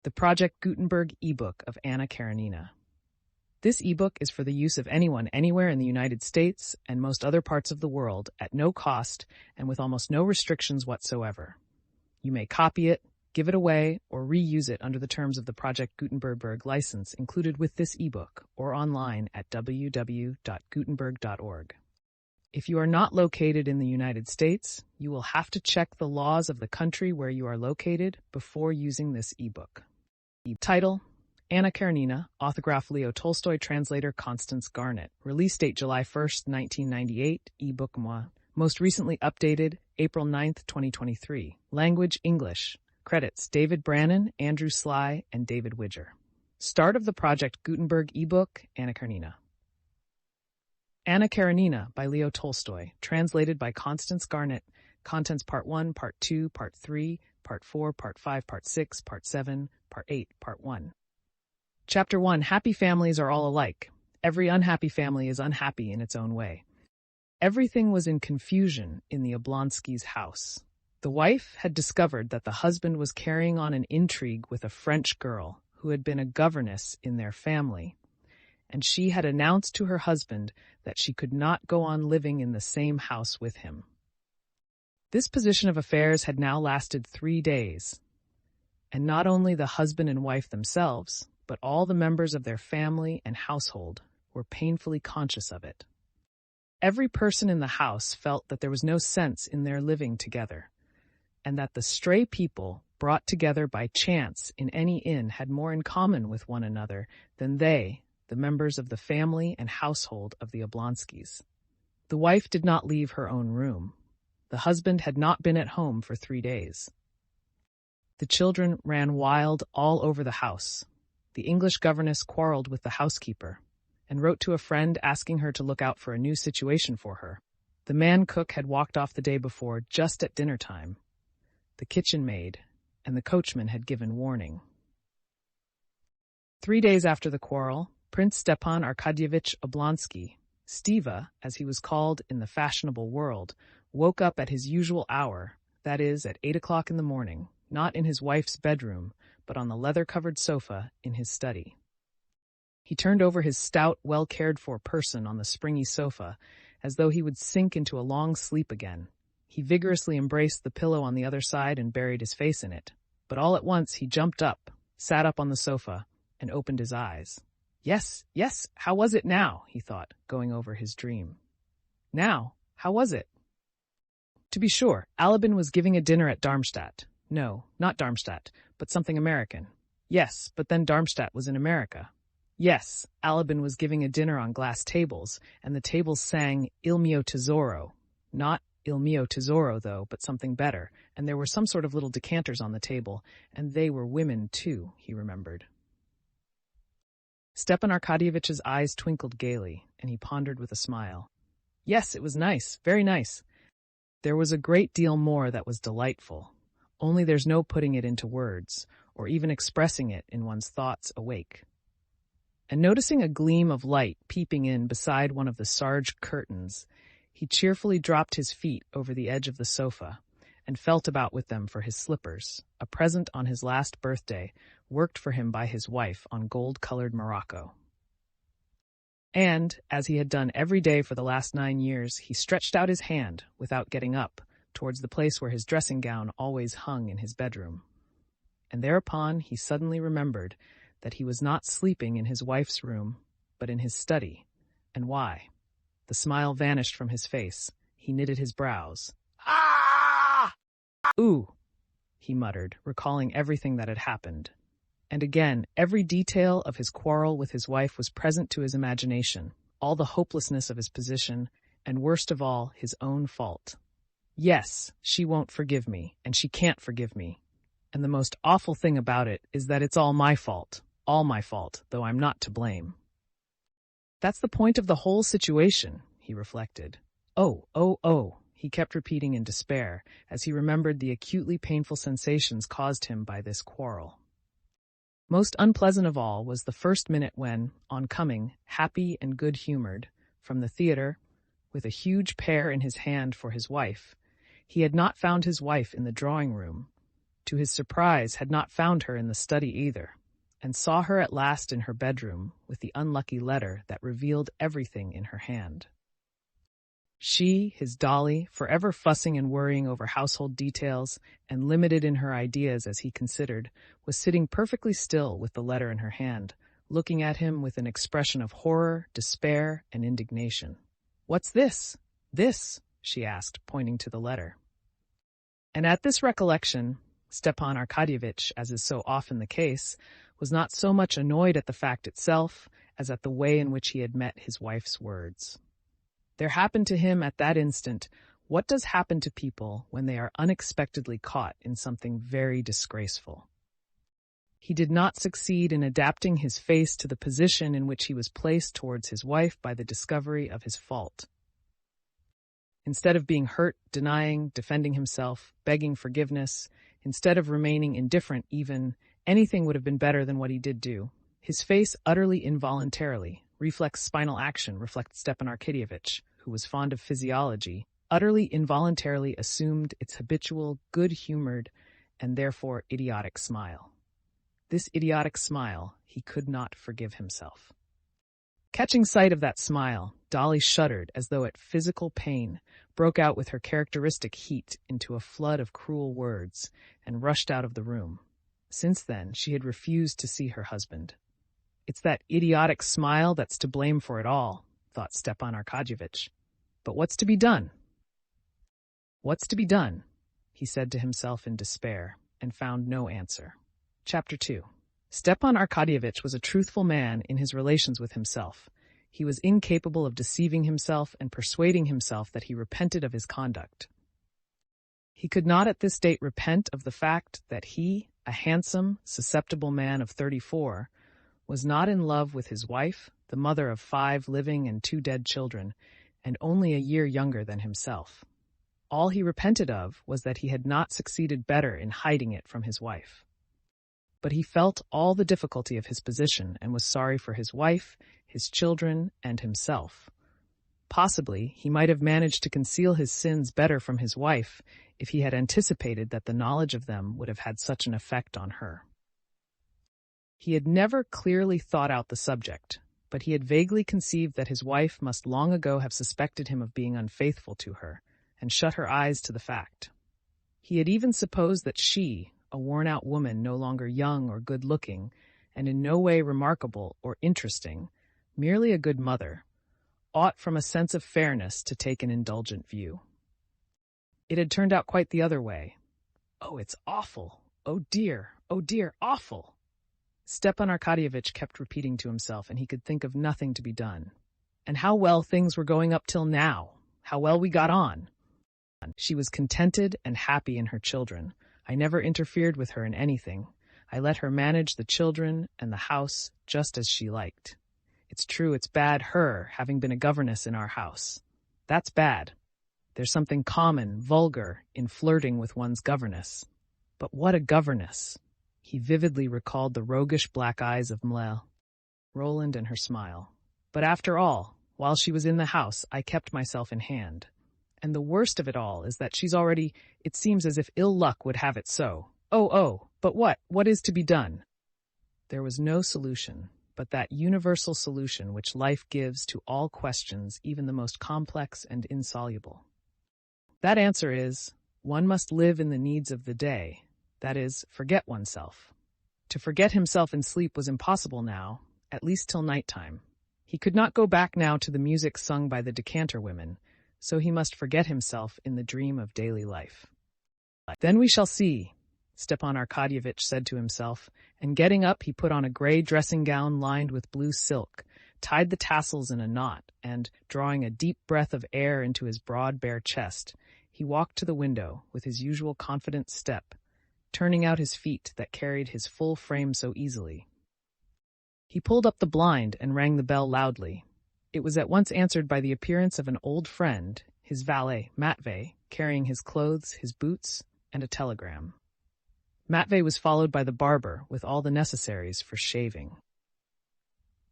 The Project Gutenberg ebook of Anna Karenina. This ebook is for the use of anyone anywhere in the United States and most other parts of the world at no cost and with almost no restrictions whatsoever. You may copy it, give it away, or reuse it under the terms of the Project Gutenberg license included with this ebook or online at www.gutenberg.org. If you are not located in the United States, you will have to check the laws of the country where you are located before using this ebook. Title: Anna Karenina, autograph Leo Tolstoy, translator Constance Garnett. Release date July 1st, 1998, ebook moi. Most recently updated April 9th, 2023. Language English. Credits David Brannon, Andrew Sly, and David Widger. Start of the Project Gutenberg ebook, Anna Karenina. Anna Karenina by Leo Tolstoy, translated by Constance Garnett. Contents Part 1, Part 2, Part 3, Part 4, Part 5, Part 6, Part 7, Part 8, Part 1. Chapter 1. Happy families are all alike. Every unhappy family is unhappy in its own way. Everything was in confusion in the Oblonskys' house. The wife had discovered that the husband was carrying on an intrigue with a French girl who had been a governess in their family, and she had announced to her husband that she could not go on living in the same house with him. This position of affairs had now lasted 3 days, and not only the husband and wife themselves, but all the members of their family and household were painfully conscious of it. Every person in the house felt that there was no sense in their living together, and that the stray people brought together by chance in any inn had more in common with one another than they, the members of the family and household of the Oblonskys. The wife did not leave her own room. The husband had not been at home for 3 days. The children ran wild all over the house. The English governess quarreled with the housekeeper and wrote to a friend asking her to look out for a new situation for her. The man cook had walked off the day before just at dinner time. The kitchen maid and the coachman had given warning. 3 days after the quarrel, Prince Stepan Arkadyevich Oblonsky, Steva, as he was called in the fashionable world, woke up at his usual hour, that is, at 8 o'clock in the morning, not in his wife's bedroom, but on the leather-covered sofa in his study. He turned over his stout, well-cared-for person on the springy sofa, as though he would sink into a long sleep again. He vigorously embraced the pillow on the other side and buried his face in it. But all at once he jumped up, sat up on the sofa, and opened his eyes. Yes, how was it now? He thought, going over his dream. Now, how was it? To be sure, Alabin was giving a dinner at Darmstadt. No, not Darmstadt, but something American. Yes, but then Darmstadt was in America. Yes, Alabin was giving a dinner on glass tables, and the tables sang Il mio tesoro. Not Il mio tesoro, though, but something better, and there were some sort of little decanters on the table, and they were women, too, he remembered. Stepan Arkadyevich's eyes twinkled gaily, and he pondered with a smile. Yes, it was nice, very nice. There was a great deal more that was delightful, only there's no putting it into words, or even expressing it in one's thoughts awake. And noticing a gleam of light peeping in beside one of the sarge curtains, he cheerfully dropped his feet over the edge of the sofa and felt about with them for his slippers, a present on his last birthday, worked for him by his wife on gold-colored morocco. And, as he had done every day for the last 9 years, he stretched out his hand, without getting up, towards the place where his dressing gown always hung in his bedroom. And thereupon he suddenly remembered that he was not sleeping in his wife's room, but in his study. And why? The smile vanished from his face. He knitted his brows. "Ah! Ooh!" he muttered, recalling everything that had happened. And again, every detail of his quarrel with his wife was present to his imagination, all the hopelessness of his position, and worst of all, his own fault. Yes, she won't forgive me, and she can't forgive me. And the most awful thing about it is that it's all my fault, though I'm not to blame. That's the point of the whole situation, he reflected. Oh, he kept repeating in despair, as he remembered the acutely painful sensations caused him by this quarrel. Most unpleasant of all was the first minute when, on coming, happy and good-humored, from the theater, with a huge pear in his hand for his wife, he had not found his wife in the drawing-room, to his surprise, had not found her in the study either, and saw her at last in her bedroom with the unlucky letter that revealed everything in her hand. She, his Dolly, forever fussing and worrying over household details and limited in her ideas as he considered, was sitting perfectly still with the letter in her hand, looking at him with an expression of horror, despair, and indignation. "What's this? This?" she asked, pointing to the letter. And at this recollection, Stepan Arkadyevitch, as is so often the case, was not so much annoyed at the fact itself as at the way in which he had met his wife's words. There happened to him at that instant what does happen to people when they are unexpectedly caught in something very disgraceful. He did not succeed in adapting his face to the position in which he was placed towards his wife by the discovery of his fault. Instead of being hurt, denying, defending himself, begging forgiveness, instead of remaining indifferent even, anything would have been better than what he did do. His face utterly involuntarily, reflex spinal action, reflected Stepan Arkadyevitch, who was fond of physiology, utterly involuntarily assumed its habitual, good-humored, and therefore idiotic smile. This idiotic smile he could not forgive himself. Catching sight of that smile, Dolly shuddered as though at physical pain, broke out with her characteristic heat into a flood of cruel words, and rushed out of the room. Since then, she had refused to see her husband. "It's that idiotic smile that's to blame for it all," thought Stepan Arkadyevitch. "But what's to be done?" "What's to be done?" he said to himself in despair, and found no answer. Chapter 2. Stepan Arkadyevitch was a truthful man in his relations with himself. He was incapable of deceiving himself and persuading himself that he repented of his conduct. He could not at this date repent of the fact that he, a handsome, susceptible man of 34, was not in love with his wife, the mother of 5 living and 2 dead children, and only a year younger than himself. All he repented of was that he had not succeeded better in hiding it from his wife. But he felt all the difficulty of his position and was sorry for his wife, his children, and himself. Possibly he might have managed to conceal his sins better from his wife if he had anticipated that the knowledge of them would have had such an effect on her. He had never clearly thought out the subject, but he had vaguely conceived that his wife must long ago have suspected him of being unfaithful to her, and shut her eyes to the fact. He had even supposed that she, a worn-out woman no longer young or good-looking, and in no way remarkable or interesting, merely a good mother, ought from a sense of fairness to take an indulgent view. It had turned out quite the other way. "Oh, it's awful! Oh dear, awful!" Stepan Arkadyevitch kept repeating to himself, and he could think of nothing to be done. And how well things were going up till now! How well we got on! She was contented and happy in her children. I never interfered with her in anything. I let her manage the children and the house just as she liked. It's true it's bad her having been a governess in our house. That's bad. There's something common, vulgar, in flirting with one's governess. But what a governess! He vividly recalled the roguish black eyes of Mlle. Roland and her smile. But after all, while she was in the house, I kept myself in hand. And the worst of it all is that she's already, it seems as if ill luck would have it so. Oh, but what is to be done? There was no solution, but that universal solution which life gives to all questions, even the most complex and insoluble. That answer is, one must live in the needs of the day, that is, forget oneself. To forget himself in sleep was impossible now, at least till night-time. He could not go back now to the music sung by the decanter women, so he must forget himself in the dream of daily life. "Then we shall see," Stepan Arkadyevitch said to himself, and getting up he put on a gray dressing-gown lined with blue silk, tied the tassels in a knot, and, drawing a deep breath of air into his broad bare chest, he walked to the window with his usual confident step, turning out his feet that carried his full frame so easily. He pulled up the blind and rang the bell loudly. It was at once answered by the appearance of an old friend, his valet, Matvey, carrying his clothes, his boots, and a telegram. Matvey was followed by the barber with all the necessaries for shaving.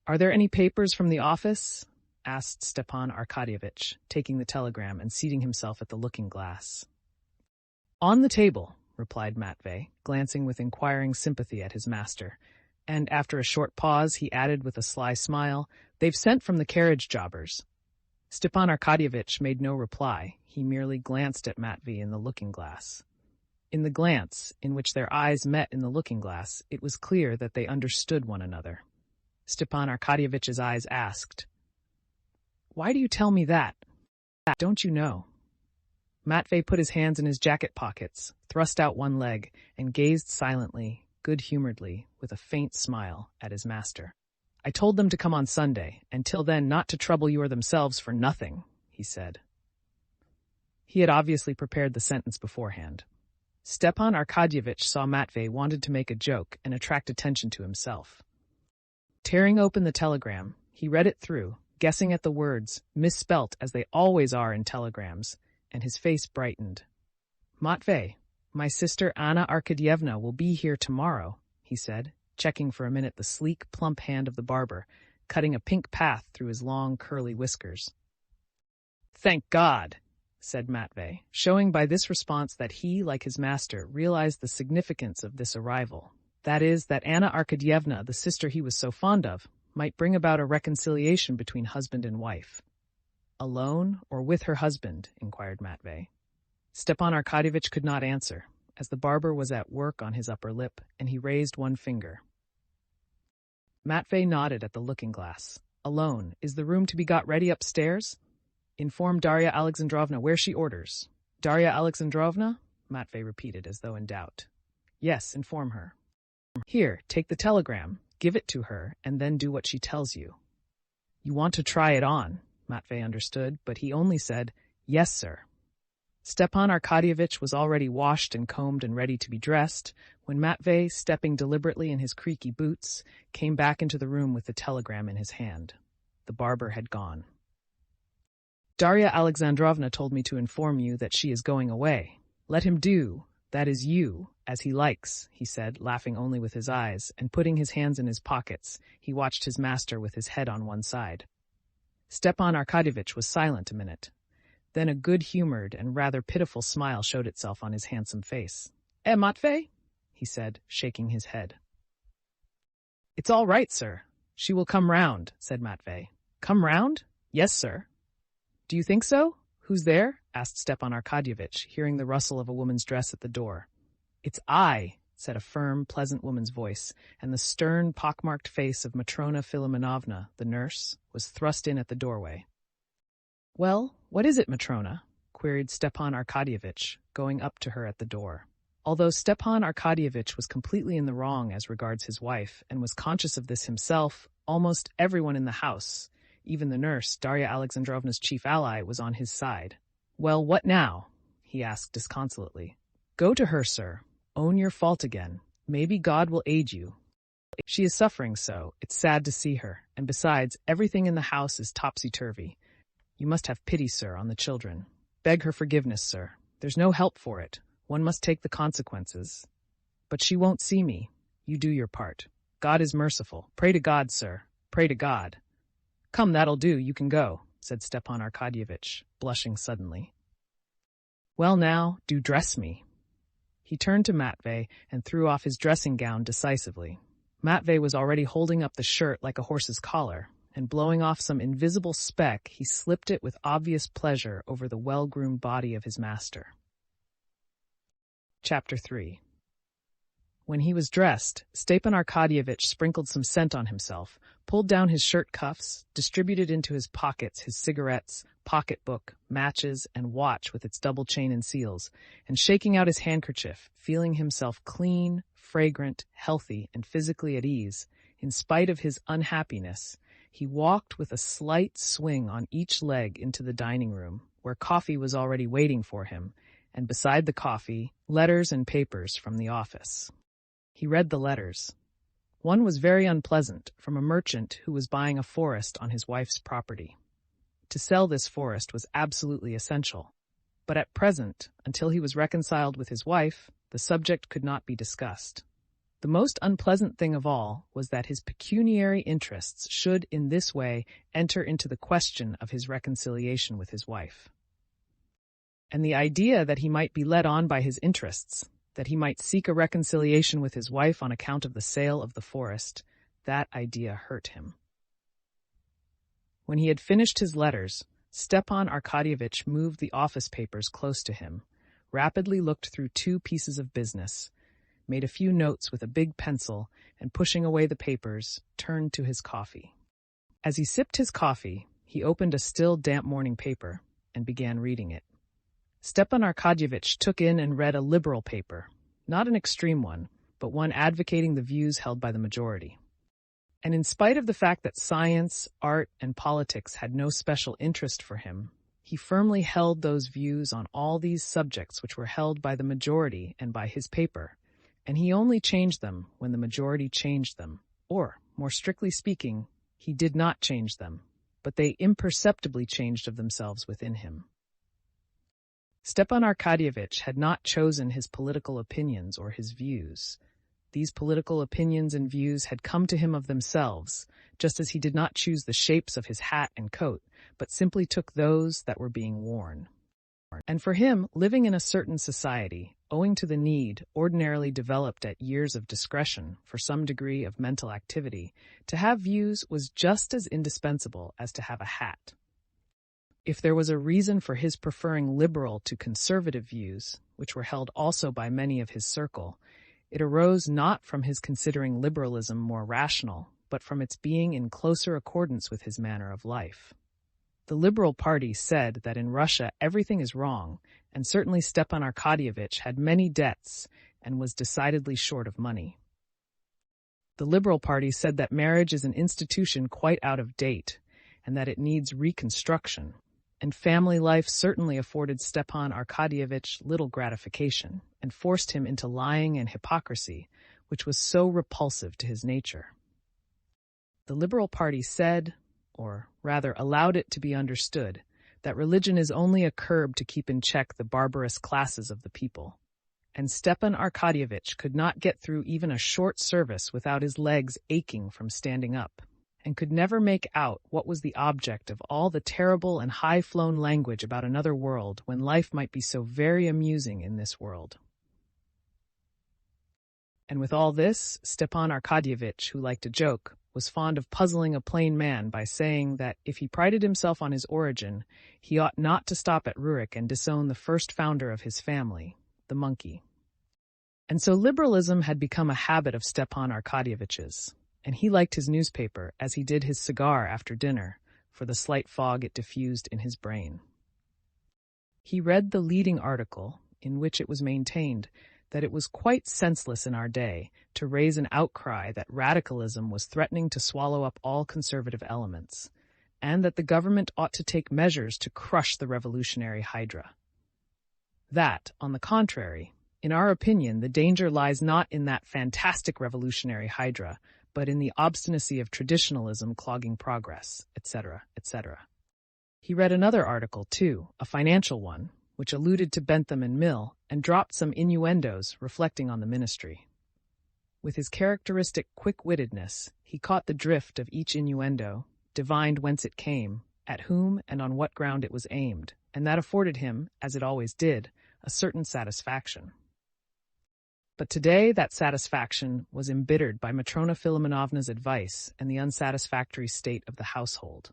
"Are there any papers from the office?" asked Stepan Arkadyevitch, taking the telegram and seating himself at the looking-glass. On the table, replied Matvey, glancing with inquiring sympathy at his master. And after a short pause, he added with a sly smile, "They've sent from the carriage jobbers." Stepan Arkadyevitch made no reply. He merely glanced at Matvey in the looking-glass. In the glance, in which their eyes met in the looking-glass, it was clear that they understood one another. Stepan Arkadyevitch's eyes asked, "Why do you tell me that? Don't you know?" Matvey put his hands in his jacket pockets, thrust out one leg, and gazed silently, good-humoredly, with a faint smile, at his master. "I told them to come on Sunday, and till then not to trouble you or themselves for nothing," he said. He had obviously prepared the sentence beforehand. Stepan Arkadyevitch saw Matvey wanted to make a joke and attract attention to himself. Tearing open the telegram, he read it through, guessing at the words, misspelt as they always are in telegrams, and his face brightened. "Matvey, my sister Anna Arkadyevna will be here tomorrow," he said, checking for a minute the sleek, plump hand of the barber, cutting a pink path through his long, curly whiskers. "Thank God," said Matvey, showing by this response that he, like his master, realized the significance of this arrival. That is, that Anna Arkadyevna, the sister he was so fond of, might bring about a reconciliation between husband and wife. "Alone or with her husband?" inquired Matvey. Stepan Arkadyevitch could not answer, as the barber was at work on his upper lip, and he raised one finger. Matvey nodded at the looking-glass. "Alone. Is the room to be got ready upstairs?" "Inform Darya Alexandrovna where she orders." "Darya Alexandrovna?" Matvey repeated, as though in doubt. "Yes, inform her." "Here, take the telegram, give it to her, and then do what she tells you." "You want to try it on," Matvey understood, but he only said, "Yes, sir." Stepan Arkadyevitch was already washed and combed and ready to be dressed, when Matvey, stepping deliberately in his creaky boots, came back into the room with the telegram in his hand. The barber had gone. "Darya Alexandrovna told me to inform you that she is going away. Let him do, that is you, as he likes," he said, laughing only with his eyes, and putting his hands in his pockets, he watched his master with his head on one side. Stepan Arkadyevitch was silent a minute. Then a good-humored and rather pitiful smile showed itself on his handsome face. Matvey?" he said, shaking his head. "It's all right, sir. She will come round," said Matvey. "Come round?" "Yes, sir." "Do you think so? Who's there?" asked Stepan Arkadyevitch, hearing the rustle of a woman's dress at the door. "It's I," said a firm, pleasant woman's voice, and the stern, pockmarked face of Matrona Philimonovna, the nurse, was thrust in at the doorway. "Well, what is it, Matrona?" queried Stepan Arkadyevitch, going up to her at the door. Although Stepan Arkadyevitch was completely in the wrong as regards his wife, and was conscious of this himself, almost everyone in the house, even the nurse, Darya Alexandrovna's chief ally, was on his side. "Well, what now?" he asked disconsolately. "Go to her, sir. Own your fault again. Maybe God will aid you. She is suffering so, it's sad to see her, and besides, everything in the house is topsy-turvy. You must have pity, sir, on the children. Beg her forgiveness, sir. There's no help for it. One must take the consequences. But she won't see me. You do your part. God is merciful. Pray to God, sir. Pray to God." "Come, that'll do. You can go," said Stepan Arkadyevitch, blushing suddenly. "Well now, do dress me." He turned to Matvey and threw off his dressing gown decisively. Matvey was already holding up the shirt like a horse's collar, and blowing off some invisible speck, he slipped it with obvious pleasure over the well-groomed body of his master. Chapter 3. When he was dressed, Stepan Arkadyevitch sprinkled some scent on himself, pulled down his shirt cuffs, distributed into his pockets his cigarettes, pocketbook, matches, and watch with its double chain and seals, and shaking out his handkerchief, feeling himself clean, fragrant, healthy, and physically at ease, in spite of his unhappiness, he walked with a slight swing on each leg into the dining room, where coffee was already waiting for him, and beside the coffee, letters and papers from the office. He read the letters. One was very unpleasant, from a merchant who was buying a forest on his wife's property. To sell this forest was absolutely essential, but at present, until he was reconciled with his wife, the subject could not be discussed. The most unpleasant thing of all was that his pecuniary interests should in this way enter into the question of his reconciliation with his wife. And the idea that he might be led on by his interests, that he might seek a reconciliation with his wife on account of the sale of the forest. That idea hurt him. When he had finished his letters, Stepan Arkadyevitch moved the office papers close to him, rapidly looked through 2 pieces of business, made a few notes with a big pencil, and pushing away the papers, turned to his coffee. As he sipped his coffee, he opened a still damp morning paper and began reading it. Stepan Arkadyevitch took in and read a liberal paper, not an extreme one, but one advocating the views held by the majority. And in spite of the fact that science, art, and politics had no special interest for him, he firmly held those views on all these subjects which were held by the majority and by his paper, and he only changed them when the majority changed them, or, more strictly speaking, he did not change them, but they imperceptibly changed of themselves within him. Stepan Arkadyevitch had not chosen his political opinions or his views. These political opinions and views had come to him of themselves, just as he did not choose the shapes of his hat and coat, but simply took those that were being worn. And for him, living in a certain society, owing to the need, ordinarily developed at years of discretion, for some degree of mental activity, to have views was just as indispensable as to have a hat. If there was a reason for his preferring liberal to conservative views, which were held also by many of his circle, it arose not from his considering liberalism more rational, but from its being in closer accordance with his manner of life. The Liberal Party said that in Russia everything is wrong, and certainly Stepan Arkadyevitch had many debts and was decidedly short of money. The Liberal Party said that marriage is an institution quite out of date, and that it needs reconstruction, and family life certainly afforded Stepan Arkadyevitch little gratification, and forced him into lying and hypocrisy, which was so repulsive to his nature. The Liberal Party said, or rather allowed it to be understood, that religion is only a curb to keep in check the barbarous classes of the people, and Stepan Arkadyevitch could not get through even a short service without his legs aching from standing up, and could never make out what was the object of all the terrible and high-flown language about another world when life might be so very amusing in this world. And with all this, Stepan Arkadyevitch, who liked a joke, was fond of puzzling a plain man by saying that if he prided himself on his origin, he ought not to stop at Rurik and disown the first founder of his family, the monkey. And so liberalism had become a habit of Stepan Arkadyevitch's, and he liked his newspaper as he did his cigar after dinner, for the slight fog it diffused in his brain. He read the leading article, in which it was maintained that it was quite senseless in our day to raise an outcry that radicalism was threatening to swallow up all conservative elements, and that the government ought to take measures to crush the revolutionary hydra. That, on the contrary, in our opinion, the danger lies not in that fantastic revolutionary hydra, but in the obstinacy of traditionalism clogging progress, etc., etc. He read another article, too, a financial one, which alluded to Bentham and Mill, and dropped some innuendos reflecting on the ministry. With his characteristic quick-wittedness, he caught the drift of each innuendo, divined whence it came, at whom and on what ground it was aimed, and that afforded him, as it always did, a certain satisfaction. But today that satisfaction was embittered by Matrona Filimonovna's advice and the unsatisfactory state of the household.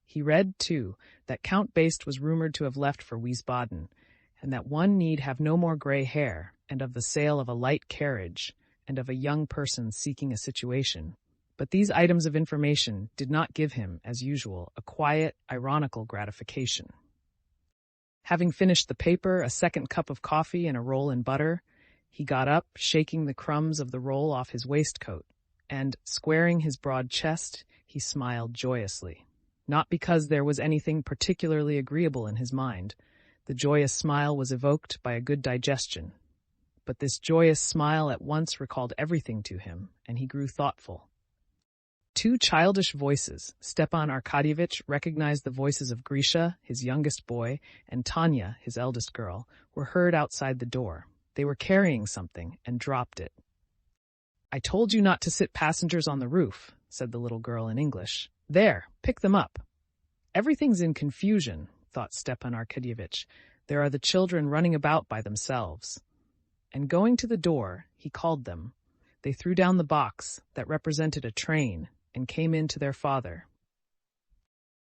He read, too, that Count Beist was rumored to have left for Wiesbaden, and that one need have no more gray hair, and of the sale of a light carriage, and of a young person seeking a situation. But these items of information did not give him, as usual, a quiet, ironical gratification. Having finished the paper, a second cup of coffee, and a roll in butter, he got up, shaking the crumbs of the roll off his waistcoat, and, squaring his broad chest, he smiled joyously. Not because there was anything particularly agreeable in his mind. The joyous smile was evoked by a good digestion. But this joyous smile at once recalled everything to him, and he grew thoughtful. 2 childish voices, Stepan Arkadyevitch recognized the voices of Grisha, his youngest boy, and Tanya, his eldest girl, were heard outside the door. They were carrying something, and dropped it. "I told you not to sit passengers on the roof," said the little girl in English. "There, pick them up." "Everything's in confusion," thought Stepan Arkadyevitch. "There are the children running about by themselves." and going to the door, he called them. They threw down the box that represented a train and came in to their father.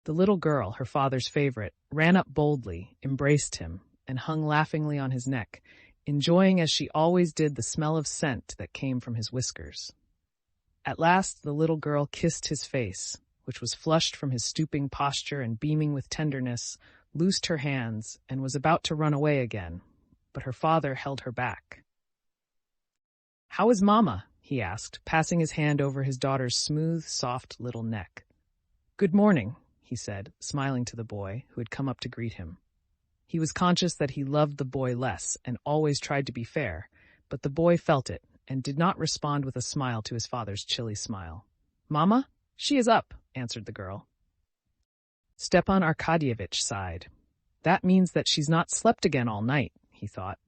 The little girl, her father's favorite, ran up boldly, embraced him, and hung laughingly on his neck, enjoying as she always did the smell of scent that came from his whiskers. At last the little girl kissed his face, which was flushed from his stooping posture and beaming with tenderness, loosed her hands, and was about to run away again, but her father held her back. "How is Mama?" he asked, passing his hand over his daughter's smooth, soft little neck. "Good morning," he said, smiling to the boy, who had come up to greet him. He was conscious that he loved the boy less and always tried to be fair, but the boy felt it and did not respond with a smile to his father's chilly smile. "Mama? She is up," answered the girl. Stepan Arkadyevitch sighed. "That means that she's not slept again all night," he thought.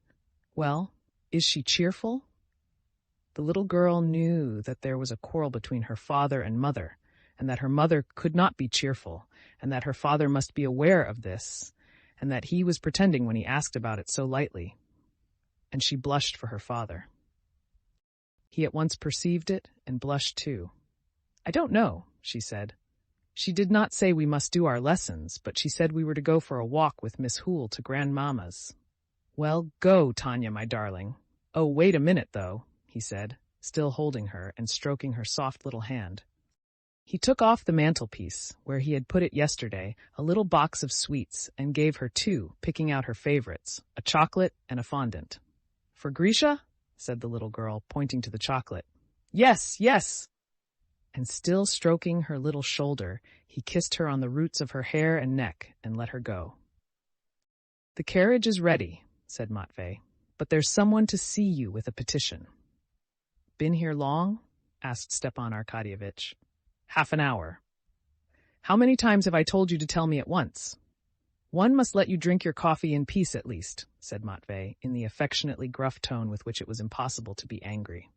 "Well, is she cheerful?" The little girl knew that there was a quarrel between her father and mother, and that her mother could not be cheerful, and that her father must be aware of this, and that he was pretending when he asked about it so lightly. And she blushed for her father. He at once perceived it and blushed too. "I don't know," she said. "She did not say we must do our lessons, but she said we were to go for a walk with Miss Hoole to Grandmamma's." "Well, go, Tanya, my darling. Oh, wait a minute, though," he said, still holding her and stroking her soft little hand. He took off the mantelpiece, where he had put it yesterday, a little box of sweets, and gave her two, picking out her favorites, a chocolate and a fondant. "For Grisha?" said the little girl, pointing to the chocolate. "Yes, yes!" And still stroking her little shoulder, he kissed her on the roots of her hair and neck and let her go. "The carriage is ready," said Matvey, "but there's someone to see you with a petition." "Been here long?" asked Stepan Arkadyevitch. "Half an hour." "How many times have I told you to tell me at once?" "One must let you drink your coffee in peace at least," said Matvey, in the affectionately gruff tone with which it was impossible to be angry.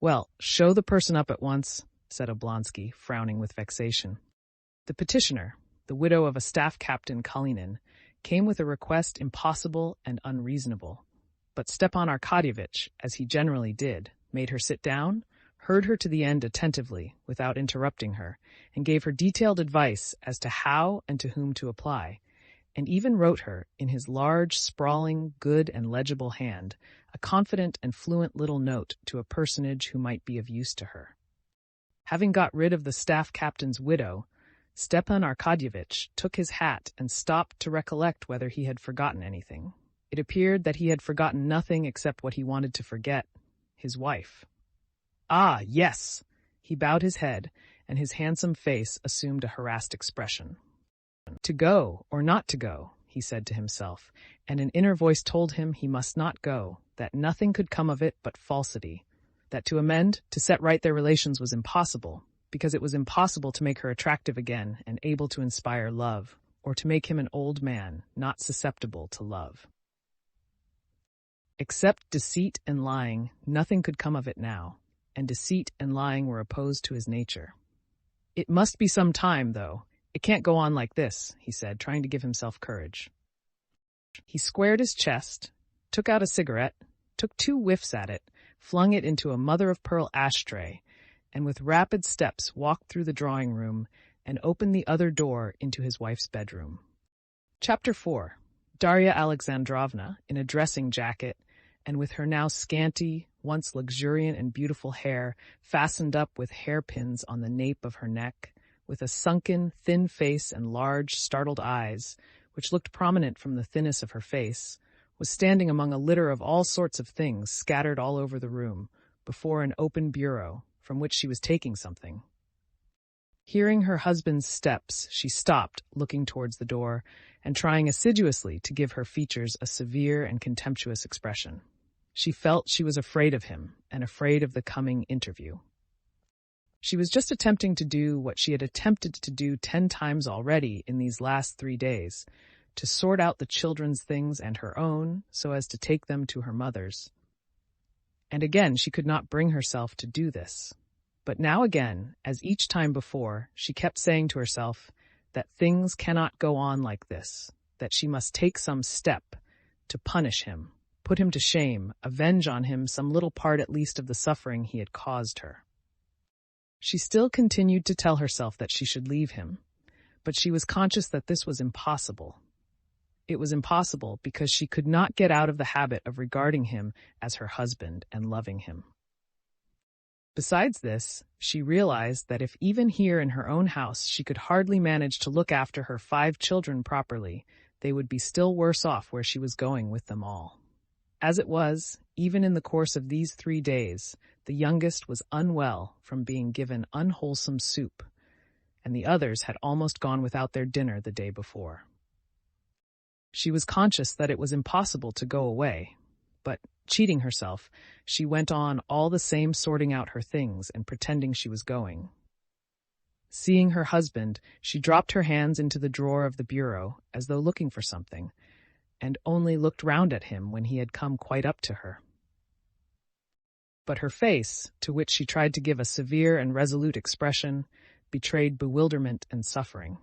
"Well, show the person up at once," said Oblonsky, frowning with vexation. The petitioner, the widow of a staff captain Karenina, came with a request impossible and unreasonable. But Stepan Arkadyevitch, as he generally did, made her sit down, heard her to the end attentively, without interrupting her, and gave her detailed advice as to how and to whom to apply, and even wrote her, in his large, sprawling, good and legible hand, a confident and fluent little note to a personage who might be of use to her. Having got rid of the staff captain's widow, Stepan Arkadyevitch took his hat and stopped to recollect whether he had forgotten anything. It appeared that he had forgotten nothing except what he wanted to forget, his wife. "Ah, yes!" He bowed his head, and his handsome face assumed a harassed expression. "To go or not to go," he said to himself, and an inner voice told him he must not go, that nothing could come of it but falsity, that to amend, to set right their relations was impossible, because it was impossible to make her attractive again and able to inspire love, or to make him an old man, not susceptible to love. Except deceit and lying, nothing could come of it now, and deceit and lying were opposed to his nature. "It must be some time, though. It can't go on like this," he said, trying to give himself courage. He squared his chest, took out a cigarette, took 2 whiffs at it, flung it into a mother-of-pearl ashtray, and with rapid steps walked through the drawing-room and opened the other door into his wife's bedroom. Chapter 4. Darya Alexandrovna, in a dressing jacket, and with her now scanty, once luxuriant and beautiful hair fastened up with hairpins on the nape of her neck, with a sunken, thin face and large, startled eyes, which looked prominent from the thinness of her face, was standing among a litter of all sorts of things scattered all over the room, before an open bureau, from which she was taking something. Hearing her husband's steps, she stopped, looking towards the door, and trying assiduously to give her features a severe and contemptuous expression. She felt she was afraid of him, and afraid of the coming interview. She was just attempting to do what she had attempted to do 10 times already in these last 3 days, to sort out the children's things and her own, so as to take them to her mother's. And again she could not bring herself to do this. But now again, as each time before, she kept saying to herself that things cannot go on like this, that she must take some step to punish him, put him to shame, avenge on him some little part at least of the suffering he had caused her. She still continued to tell herself that she should leave him, but she was conscious that this was impossible. It was impossible because she could not get out of the habit of regarding him as her husband and loving him. Besides this, she realized that if even here in her own house she could hardly manage to look after her 5 children properly, they would be still worse off where she was going with them all. As it was, even in the course of these 3 days, the youngest was unwell from being given unwholesome soup, and the others had almost gone without their dinner the day before. She was conscious that it was impossible to go away, but, cheating herself, she went on all the same sorting out her things and pretending she was going. Seeing her husband, she dropped her hands into the drawer of the bureau as though looking for something, and only looked round at him when he had come quite up to her. But her face, to which she tried to give a severe and resolute expression, betrayed bewilderment and suffering.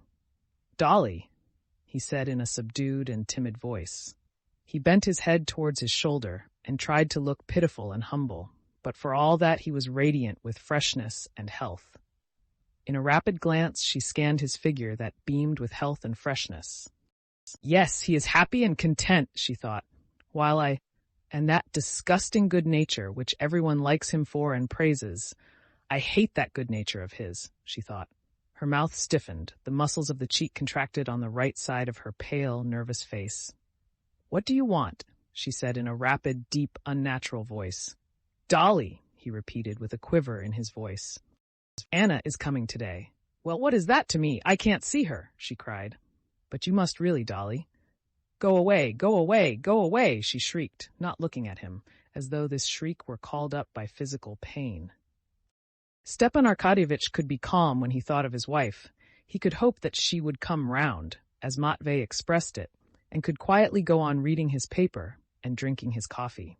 "Dolly," he said in a subdued and timid voice. He bent his head towards his shoulder and tried to look pitiful and humble, but for all that he was radiant with freshness and health. In a rapid glance she scanned his figure that beamed with health and freshness. "Yes, he is happy and content," she thought, and that disgusting good nature which everyone likes him for and praises. I hate that good nature of his, she thought. Her mouth stiffened, the muscles of the cheek contracted on the right side of her pale, nervous face. "What do you want?" she said in a rapid, deep, unnatural voice. "Dolly," he repeated with a quiver in his voice. "Anna is coming today." "Well, what is that to me? I can't see her," she cried. "But you must really, Dolly." "Go away, go away, go away," she shrieked, not looking at him, as though this shriek were called up by physical pain. Stepan Arkadyevitch could be calm when he thought of his wife. He could hope that she would come round, as Matvey expressed it, and could quietly go on reading his paper and drinking his coffee.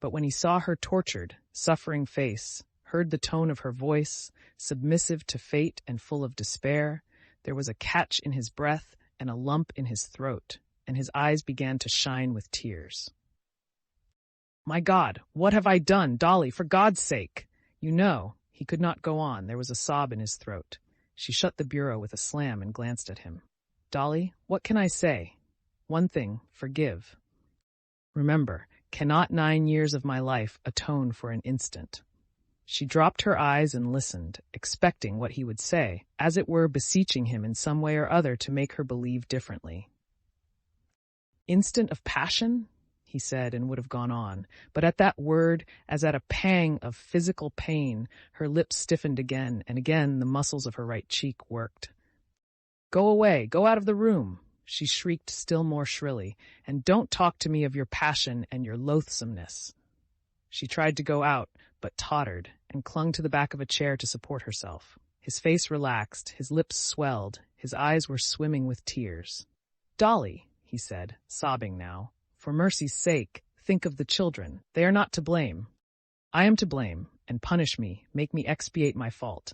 But when he saw her tortured, suffering face, heard the tone of her voice, submissive to fate and full of despair, there was a catch in his breath and a lump in his throat, and his eyes began to shine with tears. "My God, what have I done, Dolly, for God's sake?" "You know," he could not go on, there was a sob in his throat. She shut the bureau with a slam and glanced at him. "Dolly, what can I say? One thing, forgive. Remember, cannot 9 years of my life atone for an instant?" She dropped her eyes and listened, expecting what he would say, as it were beseeching him in some way or other to make her believe differently. "Instant of passion?" he said, and would have gone on, but at that word, as at a pang of physical pain, her lips stiffened again, and again the muscles of her right cheek worked. "Go away, go out of the room," she shrieked still more shrilly, "and don't talk to me of your passion and your loathsomeness." She tried to go out, but tottered, and clung to the back of a chair to support herself. His face relaxed, his lips swelled, his eyes were swimming with tears. "Dolly," he said, sobbing now, "for mercy's sake, think of the children. They are not to blame. I am to blame, and punish me, make me expiate my fault.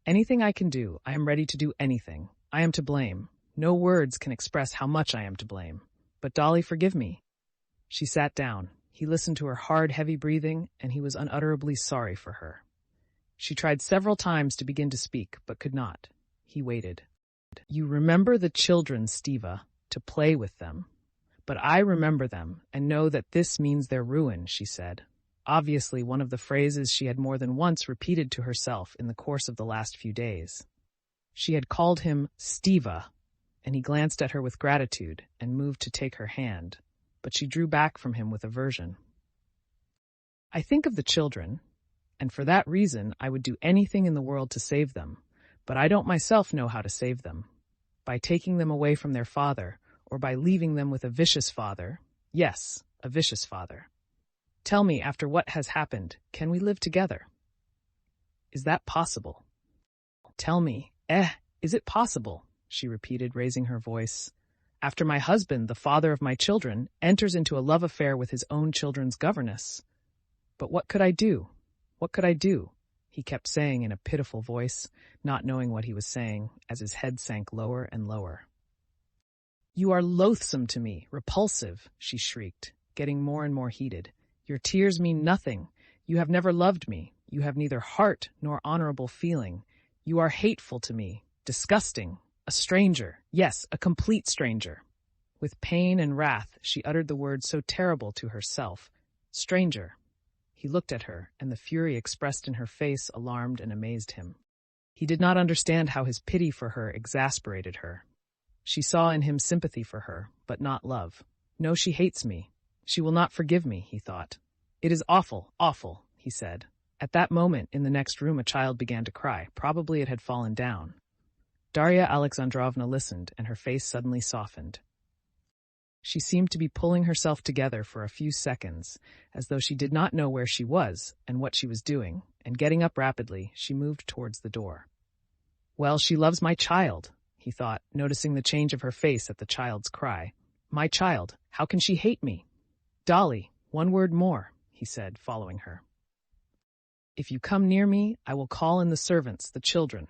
Anything I can do, I am ready to do anything. I am to blame. No words can express how much I am to blame. But Dolly, forgive me." She sat down. He listened to her hard, heavy breathing, and he was unutterably sorry for her. She tried several times to begin to speak, but could not. He waited. "You remember the children, Stiva, to play with them. But I remember them, and know that this means their ruin," she said. Obviously one of the phrases she had more than once repeated to herself in the course of the last few days. She had called him Stiva, and he glanced at her with gratitude and moved to take her hand, but she drew back from him with aversion. "I think of the children, and for that reason I would do anything in the world to save them, but I don't myself know how to save them. By taking them away from their father, or by leaving them with a vicious father. Yes, a vicious father. Tell me, after what has happened, can we live together? Is that possible? Tell me, is it possible?" she repeated, raising her voice. "After my husband, the father of my children, enters into a love affair with his own children's governess. But what could I do? What could I do?" he kept saying in a pitiful voice, not knowing what he was saying, as his head sank lower and lower. "You are loathsome to me, repulsive," she shrieked. getting more and more heated. Your tears mean nothing. You have never loved me. You have neither heart nor honorable feeling. You are hateful to me, disgusting, a stranger, yes, a complete stranger. With pain and wrath, she uttered the word so terrible to herself, stranger. He looked at her, and the fury expressed in her face alarmed and amazed him. He did not understand how his pity for her exasperated her. She saw in him sympathy for her, but not love. No, she hates me. She will not forgive me, he thought. It is awful, awful, he said. At that moment, in the next room, a child began to cry. Probably it had fallen down. Darya Alexandrovna listened, and her face suddenly softened. She seemed to be pulling herself together for a few seconds, as though she did not know where she was and what she was doing, and getting up rapidly, she moved towards the door. Well, she loves my child, he thought, noticing the change of her face at the child's cry. My child, how can she hate me? Dolly, one word more, he said, following her. If you come near me, I will call in the servants, the children.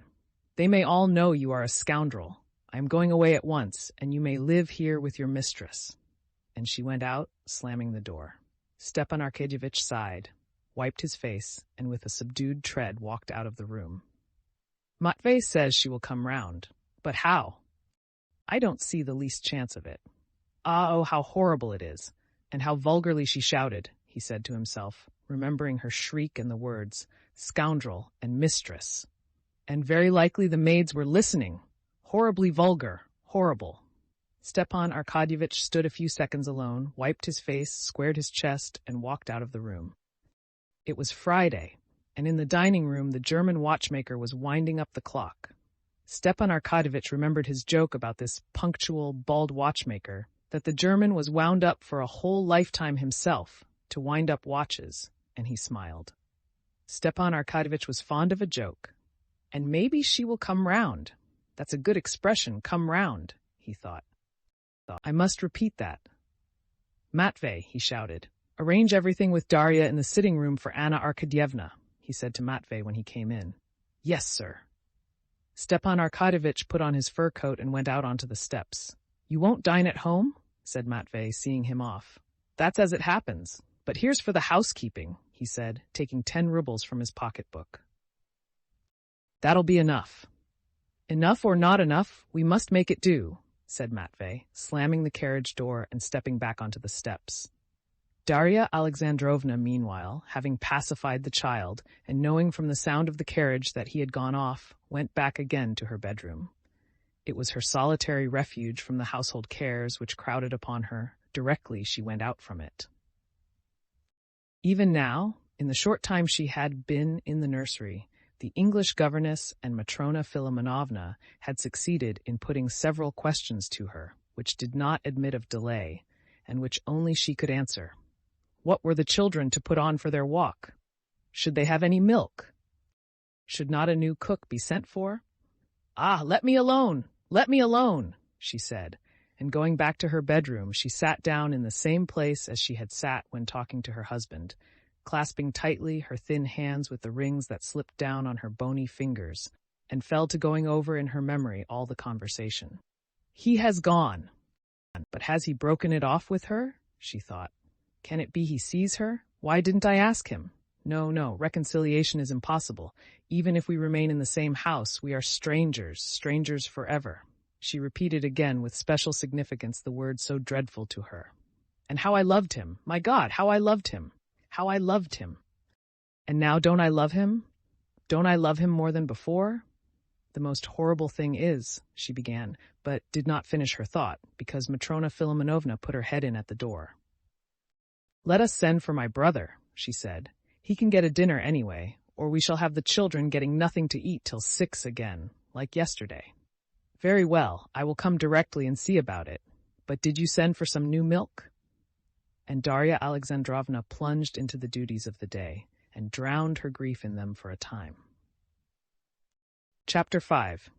They may all know you are a scoundrel. I am going away at once, and you may live here with your mistress. And she went out, slamming the door. Stepan Arkadyevitch sighed, wiped his face, and with a subdued tread walked out of the room. Matvey says she will come round. But how? I don't see the least chance of it. Ah, oh, how horrible it is, and how vulgarly she shouted, he said to himself, remembering her shriek and the words, scoundrel and mistress. And very likely the maids were listening. Horribly vulgar, horrible. Stepan Arkadyevitch stood a few seconds alone, wiped his face, squared his chest, and walked out of the room. It was Friday, and in the dining room the German watchmaker was winding up the clock. Stepan Arkadyevitch remembered his joke about this punctual, bald watchmaker, that the German was wound up for a whole lifetime himself, to wind up watches, and he smiled. Stepan Arkadyevitch was fond of a joke. And maybe she will come round. That's a good expression, come round, he thought. I must repeat that. Matvey, he shouted, arrange everything with Darya in the sitting room for Anna Arkadyevna, he said to Matvey when he came in. Yes, sir. Stepan Arkadyevitch put on his fur coat and went out onto the steps. You won't dine at home? Said Matvey, seeing him off. That's as it happens. But here's for the housekeeping, he said, taking 10 rubles from his pocketbook. That'll be enough. Enough or not enough, we must make it do, said Matvey, slamming the carriage door and stepping back onto the steps. Darya Alexandrovna, meanwhile, having pacified the child, and knowing from the sound of the carriage that he had gone off, went back again to her bedroom. It was her solitary refuge from the household cares which crowded upon her directly she went out from it. Even now, in the short time she had been in the nursery, the English governess and Matrona Filimonovna had succeeded in putting several questions to her, which did not admit of delay, and which only she could answer. What were the children to put on for their walk? Should they have any milk? Should not a new cook be sent for? Ah, let me alone, she said, and going back to her bedroom, she sat down in the same place as she had sat when talking to her husband, clasping tightly her thin hands with the rings that slipped down on her bony fingers, and fell to going over in her memory all the conversation. He has gone. But has he broken it off with her? She thought. Can it be he sees her? Why didn't I ask him? No, reconciliation is impossible. Even if we remain in the same house, we are strangers forever. She repeated again with special significance the word so dreadful to her. And how I loved him! My God, how I loved him! How I loved him! And now don't I love him? Don't I love him more than before? The most horrible thing is, she began, but did not finish her thought, because Matrona Filimonovna put her head in at the door. Let us send for my brother, she said. He can get a dinner anyway, or we shall have the children getting nothing to eat till 6 again, like yesterday. Very well, I will come directly and see about it. But did you send for some new milk? And Darya Alexandrovna plunged into the duties of the day, and drowned her grief in them for a time. Chapter 5.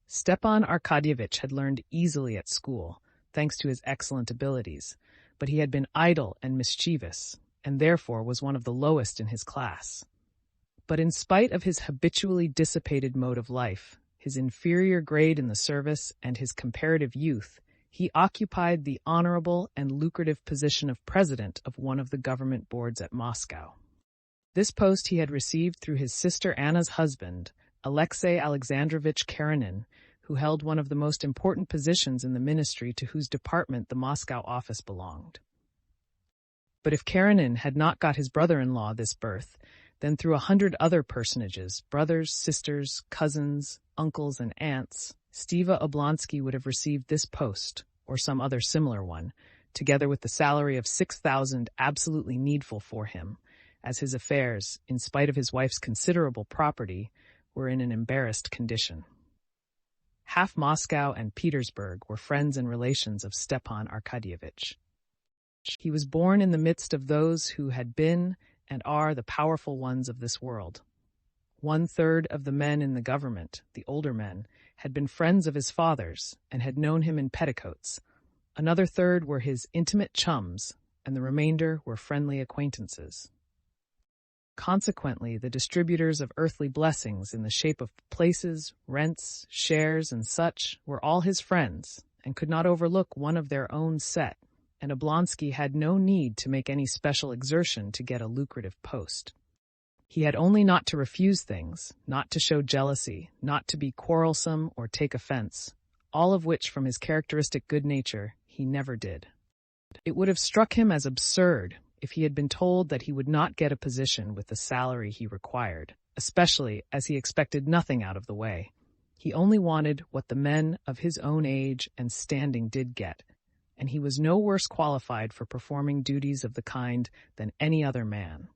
Stepan Arkadyevitch had learned easily at school, thanks to his excellent abilities, but he had been idle and mischievous, and therefore was one of the lowest in his class. But in spite of his habitually dissipated mode of life, his inferior grade in the service, and his comparative youth, He occupied the honorable and lucrative position of president of one of the government boards at Moscow. This post he had received through his sister Anna's husband, Alexei Alexandrovich Karenin, who held one of the most important positions in the ministry to whose department the Moscow office belonged. But if Karenin had not got his brother-in-law this berth, then through 100 other personages, brothers, sisters, cousins, uncles, and aunts, Steva Oblonsky would have received this post, or some other similar one, together with the salary of 6,000 absolutely needful for him, as his affairs, in spite of his wife's considerable property, were in an embarrassed condition. Half Moscow and Petersburg were friends and relations of Stepan Arkadyevitch. He was born in the midst of those who had been and are the powerful ones of this world. 1/3 of the men in the government, the older men, had been friends of his father's and had known him in petticoats. Another third were his intimate chums, and the remainder were friendly acquaintances. Consequently, the distributors of earthly blessings in the shape of places, rents, shares, and such were all his friends, and could not overlook one of their own set, and Oblonsky had no need to make any special exertion to get a lucrative post. He had only not to refuse things, not to show jealousy, not to be quarrelsome or take offense, all of which from his characteristic good nature he never did. It would have struck him as absurd if he had been told that he would not get a position with the salary he required, especially as he expected nothing out of the way. He only wanted what the men of his own age and standing did get, and he was no worse qualified for performing duties of the kind than any other man.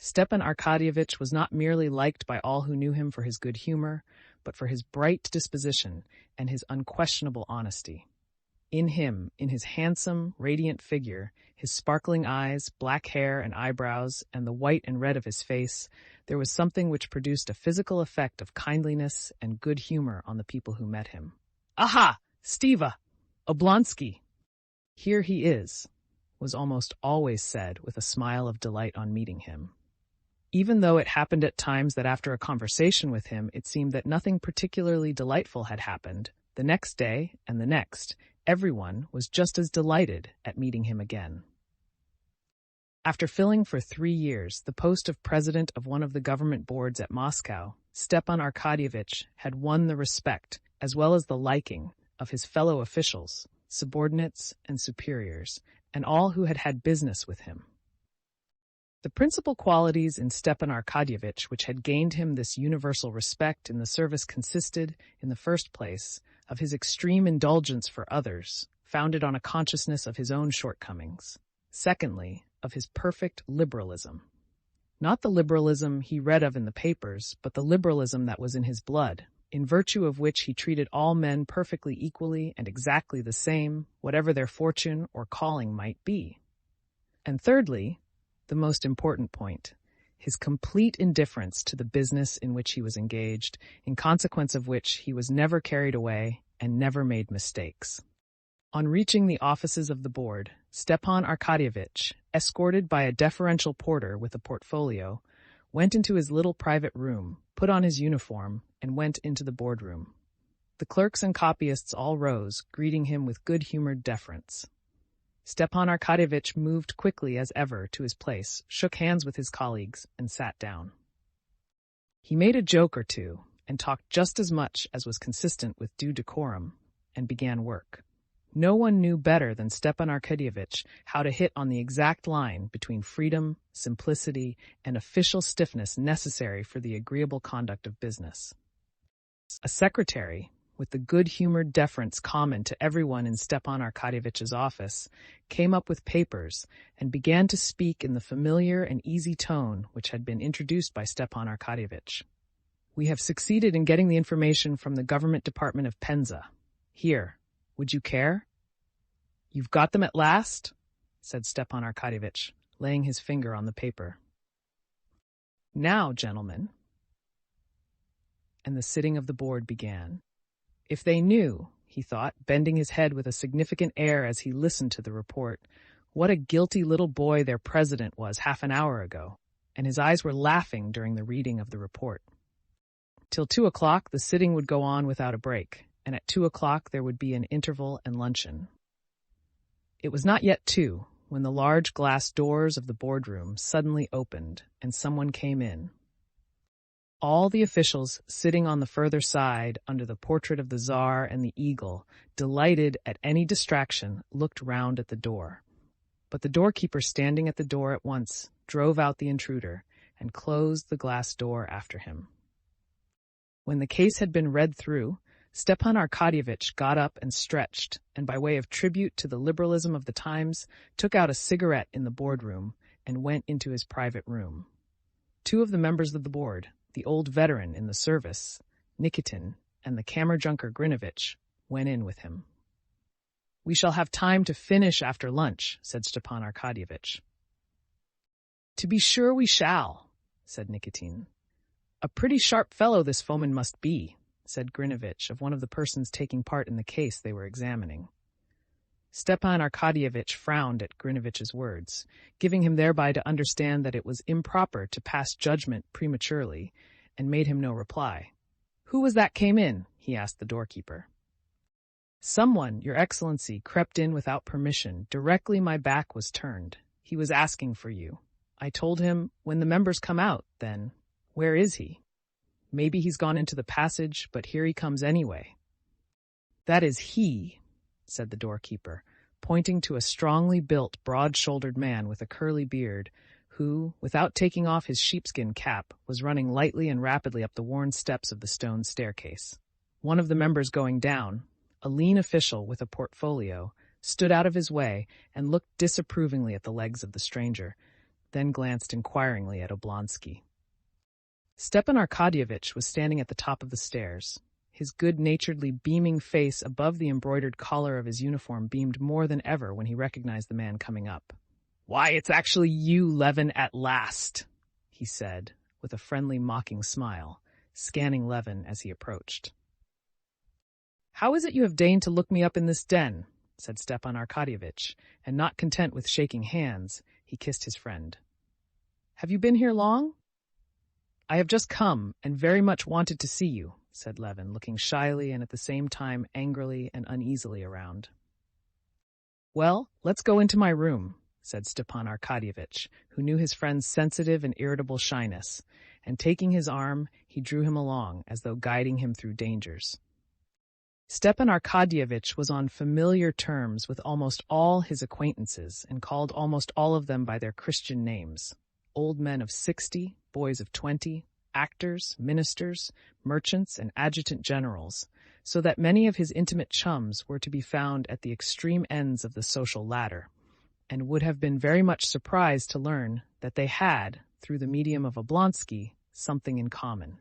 Stepan Arkadyevitch was not merely liked by all who knew him for his good humor, but for his bright disposition and his unquestionable honesty. In him, in his handsome, radiant figure, his sparkling eyes, black hair and eyebrows, and the white and red of his face, there was something which produced a physical effect of kindliness and good humor on the people who met him. "Aha! Steva! Oblonsky! Here he is," was almost always said with a smile of delight on meeting him. Even though it happened at times that after a conversation with him it seemed that nothing particularly delightful had happened, the next day and the next, everyone was just as delighted at meeting him again. After filling for 3 years the post of president of one of the government boards at Moscow, Stepan Arkadyevitch had won the respect, as well as the liking, of his fellow officials, subordinates, and superiors, and all who had had business with him. The principal qualities in Stepan Arkadyevitch which had gained him this universal respect in the service consisted, in the first place, of his extreme indulgence for others, founded on a consciousness of his own shortcomings. Secondly, of his perfect liberalism. Not the liberalism he read of in the papers, but the liberalism that was in his blood, in virtue of which he treated all men perfectly equally and exactly the same, whatever their fortune or calling might be. And thirdly, the most important point, his complete indifference to the business in which he was engaged, in consequence of which he was never carried away and never made mistakes. On reaching the offices of the board, Stepan Arkadyevitch, escorted by a deferential porter with a portfolio, went into his little private room, put on his uniform, and went into the boardroom. The clerks and copyists all rose, greeting him with good-humored deference. Stepan Arkadyevitch moved quickly as ever to his place, shook hands with his colleagues, and sat down. He made a joke or two, and talked just as much as was consistent with due decorum, and began work. No one knew better than Stepan Arkadyevitch how to hit on the exact line between freedom, simplicity, and official stiffness necessary for the agreeable conduct of business. A secretary, with the good-humored deference common to everyone in Stepan Arkadyevitch's office, came up with papers and began to speak in the familiar and easy tone which had been introduced by Stepan Arkadyevitch. "We have succeeded in getting the information from the government department of Penza. Here, would you care?" "You've got them at last?" said Stepan Arkadyevitch, laying his finger on the paper. "Now, gentlemen." And the sitting of the board began. If they knew, he thought, bending his head with a significant air as he listened to the report, what a guilty little boy their president was half an hour ago, and his eyes were laughing during the reading of the report. Till 2 o'clock the sitting would go on without a break, and at 2 o'clock there would be an interval and luncheon. It was not yet 2 when the large glass doors of the boardroom suddenly opened and someone came in. All the officials sitting on the further side under the portrait of the Tsar and the eagle, delighted at any distraction, looked round at the door. But the doorkeeper standing at the door at once drove out the intruder and closed the glass door after him. When the case had been read through, Stepan Arkadyevitch got up and stretched, and by way of tribute to the liberalism of the times, took out a cigarette in the boardroom and went into his private room. 2 of the members of the board, the old veteran in the service, Nikitin, and the Kammerjunker Grinovitch, went in with him. "We shall have time to finish after lunch," said Stepan Arkadyevitch. "To be sure we shall," said Nikitin. "A pretty sharp fellow this foeman must be," said Grinovitch of one of the persons taking part in the case they were examining. Stepan Arkadyevitch frowned at Grinovitch's words, giving him thereby to understand that it was improper to pass judgment prematurely, and made him no reply. "Who was that came in?" he asked the doorkeeper. "Someone, Your Excellency, crept in without permission directly my back was turned. He was asking for you. I told him, when the members come out, then, where is he? Maybe he's gone into the passage, but here he comes anyway." "That is he," said the doorkeeper, pointing to a strongly built, broad-shouldered man with a curly beard, who, without taking off his sheepskin cap, was running lightly and rapidly up the worn steps of the stone staircase. One of the members going down, a lean official with a portfolio, stood out of his way and looked disapprovingly at the legs of the stranger, then glanced inquiringly at Oblonsky. Stepan Arkadyevitch was standing at the top of the stairs. His good-naturedly beaming face above the embroidered collar of his uniform beamed more than ever when he recognized the man coming up. "Why, it's actually you, Levin, at last," he said, with a friendly, mocking smile, scanning Levin as he approached. "How is it you have deigned to look me up in this den?" said Stepan Arkadyevitch, and not content with shaking hands, he kissed his friend. "Have you been here long?" "I have just come, and very much wanted to see you," said Levin, looking shyly and at the same time angrily and uneasily around. "Well, let's go into my room," said Stepan Arkadyevitch, who knew his friend's sensitive and irritable shyness, and taking his arm, he drew him along, as though guiding him through dangers. Stepan Arkadyevitch was on familiar terms with almost all his acquaintances, and called almost all of them by their Christian names. Old men of 60, boys of 20, actors, ministers, merchants, and adjutant generals, so that many of his intimate chums were to be found at the extreme ends of the social ladder, and would have been very much surprised to learn that they had, through the medium of Oblonsky, something in common.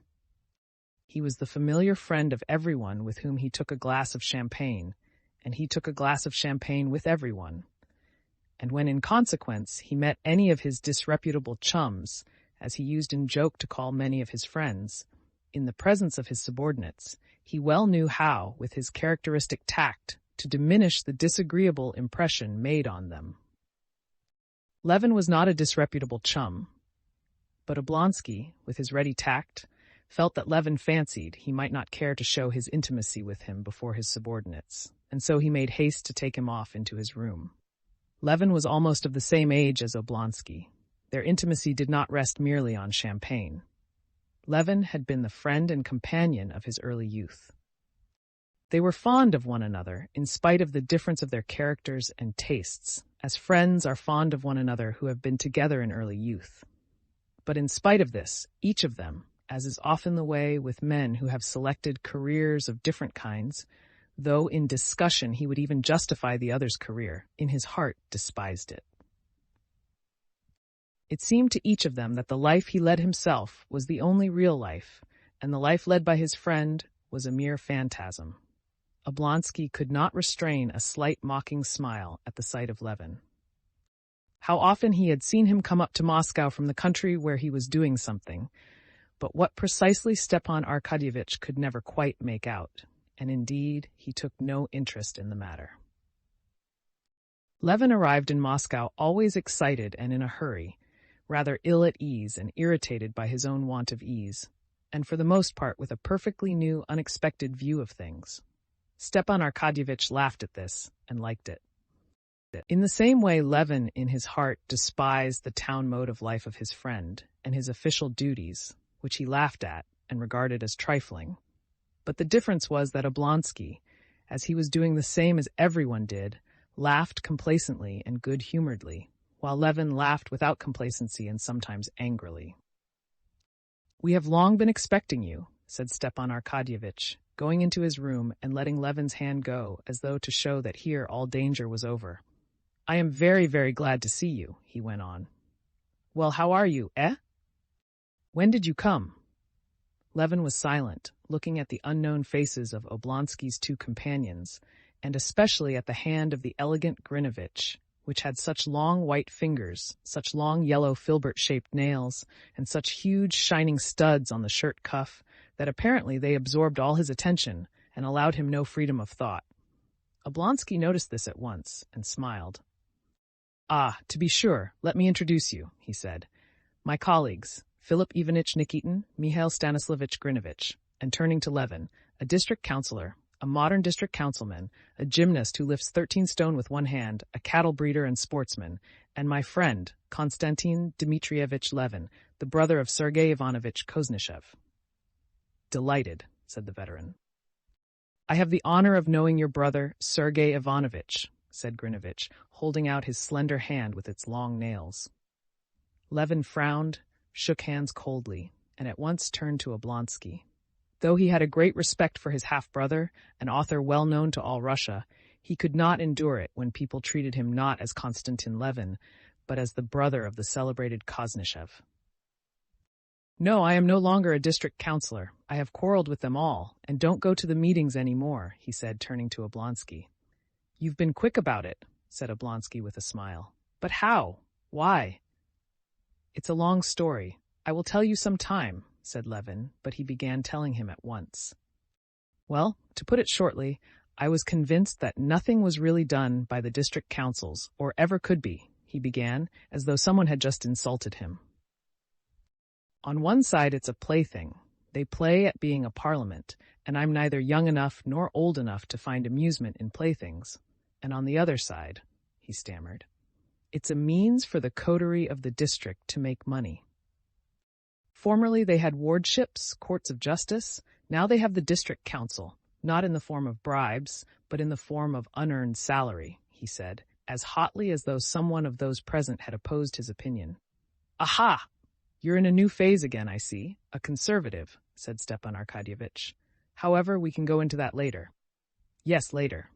He was the familiar friend of everyone with whom he took a glass of champagne, and he took a glass of champagne with everyone. And when in consequence he met any of his disreputable chums, as he used in joke to call many of his friends, in the presence of his subordinates, he well knew how, with his characteristic tact, to diminish the disagreeable impression made on them. Levin was not a disreputable chum, but Oblonsky, with his ready tact, felt that Levin fancied he might not care to show his intimacy with him before his subordinates, and so he made haste to take him off into his room. Levin was almost of the same age as Oblonsky. Their intimacy did not rest merely on champagne. Levin had been the friend and companion of his early youth. They were fond of one another in spite of the difference of their characters and tastes, as friends are fond of one another who have been together in early youth. But in spite of this, each of them, as is often the way with men who have selected careers of different kinds, though in discussion he would even justify the other's career, in his heart despised it. It seemed to each of them that the life he led himself was the only real life, and the life led by his friend was a mere phantasm. Oblonsky could not restrain a slight mocking smile at the sight of Levin. How often he had seen him come up to Moscow from the country where he was doing something, but what precisely Stepan Arkadyevitch could never quite make out, and indeed he took no interest in the matter. Levin arrived in Moscow always excited and in a hurry, rather ill at ease and irritated by his own want of ease, and for the most part with a perfectly new, unexpected view of things. Stepan Arkadyevitch laughed at this and liked it. In the same way, Levin, in his heart, despised the town mode of life of his friend and his official duties, which he laughed at and regarded as trifling. But the difference was that Oblonsky, as he was doing the same as everyone did, laughed complacently and good-humoredly, while Levin laughed without complacency and sometimes angrily. "We have long been expecting you," said Stepan Arkadyevitch, going into his room and letting Levin's hand go as though to show that here all danger was over. "I am very, very glad to see you," he went on. "Well, how are you, eh? When did you come?" Levin was silent, looking at the unknown faces of Oblonsky's two companions, and especially at the hand of the elegant Grinovitch, which had such long white fingers, such long yellow filbert-shaped nails, and such huge shining studs on the shirt cuff, that apparently they absorbed all his attention and allowed him no freedom of thought. Oblonsky noticed this at once and smiled. "Ah, to be sure, let me introduce you," he said. "My colleagues, Philip Ivanitch Nikitin, Mihail Stanislavitch Grinovitch," and turning to Levin, "a district councillor, a modern district councilman, a gymnast who lifts 13 stone with one hand, a cattle breeder and sportsman, and my friend, Konstantin Dmitrievich Levin, the brother of Sergei Ivanovich Koznishev." "Delighted," said the veteran. "I have the honor of knowing your brother, Sergei Ivanovich," said Grinovitch, holding out his slender hand with its long nails. Levin frowned, shook hands coldly, and at once turned to Oblonsky. Though he had a great respect for his half-brother, an author well known to all Russia, he could not endure it when people treated him not as Konstantin Levin, but as the brother of the celebrated Koznishev. "No, I am no longer a district councillor. I have quarreled with them all, and don't go to the meetings any more," he said, turning to Oblonsky. "You've been quick about it," said Oblonsky with a smile. "But how? Why?" "It's a long story. I will tell you some time," said Levin, but he began telling him at once. "Well, to put it shortly, I was convinced that nothing was really done by the district councils, or ever could be," he began, as though someone had just insulted him. "On one side it's a plaything. They play at being a parliament, and I'm neither young enough nor old enough to find amusement in playthings. And on the other side," he stammered, "it's a means for the coterie of the district to make money. Formerly they had wardships, courts of justice. Now they have the district council, not in the form of bribes, but in the form of unearned salary," he said, as hotly as though someone of those present had opposed his opinion. "Aha! You're in a new phase again, I see. A conservative," said Stepan Arkadyevitch. "However, we can go into that later." "Yes, later.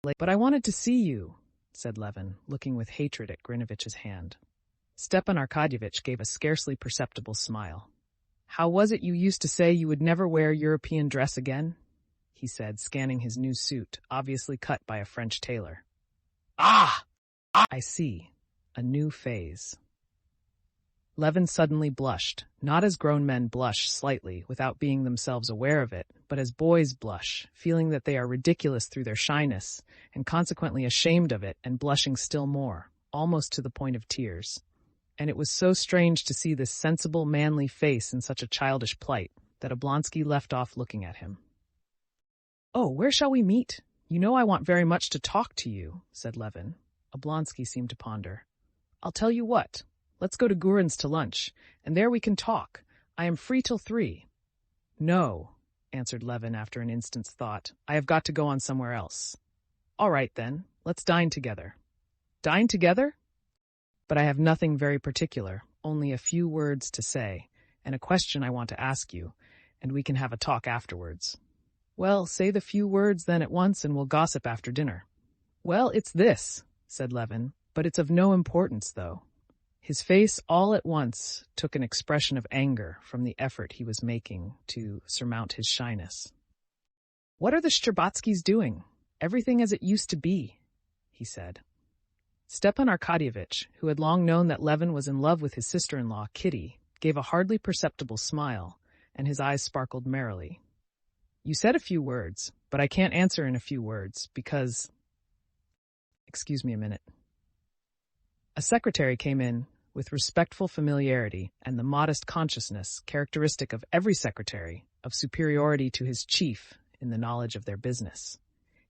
But I wanted to see you," said Levin, looking with hatred at Grinovitch's hand. Stepan Arkadyevitch gave a scarcely perceptible smile. "How was it you used to say you would never wear European dress again?" he said, scanning his new suit, obviously cut by a French tailor. "Ah! I see. A new phase." Levin suddenly blushed, not as grown men blush slightly without being themselves aware of it, but as boys blush, feeling that they are ridiculous through their shyness, and consequently ashamed of it and blushing still more, almost to the point of tears. And it was so strange to see this sensible, manly face in such a childish plight that Oblonsky left off looking at him. "Oh, where shall we meet? You know I want very much to talk to you," said Levin. Oblonsky seemed to ponder. "I'll tell you what. Let's go to Gurin's to lunch, and there we can talk. I am free till 3. "No," answered Levin after an instant's thought. "I have got to go on somewhere else." "All right, then. Let's dine together." "Dine together?" "But I have nothing very particular, only a few words to say, and a question I want to ask you, and we can have a talk afterwards." "Well, say the few words then at once, and we'll gossip after dinner." "Well, it's this," said Levin, "but it's of no importance, though." His face all at once took an expression of anger from the effort he was making to surmount his shyness. "What are the Shcherbatskys doing? Everything as it used to be," he said. Stepan Arkadyevitch, who had long known that Levin was in love with his sister-in-law, Kitty, gave a hardly perceptible smile, and his eyes sparkled merrily. "You said a few words, but I can't answer in a few words, because— Excuse me a minute." A secretary came in, with respectful familiarity and the modest consciousness characteristic of every secretary of superiority to his chief in the knowledge of their business.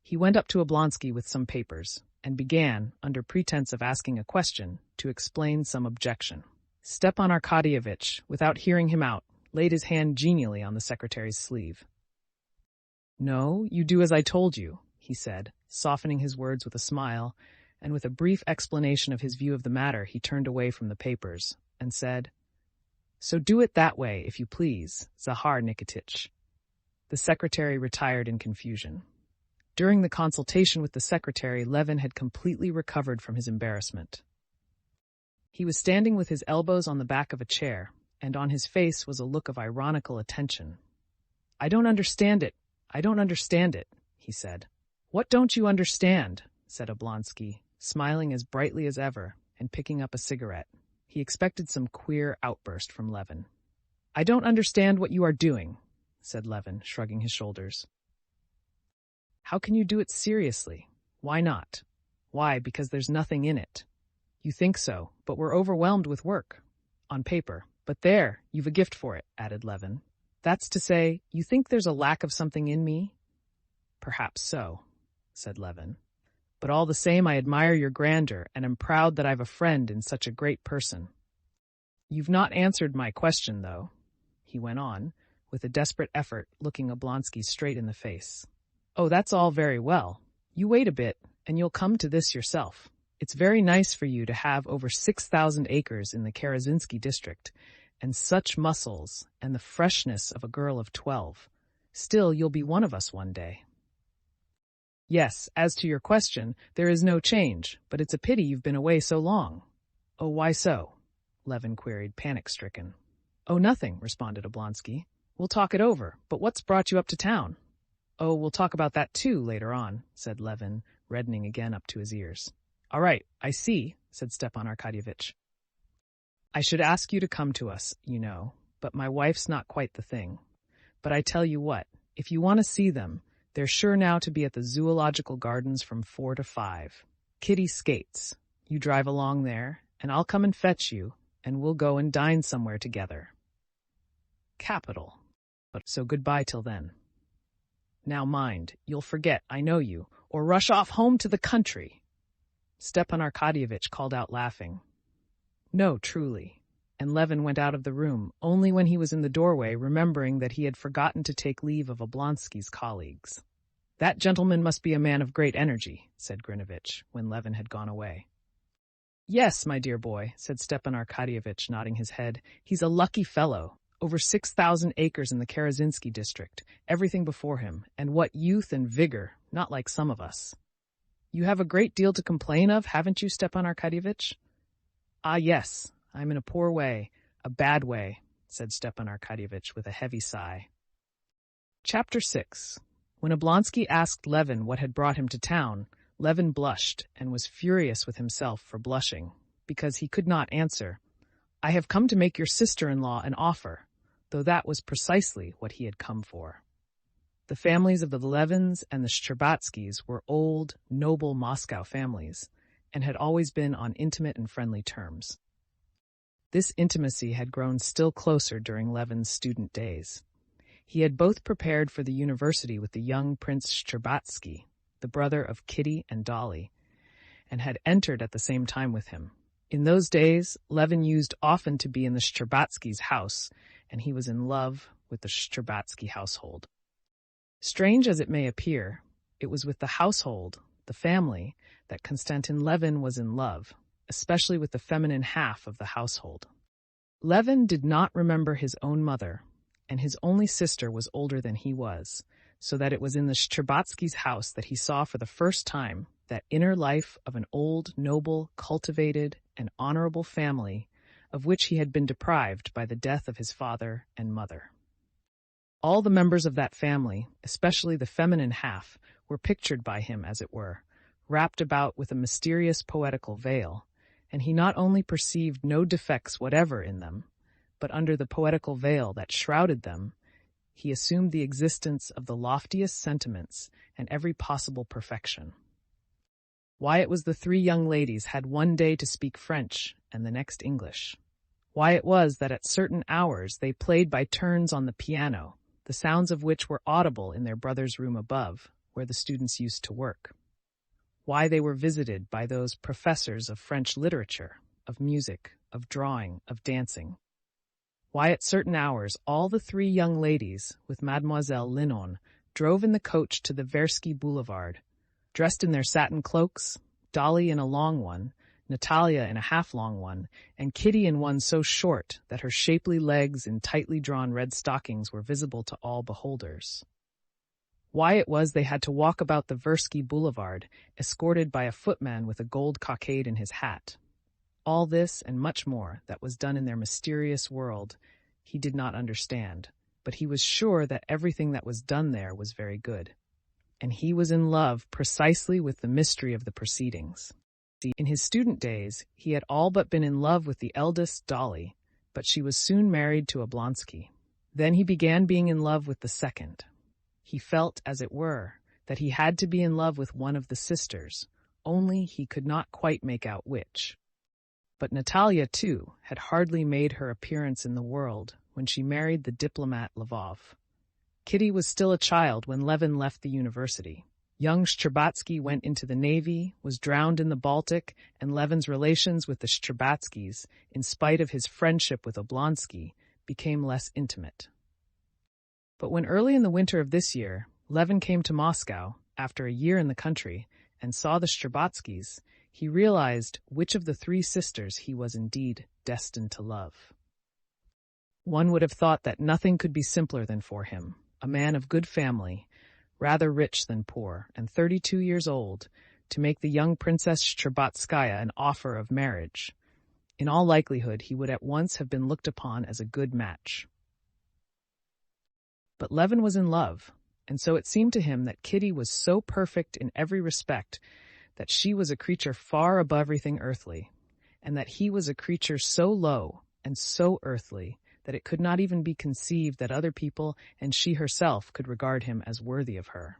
He went up to Oblonsky with some papers and began, under pretense of asking a question, to explain some objection. Stepan Arkadyevitch, without hearing him out, laid his hand genially on the secretary's sleeve. "No, you do as I told you," he said, softening his words with a smile, and with a brief explanation of his view of the matter he turned away from the papers and said, "So do it that way, if you please, Zahar Nikitich." The secretary retired in confusion. During the consultation with the secretary, Levin had completely recovered from his embarrassment. He was standing with his elbows on the back of a chair, and on his face was a look of ironical attention. "I don't understand it. I don't understand it," he said. "What don't you understand?" said Oblonsky, smiling as brightly as ever and picking up a cigarette. He expected some queer outburst from Levin. "I don't understand what you are doing," said Levin, shrugging his shoulders. "How can you do it seriously? Why not?" "Why, because there's nothing in it." "You think so, but we're overwhelmed with work. On paper. But there, you've a gift for it," added Levin. "That's to say, you think there's a lack of something in me?" "Perhaps so," said Levin. "But all the same, I admire your grandeur and am proud that I've a friend in such a great person." "You've not answered my question, though," he went on, with a desperate effort, looking Oblonsky straight in the face. "Oh, that's all very well. You wait a bit, and you'll come to this yourself. It's very nice for you to have over 6,000 acres in the Karazinsky district, and such muscles, and the freshness of a girl of 12. Still, you'll be one of us one day." "Yes, as to your question, there is no change, but it's a pity you've been away so long." "Oh, why so?" Levin queried, panic-stricken. "Oh, nothing," responded Oblonsky. "We'll talk it over, but what's brought you up to town?" "Oh, we'll talk about that too later on," said Levin, reddening again up to his ears. "All right, I see," said Stepan Arkadyevitch. "I should ask you to come to us, you know, but my wife's not quite the thing. But I tell you what, if you want to see them, they're sure now to be at the Zoological Gardens from 4 to 5. Kitty skates. You drive along there, and I'll come and fetch you, and we'll go and dine somewhere together." "Capital. But so goodbye till then." "Now mind, you'll forget, I know you, or rush off home to the country." Stepan Arkadyevitch called out laughing. "No, truly." And Levin went out of the room, only when he was in the doorway remembering that he had forgotten to take leave of Oblonsky's colleagues. "That gentleman must be a man of great energy," said Grinovitch, when Levin had gone away. "Yes, my dear boy," said Stepan Arkadyevitch, nodding his head. "He's a lucky fellow. Over 6,000 acres in the Karazinsky district, everything before him, and what youth and vigor, not like some of us." "You have a great deal to complain of, haven't you, Stepan Arkadyevitch?" "Ah, yes, I'm in a poor way, a bad way," said Stepan Arkadyevitch with a heavy sigh. Chapter 6. When Oblonsky asked Levin what had brought him to town, Levin blushed and was furious with himself for blushing, because he could not answer, "I have come to make your sister-in-law an offer," though that was precisely what he had come for. The families of the Levins and the Shcherbatskys were old, noble Moscow families, and had always been on intimate and friendly terms. This intimacy had grown still closer during Levin's student days. He had both prepared for the university with the young Prince Shcherbatsky, the brother of Kitty and Dolly, and had entered at the same time with him. In those days, Levin used often to be in the Shcherbatskys' house, and he was in love with the Shcherbatsky household. Strange as it may appear, it was with the household, the family, that Konstantin Levin was in love, especially with the feminine half of the household. Levin did not remember his own mother, and his only sister was older than he was, so that it was in the Shcherbatskys' house that he saw for the first time that inner life of an old, noble, cultivated, and honorable family of which he had been deprived by the death of his father and mother. All the members of that family, especially the feminine half, were pictured by him, as it were, wrapped about with a mysterious poetical veil, and he not only perceived no defects whatever in them, but under the poetical veil that shrouded them, he assumed the existence of the loftiest sentiments and every possible perfection. Why it was the three young ladies had one day to speak French and the next English. Why it was that at certain hours they played by turns on the piano, the sounds of which were audible in their brother's room above, where the students used to work. Why they were visited by those professors of French literature, of music, of drawing, of dancing. Why at certain hours all the three young ladies, with Mademoiselle Linon, drove in the coach to the Versky Boulevard, dressed in their satin cloaks, Dolly in a long one, Natalia in a half-long one, and Kitty in one so short that her shapely legs in tightly drawn red stockings were visible to all beholders. Why it was they had to walk about the Versky Boulevard, escorted by a footman with a gold cockade in his hat. All this and much more that was done in their mysterious world he did not understand, but he was sure that everything that was done there was very good. And he was in love precisely with the mystery of the proceedings. In his student days, he had all but been in love with the eldest, Dolly, but she was soon married to Oblonsky. Then he began being in love with the second. He felt, as it were, that he had to be in love with one of the sisters, only he could not quite make out which. But Natalia, too, had hardly made her appearance in the world when she married the diplomat Lvov. Kitty was still a child when Levin left the university. Young Shcherbatsky went into the navy, was drowned in the Baltic, and Levin's relations with the Shcherbatskys, in spite of his friendship with Oblonsky, became less intimate. But when early in the winter of this year, Levin came to Moscow, after a year in the country, and saw the Shcherbatskys, he realized which of the three sisters he was indeed destined to love. One would have thought that nothing could be simpler than for him, a man of good family, rather rich than poor, and 32 years old, to make the young Princess Shcherbatskaya an offer of marriage. In all likelihood, he would at once have been looked upon as a good match. But Levin was in love, and so it seemed to him that Kitty was so perfect in every respect that she was a creature far above everything earthly, and that he was a creature so low and so earthly that it could not even be conceived that other people and she herself could regard him as worthy of her.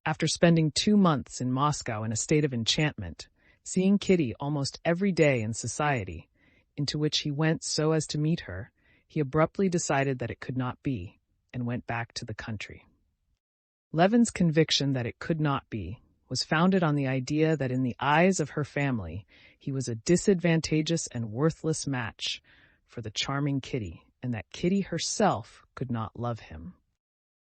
After spending 2 months in Moscow in a state of enchantment, seeing Kitty almost every day in society, into which he went so as to meet her, he abruptly decided that it could not be, and went back to the country. Levin's conviction that it could not be was founded on the idea that in the eyes of her family he was a disadvantageous and worthless match for the charming Kitty, and that Kitty herself could not love him.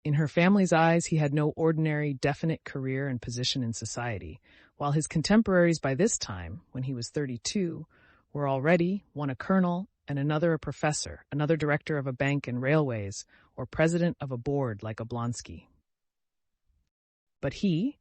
In her family's eyes he had no ordinary, definite career and position in society, while his contemporaries by this time, when he was 32, were already, one a colonel and another a professor, another director of a bank and railways, or president of a board like Oblonsky. But he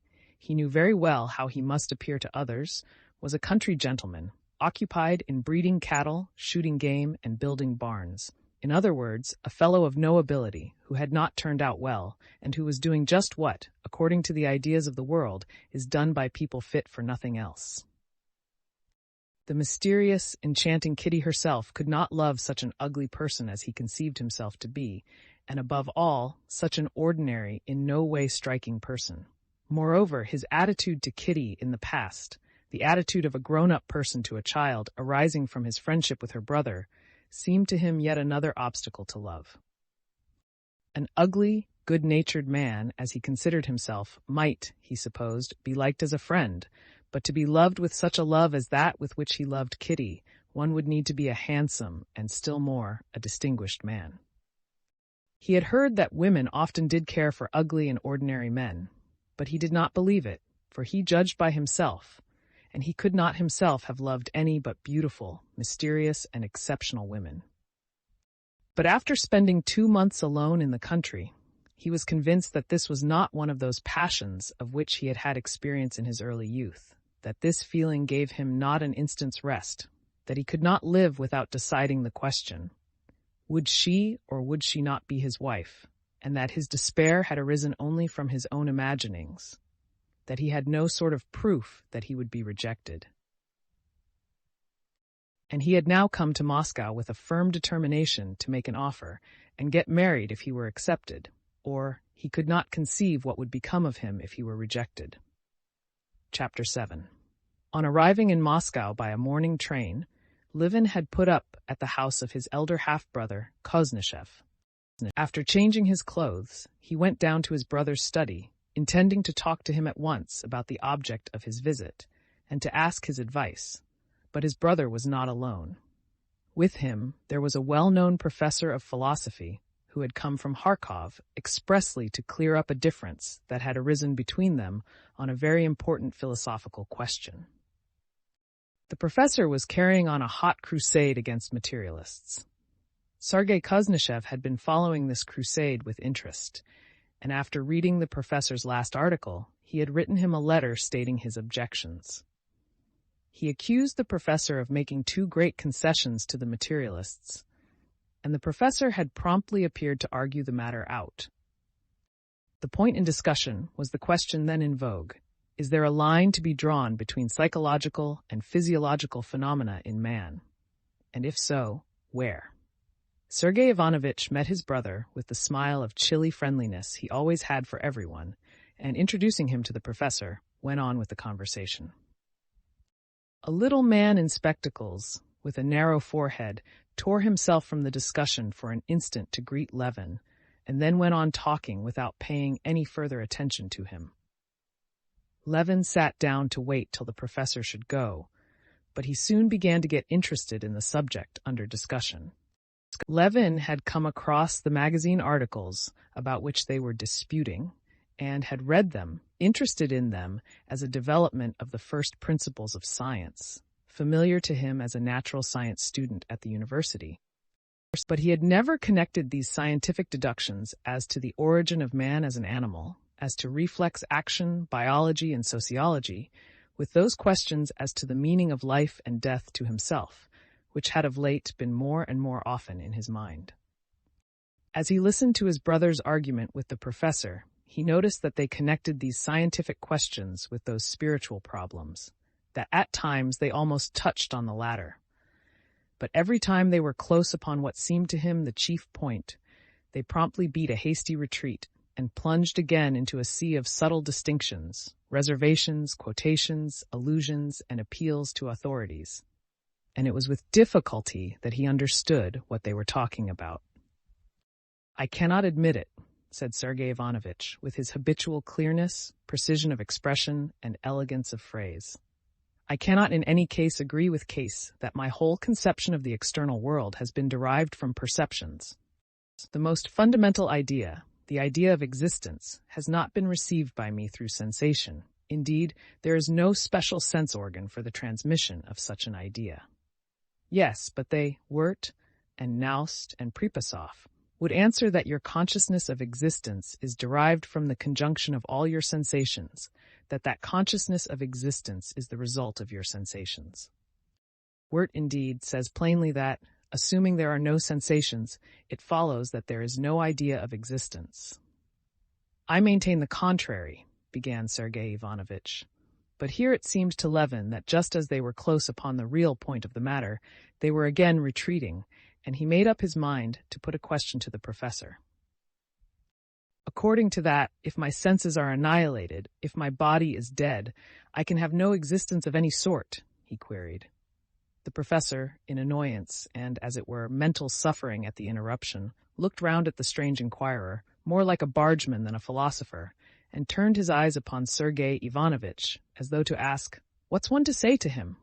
knew very well how he must appear to others, was a country gentleman, occupied in breeding cattle, shooting game, and building barns. In other words, a fellow of no ability, who had not turned out well, and who was doing just what, according to the ideas of the world, is done by people fit for nothing else. The mysterious, enchanting Kitty herself could not love such an ugly person as he conceived himself to be, and above all, such an ordinary, in no way striking person. Moreover, his attitude to Kitty in the past, the attitude of a grown-up person to a child arising from his friendship with her brother, seemed to him yet another obstacle to love. An ugly, good-natured man, as he considered himself, might, he supposed, be liked as a friend, but to be loved with such a love as that with which he loved Kitty, one would need to be a handsome, and still more, a distinguished man. He had heard that women often did care for ugly and ordinary men, but he did not believe it, for he judged by himself, and he could not himself have loved any but beautiful, mysterious, and exceptional women. But after spending 2 months alone in the country, he was convinced that this was not one of those passions of which he had had experience in his early youth, that this feeling gave him not an instant's rest, that he could not live without deciding the question, would she or would she not be his wife, and that his despair had arisen only from his own imaginings, that he had no sort of proof that he would be rejected. And he had now come to Moscow with a firm determination to make an offer and get married if he were accepted, or he could not conceive what would become of him if he were rejected. Chapter 7. On arriving in Moscow by a morning train, Levin had put up at the house of his elder half-brother, Koznishev. After changing his clothes, he went down to his brother's study, intending to talk to him at once about the object of his visit, and to ask his advice. But his brother was not alone. With him, there was a well-known professor of philosophy who had come from Kharkov expressly to clear up a difference that had arisen between them on a very important philosophical question. The professor was carrying on a hot crusade against materialists. Sergei Kuznetsov had been following this crusade with interest, and after reading the professor's last article, he had written him a letter stating his objections. He accused the professor of making too great concessions to the materialists, and the professor had promptly appeared to argue the matter out. The point in discussion was the question then in vogue: is there a line to be drawn between psychological and physiological phenomena in man? And if so, where? Sergei Ivanovich met his brother with the smile of chilly friendliness he always had for everyone, and introducing him to the professor, went on with the conversation. A little man in spectacles, with a narrow forehead, tore himself from the discussion for an instant to greet Levin, and then went on talking without paying any further attention to him. Levin sat down to wait till the professor should go, but he soon began to get interested in the subject under discussion. Levin had come across the magazine articles about which they were disputing, and had read them, interested in them as a development of the first principles of science, familiar to him as a natural science student at the university. But he had never connected these scientific deductions as to the origin of man as an animal, as to reflex action, biology, and sociology, with those questions as to the meaning of life and death to himself, which had of late been more and more often in his mind. As he listened to his brother's argument with the professor, he noticed that they connected these scientific questions with those spiritual problems, that at times they almost touched on the latter. But every time they were close upon what seemed to him the chief point, they promptly beat a hasty retreat and plunged again into a sea of subtle distinctions, reservations, quotations, allusions, and appeals to authorities. And it was with difficulty that he understood what they were talking about. "I cannot admit it," said Sergei Ivanovich, with his habitual clearness, precision of expression, and elegance of phrase. "I cannot in any case agree with Case that my whole conception of the external world has been derived from perceptions. The most fundamental idea, the idea of existence, has not been received by me through sensation. Indeed, there is no special sense organ for the transmission of such an idea." Yes, but they, Wirt and Naust and Pripasov, would answer that your consciousness of existence is derived from the conjunction of all your sensations, that consciousness of existence is the result of your sensations. Wirt, indeed, says plainly that, assuming there are no sensations, it follows that there is no idea of existence. "I maintain the contrary," began Sergei Ivanovich. But here it seemed to Levin that just as they were close upon the real point of the matter, they were again retreating, and he made up his mind to put a question to the professor. "According to that, if my senses are annihilated, if my body is dead, I can have no existence of any sort," he queried. The professor, in annoyance and, as it were, mental suffering at the interruption, looked round at the strange inquirer, more like a bargeman than a philosopher, and turned his eyes upon Sergei Ivanovich, as though to ask, "What's one to say to him?"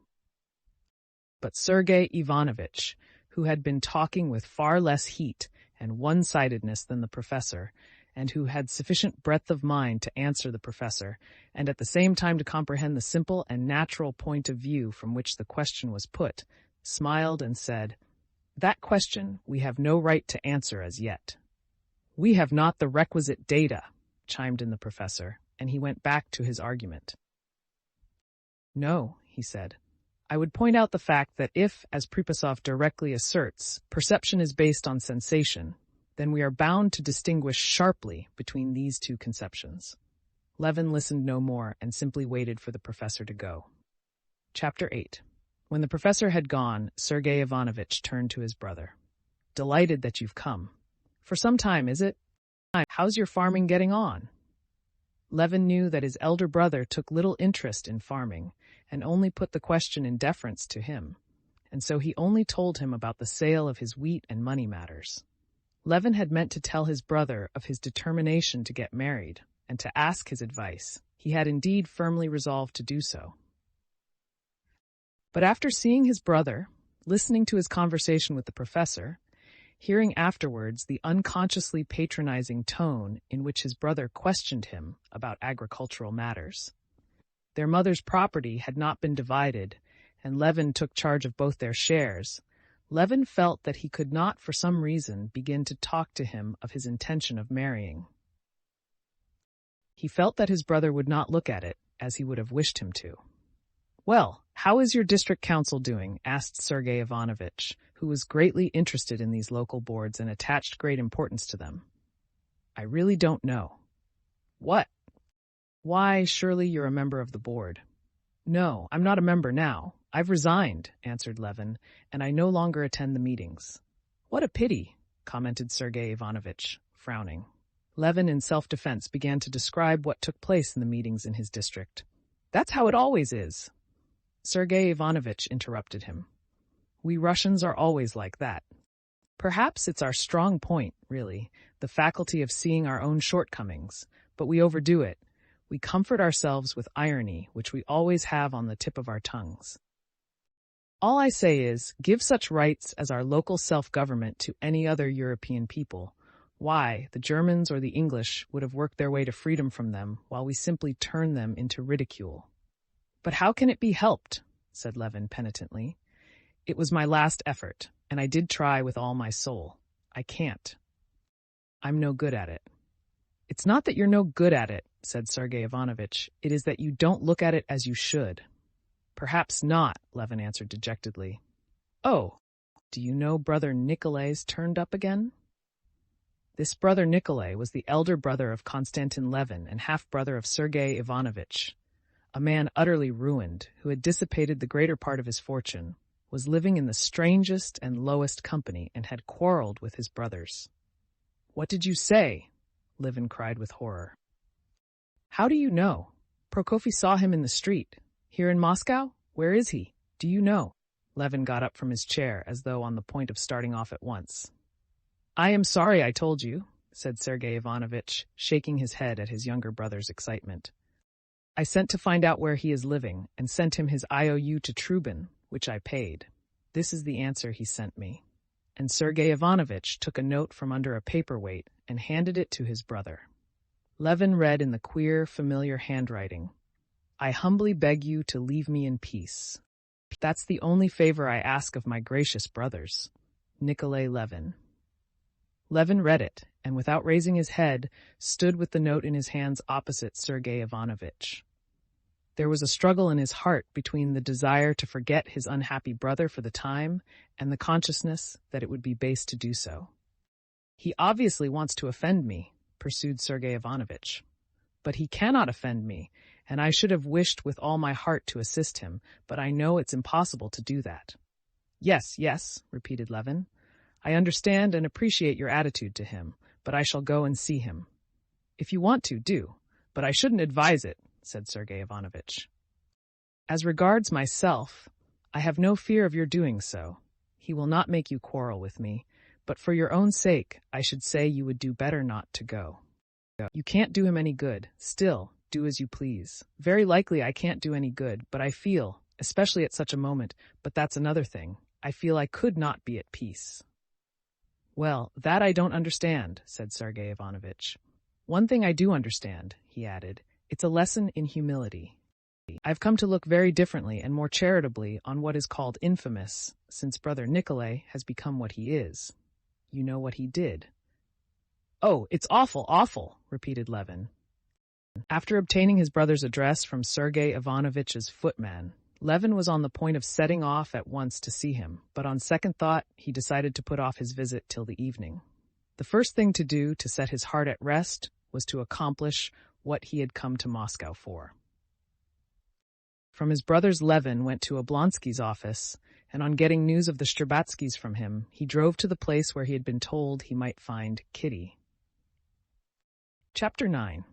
But Sergei Ivanovich, who had been talking with far less heat and one-sidedness than the professor, and who had sufficient breadth of mind to answer the professor, and at the same time to comprehend the simple and natural point of view from which the question was put, smiled and said, "That question we have no right to answer as yet." "We have not the requisite data," chimed in the professor, and he went back to his argument. "No," he said. "I would point out the fact that if, as Pripasov directly asserts, perception is based on sensation, then we are bound to distinguish sharply between these two conceptions." Levin listened no more and simply waited for the professor to go. Chapter 8. When the professor had gone, Sergei Ivanovich turned to his brother. "Delighted that you've come. For some time, is it? How's your farming getting on?" Levin knew that his elder brother took little interest in farming, and only put the question in deference to him, and so he only told him about the sale of his wheat and money matters. Levin had meant to tell his brother of his determination to get married and to ask his advice. He had indeed firmly resolved to do so. But after seeing his brother, listening to his conversation with the professor, hearing afterwards the unconsciously patronizing tone in which his brother questioned him about agricultural matters, their mother's property had not been divided, and Levin took charge of both their shares. Levin felt that he could not, for some reason, begin to talk to him of his intention of marrying. He felt that his brother would not look at it as he would have wished him to. "Well, how is your district council doing?" asked Sergei Ivanovich, who was greatly interested in these local boards and attached great importance to them. "I really don't know." "What?" "Why, surely you're a member of the board." "No, I'm not a member now. I've resigned," answered Levin, "and I no longer attend the meetings." "What a pity," commented Sergei Ivanovich, frowning. Levin, in self-defense, began to describe what took place in the meetings in his district. "That's how it always is." Sergei Ivanovich interrupted him. "We Russians are always like that. Perhaps it's our strong point, really, the faculty of seeing our own shortcomings, but we overdo it. We comfort ourselves with irony, which we always have on the tip of our tongues. All I say is, give such rights as our local self-government to any other European people. Why, the Germans or the English would have worked their way to freedom from them, while we simply turn them into ridicule." "But how can it be helped?" said Levin penitently. "It was my last effort, and I did try with all my soul. I can't. I'm no good at it." "It's not that you're no good at it," said Sergei Ivanovich. "It is that you don't look at it as you should." "Perhaps not," Levin answered dejectedly. "Oh, do you know brother Nikolai's turned up again?" This brother Nikolai was the elder brother of Konstantin Levin and half-brother of Sergei Ivanovich, a man utterly ruined, who had dissipated the greater part of his fortune, was living in the strangest and lowest company, and had quarreled with his brothers. "What did you say?" Levin cried with horror. "How do you know? Prokofy saw him in the street. Here in Moscow? Where is he? Do you know?" Levin got up from his chair, as though on the point of starting off at once. "I am sorry I told you," said Sergei Ivanovich, shaking his head at his younger brother's excitement. "I sent to find out where he is living, and sent him his IOU to Trubin, which I paid. This is the answer he sent me." And Sergei Ivanovich took a note from under a paperweight and handed it to his brother. Levin read in the queer, familiar handwriting, "I humbly beg you to leave me in peace. That's the only favor I ask of my gracious brothers. Nikolai Levin." Levin read it, and without raising his head, stood with the note in his hands opposite Sergei Ivanovich. There was a struggle in his heart between the desire to forget his unhappy brother for the time and the consciousness that it would be base to do so. "He obviously wants to offend me," pursued Sergei Ivanovich. "But he cannot offend me, and I should have wished with all my heart to assist him, but I know it's impossible to do that." "Yes, yes," repeated Levin. "I understand and appreciate your attitude to him, but I shall go and see him." "If you want to, do, but I shouldn't advise it," said Sergei Ivanovich. "As regards myself, I have no fear of your doing so. He will not make you quarrel with me, but for your own sake, I should say you would do better not to go. You can't do him any good. Still, do as you please. Very likely I can't do any good, but I feel, especially at such a moment, but that's another thing, I feel I could not be at peace." "Well, that I don't understand," said Sergei Ivanovich. "One thing I do understand," he added. "It's a lesson in humility. I've come to look very differently and more charitably on what is called infamous, since brother Nikolai has become what he is. You know what he did." "Oh, it's awful, awful," repeated Levin. After obtaining his brother's address from Sergei Ivanovich's footman, Levin was on the point of setting off at once to see him, but on second thought, he decided to put off his visit till the evening. The first thing to do to set his heart at rest was to accomplish what he had come to Moscow for. From his brothers, Levin went to Oblonsky's office, and on getting news of the Strabatskys from him, he drove to the place where he had been told he might find Kitty. Chapter 9.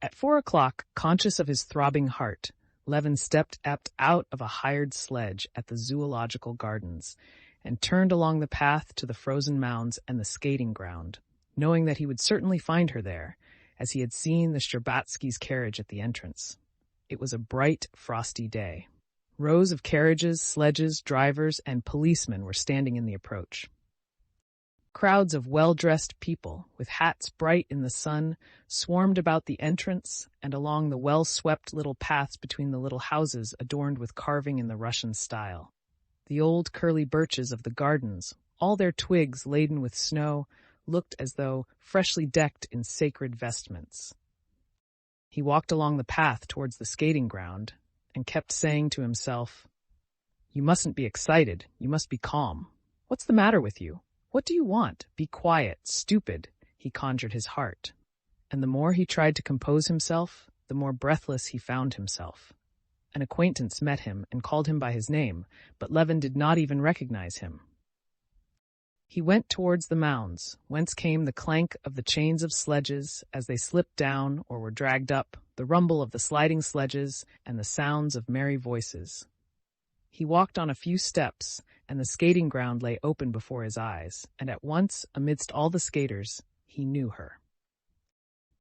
At 4 o'clock, conscious of his throbbing heart, Levin stepped out of a hired sledge at the Zoological Gardens, and turned along the path to the frozen mounds and the skating ground, knowing that he would certainly find her there, as he had seen the Shtcherbatskys' carriage at the entrance. It was a bright, frosty day. Rows of carriages, sledges, drivers, and policemen were standing in the approach. Crowds of well-dressed people, with hats bright in the sun, swarmed about the entrance and along the well-swept little paths between the little houses adorned with carving in the Russian style. The old curly birches of the gardens, all their twigs laden with snow, looked as though freshly decked in sacred vestments. He walked along the path towards the skating ground and kept saying to himself, "You mustn't be excited, you must be calm. What's the matter with you? What do you want? Be quiet, stupid," he conjured his heart. And the more he tried to compose himself, the more breathless he found himself. An acquaintance met him and called him by his name, but Levin did not even recognize him. He went towards the mounds, whence came the clank of the chains of sledges as they slipped down or were dragged up, the rumble of the sliding sledges, and the sounds of merry voices. He walked on a few steps, and the skating ground lay open before his eyes, and at once, amidst all the skaters, he knew her.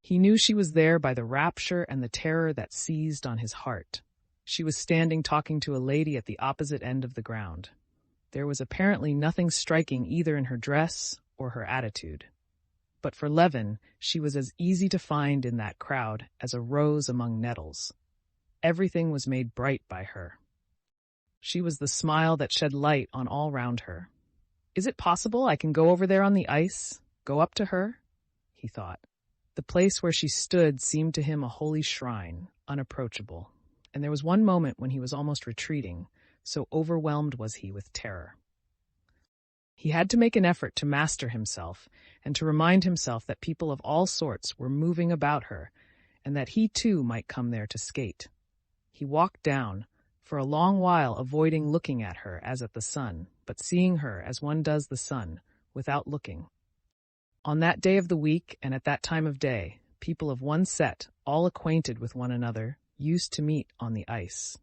He knew she was there by the rapture and the terror that seized on his heart. She was standing talking to a lady at the opposite end of the ground. There was apparently nothing striking either in her dress or her attitude. But for Levin, she was as easy to find in that crowd as a rose among nettles. Everything was made bright by her. She was the smile that shed light on all round her. "Is it possible I can go over there on the ice, go up to her?" he thought. The place where she stood seemed to him a holy shrine, unapproachable, and there was one moment when he was almost retreating, so overwhelmed was he with terror. He had to make an effort to master himself and to remind himself that people of all sorts were moving about her and that he too might come there to skate. He walked down, for a long while avoiding looking at her as at the sun, but seeing her as one does the sun, without looking. On that day of the week and at that time of day, people of one set, all acquainted with one another, used to meet on the ice.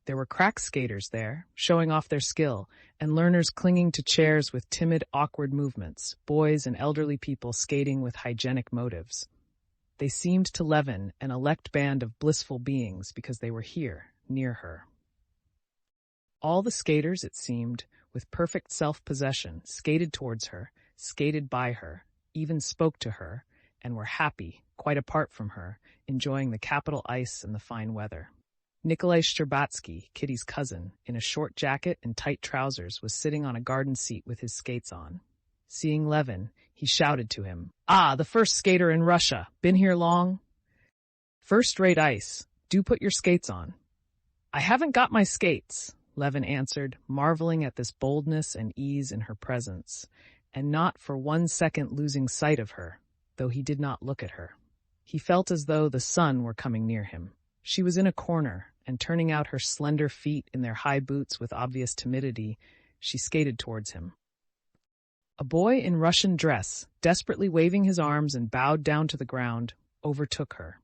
There were crack skaters there, showing off their skill, and learners clinging to chairs with timid, awkward movements, boys and elderly people skating with hygienic motives. They seemed to Levin an elect band of blissful beings because they were here, near her. All the skaters, it seemed, with perfect self-possession, skated towards her, skated by her, even spoke to her, and were happy, quite apart from her, enjoying the capital ice and the fine weather. Nikolai Shtcherbatsky, Kitty's cousin, in a short jacket and tight trousers, was sitting on a garden seat with his skates on. Seeing Levin, he shouted to him, "Ah, the first skater in Russia! Been here long?" "First-rate ice. Do put your skates on." "I haven't got my skates," Levin answered, marveling at this boldness and ease in her presence, and not for 1 second losing sight of her, though he did not look at her. He felt as though the sun were coming near him. She was in a corner, and turning out her slender feet in their high boots with obvious timidity, she skated towards him. A boy in Russian dress, desperately waving his arms and bowed down to the ground, overtook her.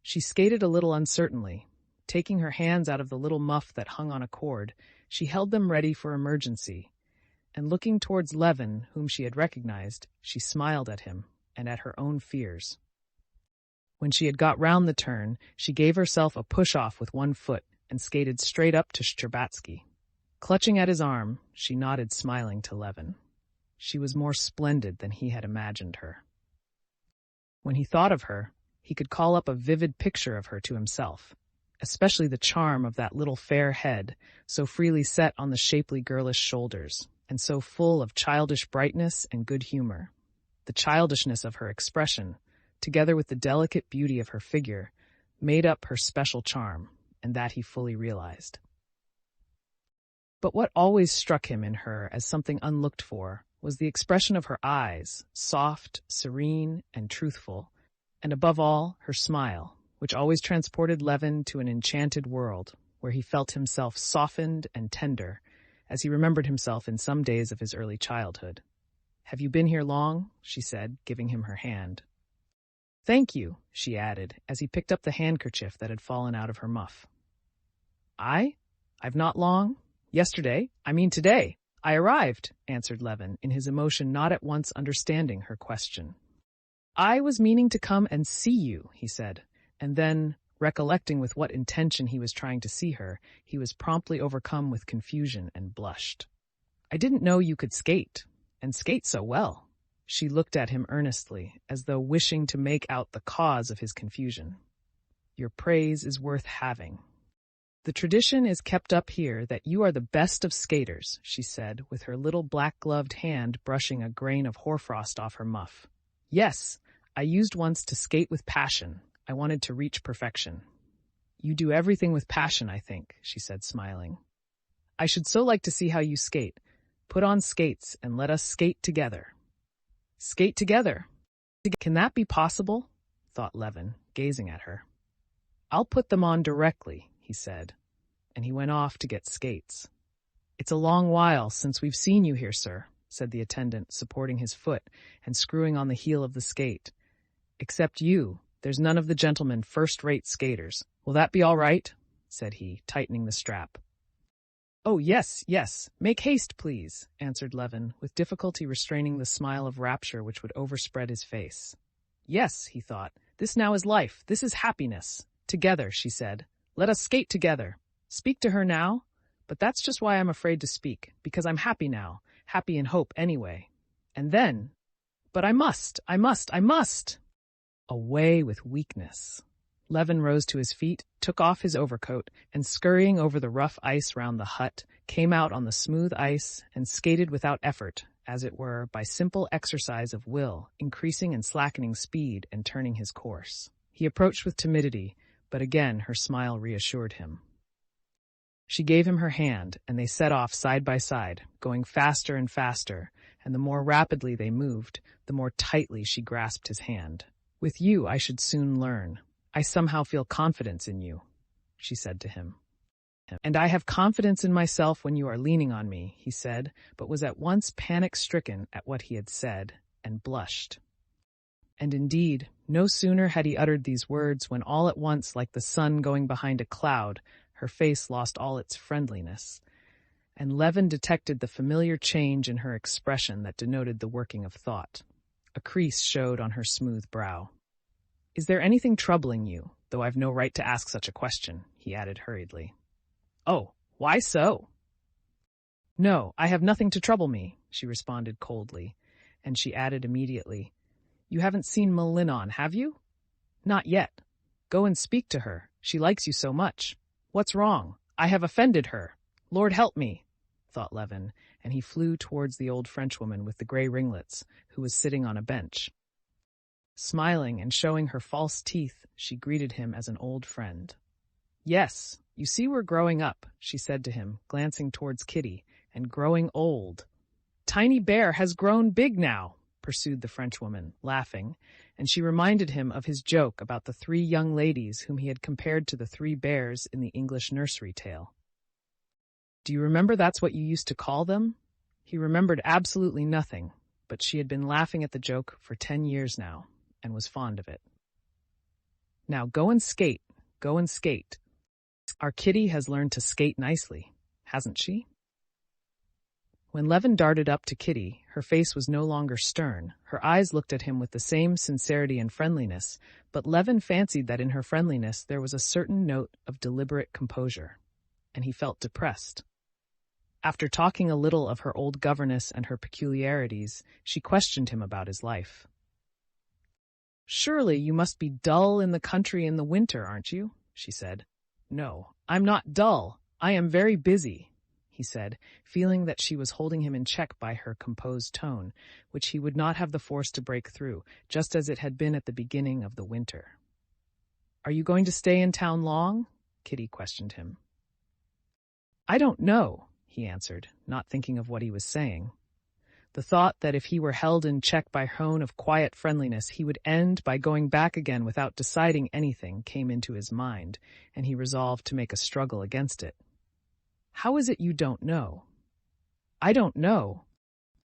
She skated a little uncertainly. Taking her hands out of the little muff that hung on a cord, she held them ready for emergency, and looking towards Levin, whom she had recognized, she smiled at him and at her own fears. When she had got round the turn, she gave herself a push-off with one foot and skated straight up to Shtcherbatsky. Clutching at his arm, she nodded smiling to Levin. She was more splendid than he had imagined her. When he thought of her, he could call up a vivid picture of her to himself, especially the charm of that little fair head, so freely set on the shapely girlish shoulders, and so full of childish brightness and good humor. The childishness of her expression, together with the delicate beauty of her figure, made up her special charm, and that he fully realized. But what always struck him in her as something unlooked for was the expression of her eyes, soft, serene, and truthful, and above all, her smile, which always transported Levin to an enchanted world, where he felt himself softened and tender, as he remembered himself in some days of his early childhood. "Have you been here long?" she said, giving him her hand. "Thank you," she added, as he picked up the handkerchief that had fallen out of her muff. I've not long? Yesterday? I mean today. I arrived, answered Levin, in his emotion not at once understanding her question. I was meaning to come and see you, he said, and then, recollecting with what intention he was trying to see her, he was promptly overcome with confusion and blushed. I didn't know you could skate, and skate so well. She looked at him earnestly, as though wishing to make out the cause of his confusion. Your praise is worth having. The tradition is kept up here that you are the best of skaters, she said, with her little black-gloved hand brushing a grain of hoarfrost off her muff. Yes, I used once to skate with passion. I wanted to reach perfection. You do everything with passion, I think, she said, smiling. I should so like to see how you skate. Put on skates and let us skate together. Skate together? Can that be possible? Thought Levin, gazing at her. I'll put them on directly, he said, and he went off to get skates. It's a long while since we've seen you here, sir, said the attendant, supporting his foot and screwing on the heel of the skate. Except you, there's none of the gentlemen first-rate skaters. Will that be all right? Said he, tightening the strap. Oh, yes, yes, make haste, please, answered Levin, with difficulty restraining the smile of rapture which would overspread his face. Yes, he thought, this now is life, this is happiness. Together, she said. Let us skate together. Speak to her now? But that's just why I'm afraid to speak, because I'm happy now, happy in hope anyway. And then, but I must. Away with weakness. Levin rose to his feet, took off his overcoat, and scurrying over the rough ice round the hut, came out on the smooth ice and skated without effort, as it were, by simple exercise of will, increasing and slackening speed and turning his course. He approached with timidity, but again her smile reassured him. She gave him her hand, and they set off side by side, going faster and faster, and the more rapidly they moved, the more tightly she grasped his hand. With you I should soon learn. I somehow feel confidence in you, she said to him. And I have confidence in myself when you are leaning on me, he said, but was at once panic-stricken at what he had said, and blushed. And indeed, no sooner had he uttered these words when all at once, like the sun going behind a cloud, her face lost all its friendliness, and Levin detected the familiar change in her expression that denoted the working of thought. A crease showed on her smooth brow. Is there anything troubling you, though I've no right to ask such a question, he added hurriedly. Oh, why so? No, I have nothing to trouble me, she responded coldly, and she added immediately, You haven't seen Malinon, have you? Not yet. Go and speak to her. She likes you so much. What's wrong? I have offended her. Lord help me, thought Levin, and he flew towards the old Frenchwoman with the gray ringlets, who was sitting on a bench. Smiling and showing her false teeth, she greeted him as an old friend. Yes, you see we're growing up, she said to him, glancing towards Kitty, and growing old. Tiny Bear has grown big now, pursued the Frenchwoman, laughing, and she reminded him of his joke about the 3 young ladies whom he had compared to the 3 bears in the English nursery tale. Do you remember that's what you used to call them? He remembered absolutely nothing, but she had been laughing at the joke for 10 years now, and was fond of it. Now go and skate, go and skate. Our Kitty has learned to skate nicely, hasn't she? When Levin darted up to Kitty, her face was no longer stern. Her eyes looked at him with the same sincerity and friendliness, but Levin fancied that in her friendliness there was a certain note of deliberate composure, and he felt depressed. After talking a little of her old governess and her peculiarities, she questioned him about his life. Surely you must be dull in the country in the winter, aren't you? She said. No, I'm not dull. I am very busy, he said, feeling that she was holding him in check by her composed tone, which he would not have the force to break through, just as it had been at the beginning of the winter. Are you going to stay in town long? Kitty questioned him. I don't know, he answered, not thinking of what he was saying. The thought that if he were held in check by her tone of quiet friendliness, he would end by going back again without deciding anything came into his mind, and he resolved to make a struggle against it. How is it you don't know? I don't know.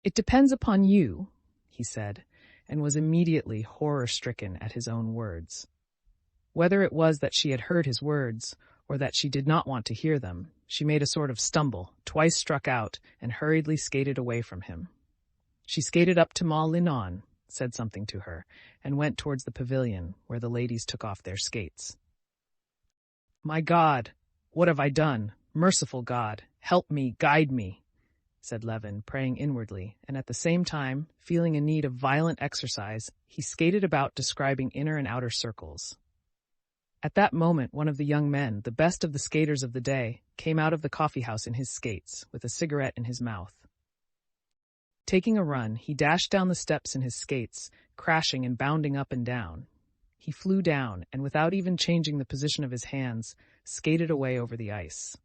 It depends upon you, he said, and was immediately horror-stricken at his own words. Whether it was that she had heard his words, or that she did not want to hear them, She made a sort of stumble, twice struck out, and hurriedly skated away from him. She skated up to Ma Linon, said something to her, and went towards the pavilion, where the ladies took off their skates. "My God, what have I done? Merciful God, help me, guide me," said Levin, praying inwardly, and at the same time, feeling a need of violent exercise, he skated about describing inner and outer circles. At that moment, one of the young men, the best of the skaters of the day, came out of the coffee-house in his skates, with a cigarette in his mouth. Taking a run, he dashed down the steps in his skates, crashing and bounding up and down. He flew down, and without even changing the position of his hands, skated away over the ice.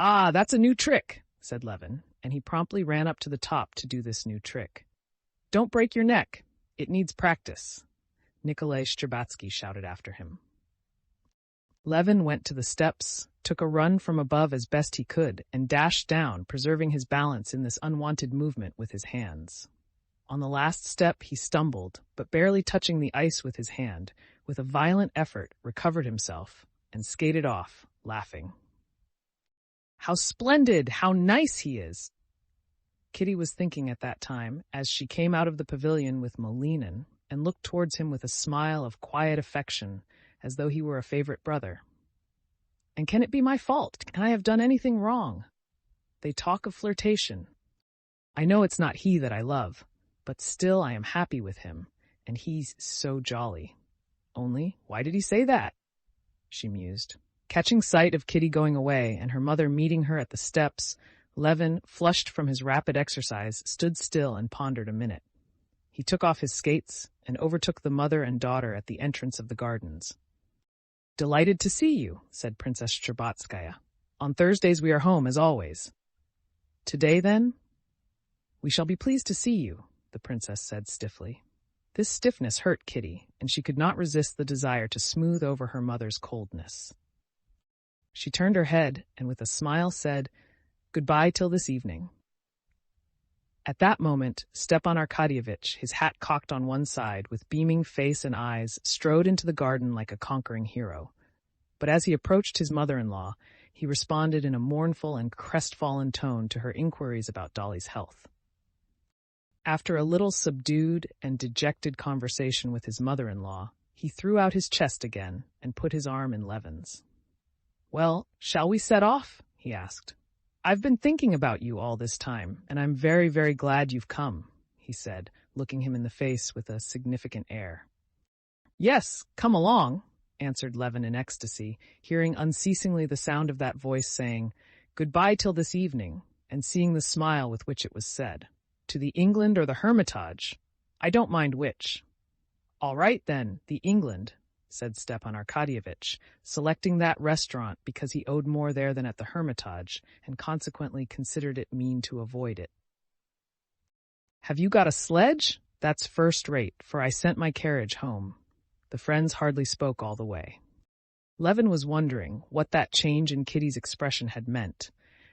"Ah, that's a new trick," said Levin, and he promptly ran up to the top to do this new trick. "Don't break your neck. It needs practice," Nikolai Shcherbatsky shouted after him. Levin went to the steps, took a run from above as best he could, and dashed down, preserving his balance in this unwanted movement with his hands. On the last step he stumbled, but barely touching the ice with his hand, with a violent effort recovered himself, and skated off, laughing. "How splendid! How nice he is!" Kitty was thinking at that time, as she came out of the pavilion with Molinin, and looked towards him with a smile of quiet affection, as though he were a favorite brother. "And can it be my fault? Can I have done anything wrong? They talk of flirtation. I know it's not he that I love, but still I am happy with him, and he's so jolly. Only, why did he say that?" she mused. Catching sight of Kitty going away and her mother meeting her at the steps, Levin, flushed from his rapid exercise, stood still and pondered a minute. He took off his skates and overtook the mother and daughter at the entrance of the gardens. "Delighted to see you," said Princess Shcherbatskaya. "On Thursdays we are home, as always." "Today, then?" "We shall be pleased to see you," the princess said stiffly. This stiffness hurt Kitty, and she could not resist the desire to smooth over her mother's coldness. She turned her head and with a smile said, "Goodbye till this evening." At that moment, Stepan Arkadyevitch, his hat cocked on one side, with beaming face and eyes, strode into the garden like a conquering hero. But as he approached his mother-in-law, he responded in a mournful and crestfallen tone to her inquiries about Dolly's health. After a little subdued and dejected conversation with his mother-in-law, he threw out his chest again and put his arm in Levin's. "Well, shall we set off?" he asked. "I've been thinking about you all this time, and I'm very, very glad you've come," he said, looking him in the face with a significant air. "Yes, come along," answered Levin in ecstasy, hearing unceasingly the sound of that voice saying, "Goodbye till this evening," and seeing the smile with which it was said. "To the England or the Hermitage? I don't mind which." "All right, then, the England," said Stepan Arkadyevitch, selecting that restaurant because he owed more there than at the Hermitage, and consequently considered it mean to avoid it. "Have you got a sledge? That's first rate, for I sent my carriage home." The friends hardly spoke all the way. Levin was wondering what that change in Kitty's expression had meant,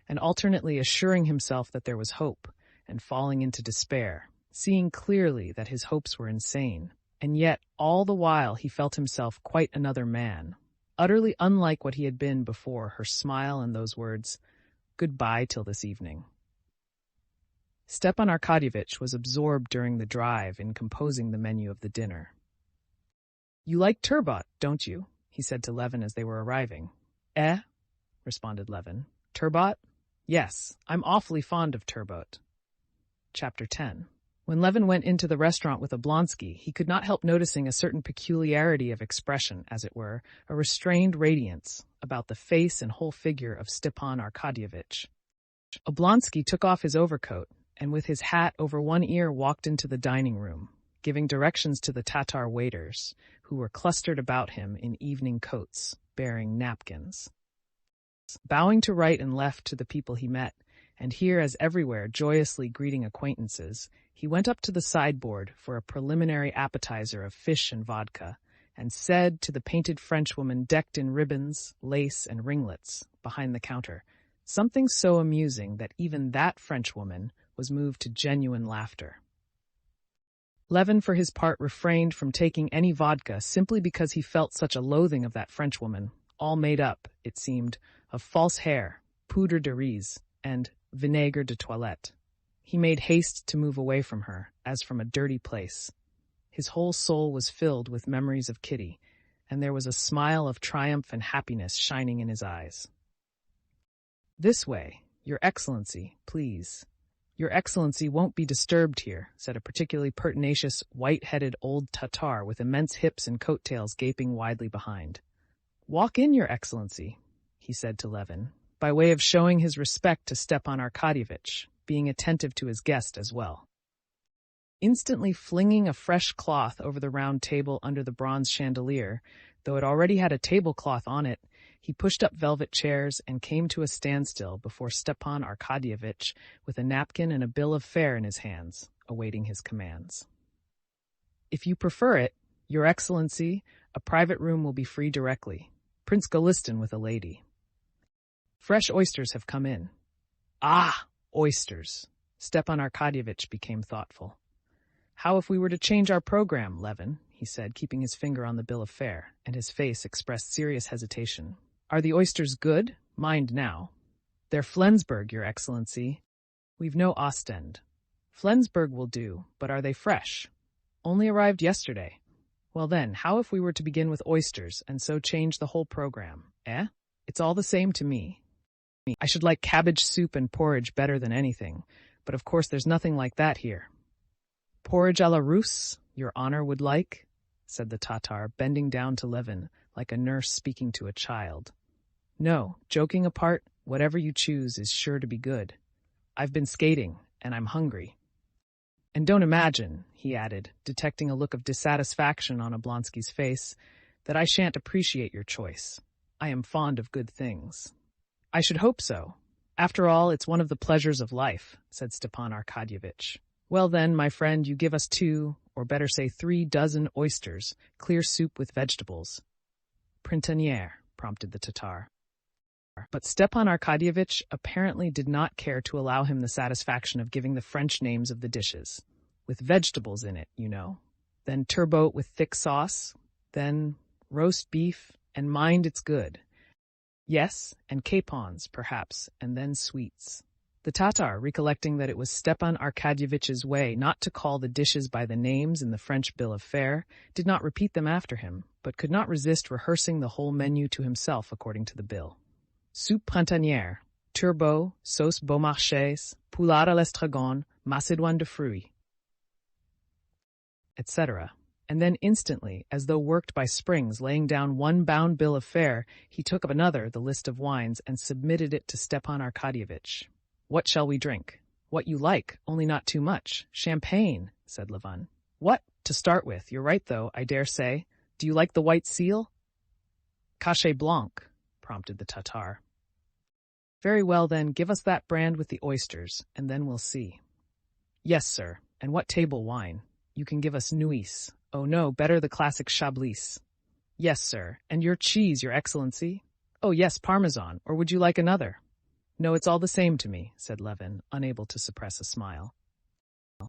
and alternately assuring himself that there was hope, and falling into despair, seeing clearly that his hopes were insane. And yet, all the while he felt himself quite another man, utterly unlike what he had been before her smile and those words, "Goodbye till this evening." Stepan Arkadyevitch was absorbed during the drive in composing the menu of the dinner. "You like turbot, don't you?" he said to Levin as they were arriving. "Eh?" responded Levin. "Turbot? Yes, I'm awfully fond of turbot." Chapter 10. When Levin went into the restaurant with Oblonsky, he could not help noticing a certain peculiarity of expression, as it were, a restrained radiance, about the face and whole figure of Stepan Arkadyevitch. Oblonsky took off his overcoat, and with his hat over one ear walked into the dining room, giving directions to the Tatar waiters, who were clustered about him in evening coats, bearing napkins. Bowing to right and left to the people he met, and here as everywhere joyously greeting acquaintances, he went up to the sideboard for a preliminary appetizer of fish and vodka, and said to the painted Frenchwoman decked in ribbons, lace, and ringlets behind the counter, something so amusing that even that Frenchwoman was moved to genuine laughter. Levin, for his part, refrained from taking any vodka simply because he felt such a loathing of that Frenchwoman, all made up, it seemed, of false hair, poudre de riz, and vinaigre de toilette. He made haste to move away from her, as from a dirty place. His whole soul was filled with memories of Kitty, and there was a smile of triumph and happiness shining in his eyes. "This way, Your Excellency, please." "Your Excellency won't be disturbed here," said a particularly pertinacious, white-headed old Tatar with immense hips and coat-tails gaping widely behind. "Walk in, Your Excellency," he said to Levin, by way of showing his respect to Stepan Arkadyevitch, being attentive to his guest as well. Instantly flinging a fresh cloth over the round table under the bronze chandelier, though it already had a tablecloth on it, he pushed up velvet chairs and came to a standstill before Stepan Arkadyevitch with a napkin and a bill of fare in his hands, awaiting his commands. "If you prefer it, Your Excellency, a private room will be free directly. Prince Golistin with a lady. Fresh oysters have come in." "Ah, oysters!" Stepan Arkadyevitch became thoughtful. "How if we were to change our program, Levin?" he said, keeping his finger on the bill of fare, and his face expressed serious hesitation. "Are the oysters good? Mind now." "They're Flensburg, Your Excellency. We've no Ostend." "Flensburg will do, but are they fresh?" "Only arrived yesterday." "Well then, how if we were to begin with oysters, and so change the whole program, eh? It's all the same to me. I should like cabbage soup and porridge better than anything, but of course there's nothing like that here." "Porridge à la Russe, Your Honor would like?" said the Tatar, bending down to Levin, like a nurse speaking to a child. "No, joking apart, whatever you choose is sure to be good. I've been skating, and I'm hungry. And don't imagine," he added, detecting a look of dissatisfaction on Oblonsky's face, "that I shan't appreciate your choice. I am fond of good things." "I should hope so. After all, it's one of the pleasures of life," said Stepan Arkadyevitch. "Well then, my friend, you give us 2, or better say 3 dozen oysters, clear soup with vegetables." "Printanière," prompted the Tatar. But Stepan Arkadyevitch apparently did not care to allow him the satisfaction of giving the French names of the dishes. "With vegetables in it, you know. Then turbot with thick sauce. Then roast beef, and mind it's good. Yes, and capons, perhaps, and then sweets." The Tatar, recollecting that it was Stepan Arkadyevitch's way not to call the dishes by the names in the French bill of fare, did not repeat them after him, but could not resist rehearsing the whole menu to himself according to the bill. "Soupe printanière, turbot, sauce Beaumarchais, poulard à l'estragon, macédoine de fruits," etc. And then instantly, as though worked by springs, laying down one bound bill of fare, he took up another, the list of wines, and submitted it to Stepan Arkadyevitch. "What shall we drink?" "What you like, only not too much. Champagne," said Levin. "What? To start with. You're right, though, I dare say. Do you like the white seal?" "Cachet blanc," prompted the Tatar. "Very well, then, give us that brand with the oysters, and then we'll see." "Yes, sir. And what table wine?" "You can give us Nuits." "Oh, no, better the classic Chablis." "Yes, sir. And your cheese, Your Excellency?" "Oh, yes, Parmesan. Or would you like another?" "No, it's all the same to me," said Levin, unable to suppress a smile.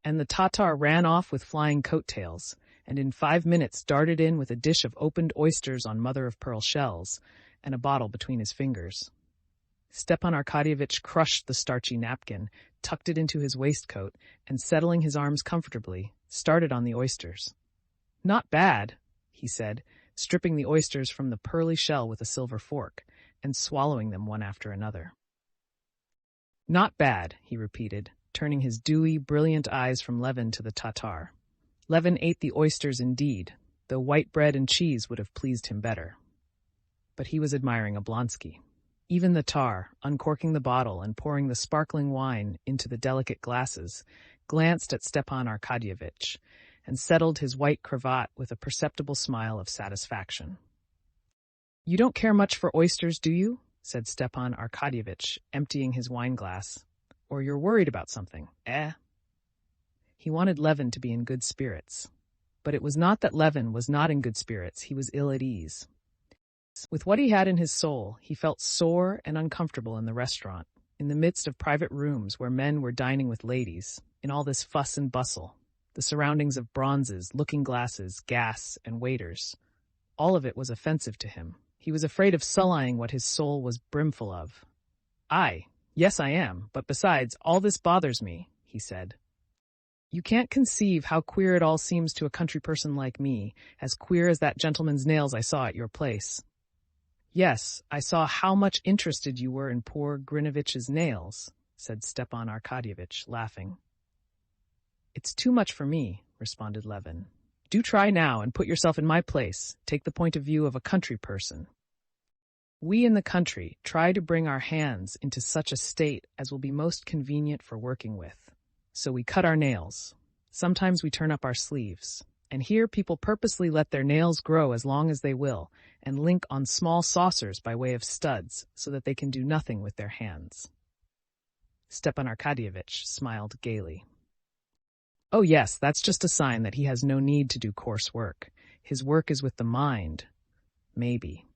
And the Tatar ran off with flying coat-tails, and in 5 minutes darted in with a dish of opened oysters on mother-of-pearl shells, and a bottle between his fingers. Stepan Arkadyevitch crushed the starchy napkin, tucked it into his waistcoat, and settling his arms comfortably, started on the oysters. "Not bad," he said, stripping the oysters from the pearly shell with a silver fork, and swallowing them one after another. "Not bad," he repeated, turning his dewy, brilliant eyes from Levin to the Tatar. Levin ate the oysters indeed, though white bread and cheese would have pleased him better. But he was admiring Oblonsky. Even the Tar, uncorking the bottle and pouring the sparkling wine into the delicate glasses, glanced at Stepan Arkadyevitch and settled his white cravat with a perceptible smile of satisfaction. "You don't care much for oysters, do you?" said Stepan Arkadyevitch, emptying his wine-glass. "Or you're worried about something, eh?" He wanted Levin to be in good spirits. But it was not that Levin was not in good spirits, he was ill at ease. With what he had in his soul, he felt sore and uncomfortable in the restaurant, in the midst of private rooms where men were dining with ladies, in all this fuss and bustle, the surroundings of bronzes, looking-glasses, gas, and waiters. All of it was offensive to him. He was afraid of sullying what his soul was brimful of. Yes, I am, but besides, all this bothers me, he said. You can't conceive how queer it all seems to a country person like me, as queer as that gentleman's nails I saw at your place. Yes, I saw how much interested you were in poor Grinovitch's nails, said Stepan Arkadyevitch, laughing. It's too much for me, responded Levin. Do try now and put yourself in my place. Take the point of view of a country person. We in the country try to bring our hands into such a state as will be most convenient for working with. So we cut our nails. Sometimes we turn up our sleeves. And here people purposely let their nails grow as long as they will and link on small saucers by way of studs so that they can do nothing with their hands. Stepan Arkadyevitch smiled gaily. Oh yes, that's just a sign that he has no need to do coarse work. His work is with the mind. Maybe.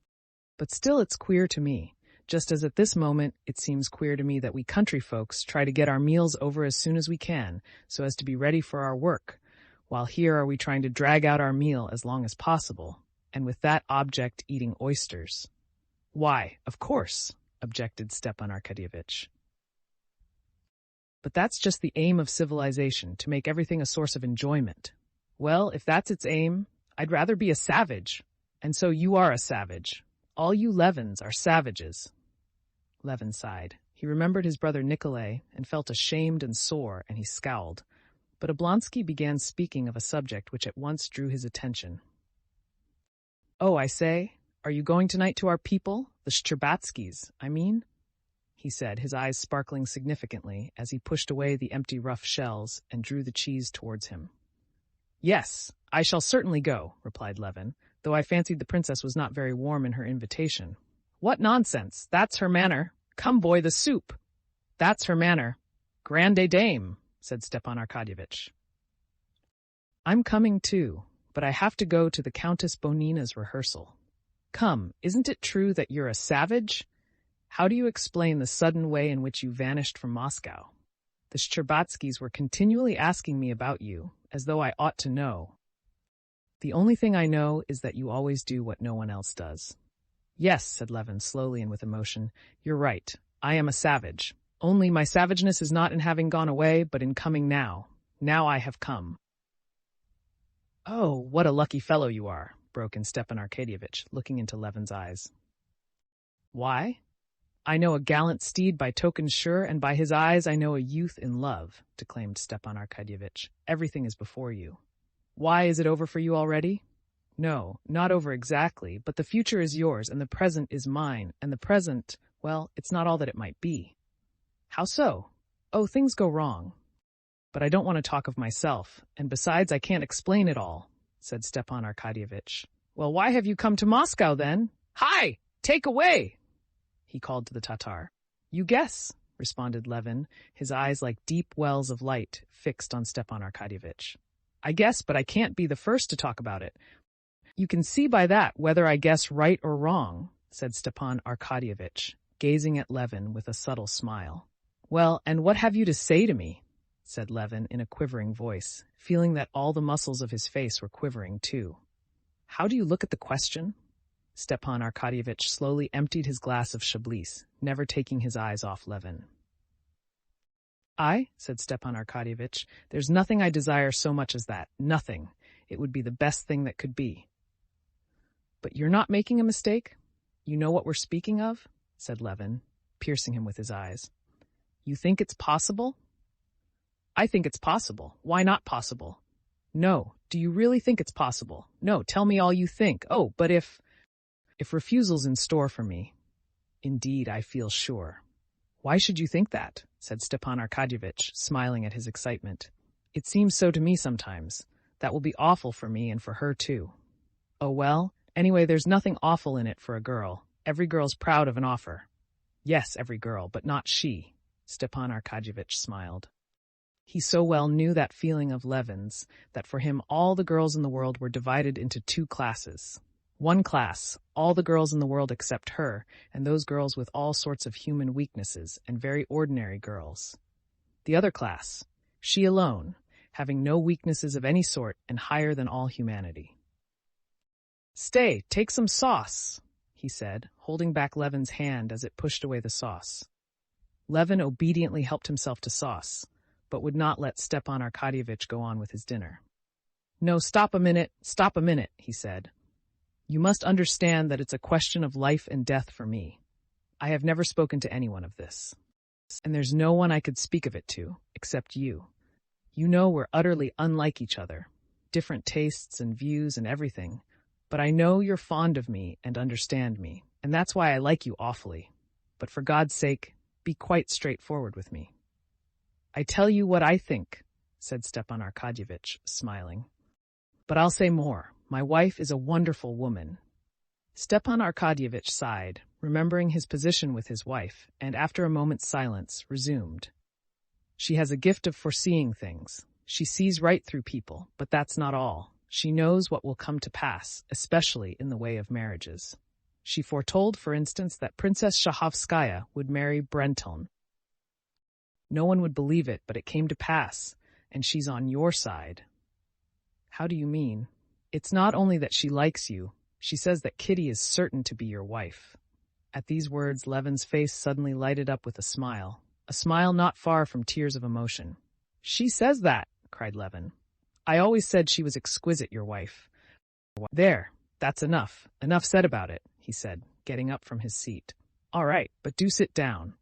But still it's queer to me, just as at this moment it seems queer to me that we country folks try to get our meals over as soon as we can, so as to be ready for our work, while here are we trying to drag out our meal as long as possible, and with that object eating oysters. Why, of course, objected Stepan Arkadyevitch. But that's just the aim of civilization, to make everything a source of enjoyment. Well, if that's its aim, I'd rather be a savage. And so you are a savage. All you Levins are savages. Levin sighed. He remembered his brother Nikolay and felt ashamed and sore, and he scowled. But Oblonsky began speaking of a subject which at once drew his attention. Oh, I say, are you going tonight to our people, the Shcherbatskys, I mean? He said, his eyes sparkling significantly as he pushed away the empty rough shells and drew the cheese towards him. Yes, I shall certainly go, replied Levin, though I fancied the princess was not very warm in her invitation. What nonsense! That's her manner. Come, boy, the soup. That's her manner. Grande dame, said Stepan Arkadyevitch. I'm coming too, but I have to go to the Countess Bonina's rehearsal. Come, isn't it true that you're a savage? How do you explain the sudden way in which you vanished from Moscow? The Shcherbatskys were continually asking me about you, as though I ought to know. The only thing I know is that you always do what no one else does. Yes, said Levin slowly and with emotion, you're right. I am a savage. Only my savageness is not in having gone away, but in coming now. Now I have come. Oh, what a lucky fellow you are, broke in Stepan Arkadyevitch, looking into Levin's eyes. Why? I know a gallant steed by token sure, and by his eyes I know a youth in love, declaimed Stepan Arkadyevitch. Everything is before you. Why, is it over for you already? No, not over exactly, but the future is yours, and the present is mine, and the present, well, it's not all that it might be. How so? Oh, things go wrong. But I don't want to talk of myself, and besides I can't explain it all, said Stepan Arkadyevitch. Well, why have you come to Moscow, then? Hi! Take away! He called to the Tatar. You guess, responded Levin, his eyes like deep wells of light fixed on Stepan Arkadyevitch. I guess, but I can't be the first to talk about it. You can see by that whether I guess right or wrong, said Stepan Arkadyevitch, gazing at Levin with a subtle smile. Well, and what have you to say to me? Said Levin in a quivering voice, feeling that all the muscles of his face were quivering too. How do you look at the question? Stepan Arkadyevitch slowly emptied his glass of Chablis, never taking his eyes off Levin. Said Stepan Arkadyevitch, there's nothing I desire so much as that. Nothing. It would be the best thing that could be. But you're not making a mistake? You know what we're speaking of? Said Levin, piercing him with his eyes. You think it's possible? I think it's possible. Why not possible? No. Do you really think it's possible? No, tell me all you think. Oh, but if refusal's in store for me, indeed I feel sure. Why should you think that? Said Stepan Arkadyevitch, smiling at his excitement. It seems so to me sometimes. That will be awful for me and for her too. Oh well, anyway, there's nothing awful in it for a girl. Every girl's proud of an offer. Yes, every girl, but not she. Stepan Arkadyevitch smiled. He so well knew that feeling of Levin's that for him all the girls in the world were divided into two classes. One class, all the girls in the world except her, and those girls with all sorts of human weaknesses and very ordinary girls. The other class, she alone, having no weaknesses of any sort and higher than all humanity. Stay, take some sauce, he said, holding back Levin's hand as it pushed away the sauce. Levin obediently helped himself to sauce, but would not let Stepan Arkadyevitch go on with his dinner. "No, stop a minute, he said. "You must understand that it's a question of life and death for me. I have never spoken to anyone of this. And there's no one I could speak of it to, except you. You know we're utterly unlike each other, different tastes and views and everything, but I know you're fond of me and understand me, and that's why I like you awfully. But for God's sake, be quite straightforward with me." "I tell you what I think," said Stepan Arkadyevitch, smiling. "But I'll say more. My wife is a wonderful woman." Stepan Arkadyevitch sighed, remembering his position with his wife, and after a moment's silence, resumed. "She has a gift of foreseeing things. She sees right through people, but that's not all. She knows what will come to pass, especially in the way of marriages. She foretold, for instance, that Princess Shahovskaya would marry Brenton. No one would believe it, but it came to pass, and she's on your side." "How do you mean?" "It's not only that she likes you. She says that Kitty is certain to be your wife." At these words, Levin's face suddenly lighted up with a smile not far from tears of emotion. "She says that!" cried Levin. "I always said she was exquisite, your wife." "There, that's enough. Enough said about it," he said, getting up from his seat. "All right, but do sit down."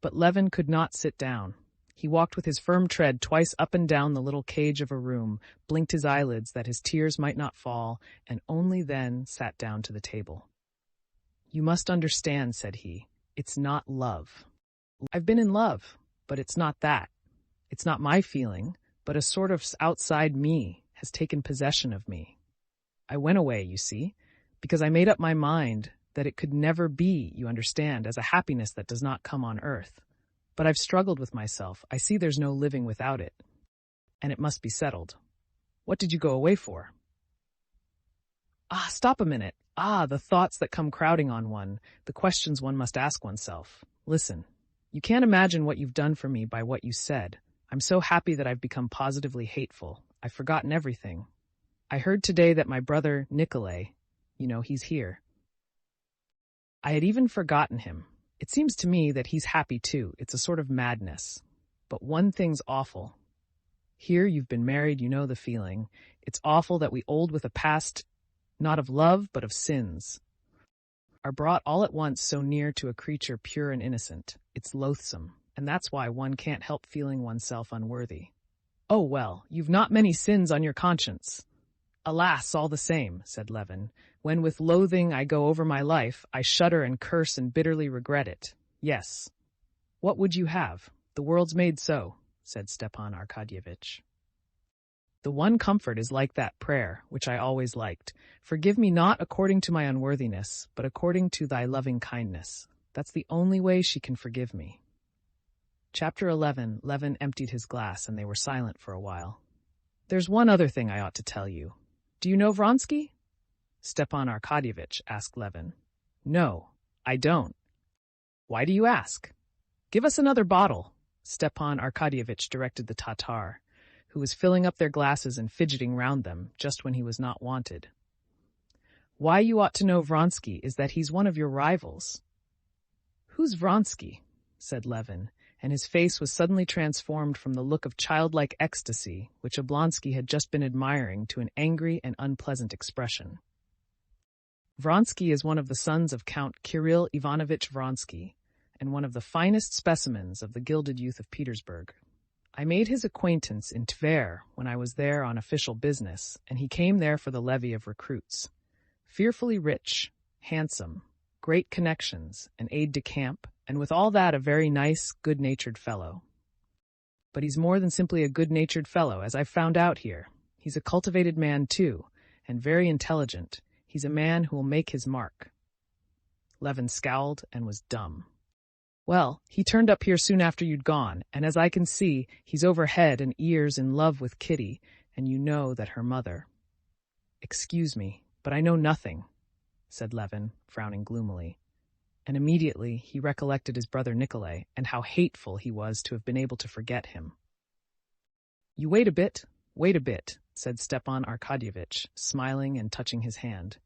But Levin could not sit down. He walked with his firm tread twice up and down the little cage of a room, blinked his eyelids that his tears might not fall, and only then sat down to the table. "You must understand," said he, "it's not love. I've been in love, but it's not that. It's not my feeling, but a sort of outside me has taken possession of me. I went away, you see, because I made up my mind that it could never be, you understand, as a happiness that does not come on earth. But I've struggled with myself. I see there's no living without it, and it must be settled. What did you go away for?" Stop a minute. The thoughts that come crowding on one, the questions one must ask oneself. Listen, you can't imagine what you've done for me by what you said. I'm so happy that I've become positively hateful. I've forgotten everything. I heard today that my brother, Nikolay, he's here. I had even forgotten him. It seems to me that he's happy too. It's a sort of madness. But one thing's awful. Here you've been married, you know the feeling. It's awful that we old with a past, not of love, but of sins, are brought all at once so near to a creature pure and innocent. It's loathsome, and that's why one can't help feeling oneself unworthy. Oh, well, you've not many sins on your conscience. Alas, all the same, said Levin. When with loathing I go over my life, I shudder and curse and bitterly regret it. Yes. What would you have? The world's made so, said Stepan Arkadyevitch. The one comfort is like that prayer, which I always liked. Forgive me not according to my unworthiness, but according to thy loving kindness. That's the only way she can forgive me. Chapter 11. Levin emptied his glass, and they were silent for a while. There's one other thing I ought to tell you. Do you know Vronsky? Stepan Arkadyevitch asked Levin. No, I don't. Why do you ask? Give us another bottle, Stepan Arkadyevitch directed the Tatar, who was filling up their glasses and fidgeting round them just when he was not wanted. Why you ought to know Vronsky is that he's one of your rivals. Who's Vronsky? Said Levin, and his face was suddenly transformed from the look of childlike ecstasy, which Oblonsky had just been admiring, to an angry and unpleasant expression. Vronsky is one of the sons of Count Kirill Ivanovitch Vronsky, and one of the finest specimens of the gilded youth of Petersburg. I made his acquaintance in Tver when I was there on official business, and he came there for the levy of recruits. Fearfully rich, handsome, great connections, an aide-de-camp, and with all that a very nice, good-natured fellow. But he's more than simply a good-natured fellow, as I've found out here. He's a cultivated man, too, and very intelligent. He's a man who will make his mark. Levin scowled and was dumb. Well, he turned up here soon after you'd gone, and as I can see, he's over head and ears in love with Kitty, and you know that her mother. Excuse me, but I know nothing, said Levin, frowning gloomily. And immediately he recollected his brother Nikolay, and how hateful he was to have been able to forget him. You wait a bit, said Stepan Arkadyevitch, smiling and touching his hand.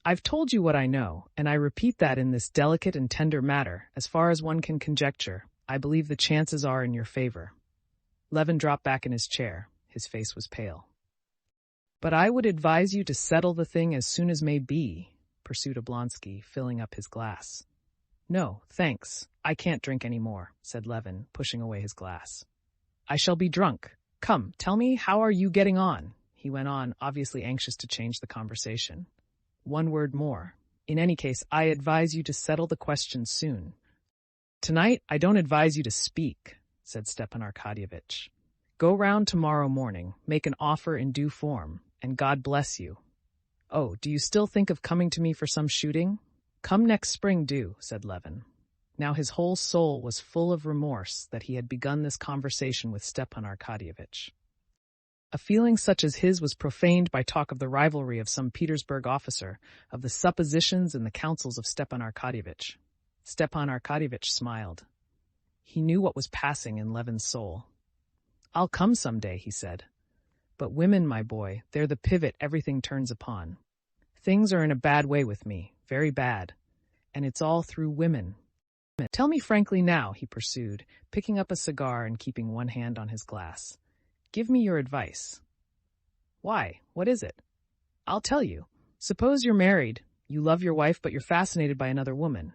I've told you what I know, and I repeat that in this delicate and tender matter, as far as one can conjecture, I believe the chances are in your favor. Levin dropped back in his chair. His face was pale. But I would advise you to settle the thing as soon as may be, pursued Oblonsky, filling up his glass. No, thanks. I can't drink any more, said Levin, pushing away his glass. I shall be drunk. Come, tell me, how are you getting on? He went on, obviously anxious to change the conversation. One word more. In any case, I advise you to settle the question soon. Tonight, I don't advise you to speak, said Stepan Arkadyevitch. Go round tomorrow morning, make an offer in due form, and God bless you. Oh, do you still think of coming to me for some shooting? Come next spring, do, said Levin. Now his whole soul was full of remorse that he had begun this conversation with Stepan Arkadyevitch. A feeling such as his was profaned by talk of the rivalry of some Petersburg officer, of the suppositions and the counsels of Stepan Arkadyevitch. Stepan Arkadyevitch smiled. He knew what was passing in Levin's soul. I'll come some day, he said. But women, my boy, they're the pivot everything turns upon. Things are in a bad way with me, very bad. And it's all through women. Tell me frankly now, he pursued, picking up a cigar and keeping one hand on his glass. Give me your advice. Why? What is it? I'll tell you. Suppose you're married, you love your wife, but you're fascinated by another woman.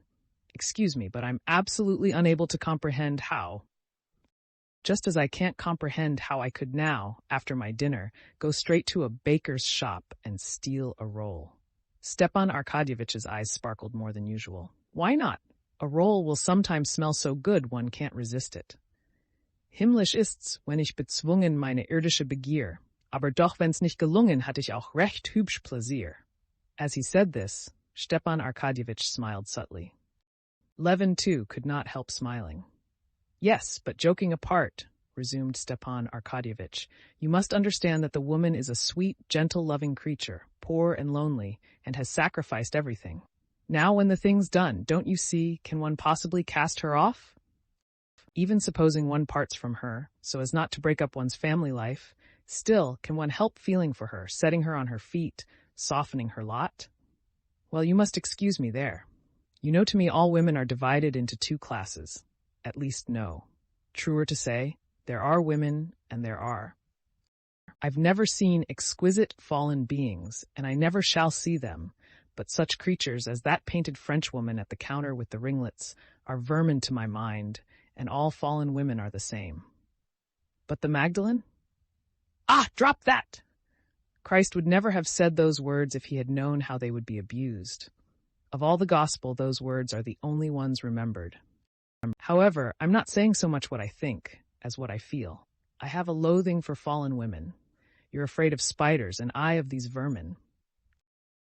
Excuse me, but I'm absolutely unable to comprehend how. Just as I can't comprehend how I could now, after my dinner, go straight to a baker's shop and steal a roll. Stepan Arkadyevitch's eyes sparkled more than usual. Why not? A roll will sometimes smell so good one can't resist it. Himmlisch ist's, wenn ich bezwungen meine irdische Begier, aber doch wenn's nicht gelungen, hatte ich auch recht hübsch Pläsier. As he said this, Stepan Arkadyevitch smiled subtly. Levin, too, could not help smiling. Yes, but joking apart, resumed Stepan Arkadyevitch, you must understand that the woman is a sweet, gentle, loving creature, poor and lonely, and has sacrificed everything. Now when the thing's done, don't you see, can one possibly cast her off? Even supposing one parts from her, so as not to break up one's family life, still can one help feeling for her, setting her on her feet, softening her lot? Well, you must excuse me there. You know, to me all women are divided into two classes. At least no. Truer to say, there are women and there are. I've never seen exquisite fallen beings, and I never shall see them, but such creatures as that painted Frenchwoman at the counter with the ringlets are vermin to my mind, and all fallen women are the same. But the Magdalene? Ah, drop that! Christ would never have said those words if he had known how they would be abused. Of all the gospel, those words are the only ones remembered. However, I'm not saying so much what I think as what I feel. I have a loathing for fallen women. You're afraid of spiders, and I of these vermin.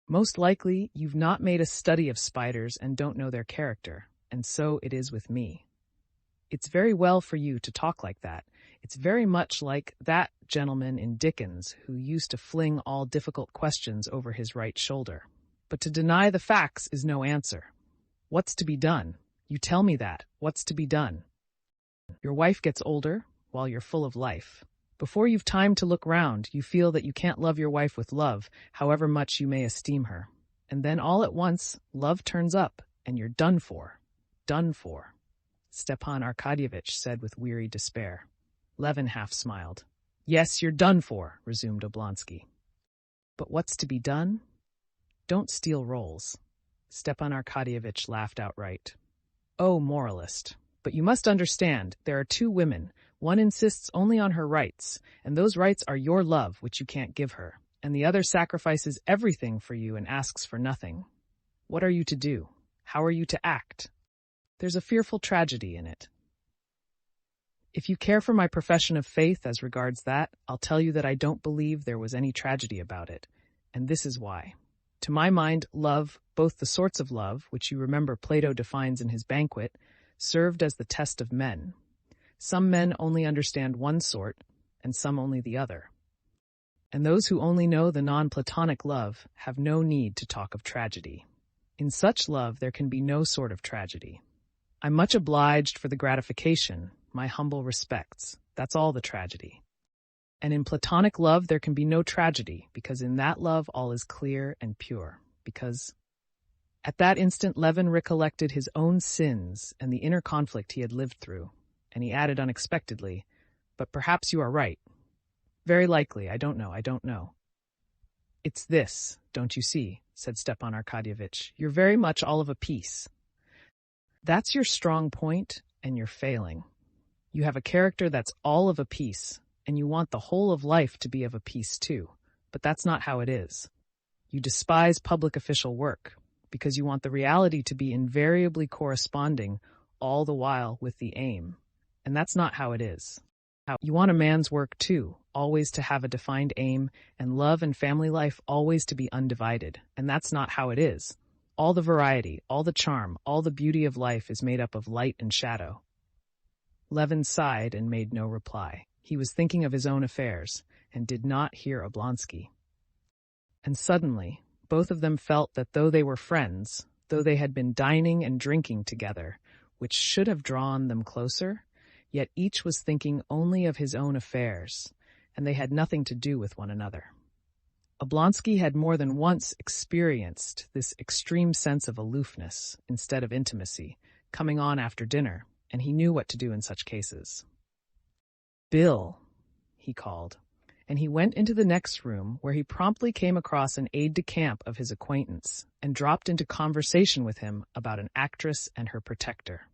Most likely, you've not made a study of spiders and don't know their character, and so it is with me. It's very well for you to talk like that. It's very much like that gentleman in Dickens who used to fling all difficult questions over his right shoulder. But to deny the facts is no answer. What's to be done? You tell me that. What's to be done? Your wife gets older while you're full of life. Before you've time to look round, you feel that you can't love your wife with love, however much you may esteem her. And then all at once, love turns up, and you're done for. Done for. Stepan Arkadyevitch said with weary despair. Levin half smiled. Yes, you're done for, resumed Oblonsky. But what's to be done? Don't steal rolls. Stepan Arkadyevitch laughed outright. Oh, moralist. But you must understand, there are two women. One insists only on her rights, and those rights are your love, which you can't give her, and the other sacrifices everything for you and asks for nothing. What are you to do? How are you to act? There's a fearful tragedy in it. If you care for my profession of faith as regards that, I'll tell you that I don't believe there was any tragedy about it, and this is why. To my mind, love, both the sorts of love, which you remember Plato defines in his Banquet, served as the test of men. Some men only understand one sort, and some only the other. And those who only know the non-Platonic love have no need to talk of tragedy. In such love there can be no sort of tragedy. I'm much obliged for the gratification, my humble respects. That's all the tragedy. And in Platonic love there can be no tragedy, because in that love all is clear and pure. Because at that instant Levin recollected his own sins and the inner conflict he had lived through. and he added unexpectedly, "But perhaps you are right. Very likely, I don't know. It's this, don't you see," said Stepan Arkadyevitch. "You're very much all of a piece. That's your strong point, and you're failing. You have a character that's all of a piece, and you want the whole of life to be of a piece too. But that's not how it is. You despise public official work, because you want the reality to be invariably corresponding all the while with the aim. And that's not how it is. You want a man's work too, always to have a defined aim, and love and family life always to be undivided. And that's not how it is. All the variety, all the charm, all the beauty of life is made up of light and shadow." Levin sighed and made no reply. He was thinking of his own affairs, and did not hear Oblonsky. And suddenly, both of them felt that though they were friends, though they had been dining and drinking together, which should have drawn them closer, yet each was thinking only of his own affairs, and they had nothing to do with one another. Oblonsky had more than once experienced this extreme sense of aloofness instead of intimacy, coming on after dinner, and he knew what to do in such cases. "Bill," he called, and he went into the next room, where he promptly came across an aide-de-camp of his acquaintance and dropped into conversation with him about an actress and her protector.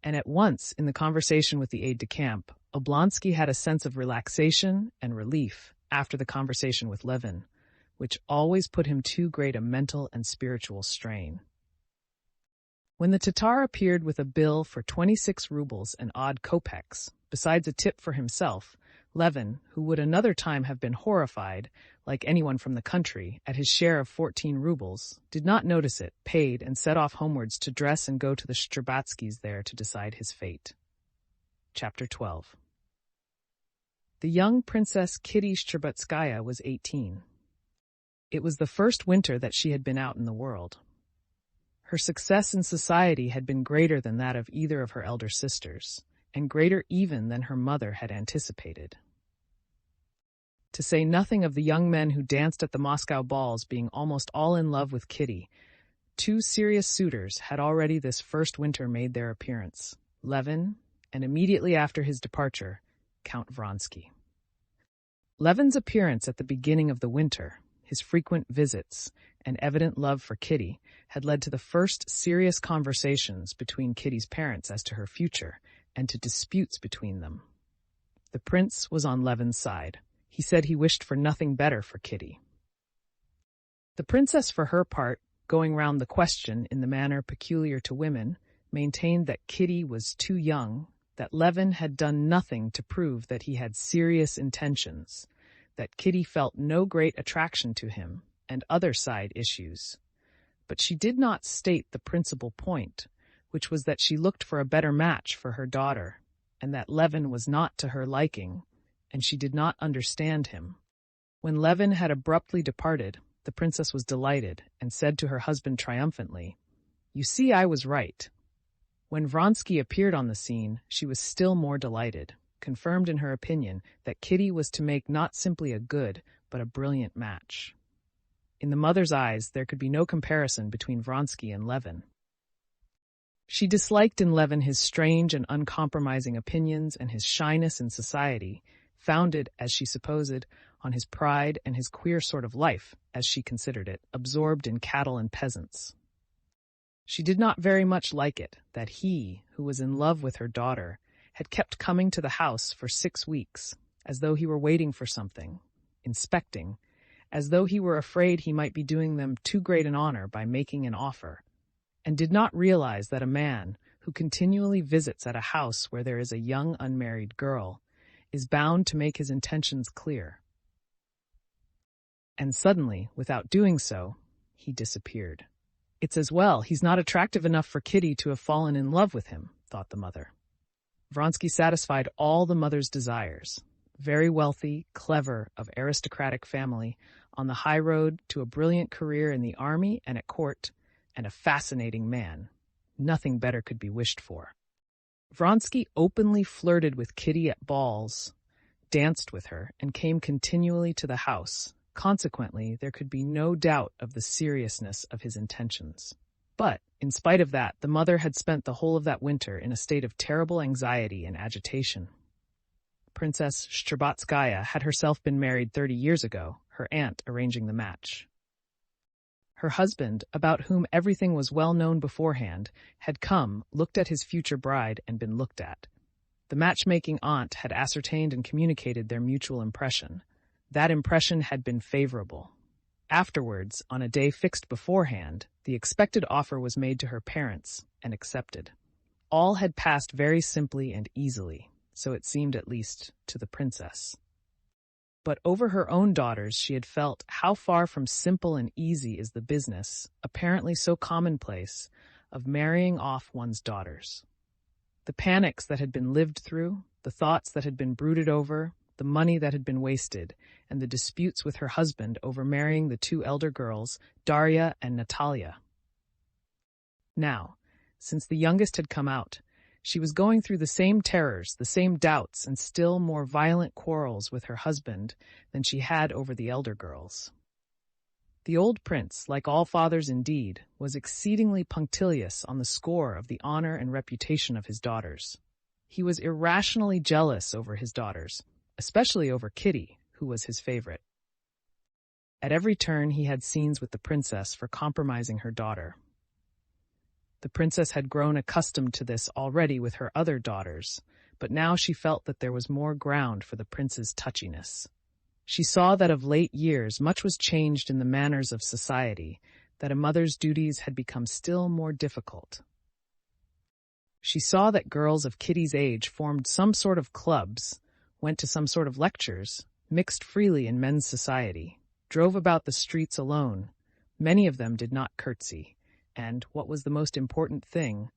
And at once, in the conversation with the aide-de-camp, Oblonsky had a sense of relaxation and relief after the conversation with Levin, which always put him too great a mental and spiritual strain. When the Tatar appeared with a bill for 26 rubles and odd kopecks, besides a tip for himself, Levin, who would another time have been horrified, like anyone from the country, at his share of 14 rubles, did not notice it, paid, and set off homewards to dress and go to the Shtcherbatskys there to decide his fate. Chapter 12. The young Princess Kitty Shtcherbatskaya was 18. It was the first winter that she had been out in the world. Her success in society had been greater than that of either of her elder sisters, and greater even than her mother had anticipated. To say nothing of the young men who danced at the Moscow balls being almost all in love with Kitty, two serious suitors had already this first winter made their appearance, Levin, and immediately after his departure, Count Vronsky. Levin's appearance at the beginning of the winter, his frequent visits, and evident love for Kitty had led to the first serious conversations between Kitty's parents as to her future, and to disputes between them. The prince was on Levin's side. He said he wished for nothing better for Kitty. The princess, for her part, going round the question in the manner peculiar to women, maintained that Kitty was too young, that Levin had done nothing to prove that he had serious intentions, that Kitty felt no great attraction to him, and other side issues. But she did not state the principal point, which was that she looked for a better match for her daughter, and that Levin was not to her liking, and she did not understand him. When Levin had abruptly departed, the princess was delighted, and said to her husband triumphantly, "You see, I was right." When Vronsky appeared on the scene, she was still more delighted, confirmed in her opinion that Kitty was to make not simply a good, but a brilliant match. In the mother's eyes, there could be no comparison between Vronsky and Levin. She disliked in Levin his strange and uncompromising opinions and his shyness in society, founded, as she supposed, on his pride and his queer sort of life, as she considered it, absorbed in cattle and peasants. She did not very much like it that he, who was in love with her daughter, had kept coming to the house for 6 weeks, as though he were waiting for something, inspecting, as though he were afraid he might be doing them too great an honor by making an offer, and did not realize that a man who continually visits at a house where there is a young unmarried girl is bound to make his intentions clear. And suddenly, without doing so, he disappeared. It's as well, he's not attractive enough for Kitty to have fallen in love with him, thought the mother. Vronsky satisfied all the mother's desires. Very wealthy, clever, of aristocratic family, on the high road to a brilliant career in the army and at court, and a fascinating man. Nothing better could be wished for. Vronsky openly flirted with Kitty at balls, danced with her, and came continually to the house. Consequently, there could be no doubt of the seriousness of his intentions. But In spite of that, the mother had spent the whole of that winter in a state of terrible anxiety and agitation. Princess Shcherbatskaya had herself been married 30 years ago, her aunt arranging the match. Her husband, about whom everything was well known beforehand, had come, looked at his future bride, and been looked at. The matchmaking aunt had ascertained and communicated their mutual impression. That impression had been favorable. Afterwards, on a day fixed beforehand, the expected offer was made to her parents and accepted. All had passed very simply and easily, so it seemed at least to the princess. But over her own daughters she had felt how far from simple and easy is the business, apparently so commonplace, of marrying off one's daughters. The panics that had been lived through, the thoughts that had been brooded over, the money that had been wasted, and the disputes with her husband over marrying the two elder girls, Darya and Natalia. Now, since the youngest had come out, she was going through the same terrors, the same doubts, and still more violent quarrels with her husband than she had over the elder girls. The old prince, like all fathers indeed, was exceedingly punctilious on the score of the honor and reputation of his daughters. He was irrationally jealous over his daughters, especially over Kitty, who was his favorite. At every turn he had scenes with the princess for compromising her daughter. The princess had grown accustomed to this already with her other daughters, but now she felt that there was more ground for the prince's touchiness. She saw that of late years much was changed in the manners of society, that a mother's duties had become still more difficult. She saw that girls of Kitty's age formed some sort of clubs, went to some sort of lectures, mixed freely in men's society, drove about the streets alone. Many of them did not curtsy, and, what was the most important thing,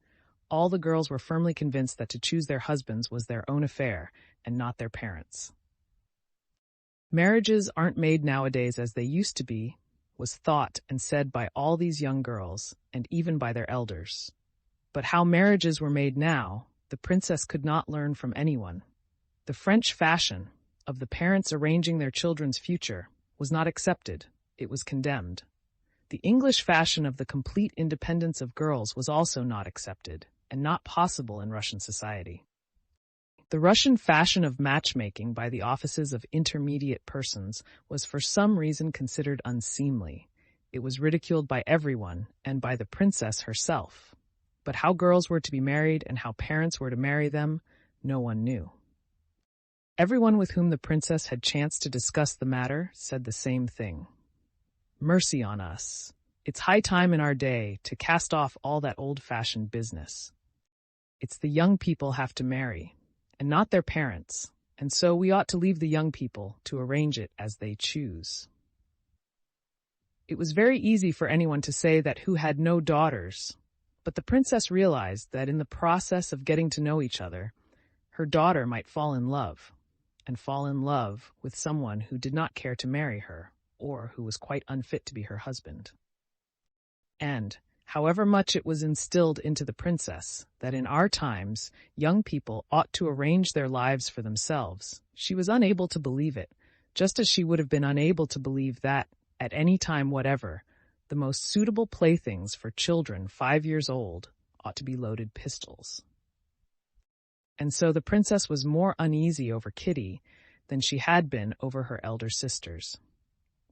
all the girls were firmly convinced that to choose their husbands was their own affair and not their parents'. Marriages aren't made nowadays as they used to be, was thought and said by all these young girls, and even by their elders. But how marriages were made now, the princess could not learn from anyone. The French fashion, of the parents arranging their children's future, was not accepted, it was condemned. The English fashion of the complete independence of girls was also not accepted, and not possible in Russian society. The Russian fashion of matchmaking by the offices of intermediate persons was for some reason considered unseemly. It was ridiculed by everyone, and by the princess herself. But how girls were to be married and how parents were to marry them, no one knew. Everyone with whom the princess had chanced to discuss the matter said the same thing. Mercy on us. It's high time in our day to cast off all that old-fashioned business. It's the young people have to marry, and not their parents, and so we ought to leave the young people to arrange it as they choose. It was very easy for anyone to say that who had no daughters, but the princess realized that in the process of getting to know each other, her daughter might fall in love, and fall in love with someone who did not care to marry her, or who was quite unfit to be her husband. And, however much it was instilled into the princess that in our times young people ought to arrange their lives for themselves, she was unable to believe it, just as she would have been unable to believe that, at any time whatever, the most suitable playthings for children 5 years old ought to be loaded pistols. And so the princess was more uneasy over Kitty than she had been over her elder sisters.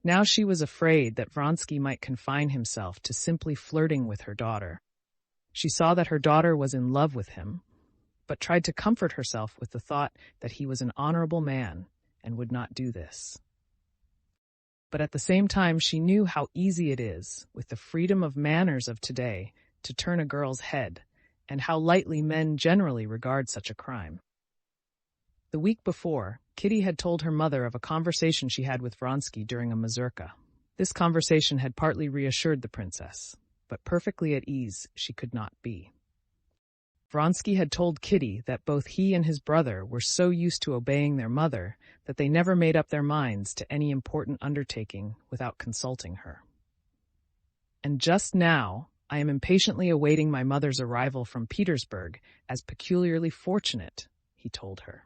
Now she was afraid that Vronsky might confine himself to simply flirting with her daughter. She saw that her daughter was in love with him, but tried to comfort herself with the thought that he was an honorable man and would not do this. But at the same time she knew how easy it is, with the freedom of manners of today, to turn a girl's head, and how lightly men generally regard such a crime. The week before, Kitty had told her mother of a conversation she had with Vronsky during a mazurka. This conversation had partly reassured the princess, but perfectly at ease she could not be. Vronsky had told Kitty that both he and his brother were so used to obeying their mother that they never made up their minds to any important undertaking without consulting her. And just now, I am impatiently awaiting my mother's arrival from Petersburg as peculiarly fortunate, he told her.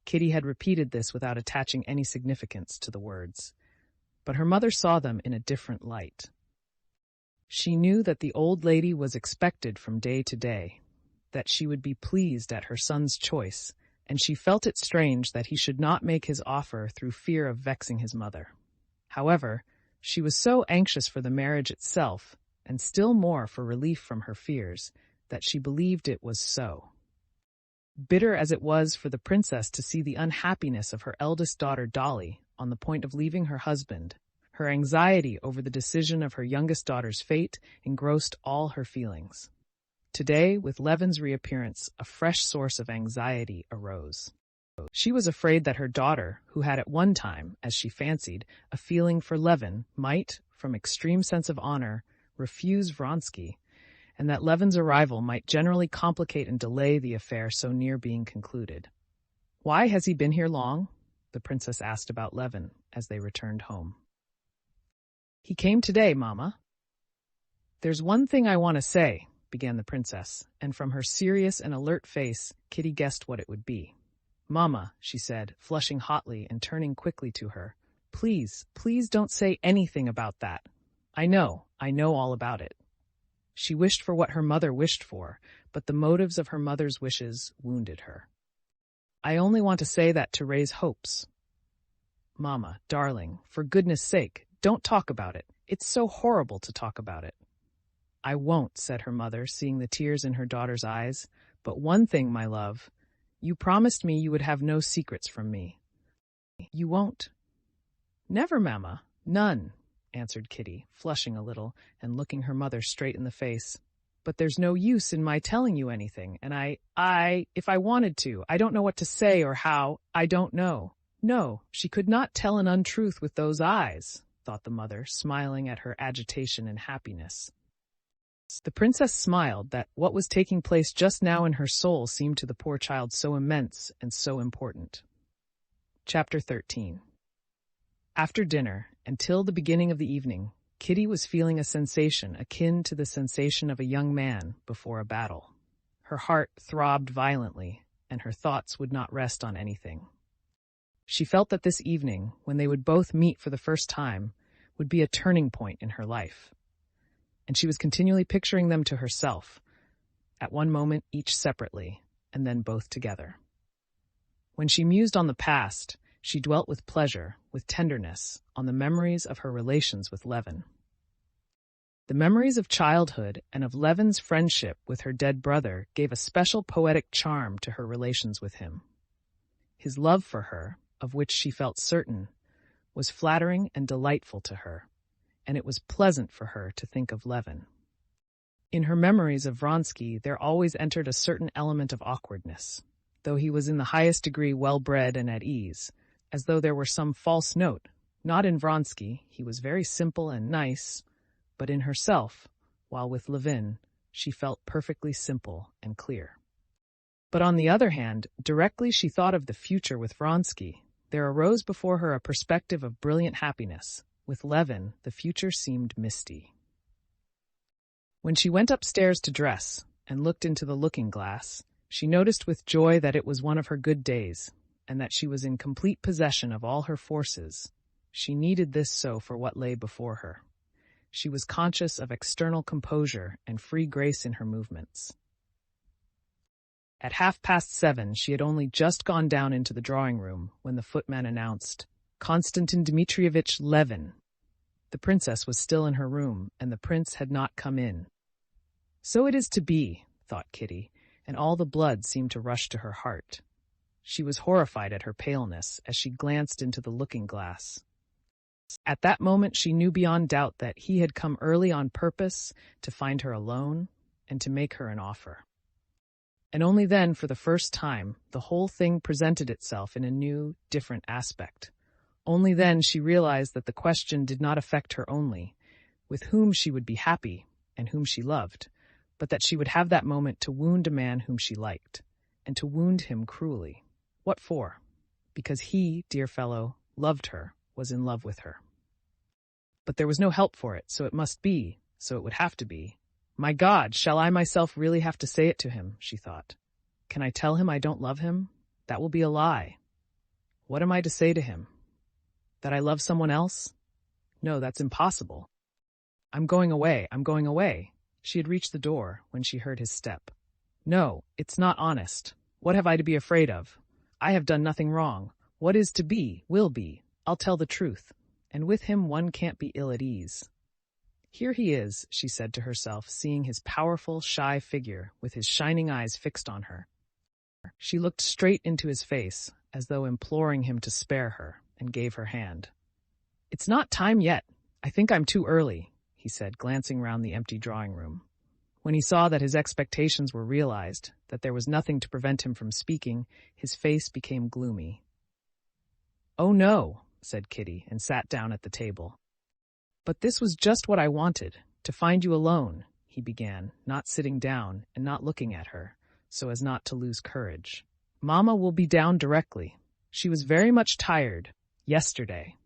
Kitty had repeated this without attaching any significance to the words, but her mother saw them in a different light. She knew that the old lady was expected from day to day, that she would be pleased at her son's choice, and she felt it strange that he should not make his offer through fear of vexing his mother. However, she was so anxious for the marriage itself, and still more for relief from her fears, that she believed it was so. Bitter as it was for the princess to see the unhappiness of her eldest daughter Dolly on the point of leaving her husband, her anxiety over the decision of her youngest daughter's fate engrossed all her feelings. Today, with Levin's reappearance, a fresh source of anxiety arose. She was afraid that her daughter, who had at one time, as she fancied, a feeling for Levin, might, from extreme sense of honor, refuse Vronsky, and that Levin's arrival might generally complicate and delay the affair so near being concluded. "Why has he been here long?" the princess asked about Levin as they returned home. "He came today, Mama." "There's one thing I want to say," began the princess, and from her serious and alert face, Kitty guessed what it would be. "Mama," she said, flushing hotly and turning quickly to her, "please, please don't say anything about that. I know all about it." She wished for what her mother wished for, but the motives of her mother's wishes wounded her. "I only want to say that to raise hopes." "Mama, darling, for goodness sake, don't talk about it. It's so horrible to talk about it." "I won't," said her mother, seeing the tears in her daughter's eyes. "But one thing, my love, you promised me you would have no secrets from me. You won't?" "Never, Mamma, none," answered Kitty, flushing a little and looking her mother straight in the face. "But there's no use in my telling you anything, and if I wanted to, I don't know what to say or how, I don't know." No, she could not tell an untruth with those eyes, thought the mother, smiling at her agitation and happiness. The princess smiled that what was taking place just now in her soul seemed to the poor child so immense and so important. Chapter 13. After dinner, until the beginning of the evening, Kitty was feeling a sensation akin to the sensation of a young man before a battle. Her heart throbbed violently, and her thoughts would not rest on anything. She felt that this evening, when they would both meet for the first time, would be a turning point in her life. And she was continually picturing them to herself, at one moment each separately, and then both together. When she mused on the past, she dwelt with pleasure, with tenderness, on the memories of her relations with Levin. The memories of childhood and of Levin's friendship with her dead brother gave a special poetic charm to her relations with him. His love for her, of which she felt certain, was flattering and delightful to her, and it was pleasant for her to think of Levin. In her memories of Vronsky there always entered a certain element of awkwardness, though he was in the highest degree well-bred and at ease, as though there were some false note. Not in Vronsky, he was very simple and nice, but in herself, while with Levin, she felt perfectly simple and clear. But on the other hand, directly she thought of the future with Vronsky, there arose before her a perspective of brilliant happiness. With Levin, the future seemed misty. When she went upstairs to dress and looked into the looking-glass, she noticed with joy that it was one of her good days, and that she was in complete possession of all her forces. She needed this so for what lay before her. She was conscious of external composure and free grace in her movements. At 7:30, she had only just gone down into the drawing-room when the footman announced, "Konstantin Dmitrievitch Levin." The princess was still in her room, and the prince had not come in. So it is to be, thought Kitty, and all the blood seemed to rush to her heart. She was horrified at her paleness as she glanced into the looking-glass. At that moment she knew beyond doubt that he had come early on purpose to find her alone and to make her an offer. And only then, for the first time, the whole thing presented itself in a new, different aspect. Only then she realized that the question did not affect her only, with whom she would be happy and whom she loved, but that she would have that moment to wound a man whom she liked, and to wound him cruelly. What for? Because he, dear fellow, loved her, was in love with her. But there was no help for it, so it must be, so it would have to be. My God, shall I myself really have to say it to him, she thought. Can I tell him I don't love him? That will be a lie. What am I to say to him? That I love someone else? No, that's impossible. I'm going away, I'm going away. She had reached the door when she heard his step. No, it's not honest. What have I to be afraid of? I have done nothing wrong. What is to be, will be. I'll tell the truth. And with him one can't be ill at ease. Here he is, she said to herself, seeing his powerful, shy figure with his shining eyes fixed on her. She looked straight into his face, as though imploring him to spare her, and gave her hand. It's not time yet. I think I'm too early, he said, glancing round the empty drawing room. When he saw that his expectations were realized, that there was nothing to prevent him from speaking, his face became gloomy. Oh no, said Kitty, and sat down at the table. But this was just what I wanted, to find you alone, he began, not sitting down and not looking at her, so as not to lose courage. Mamma will be down directly. She was very much tired, yesterday.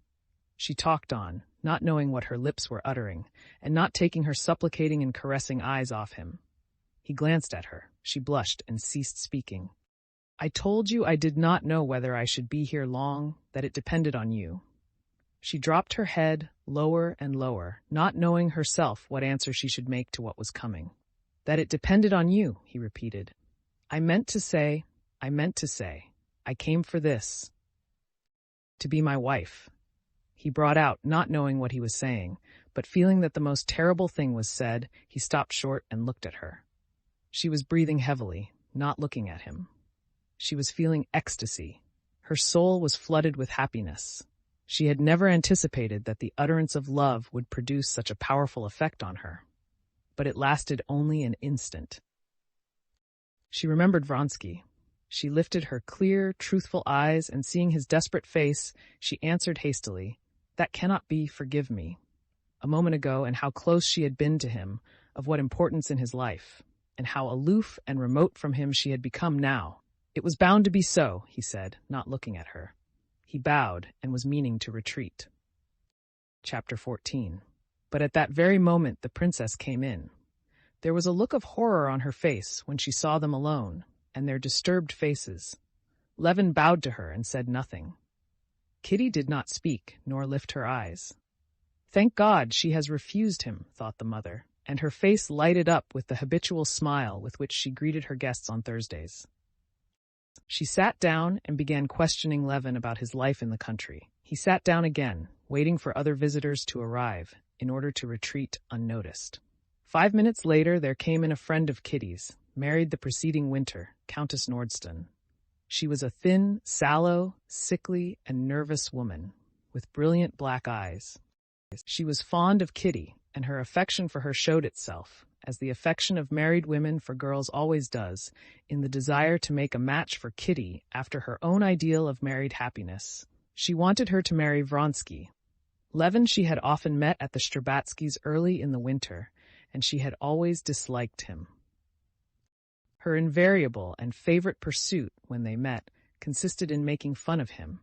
She talked on, not knowing what her lips were uttering, and not taking her supplicating and caressing eyes off him. He glanced at her. She blushed and ceased speaking. I told you I did not know whether I should be here long, that it depended on you. She dropped her head lower and lower, not knowing herself what answer she should make to what was coming. That it depended on you, he repeated. I meant to say, I came for this. To be my wife. He brought out, not knowing what he was saying, but feeling that the most terrible thing was said, he stopped short and looked at her. She was breathing heavily, not looking at him. She was feeling ecstasy. Her soul was flooded with happiness. She had never anticipated that the utterance of love would produce such a powerful effect on her. But it lasted only an instant. She remembered Vronsky. She lifted her clear, truthful eyes, and seeing his desperate face, she answered hastily, That cannot be, forgive me. A moment ago, and how close she had been to him, of what importance in his life, and how aloof and remote from him she had become now. It was bound to be so, he said, not looking at her. He bowed and was meaning to retreat. Chapter 14. But at that very moment the princess came in. There was a look of horror on her face when she saw them alone, and their disturbed faces. Levin bowed to her and said nothing. Kitty did not speak, nor lift her eyes. Thank God she has refused him, thought the mother, and her face lighted up with the habitual smile with which she greeted her guests on Thursdays. She sat down and began questioning Levin about his life in the country. He sat down again, waiting for other visitors to arrive, in order to retreat unnoticed. 5 minutes later there came in a friend of Kitty's, married the preceding winter, Countess Nordston. She was a thin, sallow, sickly, and nervous woman, with brilliant black eyes. She was fond of Kitty, and her affection for her showed itself, as the affection of married women for girls always does, in the desire to make a match for Kitty after her own ideal of married happiness. She wanted her to marry Vronsky. Levin she had often met at the Strabatskys early in the winter, and she had always disliked him. Her invariable and favorite pursuit, when they met, consisted in making fun of him.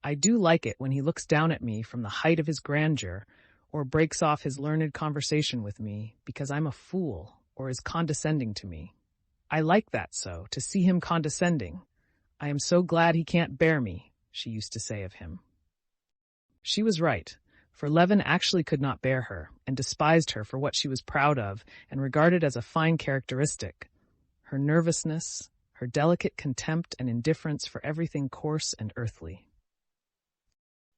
I do like it when he looks down at me from the height of his grandeur, or breaks off his learned conversation with me because I'm a fool, or is condescending to me. I like that so, to see him condescending. I am so glad he can't bear me, she used to say of him. She was right, for Levin actually could not bear her, and despised her for what she was proud of and regarded as a fine characteristic, her nervousness, her delicate contempt and indifference for everything coarse and earthly.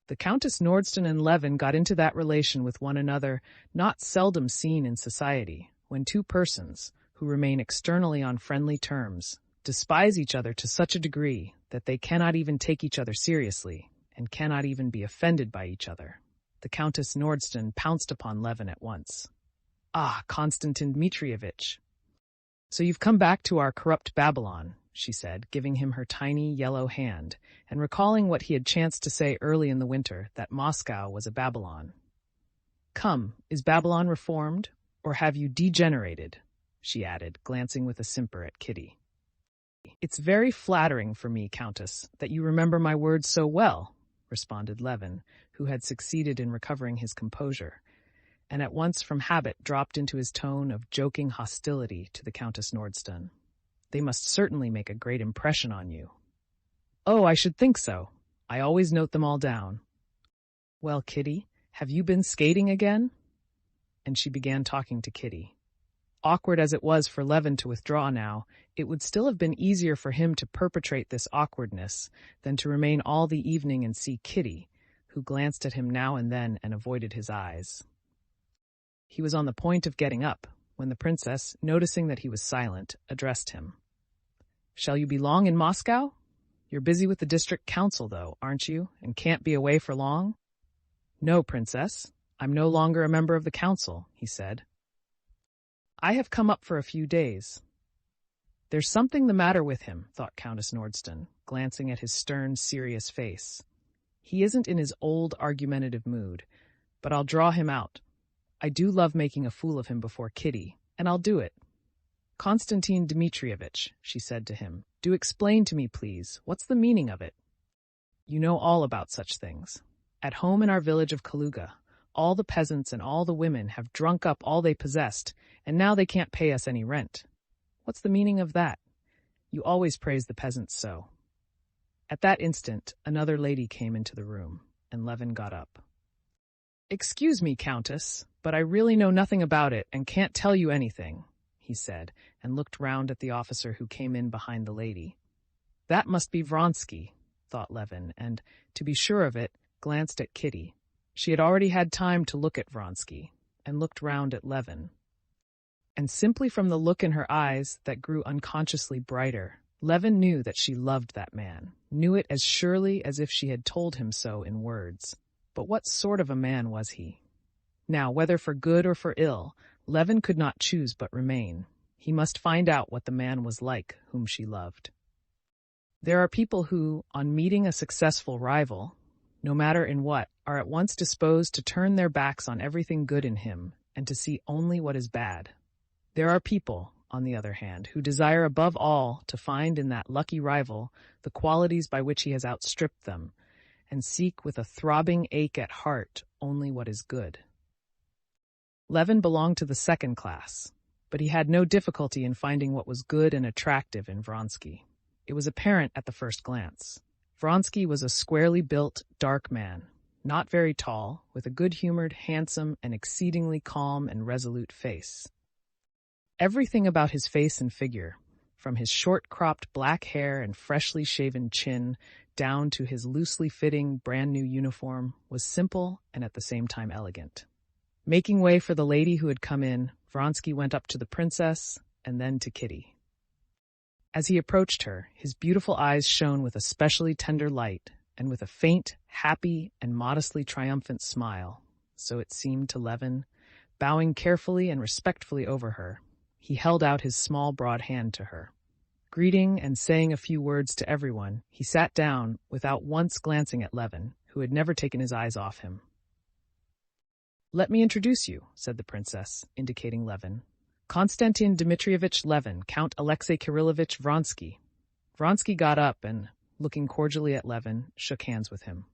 The Countess Nordston and Levin got into that relation with one another not seldom seen in society, when two persons, who remain externally on friendly terms, despise each other to such a degree that they cannot even take each other seriously, and cannot even be offended by each other. The Countess Nordston pounced upon Levin at once. Ah, Konstantin Dmitrievitch! So you've come back to our corrupt Babylon, she said, giving him her tiny yellow hand, and recalling what he had chanced to say early in the winter, that Moscow was a Babylon. Come, is Babylon reformed, or have you degenerated? She added, glancing with a simper at Kitty. It's very flattering for me, Countess, that you remember my words so well, responded Levin, who had succeeded in recovering his composure, and at once from habit dropped into his tone of joking hostility to the Countess Nordston. They must certainly make a great impression on you. Oh, I should think so. I always note them all down. Well, Kitty, have you been skating again? and she began talking to Kitty. Awkward as it was for Levin to withdraw now, it would still have been easier for him to perpetrate this awkwardness than to remain all the evening and see Kitty, who glanced at him now and then and avoided his eyes. He was on the point of getting up, when the princess, noticing that he was silent, addressed him. "Shall you be long in Moscow? You're busy with the district council, though, aren't you, and can't be away for long?" "No, princess, I'm no longer a member of the council," he said. "I have come up for a few days." "There's something the matter with him," thought Countess Nordston, glancing at his stern, serious face. "He isn't in his old argumentative mood, but I'll draw him out. I do love making a fool of him before Kitty, and I'll do it." "Konstantin Dmitrievitch," she said to him, "do explain to me, please, what's the meaning of it? You know all about such things. At home in our village of Kaluga, all the peasants and all the women have drunk up all they possessed, and now they can't pay us any rent. What's the meaning of that? You always praise the peasants so." At that instant, another lady came into the room, and Levin got up. "Excuse me, Countess, but I really know nothing about it and can't tell you anything," he said, and looked round at the officer who came in behind the lady. That must be Vronsky, thought Levin, and, to be sure of it, glanced at Kitty. She had already had time to look at Vronsky, and looked round at Levin. And simply from the look in her eyes that grew unconsciously brighter, Levin knew that she loved that man, knew it as surely as if she had told him so in words. But what sort of a man was he? Now, whether for good or for ill, Levin could not choose but remain. He must find out what the man was like whom she loved. There are people who, on meeting a successful rival, no matter in what, are at once disposed to turn their backs on everything good in him and to see only what is bad. There are people, on the other hand, who desire above all to find in that lucky rival the qualities by which he has outstripped them, and seek with a throbbing ache at heart only what is good. Levin belonged to the second class, but he had no difficulty in finding what was good and attractive in Vronsky. It was apparent at the first glance. Vronsky was a squarely built, dark man, not very tall, with a good-humored, handsome, and exceedingly calm and resolute face. Everything about his face and figure, from his short-cropped black hair and freshly shaven chin down to his loosely fitting, brand-new uniform, was simple and at the same time elegant. Making way for the lady who had come in, Vronsky went up to the princess and then to Kitty. As he approached her, his beautiful eyes shone with a specially tender light, and with a faint, happy, and modestly triumphant smile, so it seemed to Levin, bowing carefully and respectfully over her, he held out his small, broad hand to her. Greeting and saying a few words to everyone, he sat down without once glancing at Levin, who had never taken his eyes off him. "Let me introduce you," said the princess, indicating Levin. "Konstantin Dmitrievitch Levin, Count Alexei Kirillovich Vronsky." Vronsky got up and, looking cordially at Levin, shook hands with him.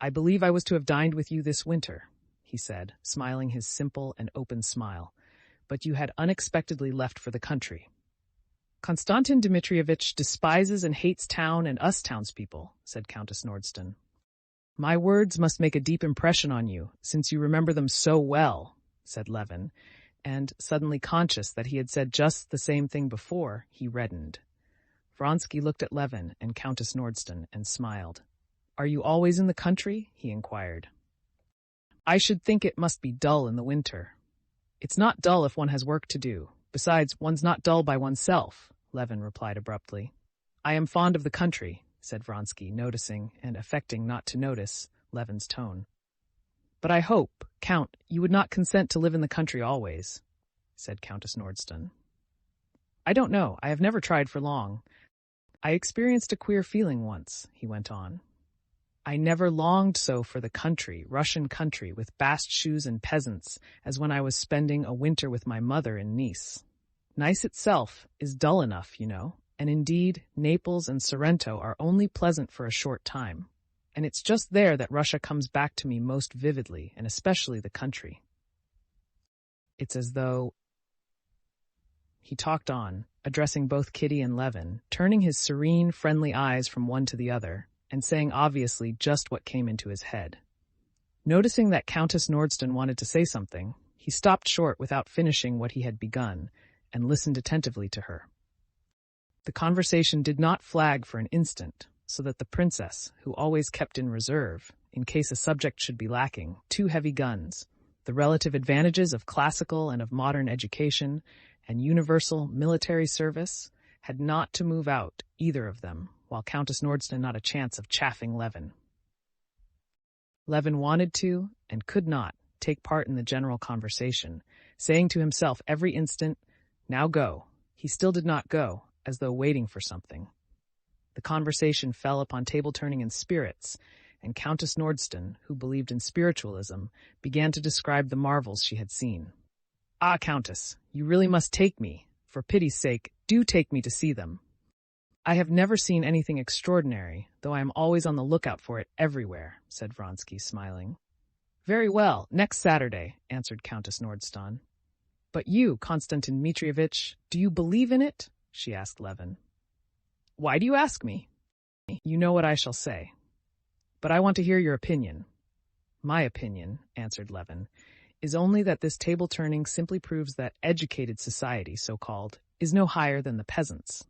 "I believe I was to have dined with you this winter," he said, smiling his simple and open smile, "but you had unexpectedly left for the country." "Konstantin Dmitrievitch despises and hates town and us townspeople," said Countess Nordston. "My words must make a deep impression on you, since you remember them so well," said Levin, and, suddenly conscious that he had said just the same thing before, he reddened. Vronsky looked at Levin and Countess Nordston and smiled. "Are you always in the country?" he inquired. "I should think it must be dull in the winter." "It's not dull if one has work to do. Besides, one's not dull by oneself," Levin replied abruptly. "I am fond of the country," said Vronsky, noticing, and affecting not to notice, Levin's tone. "But I hope, Count, you would not consent to live in the country always," said Countess Nordston. "I don't know. I have never tried for long. I experienced a queer feeling once," he went on. "I never longed so for the country, Russian country, with bast shoes and peasants, as when I was spending a winter with my mother in Nice. Nice itself is dull enough, you know, and indeed, Naples and Sorrento are only pleasant for a short time. And it's just there that Russia comes back to me most vividly, and especially the country. It's as though—" He talked on, addressing both Kitty and Levin, turning his serene, friendly eyes from one to the other, and saying obviously just what came into his head. Noticing that Countess Nordston wanted to say something, He stopped short without finishing what he had begun, and listened attentively to her. The conversation did not flag for an instant, so that the princess, who always kept in reserve, in case a subject should be lacking, 2 heavy guns, the relative advantages of classical and of modern education, and universal military service, had not to move out, either of them, while Countess Nordston not a chance of chaffing Levin. Levin wanted to, and could not, take part in the general conversation, saying to himself every instant, "Now go." He still did not go, as though waiting for something. The conversation fell upon table-turning and spirits, and Countess Nordston, who believed in spiritualism, began to describe the marvels she had seen. "Ah, Countess, you really must take me. For pity's sake, do take me to see them. I have never seen anything extraordinary, though I am always on the lookout for it everywhere," said Vronsky, smiling. "Very well, next Saturday," answered Countess Nordston. "But you, Konstantin Dmitrievitch, do you believe in it?" she asked Levin. "Why do you ask me?" "You know what I shall say. But I want to hear your opinion." "My opinion," answered Levin, "is only that this table-turning simply proves that educated society, so-called, is no higher than the peasants.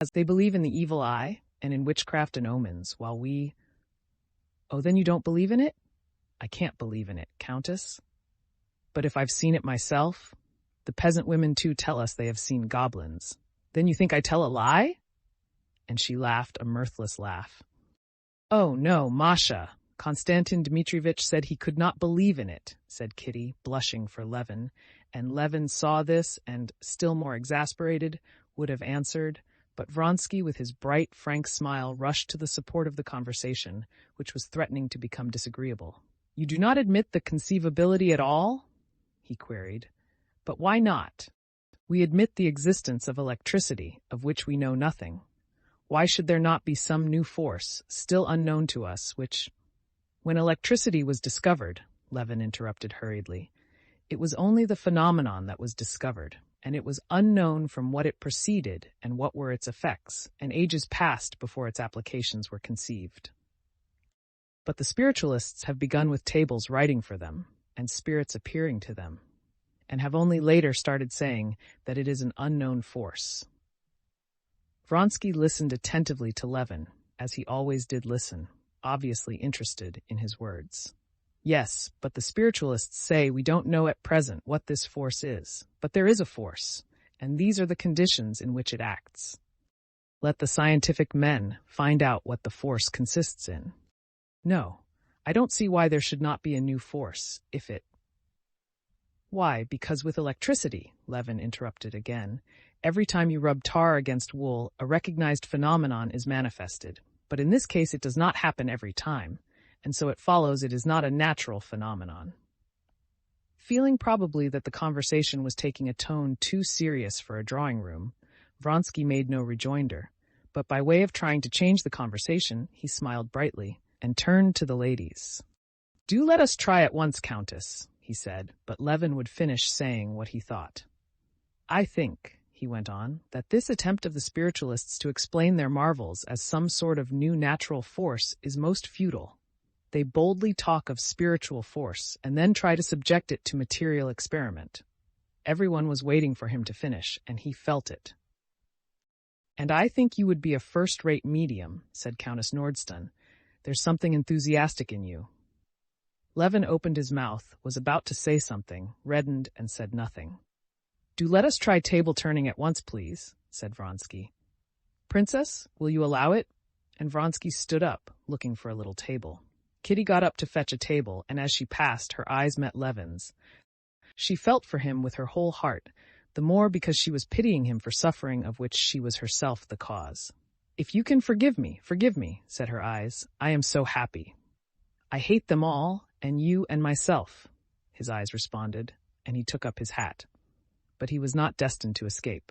As they believe in the evil eye, and in witchcraft and omens, while we—" "Oh, then you don't believe in it?" "I can't believe in it, Countess. But if I've seen it myself, the peasant women too tell us they have seen goblins. Then you think I tell a lie?" And she laughed a mirthless laugh. "Oh, no, Masha. Konstantin Dmitrievitch said he could not believe in it," said Kitty, blushing for Levin, and Levin saw this and, still more exasperated, would have answered, but Vronsky, with his bright, frank smile, rushed to the support of the conversation, which was threatening to become disagreeable. "You do not admit the conceivability at all?" he queried. "But why not? We admit the existence of electricity, of which we know nothing. Why should there not be some new force, still unknown to us, which—" "When electricity was discovered," Levin interrupted hurriedly, "it was only the phenomenon that was discovered, and it was unknown from what it preceded and what were its effects, and ages passed before its applications were conceived. But the spiritualists have begun with tables writing for them, and spirits appearing to them, and have only later started saying that it is an unknown force." Vronsky listened attentively to Levin, as he always did listen, obviously interested in his words. "Yes, but the spiritualists say we don't know at present what this force is, but there is a force, and these are the conditions in which it acts. Let the scientific men find out what the force consists in." "No, I don't see why there should not be a new force, if it—" "Why, because with electricity," Levin interrupted again, "every time you rub tar against wool, a recognized phenomenon is manifested, but in this case it does not happen every time, and so it follows it is not a natural phenomenon." Feeling probably that the conversation was taking a tone too serious for a drawing-room, Vronsky made no rejoinder, but by way of trying to change the conversation, he smiled brightly, and turned to the ladies. "Do let us try at once, Countess," he said, but Levin would finish saying what he thought. "I think," he went on, "that this attempt of the spiritualists to explain their marvels as some sort of new natural force is most futile. They boldly talk of spiritual force, and then try to subject it to material experiment." Everyone was waiting for him to finish, and he felt it. "And I think you would be a first-rate medium," said Countess Nordston. "There's something enthusiastic in you." Levin opened his mouth, was about to say something, reddened, and said nothing. "Do let us try table-turning at once, please," said Vronsky. "Princess, will you allow it?" And Vronsky stood up, looking for a little table. Kitty got up to fetch a table, and as she passed, her eyes met Levin's. She felt for him with her whole heart, the more because she was pitying him for suffering of which she was herself the cause. "If you can forgive me, said her eyes. "I am so happy." "I hate them all, and you and myself," his eyes responded, and he took up his hat. But he was not destined to escape.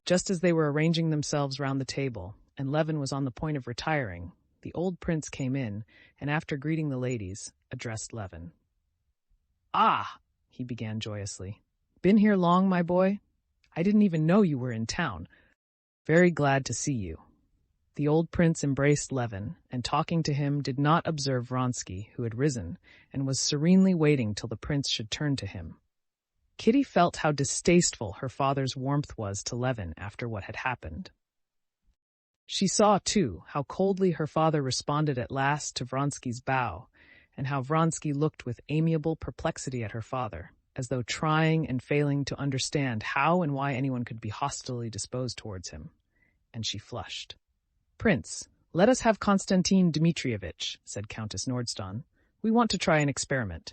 Just as they were arranging themselves round the table, and Levin was on the point of retiring, the old prince came in, and after greeting the ladies, addressed Levin. "Ah," he began joyously. "Been here long, my boy? I didn't even know you were in town. Very glad to see you." The old prince embraced Levin, and talking to him did not observe Vronsky, who had risen, and was serenely waiting till the prince should turn to him. Kitty felt how distasteful her father's warmth was to Levin after what had happened. She saw, too, how coldly her father responded at last to Vronsky's bow, and how Vronsky looked with amiable perplexity at her father, as though trying and failing to understand how and why anyone could be hostilely disposed towards him. And she flushed. "Prince, let us have Konstantin Dmitrievitch," said Countess Nordston. "We want to try an experiment."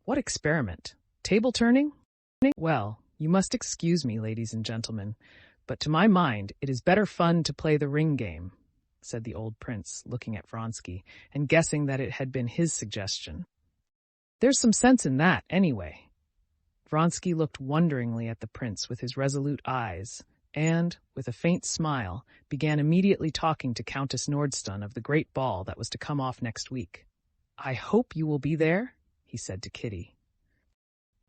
"What experiment? Table turning?" "Well, you must excuse me, ladies and gentlemen, but to my mind it is better fun to play the ring game," said the old prince, looking at Vronsky, and guessing that it had been his suggestion. "There's some sense in that, anyway." Vronsky looked wonderingly at the prince with his resolute eyes, and, with a faint smile, began immediately talking to Countess Nordston of the great ball that was to come off next week. "I hope you will be there," he said to Kitty.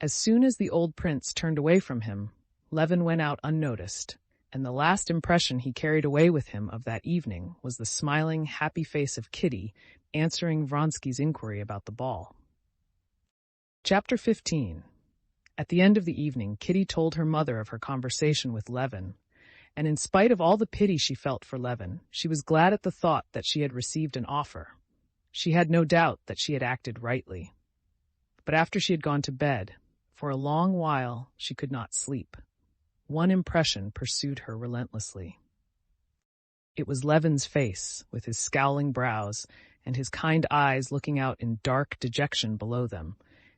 As soon as the old prince turned away from him, Levin went out unnoticed, and the last impression he carried away with him of that evening was the smiling, happy face of Kitty answering Vronsky's inquiry about the ball. Chapter 15. At the end of the evening, Kitty told her mother of her conversation with Levin, and in spite of all the pity she felt for Levin, she was glad at the thought that she had received an offer. She had no doubt that she had acted rightly. But after she had gone to bed, for a long while she could not sleep. One impression pursued her relentlessly. It was Levin's face, with his scowling brows and his kind eyes looking out in dark dejection below them,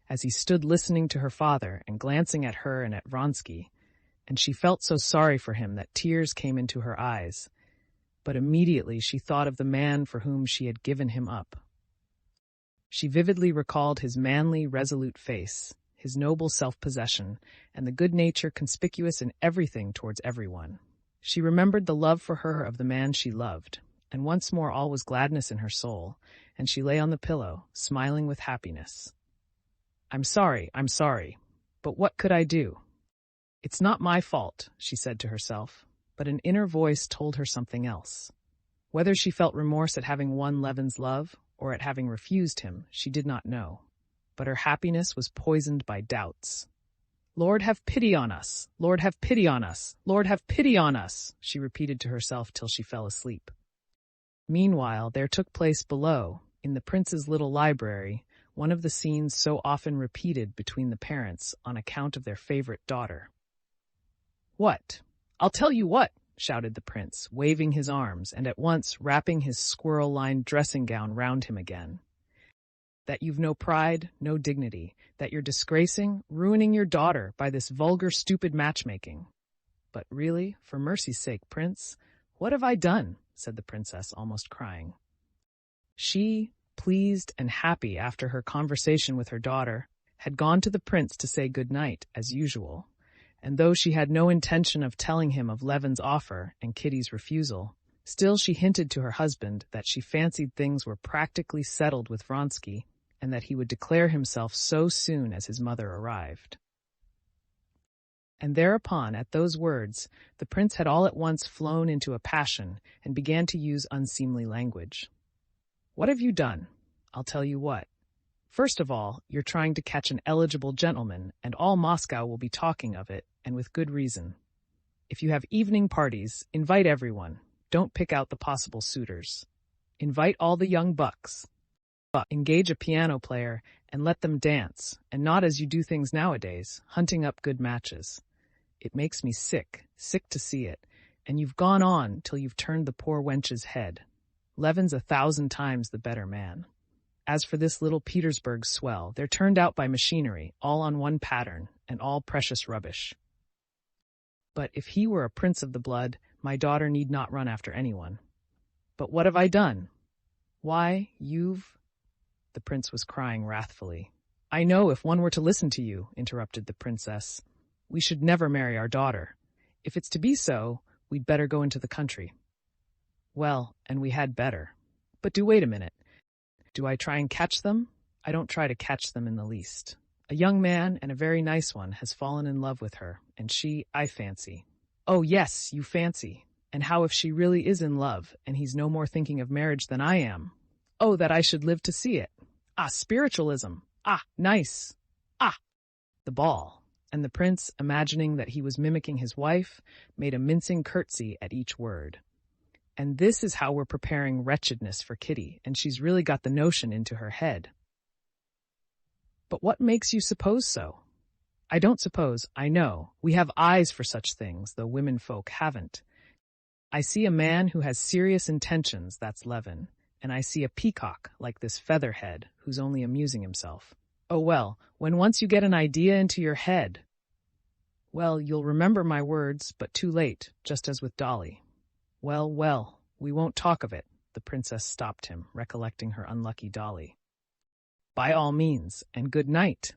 as he stood listening to her father and glancing at her and at Vronsky, and she felt so sorry for him that tears came into her eyes. But immediately she thought of the man for whom she had given him up. She vividly recalled his manly, resolute face, his noble self-possession, and the good nature conspicuous in everything towards everyone. She remembered the love for her of the man she loved, and once more all was gladness in her soul, and she lay on the pillow, smiling with happiness. I'm sorry, but what could I do? It's not my fault," she said to herself, but an inner voice told her something else. Whether she felt remorse at having won Levin's love, or at having refused him, she did not know, but her happiness was poisoned by doubts. "Lord, have pity on us! Lord, have pity on us! Lord, have pity on us!" she repeated to herself till she fell asleep. Meanwhile, there took place below, in the prince's little library, one of the scenes so often repeated between the parents on account of their favorite daughter. "What? I'll tell you what!" shouted the prince, waving his arms and at once wrapping his squirrel-lined dressing gown round him again. "That you've no pride, no dignity, that you're disgracing, ruining your daughter by this vulgar, stupid matchmaking. But really, for mercy's sake, prince, what have I done?" said the princess, almost crying. She, pleased and happy after her conversation with her daughter, had gone to the prince to say good night, as usual, and though she had no intention of telling him of Levin's offer and Kitty's refusal, still she hinted to her husband that she fancied things were practically settled with Vronsky, and that he would declare himself so soon as his mother arrived. And thereupon, at those words, the prince had all at once flown into a passion and began to use unseemly language. "What have you done? I'll tell you what. First of all, you're trying to catch an eligible gentleman, and all Moscow will be talking of it, and with good reason. If you have evening parties, invite everyone. Don't pick out the possible suitors. Invite all the young bucks. Engage a piano player and let them dance, and not as you do things nowadays, hunting up good matches. It makes me sick to see it, and you've gone on till you've turned the poor wench's head. Levin's 1,000 times the better man. As for this little Petersburg swell, they're turned out by machinery, all on one pattern, and all precious rubbish. But if he were a prince of the blood, my daughter need not run after anyone. But what have I done? Why, you've—" The prince was crying wrathfully. "I know if one were to listen to you," interrupted the princess. "We should never marry our daughter. If it's to be so, we'd better go into the country." "Well, and we had better. But do wait a minute. Do I try and catch them? I don't try to catch them in the least. A young man, and a very nice one, has fallen in love with her, and she, I fancy—" "Oh, yes, you fancy. And how if she really is in love, and he's no more thinking of marriage than I am? Oh, that I should live to see it. Ah, spiritualism. Ah, nice. Ah, the ball. And the prince, imagining that he was mimicking his wife, made a mincing curtsy at each word. And this is how we're preparing wretchedness for Kitty, and she's really got the notion into her head. But what makes you suppose so? I don't suppose, I know. We have eyes for such things, though women folk haven't. I see a man who has serious intentions, that's Levin, and I see a peacock like this featherhead who's only amusing himself. Oh well, when once you get an idea into your head, well, you'll remember my words, but too late, just as with Dolly. Well, well, we won't talk of it, the princess stopped him, recollecting her unlucky Dolly. By all means, and good night.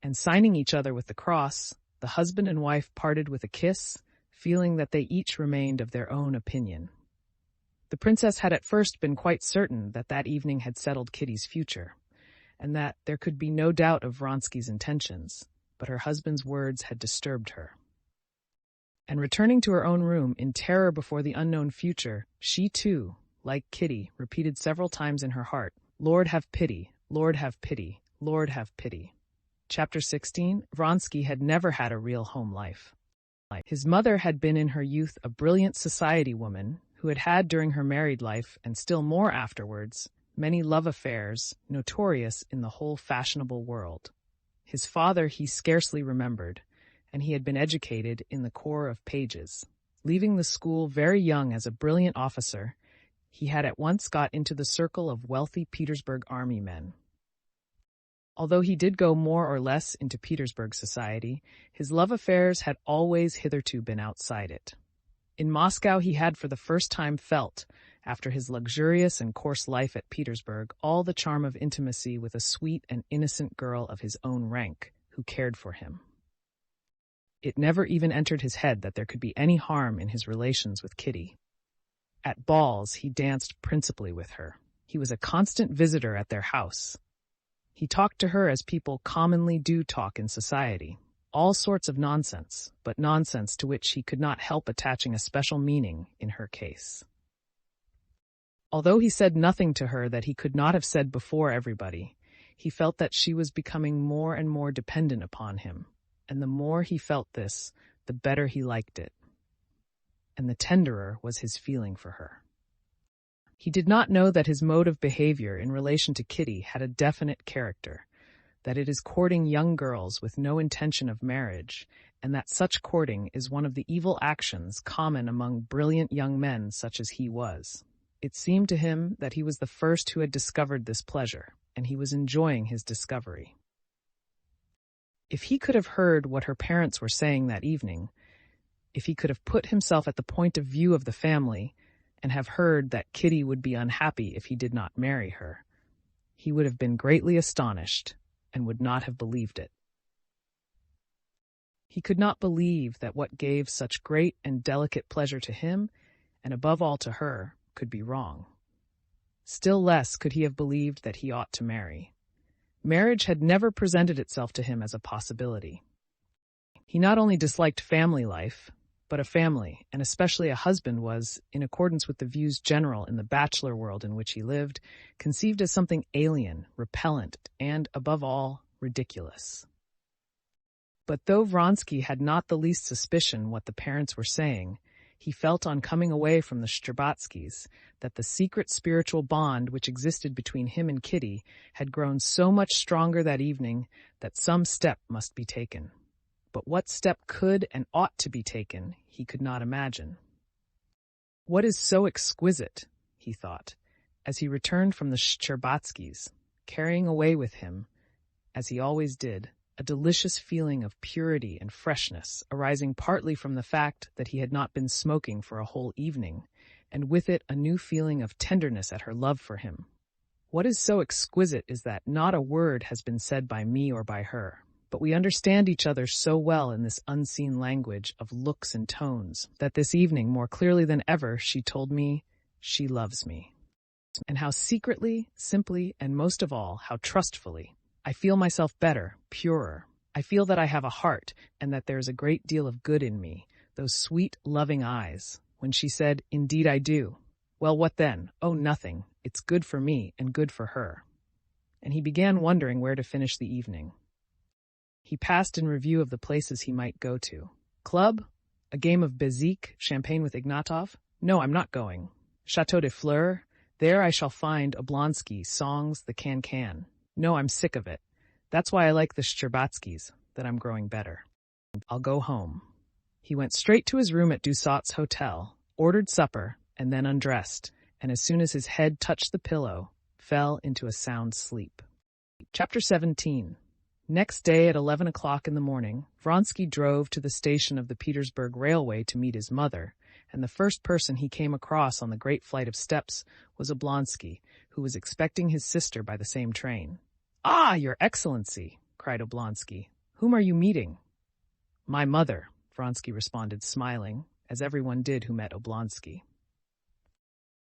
And signing each other with the cross, the husband and wife parted with a kiss, feeling that they each remained of their own opinion. The princess had at first been quite certain that that evening had settled Kitty's future, and that there could be no doubt of Vronsky's intentions, but her husband's words had disturbed her. And returning to her own room in terror before the unknown future, she too, like Kitty, repeated several times in her heart, Lord have pity, Lord have pity, Lord have pity. Chapter 16. Vronsky had never had a real home life. His mother had been in her youth a brilliant society woman who had had during her married life, and still more afterwards, many love affairs notorious in the whole fashionable world. His father he scarcely remembered, and he had been educated in the Corps of Pages. Leaving the school very young as a brilliant officer, he had at once got into the circle of wealthy Petersburg army men. Although he did go more or less into Petersburg society, his love affairs had always hitherto been outside it. In Moscow he had for the first time felt, after his luxurious and coarse life at Petersburg, all the charm of intimacy with a sweet and innocent girl of his own rank, who cared for him. It never even entered his head that there could be any harm in his relations with Kitty. At balls he danced principally with her. He was a constant visitor at their house. He talked to her as people commonly do talk in society, all sorts of nonsense, but nonsense to which he could not help attaching a special meaning in her case. Although he said nothing to her that he could not have said before everybody, he felt that she was becoming more and more dependent upon him, and the more he felt this, the better he liked it, and the tenderer was his feeling for her. He did not know that his mode of behavior in relation to Kitty had a definite character, that it is courting young girls with no intention of marriage, and that such courting is one of the evil actions common among brilliant young men such as he was. It seemed to him that he was the first who had discovered this pleasure, and he was enjoying his discovery. If he could have heard what her parents were saying that evening, if he could have put himself at the point of view of the family, and have heard that Kitty would be unhappy if he did not marry her, he would have been greatly astonished and would not have believed it. He could not believe that what gave such great and delicate pleasure to him, and above all to her, could be wrong. Still less could he have believed that he ought to marry. Marriage had never presented itself to him as a possibility. He not only disliked family life, but a family, and especially a husband, was, in accordance with the views general in the bachelor world in which he lived, conceived as something alien, repellent, and, above all, ridiculous. But though Vronsky had not the least suspicion what the parents were saying, he felt on coming away from the Shtcherbatskys that the secret spiritual bond which existed between him and Kitty had grown so much stronger that evening that some step must be taken. But what step could and ought to be taken, he could not imagine. What is so exquisite, he thought, as he returned from the Shtcherbatskys, carrying away with him, as he always did, a delicious feeling of purity and freshness, arising partly from the fact that he had not been smoking for a whole evening, and with it a new feeling of tenderness at her love for him. What is so exquisite is that not a word has been said by me or by her, but we understand each other so well in this unseen language of looks and tones that this evening, more clearly than ever, she told me she loves me. And how secretly, simply, and most of all, how trustfully, I feel myself better, purer. I feel that I have a heart, and that there is a great deal of good in me, Those sweet, loving eyes. When she said, "Indeed I do." Well, what then? Oh, nothing. It's good for me and good for her. And he began wondering where to finish the evening. He passed in review of the places he might go to. Club? A game of bezique, champagne with Ignatov? No, I'm not going. Chateau de Fleurs? There I shall find Oblonsky, songs, the can-can. No, I'm sick of it. That's why I like the Shtcherbatskys, that I'm growing better. I'll go home. He went straight to his room at Dussault's hotel, ordered supper, and then undressed, and as soon as his head touched the pillow, fell into a sound sleep. Chapter 17. Next day at 11 o'clock in the morning, Vronsky drove to the station of the Petersburg Railway to meet his mother, and the first person he came across on the great flight of steps was Oblonsky, who was expecting his sister by the same train. "Ah, Your Excellency!" cried Oblonsky. "Whom are you meeting?" "My mother," Vronsky responded, smiling, as everyone did who met Oblonsky.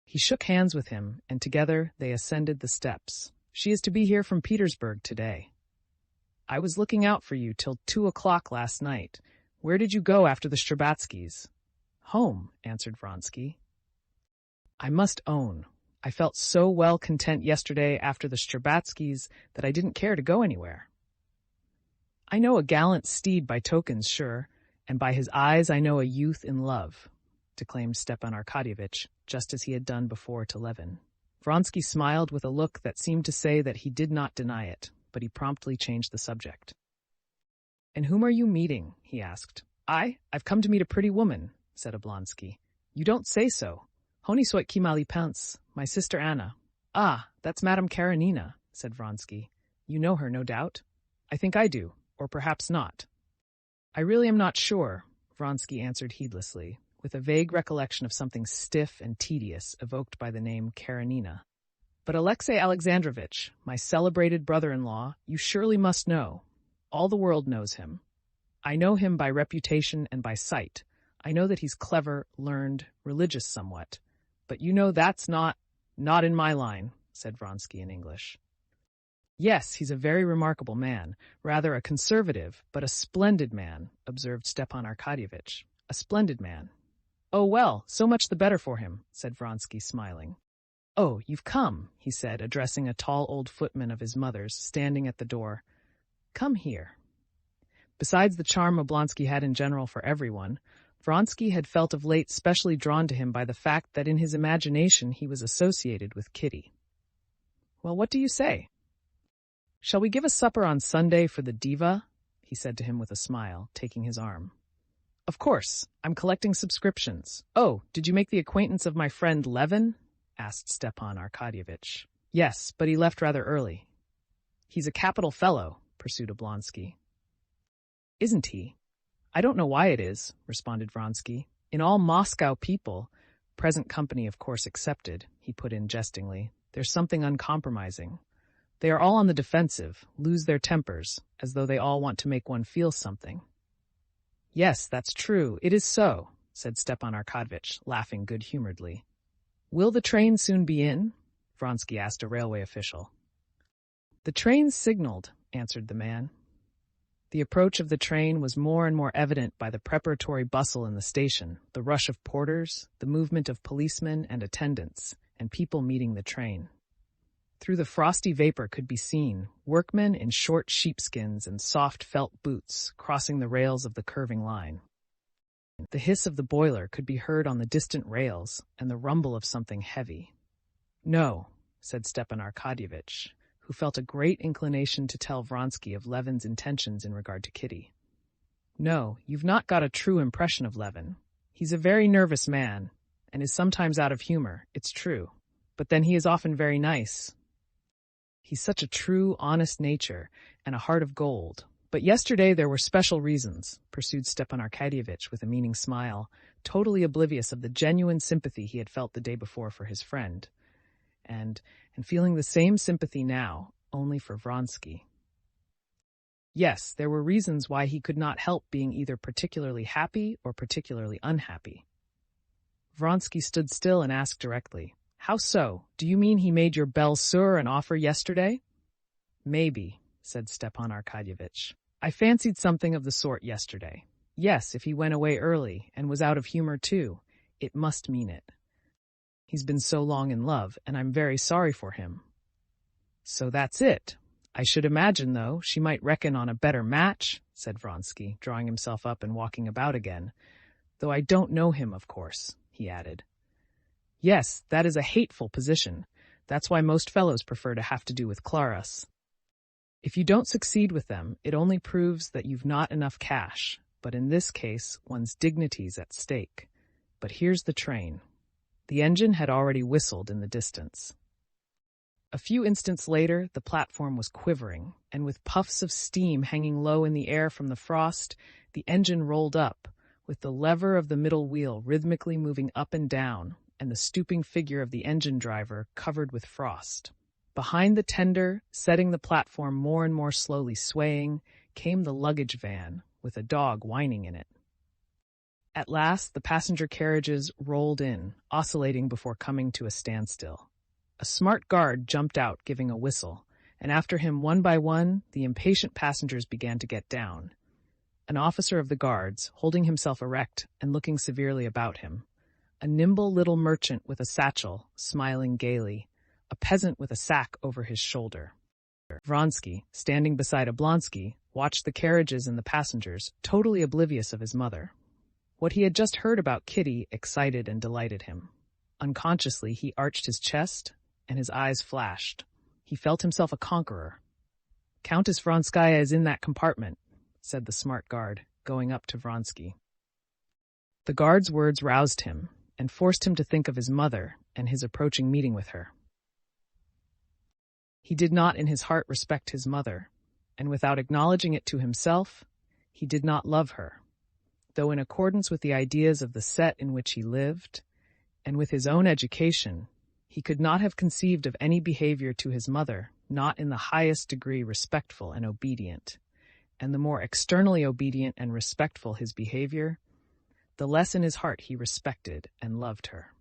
He shook hands with him, and together they ascended the steps. "She is to be here from Petersburg today. I was looking out for you till 2 o'clock last night. Where did you go after the Shtcherbatskys?" "Home," answered Vronsky. "I must own, I felt so well content yesterday after the Shtcherbatskys that I didn't care to go anywhere." "I know a gallant steed by tokens, sure, and by his eyes I know a youth in love," declaimed Stepan Arkadyevitch, just as he had done before to Levin. Vronsky smiled with a look that seemed to say that he did not deny it, but he promptly changed the subject. "And whom are you meeting?" he asked. "I've come to meet a pretty woman," said Oblonsky. "You don't say so. Honi soit qui mal y pense, my sister Anna." "Ah, that's Madame Karenina," said Vronsky. "You know her, no doubt?" "I think I do, or perhaps not." "I really am not sure," Vronsky answered heedlessly, with a vague recollection of something stiff and tedious evoked by the name Karenina. "But Alexey Alexandrovitch, my celebrated brother-in-law, you surely must know. All the world knows him. I know him by reputation and by sight. I know that he's clever, learned, religious somewhat. But you know that's not in my line," said Vronsky in English. "Yes, he's a very remarkable man, rather a conservative, but a splendid man," observed Stepan Arkadyevitch. "A splendid man." "Oh, well, so much the better for him," said Vronsky, smiling. "Oh, you've come," he said, addressing a tall old footman of his mother's, standing at the door. "Come here." Besides the charm Oblonsky had in general for everyone, Vronsky had felt of late specially drawn to him by the fact that in his imagination he was associated with Kitty. "Well, what do you say?" "Shall we give a supper on Sunday for the diva?" he said to him with a smile, taking his arm. "Of course. I'm collecting subscriptions. Oh, did you make the acquaintance of my friend Levin?" asked Stepan Arkadyevitch. "Yes, but he left rather early." "He's a capital fellow," pursued Oblonsky. "Isn't he? I don't know why it is," responded Vronsky. "In all Moscow people, present company of course excepted," he put in jestingly, "there's something uncompromising. They are all on the defensive, lose their tempers, as though they all want to make one feel something." "Yes, that's true, it is so," said Stepan Arkadyevitch, laughing good-humoredly. "Will the train soon be in?" Vronsky asked a railway official. "The train's signaled," answered the man. The approach of the train was more and more evident by the preparatory bustle in the station, the rush of porters, the movement of policemen and attendants, and people meeting the train. Through the frosty vapor could be seen workmen in short sheepskins and soft felt boots crossing the rails of the curving line. The hiss of the boiler could be heard on the distant rails, and the rumble of something heavy. "No," said Stepan Arkadyevitch, who felt a great inclination to tell Vronsky of Levin's intentions in regard to Kitty. "No, you've not got a true impression of Levin. He's a very nervous man, and is sometimes out of humor, it's true, but then he is often very nice. He's such a true, honest nature, and a heart of gold. But yesterday there were special reasons," pursued Stepan Arkadyevitch with a meaning smile, totally oblivious of the genuine sympathy he had felt the day before for his friend, and feeling the same sympathy now, only for Vronsky. Yes, there were reasons why he could not help being either particularly happy or particularly unhappy. Vronsky stood still and asked directly, "How so? Do you mean he made your belle-sœur an offer yesterday?" "Maybe," said Stepan Arkadyevitch. "I fancied something of the sort yesterday. Yes, if he went away early and was out of humor too, it must mean it. He's been so long in love, and I'm very sorry for him. So that's it. I should imagine, though, she might reckon on a better match, said Vronsky, drawing himself up and walking about again. Though I don't know him, of course, he added. Yes, that is a hateful position. That's why most fellows prefer to have to do with Claras. If you don't succeed with them, it only proves that you've not enough cash, but in this case, one's dignity's at stake. But here's the train. The engine had already whistled in the distance. A few instants later, the platform was quivering, and with puffs of steam hanging low in the air from the frost, the engine rolled up, with the lever of the middle wheel rhythmically moving up and down, and the stooping figure of the engine driver covered with frost. Behind the tender, setting the platform more and more slowly swaying, came the luggage van, with a dog whining in it. At last, the passenger carriages rolled in, oscillating before coming to a standstill. A smart guard jumped out, giving a whistle, and after him, one by one, the impatient passengers began to get down. An officer of the guards, holding himself erect and looking severely about him, a nimble little merchant with a satchel, smiling gaily, a peasant with a sack over his shoulder. Vronsky, standing beside Oblonsky, watched the carriages and the passengers, totally oblivious of his mother. What he had just heard about Kitty excited and delighted him. Unconsciously, he arched his chest, and his eyes flashed. He felt himself a conqueror. Countess Vronskaya is in that compartment, said the smart guard, going up to Vronsky. The guard's words roused him, and forced him to think of his mother and his approaching meeting with her. He did not in his heart respect his mother, and without acknowledging it to himself, he did not love her, though in accordance with the ideas of the set in which he lived, and with his own education, he could not have conceived of any behavior to his mother not in the highest degree respectful and obedient, and the more externally obedient and respectful his behavior, the less in his heart he respected and loved her.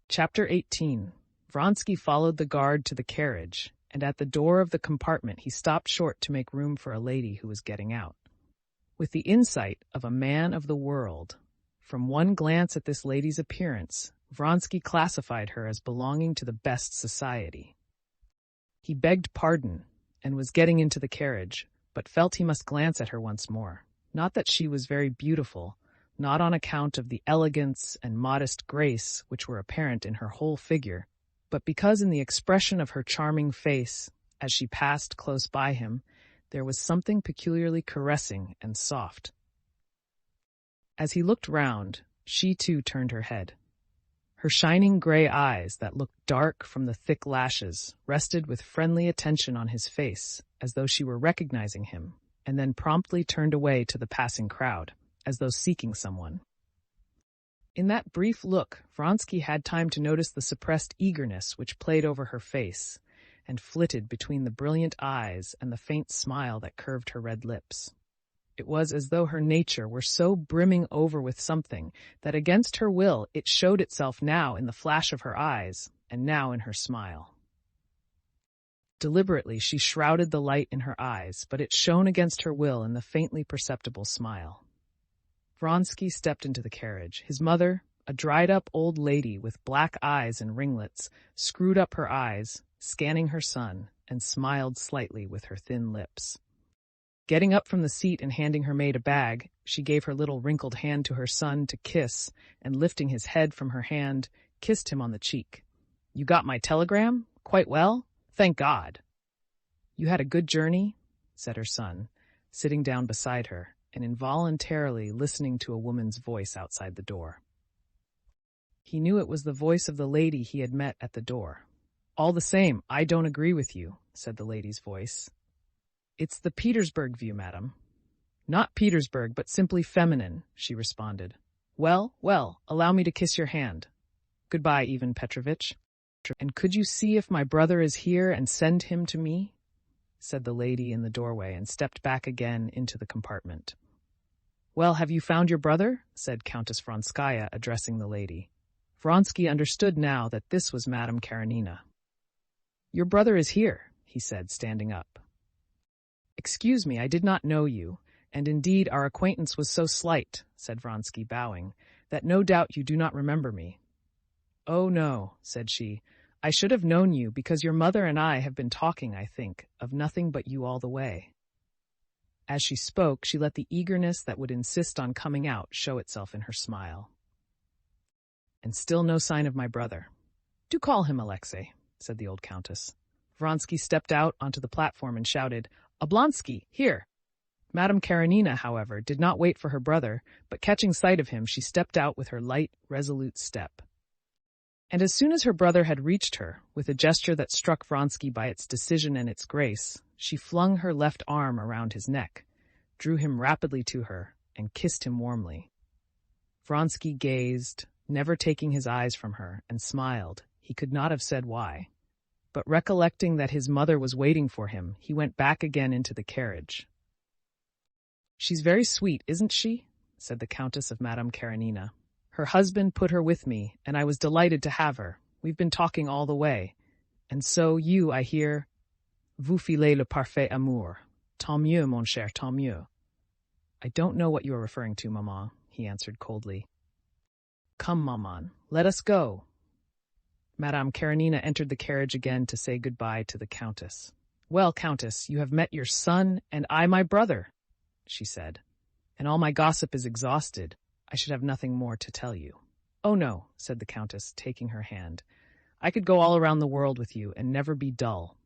Chapter 18. Vronsky followed the guard to the carriage, and at the door of the compartment he stopped short to make room for a lady who was getting out. With the insight of a man of the world, from one glance at this lady's appearance, Vronsky classified her as belonging to the best society. He begged pardon, and was getting into the carriage, but felt he must glance at her once more. Not that she was very beautiful, not on account of the elegance and modest grace which were apparent in her whole figure, but because in the expression of her charming face, as she passed close by him, there was something peculiarly caressing and soft. As he looked round, she too turned her head. Her shining gray eyes, that looked dark from the thick lashes, rested with friendly attention on his face, as though she were recognizing him, and then promptly turned away to the passing crowd, as though seeking someone. In that brief look, Vronsky had time to notice the suppressed eagerness which played over her face, and flitted between the brilliant eyes and the faint smile that curved her red lips. It was as though her nature were so brimming over with something that against her will it showed itself now in the flash of her eyes, and now in her smile. Deliberately she shrouded the light in her eyes, but it shone against her will in the faintly perceptible smile. Vronsky stepped into the carriage. His mother, a dried-up old lady with black eyes and ringlets, screwed up her eyes, scanning her son, and smiled slightly with her thin lips. Getting up from the seat and handing her maid a bag, she gave her little wrinkled hand to her son to kiss, and lifting his head from her hand, kissed him on the cheek. "You got my telegram? Quite well? Thank God." "You had a good journey?" said her son, sitting down beside her, and involuntarily listening to a woman's voice outside the door. He knew it was the voice of the lady he had met at the door. "All the same, I don't agree with you," said the lady's voice. "It's the Petersburg view, madam." "Not Petersburg, but simply feminine," she responded. Well, allow me to kiss your hand. Goodbye, Ivan Petrovitch. And could you see if my brother is here and send him to me?" said the lady in the doorway, and stepped back again into the compartment. "Well, have you found your brother?" said Countess Vronskaya, addressing the lady. Vronsky understood now that this was Madame Karenina. "Your brother is here," he said, standing up. "Excuse me, I did not know you, And indeed our acquaintance was so slight, said Vronsky, bowing, that no doubt you do not remember me. Oh, no, said she. I should have known you, because your mother and I have been talking, I think, of nothing but you all the way. As she spoke, she let the eagerness that would insist on coming out show itself in her smile. And still no sign of my brother. Do call him, Alexei, said the old countess. Vronsky stepped out onto the platform and shouted, Oblonsky, here! Madame Karenina, however, did not wait for her brother, but catching sight of him, she stepped out with her light, resolute step. And as soon as her brother had reached her, with a gesture that struck Vronsky by its decision and its grace, she flung her left arm around his neck, drew him rapidly to her, and kissed him warmly. Vronsky gazed, never taking his eyes from her, and smiled. He could not have said why. But recollecting that his mother was waiting for him, he went back again into the carriage. She's very sweet, isn't she? Said the Countess of Madame Karenina. Her husband put her with me, and I was delighted to have her. We've been talking all the way. And so you, I hear, vous filez le parfait amour. Tant mieux, mon cher, tant mieux. I don't know what you are referring to, Maman, he answered coldly. Come, Maman, let us go. Madame Karenina entered the carriage again to say goodbye to the Countess. Well, Countess, you have met your son, and I my brother, she said. And all my gossip is exhausted. I should have nothing more to tell you. Oh, no, said the Countess, taking her hand. I could go all around the world with you and never be dull.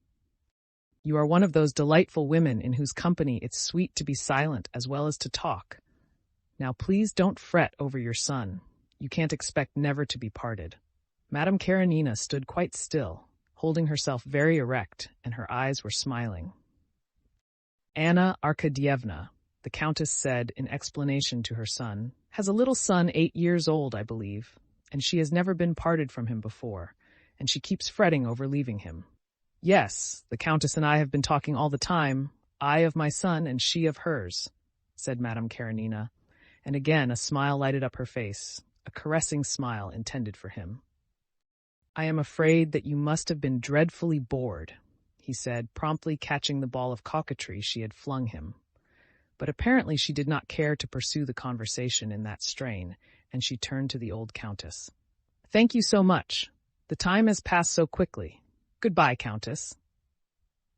You are one of those delightful women in whose company it's sweet to be silent as well as to talk. Now please don't fret over your son. You can't expect never to be parted. Madame Karenina stood quite still, holding herself very erect, and her eyes were smiling. Anna Arkadyevna, the Countess said in explanation to her son, has a little son 8 years old, I believe, and she has never been parted from him before, and she keeps fretting over leaving him. Yes, the Countess and I have been talking all the time, I of my son and she of hers, said Madame Karenina, and again a smile lighted up her face, a caressing smile intended for him. I am afraid that you must have been dreadfully bored, he said, promptly catching the ball of coquetry she had flung him. But apparently she did not care to pursue the conversation in that strain, and she turned to the old Countess. Thank you so much. The time has passed so quickly. Goodbye, Countess.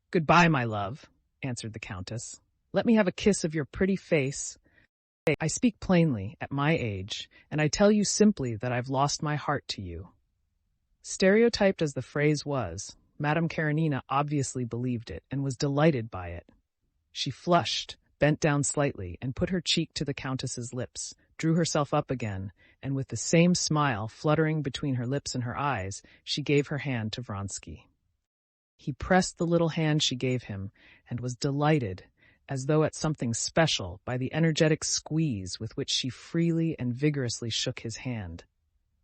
Goodbye, my love, answered the Countess. Let me have a kiss of your pretty face. I speak plainly, at my age, and I tell you simply that I've lost my heart to you. Stereotyped as the phrase was, Madame Karenina obviously believed it and was delighted by it. She flushed, bent down slightly, and put her cheek to the Countess's lips, drew herself up again, and with the same smile fluttering between her lips and her eyes, she gave her hand to Vronsky. He pressed the little hand she gave him, and was delighted, as though at something special, by the energetic squeeze with which she freely and vigorously shook his hand.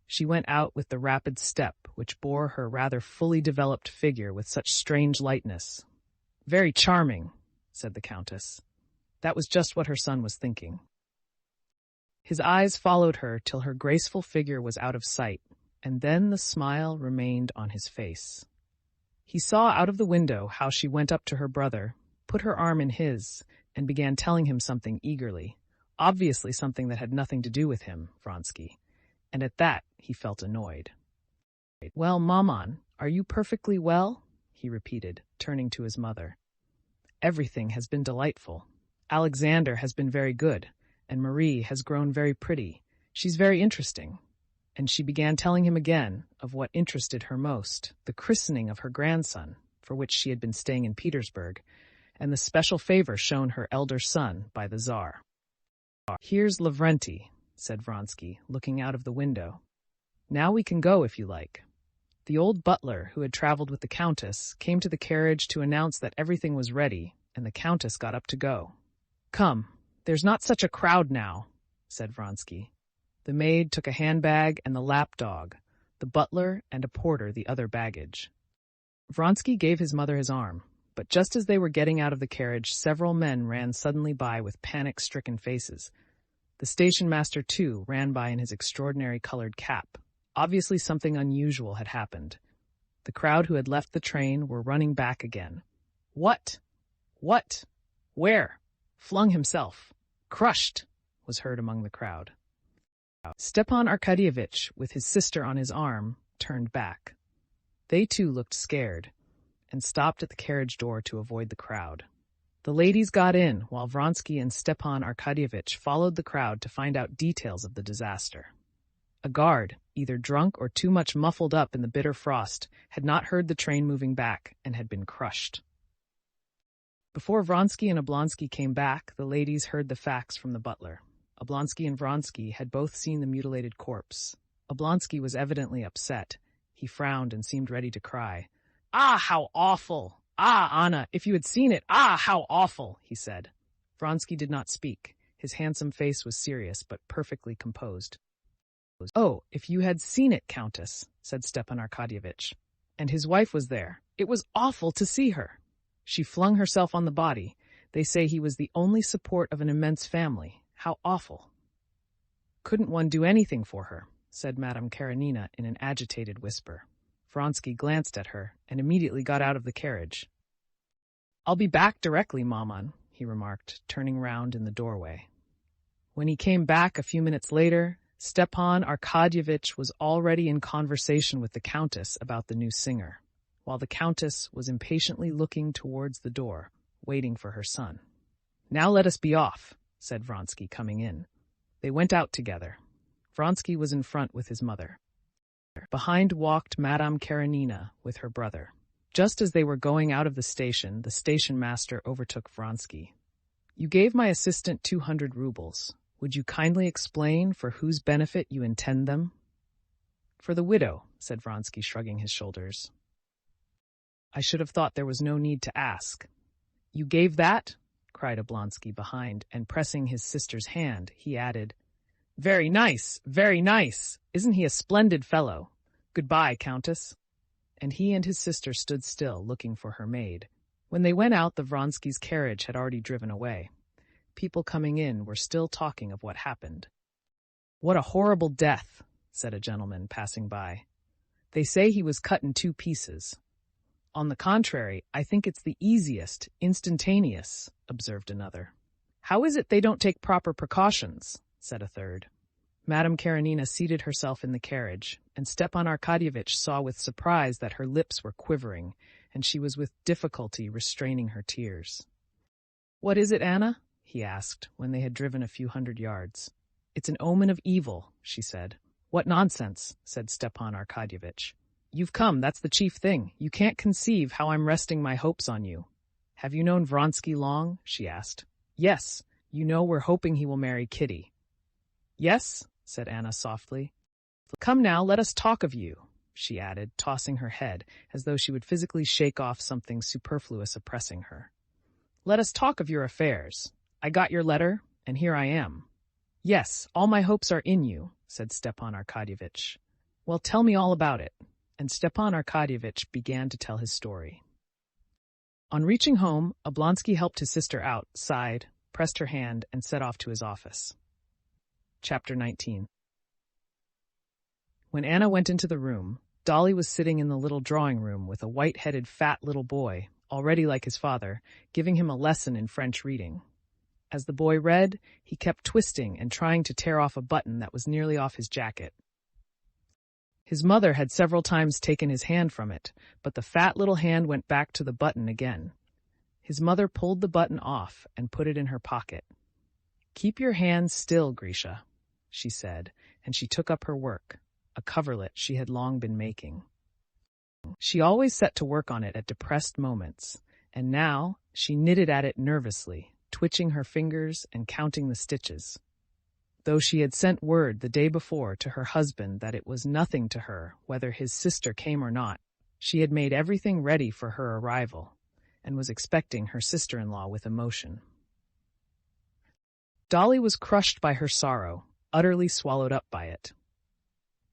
She went out with the rapid step which bore her rather fully developed figure with such strange lightness. Very charming, said the Countess. That was just what her son was thinking. His eyes followed her till her graceful figure was out of sight, and then the smile remained on his face. He saw out of the window how she went up to her brother, put her arm in his, and began telling him something eagerly, obviously something that had nothing to do with him, Vronsky, and at that he felt annoyed. Well, Maman, are you perfectly well? He repeated, turning to his mother. Everything has been delightful. Alexander has been very good, and Marie has grown very pretty. She's very interesting. And she began telling him again of what interested her most, the christening of her grandson, for which she had been staying in Petersburg, and the special favor shown her elder son by the Tsar. Here's Lavrenti, said Vronsky, looking out of the window. Now we can go if you like. The old butler, who had traveled with the Countess, came to the carriage to announce that everything was ready, and the Countess got up to go. Come, there's not such a crowd now, said Vronsky. The maid took a handbag and the lapdog, the butler and a porter the other baggage. Vronsky gave his mother his arm, but just as they were getting out of the carriage, several men ran suddenly by with panic-stricken faces. The station master, too, ran by in his extraordinary colored cap. Obviously something unusual had happened. The crowd who had left the train were running back again. What? What? Where? Flung himself. Crushed, was heard among the crowd. Stepan Arkadyevitch, with his sister on his arm, turned back. They too looked scared, and stopped at the carriage door to avoid the crowd. The ladies got in, while Vronsky and Stepan Arkadyevitch followed the crowd to find out details of the disaster. A guard, either drunk or too much muffled up in the bitter frost, had not heard the train moving back and had been crushed. Before Vronsky and Oblonsky came back, the ladies heard the facts from the butler. Oblonsky and Vronsky had both seen the mutilated corpse. Oblonsky was evidently upset. He frowned and seemed ready to cry. "Ah, how awful! Ah, Anna, if you had seen it! Ah, how awful!" he said. Vronsky did not speak. His handsome face was serious, but perfectly composed. "Oh, if you had seen it, Countess," said Stepan Arkadyevitch. "And his wife was there. It was awful to see her. She flung herself on the body. They say he was the only support of an immense family. How awful!" "Couldn't one do anything for her?" said Madame Karenina in an agitated whisper. Vronsky glanced at her and immediately got out of the carriage. "I'll be back directly, Maman," he remarked, turning round in the doorway. When he came back a few minutes later, Stepan Arkadyevitch was already in conversation with the Countess about the new singer, while the Countess was impatiently looking towards the door, waiting for her son. "Now let us be off," said Vronsky, coming in. They went out together. Vronsky was in front with his mother. Behind walked Madame Karenina with her brother. Just as they were going out of the station master overtook Vronsky. "You gave my assistant 200 rubles. Would you kindly explain for whose benefit you intend them?" "For the widow," said Vronsky, shrugging his shoulders. "I should have thought there was no need to ask." "You gave that?" cried Oblonsky behind, and pressing his sister's hand, he added, "Very nice, very nice! Isn't he a splendid fellow? Goodbye, Countess." And he and his sister stood still, looking for her maid. When they went out, the Vronsky's carriage had already driven away. People coming in were still talking of what happened. "What a horrible death," said a gentleman passing by. "They say he was cut in 2 pieces." "On the contrary, I think it's the easiest, instantaneous," observed another. "How is it they don't take proper precautions?" said a third. Madame Karenina seated herself in the carriage, and Stepan Arkadyevitch saw with surprise that her lips were quivering, and she was with difficulty restraining her tears. "What is it, Anna?" he asked, when they had driven a few hundred yards. "It's an omen of evil," she said. "What nonsense," said Stepan Arkadyevitch. "You've come, that's the chief thing. You can't conceive how I'm resting my hopes on you." "Have you known Vronsky long?" she asked. "Yes. You know we're hoping he will marry Kitty." "Yes?" said Anna softly. "Come now, let us talk of you," she added, tossing her head, as though she would physically shake off something superfluous oppressing her. "Let us talk of your affairs. I got your letter, and here I am." "Yes, all my hopes are in you," said Stepan Arkadyevitch. "Well, tell me all about it." And Stepan Arkadyevitch began to tell his story. On reaching home, Oblonsky helped his sister out, sighed, pressed her hand, and set off to his office. Chapter 19. When Anna went into the room, Dolly was sitting in the little drawing room with a white-headed fat little boy, already like his father, giving him a lesson in French reading. As the boy read, he kept twisting and trying to tear off a button that was nearly off his jacket. His mother had several times taken his hand from it, but the fat little hand went back to the button again. His mother pulled the button off and put it in her pocket. "Keep your hands still, Grisha," she said, and she took up her work, a coverlet she had long been making. She always set to work on it at depressed moments, and now she knitted at it nervously, twitching her fingers and counting the stitches. Though she had sent word the day before to her husband that it was nothing to her whether his sister came or not, she had made everything ready for her arrival, and was expecting her sister-in-law with emotion. Dolly was crushed by her sorrow, utterly swallowed up by it.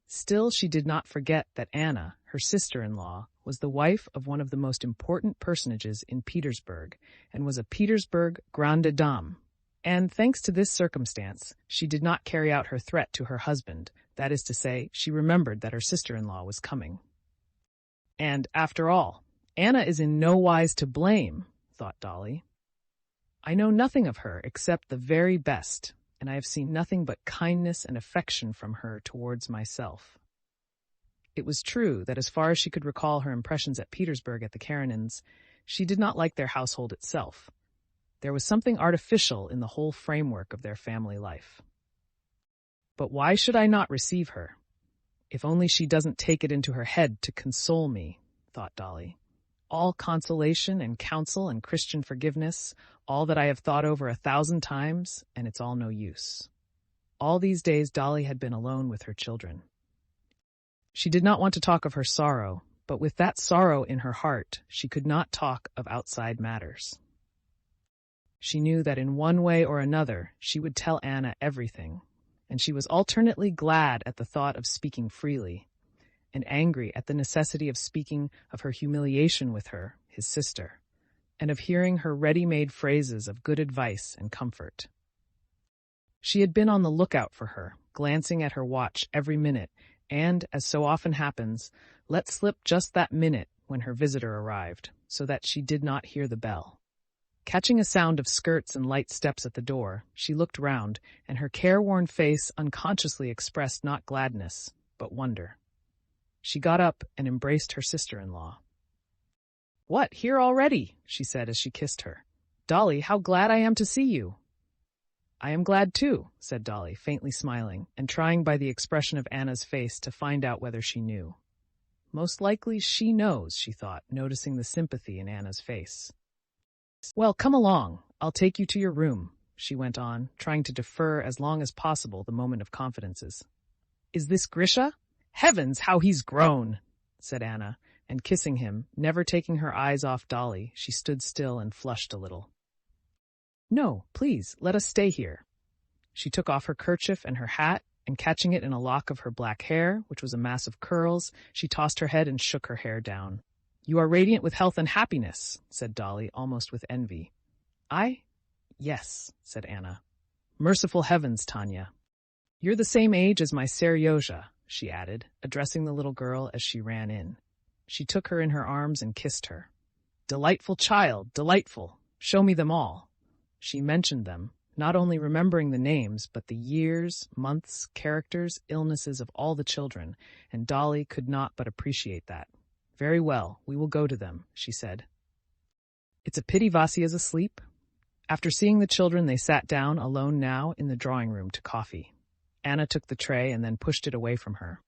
Still, she did not forget that Anna, her sister-in-law, was the wife of one of the most important personages in Petersburg, and was a Petersburg grande dame. And, thanks to this circumstance, she did not carry out her threat to her husband, that is to say, she remembered that her sister-in-law was coming. And, after all, Anna is in no wise to blame, thought Dolly. I know nothing of her except the very best, and I have seen nothing but kindness and affection from her towards myself. It was true that as far as she could recall her impressions at Petersburg at the Karenins, she did not like their household itself. There was something artificial in the whole framework of their family life. But why should I not receive her? If only she doesn't take it into her head to console me, thought Dolly. All consolation and counsel and Christian forgiveness, all that I have thought over 1,000 times, and it's all no use. All these days Dolly had been alone with her children. She did not want to talk of her sorrow, but with that sorrow in her heart, she could not talk of outside matters. She knew that in one way or another she would tell Anna everything, and she was alternately glad at the thought of speaking freely, and angry at the necessity of speaking of her humiliation with her, his sister, and of hearing her ready-made phrases of good advice and comfort. She had been on the lookout for her, glancing at her watch every minute, and, as so often happens, let slip just that minute when her visitor arrived, so that she did not hear the bell. Catching a sound of skirts and light steps at the door, she looked round, and her careworn face unconsciously expressed not gladness, but wonder. She got up and embraced her sister-in-law. "What, here already?" she said as she kissed her. "Dolly, how glad I am to see you." "I am glad too," said Dolly, faintly smiling, and trying by the expression of Anna's face to find out whether she knew. Most likely she knows, she thought, noticing the sympathy in Anna's face. "Well, come along. I'll take you to your room," she went on, trying to defer as long as possible the moment of confidences. "Is this Grisha? Heavens, how he's grown!" said Anna, and kissing him, never taking her eyes off Dolly, she stood still and flushed a little. "No, please, let us stay here." She took off her kerchief and her hat, and catching it in a lock of her black hair, which was a mass of curls, she tossed her head and shook her hair down. "You are radiant with health and happiness," said Dolly, almost with envy. "I? Yes," said Anna. "Merciful heavens, Tanya. You're the same age as my Seryozha," she added, addressing the little girl as she ran in. She took her in her arms and kissed her. "Delightful child, delightful. Show me them all." She mentioned them, not only remembering the names, but the years, months, characters, illnesses of all the children, and Dolly could not but appreciate that. "Very well, we will go to them," she said. "It's a pity Vasya's asleep." After seeing the children, they sat down, alone now, in the drawing room to coffee. Anna took the tray and then pushed it away from her.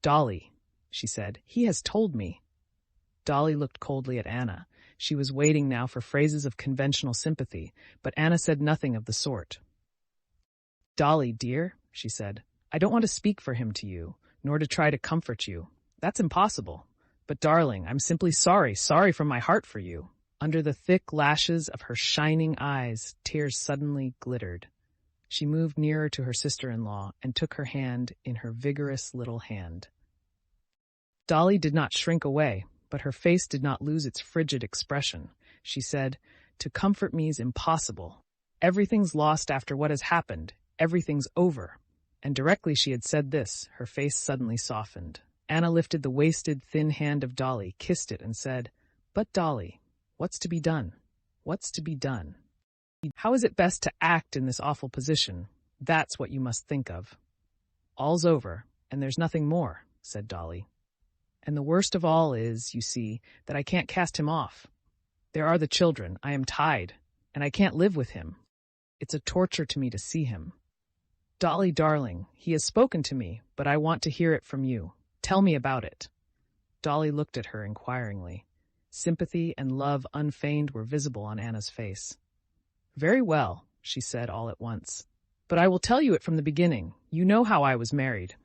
"Dolly," she said, "he has told me." Dolly looked coldly at Anna. She was waiting now for phrases of conventional sympathy, but Anna said nothing of the sort. "Dolly, dear," she said, "I don't want to speak for him to you, nor to try to comfort you. That's impossible. But, darling, I'm simply sorry from my heart for you." Under the thick lashes of her shining eyes, tears suddenly glittered. She moved nearer to her sister-in-law and took her hand in her vigorous little hand. Dolly did not shrink away, but her face did not lose its frigid expression. She said, "To comfort me is impossible. Everything's lost after what has happened. Everything's over." And directly she had said this, her face suddenly softened. Anna lifted the wasted, thin hand of Dolly, kissed it, and said, "But, Dolly, what's to be done? What's to be done? How is it best to act in this awful position? That's what you must think of." "All's over, and there's nothing more," said Dolly. "And the worst of all is, you see, that I can't cast him off. There are the children, I am tied, and I can't live with him. It's a torture to me to see him. Dolly, darling, he has spoken to me, but I want to hear it from you. Tell me about it." Dolly looked at her inquiringly. Sympathy and love unfeigned were visible on Anna's face. "Very well," she said all at once. "But I will tell you it from the beginning. You know how I was married.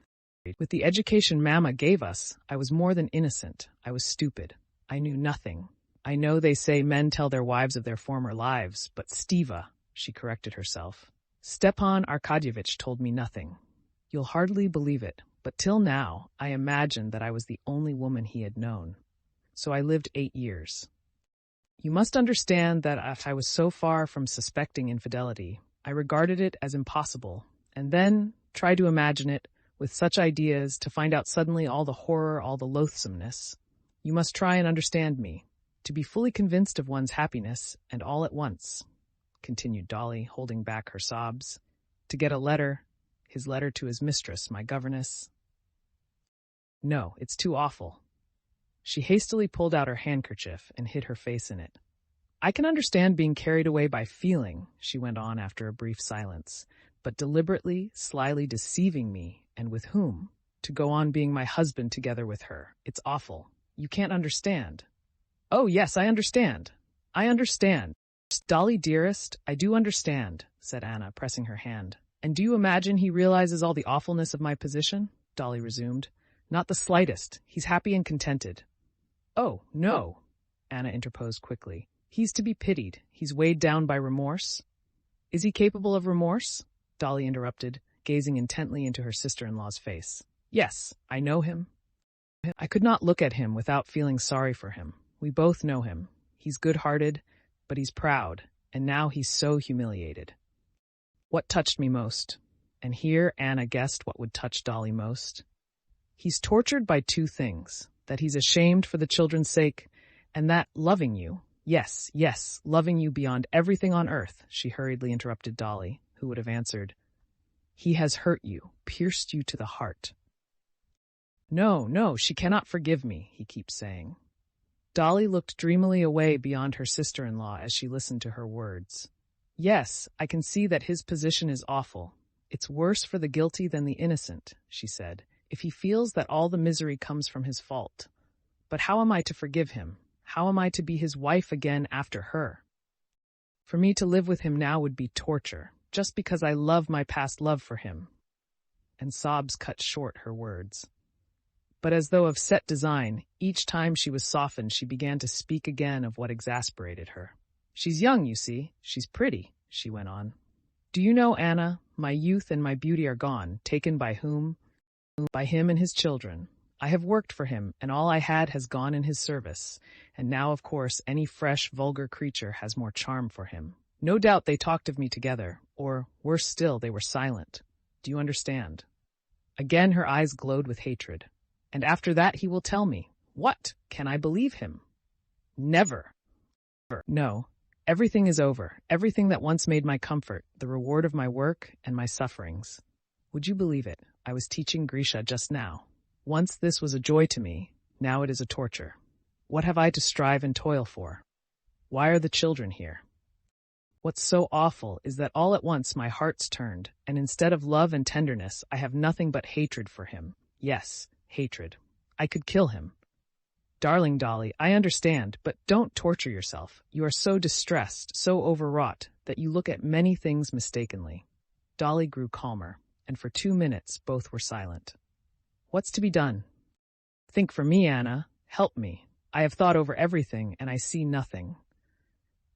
With the education Mamma gave us, I was more than innocent. I was stupid. I knew nothing. I know they say men tell their wives of their former lives, but Stiva," she corrected herself, "Stepan Arkadyevitch told me nothing. You'll hardly believe it, but till now I imagined that I was the only woman he had known. So I lived 8 years. You must understand that if I was so far from suspecting infidelity, I regarded it as impossible, and then tried to imagine it, with such ideas, to find out suddenly all the horror, all the loathsomeness. You must try and understand me, to be fully convinced of one's happiness, and all at once. continued Dolly, holding back her sobs. To get a letter, his letter to his mistress, my governess. No, it's too awful. She hastily pulled out her handkerchief and hid her face in it. I can understand being carried away by feeling, she went on after a brief silence, but deliberately, slyly deceiving me, and with whom? To go on being my husband together with her. It's awful. You can't understand. Oh, yes, I understand. I understand. Dolly, dearest, I do understand, said Anna, pressing her hand. And do you imagine he realizes all the awfulness of my position? Dolly resumed. Not the slightest. He's happy and contented. Oh, no, Anna interposed quickly. He's to be pitied. He's weighed down by remorse. Is he capable of remorse? Dolly interrupted, gazing intently into her sister-in-law's face. Yes, I know him. I could not look at him without feeling sorry for him. We both know him. He's good-hearted, but he's proud, and now he's so humiliated. What touched me most? And here Anna guessed what would touch Dolly most. He's tortured by two things, that he's ashamed for the children's sake, and that loving you, yes, loving you beyond everything on earth, she hurriedly interrupted Dolly, who would have answered, he has hurt you, pierced you to the heart. No, she cannot forgive me, he keeps saying. Dolly looked dreamily away beyond her sister-in-law as she listened to her words. Yes, I can see that his position is awful. It's worse for the guilty than the innocent, she said, if he feels that all the misery comes from his fault. But how am I to forgive him? How am I to be his wife again after her? For me to live with him now would be torture, just because I love my past love for him. And sobs cut short her words. But as though of set design, each time she was softened, she began to speak again of what exasperated her. She's young, you see. She's pretty, she went on. Do you know, Anna, my youth and my beauty are gone, taken by whom? By him and his children. I have worked for him, and all I had has gone in his service. And now, of course, any fresh, vulgar creature has more charm for him. No doubt they talked of me together, or, worse still, they were silent. Do you understand? Again her eyes glowed with hatred. And after that he will tell me. What? Can I believe him? Never. No. Everything is over. Everything that once made my comfort, the reward of my work and my sufferings. Would you believe it? I was teaching Grisha just now. Once this was a joy to me, now it is a torture. What have I to strive and toil for? Why are the children here? What's so awful is that all at once my heart's turned, and instead of love and tenderness, I have nothing but hatred for him. Yes, hatred. I could kill him. Darling Dolly, I understand, but don't torture yourself. You are so distressed, so overwrought, that you look at many things mistakenly. Dolly grew calmer, and for 2 minutes both were silent. What's to be done? Think for me, Anna. Help me. I have thought over everything, and I see nothing.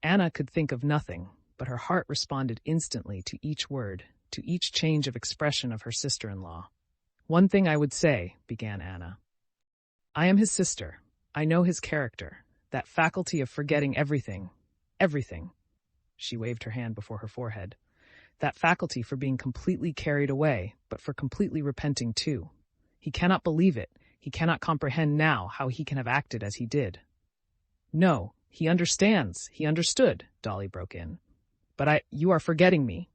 Anna could think of nothing, but her heart responded instantly to each word, to each change of expression of her sister-in-law. One thing I would say, began Anna. I am his sister. I know his character, that faculty of forgetting everything. Everything. She waved her hand before her forehead. That faculty for being completely carried away, but for completely repenting too. He cannot believe it. He cannot comprehend now how he can have acted as he did. No, he understands. He understood, Dolly broke in. But you are forgetting me.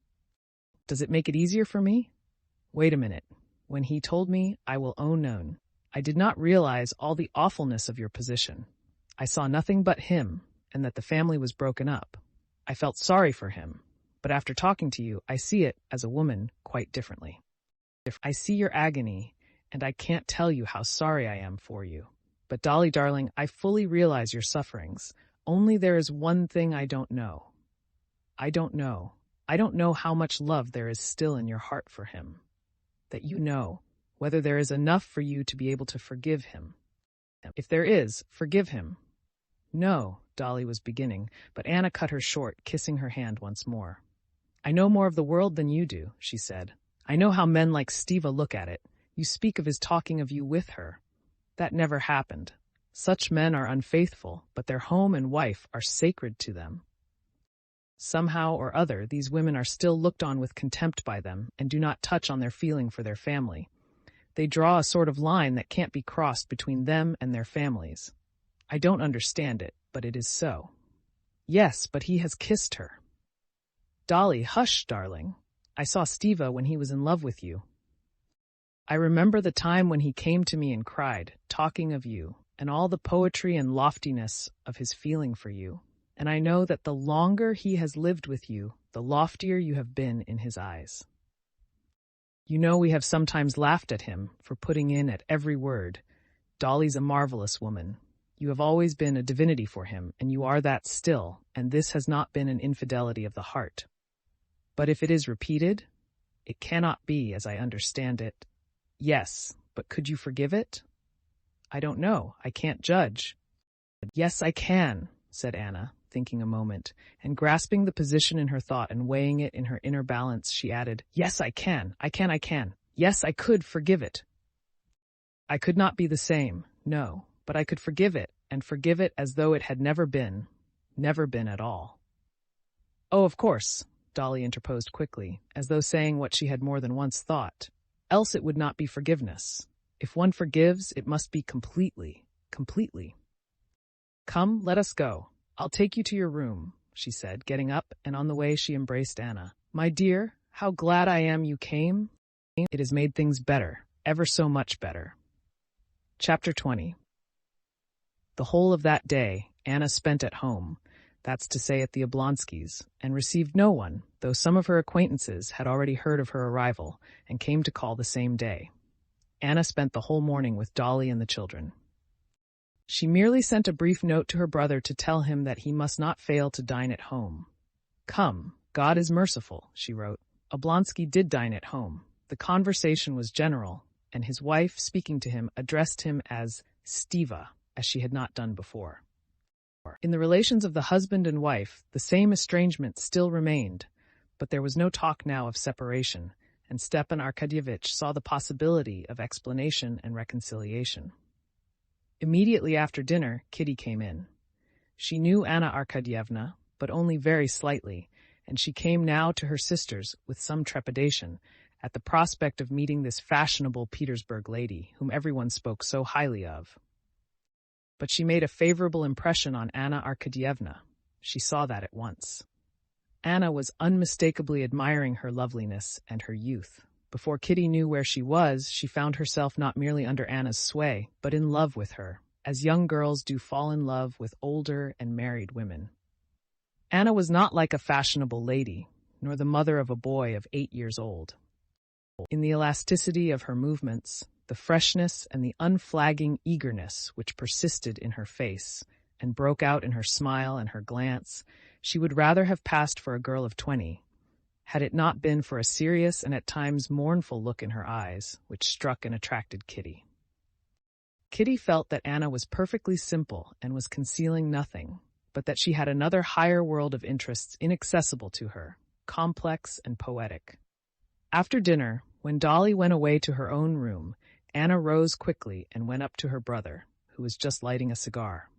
Does it make it easier for me? Wait a minute. When he told me, I will own known. I did not realize all the awfulness of your position. I saw nothing but him, and that the family was broken up. I felt sorry for him, but after talking to you, I see it, as a woman, quite differently. I see your agony, and I can't tell you how sorry I am for you. But Dolly, darling, I fully realize your sufferings. Only there is one thing I don't know. I don't know how much love there is still in your heart for him. That you know, whether there is enough for you to be able to forgive him. If there is, forgive him. No, Dolly was beginning, but Anna cut her short, kissing her hand once more. I know more of the world than you do, she said. I know how men like Stiva look at it. You speak of his talking of you with her. That never happened. Such men are unfaithful, but their home and wife are sacred to them. Somehow or other, these women are still looked on with contempt by them and do not touch on their feeling for their family. They draw a sort of line that can't be crossed between them and their families. I don't understand it, but it is so. Yes, but he has kissed her. Dolly, hush, darling. I saw Stiva when he was in love with you. I remember the time when he came to me and cried, talking of you, and all the poetry and loftiness of his feeling for you. And I know that the longer he has lived with you, the loftier you have been in his eyes. You know we have sometimes laughed at him for putting in at every word, Dolly's a marvelous woman. You have always been a divinity for him, and you are that still, and this has not been an infidelity of the heart. But if it is repeated, it cannot be as I understand it. Yes, but could you forgive it? I don't know. I can't judge. Yes, I can, said Anna, thinking a moment, and grasping the position in her thought and weighing it in her inner balance, she added, Yes, I can. I can. Yes, I could forgive it. I could not be the same, no, but I could forgive it, and forgive it as though it had never been at all. Oh, of course, Dolly interposed quickly, as though saying what she had more than once thought. Else it would not be forgiveness. If one forgives, it must be completely. Come, let us go. I'll take you to your room, she said, getting up, and on the way she embraced Anna. My dear, how glad I am you came. It has made things better, ever so much better. Chapter 20. The whole of that day Anna spent at home, that's to say at the Oblonskys', and received no one, though some of her acquaintances had already heard of her arrival and came to call the same day. Anna spent the whole morning with Dolly and the children. She merely sent a brief note to her brother to tell him that he must not fail to dine at home. Come, God is merciful, she wrote. Oblonsky did dine at home. The conversation was general, and his wife, speaking to him, addressed him as Stiva, as she had not done before. In the relations of the husband and wife, the same estrangement still remained, but there was no talk now of separation, and Stepan Arkadyevitch saw the possibility of explanation and reconciliation. Immediately after dinner, Kitty came in. She knew Anna Arkadyevna, but only very slightly, and she came now to her sisters with some trepidation at the prospect of meeting this fashionable Petersburg lady, whom everyone spoke so highly of. But she made a favorable impression on Anna Arkadyevna. She saw that at once. Anna was unmistakably admiring her loveliness and her youth. Before Kitty knew where she was, she found herself not merely under Anna's sway, but in love with her, as young girls do fall in love with older and married women. Anna was not like a fashionable lady, nor the mother of a boy of 8 years old. In the elasticity of her movements, the freshness and the unflagging eagerness which persisted in her face and broke out in her smile and her glance, she would rather have passed for a girl of 20, had it not been for a serious and at times mournful look in her eyes, which struck and attracted Kitty. Kitty felt that Anna was perfectly simple and was concealing nothing, but that she had another higher world of interests inaccessible to her, complex and poetic. After dinner, when Dolly went away to her own room, Anna rose quickly and went up to her brother, who was just lighting a cigar.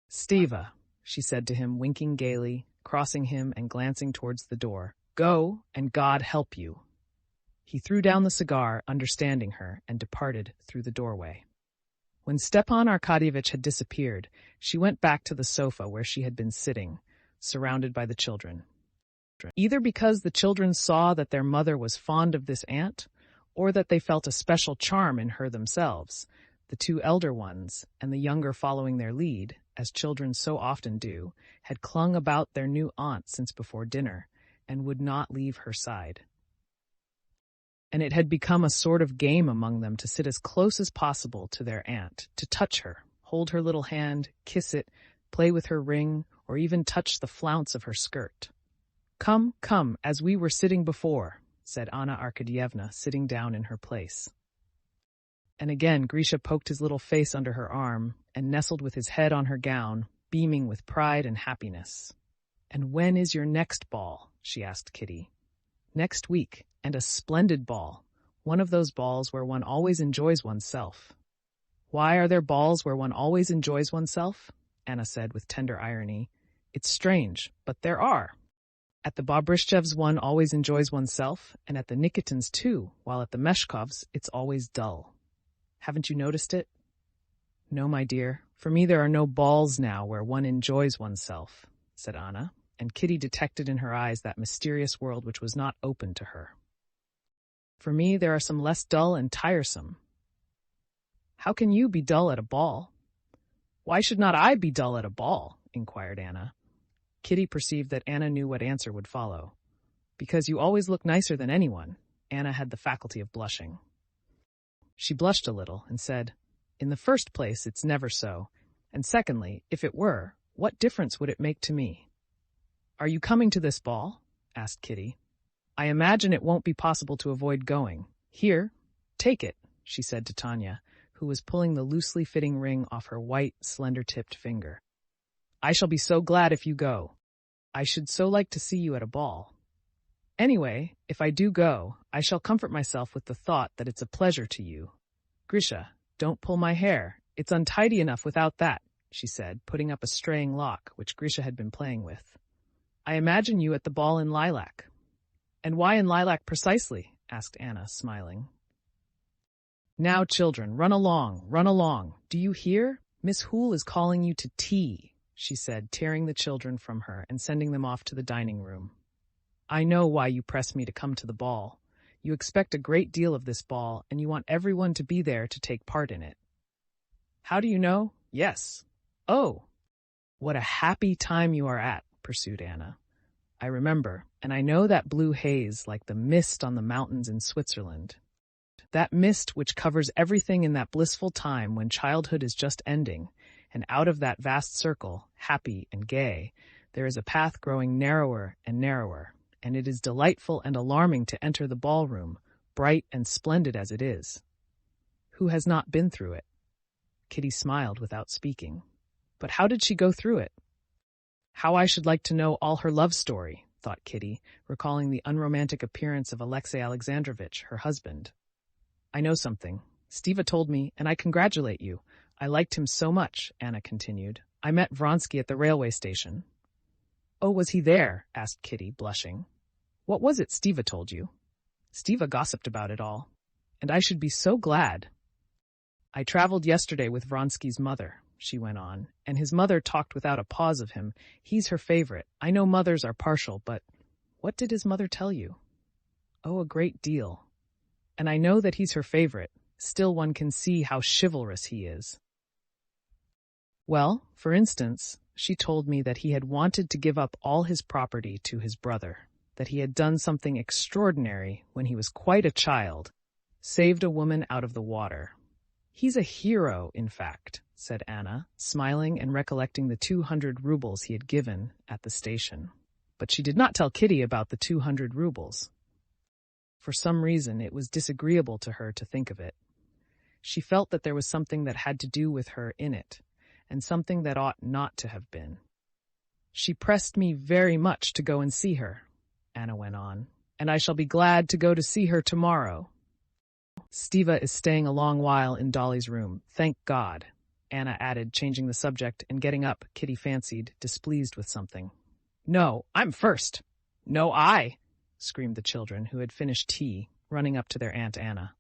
Stiva, she said to him, winking gaily, crossing him and glancing towards the door. Go, and God help you. He threw down the cigar, understanding her, and departed through the doorway. When Stepan Arkadyevitch had disappeared, she went back to the sofa where she had been sitting, surrounded by the children. Either because the children saw that their mother was fond of this aunt, or that they felt a special charm in her themselves, the two elder ones, and the younger following their lead, as children so often do, had clung about their new aunt since before dinner, and would not leave her side. And it had become a sort of game among them to sit as close as possible to their aunt, to touch her, hold her little hand, kiss it, play with her ring, or even touch the flounce of her skirt. Come, as we were sitting before, said Anna Arkadyevna, sitting down in her place. And again Grisha poked his little face under her arm and nestled with his head on her gown, beaming with pride and happiness. And when is your next ball? She asked Kitty. Next week, and a splendid ball, one of those balls where one always enjoys oneself. Why are there balls where one always enjoys oneself? Anna said with tender irony. It's strange, but there are. At the Bobrishchevs one always enjoys oneself, and at the Nikitins too, while at the Meshkovs it's always dull. Haven't you noticed it? No, my dear. For me there are no balls now where one enjoys oneself, said Anna, and Kitty detected in her eyes that mysterious world which was not open to her. For me, there are some less dull and tiresome. How can you be dull at a ball? Why should not I be dull at a ball? Inquired Anna. Kitty perceived that Anna knew what answer would follow. Because you always look nicer than anyone. Anna had the faculty of blushing. She blushed a little and said, In the first place, it's never so. And secondly, if it were, what difference would it make to me? Are you coming to this ball? Asked Kitty. I imagine it won't be possible to avoid going. Here, take it, she said to Tanya, who was pulling the loosely fitting ring off her white, slender-tipped finger. I shall be so glad if you go. I should so like to see you at a ball. Anyway, if I do go, I shall comfort myself with the thought that it's a pleasure to you. Grisha, don't pull my hair. It's untidy enough without that, she said, putting up a straying lock which Grisha had been playing with. I imagine you at the ball in lilac. And why in lilac precisely? Asked Anna, smiling. Now, children, run along, run along. Do you hear? Miss Hoole is calling you to tea, she said, tearing the children from her and sending them off to the dining room. I know why you press me to come to the ball. You expect a great deal of this ball, and you want everyone to be there to take part in it. How do you know? Yes. Oh, what a happy time you are at, pursued Anna. I remember, and I know that blue haze like the mist on the mountains in Switzerland. That mist which covers everything in that blissful time when childhood is just ending, and out of that vast circle, happy and gay, there is a path growing narrower and narrower, and it is delightful and alarming to enter the ballroom, bright and splendid as it is. Who has not been through it? Kitty smiled without speaking. But how did she go through it? How I should like to know all her love story, thought Kitty, recalling the unromantic appearance of Alexey Alexandrovitch, her husband. I know something. Stiva told me, and I congratulate you. I liked him so much, Anna continued. I met Vronsky at the railway station. Oh, was he there? Asked Kitty, blushing. What was it Stiva told you? Stiva gossiped about it all. And I should be so glad. I traveled yesterday with Vronsky's mother, she went on, and his mother talked without a pause of him. He's her favorite. I know mothers are partial, but what did his mother tell you? Oh, a great deal. And I know that he's her favorite. Still, one can see how chivalrous he is. Well, for instance, she told me that he had wanted to give up all his property to his brother, that he had done something extraordinary when he was quite a child, saved a woman out of the water. He's a hero, in fact, said Anna, smiling and recollecting the 200 rubles he had given at the station. But she did not tell Kitty about the 200 rubles. For some reason, it was disagreeable to her to think of it. She felt that there was something that had to do with her in it, and something that ought not to have been. She pressed me very much to go and see her, Anna went on, and I shall be glad to go to see her tomorrow. Stiva is staying a long while in Dolly's room, thank God, Anna added, changing the subject and getting up, Kitty fancied, displeased with something. No, I'm first. No, I, screamed the children, who had finished tea, running up to their Aunt Anna.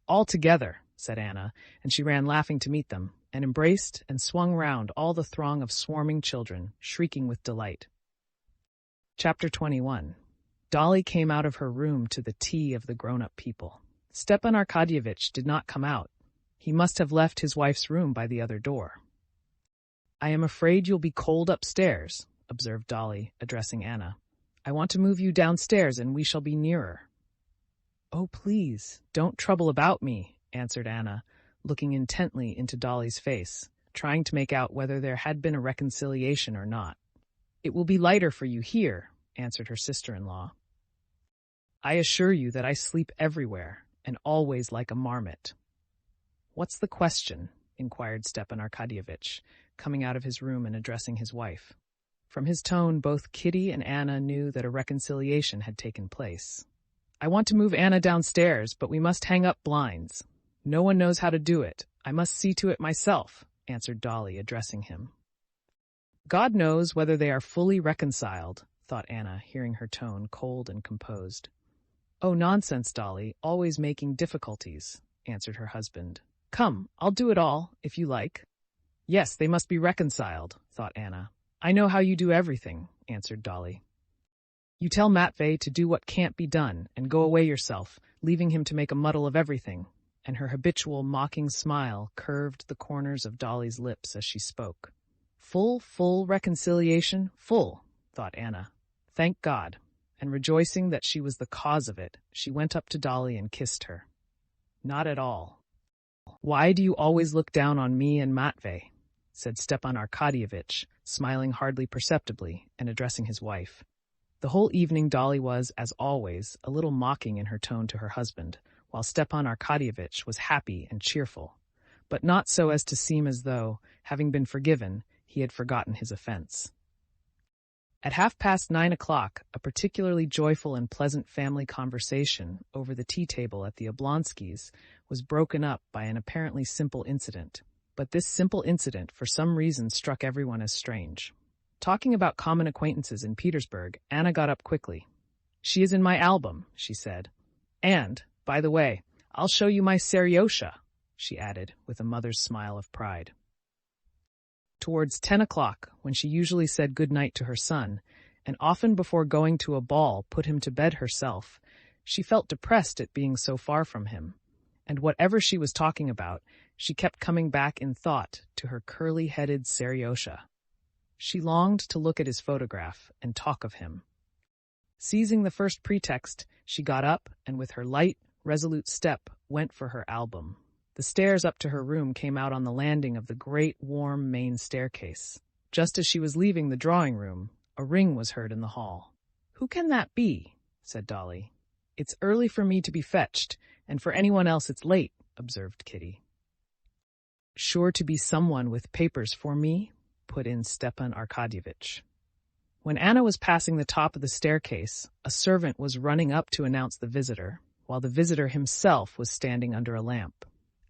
All together, said Anna, and she ran laughing to meet them, and embraced and swung round all the throng of swarming children, shrieking with delight. Chapter 21. Dolly came out of her room to the tea of the grown-up people. Stepan Arkadyevitch did not come out. He must have left his wife's room by the other door. I am afraid you'll be cold upstairs, observed Dolly, addressing Anna. I want to move you downstairs and we shall be nearer. Oh, please, don't trouble about me, answered Anna, looking intently into Dolly's face, trying to make out whether there had been a reconciliation or not. It will be lighter for you here, answered her sister-in-law. I assure you that I sleep everywhere, and always like a marmot. What's the question? Inquired Stepan Arkadyevitch, coming out of his room and addressing his wife. From his tone, both Kitty and Anna knew that a reconciliation had taken place. I want to move Anna downstairs, but we must hang up blinds. No one knows how to do it. I must see to it myself, answered Dolly, addressing him. God knows whether they are fully reconciled, thought Anna, hearing her tone cold and composed. Oh, nonsense, Dolly, always making difficulties, answered her husband. Come, I'll do it all, if you like. Yes, they must be reconciled, thought Anna. I know how you do everything, answered Dolly. You tell Matvey to do what can't be done and go away yourself, leaving him to make a muddle of everything, and her habitual mocking smile curved the corners of Dolly's lips as she spoke. Full reconciliation? Full, thought Anna. Thank God. And rejoicing that she was the cause of it, she went up to Dolly and kissed her. Not at all. Why do you always look down on me and Matvey? Said Stepan Arkadyevitch, smiling hardly perceptibly and addressing his wife. The whole evening Dolly was, as always, a little mocking in her tone to her husband, while Stepan Arkadyevitch was happy and cheerful, but not so as to seem as though, having been forgiven, he had forgotten his offense. At 9:30, a particularly joyful and pleasant family conversation over the tea-table at the Oblonskys' was broken up by an apparently simple incident, but this simple incident for some reason struck everyone as strange. Talking about common acquaintances in Petersburg, Anna got up quickly. She is in my album, she said. And, by the way, I'll show you my Seryosha, she added, with a mother's smile of pride. Towards 10 o'clock, when she usually said good night to her son, and often before going to a ball put him to bed herself, she felt depressed at being so far from him, and whatever she was talking about, she kept coming back in thought to her curly-headed Seryosha. She longed to look at his photograph and talk of him. Seizing the first pretext, she got up and with her light, resolute step went for her album. The stairs up to her room came out on the landing of the great, warm main staircase. Just as she was leaving the drawing-room, a ring was heard in the hall. "Who can that be?" said Dolly. "It's early for me to be fetched, and for anyone else it's late," observed Kitty. "Sure to be someone with papers for me," put in Stepan Arkadyevitch. When Anna was passing the top of the staircase, a servant was running up to announce the visitor, while the visitor himself was standing under a lamp.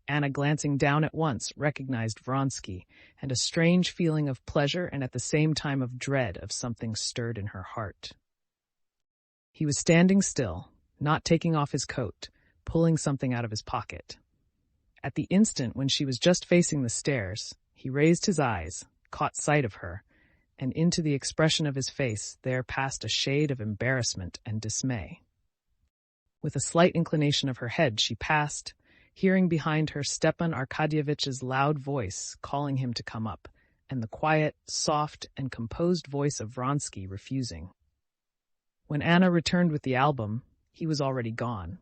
Anna, glancing down at once, recognized Vronsky, and a strange feeling of pleasure and at the same time of dread of something stirred in her heart. He was standing still, not taking off his coat, pulling something out of his pocket. At the instant when she was just facing the stairs, he raised his eyes, caught sight of her, and into the expression of his face there passed a shade of embarrassment and dismay. With a slight inclination of her head she passed, hearing behind her Stepan Arkadyevitch's loud voice calling him to come up, and the quiet, soft, and composed voice of Vronsky refusing. When Anna returned with the album, he was already gone,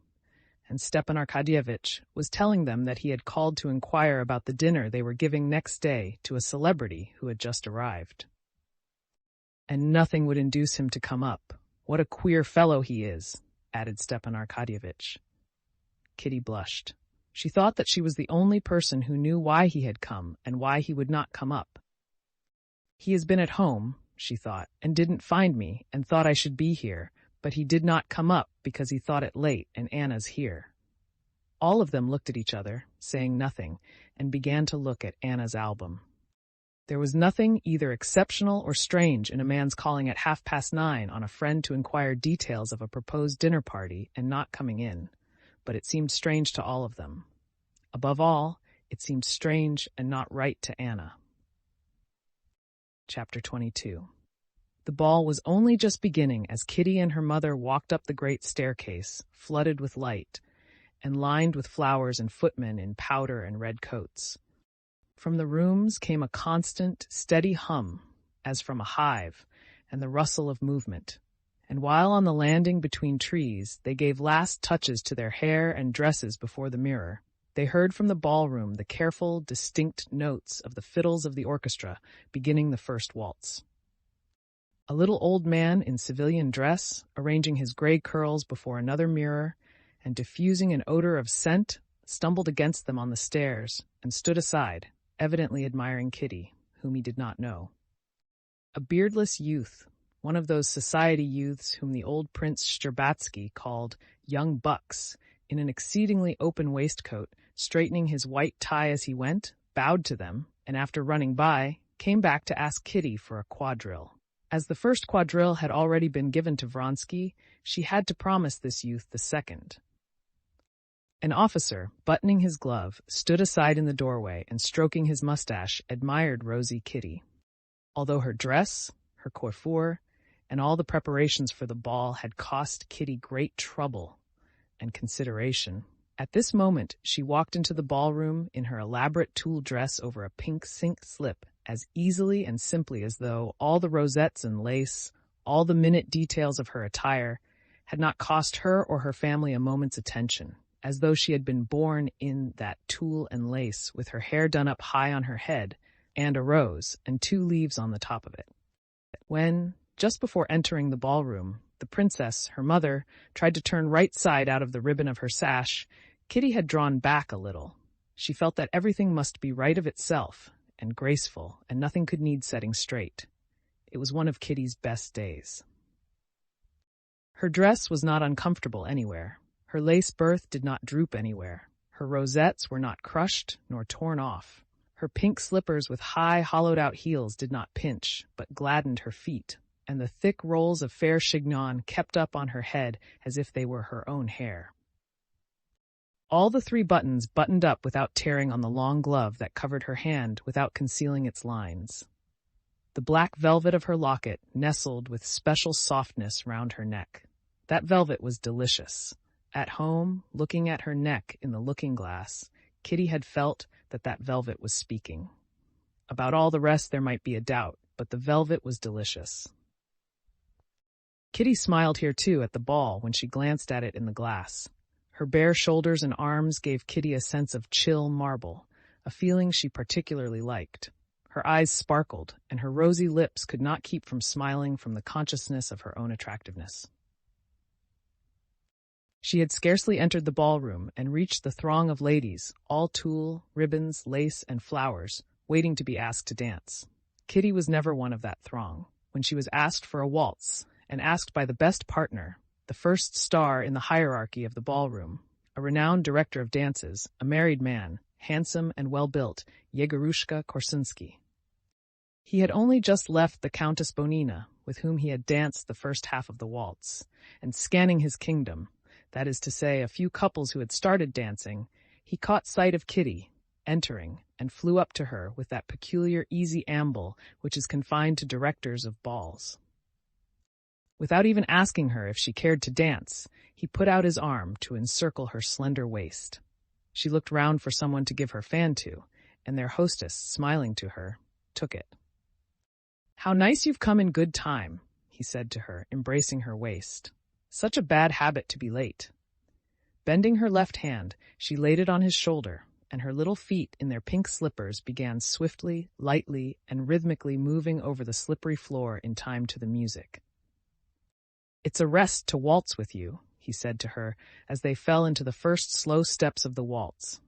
and Stepan Arkadyevitch was telling them that he had called to inquire about the dinner they were giving next day to a celebrity who had just arrived. "And nothing would induce him to come up. What a queer fellow he is," added Stepan Arkadyevitch. Kitty blushed. She thought that she was the only person who knew why he had come and why he would not come up. "He has been at home," she thought, "and didn't find me, and thought I should be here, but he did not come up because he thought it late and Anna's here." All of them looked at each other, saying nothing, and began to look at Anna's album. There was nothing either exceptional or strange in a man's calling at 9:30 on a friend to inquire details of a proposed dinner party and not coming in, but it seemed strange to all of them. Above all, it seemed strange and not right to Anna. Chapter 22. The ball was only just beginning as Kitty and her mother walked up the great staircase, flooded with light, and lined with flowers and footmen in powder and red coats. From the rooms came a constant, steady hum, as from a hive, and the rustle of movement. And while on the landing between trees they gave last touches to their hair and dresses before the mirror, they heard from the ballroom the careful, distinct notes of the fiddles of the orchestra beginning the first waltz. A little old man in civilian dress, arranging his gray curls before another mirror and diffusing an odor of scent, stumbled against them on the stairs and stood aside, evidently admiring Kitty, whom he did not know. A beardless youth, one of those society youths whom the old Prince Shtcherbatsky called young bucks, in an exceedingly open waistcoat, straightening his white tie as he went, bowed to them, and after running by, came back to ask Kitty for a quadrille. As the first quadrille had already been given to Vronsky, she had to promise this youth the second. An officer, buttoning his glove, stood aside in the doorway and stroking his mustache, admired rosy Kitty. Although her dress, her coiffure, and all the preparations for the ball had cost Kitty great trouble and consideration, at this moment she walked into the ballroom in her elaborate tulle dress over a pink silk slip as easily and simply as though all the rosettes and lace, all the minute details of her attire, had not cost her or her family a moment's attention, as though she had been born in that tulle and lace, with her hair done up high on her head, and a rose and 2 leaves on the top of it. When, just before entering the ballroom, the princess, her mother, tried to turn right side out of the ribbon of her sash, Kitty had drawn back a little. She felt that everything must be right of itself, and graceful, and nothing could need setting straight. It was one of Kitty's best days. Her dress was not uncomfortable anywhere. Her lace berth did not droop anywhere. Her rosettes were not crushed nor torn off. Her pink slippers with high, hollowed-out heels did not pinch, but gladdened her feet, and the thick rolls of fair chignon kept up on her head as if they were her own hair. All the 3 buttons buttoned up without tearing on the long glove that covered her hand without concealing its lines. The black velvet of her locket nestled with special softness round her neck. That velvet was delicious. At home, looking at her neck in the looking-glass, Kitty had felt that that velvet was speaking. About all the rest there might be a doubt, but the velvet was delicious. Kitty smiled here too at the ball when she glanced at it in the glass. Her bare shoulders and arms gave Kitty a sense of chill marble, a feeling she particularly liked. Her eyes sparkled, and her rosy lips could not keep from smiling from the consciousness of her own attractiveness. She had scarcely entered the ballroom and reached the throng of ladies, all tulle, ribbons, lace, and flowers, waiting to be asked to dance. Kitty was never one of that throng. When she was asked for a waltz, and asked by the best partner, the first star in the hierarchy of the ballroom, a renowned director of dances, a married man, handsome and well-built, Yegorushka Korsunsky. He had only just left the Countess Bonina, with whom he had danced the first half of the waltz, and scanning his kingdom, that is to say, a few couples who had started dancing, he caught sight of Kitty, entering, and flew up to her with that peculiar easy amble which is confined to directors of balls. Without even asking her if she cared to dance, he put out his arm to encircle her slender waist. She looked round for someone to give her fan to, and their hostess, smiling to her, took it. "How nice you've come in good time," he said to her, embracing her waist. "Such a bad habit to be late." Bending her left hand, she laid it on his shoulder, and her little feet in their pink slippers began swiftly, lightly, and rhythmically moving over the slippery floor in time to the music. "It's a rest to waltz with you," he said to her as they fell into the first slow steps of the waltz.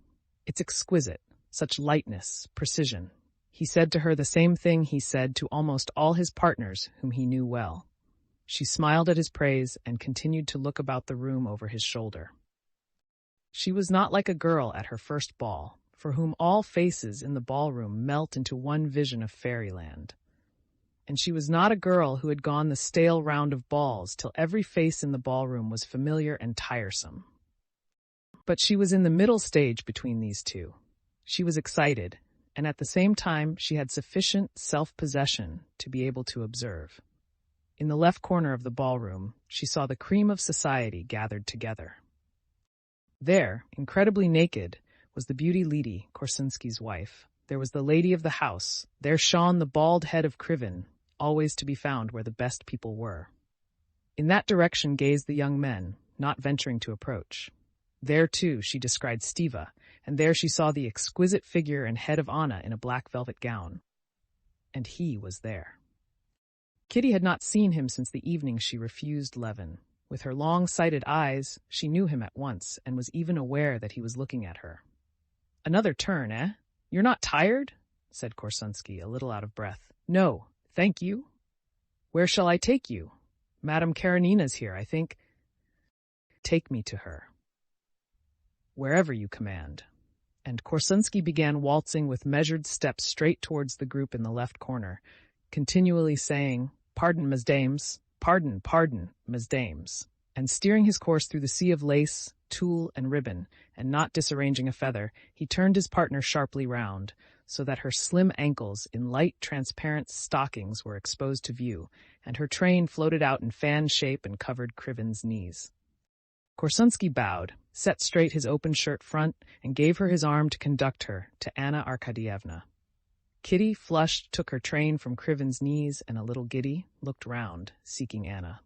"It's exquisite, such lightness, precision." He said to her the same thing he said to almost all his partners whom he knew well. She smiled at his praise and continued to look about the room over his shoulder. She was not like a girl at her first ball, for whom all faces in the ballroom melt into one vision of fairyland. And she was not a girl who had gone the stale round of balls till every face in the ballroom was familiar and tiresome. But she was in the middle stage between these two. She was excited, and at the same time she had sufficient self-possession to be able to observe. In the left corner of the ballroom, she saw the cream of society gathered together. There, incredibly naked, was the beauty lady, Korsunsky's wife. There was the lady of the house. There shone the bald head of Krivin, always to be found where the best people were. In that direction gazed the young men, not venturing to approach. There, too, she descried Stiva, and there she saw the exquisite figure and head of Anna in a black velvet gown. And he was there. Kitty had not seen him since the evening she refused Levin. With her long-sighted eyes, she knew him at once and was even aware that he was looking at her. "Another turn, eh? You're not tired?" said Korsunsky, a little out of breath. "No, thank you." "Where shall I take you?" "Madame Karenina's here, I think." "Take me to her." "Wherever you command." And Korsunsky began waltzing with measured steps straight towards the group in the left corner, continually saying, "Pardon, mesdames, pardon, mesdames," and steering his course through the sea of lace, tulle, and ribbon, and not disarranging a feather, he turned his partner sharply round, so that her slim ankles in light, transparent stockings were exposed to view, and her train floated out in fan shape and covered Krivin's knees. Korsunsky bowed, set straight his open shirt front, and gave her his arm to conduct her to Anna Arkadyevna. Kitty, flushed, took her train from Krivin's knees, and a little giddy, looked round, seeking Anna.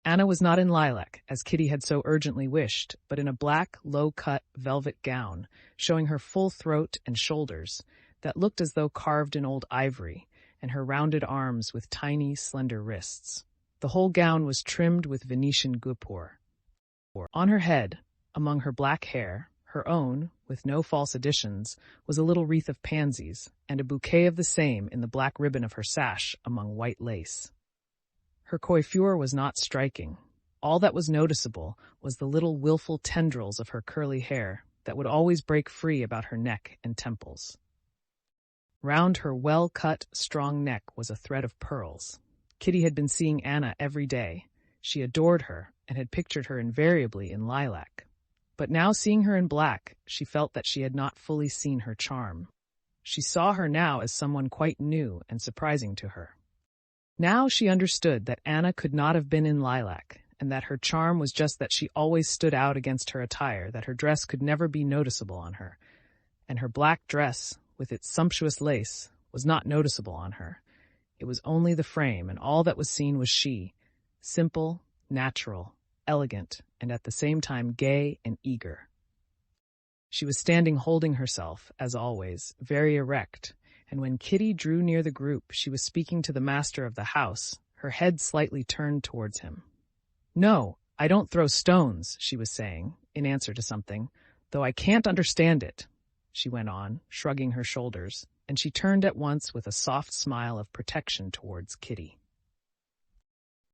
Anna was not in lilac, as Kitty had so urgently wished, but in a black, low-cut velvet gown, showing her full throat and shoulders, that looked as though carved in old ivory, and her rounded arms with tiny, slender wrists. The whole gown was trimmed with Venetian guipure. On her head, among her black hair, her own, with no false additions, was a little wreath of pansies, and a bouquet of the same in the black ribbon of her sash among white lace. Her coiffure was not striking. All that was noticeable was the little wilful tendrils of her curly hair that would always break free about her neck and temples. Round her well-cut, strong neck was a thread of pearls. Kitty had been seeing Anna every day. She adored her and had pictured her invariably in lilac. But now, seeing her in black, she felt that she had not fully seen her charm. She saw her now as someone quite new and surprising to her. Now she understood that Anna could not have been in lilac, and that her charm was just that she always stood out against her attire, that her dress could never be noticeable on her. And her black dress, with its sumptuous lace, was not noticeable on her. It was only the frame, and all that was seen was she, simple, natural, elegant, and at the same time gay and eager. She was standing holding herself, as always, very erect, and when Kitty drew near the group, she was speaking to the master of the house, her head slightly turned towards him. "No, I don't throw stones," she was saying, in answer to something, "though I can't understand it," she went on, shrugging her shoulders, and she turned at once with a soft smile of protection towards Kitty.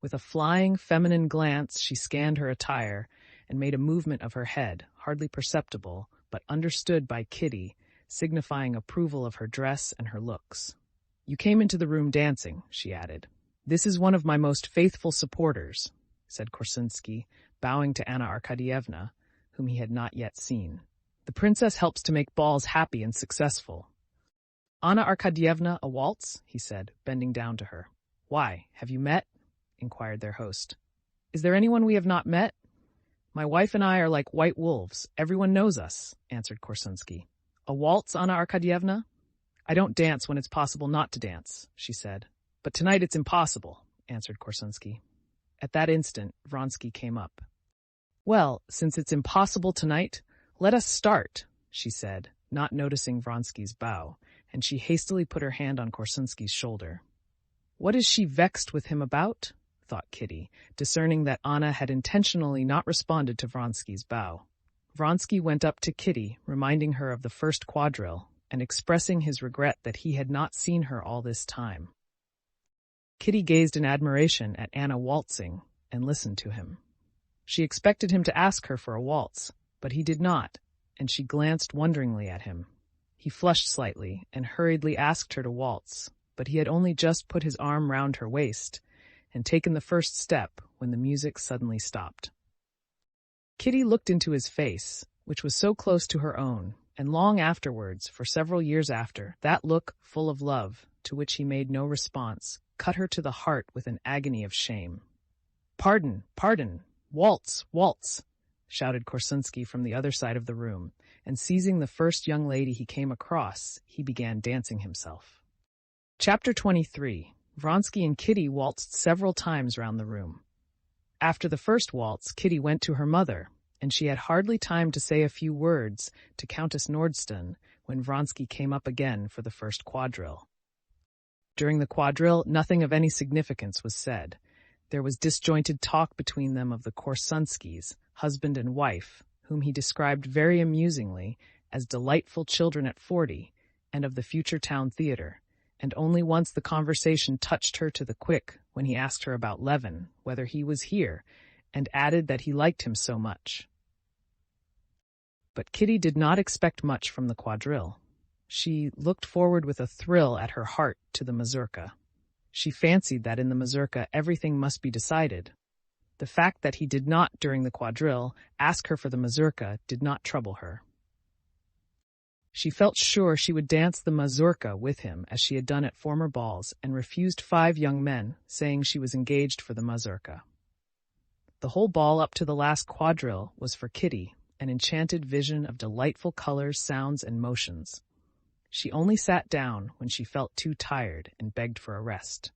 With a flying, feminine glance, she scanned her attire and made a movement of her head, hardly perceptible, but understood by Kitty, signifying approval of her dress and her looks. "You came into the room dancing," she added. "This is one of my most faithful supporters," said Korsunsky, bowing to Anna Arkadyevna, whom he had not yet seen. "The princess helps to make balls happy and successful." "Anna Arkadyevna, a waltz?" he said, bending down to her. "Why, have you met?" inquired their host. "Is there anyone we have not met?" "My wife and I are like white wolves. Everyone knows us," answered Korsunsky. "A waltz, Anna Arkadyevna?" "I don't dance when it's possible not to dance," she said. "But tonight it's impossible," answered Korsunsky. At that instant, Vronsky came up. "Well, since it's impossible tonight, let us start," she said, not noticing Vronsky's bow, and she hastily put her hand on Korsunsky's shoulder. "What is she vexed with him about?" thought Kitty, discerning that Anna had intentionally not responded to Vronsky's bow. Vronsky went up to Kitty, reminding her of the first quadrille, and expressing his regret that he had not seen her all this time. Kitty gazed in admiration at Anna waltzing, and listened to him. She expected him to ask her for a waltz, but he did not, and she glanced wonderingly at him. He flushed slightly, and hurriedly asked her to waltz, but he had only just put his arm round her waist, and taken the first step when the music suddenly stopped. Kitty looked into his face, which was so close to her own, and long afterwards, for several years after, that look, full of love, to which he made no response, cut her to the heart with an agony of shame. "Pardon, pardon! Waltz, waltz!" shouted Korsunsky from the other side of the room, and seizing the first young lady he came across, he began dancing himself. Chapter 23. Vronsky and Kitty waltzed several times round the room. After the first waltz, Kitty went to her mother, and she had hardly time to say a few words to Countess Nordstein when Vronsky came up again for the first quadrille. During the quadrille, nothing of any significance was said. There was disjointed talk between them of the Korsunskys, husband and wife, whom he described very amusingly as delightful children at 40, and of the future town theater, and only once the conversation touched her to the quick when he asked her about Levin, whether he was here, and added that he liked him so much. But Kitty did not expect much from the quadrille. She looked forward with a thrill at her heart to the mazurka. She fancied that in the mazurka everything must be decided. The fact that he did not, during the quadrille, ask her for the mazurka did not trouble her. She felt sure she would dance the mazurka with him as she had done at former balls, and refused 5 young men, saying she was engaged for the mazurka. The whole ball up to the last quadrille was for Kitty, an enchanted vision of delightful colors, sounds, and motions. She only sat down when she felt too tired and begged for a rest.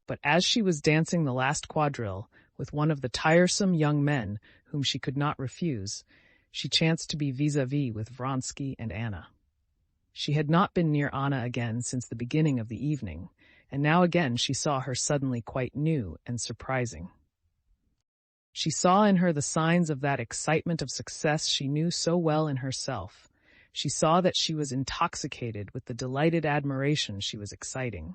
But as she was dancing the last quadrille with one of the tiresome young men whom she could not refuse, she chanced to be vis-à-vis with Vronsky and Anna. She had not been near Anna again since the beginning of the evening, and now again she saw her suddenly quite new and surprising. She saw in her the signs of that excitement of success she knew so well in herself. She saw that she was intoxicated with the delighted admiration she was exciting.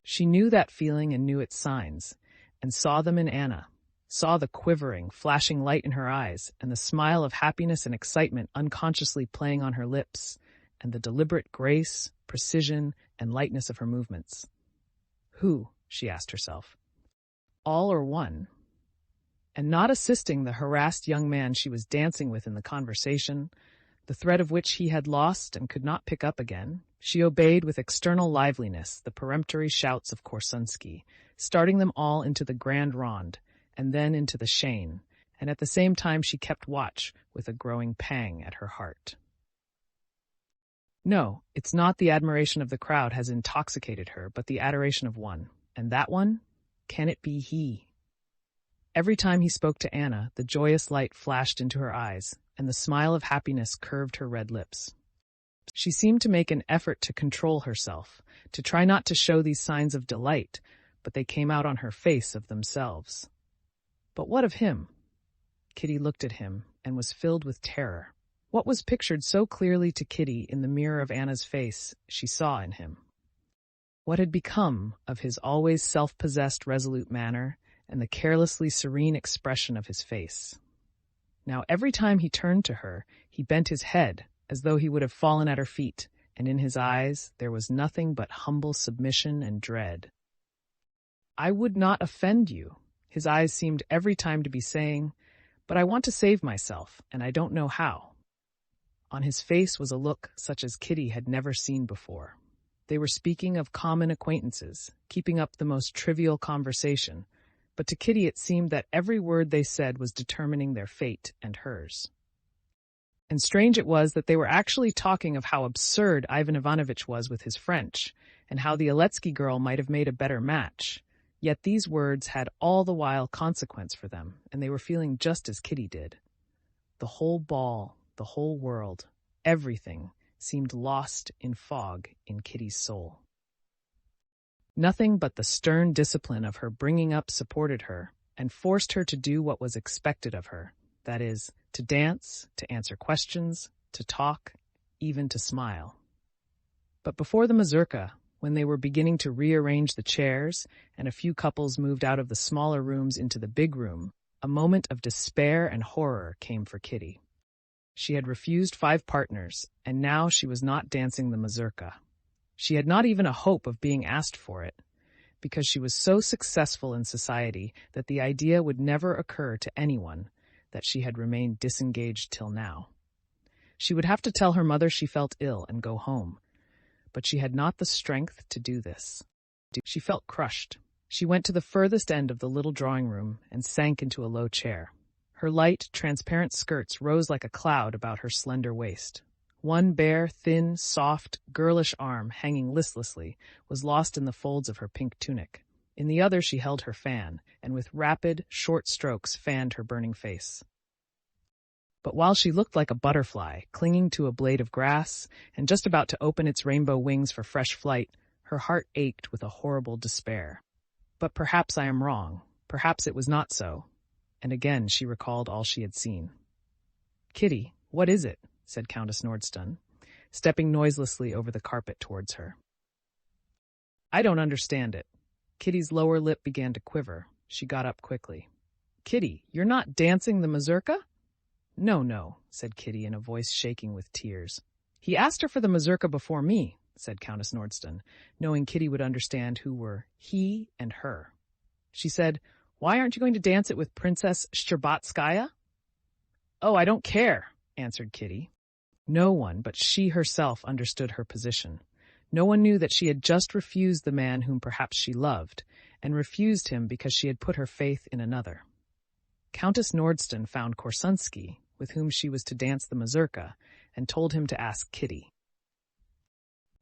She knew that feeling and knew its signs, and saw them in Anna, saw the quivering, flashing light in her eyes, and the smile of happiness and excitement unconsciously playing on her lips, and the deliberate grace, precision, and lightness of her movements. Who, she asked herself, all or one? And not assisting the harassed young man she was dancing with in the conversation, the thread of which he had lost and could not pick up again, she obeyed with external liveliness the peremptory shouts of Korsunsky, starting them all into the grand rond, and then into the chaîne, and at the same time she kept watch with a growing pang at her heart. No, it's not the admiration of the crowd has intoxicated her, but the adoration of one. And that one? Can it be he? Every time he spoke to Anna, the joyous light flashed into her eyes, and the smile of happiness curved her red lips. She seemed to make an effort to control herself, to try not to show these signs of delight, but they came out on her face of themselves. But what of him? Kitty looked at him and was filled with terror. What was pictured so clearly to Kitty in the mirror of Anna's face she saw in him? What had become of his always self-possessed, resolute manner and the carelessly serene expression of his face? Now every time he turned to her, he bent his head as though he would have fallen at her feet, and in his eyes there was nothing but humble submission and dread. I would not offend you, his eyes seemed every time to be saying, but I want to save myself, and I don't know how. On his face was a look such as Kitty had never seen before. They were speaking of common acquaintances, keeping up the most trivial conversation, but to Kitty it seemed that every word they said was determining their fate and hers. And strange it was that they were actually talking of how absurd Ivan Ivanovitch was with his French, and how the Aletsky girl might have made a better match. Yet these words had all the while consequence for them, and they were feeling just as Kitty did. The whole ball, the whole world, everything seemed lost in fog in Kitty's soul. Nothing but the stern discipline of her bringing up supported her, and forced her to do what was expected of her, that is, to dance, to answer questions, to talk, even to smile. But before the mazurka, when they were beginning to rearrange the chairs and a few couples moved out of the smaller rooms into the big room, a moment of despair and horror came for Kitty. She had refused 5 partners, and now she was not dancing the mazurka. She had not even a hope of being asked for it, because she was so successful in society that the idea would never occur to anyone that she had remained disengaged till now. She would have to tell her mother she felt ill and go home, but she had not the strength to do this. She felt crushed. She went to the furthest end of the little drawing room and sank into a low chair. Her light, transparent skirts rose like a cloud about her slender waist. One bare, thin, soft, girlish arm, hanging listlessly, was lost in the folds of her pink tunic. In the other she held her fan, and with rapid, short strokes fanned her burning face. But while she looked like a butterfly, clinging to a blade of grass, and just about to open its rainbow wings for fresh flight, her heart ached with a horrible despair. But perhaps I am wrong. Perhaps it was not so. And again she recalled all she had seen. "Kitty, what is it?" said Countess Nordstun, stepping noiselessly over the carpet towards her. "I don't understand it." Kitty's lower lip began to quiver. She got up quickly. "Kitty, you're not dancing the mazurka?" "No, no," said Kitty in a voice shaking with tears. "He asked her for the mazurka before me," said Countess Nordstun, knowing Kitty would understand who were he and her. She said, "Why aren't you going to dance it with Princess Shcherbatskaya?" "Oh, I don't care," answered Kitty. No one but she herself understood her position. No one knew that she had just refused the man whom perhaps she loved, and refused him because she had put her faith in another. Countess Nordsten found Korsunsky, with whom she was to dance the mazurka, and told him to ask Kitty.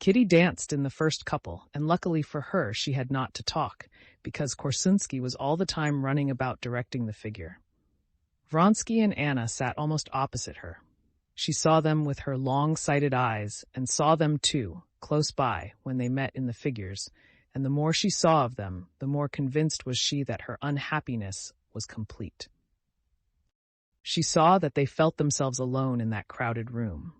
Kitty danced in the first couple, and luckily for her she had not to talk, because Korsunsky was all the time running about directing the figure. Vronsky and Anna sat almost opposite her. She saw them with her long-sighted eyes, and saw them too, close by, when they met in the figures, and the more she saw of them, the more convinced was she that her unhappiness was complete. She saw that they felt themselves alone in that crowded room,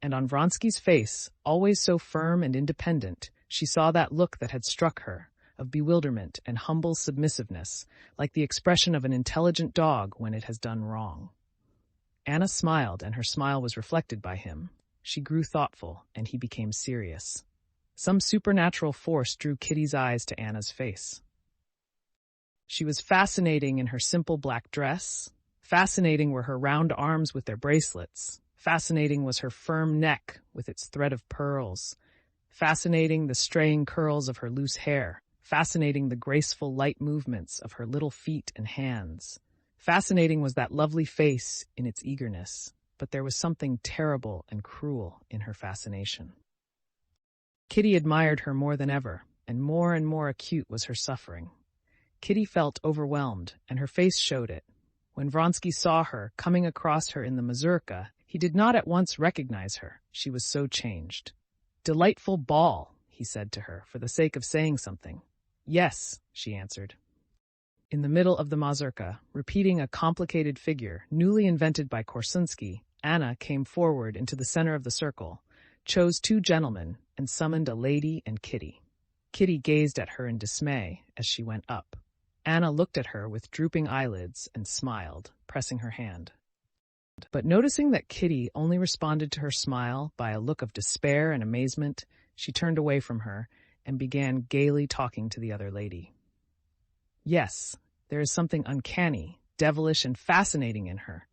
and on Vronsky's face, always so firm and independent, she saw that look that had struck her, of bewilderment and humble submissiveness, like the expression of an intelligent dog when it has done wrong. Anna smiled, and her smile was reflected by him. She grew thoughtful, and he became serious. Some supernatural force drew Kitty's eyes to Anna's face. She was fascinating in her simple black dress. Fascinating were her round arms with their bracelets. Fascinating was her firm neck with its thread of pearls. Fascinating the straying curls of her loose hair. Fascinating the graceful light movements of her little feet and hands. Fascinating was that lovely face in its eagerness, but there was something terrible and cruel in her fascination. Kitty admired her more than ever, and more acute was her suffering. Kitty felt overwhelmed, and her face showed it. When Vronsky saw her coming across her in the mazurka, he did not at once recognize her. She was so changed. "Delightful ball," he said to her, for the sake of saying something. "Yes," she answered. In the middle of the mazurka, repeating a complicated figure newly invented by Korsunsky, Anna came forward into the center of the circle, chose two gentlemen, and summoned a lady and Kitty. Kitty gazed at her in dismay as she went up. Anna looked at her with drooping eyelids and smiled, pressing her hand. But noticing that Kitty only responded to her smile by a look of despair and amazement, she turned away from her and began gaily talking to the other lady. "Yes, there is something uncanny, devilish, and fascinating in her,"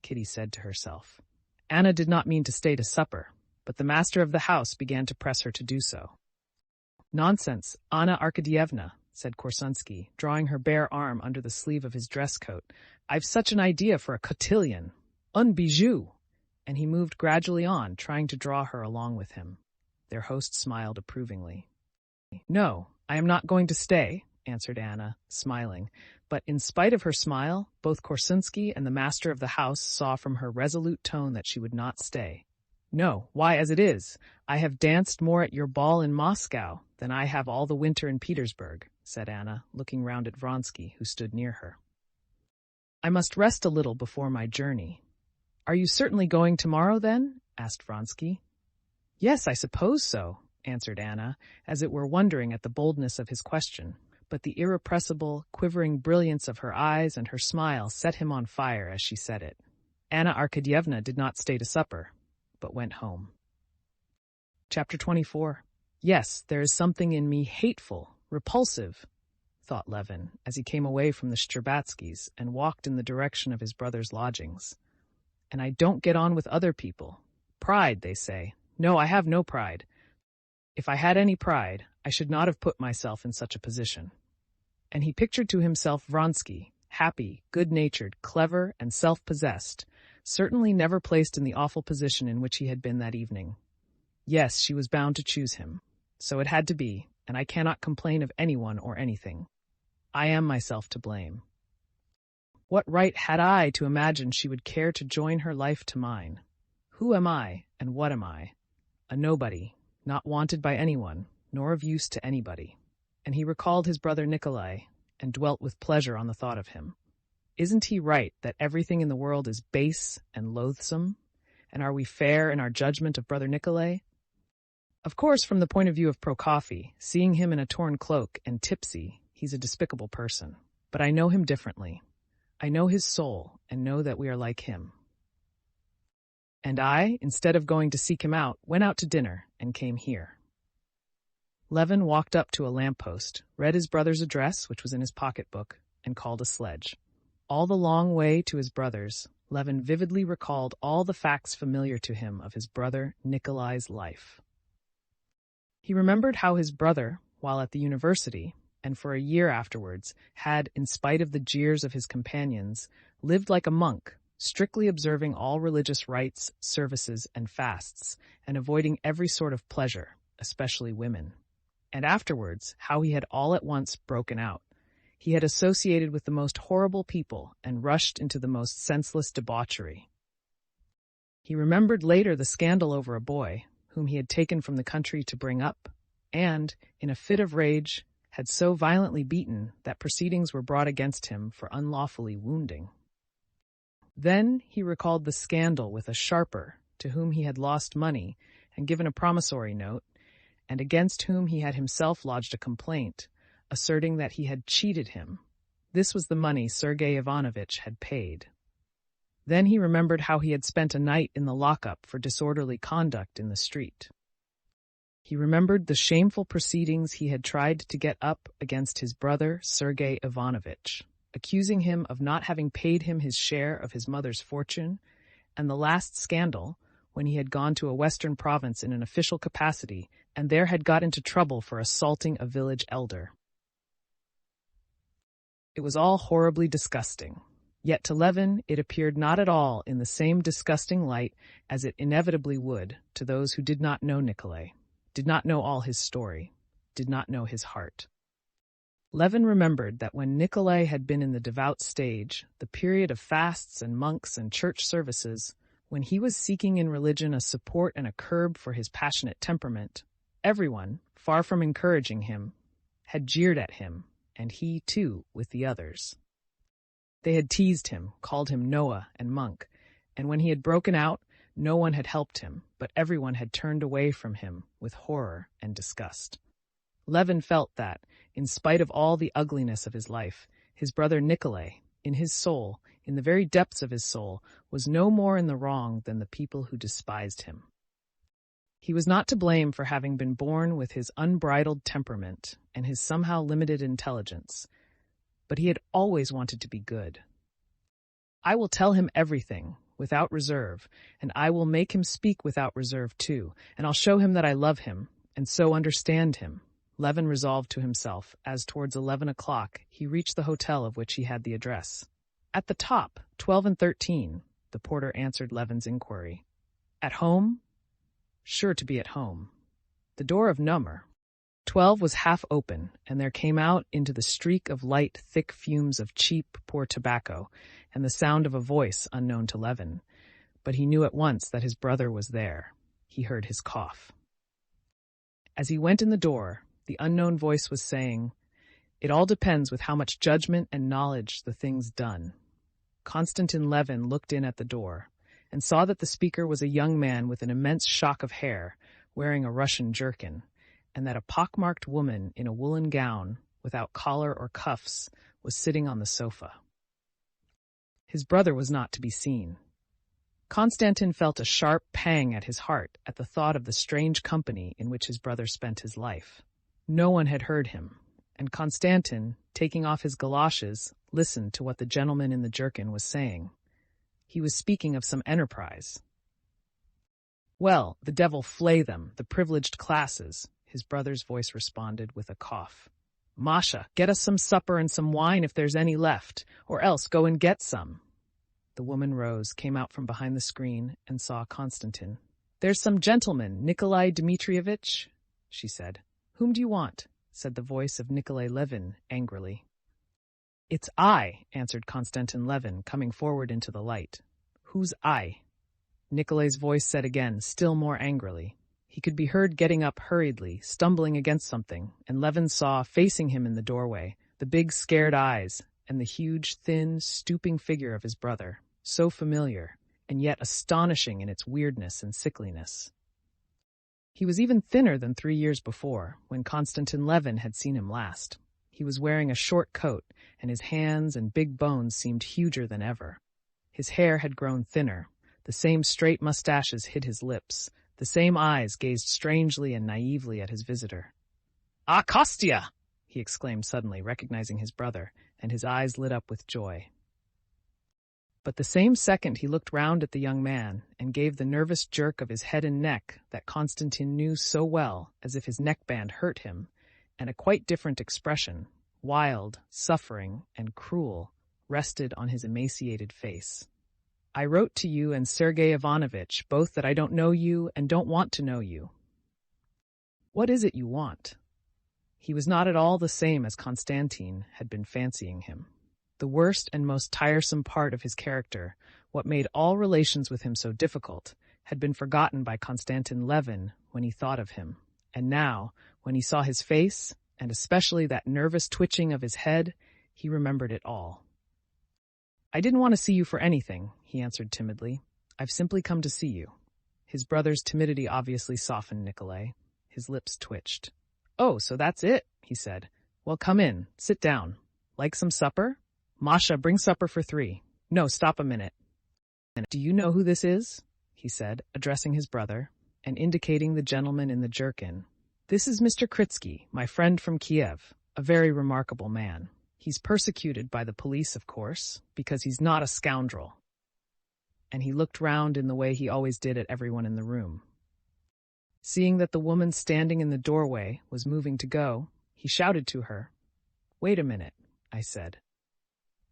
Kitty said to herself. Anna did not mean to stay to supper, but the master of the house began to press her to do so. "Nonsense, Anna Arkadyevna," said Korsunsky, drawing her bare arm under the sleeve of his dress coat. "I've such an idea for a cotillion. Un bijou!" And he moved gradually on, trying to draw her along with him. Their host smiled approvingly. "No, I am not going to stay," answered Anna, smiling. But in spite of her smile, both Korsunsky and the master of the house saw from her resolute tone that she would not stay. "No, why, as it is, I have danced more at your ball in Moscow than I have all the winter in Petersburg," said Anna, looking round at Vronsky, who stood near her. "I must rest a little before my journey." "Are you certainly going tomorrow, then?" asked Vronsky. "Yes, I suppose so," answered Anna, as it were wondering at the boldness of his question. But the irrepressible, quivering brilliance of her eyes and her smile set him on fire as she said it. Anna Arkadyevna did not stay to supper, but went home. Chapter 24. "Yes, there is something in me hateful, repulsive," thought Levin, as he came away from the Shtcherbatskys and walked in the direction of his brother's lodgings. "And I don't get on with other people. Pride, they say. No, I have no pride. If I had any pride, I should not have put myself in such a position." And he pictured to himself Vronsky, happy, good-natured, clever, and self-possessed, certainly never placed in the awful position in which he had been that evening. Yes, she was bound to choose him. So it had to be, and I cannot complain of anyone or anything. I am myself to blame. What right had I to imagine she would care to join her life to mine? Who am I, and what am I? A nobody, not wanted by anyone, nor of use to anybody. And he recalled his brother Nikolai, and dwelt with pleasure on the thought of him. Isn't he right that everything in the world is base and loathsome? And are we fair in our judgment of brother Nikolai? Of course, from the point of view of Prokofy, seeing him in a torn cloak and tipsy, he's a despicable person. But I know him differently. I know his soul, and know that we are like him. And I, instead of going to seek him out, went out to dinner, and came here. Levin walked up to a lamp-post, read his brother's address, which was in his pocketbook, and called a sledge. All the long way to his brother's, Levin vividly recalled all the facts familiar to him of his brother Nikolai's life. He remembered how his brother, while at the university, and for a year afterwards, had, in spite of the jeers of his companions, lived like a monk, strictly observing all religious rites, services, and fasts, and avoiding every sort of pleasure, especially women. And afterwards, how he had all at once broken out. He had associated with the most horrible people and rushed into the most senseless debauchery. He remembered later the scandal over a boy, whom he had taken from the country to bring up, and, in a fit of rage, had so violently beaten that proceedings were brought against him for unlawfully wounding. Then he recalled the scandal with a sharper, to whom he had lost money and given a promissory note, and against whom he had himself lodged a complaint, asserting that he had cheated him. This was the money Sergei Ivanovitch had paid. Then he remembered how he had spent a night in the lockup for disorderly conduct in the street. He remembered the shameful proceedings he had tried to get up against his brother Sergei Ivanovitch, accusing him of not having paid him his share of his mother's fortune, and the last scandal, when he had gone to a western province in an official capacity and there had got into trouble for assaulting a village elder. It was all horribly disgusting, yet to Levin it appeared not at all in the same disgusting light as it inevitably would to those who did not know Nikolai, did not know all his story, did not know his heart. Levin remembered that when Nikolai had been in the devout stage, the period of fasts and monks and church services, when he was seeking in religion a support and a curb for his passionate temperament, everyone, far from encouraging him, had jeered at him, and he, too, with the others. They had teased him, called him Noah and monk, and when he had broken out, no one had helped him, but everyone had turned away from him with horror and disgust. Levin felt that, in spite of all the ugliness of his life, his brother Nikolai, in his soul, in the very depths of his soul, was no more in the wrong than the people who despised him. He was not to blame for having been born with his unbridled temperament and his somehow limited intelligence, but he had always wanted to be good. I will tell him everything, without reserve, and I will make him speak without reserve too, and I'll show him that I love him, and so understand him, Levin resolved to himself, as towards 11 o'clock he reached the hotel of which he had the address. At the top, 12 and 13, the porter answered Levin's inquiry. At home? Sure to be at home. The door of number 12 was half open, and there came out into the streak of light thick fumes of cheap, poor tobacco, and the sound of a voice unknown to Levin. But he knew at once that his brother was there. He heard his cough. As he went in the door, the unknown voice was saying, "It all depends with how much judgment and knowledge the thing's done." Konstantin Levin looked in at the door, and saw that the speaker was a young man with an immense shock of hair, wearing a Russian jerkin, and that a pockmarked woman in a woolen gown, without collar or cuffs, was sitting on the sofa. His brother was not to be seen. Konstantin felt a sharp pang at his heart at the thought of the strange company in which his brother spent his life. No one had heard him, and Konstantin, taking off his galoshes, listened to what the gentleman in the jerkin was saying. He was speaking of some enterprise. "Well, the devil flay them, the privileged classes," his brother's voice responded with a cough. "Masha, get us some supper and some wine if there's any left, or else go and get some." The woman rose, came out from behind the screen, and saw Konstantin. "There's some gentleman, Nikolai Dmitrievitch," she said. "Whom do you want?" said the voice of Nikolai Levin angrily. "It's I," answered Konstantin Levin, coming forward into the light. "Who's I?" Nikolai's voice said again, still more angrily. He could be heard getting up hurriedly, stumbling against something, and Levin saw, facing him in the doorway, the big scared eyes and the huge, thin, stooping figure of his brother, so familiar, and yet astonishing in its weirdness and sickliness. He was even thinner than 3 years before, when Konstantin Levin had seen him last. He was wearing a short coat, and his hands and big bones seemed huger than ever. His hair had grown thinner, the same straight mustaches hid his lips, the same eyes gazed strangely and naively at his visitor. "Ah, Kostya!" he exclaimed suddenly, recognizing his brother, and his eyes lit up with joy. But the same second he looked round at the young man and gave the nervous jerk of his head and neck that Constantine knew so well, as if his neckband hurt him, and a quite different expression, wild, suffering, and cruel, rested on his emaciated face. I wrote to you and Sergei Ivanovitch both that I don't know you and don't want to know you. What is it you want? He was not at all the same as Constantine had been fancying him. The worst and most tiresome part of his character, what made all relations with him so difficult, had been forgotten by Konstantin Levin when he thought of him. And now, when he saw his face, and especially that nervous twitching of his head, he remembered it all. I didn't want to see you for anything, he answered timidly. I've simply come to see you. His brother's timidity obviously softened Nikolay. His lips twitched. Oh, so that's it, he said. Well, come in, sit down. Like some supper? Masha, bring supper for 3. No, stop a minute. Do you know who this is? He said, addressing his brother, and indicating the gentleman in the jerkin. This is Mr. Kritsky, my friend from Kiev, a very remarkable man. He's persecuted by the police, of course, because he's not a scoundrel. And he looked round in the way he always did at everyone in the room. Seeing that the woman standing in the doorway was moving to go, he shouted to her. Wait a minute, I said.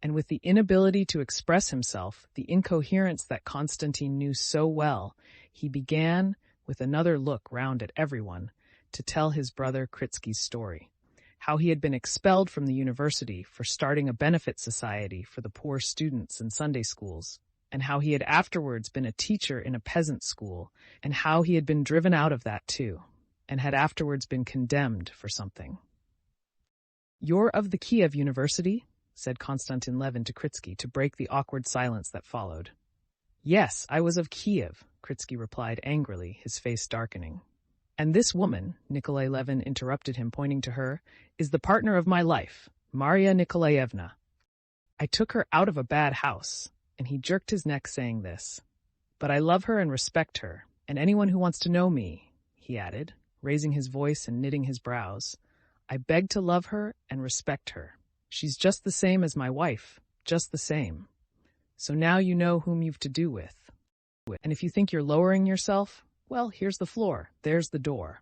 And with the inability to express himself, the incoherence that Constantine knew so well, he began, with another look round at everyone, to tell his brother Kritsky's story, how he had been expelled from the university for starting a benefit society for the poor students in Sunday schools, and how he had afterwards been a teacher in a peasant school, and how he had been driven out of that too, and had afterwards been condemned for something. You're of the Kiev University? Said Konstantin Levin to Kritsky to break the awkward silence that followed. Yes, I was of Kiev, Kritsky replied angrily, his face darkening. And this woman, Nikolay Levin interrupted him, pointing to her, is the partner of my life, Maria Nikolaevna. I took her out of a bad house, and he jerked his neck saying this. But I love her and respect her, and anyone who wants to know me, he added, raising his voice and knitting his brows, I beg to love her and respect her. She's just the same as my wife, just the same. So now you know whom you've to do with. And if you think you're lowering yourself, well, here's the floor, there's the door.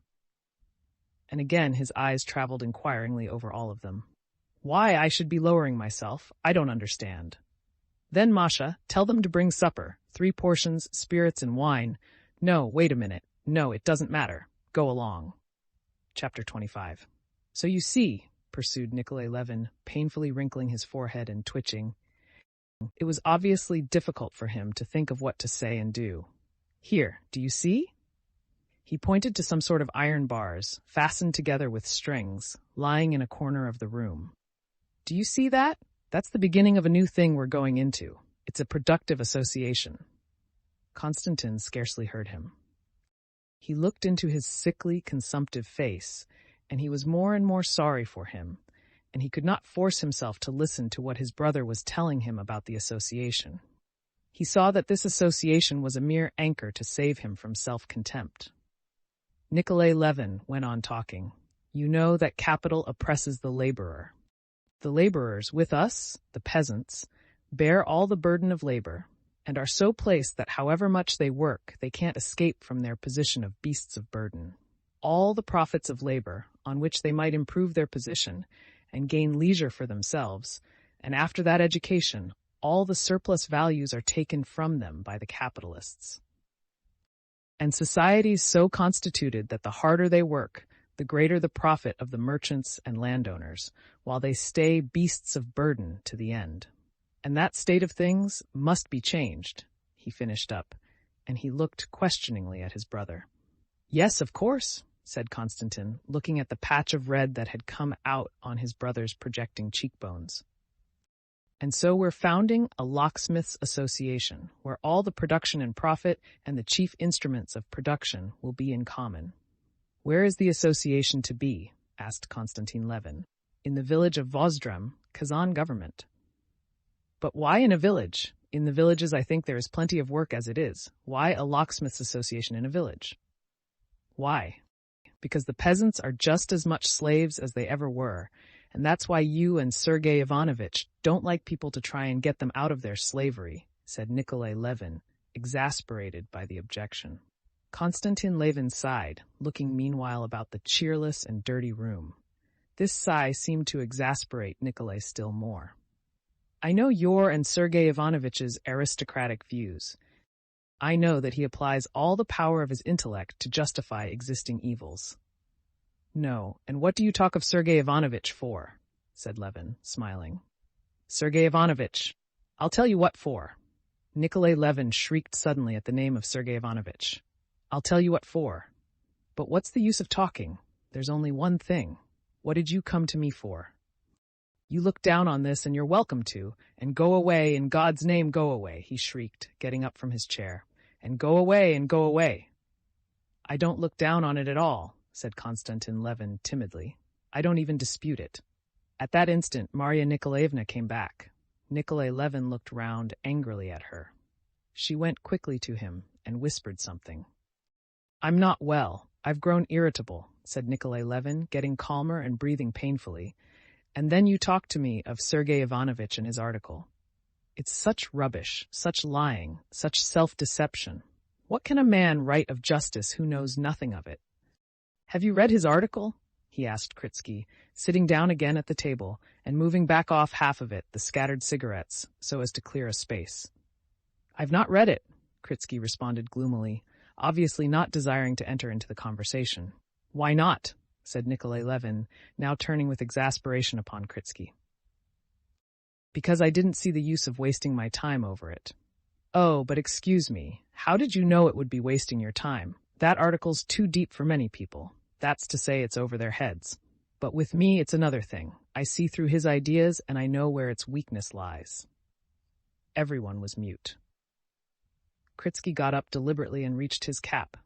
And again his eyes traveled inquiringly over all of them. Why I should be lowering myself, I don't understand. Then, Masha, tell them to bring supper, 3 portions, spirits and wine. No, wait a minute. No, it doesn't matter. Go along. Chapter 25. So you see, pursued Nikolay Levin, painfully wrinkling his forehead and twitching. It was obviously difficult for him to think of what to say and do. Here, do you see? He pointed to some sort of iron bars, fastened together with strings, lying in a corner of the room. Do you see that? That's the beginning of a new thing we're going into. It's a productive association. Konstantin scarcely heard him. He looked into his sickly, consumptive face, and he was more and more sorry for him, and he could not force himself to listen to what his brother was telling him about the association. He saw that this association was a mere anchor to save him from self-contempt. Nikolay Levin went on talking. You know that capital oppresses the laborer. The laborers, with us, the peasants, bear all the burden of labor, and are so placed that however much they work, they can't escape from their position of beasts of burden. All the profits of labor, on which they might improve their position and gain leisure for themselves, and after that education, all the surplus values are taken from them by the capitalists. And societies so constituted that the harder they work, the greater the profit of the merchants and landowners, while they stay beasts of burden to the end. And that state of things must be changed, he finished up, and he looked questioningly at his brother. Yes, of course, said Konstantin, looking at the patch of red that had come out on his brother's projecting cheekbones. And so we're founding a locksmiths' association, where all the production and profit and the chief instruments of production will be in common. Where is the association to be? Asked Konstantin Levin. In the village of Vozdrem, Kazan government. But why in a village? In the villages I think there is plenty of work as it is. Why a locksmiths' association in a village? Why? Because the peasants are just as much slaves as they ever were, and that's why you and Sergei Ivanovitch don't like people to try and get them out of their slavery, said Nikolay Levin, exasperated by the objection. Konstantin Levin sighed, looking meanwhile about the cheerless and dirty room. This sigh seemed to exasperate Nikolay still more. I know your and Sergei Ivanovitch's aristocratic views. I know that he applies all the power of his intellect to justify existing evils. No, and what do you talk of Sergei Ivanovitch for? Said Levin, smiling. Sergei Ivanovitch, I'll tell you what for. Nikolay Levin shrieked suddenly at the name of Sergei Ivanovitch. I'll tell you what for. But what's the use of talking? There's only one thing. What did you come to me for? You look down on this and you're welcome to, and go away, in God's name go away, he shrieked, getting up from his chair. And go away and go away. I don't look down on it at all, said Konstantin Levin timidly. I don't even dispute it. At that instant, Marya Nikolaevna came back. Nikolay Levin looked round angrily at her. She went quickly to him and whispered something. I'm not well. I've grown irritable, said Nikolay Levin, getting calmer and breathing painfully. And then you talk to me of Sergei Ivanovitch and his article. It's such rubbish, such lying, such self-deception. What can a man write of justice who knows nothing of it? Have you read his article? He asked Kritsky, sitting down again at the table and moving back off half of it, the scattered cigarettes, so as to clear a space. I've not read it, Kritsky responded gloomily, obviously not desiring to enter into the conversation. Why not? Said Nikolay Levin, now turning with exasperation upon Kritsky. Because I didn't see the use of wasting my time over it. Oh, but excuse me, how did you know it would be wasting your time? That article's too deep for many people. That's to say it's over their heads. But with me, it's another thing. I see through his ideas and I know where its weakness lies. Everyone was mute. Kritsky got up deliberately and reached his cap.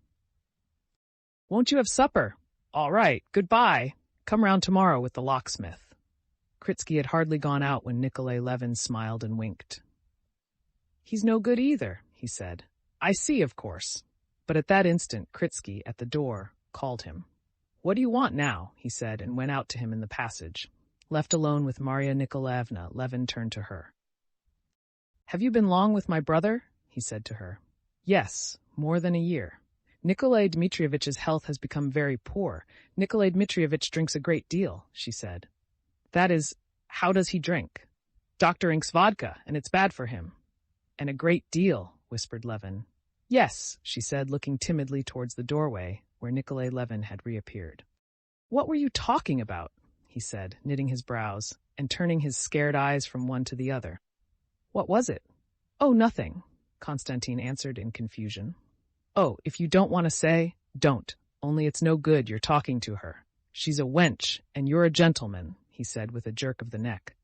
Won't you have supper? All right, goodbye. Come round tomorrow with the locksmith. Kritsky had hardly gone out when Nikolay Levin smiled and winked. He's no good either, he said. I see, of course. But at that instant, Kritsky, at the door, called him. What do you want now? He said, and went out to him in the passage. Left alone with Marya Nikolaevna, Levin turned to her. Have you been long with my brother? He said to her. Yes, more than a year. Nikolay Dmitrievitch's health has become very poor. Nikolay Dmitrievitch drinks a great deal, she said. That is, how does he drink? Dr. Ink's vodka, and it's bad for him. And a great deal, whispered Levin. Yes, she said, looking timidly towards the doorway, where Nikolay Levin had reappeared. What were you talking about? He said, knitting his brows, and turning his scared eyes from one to the other. What was it? Oh, nothing, Konstantin answered in confusion. Oh, if you don't want to say, don't. Only it's no good you're talking to her. She's a wench, and you're a gentleman, he said with a jerk of the neck.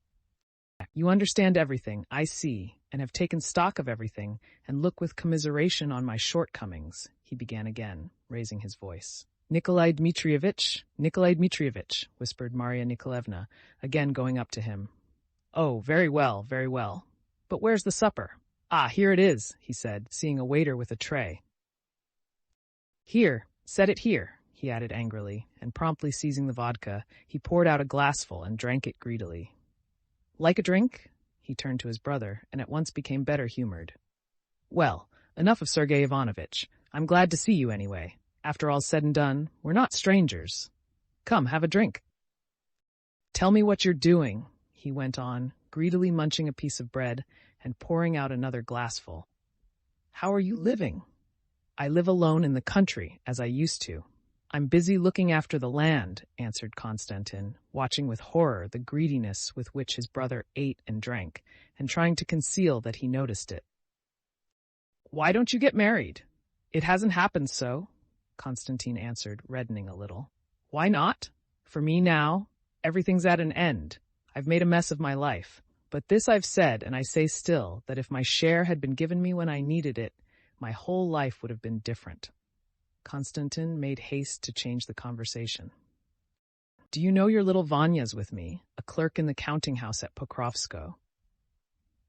You understand everything, I see, and have taken stock of everything, and look with commiseration on my shortcomings, he began again, raising his voice. Nikolay Dmitrievitch, whispered Marya Nikolaevna, again going up to him. Oh, very well, very well. But where's the supper? Ah, here it is, he said, seeing a waiter with a tray. Here, set it here, he added angrily, and promptly seizing the vodka, he poured out a glassful and drank it greedily. Like a drink? He turned to his brother, and at once became better-humored. Well, enough of Sergei Ivanovitch. I'm glad to see you anyway. After all's said and done, we're not strangers. Come, have a drink. Tell me what you're doing, he went on, greedily munching a piece of bread and pouring out another glassful. How are you living? I live alone in the country, as I used to. I'm busy looking after the land, answered Konstantin, watching with horror the greediness with which his brother ate and drank, and trying to conceal that he noticed it. Why don't you get married? It hasn't happened so, Konstantin answered, reddening a little. Why not? For me now, everything's at an end. I've made a mess of my life. But this I've said, and I say still, that if my share had been given me when I needed it, my whole life would have been different. Konstantin made haste to change the conversation. Do you know your little Vanya's with me, a clerk in the counting house at Pokrovskoe?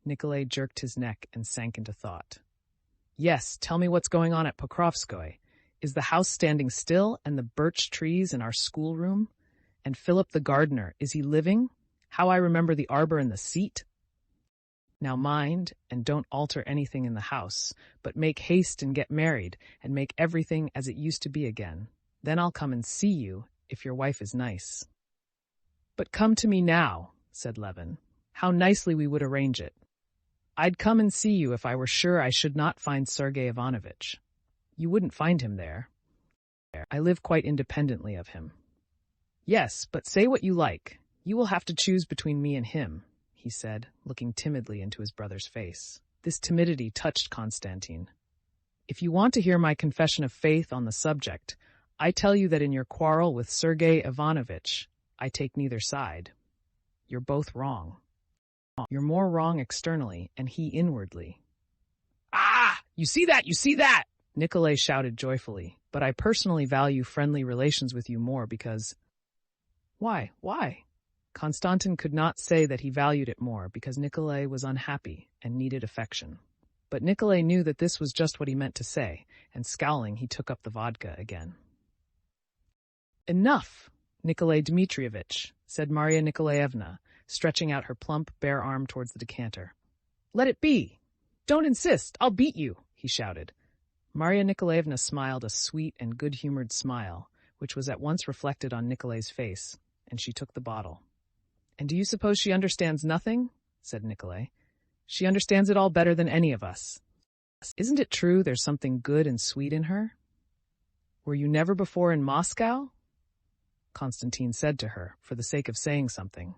Nikolay jerked his neck and sank into thought. Yes, tell me what's going on at Pokrovskoe. Is the house standing still and the birch trees in our schoolroom? And Philip the gardener, is he living? How I remember the arbor and the seat? Now mind, and don't alter anything in the house, but make haste and get married, and make everything as it used to be again. Then I'll come and see you, if your wife is nice." "But come to me now," said Levin. "How nicely we would arrange it. I'd come and see you if I were sure I should not find Sergei Ivanovitch. You wouldn't find him there. I live quite independently of him." "Yes, but say what you like. You will have to choose between me and him," he said, looking timidly into his brother's face. This timidity touched Konstantin. "If you want to hear my confession of faith on the subject, I tell you that in your quarrel with Sergei Ivanovitch, I take neither side. You're both wrong. You're more wrong externally, and he inwardly." "Ah! You see that! You see that!" Nikolai shouted joyfully. "But I personally value friendly relations with you more because—" "Why? Why?" Konstantin could not say that he valued it more because Nikolai was unhappy and needed affection. But Nikolai knew that this was just what he meant to say, and scowling, he took up the vodka again. "Enough, Nikolai Dmitrievitch," said Maria Nikolaevna, stretching out her plump, bare arm towards the decanter. "Let it be. Don't insist. I'll beat you," he shouted. Maria Nikolaevna smiled a sweet and good-humored smile, which was at once reflected on Nikolai's face, and she took the bottle. "And do you suppose she understands nothing?" said Nikolai. "She understands it all better than any of us. Isn't it true there's something good and sweet in her? Were you never before in Moscow?" Konstantin said to her, for the sake of saying something.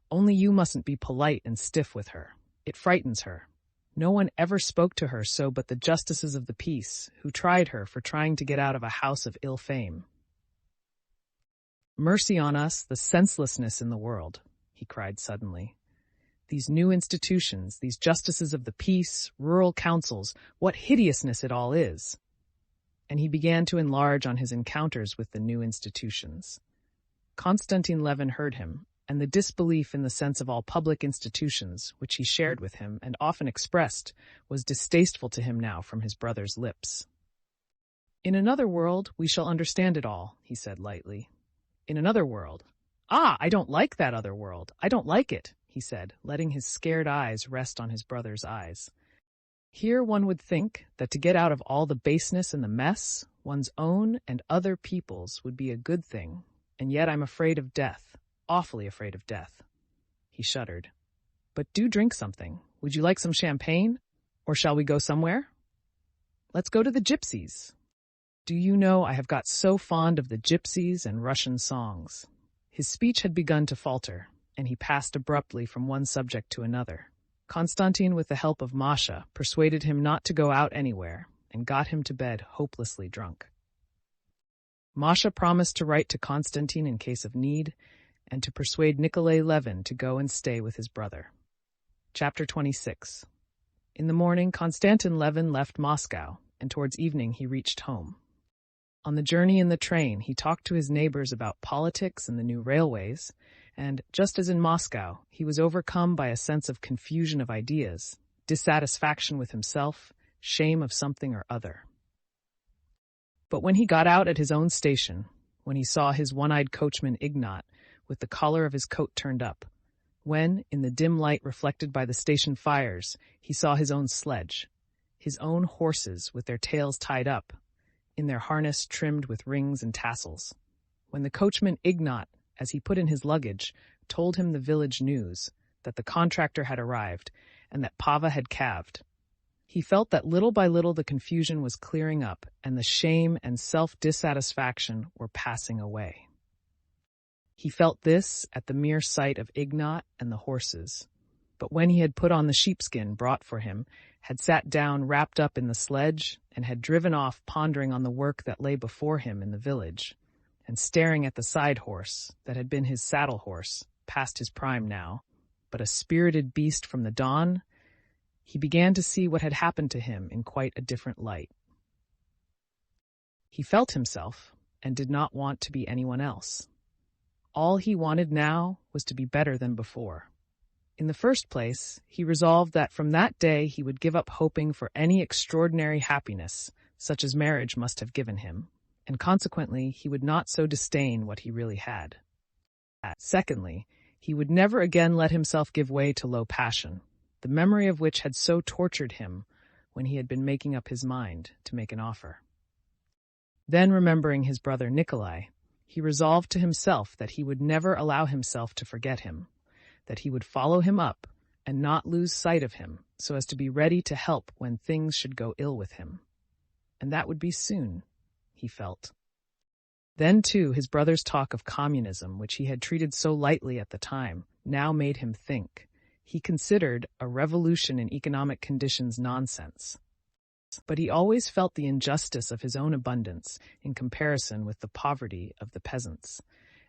"Only you mustn't be polite and stiff with her. It frightens her. No one ever spoke to her so but the justices of the peace, who tried her for trying to get out of a house of ill fame. Mercy on us, the senselessness in the world," he cried suddenly. "These new institutions, these justices of the peace, rural councils, what hideousness it all is!" And he began to enlarge on his encounters with the new institutions. Konstantin Levin heard him, and the disbelief in the sense of all public institutions, which he shared with him and often expressed, was distasteful to him now from his brother's lips. "In another world, we shall understand it all," he said lightly. "In another world? Ah, I don't like that other world. I don't like it," he said, letting his scared eyes rest on his brother's eyes. "Here one would think that to get out of all the baseness and the mess, one's own and other people's would be a good thing, and yet I'm afraid of death, awfully afraid of death." He shuddered. "But do drink something. Would you like some champagne? Or shall we go somewhere? Let's go to the gypsies. Do you know, I have got so fond of the gypsies and Russian songs." His speech had begun to falter, and he passed abruptly from one subject to another. Konstantin, with the help of Masha, persuaded him not to go out anywhere, and got him to bed hopelessly drunk. Masha promised to write to Konstantin in case of need, and to persuade Nikolai Levin to go and stay with his brother. Chapter 26. In the morning, Konstantin Levin left Moscow, and towards evening he reached home. On the journey in the train, he talked to his neighbors about politics and the new railways, and, just as in Moscow, he was overcome by a sense of confusion of ideas, dissatisfaction with himself, shame of something or other. But when he got out at his own station, when he saw his one-eyed coachman Ignat, with the collar of his coat turned up, when, in the dim light reflected by the station fires, he saw his own sledge, his own horses with their tails tied up, in their harness trimmed with rings and tassels, when the coachman Ignat, as he put in his luggage, told him the village news, that the contractor had arrived, and that Pava had calved, he felt that little by little the confusion was clearing up, and the shame and self-dissatisfaction were passing away. He felt this at the mere sight of Ignat and the horses, but when he had put on the sheepskin brought for him, had sat down wrapped up in the sledge, and had driven off pondering on the work that lay before him in the village, and staring at the side horse that had been his saddle horse, past his prime now, but a spirited beast from the dawn, he began to see what had happened to him in quite a different light. He felt himself, and did not want to be anyone else. All he wanted now was to be better than before. In the first place, he resolved that from that day he would give up hoping for any extraordinary happiness, such as marriage must have given him, and consequently he would not so disdain what he really had. Secondly, he would never again let himself give way to low passion. the memory of which had so tortured him when he had been making up his mind to make an offer. Then, remembering his brother Nikolai, he resolved to himself that he would never allow himself to forget him, that he would follow him up and not lose sight of him so as to be ready to help when things should go ill with him. And that would be soon, he felt. Then, too, his brother's talk of communism, which he had treated so lightly at the time, now made him think. He considered a revolution in economic conditions nonsense. But he always felt the injustice of his own abundance in comparison with the poverty of the peasants.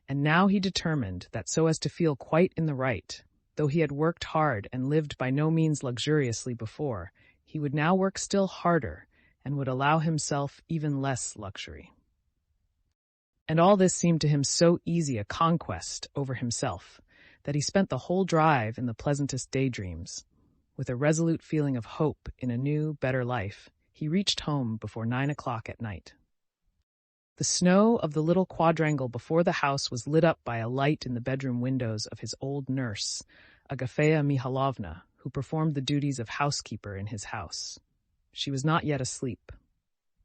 And now he determined that so as to feel quite in the right, though he had worked hard and lived by no means luxuriously before, he would now work still harder and would allow himself even less luxury. And all this seemed to him so easy a conquest over himself that he spent the whole drive in the pleasantest daydreams. With a resolute feeling of hope in a new, better life, he reached home before 9 o'clock at night. The snow of the little quadrangle before the house was lit up by a light in the bedroom windows of his old nurse, Agafea Mihailovna, who performed the duties of housekeeper in his house. She was not yet asleep.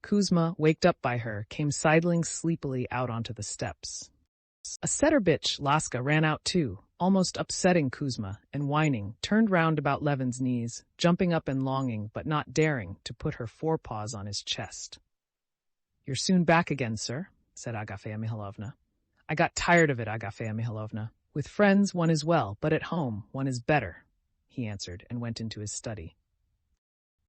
Kuzma, waked up by her, came sidling sleepily out onto the steps. A setter bitch, Laska, ran out too, almost upsetting Kuzma, and whining, turned round about Levin's knees, jumping up and longing, but not daring, to put her forepaws on his chest. "You're soon back again, sir," said Agafea Mihailovna. "I got tired of it, Agafea Mihailovna. With friends one is well, but at home one is better," he answered, and went into his study.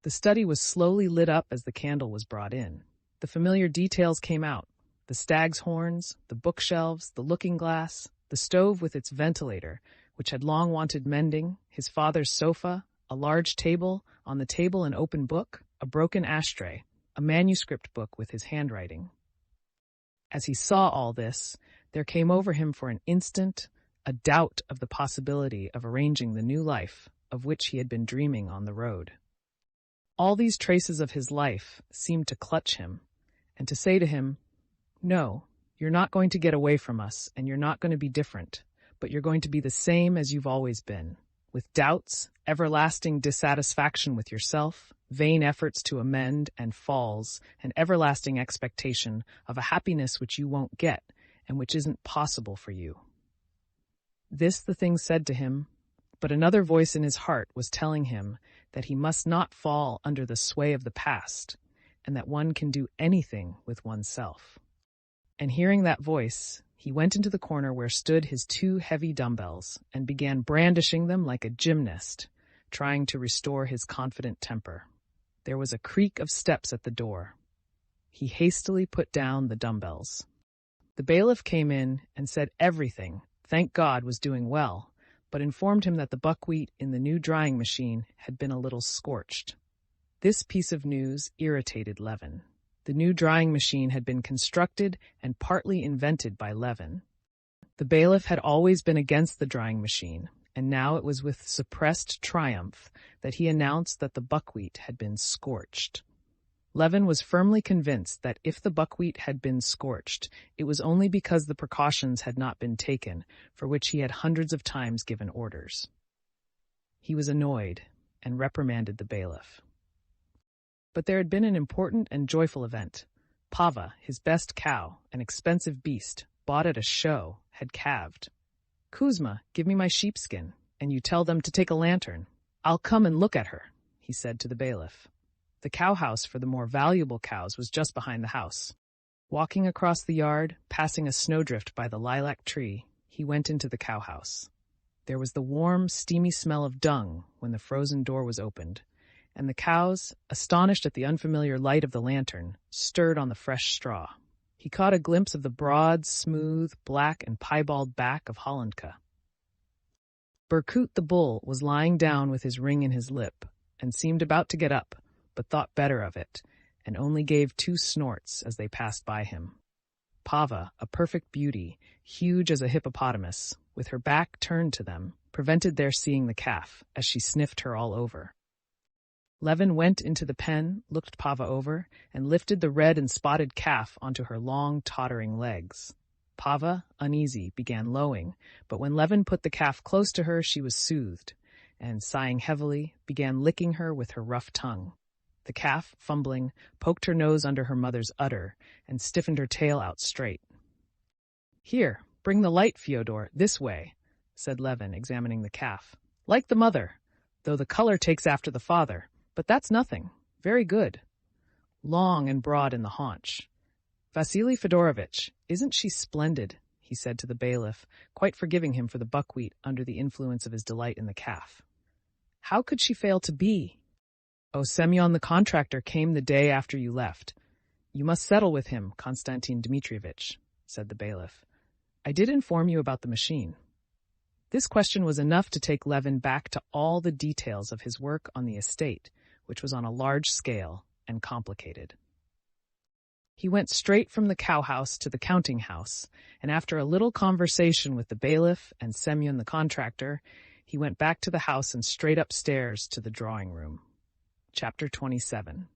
The study was slowly lit up as the candle was brought in. The familiar details came out: the stag's horns, the bookshelves, the looking-glass, the stove with its ventilator, which had long wanted mending, his father's sofa, a large table, on the table an open book, a broken ashtray, a manuscript book with his handwriting. As he saw all this, there came over him for an instant a doubt of the possibility of arranging the new life of which he had been dreaming on the road. All these traces of his life seemed to clutch him, and to say to him, "No, you're not going to get away from us, and you're not going to be different, but you're going to be the same as you've always been, with doubts, everlasting dissatisfaction with yourself, vain efforts to amend, and falls, and everlasting expectation of a happiness which you won't get, and which isn't possible for you." This the thing said to him, but another voice in his heart was telling him that he must not fall under the sway of the past, and that one can do anything with oneself. And hearing that voice, he went into the corner where stood his 2 heavy dumbbells and began brandishing them like a gymnast, trying to restore his confident temper. There was a creak of steps at the door. He hastily put down the dumbbells. The bailiff came in and said everything, thank God, was doing well, but informed him that the buckwheat in the new drying machine had been a little scorched. This piece of news irritated Levin. The new drying machine had been constructed and partly invented by Levin. The bailiff had always been against the drying machine, and now it was with suppressed triumph that he announced that the buckwheat had been scorched. Levin was firmly convinced that if the buckwheat had been scorched, it was only because the precautions had not been taken, for which he had hundreds of times given orders. He was annoyed and reprimanded the bailiff. But there had been an important and joyful event. Pava, his best cow, an expensive beast, bought at a show, had calved. "Kuzma, give me my sheepskin, and you tell them to take a lantern. I'll come and look at her," he said to the bailiff. The cow-house for the more valuable cows was just behind the house. Walking across the yard, passing a snowdrift by the lilac tree, he went into the cow-house. There was the warm, steamy smell of dung when the frozen door was opened, and the cows, astonished at the unfamiliar light of the lantern, stirred on the fresh straw. He caught a glimpse of the broad, smooth, black and piebald back of Hollandka. Berkut the bull was lying down with his ring in his lip, and seemed about to get up, but thought better of it, and only gave 2 snorts as they passed by him. Pava, a perfect beauty, huge as a hippopotamus, with her back turned to them, prevented their seeing the calf, as she sniffed her all over. Levin went into the pen, looked Pava over, and lifted the red and spotted calf onto her long, tottering legs. Pava, uneasy, began lowing, but when Levin put the calf close to her, she was soothed, and, sighing heavily, began licking her with her rough tongue. The calf, fumbling, poked her nose under her mother's udder and stiffened her tail out straight. "Here, bring the light, Fyodor, this way," said Levin, examining the calf. "Like the mother, though the color takes after the father, but that's nothing. Very good. Long and broad in the haunch. Vasily Fedorovitch, isn't she splendid?" he said to the bailiff, quite forgiving him for the buckwheat under the influence of his delight in the calf. "How could she fail to be? Oh, Semyon the contractor came the day after you left. You must settle with him, Konstantin Dmitrievitch," said the bailiff. "I did inform you about the machine." This question was enough to take Levin back to all the details of his work on the estate, which was on a large scale and complicated. He went straight from the cowhouse to the counting house, and after a little conversation with the bailiff and Semyon the contractor, he went back to the house and straight upstairs to the drawing room. Chapter 27.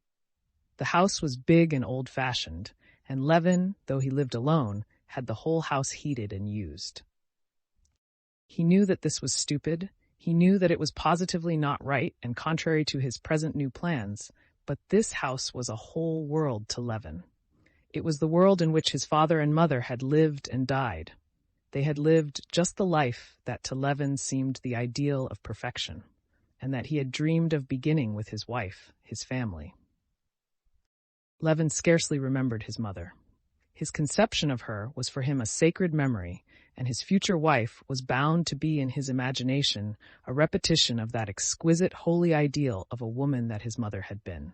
The house was big and old-fashioned, and Levin, though he lived alone, had the whole house heated and used. He knew that this was stupid, he knew that it was positively not right and contrary to his present new plans, but this house was a whole world to Levin. It was the world in which his father and mother had lived and died. They had lived just the life that to Levin seemed the ideal of perfection, and that he had dreamed of beginning with his wife, his family. Levin scarcely remembered his mother. His conception of her was for him a sacred memory, and his future wife was bound to be in his imagination a repetition of that exquisite holy ideal of a woman that his mother had been.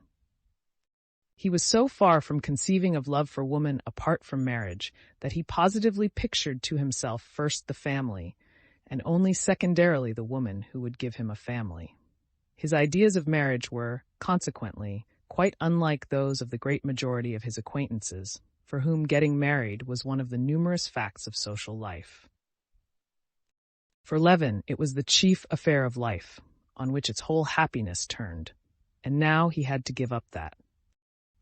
He was so far from conceiving of love for woman apart from marriage that he positively pictured to himself first the family, and only secondarily the woman who would give him a family. His ideas of marriage were, consequently, quite unlike those of the great majority of his acquaintances, for whom getting married was one of the numerous facts of social life. For Levin, it was the chief affair of life, on which its whole happiness turned, and now he had to give up that.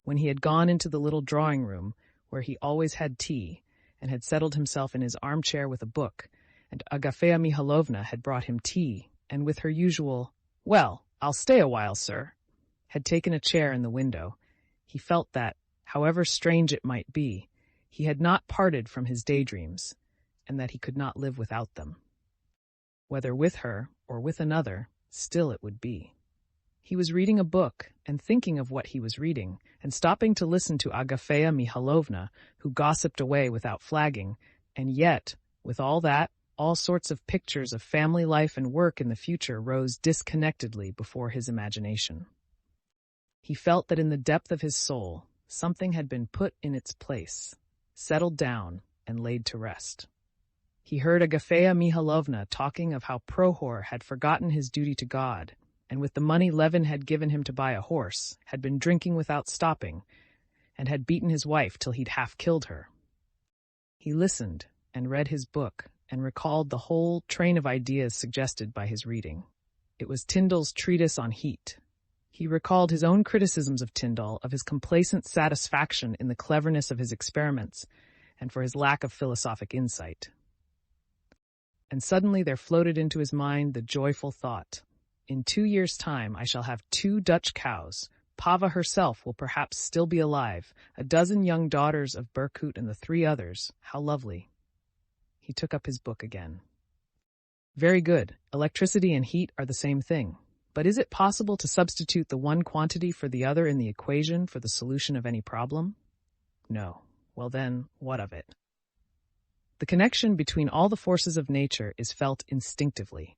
When he had gone into the little drawing-room, where he always had tea, and had settled himself in his armchair with a book, and Agafea Mihalovna had brought him tea, and with her usual, "Well, I'll stay a while, sir," had taken a chair in the window, he felt that, however strange it might be, he had not parted from his daydreams, and that he could not live without them. Whether with her or with another, still it would be. He was reading a book and thinking of what he was reading, and stopping to listen to Agafea Mihalovna, who gossiped away without flagging, and yet, with all that, all sorts of pictures of family life and work in the future rose disconnectedly before his imagination. He felt that in the depth of his soul, something had been put in its place, settled down, and laid to rest. He heard Agafea Mihalovna talking of how Prohor had forgotten his duty to God, and with the money Levin had given him to buy a horse, had been drinking without stopping, and had beaten his wife till he'd half killed her. He listened and read his book and recalled the whole train of ideas suggested by his reading. It was Tyndall's treatise on heat. He recalled his own criticisms of Tyndall, of his complacent satisfaction in the cleverness of his experiments, and for his lack of philosophic insight. And suddenly there floated into his mind the joyful thought, "In 2 years' time I shall have 2 Dutch cows. Pava herself will perhaps still be alive, a dozen young daughters of Berkut and the 3 others. How lovely." He took up his book again. Very good. Electricity and heat are the same thing. But is it possible to substitute the one quantity for the other in the equation for the solution of any problem? No. Well then, what of it? The connection between all the forces of nature is felt instinctively.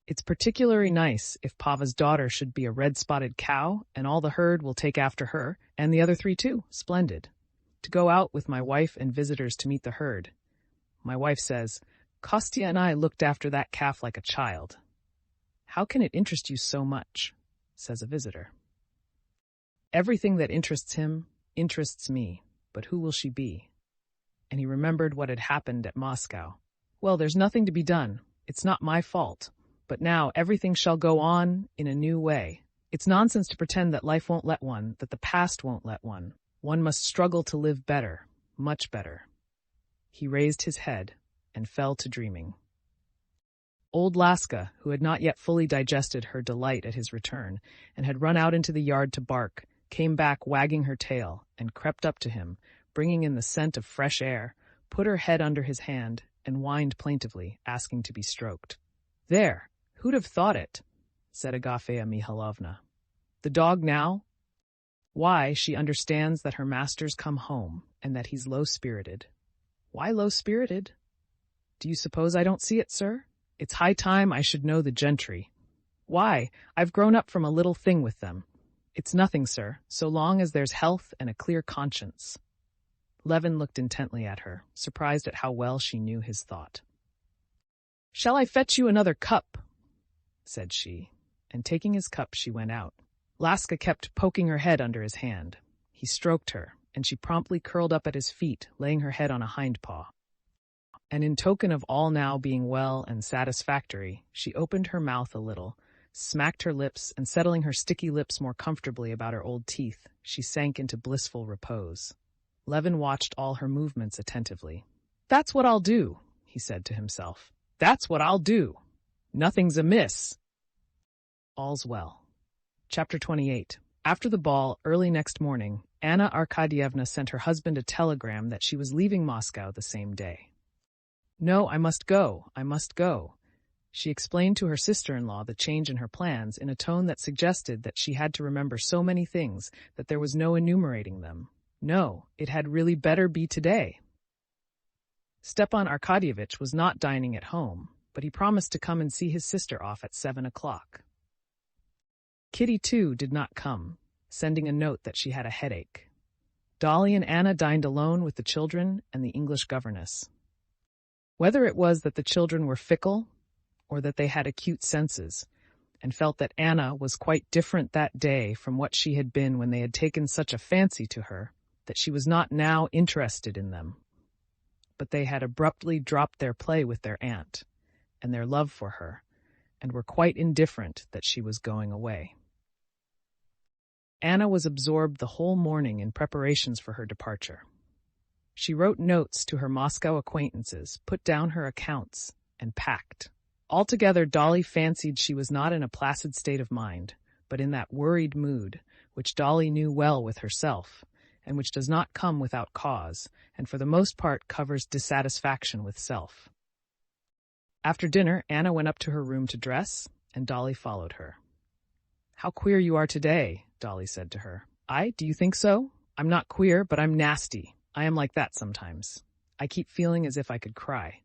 It's particularly nice if Pava's daughter should be a red-spotted cow, and all the herd will take after her, and the other 3 too. Splendid. To go out with my wife and visitors to meet the herd. My wife says, "Kostya and I looked after that calf like a child." "How can it interest you so much?" says a visitor. "Everything that interests him interests me, but who will she be?" And he remembered what had happened at Moscow. "Well, there's nothing to be done. It's not my fault. But now everything shall go on in a new way. It's nonsense to pretend that life won't let one, that the past won't let one. One must struggle to live better, much better." He raised his head and fell to dreaming. Old Laska, who had not yet fully digested her delight at his return, and had run out into the yard to bark, came back wagging her tail, and crept up to him, bringing in the scent of fresh air, put her head under his hand, and whined plaintively, asking to be stroked. "There! Who'd have thought it?" said Agafea Mihalovna. "The dog now? Why, she understands that her master's come home, and that he's low-spirited." "Why low-spirited? Do you suppose I don't see it, sir? It's high time I should know the gentry. Why, I've grown up from a little thing with them. It's nothing, sir, so long as there's health and a clear conscience." Levin looked intently at her, surprised at how well she knew his thought. "Shall I fetch you another cup?" said she, and taking his cup she went out. Laska kept poking her head under his hand. He stroked her, and she promptly curled up at his feet, laying her head on a hind paw. And in token of all now being well and satisfactory, she opened her mouth a little, smacked her lips, and settling her sticky lips more comfortably about her old teeth, she sank into blissful repose. Levin watched all her movements attentively. "That's what I'll do," he said to himself. "That's what I'll do. Nothing's amiss." All's well. Chapter 28. After the ball, early next morning, Anna Arkadyevna sent her husband a telegram that she was leaving Moscow the same day. "No, I must go, I must go." She explained to her sister-in-law the change in her plans in a tone that suggested that she had to remember so many things that there was no enumerating them. No, it had really better be today. Stepan Arkadyevitch was not dining at home, but he promised to come and see his sister off at 7 o'clock. Kitty, too, did not come, sending a note that she had a headache. Dolly and Anna dined alone with the children and the English governess. Whether it was that the children were fickle, or that they had acute senses, and felt that Anna was quite different that day from what she had been when they had taken such a fancy to her, that she was not now interested in them. But they had abruptly dropped their play with their aunt, and their love for her, and were quite indifferent that she was going away. Anna was absorbed the whole morning in preparations for her departure. She wrote notes to her Moscow acquaintances, put down her accounts, and packed. Altogether, Dolly fancied she was not in a placid state of mind, but in that worried mood, which Dolly knew well with herself, and which does not come without cause, and for the most part covers dissatisfaction with self. After dinner, Anna went up to her room to dress, and Dolly followed her. "How queer you are today," Dolly said to her. Do you think so? I'm not queer, but I'm nasty. I am like that sometimes. I keep feeling as if I could cry."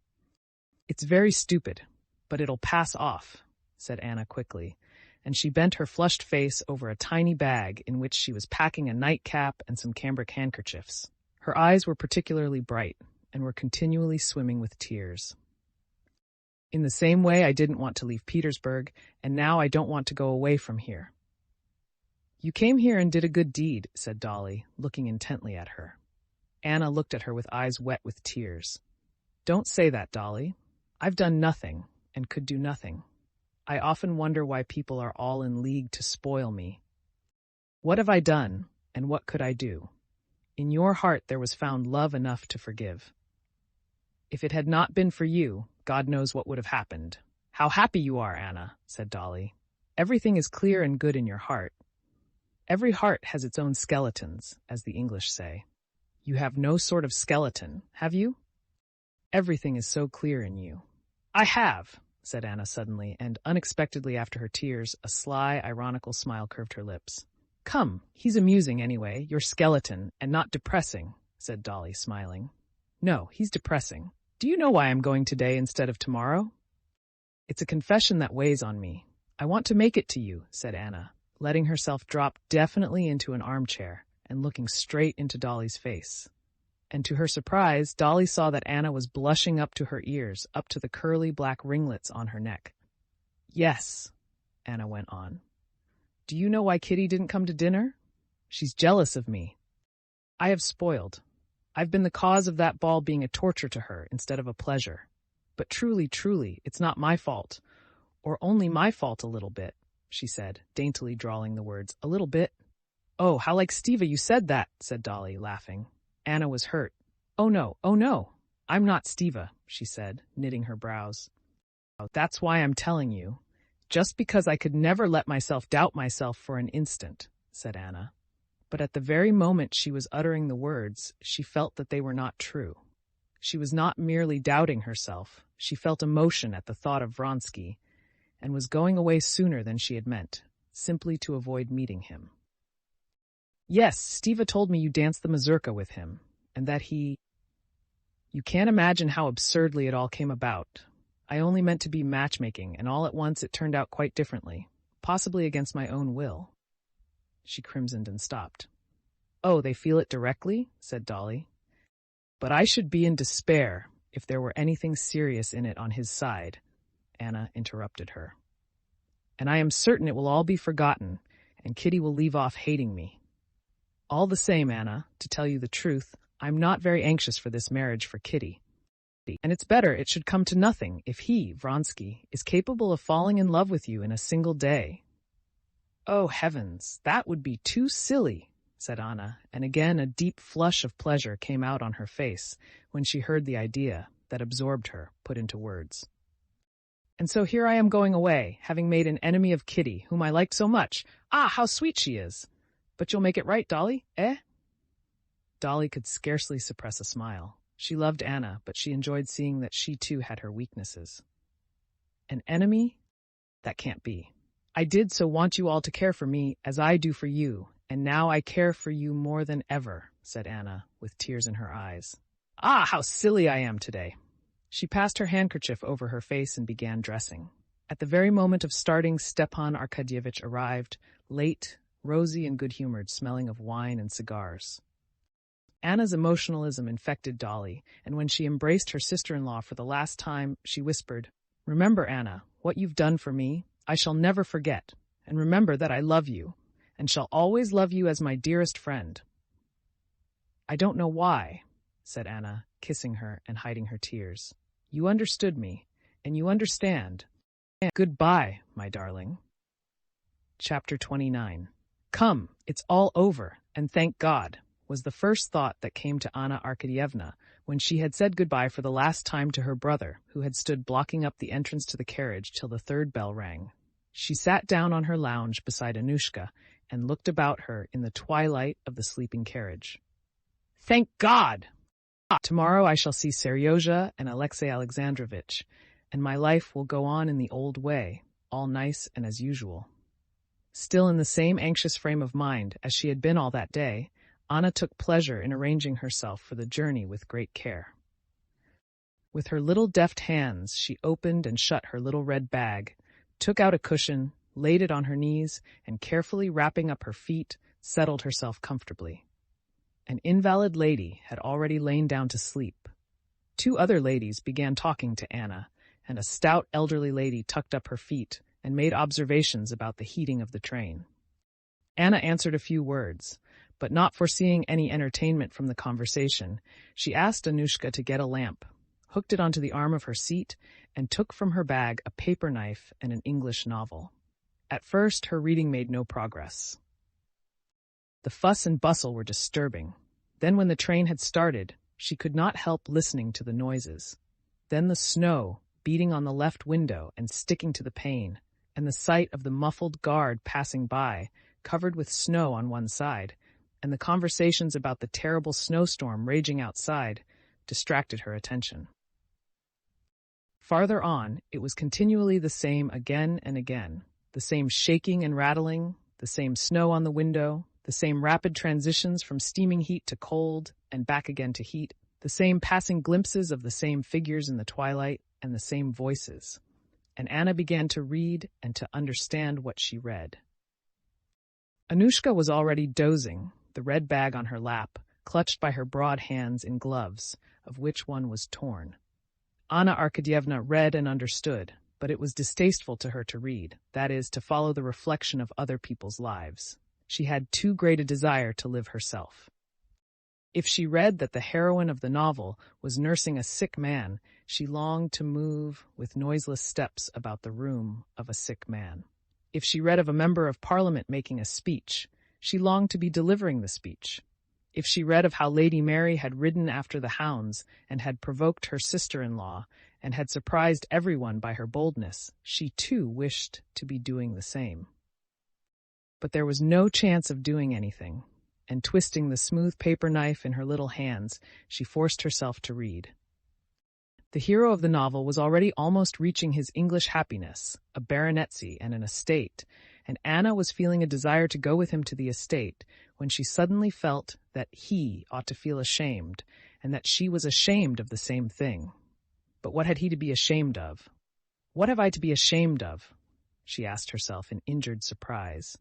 "It's very stupid, but it'll pass off," said Anna quickly, and she bent her flushed face over a tiny bag in which she was packing a nightcap and some cambric handkerchiefs. Her eyes were particularly bright, and were continually swimming with tears. "In the same way I didn't want to leave Petersburg, and now I don't want to go away from here." "You came here and did a good deed," said Dolly, looking intently at her. Anna looked at her with eyes wet with tears. "Don't say that, Dolly. I've done nothing, and could do nothing. I often wonder why people are all in league to spoil me. What have I done, and what could I do? In your heart there was found love enough to forgive. If it had not been for you, God knows what would have happened." "How happy you are, Anna," said Dolly. "Everything is clear and good in your heart. Every heart has its own skeletons, as the English say. You have no sort of skeleton, have you? Everything is so clear in you." "I have," said Anna suddenly, and unexpectedly after her tears, a sly, ironical smile curved her lips. "Come, he's amusing anyway, your skeleton, and not depressing," said Dolly, smiling. "No, he's depressing. Do you know why I'm going today instead of tomorrow?" "It's a confession that weighs on me. I want to make it to you," said Anna, letting herself drop definitely into an armchair and looking straight into Dolly's face. And to her surprise, Dolly saw that Anna was blushing up to her ears, up to the curly black ringlets on her neck. "Yes," Anna went on. "Do you know why Kitty didn't come to dinner? She's jealous of me. I have spoiled. I've been the cause of that ball being a torture to her instead of a pleasure. But truly, truly, it's not my fault. Or only my fault a little bit," she said, daintily drawling the words, "a little bit." "Oh, how like Stiva you said that," said Dolly, laughing. Anna was hurt. Oh no, I'm not Stiva," she said, knitting her brows. That's why I'm telling you. Just because I could never let myself doubt myself for an instant, said Anna. But at the very moment she was uttering the words, she felt that they were not true. She was not merely doubting herself, she felt emotion at the thought of Vronsky, and was going away sooner than she had meant, simply to avoid meeting him. Yes, Stiva told me you danced the mazurka with him, and that he... You can't imagine how absurdly it all came about. I only meant to be matchmaking, and all at once it turned out quite differently, possibly against my own will. She crimsoned and stopped. Oh, they feel it directly? Said Dolly. But I should be in despair if there were anything serious in it on his side, Anna interrupted her. And I am certain it will all be forgotten, and Kitty will leave off hating me. All the same, Anna, to tell you the truth, I'm not very anxious for this marriage for Kitty. And it's better it should come to nothing if he, Vronsky, is capable of falling in love with you in a single day. Oh, heavens, that would be too silly, said Anna, and again a deep flush of pleasure came out on her face when she heard the idea that absorbed her put into words. And so here I am going away, having made an enemy of Kitty, whom I liked so much. Ah, how sweet she is! But you'll make it right, Dolly, eh? Dolly could scarcely suppress a smile. She loved Anna, but she enjoyed seeing that she too had her weaknesses. An enemy? That can't be. I did so want you all to care for me as I do for you, and now I care for you more than ever, said Anna, with tears in her eyes. Ah, how silly I am today. She passed her handkerchief over her face and began dressing. At the very moment of starting, Stepan Arkadyevitch arrived, late, rosy and good-humored, smelling of wine and cigars. Anna's emotionalism infected Dolly, and when she embraced her sister-in-law for the last time, she whispered, Remember, Anna, what you've done for me, I shall never forget, and remember that I love you, and shall always love you as my dearest friend. I don't know why, said Anna, kissing her and hiding her tears. You understood me, and you understand. Goodbye, my darling. Chapter 29. Come, it's all over, and thank God, was the first thought that came to Anna Arkadyevna when she had said goodbye for the last time to her brother, who had stood blocking up the entrance to the carriage till the third bell rang. She sat down on her lounge beside Annushka and looked about her in the twilight of the sleeping carriage. Thank God! Tomorrow I shall see Seryozha and Alexey Alexandrovitch, and my life will go on in the old way, all nice and as usual. Still in the same anxious frame of mind as she had been all that day, Anna took pleasure in arranging herself for the journey with great care. With her little deft hands, she opened and shut her little red bag, took out a cushion, laid it on her knees, and carefully wrapping up her feet, settled herself comfortably. An invalid lady had already lain down to sleep. Two other ladies began talking to Anna, and a stout elderly lady tucked up her feet and made observations about the heating of the train. Anna answered a few words, but not foreseeing any entertainment from the conversation, she asked Annushka to get a lamp, hooked it onto the arm of her seat, and took from her bag a paper knife and an English novel. At first, her reading made no progress. The fuss and bustle were disturbing. Then when the train had started, she could not help listening to the noises. Then the snow, beating on the left window and sticking to the pane, and the sight of the muffled guard passing by, covered with snow on one side, and the conversations about the terrible snowstorm raging outside, distracted her attention. Farther on, it was continually the same again and again, the same shaking and rattling, the same snow on the window, the same rapid transitions from steaming heat to cold and back again to heat, the same passing glimpses of the same figures in the twilight, and the same voices. And Anna began to read and to understand what she read. Annushka was already dozing, the red bag on her lap, clutched by her broad hands in gloves, of which one was torn. Anna Arkadyevna read and understood, but it was distasteful to her to read, that is, to follow the reflection of other people's lives. She had too great a desire to live herself. If she read that the heroine of the novel was nursing a sick man, she longed to move with noiseless steps about the room of a sick man. If she read of a member of Parliament making a speech, she longed to be delivering the speech. If she read of how Lady Mary had ridden after the hounds and had provoked her sister-in-law, and had surprised everyone by her boldness, she too wished to be doing the same. But there was no chance of doing anything, and twisting the smooth paper knife in her little hands, she forced herself to read. The hero of the novel was already almost reaching his English happiness, a baronetcy and an estate, and Anna was feeling a desire to go with him to the estate when she suddenly felt that he ought to feel ashamed, and that she was ashamed of the same thing. But what had he to be ashamed of? What have I to be ashamed of? She asked herself in injured surprise.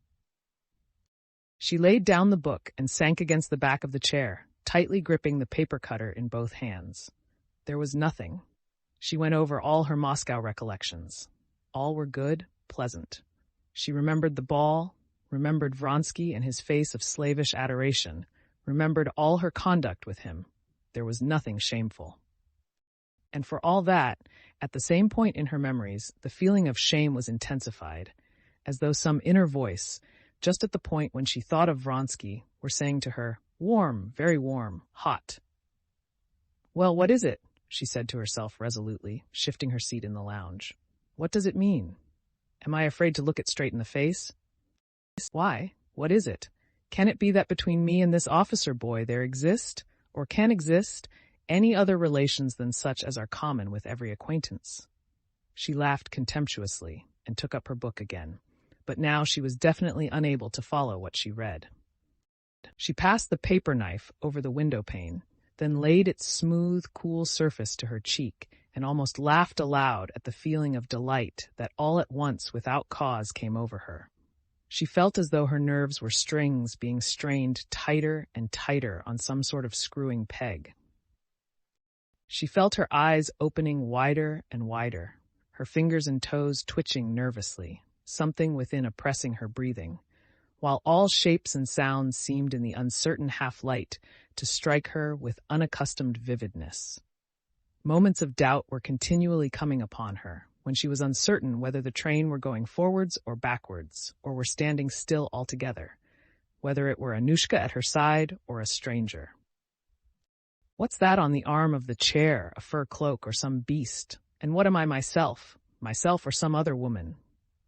She laid down the book and sank against the back of the chair, tightly gripping the paper cutter in both hands. There was nothing. She went over all her Moscow recollections. All were good, pleasant. She remembered the ball, remembered Vronsky and his face of slavish adoration, remembered all her conduct with him. There was nothing shameful. And for all that, at the same point in her memories, the feeling of shame was intensified, as though some inner voice, just at the point when she thought of Vronsky, were saying to her, "Warm, very warm, hot." "Well, what is it?" she said to herself resolutely, shifting her seat in the lounge. "What does it mean? Am I afraid to look it straight in the face? Why? What is it? Can it be that between me and this officer boy there exist, or can exist, any other relations than such as are common with every acquaintance?" She laughed contemptuously and took up her book again, but now she was definitely unable to follow what she read. She passed the paper knife over the window pane, then laid its smooth, cool surface to her cheek, and almost laughed aloud at the feeling of delight that all at once, without cause, came over her. She felt as though her nerves were strings being strained tighter and tighter on some sort of screwing peg. She felt her eyes opening wider and wider, her fingers and toes twitching nervously, something within oppressing her breathing, while all shapes and sounds seemed in the uncertain half-light to strike her with unaccustomed vividness. Moments of doubt were continually coming upon her, when she was uncertain whether the train were going forwards or backwards, or were standing still altogether, whether it were Anushka at her side or a stranger. What's that on the arm of the chair, a fur cloak or some beast? And what am I myself or some other woman?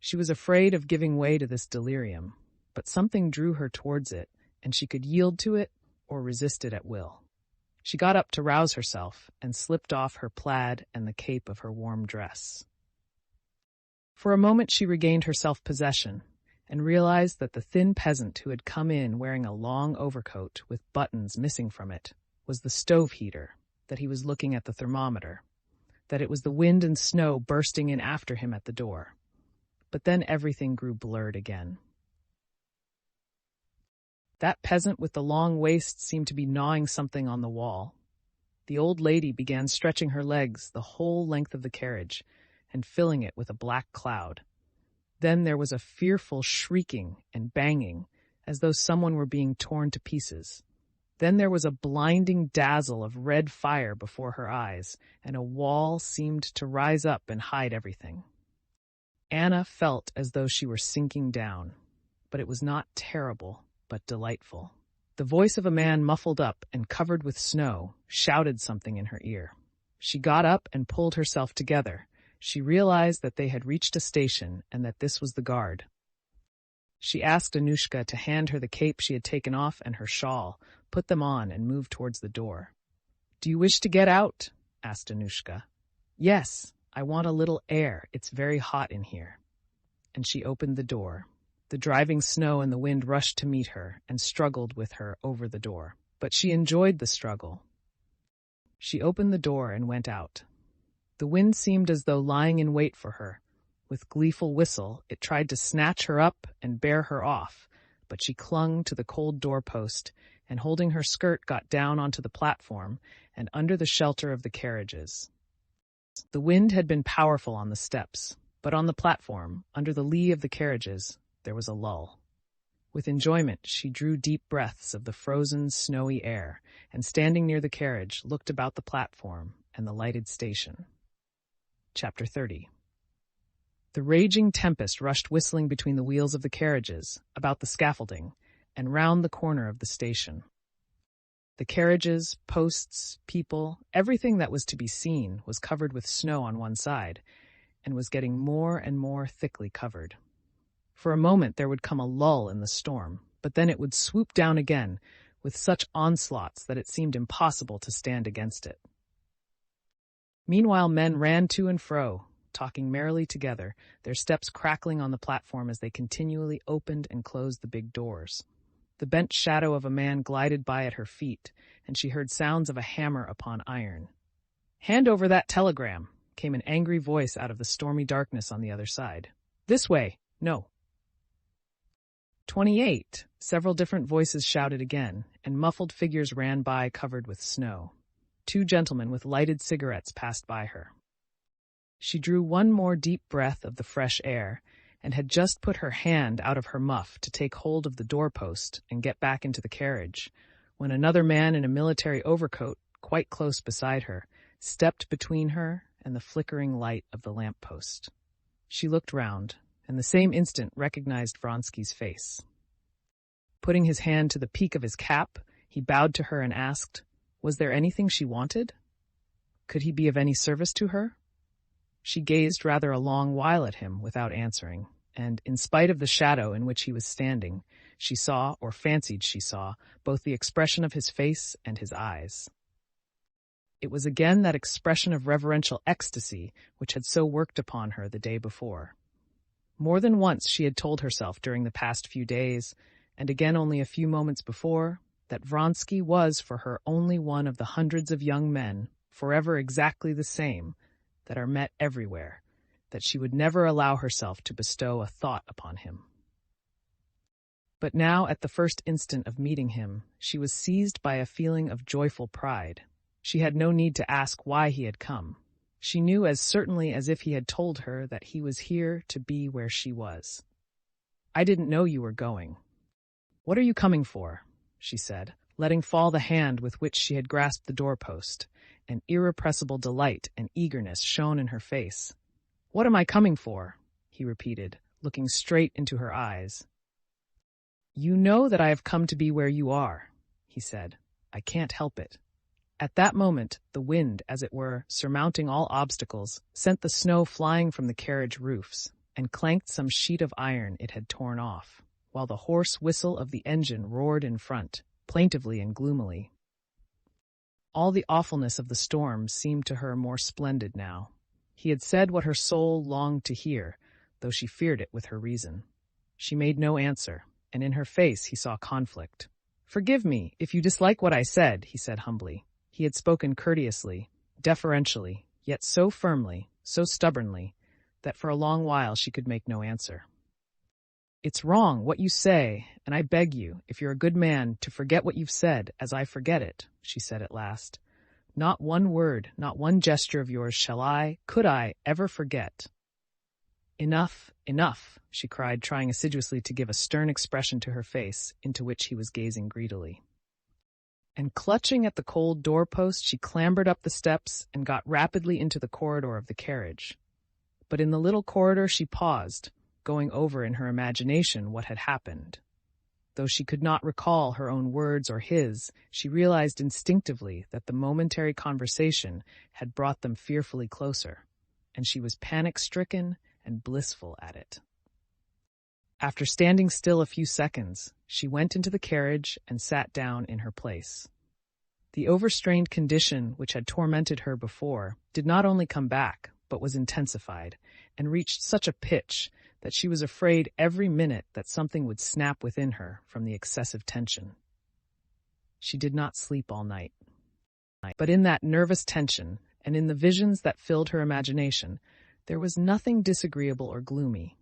She was afraid of giving way to this delirium, but something drew her towards it, and she could yield to it or resist it at will. She got up to rouse herself and slipped off her plaid and the cape of her warm dress. For a moment she regained her self-possession and realized that the thin peasant who had come in wearing a long overcoat with buttons missing from it was the stove heater, that he was looking at the thermometer, that it was the wind and snow bursting in after him at the door. But then everything grew blurred again. That peasant with the long waist seemed to be gnawing something on the wall. The old lady began stretching her legs the whole length of the carriage and filling it with a black cloud. Then there was a fearful shrieking and banging, as though someone were being torn to pieces. Then there was a blinding dazzle of red fire before her eyes, and a wall seemed to rise up and hide everything. Anna felt as though she were sinking down, but it was not terrible, but delightful. The voice of a man muffled up and covered with snow shouted something in her ear. She got up and pulled herself together. She realized that they had reached a station and that this was the guard. She asked Anushka to hand her the cape she had taken off and her shawl, put them on, and moved towards the door. "Do you wish to get out?" asked Anushka. "Yes, I want a little air. It's very hot in here." And she opened the door. The driving snow and the wind rushed to meet her and struggled with her over the door. But she enjoyed the struggle. She opened the door and went out. The wind seemed as though lying in wait for her. With gleeful whistle, it tried to snatch her up and bear her off, but she clung to the cold doorpost and, holding her skirt, got down onto the platform and under the shelter of the carriages. The wind had been powerful on the steps, but on the platform, under the lee of the carriages, there was a lull. With enjoyment, she drew deep breaths of the frozen, snowy air, and standing near the carriage, looked about the platform and the lighted station. Chapter 30. The raging tempest rushed whistling between the wheels of the carriages, about the scaffolding, and round the corner of the station. The carriages, posts, people, everything that was to be seen was covered with snow on one side, and was getting more and more thickly covered. For a moment there would come a lull in the storm, but then it would swoop down again, with such onslaughts that it seemed impossible to stand against it. Meanwhile men ran to and fro, talking merrily together, their steps crackling on the platform as they continually opened and closed the big doors. The bent shadow of a man glided by at her feet, and she heard sounds of a hammer upon iron. "Hand over that telegram," came an angry voice out of the stormy darkness on the other side. "This way, no." 28. Several different voices shouted again, and muffled figures ran by covered with snow. 2 gentlemen with lighted cigarettes passed by her. She drew one more deep breath of the fresh air, and had just put her hand out of her muff to take hold of the doorpost and get back into the carriage, when another man in a military overcoat, quite close beside her, stepped between her and the flickering light of the lamp-post. She looked round, and the same instant recognized Vronsky's face. Putting his hand to the peak of his cap, he bowed to her and asked, was there anything she wanted? Could he be of any service to her? She gazed rather a long while at him without answering, and, in spite of the shadow in which he was standing, she saw, or fancied she saw, both the expression of his face and his eyes. It was again that expression of reverential ecstasy which had so worked upon her the day before. More than once she had told herself during the past few days, and again only a few moments before, that Vronsky was for her only one of the hundreds of young men, forever exactly the same, that are met everywhere, that she would never allow herself to bestow a thought upon him. But now, at the first instant of meeting him, she was seized by a feeling of joyful pride. She had no need to ask why he had come. She knew as certainly as if he had told her that he was here to be where she was. "I didn't know you were going." "What are you coming for?" she said, letting fall the hand with which she had grasped the doorpost. An irrepressible delight and eagerness shone in her face. "What am I coming for?" he repeated, looking straight into her eyes. "You know that I have come to be where you are," he said. "I can't help it." At that moment, the wind, as it were, surmounting all obstacles, sent the snow flying from the carriage roofs, and clanked some sheet of iron it had torn off, while the hoarse whistle of the engine roared in front, plaintively and gloomily. All the awfulness of the storm seemed to her more splendid now. He had said what her soul longed to hear, though she feared it with her reason. She made no answer, and in her face he saw conflict. "Forgive me if you dislike what I said," he said humbly. He had spoken courteously, deferentially, yet so firmly, so stubbornly, that for a long while she could make no answer. "It's wrong, what you say, and I beg you, if you're a good man, to forget what you've said, as I forget it," she said at last. "Not one word, not one gesture of yours could I, ever forget." "Enough, enough," she cried, trying assiduously to give a stern expression to her face, into which he was gazing greedily. And clutching at the cold doorpost, she clambered up the steps and got rapidly into the corridor of the carriage. But in the little corridor she paused, going over in her imagination what had happened. Though she could not recall her own words or his, she realized instinctively that the momentary conversation had brought them fearfully closer, and she was panic-stricken and blissful at it. After standing still a few seconds, she went into the carriage and sat down in her place. The overstrained condition which had tormented her before did not only come back, but was intensified, and reached such a pitch that she was afraid every minute that something would snap within her from the excessive tension. She did not sleep all night. But in that nervous tension, and in the visions that filled her imagination, there was nothing disagreeable or gloomy.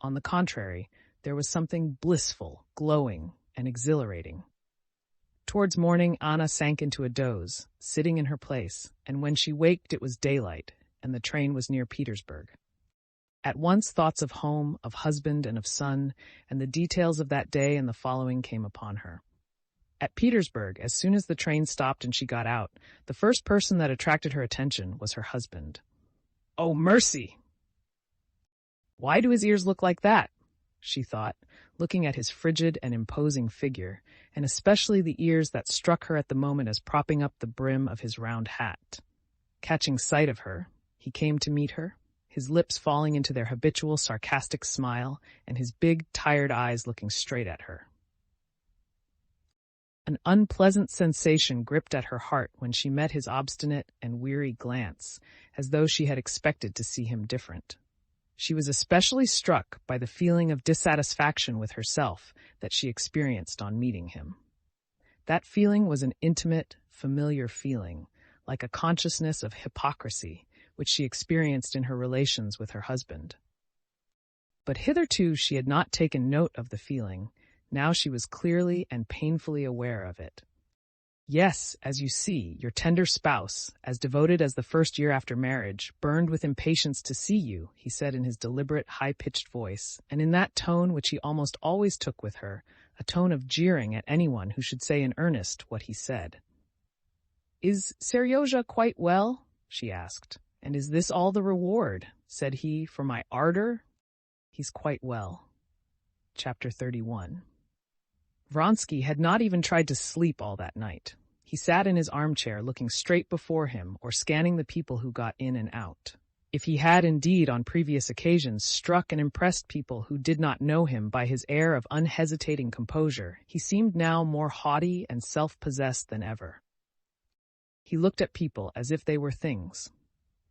On the contrary, there was something blissful, glowing, and exhilarating. Towards morning, Anna sank into a doze, sitting in her place, and when she waked it was daylight, and the train was near Petersburg. At once thoughts of home, of husband and of son, and the details of that day and the following came upon her. At Petersburg, as soon as the train stopped and she got out, the first person that attracted her attention was her husband. "Oh, mercy! Why do his ears look like that?" she thought, looking at his frigid and imposing figure, and especially the ears that struck her at the moment as propping up the brim of his round hat. Catching sight of her, he came to meet her, his lips falling into their habitual sarcastic smile, and his big, tired eyes looking straight at her. An unpleasant sensation gripped at her heart when she met his obstinate and weary glance, as though she had expected to see him different. She was especially struck by the feeling of dissatisfaction with herself that she experienced on meeting him. That feeling was an intimate, familiar feeling, like a consciousness of hypocrisy, which she experienced in her relations with her husband. But hitherto she had not taken note of the feeling. Now she was clearly and painfully aware of it. Yes, as you see, your tender spouse, as devoted as the first year after marriage, burned with impatience to see you, he said in his deliberate, high-pitched voice, and in that tone which he almost always took with her, a tone of jeering at anyone who should say in earnest what he said. "Is Seryozha quite well?" she asked. "And is this all the reward," said he, "for my ardor?" "He's quite well." Chapter 31. Vronsky had not even tried to sleep all that night. He sat in his armchair looking straight before him or scanning the people who got in and out. If he had indeed on previous occasions struck and impressed people who did not know him by his air of unhesitating composure, he seemed now more haughty and self-possessed than ever. He looked at people as if they were things.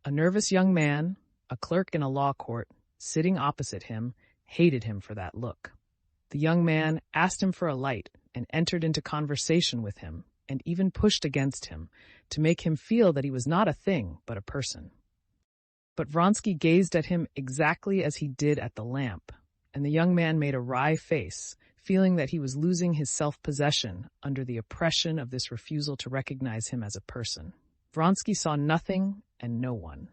A nervous young man, a clerk in a law court, sitting opposite him, hated him for that look. The young man asked him for a light and entered into conversation with him, and even pushed against him, to make him feel that he was not a thing, but a person. But Vronsky gazed at him exactly as he did at the lamp, and the young man made a wry face, feeling that he was losing his self-possession under the oppression of this refusal to recognize him as a person. Vronsky saw nothing and no one.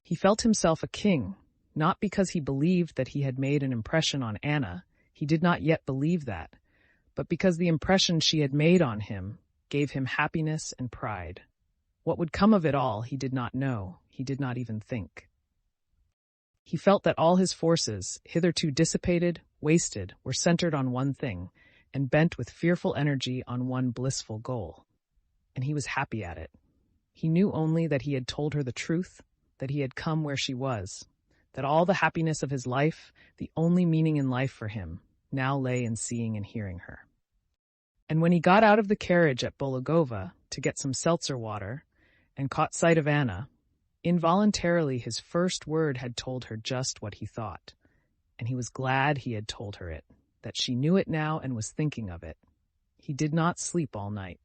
He felt himself a king, not because he believed that he had made an impression on Anna, he did not yet believe that, but because the impression she had made on him gave him happiness and pride. What would come of it all he did not know, he did not even think. He felt that all his forces, hitherto dissipated, wasted, were centered on one thing, and bent with fearful energy on one blissful goal. And he was happy at it. He knew only that he had told her the truth, that he had come where she was, that all the happiness of his life, the only meaning in life for him, now lay in seeing and hearing her. And when he got out of the carriage at Bologova to get some seltzer water and caught sight of Anna, involuntarily his first word had told her just what he thought, and he was glad he had told her it, that she knew it now and was thinking of it. He did not sleep all night.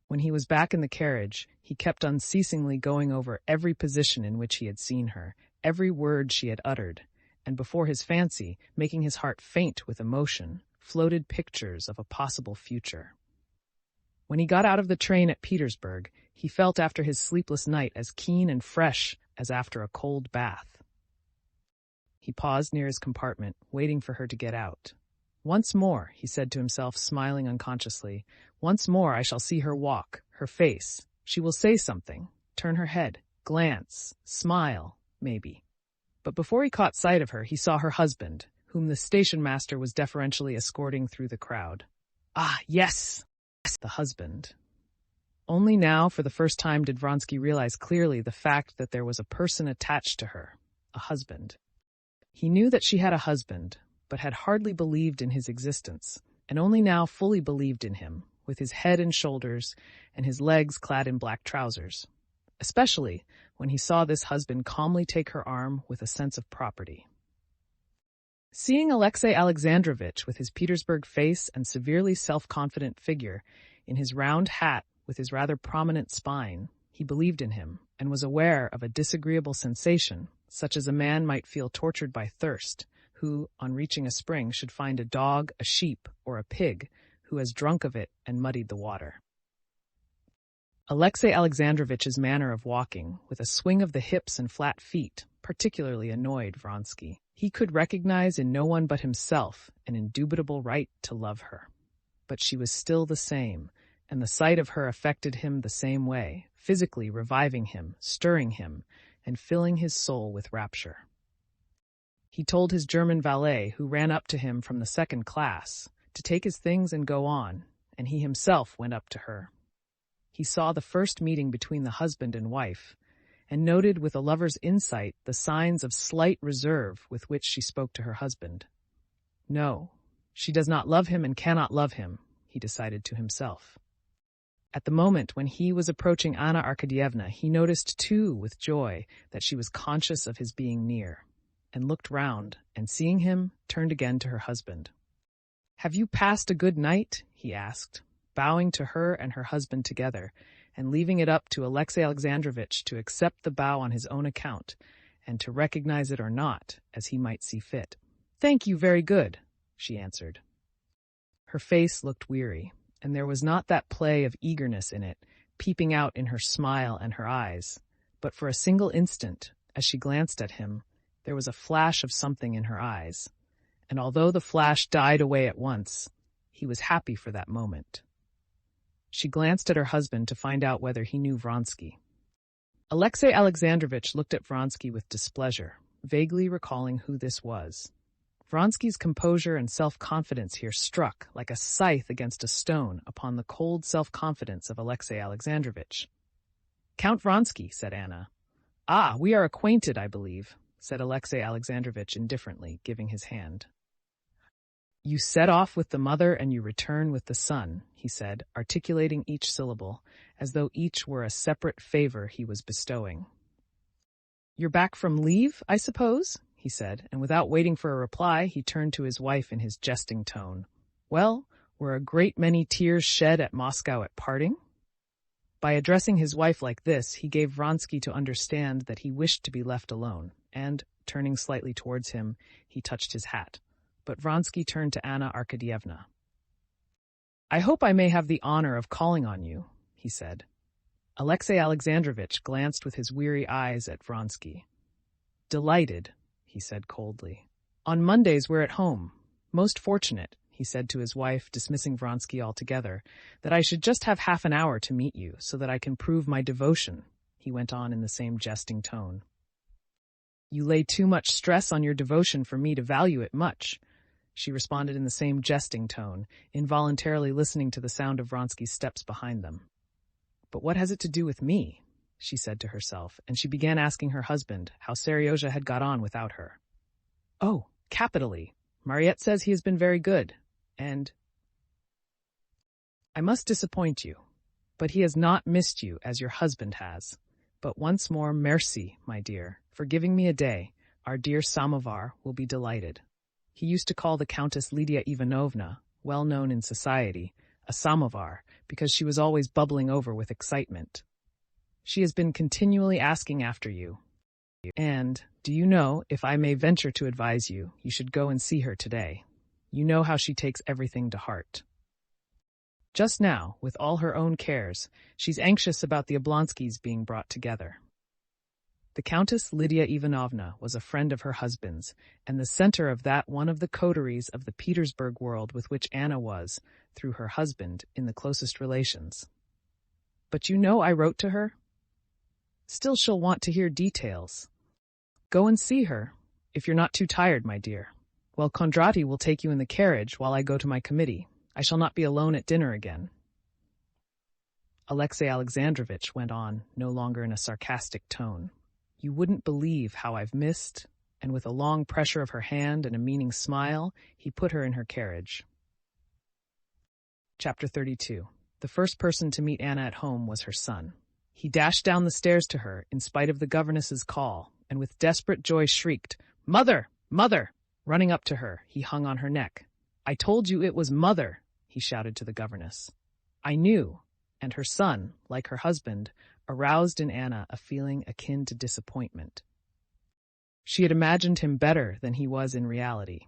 When he was back in the carriage, he kept unceasingly going over every position in which he had seen her, every word she had uttered, and before his fancy, making his heart faint with emotion, floated pictures of a possible future. When he got out of the train at Petersburg, he felt after his sleepless night as keen and fresh as after a cold bath. He paused near his compartment, waiting for her to get out. Once more, he said to himself, smiling unconsciously, once more I shall see her walk, her face. She will say something, turn her head, glance, smile, maybe. But before he caught sight of her, he saw her husband, whom the station master was deferentially escorting through the crowd. Ah, yes! The husband. Only now, for the first time, did Vronsky realize clearly the fact that there was a person attached to her, a husband. He knew that she had a husband, but had hardly believed in his existence, and only now fully believed in him, with his head and shoulders, and his legs clad in black trousers, especially when he saw this husband calmly take her arm with a sense of property. Seeing Alexey Alexandrovitch with his Petersburg face and severely self-confident figure, in his round hat with his rather prominent spine, he believed in him, and was aware of a disagreeable sensation, such as a man might feel tortured by thirst, who, on reaching a spring, should find a dog, a sheep, or a pig, who has drunk of it and muddied the water. Alexey Alexandrovitch's manner of walking, with a swing of the hips and flat feet, particularly annoyed Vronsky. He could recognize in no one but himself an indubitable right to love her. But she was still the same, and the sight of her affected him the same way, physically reviving him, stirring him, and filling his soul with rapture. He told his German valet, who ran up to him from the second class, to take his things and go on, and he himself went up to her. He saw the first meeting between the husband and wife, and noted with a lover's insight the signs of slight reserve with which she spoke to her husband. No, she does not love him and cannot love him, he decided to himself. At the moment when he was approaching Anna Arkadyevna, he noticed too with joy that she was conscious of his being near, and looked round, and seeing him, turned again to her husband. "Have you passed a good night?" he asked, bowing to her and her husband together, and leaving it up to Alexey Alexandrovitch to accept the bow on his own account, and to recognize it or not, as he might see fit. "Thank you, very good," she answered. Her face looked weary, and there was not that play of eagerness in it, peeping out in her smile and her eyes, but for a single instant, as she glanced at him, there was a flash of something in her eyes, and although the flash died away at once, he was happy for that moment. She glanced at her husband to find out whether he knew Vronsky. Alexey Alexandrovitch looked at Vronsky with displeasure, vaguely recalling who this was. Vronsky's composure and self-confidence here struck, like a scythe against a stone, upon the cold self-confidence of Alexey Alexandrovitch. "Count Vronsky," said Anna. "Ah, we are acquainted, I believe," said Alexey Alexandrovitch indifferently, giving his hand. "You set off with the mother and you return with the son," he said, articulating each syllable, as though each were a separate favor he was bestowing. "You're back from leave, I suppose?" he said, and without waiting for a reply, he turned to his wife in his jesting tone. "Well, were a great many tears shed at Moscow at parting?" By addressing his wife like this, he gave Vronsky to understand that he wished to be left alone, and, turning slightly towards him, he touched his hat. But Vronsky turned to Anna Arkadyevna. "I hope I may have the honor of calling on you," he said. Alexey Alexandrovitch glanced with his weary eyes at Vronsky. "Delighted," he said coldly. "On Mondays we're at home. Most fortunate," he said to his wife, dismissing Vronsky altogether, "that I should just have half an hour to meet you, so that I can prove my devotion," he went on in the same jesting tone. "You lay too much stress on your devotion for me to value it much," she responded in the same jesting tone, involuntarily listening to the sound of Vronsky's steps behind them. "But what has it to do with me?" she said to herself, and she began asking her husband how Seryozha had got on without her. "Oh, capitally. Mariette says he has been very good, and I must disappoint you, but he has not missed you as your husband has. But once more, merci, my dear, for giving me a day. Our dear Samovar will be delighted." He used to call the Countess Lydia Ivanovna, well known in society, a samovar, because she was always bubbling over with excitement. "She has been continually asking after you. And, do you know, if I may venture to advise you, you should go and see her today. You know how she takes everything to heart. Just now, with all her own cares, she's anxious about the Oblonskys being brought together." The Countess Lydia Ivanovna was a friend of her husband's, and the center of that one of the coteries of the Petersburg world with which Anna was, through her husband, in the closest relations. "But you know I wrote to her?" "Still she'll want to hear details." "Go and see her, if you're not too tired, my dear. Well, Kondraty will take you in the carriage while I go to my committee. I shall not be alone at dinner again." Alexey Alexandrovitch went on, no longer in a sarcastic tone. "You wouldn't believe how I've missed," and with a long pressure of her hand and a meaning smile, he put her in her carriage. Chapter 32. The first person to meet Anna at home was her son. He dashed down the stairs to her, in spite of the governess's call, and with desperate joy shrieked, "Mother! Mother!" Running up to her, he hung on her neck. "I told you it was Mother," he shouted to the governess. "I knew," and her son, like her husband, aroused in Anna a feeling akin to disappointment. She had imagined him better than he was in reality.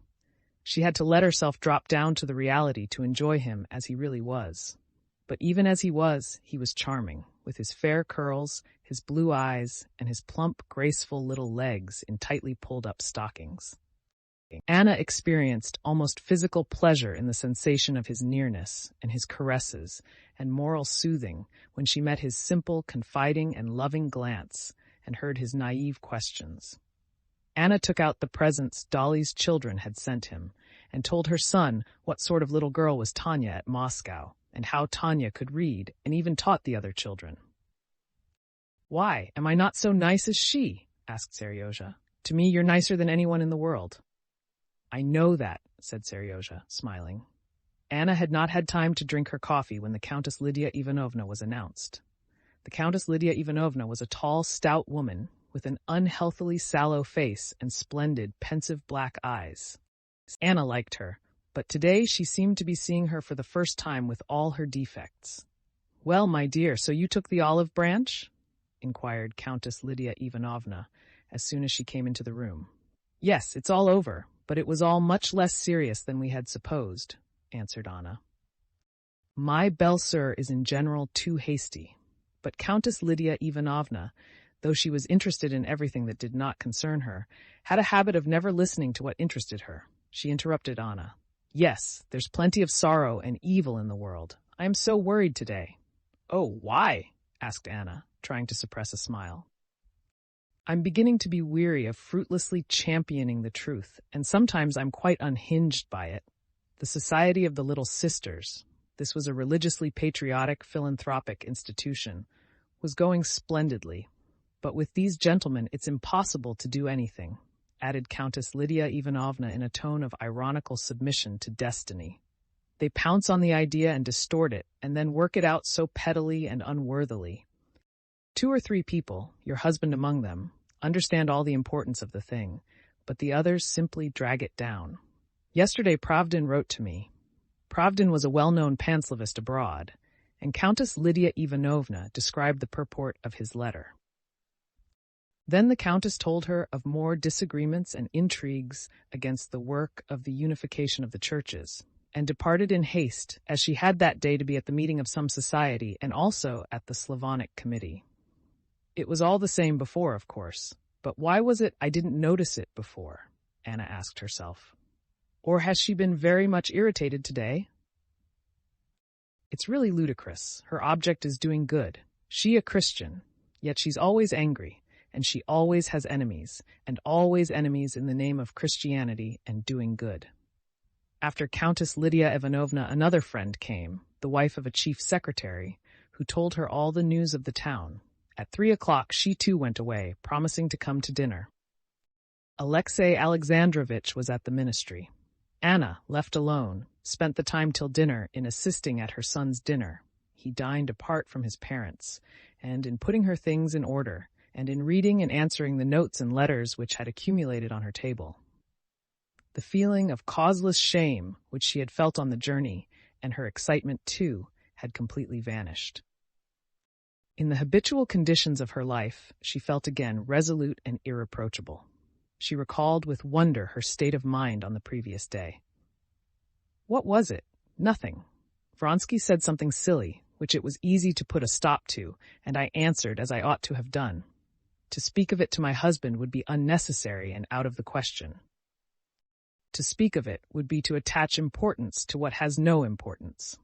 She had to let herself drop down to the reality to enjoy him as he really was. But even as he was charming, with his fair curls, his blue eyes, and his plump, graceful little legs in tightly pulled-up stockings. Anna experienced almost physical pleasure in the sensation of his nearness and his caresses and moral soothing when she met his simple, confiding, and loving glance and heard his naive questions. Anna took out the presents Dolly's children had sent him and told her son what sort of little girl was Tanya at Moscow and how Tanya could read and even taught the other children. "Why, am I not so nice as she?" asked Seryozha. "To me, you're nicer than anyone in the world." "I know that," said Seryozha, smiling. Anna had not had time to drink her coffee when the Countess Lydia Ivanovna was announced. The Countess Lydia Ivanovna was a tall, stout woman with an unhealthily sallow face and splendid, pensive black eyes. Anna liked her, but today she seemed to be seeing her for the first time with all her defects. "Well, my dear, so you took the olive branch?" inquired Countess Lydia Ivanovna as soon as she came into the room. "Yes, it's all over, but it was all much less serious than we had supposed," answered Anna. "My belle-sœur is in general too hasty." But Countess Lydia Ivanovna, though she was interested in everything that did not concern her, had a habit of never listening to what interested her. She interrupted Anna. "Yes, there's plenty of sorrow and evil in the world. I am so worried today." "Oh, why?" asked Anna, trying to suppress a smile. "I'm beginning to be weary of fruitlessly championing the truth, and sometimes I'm quite unhinged by it. The Society of the Little Sisters, this was a religiously patriotic, philanthropic institution, was going splendidly. But with these gentlemen it's impossible to do anything," added Countess Lydia Ivanovna in a tone of ironical submission to destiny. "They pounce on the idea and distort it, and then work it out so pettily and unworthily. 2 or 3 people, your husband among them, understand all the importance of the thing, but the others simply drag it down. Yesterday Pravdin wrote to me. Pravdin was a well-known panslavist abroad, and Countess Lydia Ivanovna described the purport of his letter. Then the Countess told her of more disagreements and intrigues against the work of the unification of the churches, and departed in haste, as she had that day to be at the meeting of some society and also at the Slavonic Committee. It was all the same before, of course, but why was it I didn't notice it before?" Anna asked herself. "Or has she been very much irritated today? It's really ludicrous. Her object is doing good. She a Christian, yet she's always angry, and she always has enemies, and always enemies in the name of Christianity and doing good." After Countess Lydia Ivanovna, another friend came, the wife of a chief secretary, who told her all the news of the town. At 3 o'clock she too went away, promising to come to dinner. Alexey Alexandrovitch was at the ministry. Anna, left alone, spent the time till dinner in assisting at her son's dinner. He dined apart from his parents, and in putting her things in order, and in reading and answering the notes and letters which had accumulated on her table. The feeling of causeless shame which she had felt on the journey, and her excitement too, had completely vanished. In the habitual conditions of her life, she felt again resolute and irreproachable. She recalled with wonder her state of mind on the previous day. What was it? Nothing. Vronsky said something silly, which it was easy to put a stop to, and I answered as I ought to have done. To speak of it to my husband would be unnecessary and out of the question. To speak of it would be to attach importance to what has no importance.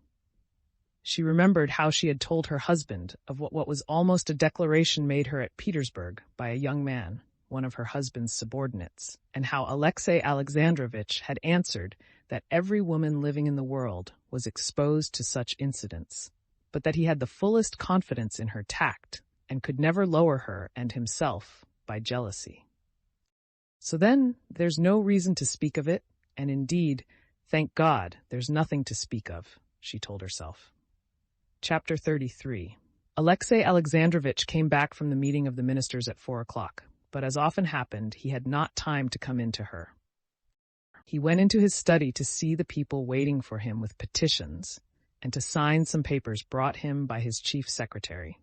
She remembered how she had told her husband of what was almost a declaration made her at Petersburg by a young man, one of her husband's subordinates, and how Alexey Alexandrovitch had answered that every woman living in the world was exposed to such incidents, but that he had the fullest confidence in her tact and could never lower her and himself by jealousy. So then there's no reason to speak of it, and indeed, thank God, there's nothing to speak of, she told herself. Chapter 33. Alexey Alexandrovitch came back from the meeting of the ministers at 4 o'clock. But as often happened, he had not time to come in to her. He went into his study to see the people waiting for him with petitions, and to sign some papers brought him by his chief secretary.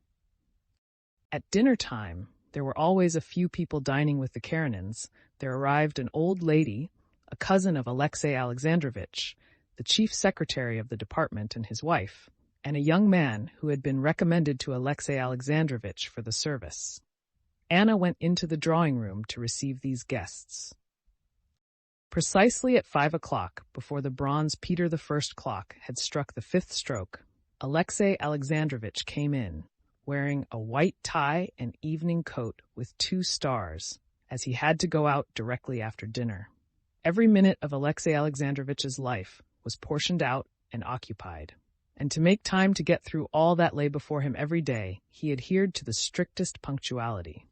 At dinner time, there were always a few people dining with the Karenins. There arrived an old lady, a cousin of Alexey Alexandrovitch, the chief secretary of the department and his wife, and a young man who had been recommended to Alexey Alexandrovitch for the service. Anna went into the drawing-room to receive these guests. Precisely at 5 o'clock, before the bronze Peter I clock had struck the 5th stroke, Alexey Alexandrovitch came in, wearing a white tie and evening coat with 2 stars, as he had to go out directly after dinner. Every minute of Alexei Alexandrovich's life was portioned out and occupied, and to make time to get through all that lay before him every day, he adhered to the strictest punctuality.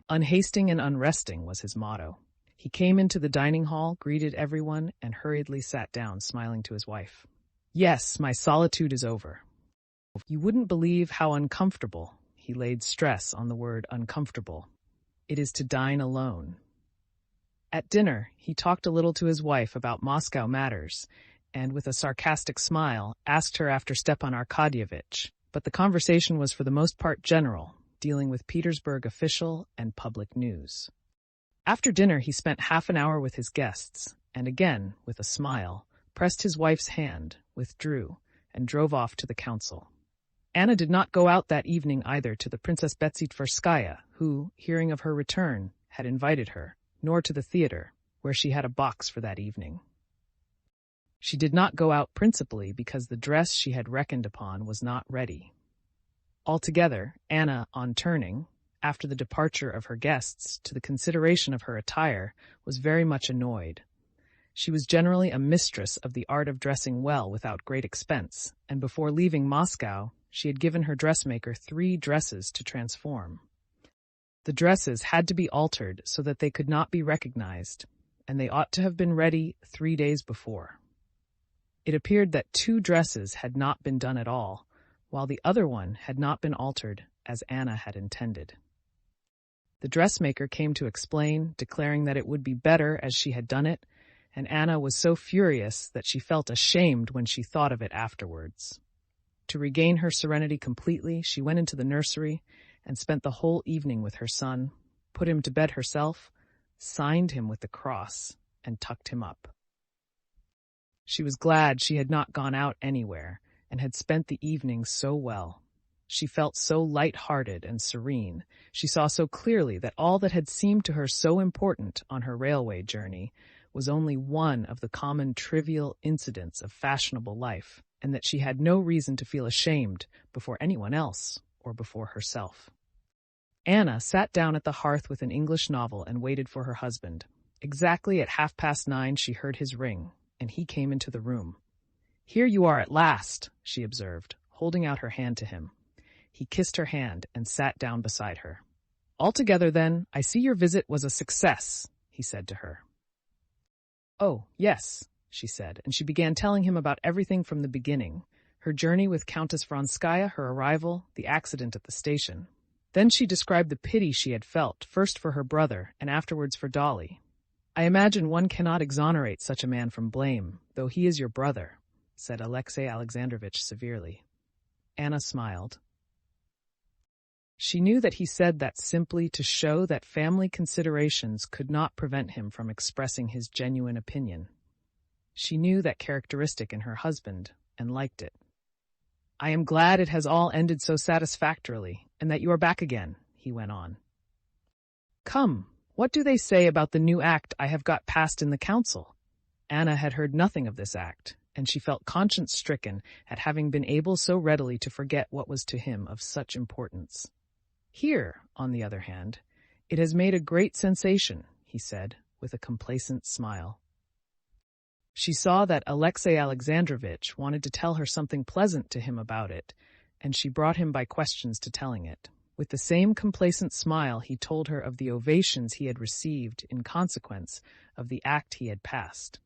Unhasting and unresting was his motto. He came into the dining hall, greeted everyone, and hurriedly sat down, smiling to his wife. "Yes, my solitude is over." You wouldn't believe how uncomfortable, he laid stress on the word uncomfortable, it is to dine alone. At dinner, he talked a little to his wife about Moscow matters, and with a sarcastic smile, asked her after Stepan Arkadyevitch, but the conversation was for the most part general, dealing with Petersburg official and public news. After dinner, he spent half an hour with his guests, and again, with a smile, pressed his wife's hand, withdrew, and drove off to the council. Anna did not go out that evening either to the Princess Betsy Tverskaya, who, hearing of her return, had invited her, nor to the theater, where she had a box for that evening. She did not go out principally because the dress she had reckoned upon was not ready. Altogether, Anna, on turning, after the departure of her guests, to the consideration of her attire, was very much annoyed. She was generally a mistress of the art of dressing well without great expense, and before leaving Moscow, she had given her dressmaker 3 dresses to transform. The dresses had to be altered so that they could not be recognized, and they ought to have been ready 3 days before. It appeared that 2 dresses had not been done at all, while the other one had not been altered as Anna had intended. The dressmaker came to explain, declaring that it would be better as she had done it, and Anna was so furious that she felt ashamed when she thought of it afterwards. To regain her serenity completely, she went into the nursery and spent the whole evening with her son, put him to bed herself, signed him with the cross, and tucked him up. She was glad she had not gone out anywhere and had spent the evening so well. She felt so light-hearted and serene. She saw so clearly that all that had seemed to her so important on her railway journey was only one of the common trivial incidents of fashionable life, and that she had no reason to feel ashamed before anyone else or before herself. Anna sat down at the hearth with an English novel and waited for her husband. Exactly at 9:30 she heard his ring, and he came into the room. "Here you are at last," she observed, holding out her hand to him. He kissed her hand and sat down beside her. "Altogether, then, I see your visit was a success," he said to her. "Oh, yes," she said, and she began telling him about everything from the beginning, her journey with Countess Vronskaya, her arrival, the accident at the station. Then she described the pity she had felt, first for her brother and afterwards for Dolly. "I imagine one cannot exonerate such a man from blame, though he is your brother," said Alexei Alexandrovitch severely. Anna smiled. She knew that he said that simply to show that family considerations could not prevent him from expressing his genuine opinion. She knew that characteristic in her husband and liked it. "I am glad it has all ended so satisfactorily, and that you are back again," he went on. "Come, what do they say about the new act I have got passed in the council?" Anna had heard nothing of this act, and she felt conscience-stricken at having been able so readily to forget what was to him of such importance. "Here, on the other hand, it has made a great sensation," he said, with a complacent smile. She saw that Alexei Alexandrovitch wanted to tell her something pleasant to him about it, and she brought him by questions to telling it. With the same complacent smile, he told her of the ovations he had received in consequence of the act he had passed.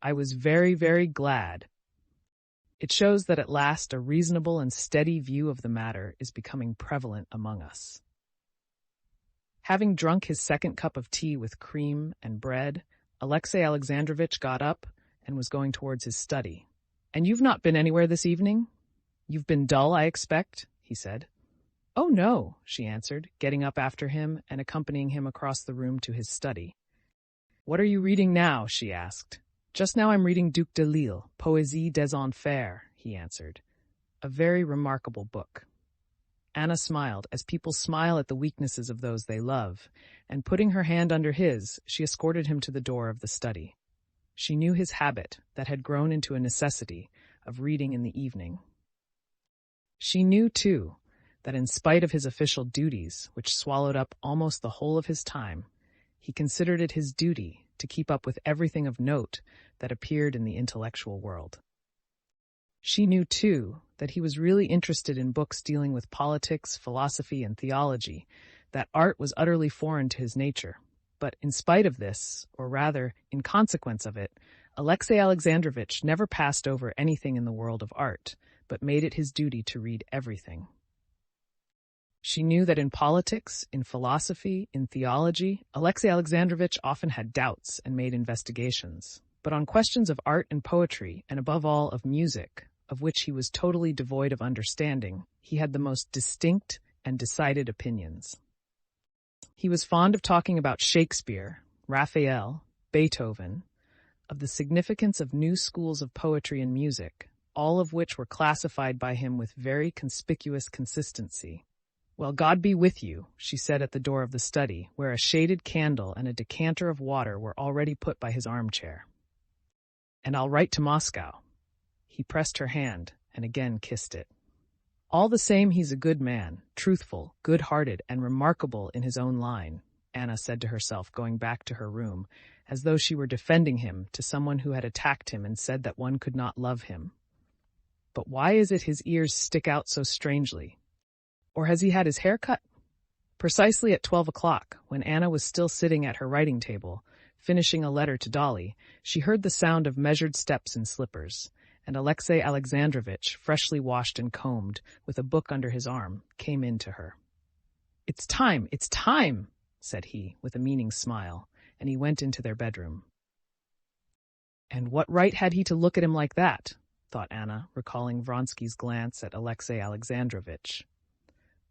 "I was very, very glad. It shows that at last a reasonable and steady view of the matter is becoming prevalent among us." Having drunk his second cup of tea with cream and bread, Alexei Alexandrovitch got up and was going towards his study. "And you've not been anywhere this evening? You've been dull, I expect," he said. "Oh, no," she answered, getting up after him and accompanying him across the room to his study. "What are you reading now?" she asked. "Just now I'm reading Duc de Lille, Poésie des Enfers," he answered. "A very remarkable book." Anna smiled, as people smile at the weaknesses of those they love, and putting her hand under his, she escorted him to the door of the study. She knew his habit, that had grown into a necessity, of reading in the evening. She knew, too, that in spite of his official duties, which swallowed up almost the whole of his time, He considered it his duty to keep up with everything of note that appeared in the intellectual world. She knew, too, that he was really interested in books dealing with politics, philosophy, and theology, that art was utterly foreign to his nature. But in spite of this, or rather, in consequence of it, Alexey Alexandrovitch never passed over anything in the world of art, but made it his duty to read everything. She knew that in politics, in philosophy, in theology, Alexey Alexandrovitch often had doubts and made investigations. But on questions of art and poetry, and above all of music, of which he was totally devoid of understanding, he had the most distinct and decided opinions. He was fond of talking about Shakespeare, Raphael, Beethoven, of the significance of new schools of poetry and music, all of which were classified by him with very conspicuous consistency. "Well, God be with you," she said at the door of the study, where a shaded candle and a decanter of water were already put by his armchair. "And I'll write to Moscow." He pressed her hand and again kissed it. "All the same, he's a good man, truthful, good-hearted, and remarkable in his own line," Anna said to herself, going back to her room, as though she were defending him to someone who had attacked him and said that one could not love him. But why is it his ears stick out so strangely? Or has he had his hair cut? Precisely at 12 o'clock, when Anna was still sitting at her writing table, finishing a letter to Dolly, she heard the sound of measured steps in slippers, and Alexey Alexandrovitch, freshly washed and combed, with a book under his arm, came in to her. It's time, said he, with a meaning smile, and he went into their bedroom. And what right had he to look at him like that? Thought Anna, recalling Vronsky's glance at Alexey Alexandrovitch.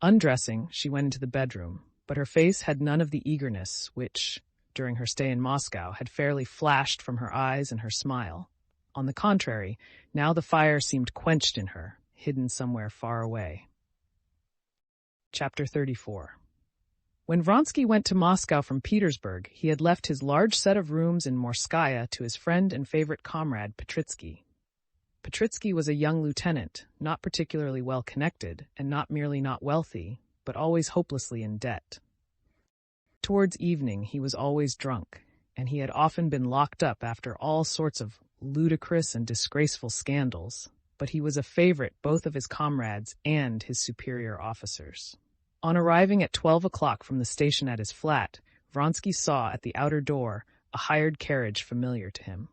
Undressing, she went into the bedroom, but her face had none of the eagerness which, during her stay in Moscow, had fairly flashed from her eyes and her smile. On the contrary, now the fire seemed quenched in her, hidden somewhere far away. Chapter 34. When Vronsky went to Moscow from Petersburg, he had left his large set of rooms in Morskaya to his friend and favorite comrade, Petritsky. Petritsky was a young lieutenant, not particularly well connected, and not merely not wealthy, but always hopelessly in debt. Towards evening he was always drunk, and he had often been locked up after all sorts of ludicrous and disgraceful scandals, but he was a favorite both of his comrades and his superior officers. On arriving at 12 o'clock from the station at his flat, Vronsky saw at the outer door a hired carriage familiar to him.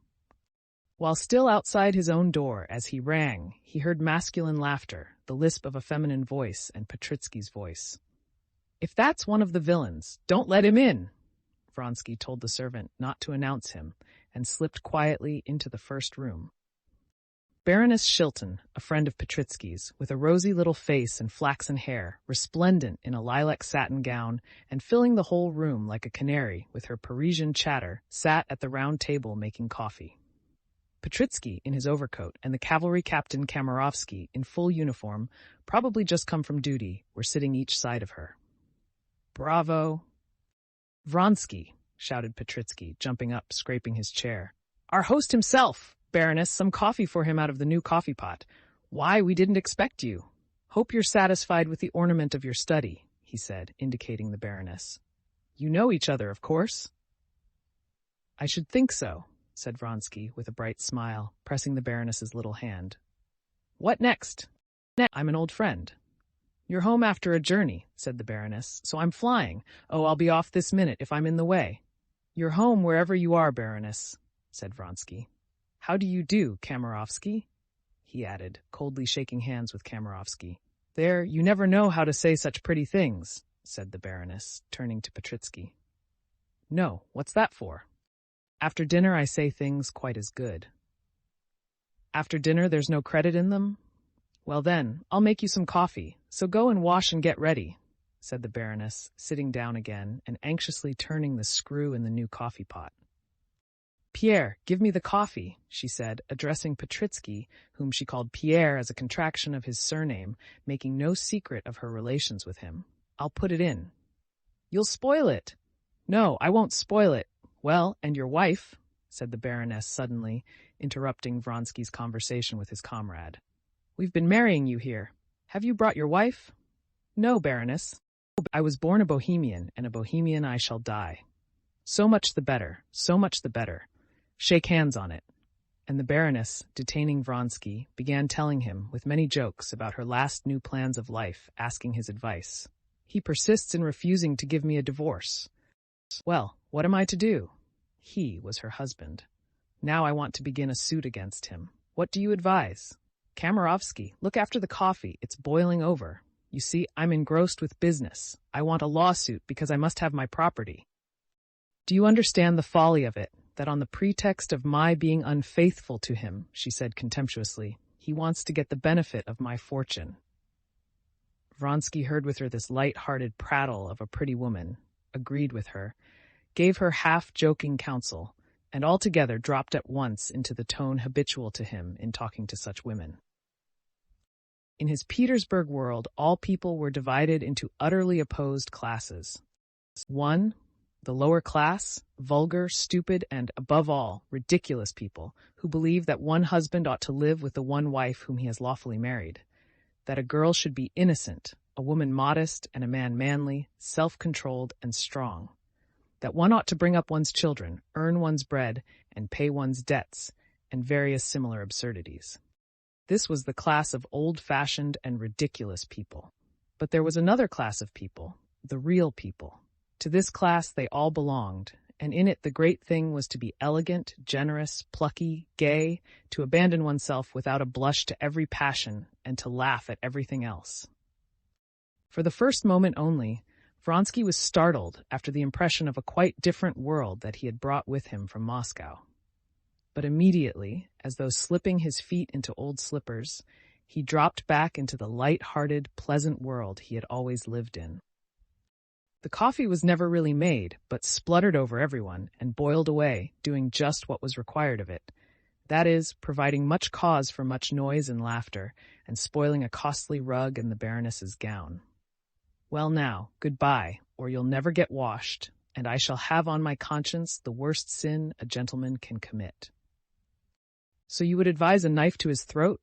While still outside his own door, as he rang, he heard masculine laughter, the lisp of a feminine voice, and Petritsky's voice. "If that's one of the villains, don't let him in," Vronsky told the servant not to announce him, and slipped quietly into the first room. Baroness Shilton, a friend of Petritsky's, with a rosy little face and flaxen hair, resplendent in a lilac satin gown, and filling the whole room like a canary with her Parisian chatter, sat at the round table making coffee. Petritsky, in his overcoat, and the cavalry captain Kamerovsky, in full uniform, probably just come from duty, were sitting each side of her. "Bravo!" "Vronsky!" shouted Petritsky, jumping up, scraping his chair. "Our host himself! Baroness, some coffee for him out of the new coffee pot. Why, we didn't expect you. Hope you're satisfied with the ornament of your study," he said, indicating the Baroness. "You know each other, of course?" "I should think so," said Vronsky, with a bright smile, pressing the Baroness's little hand. "What next?" "I'm an old friend." "You're home after a journey," said the Baroness, "so I'm flying. Oh, I'll be off this minute if I'm in the way." "You're home wherever you are, Baroness," said Vronsky. "How do you do, Kamerovsky?" he added, coldly shaking hands with Kamerovsky. "There, you never know how to say such pretty things," said the Baroness, turning to Petritsky. "No, what's that for?" "After dinner I say things quite as good." "After dinner there's no credit in them? Well then, I'll make you some coffee, so go and wash and get ready," said the Baroness, sitting down again and anxiously turning the screw in the new coffee pot. "Pierre, give me the coffee," she said, addressing Petritsky, whom she called Pierre as a contraction of his surname, making no secret of her relations with him. "I'll put it in." "You'll spoil it." "No, I won't spoil it." "Well, and your wife," said the Baroness suddenly, interrupting Vronsky's conversation with his comrade. "We've been marrying you here. Have you brought your wife?" "No, Baroness. I was born a Bohemian, and a Bohemian I shall die." So much the better, so much the better. Shake hands on it." And the Baroness, detaining Vronsky, began telling him, with many jokes, about her last new plans of life, asking his advice. "He persists in refusing to give me a divorce. Well, what am I to do?" He was her husband. "Now I want to begin a suit against him. What do you advise?" "Kamerovsky, look after the coffee. It's boiling over. You see, I'm engrossed with business. I want a lawsuit because I must have my property. Do you understand the folly of it, that on the pretext of my being unfaithful to him," she said contemptuously, "he wants to get the benefit of my fortune?" Vronsky heard with her this light-hearted prattle of a pretty woman, agreed with her, gave her half-joking counsel, and altogether dropped at once into the tone habitual to him in talking to such women. In his Petersburg world, all people were divided into utterly opposed classes. 1. The lower class, vulgar, stupid, and, above all, ridiculous people, who believe that one husband ought to live with the one wife whom he has lawfully married, that a girl should be innocent, a woman modest, and a man manly, self-controlled, and strong, that one ought to bring up one's children, earn one's bread, and pay one's debts, and various similar absurdities. This was the class of old-fashioned and ridiculous people. But there was another class of people, the real people. To this class they all belonged, and in it the great thing was to be elegant, generous, plucky, gay, to abandon oneself without a blush to every passion, and to laugh at everything else. For the first moment only, Vronsky was startled after the impression of a quite different world that he had brought with him from Moscow. But immediately, as though slipping his feet into old slippers, he dropped back into the light-hearted, pleasant world he had always lived in. The coffee was never really made, but spluttered over everyone and boiled away, doing just what was required of it. That is, providing much cause for much noise and laughter, and spoiling a costly rug and the Baroness's gown. "Well now, goodbye, or you'll never get washed, and I shall have on my conscience the worst sin a gentleman can commit." "So you would advise a knife to his throat?"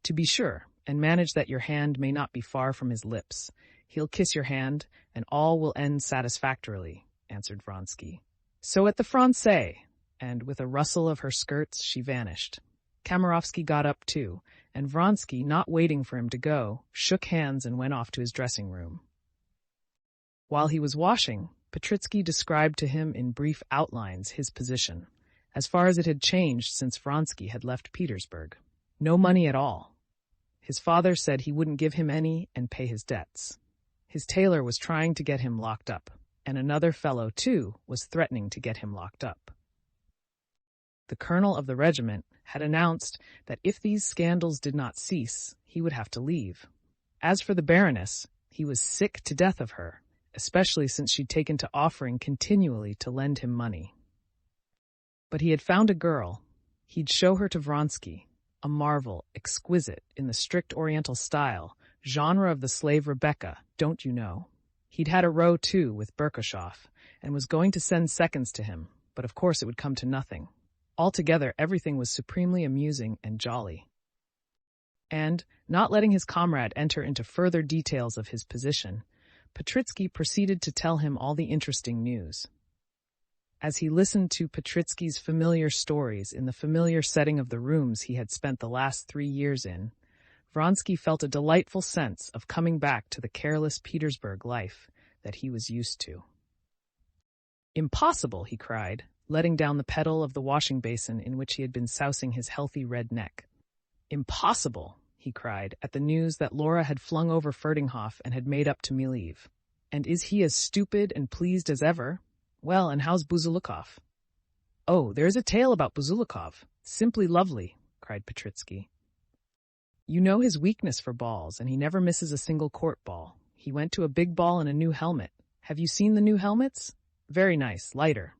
"To be sure, and manage that your hand may not be far from his lips. He'll kiss your hand, and all will end satisfactorily," answered Vronsky. "So at the Francais," and with a rustle of her skirts she vanished. Kamerovsky got up too, and Vronsky, not waiting for him to go, shook hands and went off to his dressing-room. While he was washing, Petritsky described to him in brief outlines his position, as far as it had changed since Vronsky had left Petersburg. No money at all. His father said he wouldn't give him any and pay his debts. His tailor was trying to get him locked up, and another fellow, too, was threatening to get him locked up. The colonel of the regiment had announced that if these scandals did not cease, he would have to leave. As for the Baroness, he was sick to death of her, especially since she'd taken to offering continually to lend him money. But he had found a girl. He'd show her to Vronsky, a marvel, exquisite, in the strict Oriental style, genre of the slave Rebecca, don't you know? He'd had a row, too, with Berkoshoff, and was going to send seconds to him, but of course it would come to nothing. Altogether, everything was supremely amusing and jolly. And, not letting his comrade enter into further details of his position, Petritsky proceeded to tell him all the interesting news. As he listened to Petritsky's familiar stories in the familiar setting of the rooms he had spent the last 3 years in, Vronsky felt a delightful sense of coming back to the careless Petersburg life that he was used to. "Impossible!" he cried, letting down the pedal of the washing basin in which he had been sousing his healthy red neck. "Impossible!" he cried, at the news that Laura had flung over Ferdinghoff and had made up to Miliv. "And is he as stupid and pleased as ever? Well, and how's Buzulikov?" "Oh, there is a tale about Buzulikov. Simply lovely," cried Petritsky. "You know his weakness for balls, and he never misses a single court ball. He went to a big ball in a new helmet. Have you seen the new helmets? Very nice, lighter.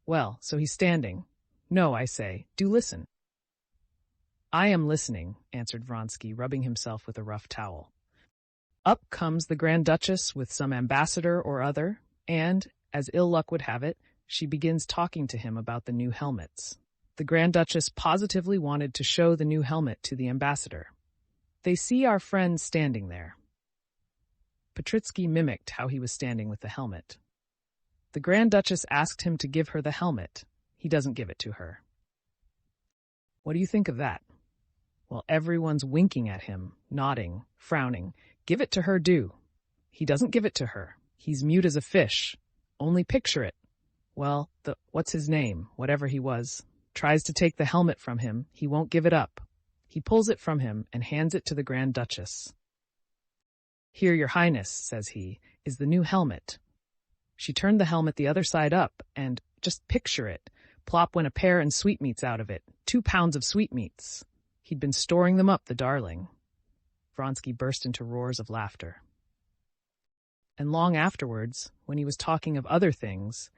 Well, so he's standing. No, I say, do listen." "I am listening," answered Vronsky, rubbing himself with a rough towel. Up comes the Grand Duchess with some ambassador or other, and, as ill luck would have it, she begins talking to him about the new helmets. The Grand Duchess positively wanted to show the new helmet to the ambassador. They see our friend standing there. Petritsky mimicked how he was standing with the helmet. The Grand Duchess asked him to give her the helmet. He doesn't give it to her. What do you think of that? Well, everyone's winking at him, nodding, frowning. Give it to her, do. He doesn't give it to her. He's mute as a fish. Only picture it. Well, what's his name, whatever he was, tries to take the helmet from him. He won't give it up. He pulls it from him and hands it to the Grand Duchess. Here, Your Highness, says he, is the new helmet. She turned the helmet the other side up, and, just picture it, plop went a pear and sweetmeats out of it, 2 pounds of sweetmeats. He'd been storing them up, the darling. Vronsky burst into roars of laughter. And long afterwards, when he was talking of other things,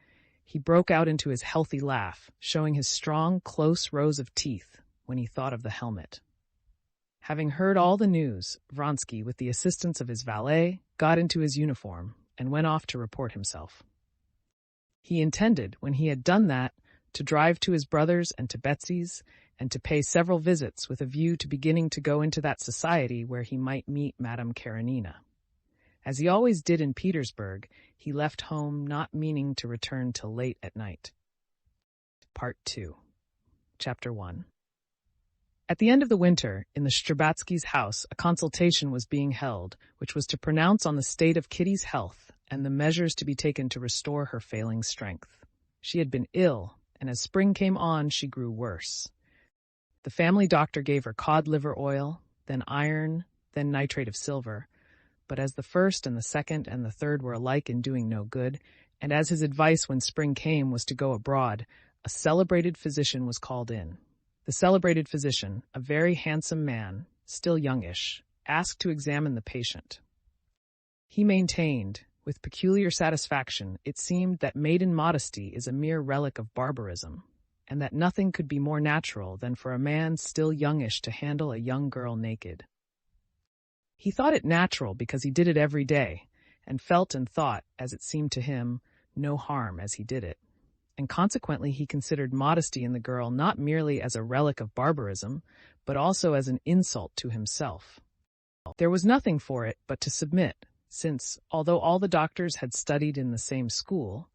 he broke out into his healthy laugh, showing his strong, close rows of teeth when he thought of the helmet. Having heard all the news, Vronsky, with the assistance of his valet, got into his uniform and went off to report himself. He intended, when he had done that, to drive to his brother's and to Betsy's, and to pay several visits with a view to beginning to go into that society where he might meet Madame Karenina. As he always did in Petersburg, he left home not meaning to return till late at night. Part 2. Chapter 1. At the end of the winter, in the Strabatskys' house, a consultation was being held, which was to pronounce on the state of Kitty's health and the measures to be taken to restore her failing strength. She had been ill, and as spring came on, she grew worse. The family doctor gave her cod liver oil, then iron, then nitrate of silver, but as the first and the second and the third were alike in doing no good, and as his advice when spring came was to go abroad, a celebrated physician was called in. The celebrated physician, a very handsome man, still youngish, asked to examine the patient. He maintained, with peculiar satisfaction, it seemed that maiden modesty is a mere relic of barbarism, and that nothing could be more natural than for a man still youngish to handle a young girl naked. He thought it natural because he did it every day, and felt and thought, as it seemed to him, no harm as he did it. And consequently he considered modesty in the girl not merely as a relic of barbarism, but also as an insult to himself. There was nothing for it but to submit, since, although all the doctors had studied in the same school,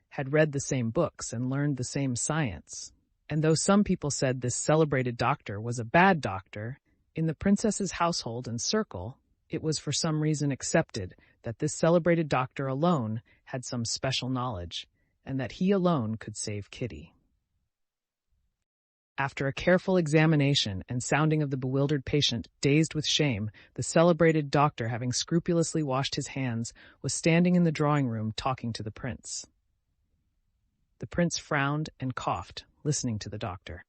had read the same books and learned the same science, and though some people said this celebrated doctor was a bad doctor, in the princess's household and circle, it was for some reason accepted that this celebrated doctor alone had some special knowledge, and that he alone could save Kitty. After a careful examination and sounding of the bewildered patient, dazed with shame, the celebrated doctor, having scrupulously washed his hands, was standing in the drawing-room talking to the prince. The prince frowned and coughed, listening to the doctor.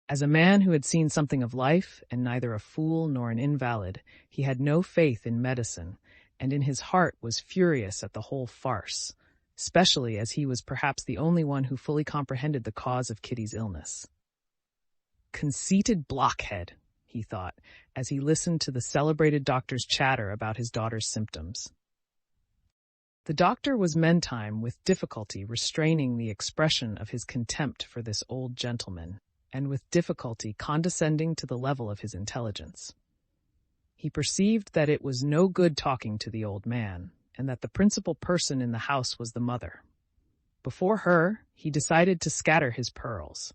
As a man who had seen something of life, and neither a fool nor an invalid, he had no faith in medicine, and in his heart was furious at the whole farce, especially as he was perhaps the only one who fully comprehended the cause of Kitty's illness. Conceited blockhead, he thought, as he listened to the celebrated doctor's chatter about his daughter's symptoms. The doctor was meantime with difficulty restraining the expression of his contempt for this old gentleman, and with difficulty condescending to the level of his intelligence. He perceived that it was no good talking to the old man, and that the principal person in the house was the mother. Before her, he decided to scatter his pearls.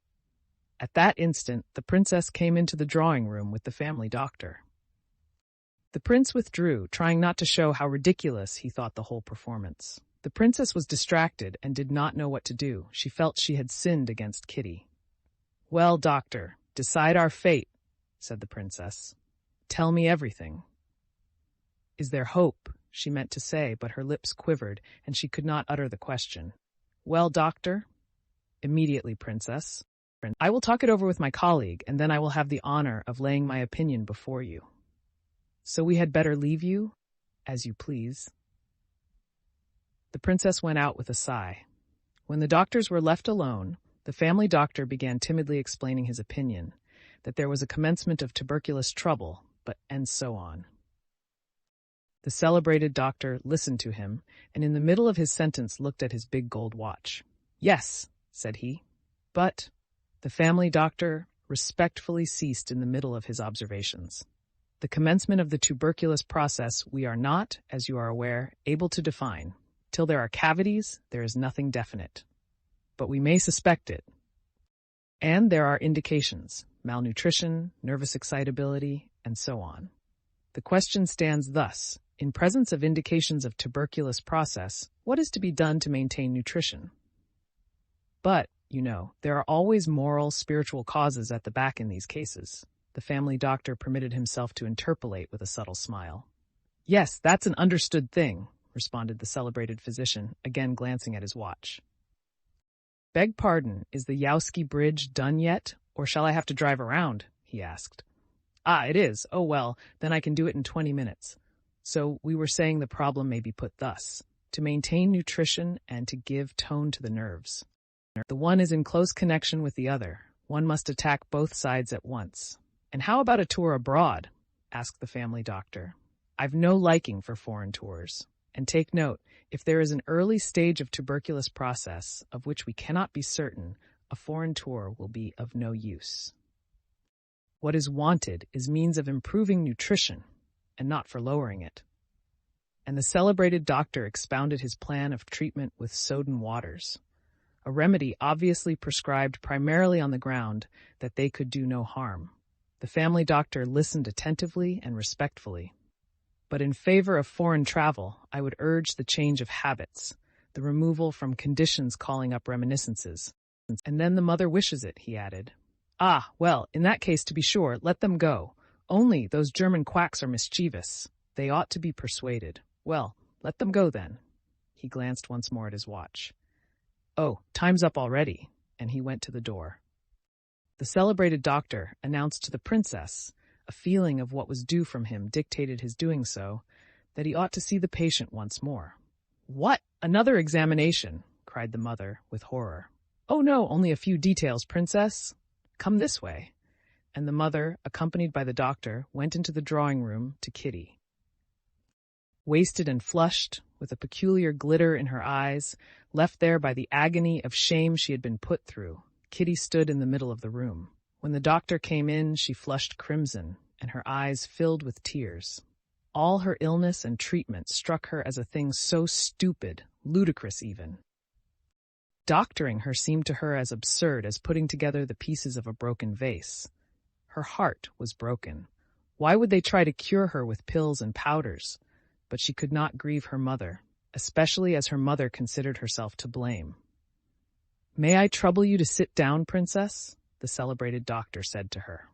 At that instant, the princess came into the drawing-room with the family doctor. The prince withdrew, trying not to show how ridiculous he thought the whole performance. The princess was distracted and did not know what to do. She felt she had sinned against Kitty. "Well, doctor, decide our fate," said the princess. "Tell me everything." "Is there hope?" she meant to say, but her lips quivered, and she could not utter the question. "Well, doctor?" "Immediately, princess. I will talk it over with my colleague, and then I will have the honor of laying my opinion before you. So we had better leave you? As you please." The princess went out with a sigh. When the doctors were left alone, the family doctor began timidly explaining his opinion, that there was a commencement of tuberculous trouble, and so on. The celebrated doctor listened to him, and in the middle of his sentence looked at his big gold watch. "Yes," said he, "but—" The family doctor respectfully ceased in the middle of his observations. "The commencement of the tuberculous process we are not, as you are aware, able to define. Till there are cavities, there is nothing definite. But we may suspect it. And there are indications: malnutrition, nervous excitability, and so on. The question stands thus: in presence of indications of tuberculous process, what is to be done to maintain nutrition? But, there are always moral, spiritual causes at the back in these cases. The family doctor permitted himself to interpolate with a subtle smile. Yes, that's an understood thing, responded the celebrated physician, again glancing at his watch. Beg pardon, is the Yowski Bridge done yet, or shall I have to drive around? He asked. Ah, it is. Oh well, then I can do it in 20 minutes. So we were saying the problem may be put thus: to maintain nutrition and to give tone to the nerves. The one is in close connection with the other. One must attack both sides at once. And how about a tour abroad? Asked the family doctor. I've no liking for foreign tours. And take note, if there is an early stage of tuberculous process of which we cannot be certain, a foreign tour will be of no use. What is wanted is means of improving nutrition, and not for lowering it. And the celebrated doctor expounded his plan of treatment with soden waters, a remedy obviously prescribed primarily on the ground that they could do no harm. The family doctor listened attentively and respectfully. But in favor of foreign travel, I would urge the change of habits, the removal from conditions calling up reminiscences. And then the mother wishes it, he added. Ah, well, in that case, to be sure, let them go. Only those German quacks are mischievous. They ought to be persuaded. Well, let them go then. He glanced once more at his watch. Oh, time's up already, and he went to the door. The celebrated doctor announced to the princess, a feeling of what was due from him dictated his doing so, that he ought to see the patient once more. What? Another examination? Cried the mother, with horror. Oh no, only a few details, princess. Come this way. And the mother, accompanied by the doctor, went into the drawing-room to Kitty. Wasted and flushed, with a peculiar glitter in her eyes, left there by the agony of shame she had been put through, Kitty stood in the middle of the room. When the doctor came in, she flushed crimson, and her eyes filled with tears. All her illness and treatment struck her as a thing so stupid, ludicrous even. Doctoring her seemed to her as absurd as putting together the pieces of a broken vase. Her heart was broken. Why would they try to cure her with pills and powders? But she could not grieve her mother, especially as her mother considered herself to blame. May I trouble you to sit down, princess? The celebrated doctor said to her.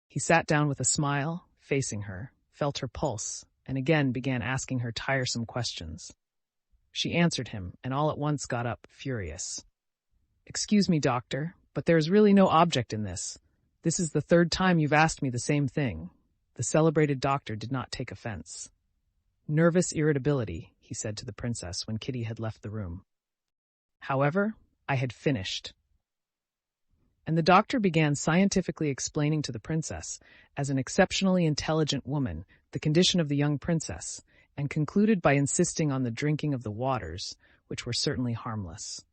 He sat down with a smile, facing her, felt her pulse, and again began asking her tiresome questions. She answered him, and all at once got up, furious. Excuse me, doctor, but there is really no object in this. This is the third time you've asked me the same thing. The celebrated doctor did not take offense. Nervous irritability, he said to the princess when Kitty had left the room. However, I had finished. And the doctor began scientifically explaining to the princess, as an exceptionally intelligent woman, the condition of the young princess, and concluded by insisting on the drinking of the waters, which were certainly harmless.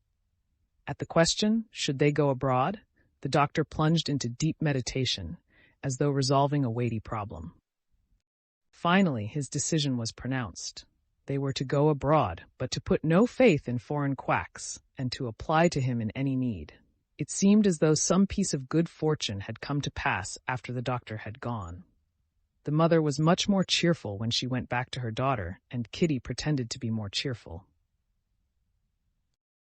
At the question, should they go abroad, the doctor plunged into deep meditation, as though resolving a weighty problem. Finally, his decision was pronounced. They were to go abroad, but to put no faith in foreign quacks, and to apply to him in any need. It seemed as though some piece of good fortune had come to pass after the doctor had gone. The mother was much more cheerful when she went back to her daughter, and Kitty pretended to be more cheerful.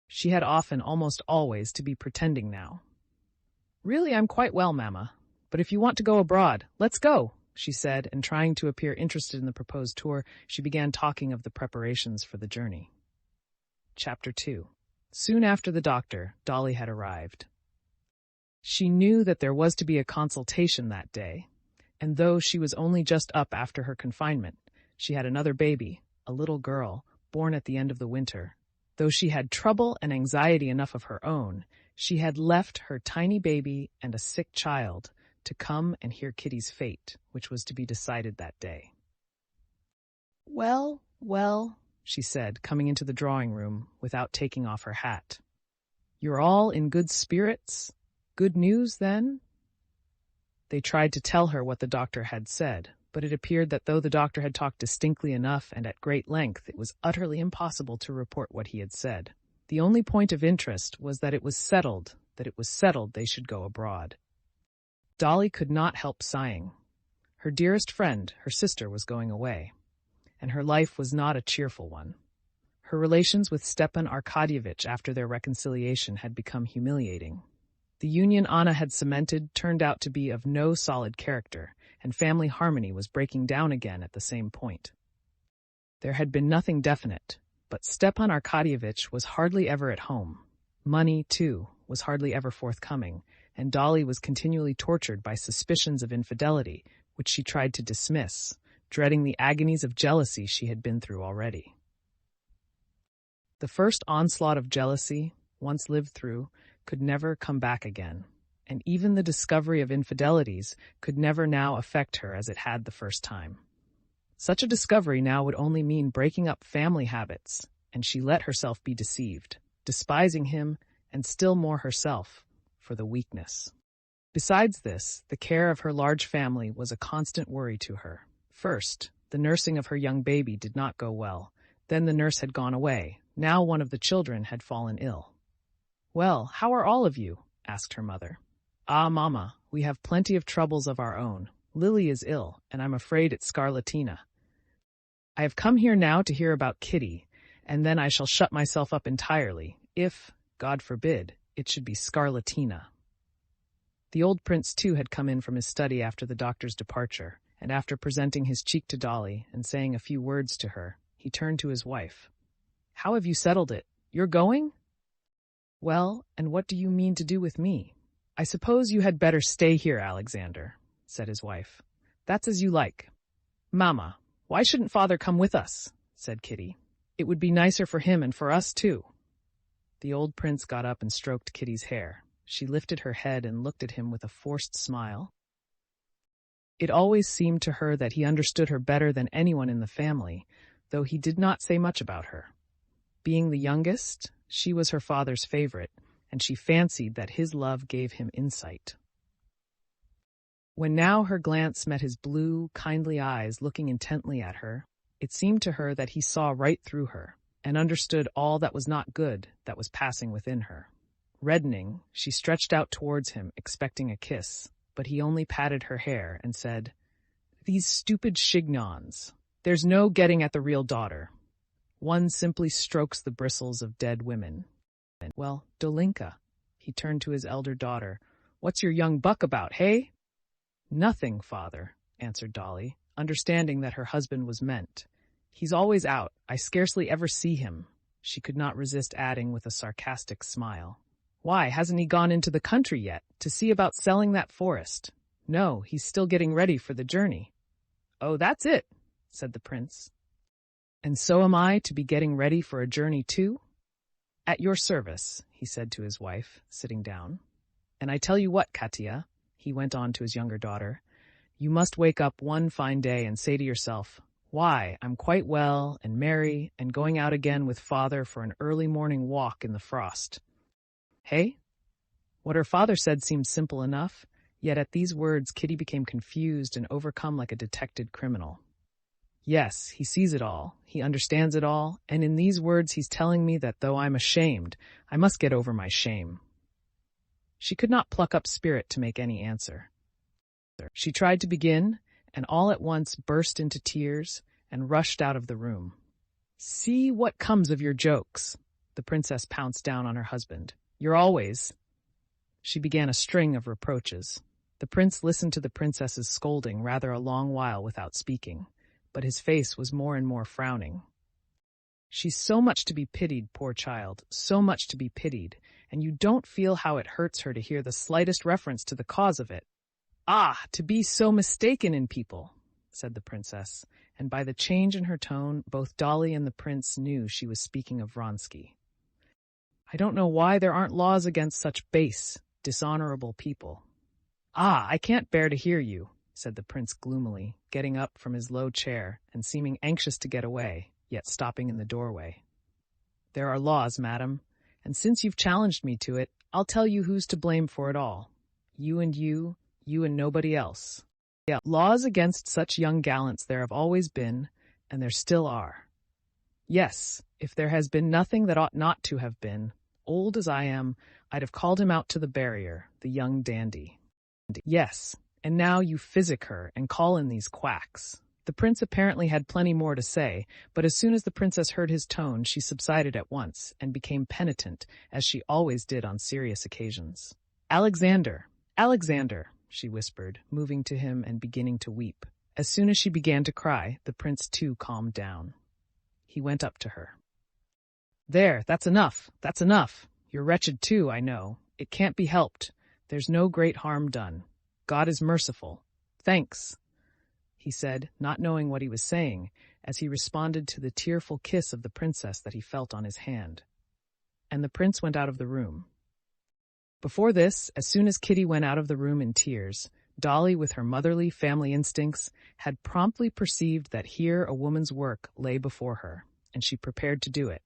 She had often, almost always, to be pretending now. Really, I'm quite well, Mamma. But if you want to go abroad, let's go, she said, and trying to appear interested in the proposed tour, she began talking of the preparations for the journey. Chapter 2. Soon after the doctor, Dolly had arrived. She knew that there was to be a consultation that day, and though she was only just up after her confinement, she had another baby, a little girl, born at the end of the winter. Though she had trouble and anxiety enough of her own, she had left her tiny baby and a sick child to come and hear Kitty's fate, which was to be decided that day. Well, she said, coming into the drawing-room without taking off her hat. You're all in good spirits? Good news, then? They tried to tell her what the doctor had said, but it appeared that though the doctor had talked distinctly enough and at great length, it was utterly impossible to report what he had said. The only point of interest was that it was settled they should go abroad. Dolly could not help sighing. Her dearest friend, her sister, was going away, and her life was not a cheerful one. Her relations with Stepan Arkadyevitch after their reconciliation had become humiliating. The union Anna had cemented turned out to be of no solid character, and family harmony was breaking down again at the same point. There had been nothing definite, but Stepan Arkadyevitch was hardly ever at home. Money, too, was hardly ever forthcoming, and Dolly was continually tortured by suspicions of infidelity, which she tried to dismiss, dreading the agonies of jealousy she had been through already. The first onslaught of jealousy, once lived through, could never come back again, and even the discovery of infidelities could never now affect her as it had the first time. Such a discovery now would only mean breaking up family habits, and she let herself be deceived, despising him, and still more herself, for the weakness. Besides this, the care of her large family was a constant worry to her. First, the nursing of her young baby did not go well. Then the nurse had gone away. Now one of the children had fallen ill. "Well, how are all of you?" asked her mother. "Ah, Mama, we have plenty of troubles of our own. Lily is ill, and I'm afraid it's scarlatina. I have come here now to hear about Kitty, and then I shall shut myself up entirely, if, God forbid, it should be scarlatina." The old prince, too, had come in from his study after the doctor's departure, and after presenting his cheek to Dolly and saying a few words to her, he turned to his wife. "How have you settled it? You're going?" "Well, and what do you mean to do with me?" "I suppose you had better stay here, Alexander," said his wife. "That's as you like." "Mamma, why shouldn't father come with us?" said Kitty. "It would be nicer for him and for us, too." The old prince got up and stroked Kitty's hair. She lifted her head and looked at him with a forced smile. It always seemed to her that he understood her better than anyone in the family, though he did not say much about her. Being the youngest, she was her father's favorite, and she fancied that his love gave him insight. When now her glance met his blue, kindly eyes looking intently at her, it seemed to her that he saw right through her, and understood all that was not good that was passing within her. Reddening, she stretched out towards him, expecting a kiss, but he only patted her hair and said, "These stupid chignons. There's no getting at the real daughter. One simply strokes the bristles of dead women." "Well, Dolinka," he turned to his elder daughter, "what's your young buck about, hey?" "Nothing, father," answered Dolly, understanding that her husband was meant. "He's always out. I scarcely ever see him," she could not resist adding with a sarcastic smile. "Why, hasn't he gone into the country yet, to see about selling that forest?" "No, he's still getting ready for the journey." "Oh, that's it," said the prince. "And so am I to be getting ready for a journey too?" "At your service," he said to his wife, sitting down. "And I tell you what, Katia," he went on to his younger daughter, "you must wake up one fine day and say to yourself, 'Why, I'm quite well and merry and going out again with father for an early morning walk in the frost.' Hey?" What her father said seemed simple enough, yet at these words Kitty became confused and overcome like a detected criminal. "Yes, he sees it all, he understands it all, and in these words he's telling me that though I'm ashamed, I must get over my shame." She could not pluck up spirit to make any answer. She tried to begin, and all at once burst into tears and rushed out of the room. "See what comes of your jokes!" The princess pounced down on her husband. "You're always—" She began a string of reproaches. The prince listened to the princess's scolding rather a long while without speaking, but his face was more and more frowning. "She's so much to be pitied, poor child, so much to be pitied, and you don't feel how it hurts her to hear the slightest reference to the cause of it. Ah, to be so mistaken in people," said the princess, and by the change in her tone, both Dolly and the prince knew she was speaking of Vronsky. "I don't know why there aren't laws against such base, dishonorable people." "Ah, I can't bear to hear you," said the prince gloomily, getting up from his low chair and seeming anxious to get away, yet stopping in the doorway. "There are laws, madam, and since you've challenged me to it, I'll tell you who's to blame for it all. You and nobody else." Yeah, laws against such young gallants there have always been, and there still are. Yes, if there has been nothing that ought not to have been, old as I am, I'd have called him out to the barrier, the young dandy. Yes, and now you physic her and call in these quacks. The prince apparently had plenty more to say, but as soon as the princess heard his tone, she subsided at once and became penitent, as she always did on serious occasions. Alexander, Alexander, she whispered, moving to him and beginning to weep. As soon as she began to cry, the prince too calmed down. He went up to her. There, that's enough, that's enough. You're wretched too, I know. It can't be helped. There's no great harm done. God is merciful. Thanks, he said, not knowing what he was saying, as he responded to the tearful kiss of the princess that he felt on his hand. And the prince went out of the room. Before this, as soon as Kitty went out of the room in tears, Dolly, with her motherly family instincts, had promptly perceived that here a woman's work lay before her, and she prepared to do it.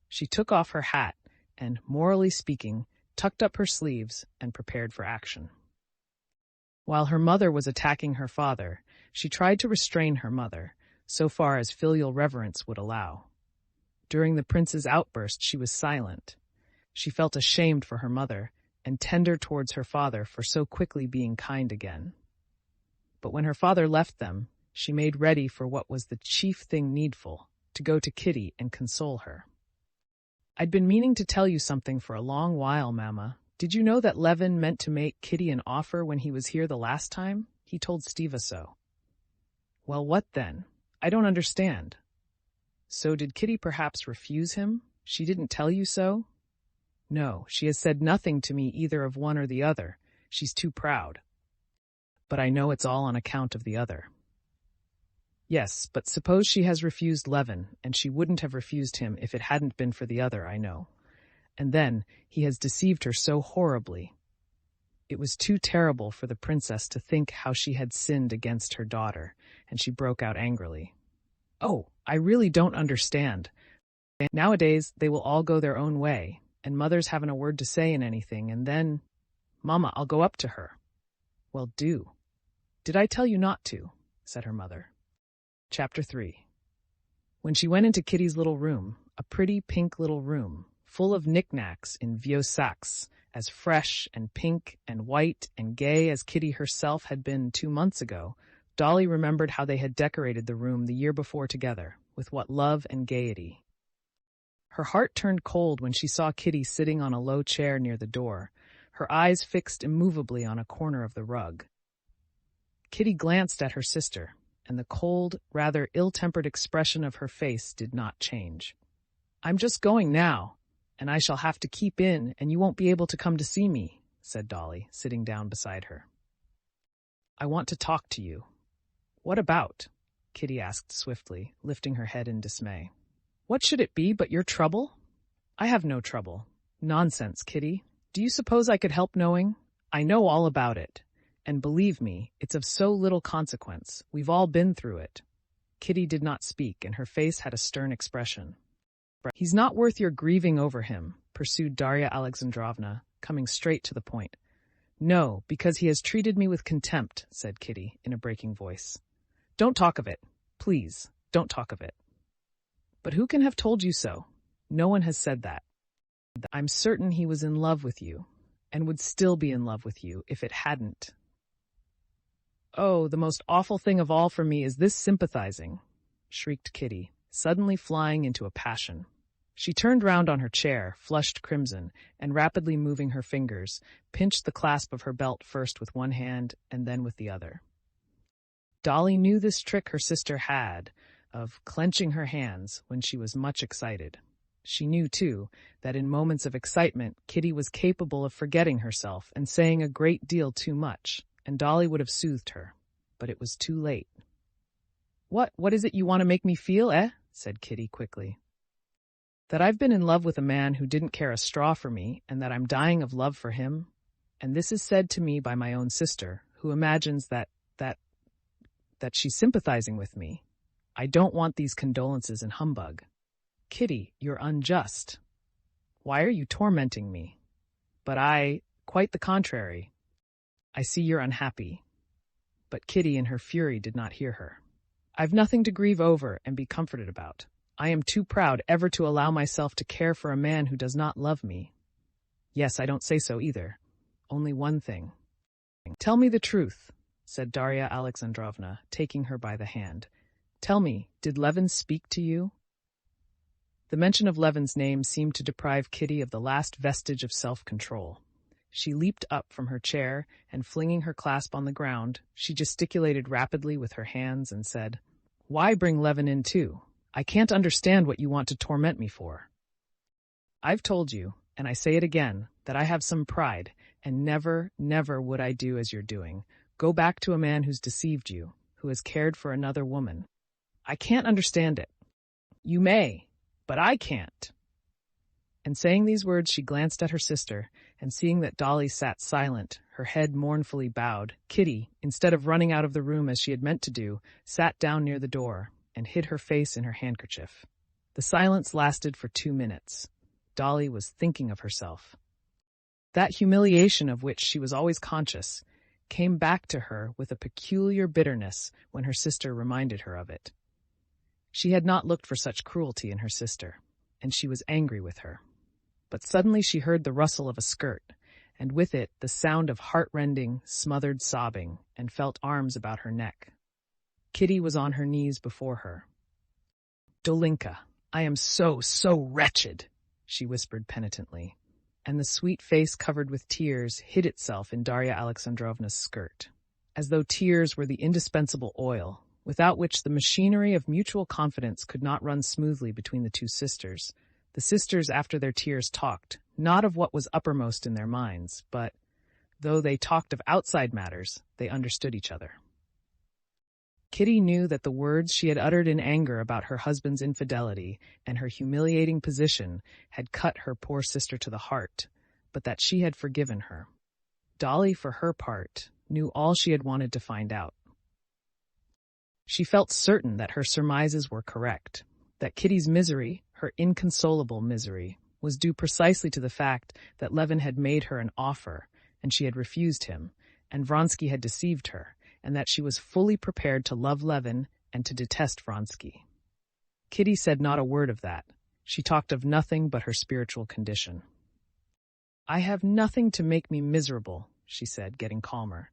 She took off her hat and, morally speaking, tucked up her sleeves and prepared for action. While her mother was attacking her father, she tried to restrain her mother, so far as filial reverence would allow. During the prince's outburst, she was silent. She felt ashamed for her mother, and tender towards her father for so quickly being kind again. But when her father left them, she made ready for what was the chief thing needful, to go to Kitty and console her. I'd been meaning to tell you something for a long while, Mamma. Did you know that Levin meant to make Kitty an offer when he was here the last time? He told Stiva so. Well, what then? I don't understand. So did Kitty perhaps refuse him? She didn't tell you so? No, she has said nothing to me either of one or the other. She's too proud. But I know it's all on account of the other. Yes, but suppose she has refused Levin, and she wouldn't have refused him if it hadn't been for the other, I know. And then he has deceived her so horribly. It was too terrible for the princess to think how she had sinned against her daughter, and she broke out angrily. Oh, I really don't understand. Nowadays, they will all go their own way, and mothers haven't a word to say in anything, and then, Mamma, I'll go up to her. Well, do. Did I tell you not to? Said her mother. Chapter 3. When she went into Kitty's little room, a pretty pink little room, full of knickknacks in vieux sacs, as fresh and pink and white and gay as Kitty herself had been 2 months ago, Dolly remembered how they had decorated the room the year before together, with what love and gaiety. Her heart turned cold when she saw Kitty sitting on a low chair near the door, her eyes fixed immovably on a corner of the rug. Kitty glanced at her sister, and the cold, rather ill-tempered expression of her face did not change. I'm just going now, and I shall have to keep in, and you won't be able to come to see me, said Dolly, sitting down beside her. I want to talk to you. What about? Kitty asked swiftly, lifting her head in dismay. What should it be but your trouble? I have no trouble. Nonsense, Kitty. Do you suppose I could help knowing? I know all about it. And believe me, it's of so little consequence. We've all been through it. Kitty did not speak, and her face had a stern expression. He's not worth your grieving over him, pursued Darya Alexandrovna, coming straight to the point. No, because he has treated me with contempt, said Kitty, in a breaking voice. Don't talk of it. Please, don't talk of it. But who can have told you so? No one has said that. I'm certain he was in love with you, and would still be in love with you if it hadn't. Oh, the most awful thing of all for me is this sympathizing, shrieked Kitty, suddenly flying into a passion. She turned round on her chair, flushed crimson, and rapidly moving her fingers, pinched the clasp of her belt first with one hand and then with the other. Dolly knew this trick her sister had of clenching her hands when she was much excited. She knew, too, that in moments of excitement, Kitty was capable of forgetting herself and saying a great deal too much, and Dolly would have soothed her. But it was too late. What is it you want to make me feel, eh? Said Kitty quickly. That I've been in love with a man who didn't care a straw for me, and that I'm dying of love for him. And this is said to me by my own sister, who imagines that she's sympathizing with me. I don't want these condolences and humbug. Kitty, you're unjust. Why are you tormenting me? But quite the contrary. I see you're unhappy. but Kitty in her fury did not hear her. "I've nothing to grieve over and be comforted about. I am too proud ever to allow myself to care for a man who does not love me. Yes, I don't say so either. Only one thing." "Tell me the truth," said Darya Alexandrovna, taking her by the hand. "Tell me, did Levin speak to you?" The mention of Levin's name seemed to deprive Kitty of the last vestige of self-control. She leaped up from her chair, and flinging her clasp on the ground, she gesticulated rapidly with her hands and said, "Why bring Levin in too? I can't understand what you want to torment me for. I've told you, and I say it again, that I have some pride, and never, never would I do as you're doing. Go back to a man who's deceived you, who has cared for another woman. I can't understand it. You may, but I can't." And saying these words, she glanced at her sister, and seeing that Dolly sat silent, her head mournfully bowed, Kitty, instead of running out of the room as she had meant to do, sat down near the door and hid her face in her handkerchief. The silence lasted for 2 minutes. Dolly was thinking of herself. That humiliation of which she was always conscious came back to her with a peculiar bitterness when her sister reminded her of it. She had not looked for such cruelty in her sister, and she was angry with her. But suddenly she heard the rustle of a skirt, and with it the sound of heart-rending, smothered sobbing, and felt arms about her neck. Kitty was on her knees before her. "Dolinka, I am so wretched," she whispered penitently, and the sweet face covered with tears hid itself in Darya Alexandrovna's skirt, as though tears were the indispensable oil, without which the machinery of mutual confidence could not run smoothly between the two sisters. The sisters after their tears talked, not of what was uppermost in their minds, but, though they talked of outside matters, they understood each other. Kitty knew that the words she had uttered in anger about her husband's infidelity and her humiliating position had cut her poor sister to the heart, but that she had forgiven her. Dolly, for her part, knew all she had wanted to find out. She felt certain that her surmises were correct, that Kitty's misery, her inconsolable misery, was due precisely to the fact that Levin had made her an offer, and she had refused him, and Vronsky had deceived her, and that she was fully prepared to love Levin and to detest Vronsky. Kitty said not a word of that. She talked of nothing but her spiritual condition. "I have nothing to make me miserable," she said, getting calmer.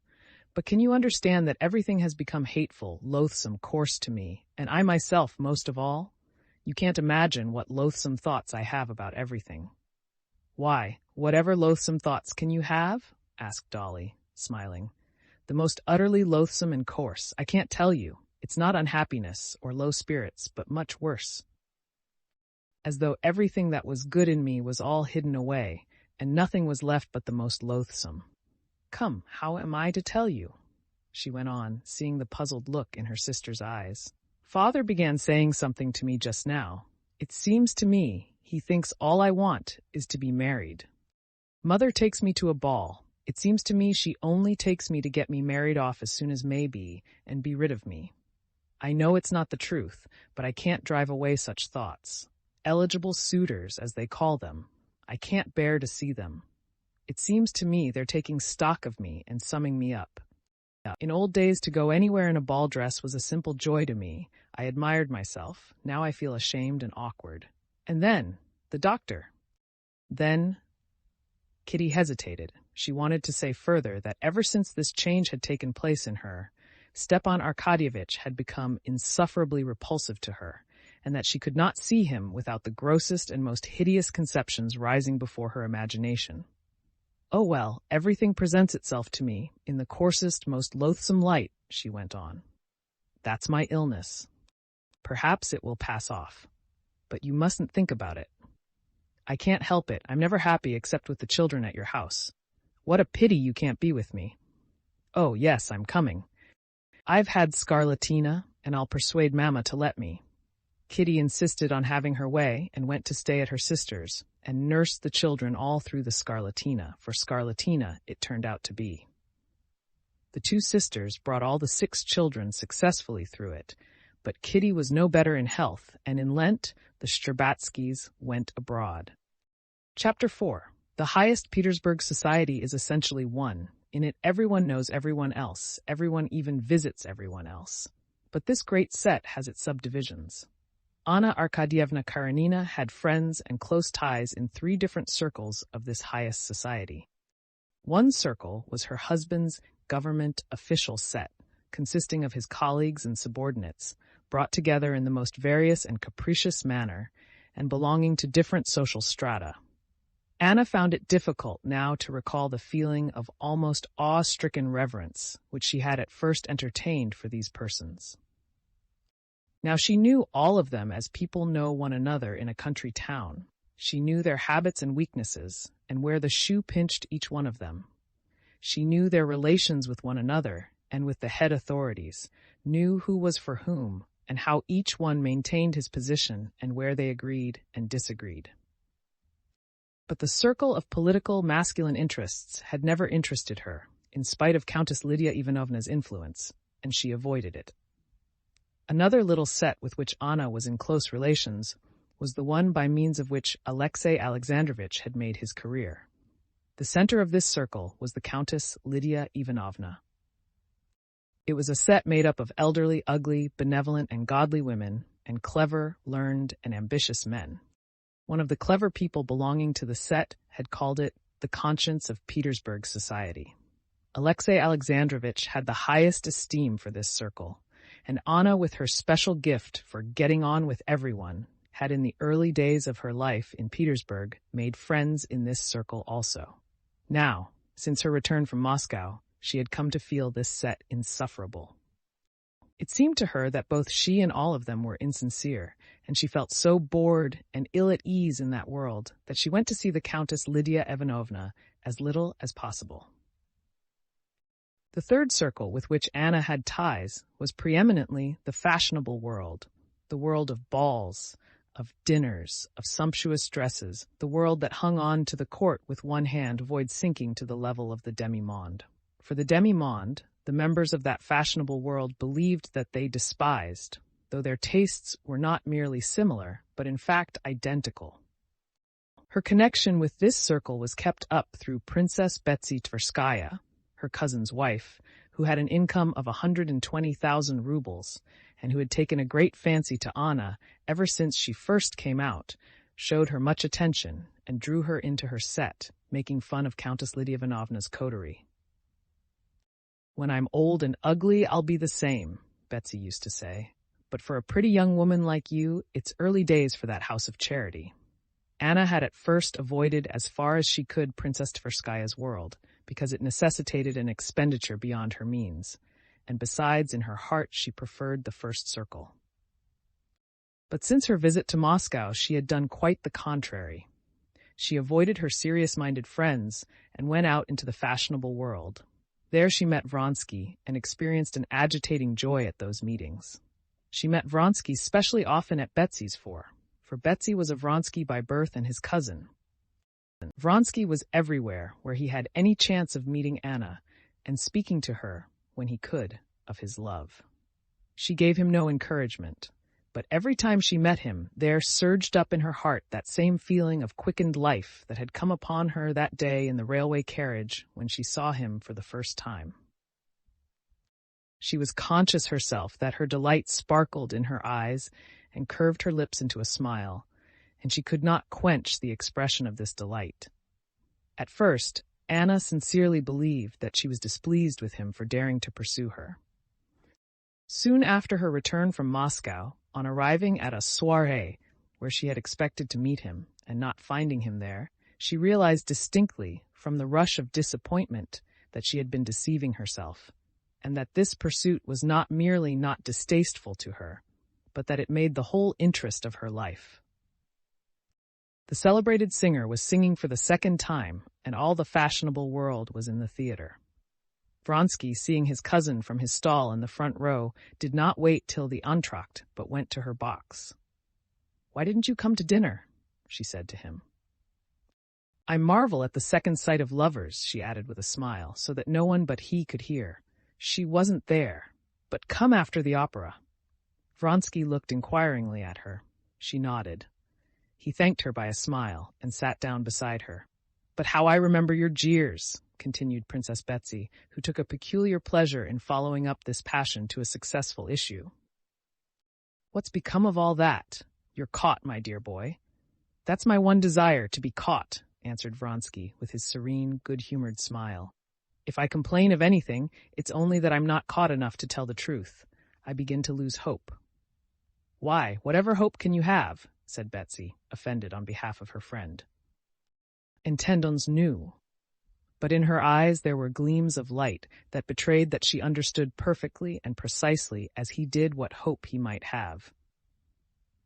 "But can you understand that everything has become hateful, loathsome, coarse to me, and I myself most of all? You can't imagine what loathsome thoughts I have about everything." "Why, whatever loathsome thoughts can you have?" asked Dolly, smiling. "The most utterly loathsome and coarse. I can't tell you. It's not unhappiness or low spirits, but much worse. As though everything that was good in me was all hidden away, and nothing was left but the most loathsome. Come, how am I to tell you?" she went on, seeing the puzzled look in her sister's eyes. "Father began saying something to me just now. It seems to me he thinks all I want is to be married. Mother takes me to a ball. It seems to me she only takes me to get me married off as soon as may be and be rid of me. I know it's not the truth, but I can't drive away such thoughts. Eligible suitors, as they call them. I can't bear to see them. It seems to me they're taking stock of me and summing me up. In old days, to go anywhere in a ball dress was a simple joy to me. I admired myself. Now I feel ashamed and awkward. And then, the doctor. Then..." Kitty hesitated. She wanted to say further that ever since this change had taken place in her, Stepan Arkadyevitch had become insufferably repulsive to her, and that she could not see him without the grossest and most hideous conceptions rising before her imagination. "Oh well, everything presents itself to me in the coarsest, most loathsome light," she went on. "That's my illness. Perhaps it will pass off. But you mustn't think about it. I can't help it. I'm never happy except with the children at your house. What a pity you can't be with me. Oh, yes, I'm coming. I've had scarlatina, and I'll persuade Mamma to let me." Kitty insisted on having her way and went to stay at her sister's, and nursed the children all through the scarlatina, for scarlatina it turned out to be. The two sisters brought all the 6 children successfully through it, but Kitty was no better in health, and in Lent the Strabatskys went abroad. Chapter 4. The highest Petersburg society is essentially one, In it, everyone knows everyone else. Everyone even visits everyone else. But this great set has its subdivisions. Anna Arkadyevna Karenina had friends and close ties in 3 different circles of this highest society. One circle was her husband's government official set, consisting of his colleagues and subordinates, brought together in the most various and capricious manner, and belonging to different social strata. Anna found it difficult now to recall the feeling of almost awe-stricken reverence which she had at first entertained for these persons. Now she knew all of them as people know one another in a country town. She knew their habits and weaknesses, and where the shoe pinched each one of them. She knew their relations with one another and with the head authorities, knew who was for whom, and how each one maintained his position and where they agreed and disagreed. But the circle of political masculine interests had never interested her, in spite of Countess Lydia Ivanovna's influence, and she avoided it. Another little set with which Anna was in close relations was the one by means of which Alexey Alexandrovitch had made his career. The center of this circle was the Countess Lydia Ivanovna. It was a set made up of elderly, ugly, benevolent, and godly women, and clever, learned, and ambitious men. One of the clever people belonging to the set had called it the conscience of Petersburg society. Alexey Alexandrovitch had the highest esteem for this circle, and Anna, with her special gift for getting on with everyone, had in the early days of her life in Petersburg made friends in this circle also. Now, since her return from Moscow, she had come to feel this set insufferable. It seemed to her that both she and all of them were insincere, and she felt so bored and ill at ease in that world that she went to see the Countess Lydia Ivanovna as little as possible. The third circle with which Anna had ties was preeminently the fashionable world, the world of balls, of dinners, of sumptuous dresses, the world that hung on to the court with one hand to avoid sinking to the level of the demi-monde. For the demi-monde, the members of that fashionable world believed that they despised, though their tastes were not merely similar, but in fact identical. Her connection with this circle was kept up through Princess Betsy Tverskaya, her cousin's wife, who had an income of 120,000 rubles, and who had taken a great fancy to Anna ever since she first came out, showed her much attention, and drew her into her set, making fun of Countess Lydia Ivanovna's coterie. "When I'm old and ugly, I'll be the same," Betsy used to say. "But for a pretty young woman like you, it's early days for that house of charity." Anna had at first avoided as far as she could Princess Tverskaya's world, because it necessitated an expenditure beyond her means, and besides, in her heart, she preferred the first circle. But since her visit to Moscow, she had done quite the contrary. She avoided her serious-minded friends and went out into the fashionable world. There she met Vronsky and experienced an agitating joy at those meetings. She met Vronsky specially often at Betsy's for Betsy was a Vronsky by birth and his cousin. Vronsky was everywhere where he had any chance of meeting Anna and speaking to her, when he could, of his love. She gave him no encouragement, but every time she met him, there surged up in her heart that same feeling of quickened life that had come upon her that day in the railway carriage when she saw him for the first time. She was conscious herself that her delight sparkled in her eyes and curved her lips into a smile, and she could not quench the expression of this delight. At first, Anna sincerely believed that she was displeased with him for daring to pursue her. Soon after her return from Moscow, on arriving at a soirée where she had expected to meet him, and not finding him there, she realized distinctly, from the rush of disappointment, that she had been deceiving herself, and that this pursuit was not merely not distasteful to her, but that it made the whole interest of her life. The celebrated singer was singing for the second time, and all the fashionable world was in the theater. Vronsky, seeing his cousin from his stall in the front row, did not wait till the entr'acte, but went to her box. "Why didn't you come to dinner?" she said to him. "I marvel at the second sight of lovers," she added with a smile, so that no one but he could hear. "She wasn't there, but come after the opera." Vronsky looked inquiringly at her. She nodded. He thanked her by a smile and sat down beside her. "But how I remember your jeers!" continued Princess Betsy, who took a peculiar pleasure in following up this passion to a successful issue. "What's become of all that? You're caught, my dear boy." "That's my one desire, to be caught," answered Vronsky, with his serene, good-humored smile. "If I complain of anything, it's only that I'm not caught enough to tell the truth. I begin to lose hope." "Why, whatever hope can you have?" said Betsy, offended on behalf of her friend. Entendons nous. But in her eyes there were gleams of light that betrayed that she understood perfectly and precisely as he did what hope he might have.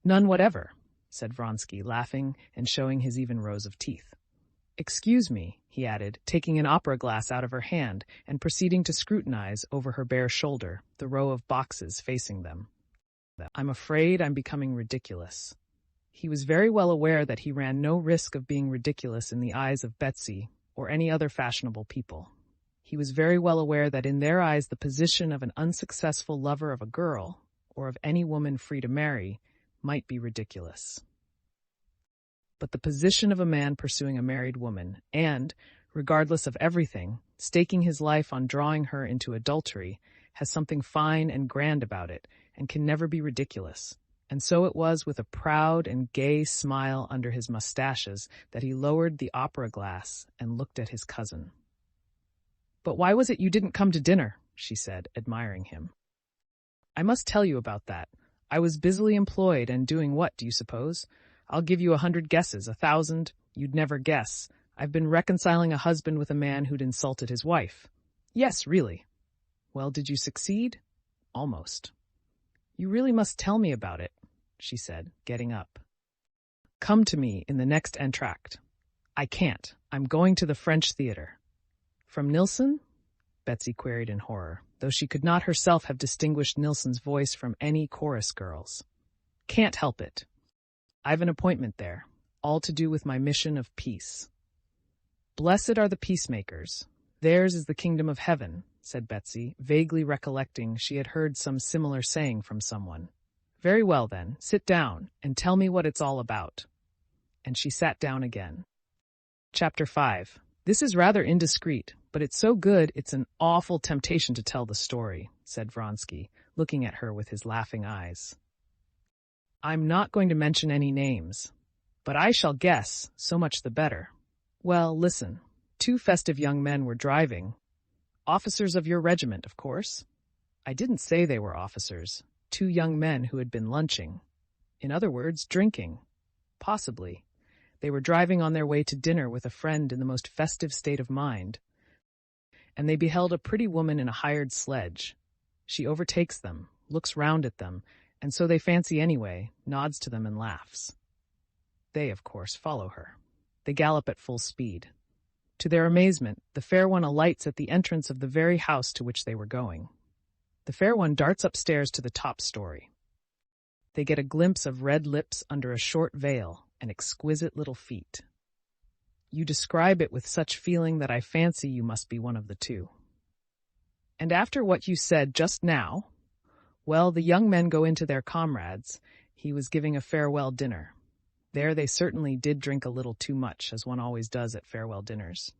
"None whatever," said Vronsky, laughing and showing his even rows of teeth. "Excuse me," he added, taking an opera glass out of her hand and proceeding to scrutinize over her bare shoulder the row of boxes facing them. "I'm afraid I'm becoming ridiculous." He was very well aware that he ran no risk of being ridiculous in the eyes of Betsy or any other fashionable people. He was very well aware that in their eyes the position of an unsuccessful lover of a girl, or of any woman free to marry, might be ridiculous. But the position of a man pursuing a married woman and, regardless of everything, staking his life on drawing her into adultery, has something fine and grand about it, and can never be ridiculous. And so it was with a proud and gay smile under his mustaches that he lowered the opera glass and looked at his cousin. "But why was it you didn't come to dinner?" she said, admiring him. "I must tell you about that. I was busily employed, and doing what, do you suppose? I'll give you 100 guesses, 1,000, you'd never guess. I've been reconciling a husband with a man who'd insulted his wife. Yes, really." "Well, did you succeed?" "Almost." "You really must tell me about it," she said, getting up. "Come to me in the next entr'acte." "I can't. I'm going to the French theater." "From Nilsson?" Betsy queried in horror, though she could not herself have distinguished Nilsson's voice from any chorus girl's. "Can't help it. I've an appointment there, all to do with my mission of peace." "Blessed are the peacemakers. Theirs is the kingdom of heaven," said Betsy, vaguely recollecting she had heard some similar saying from someone. "Very well, then, sit down and tell me what it's all about." And she sat down again. Chapter 5. "This is rather indiscreet, but it's so good it's an awful temptation to tell the story," said Vronsky, looking at her with his laughing eyes. "I'm not going to mention any names, but I shall guess, so much the better. Well, listen. 2 festive young men were driving. Officers of your regiment, of course." "I didn't say they were officers. 2 young men who had been lunching. In other words, drinking. Possibly. They were driving on their way to dinner with a friend in the most festive state of mind. And they beheld a pretty woman in a hired sledge. She overtakes them, looks round at them, and so they fancy anyway, nods to them and laughs. They, of course, follow her. They gallop at full speed. To their amazement, the fair one alights at the entrance of the very house to which they were going. The fair one darts upstairs to the top story. They get a glimpse of red lips under a short veil and exquisite little feet. You describe it with such feeling that I fancy you must be one of the 2. And after what you said just now, well, the young men go into their comrades. He was giving a farewell dinner. There they certainly did drink a little too much, as one always does at farewell dinners.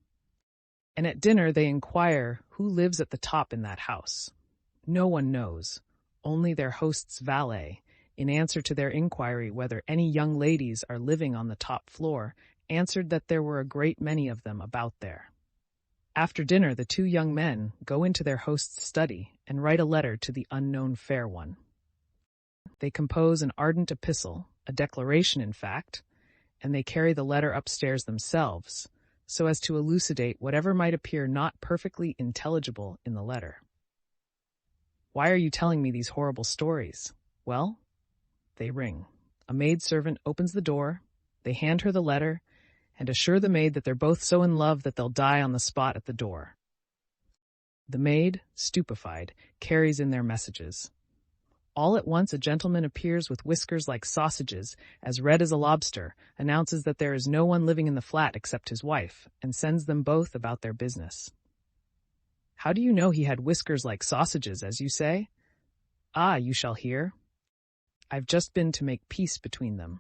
And at dinner they inquire who lives at the top in that house. No one knows, only their host's valet, in answer to their inquiry whether any young ladies are living on the top floor, answered that there were a great many of them about there. After dinner, the 2 young men go into their host's study and write a letter to the unknown fair one. They compose an ardent epistle, a declaration in fact, and they carry the letter upstairs themselves, so as to elucidate whatever might appear not perfectly intelligible in the letter. Why are you telling me these horrible stories? Well, they ring. A maidservant opens the door, they hand her the letter, and assure the maid that they're both so in love that they'll die on the spot at the door. The maid, stupefied, carries in their messages. All at once a gentleman appears with whiskers like sausages, as red as a lobster, announces that there is no one living in the flat except his wife, and sends them both about their business. How do you know he had whiskers like sausages, as you say? Ah, you shall hear. I've just been to make peace between them.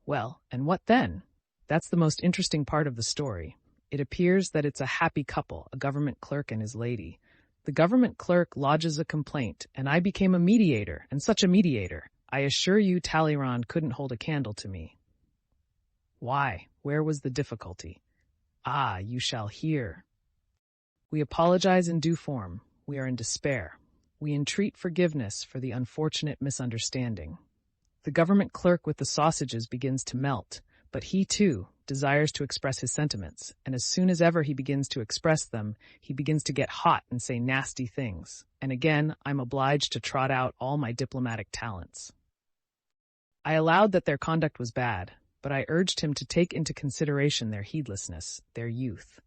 Well, and what then? That's the most interesting part of the story. It appears that it's a happy couple, a government clerk and his lady. The government clerk lodges a complaint, and I became a mediator, and such a mediator. I assure you Talleyrand couldn't hold a candle to me. Why? Where was the difficulty? Ah, you shall hear. We apologize in due form. We are in despair. We entreat forgiveness for the unfortunate misunderstanding. The government clerk with the sausages begins to melt, but he, too, desires to express his sentiments, and as soon as ever he begins to express them, he begins to get hot and say nasty things, and again I'm obliged to trot out all my diplomatic talents. I allowed that their conduct was bad, but I urged him to take into consideration their heedlessness, their youth.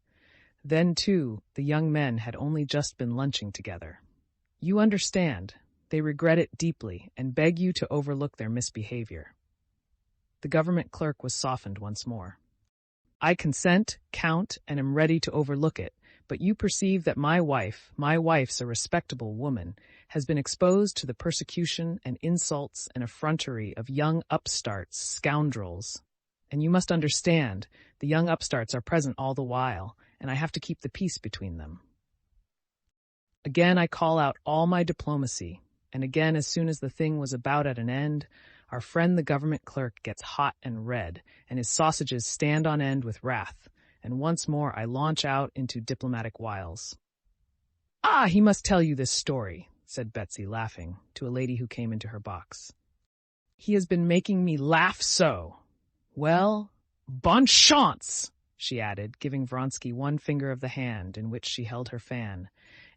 Then, too, the young men had only just been lunching together. You understand, they regret it deeply and beg you to overlook their misbehavior. The government clerk was softened once more. I consent, count, and am ready to overlook it, but you perceive that my wife's a respectable woman, has been exposed to the persecution and insults and effrontery of young upstarts, scoundrels. And you must understand, the young upstarts are present all the while, and I have to keep the peace between them. Again I call out all my diplomacy, and again as soon as the thing was about at an end, our friend the government clerk gets hot and red, and his sausages stand on end with wrath, and once more I launch out into diplomatic wiles. Ah, he must tell you this story, said Betsy, laughing, to a lady who came into her box. He has been making me laugh so. Well, bonne chance, she added, giving Vronsky one finger of the hand in which she held her fan,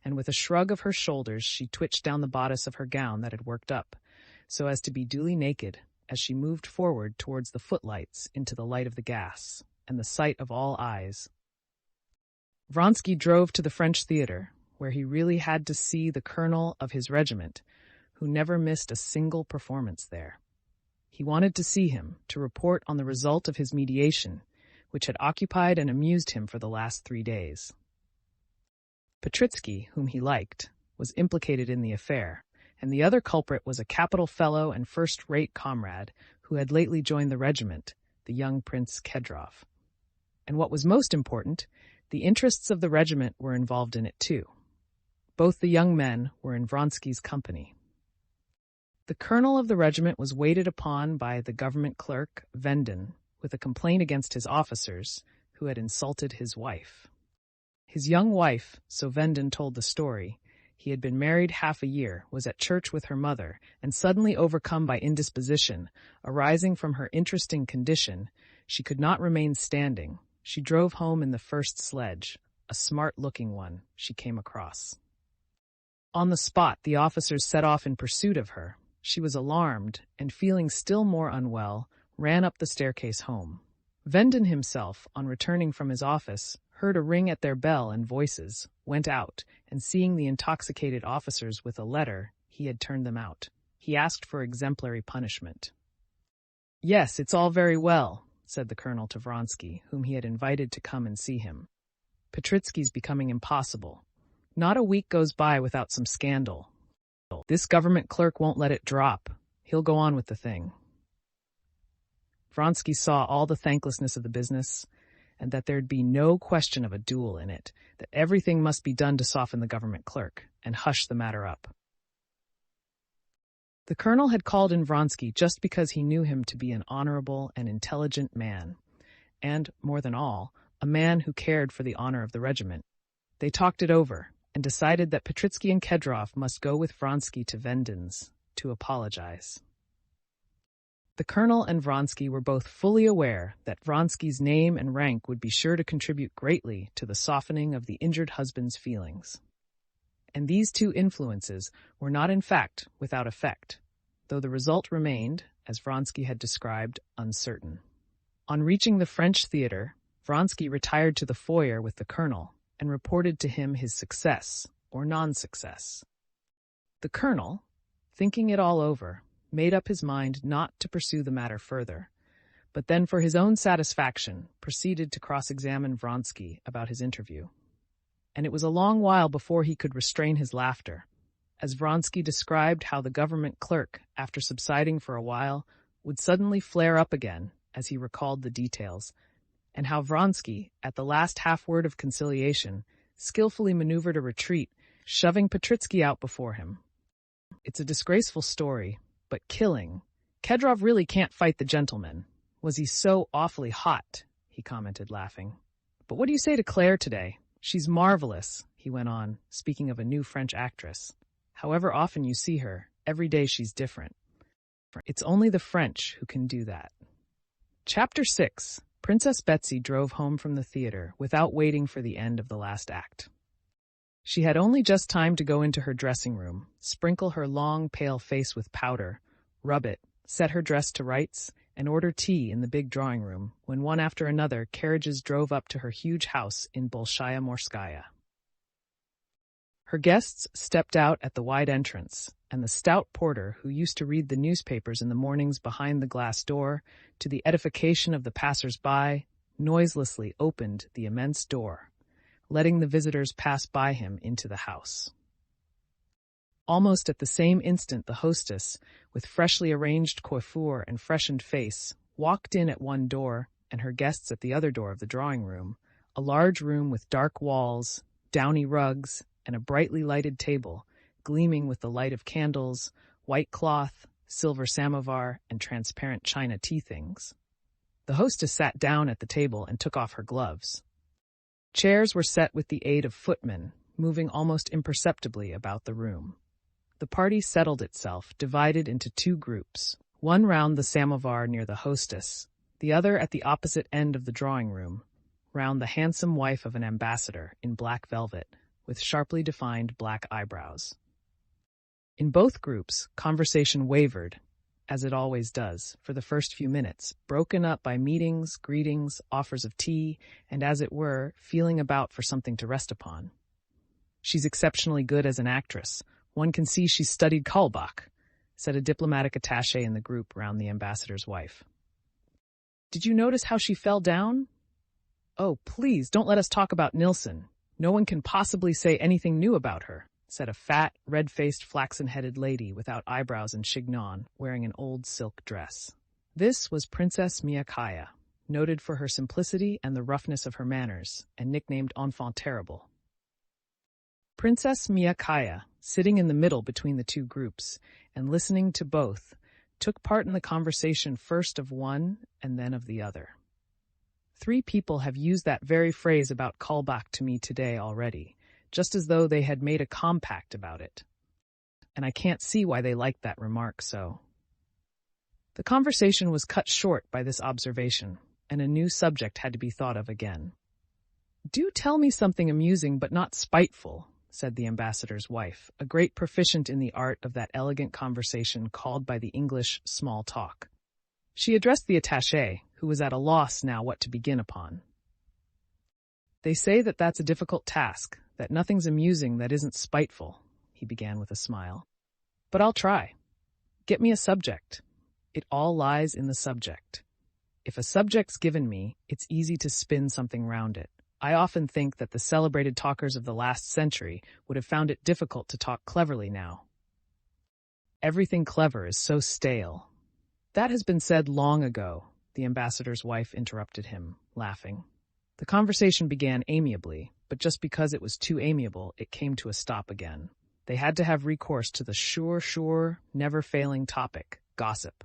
and with a shrug of her shoulders she twitched down the bodice of her gown that had worked up, so as to be duly naked, as she moved forward towards the footlights into the light of the gas, and the sight of all eyes. Vronsky drove to the French theatre, where he really had to see the colonel of his regiment, who never missed a single performance there. He wanted to see him, to report on the result of his mediation, which had occupied and amused him for the last 3 days. Petritsky, whom he liked, was implicated in the affair, and the other culprit was a capital fellow and first-rate comrade who had lately joined the regiment, the young Prince Kedrov. And what was most important, the interests of the regiment were involved in it too. Both the young men were in Vronsky's company. The colonel of the regiment was waited upon by the government clerk, Vendin, with a complaint against his officers, who had insulted his wife. His young wife, so Vendin told the story, he had been married half a year, was at church with her mother, and suddenly overcome by indisposition, arising from her interesting condition, she could not remain standing. She drove home in the first sledge, a smart-looking one, she came across. On the spot, the officers set off in pursuit of her. She was alarmed, and feeling still more unwell, ran up the staircase home. Vendin himself, on returning from his office, heard a ring at their bell and voices, went out, and seeing the intoxicated officers with a letter, he had turned them out. He asked for exemplary punishment. Yes, it's all very well, said the colonel to Vronsky, whom he had invited to come and see him. Petritsky's becoming impossible. Not a week goes by without some scandal. This government clerk won't let it drop. He'll go on with the thing. Vronsky saw all the thanklessness of the business, and that there'd be no question of a duel in it, that everything must be done to soften the government clerk, and hush the matter up. The colonel had called in Vronsky just because he knew him to be an honorable and intelligent man, and, more than all, a man who cared for the honor of the regiment. They talked it over, and decided that Petritsky and Kedrov must go with Vronsky to Vendin's to apologize. The colonel and Vronsky were both fully aware that Vronsky's name and rank would be sure to contribute greatly to the softening of the injured husband's feelings. And these two influences were not in fact without effect, though the result remained, as Vronsky had described, uncertain. On reaching the French theatre, Vronsky retired to the foyer with the colonel and reported to him his success or non-success. The colonel, thinking it all over, made up his mind not to pursue the matter further, but then for his own satisfaction proceeded to cross-examine Vronsky about his interview. And it was a long while before he could restrain his laughter, as Vronsky described how the government clerk, after subsiding for a while, would suddenly flare up again as he recalled the details, and how Vronsky, at the last half-word of conciliation, skillfully maneuvered a retreat, shoving Petritsky out before him. It's a disgraceful story, but killing. Kedrov really can't fight the gentleman. Was he so awfully hot? He commented, laughing. But what do you say to Claire today? She's marvelous, he went on, speaking of a new French actress. However often you see her, every day she's different. It's only the French who can do that. Chapter 6. Princess Betsy drove home from the theater without waiting for the end of the last act. She had only just time to go into her dressing room, sprinkle her long, pale face with powder, rub it, set her dress to rights, and order tea in the big drawing room, when one after another carriages drove up to her huge house in Bolshaya Morskaya. Her guests stepped out at the wide entrance, and the stout porter, who used to read the newspapers in the mornings behind the glass door, to the edification of the passers-by, noiselessly opened the immense door, letting the visitors pass by him into the house. Almost at the same instant the hostess, with freshly arranged coiffure and freshened face, walked in at one door, and her guests at the other door of the drawing room, a large room with dark walls, downy rugs, and a brightly lighted table, gleaming with the light of candles, white cloth, silver samovar, and transparent china tea things. The hostess sat down at the table and took off her gloves. Chairs were set with the aid of footmen, moving almost imperceptibly about the room. The party settled itself, divided into two groups, one round the samovar near the hostess, the other at the opposite end of the drawing room, round the handsome wife of an ambassador in black velvet, with sharply defined black eyebrows. In both groups, conversation wavered, as it always does, for the first few minutes, broken up by meetings, greetings, offers of tea, and, as it were, feeling about for something to rest upon. She's exceptionally good as an actress. One can see she's studied Kaulbach, said a diplomatic attaché in the group round the ambassador's wife. Did you notice how she fell down? Oh, please, don't let us talk about Nilsson. No one can possibly say anything new about her, said a fat, red-faced, flaxen-headed lady without eyebrows and chignon, wearing an old silk dress. This was Princess Miakaya, noted for her simplicity and the roughness of her manners, and nicknamed Enfant Terrible. Princess Miakaya, sitting in the middle between the two groups, and listening to both, took part in the conversation first of one and then of the other. 3 people have used that very phrase about Kaulbach to me today already, just as though they had made a compact about it. And I can't see why they liked that remark so. The conversation was cut short by this observation, and a new subject had to be thought of again. Do tell me something amusing but not spiteful, said the ambassador's wife, a great proficient in the art of that elegant conversation called by the English small talk. She addressed the attaché, who was at a loss now what to begin upon. They say that that's a difficult task, that nothing's amusing that isn't spiteful, he began with a smile. But I'll try. Get me a subject. It all lies in the subject. If a subject's given me, it's easy to spin something round it. I often think that the celebrated talkers of the last century would have found it difficult to talk cleverly now. Everything clever is so stale. That has been said long ago, the ambassador's wife interrupted him, laughing. The conversation began amiably, but just because it was too amiable, it came to a stop again. They had to have recourse to the sure, never-failing topic, gossip.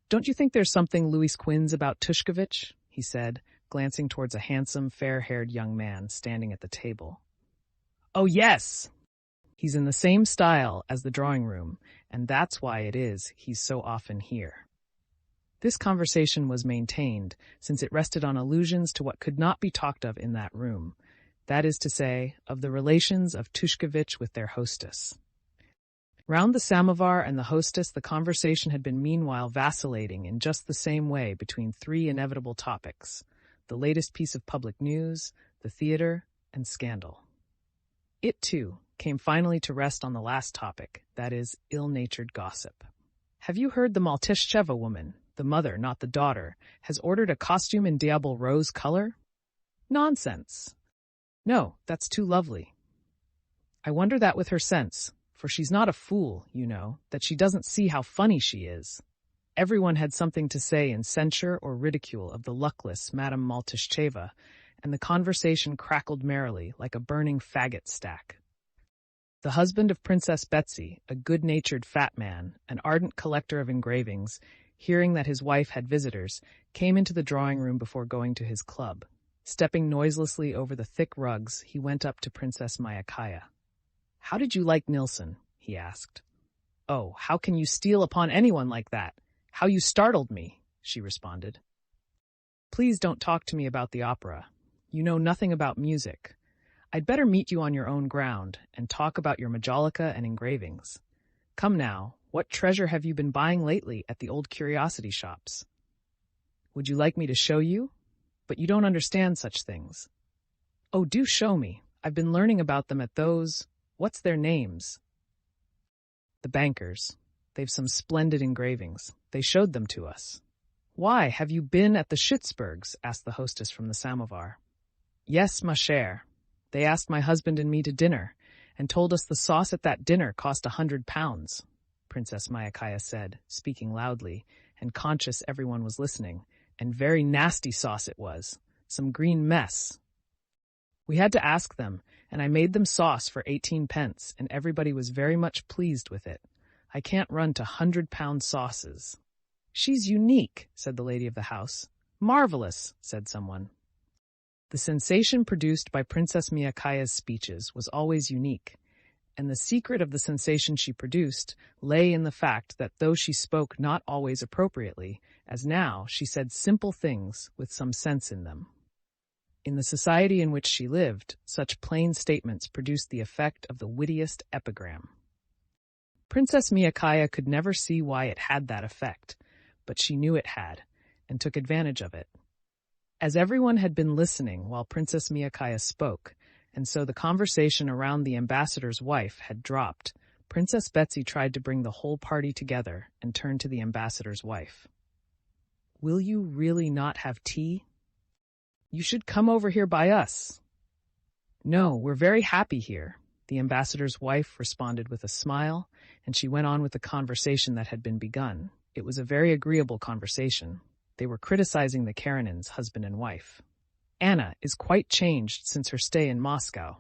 Don't you think there's something Louis Quinze about Tushkevich? He said, glancing towards a handsome, fair-haired young man standing at the table. Oh, yes! He's in the same style as the drawing room, and that's why it is he's so often here. This conversation was maintained, since it rested on allusions to what could not be talked of in that room, that is to say, of the relations of Tushkevich with their hostess. Round the samovar and the hostess, the conversation had been meanwhile vacillating in just the same way between 3 inevitable topics: the latest piece of public news, the theater, and scandal. It, too, came finally to rest on the last topic, that is, ill-natured gossip. Have you heard the Maltishcheva woman, the mother, not the daughter, has ordered a costume in Diable Rose color? Nonsense. No, that's too lovely. I wonder that with her sense, for she's not a fool, you know, that she doesn't see how funny she is. Everyone had something to say in censure or ridicule of the luckless Madame Maltishcheva, and the conversation crackled merrily like a burning faggot stack. The husband of Princess Betsy, a good-natured fat man, an ardent collector of engravings, hearing that his wife had visitors, came into the drawing room before going to his club. Stepping noiselessly over the thick rugs, he went up to Princess Myakaya. "How did you like Nilsson?" he asked. "Oh, how can you steal upon anyone like that? How you startled me," she responded. "Please don't talk to me about the opera. You know nothing about music. I'd better meet you on your own ground and talk about your majolica and engravings. Come now, what treasure have you been buying lately at the old curiosity shops? Would you like me to show you? But you don't understand such things." "Oh, do show me. I've been learning about them at those... what's their names?" "The bankers. They've some splendid engravings. They showed them to us." "Why, have you been at the Schützburgs?" asked the hostess from the samovar. "Yes, ma chère. They asked my husband and me to dinner, and told us the sauce at that dinner cost £100, Princess Myakaya said, speaking loudly, and conscious everyone was listening. And very nasty sauce it was. Some green mess. We had to ask them, and I made them sauce for 18 pence, and everybody was very much pleased with it. I can't run to £100 sauces." "She's unique," said the lady of the house. "Marvelous," said someone. The sensation produced by Princess Myakaya's speeches was always unique, and the secret of the sensation she produced lay in the fact that though she spoke not always appropriately, as now, she said simple things with some sense in them. In the society in which she lived, such plain statements produced the effect of the wittiest epigram. Princess Myakaya could never see why it had that effect, but she knew it had, and took advantage of it. As everyone had been listening while Princess Myakaya spoke, and so the conversation around the ambassador's wife had dropped, Princess Betsy tried to bring the whole party together and turned to the ambassador's wife. "Will you really not have tea? You should come over here by us." "No, we're very happy here," the ambassador's wife responded with a smile, and she went on with the conversation that had been begun. It was a very agreeable conversation. They were criticizing the Karenins, husband and wife. "Anna is quite changed since her stay in Moscow.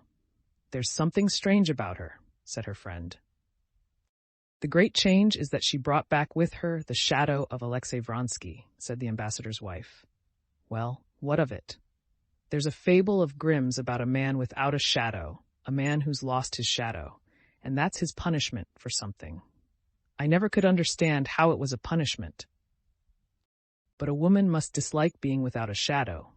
There's something strange about her," said her friend. "The great change is that she brought back with her the shadow of Alexei Vronsky," said the ambassador's wife. "Well, what of it? There's a fable of Grimm's about a man without a shadow, a man who's lost his shadow, and that's his punishment for something. I never could understand how it was a punishment. But a woman must dislike being without a shadow."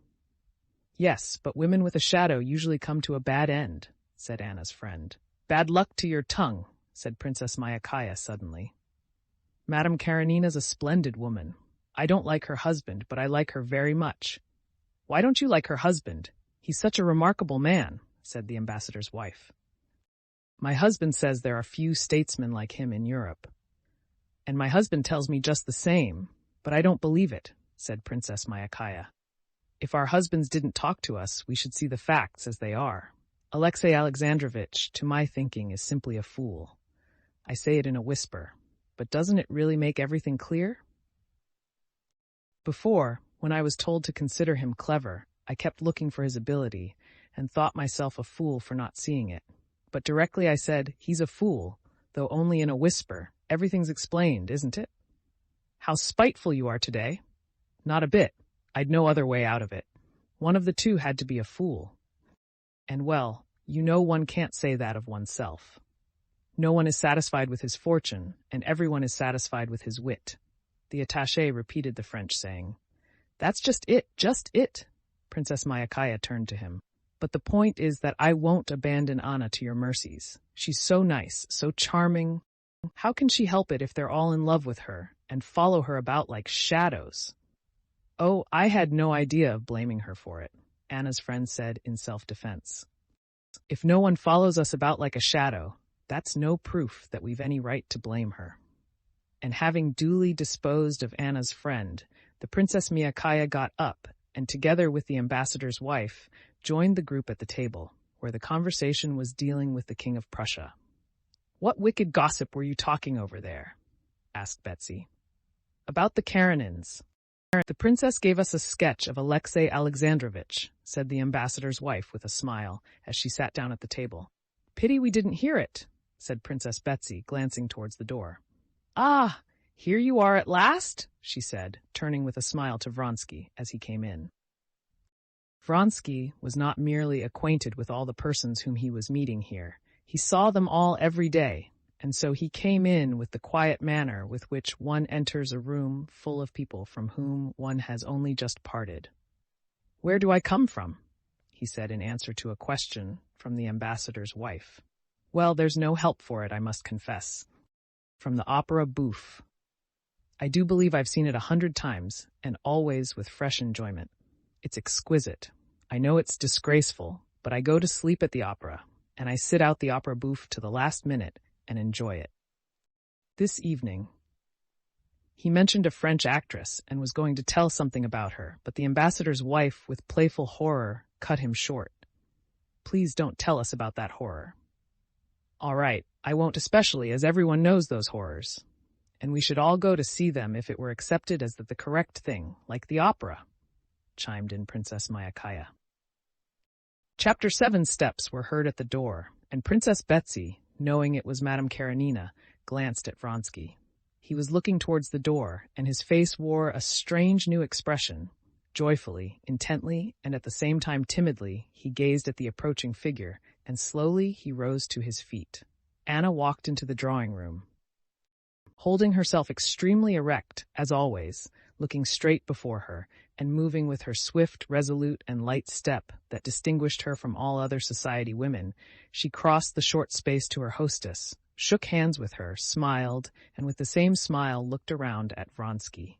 "Yes, but women with a shadow usually come to a bad end," said Anna's friend. "Bad luck to your tongue," said Princess Myakaya suddenly. "Madame Karenina's a splendid woman. I don't like her husband, but I like her very much." "Why don't you like her husband? He's such a remarkable man," said the ambassador's wife. "My husband says there are few statesmen like him in Europe." "And my husband tells me just the same, but I don't believe it," said Princess Myakaya. "If our husbands didn't talk to us, we should see the facts as they are. Alexei Alexandrovitch, to my thinking, is simply a fool. I say it in a whisper, but doesn't it really make everything clear? Before, when I was told to consider him clever, I kept looking for his ability, and thought myself a fool for not seeing it. But directly I said, he's a fool, though only in a whisper, everything's explained, isn't it? How spiteful you are today. Not a bit. I'd no other way out of it. One of the two had to be a fool. And well, you know one can't say that of oneself. No one is satisfied with his fortune, and everyone is satisfied with his wit. The attaché repeated the French saying. That's just it. Princess Myakaya turned to him. But the point is that I won't abandon Anna to your mercies. She's so nice, so charming. How can she help it if they're all in love with her and follow her about like shadows? Oh, I had no idea of blaming her for it, Anna's friend said in self-defense. If no one follows us about like a shadow, that's no proof that we've any right to blame her. And having duly disposed of Anna's friend, the Princess Myakaya got up and, together with the ambassador's wife, joined the group at the table, where the conversation was dealing with the King of Prussia. What wicked gossip were you talking over there? Asked Betsy. About the Karenins. The princess gave us a sketch of Alexei Alexandrovitch, said the ambassador's wife with a smile as she sat down at the table. Pity we didn't hear it, said Princess Betsy, glancing towards the door. Ah, here you are at last, she said, turning with a smile to Vronsky as he came in. Vronsky was not merely acquainted with all the persons whom he was meeting here. He saw them all every day, and so he came in with the quiet manner with which one enters a room full of people from whom one has only just parted. "Where do I come from?" he said in answer to a question from the ambassador's wife. "Well, there's no help for it, I must confess. From the opera bouffe. I do believe I've seen it 100 times, and always with fresh enjoyment. It's exquisite. I know it's disgraceful, but I go to sleep at the opera, and I sit out the opera bouffe to the last minute and enjoy it." This evening, he mentioned a French actress and was going to tell something about her, but the ambassador's wife, with playful horror, cut him short. "Please don't tell us about that horror." "All right, I won't, especially as everyone knows those horrors. And we should all go to see them if it were accepted as the correct thing, like the opera," chimed in Princess Myakaya. Chapter 7 steps were heard at the door, and Princess Betsy, knowing it was Madame Karenina, glanced at Vronsky. He was looking towards the door, and his face wore a strange new expression. Joyfully, intently, and at the same time timidly, he gazed at the approaching figure, and slowly he rose to his feet. Anna walked into the drawing room, holding herself extremely erect, as always, looking straight before her, and moving with her swift, resolute, and light step that distinguished her from all other society women. She crossed the short space to her hostess, shook hands with her, smiled, and with the same smile looked around at Vronsky.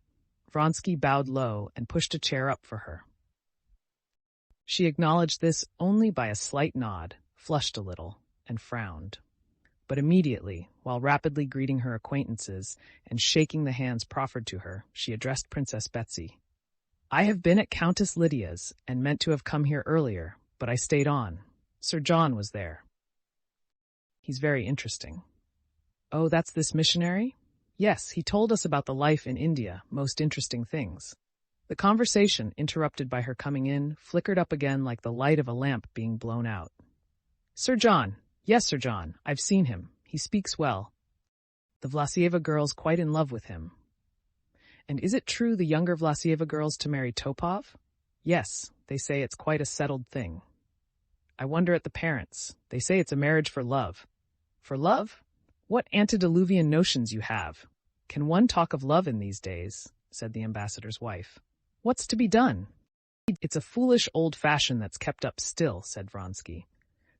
Vronsky bowed low and pushed a chair up for her. She acknowledged this only by a slight nod, flushed a little, and frowned. But immediately, while rapidly greeting her acquaintances and shaking the hands proffered to her, she addressed Princess Betsy. "I have been at Countess Lydia's and meant to have come here earlier, but I stayed on. Sir John was there. He's very interesting." "Oh, that's this missionary?" "Yes, he told us about the life in India, most interesting things." The conversation, interrupted by her coming in, flickered up again like the light of a lamp being blown out. "Sir John. Yes, Sir John. I've seen him. He speaks well. The Vlasieva girl's quite in love with him." "And is it true the younger Vlasieva girl's to marry Topov?" "Yes, they say it's quite a settled thing." "I wonder at the parents. They say it's a marriage for love." "For love? What antediluvian notions you have. Can one talk of love in these days?" said the ambassador's wife. "What's to be done?" "It's a foolish old fashion that's kept up still," said Vronsky.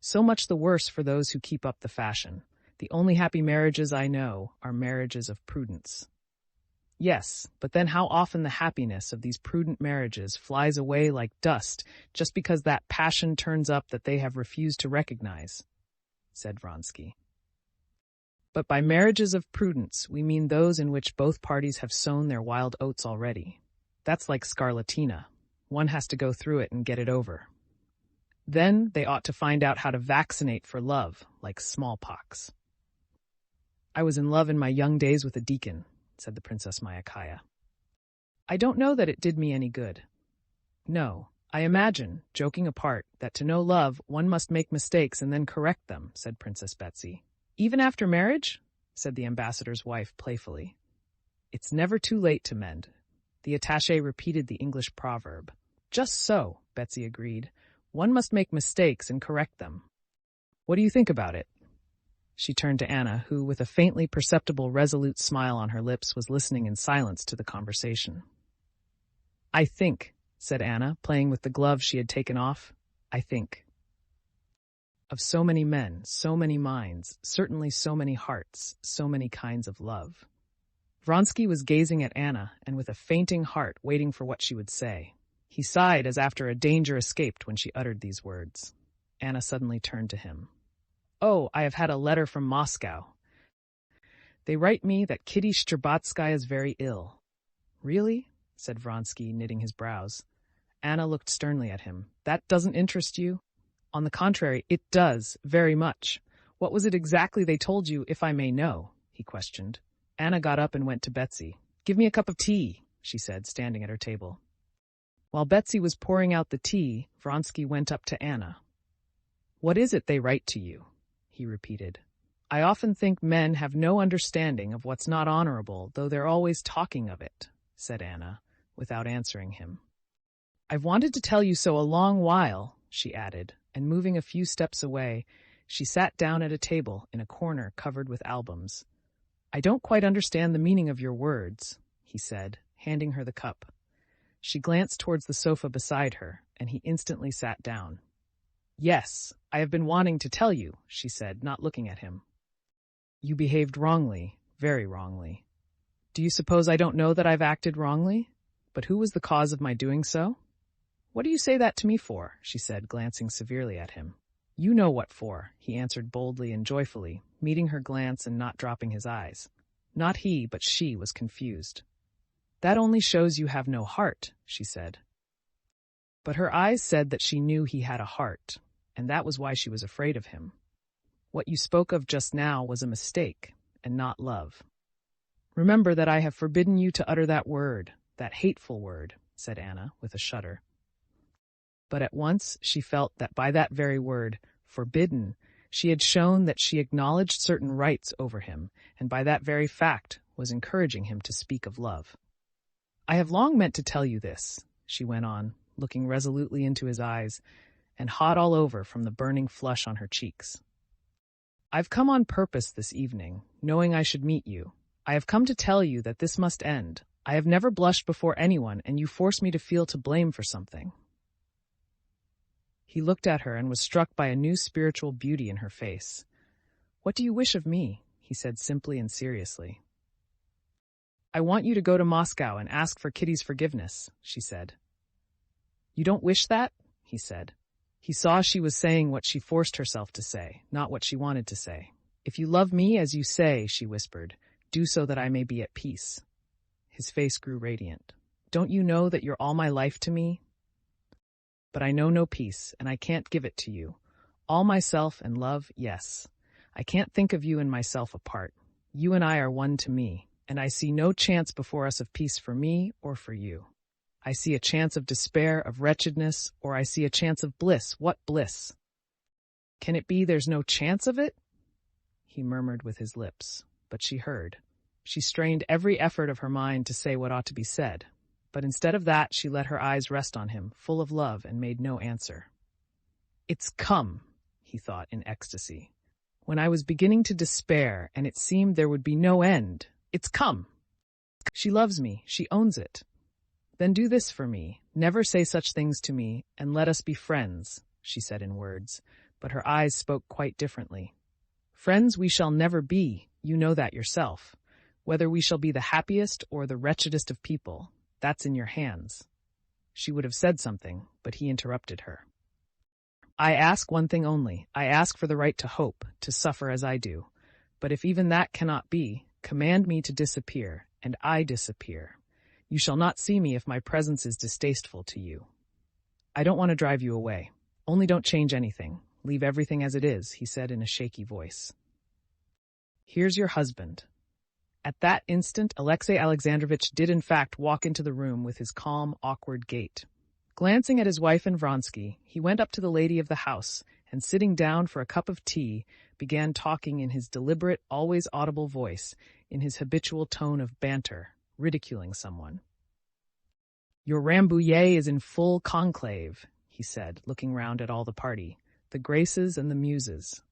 "So much the worse for those who keep up the fashion. The only happy marriages I know are marriages of prudence." "Yes, but then how often the happiness of these prudent marriages flies away like dust just because that passion turns up that they have refused to recognize," said Vronsky. "But by marriages of prudence, we mean those in which both parties have sown their wild oats already. That's like scarlatina. One has to go through it and get it over. Then they ought to find out how to vaccinate for love, like smallpox." "I was in love in my young days with a deacon," said the Princess Myakaya. "I don't know that it did me any good." "No, I imagine, joking apart, that to know love one must make mistakes and then correct them," said Princess Betsy. "Even after marriage?" said the ambassador's wife playfully. "It's never too late to mend." The attaché repeated the English proverb. "Just so," Betsy agreed. "One must make mistakes and correct them. What do you think about it?" She turned to Anna, who, with a faintly perceptible resolute smile on her lips, was listening in silence to the conversation. "I think," said Anna, playing with the glove she had taken off, "I think of so many men, so many minds, certainly so many hearts, so many kinds of love." Vronsky was gazing at Anna, and with a fainting heart waiting for what she would say. He sighed as after a danger escaped when she uttered these words. Anna suddenly turned to him. "Oh, I have had a letter from Moscow. They write me that Kitty Shcherbatskaya is very ill." "Really?" said Vronsky, knitting his brows. Anna looked sternly at him. "That doesn't interest you?" "On the contrary, it does, very much. What was it exactly they told you, if I may know?" he questioned. Anna got up and went to Betsy. Give me a cup of tea, she said, standing at her table. While Betsy was pouring out the tea, Vronsky went up to Anna. What is it they write to you? He repeated. I often think men have no understanding of what's not honorable, though they're always talking of it, said Anna, without answering him. I've wanted to tell you so a long while, she added, and moving a few steps away, she sat down at a table in a corner covered with albums. I don't quite understand the meaning of your words, he said, handing her the cup. She glanced towards the sofa beside her, and he instantly sat down. Yes, I have been wanting to tell you, she said, not looking at him. You behaved wrongly, very wrongly. Do you suppose I don't know that I've acted wrongly? But who was the cause of my doing so? What do you say that to me for? She said, glancing severely at him. You know what for, he answered boldly and joyfully, meeting her glance and not dropping his eyes. Not he, but she was confused. That only shows you have no heart, she said. But her eyes said that she knew he had a heart, and that was why she was afraid of him. What you spoke of just now was a mistake, and not love. Remember that I have forbidden you to utter that word, that hateful word, said Anna, with a shudder. But at once she felt that by that very word, forbidden, she had shown that she acknowledged certain rights over him, and by that very fact was encouraging him to speak of love. I have long meant to tell you this, she went on, looking resolutely into his eyes, and hot all over from the burning flush on her cheeks. I've come on purpose this evening, knowing I should meet you. I have come to tell you that this must end. I have never blushed before anyone, and you force me to feel to blame for something. He looked at her and was struck by a new spiritual beauty in her face. What do you wish of me? He said simply and seriously. I want you to go to Moscow and ask for Kitty's forgiveness, she said. You don't wish that? He said. He saw she was saying what she forced herself to say, not what she wanted to say. If you love me as you say, she whispered, do so that I may be at peace. His face grew radiant. Don't you know that you're all my life to me? But I know no peace, and I can't give it to you. All myself and love, yes. I can't think of you and myself apart. You and I are one to me, and I see no chance before us of peace for me or for you. I see a chance of despair, of wretchedness, or I see a chance of bliss. What bliss? Can it be there's no chance of it? He murmured with his lips, but she heard. She strained every effort of her mind to say what ought to be said, but instead of that she let her eyes rest on him, full of love, and made no answer. It's come, he thought in ecstasy. When I was beginning to despair, and it seemed there would be no end, it's come. She loves me, she owns it. Then do this for me, never say such things to me, and let us be friends, she said in words, but her eyes spoke quite differently. Friends we shall never be, you know that yourself. Whether we shall be the happiest or the wretchedest of people, that's in your hands. She would have said something, but he interrupted her. I ask one thing only. I ask for the right to hope, to suffer as I do. But if even that cannot be, command me to disappear, and I disappear. You shall not see me if my presence is distasteful to you. I don't want to drive you away. Only don't change anything. Leave everything as it is, he said in a shaky voice. Here's your husband. At that instant, Alexey Alexandrovitch did in fact walk into the room with his calm, awkward gait. Glancing at his wife and Vronsky, he went up to the lady of the house, and sitting down for a cup of tea, began talking in his deliberate, always audible voice, in his habitual tone of banter, ridiculing someone. Your Rambouillet is in full conclave, he said, looking round at all the party, the Graces and the Muses.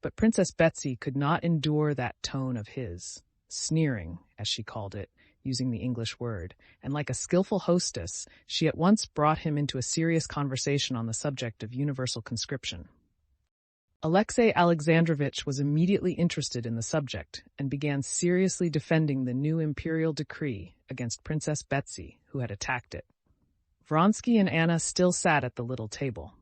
But Princess Betsy could not endure that tone of his, sneering, as she called it, using the English word, and like a skillful hostess, she at once brought him into a serious conversation on the subject of universal conscription. Alexey Alexandrovitch was immediately interested in the subject and began seriously defending the new imperial decree against Princess Betsy, who had attacked it. Vronsky and Anna still sat at the little table.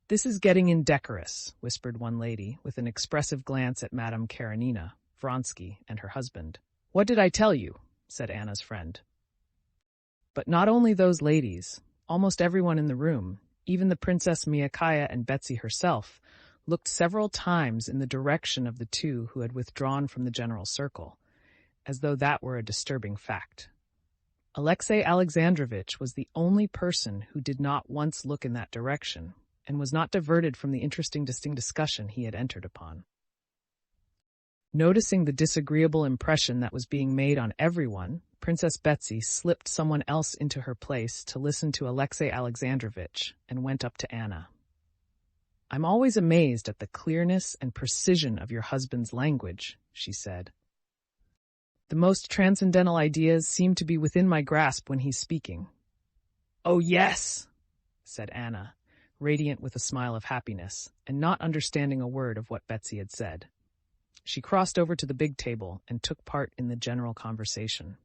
This is getting indecorous, whispered one lady, with an expressive glance at Madame Karenina, Vronsky, and her husband. What did I tell you? Said Anna's friend. But not only those ladies, almost everyone in the room, even the Princess Miakaya and Betsy herself, looked several times in the direction of the two who had withdrawn from the general circle, as though that were a disturbing fact. Alexey Alexandrovitch was the only person who did not once look in that direction, and was not diverted from the interesting discussion he had entered upon. Noticing the disagreeable impression that was being made on everyone, Princess Betsy slipped someone else into her place to listen to Alexey Alexandrovitch and went up to Anna. "I'm always amazed at the clearness and precision of your husband's language," she said. "The most transcendental ideas seem to be within my grasp when he's speaking." "Oh, yes," said Anna, radiant with a smile of happiness, and not understanding a word of what Betsy had said. She crossed over to the big table and took part in the general conversation.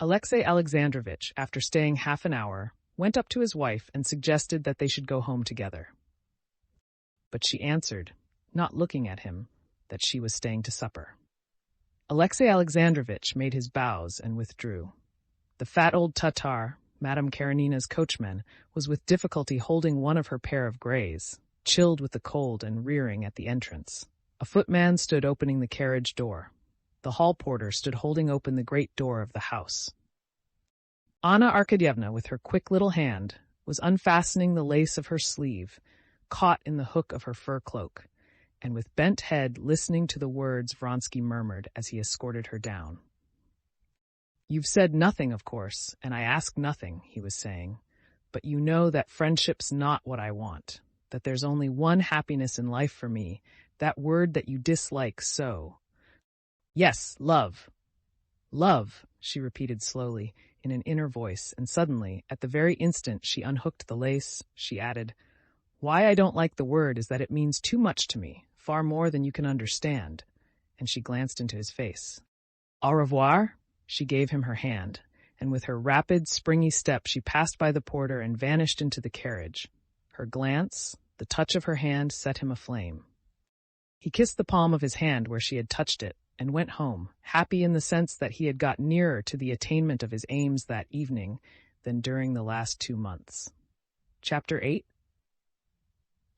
Alexey Alexandrovitch, after staying half an hour, went up to his wife and suggested that they should go home together. But she answered, not looking at him, that she was staying to supper. Alexey Alexandrovitch made his bows and withdrew. The fat old Tatar, Madame Karenina's coachman, was with difficulty holding one of her pair of greys, chilled with the cold and rearing at the entrance. A footman stood opening the carriage door. The hall porter stood holding open the great door of the house. Anna Arkadyevna, with her quick little hand, was unfastening the lace of her sleeve, caught in the hook of her fur cloak, and with bent head listening to the words Vronsky murmured as he escorted her down. "You've said nothing, of course, and I ask nothing," he was saying, "but you know that friendship's not what I want, that there's only one happiness in life for me, that word that you dislike so." "Yes, love. Love," she repeated slowly, in an inner voice, and suddenly, at the very instant she unhooked the lace, she added, "Why I don't like the word is that it means too much to me, far more than you can understand," and she glanced into his face. "Au revoir." She gave him her hand, and with her rapid, springy step she passed by the porter and vanished into the carriage. Her glance, the touch of her hand, set him aflame. He kissed the palm of his hand where she had touched it, and went home, happy in the sense that he had got nearer to the attainment of his aims that evening than during the last 2 months. Chapter 8.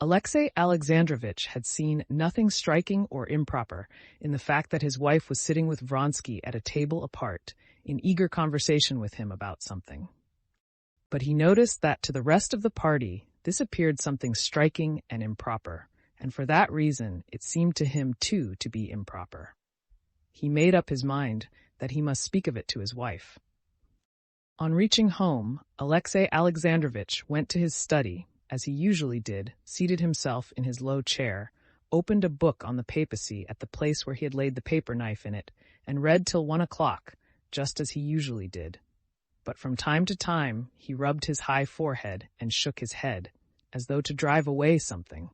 Alexey Alexandrovitch had seen nothing striking or improper in the fact that his wife was sitting with Vronsky at a table apart, in eager conversation with him about something. But he noticed that to the rest of the party this appeared something striking and improper, and for that reason it seemed to him too to be improper. He made up his mind that he must speak of it to his wife. On reaching home, Alexey Alexandrovitch went to his study, as he usually did, seated himself in his low chair, opened a book on the papacy at the place where he had laid the paper knife in it, and read till 1 o'clock, just as he usually did. But from time to time he rubbed his high forehead and shook his head, as though to drive away something.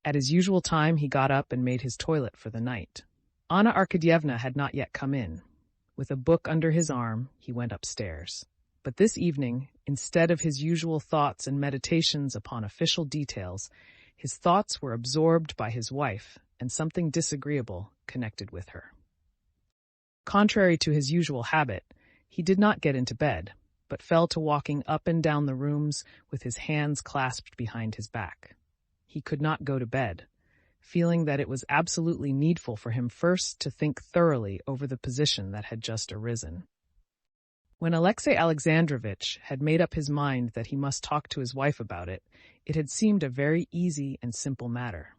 At his usual time he got up and made his toilet for the night. Anna Arkadyevna had not yet come in. With a book under his arm, he went upstairs. But this evening, instead of his usual thoughts and meditations upon official details, his thoughts were absorbed by his wife and something disagreeable connected with her. Contrary to his usual habit, he did not get into bed, but fell to walking up and down the rooms with his hands clasped behind his back. He could not go to bed, feeling that it was absolutely needful for him first to think thoroughly over the position that had just arisen. When Alexey Alexandrovitch had made up his mind that he must talk to his wife about it, it had seemed a very easy and simple matter.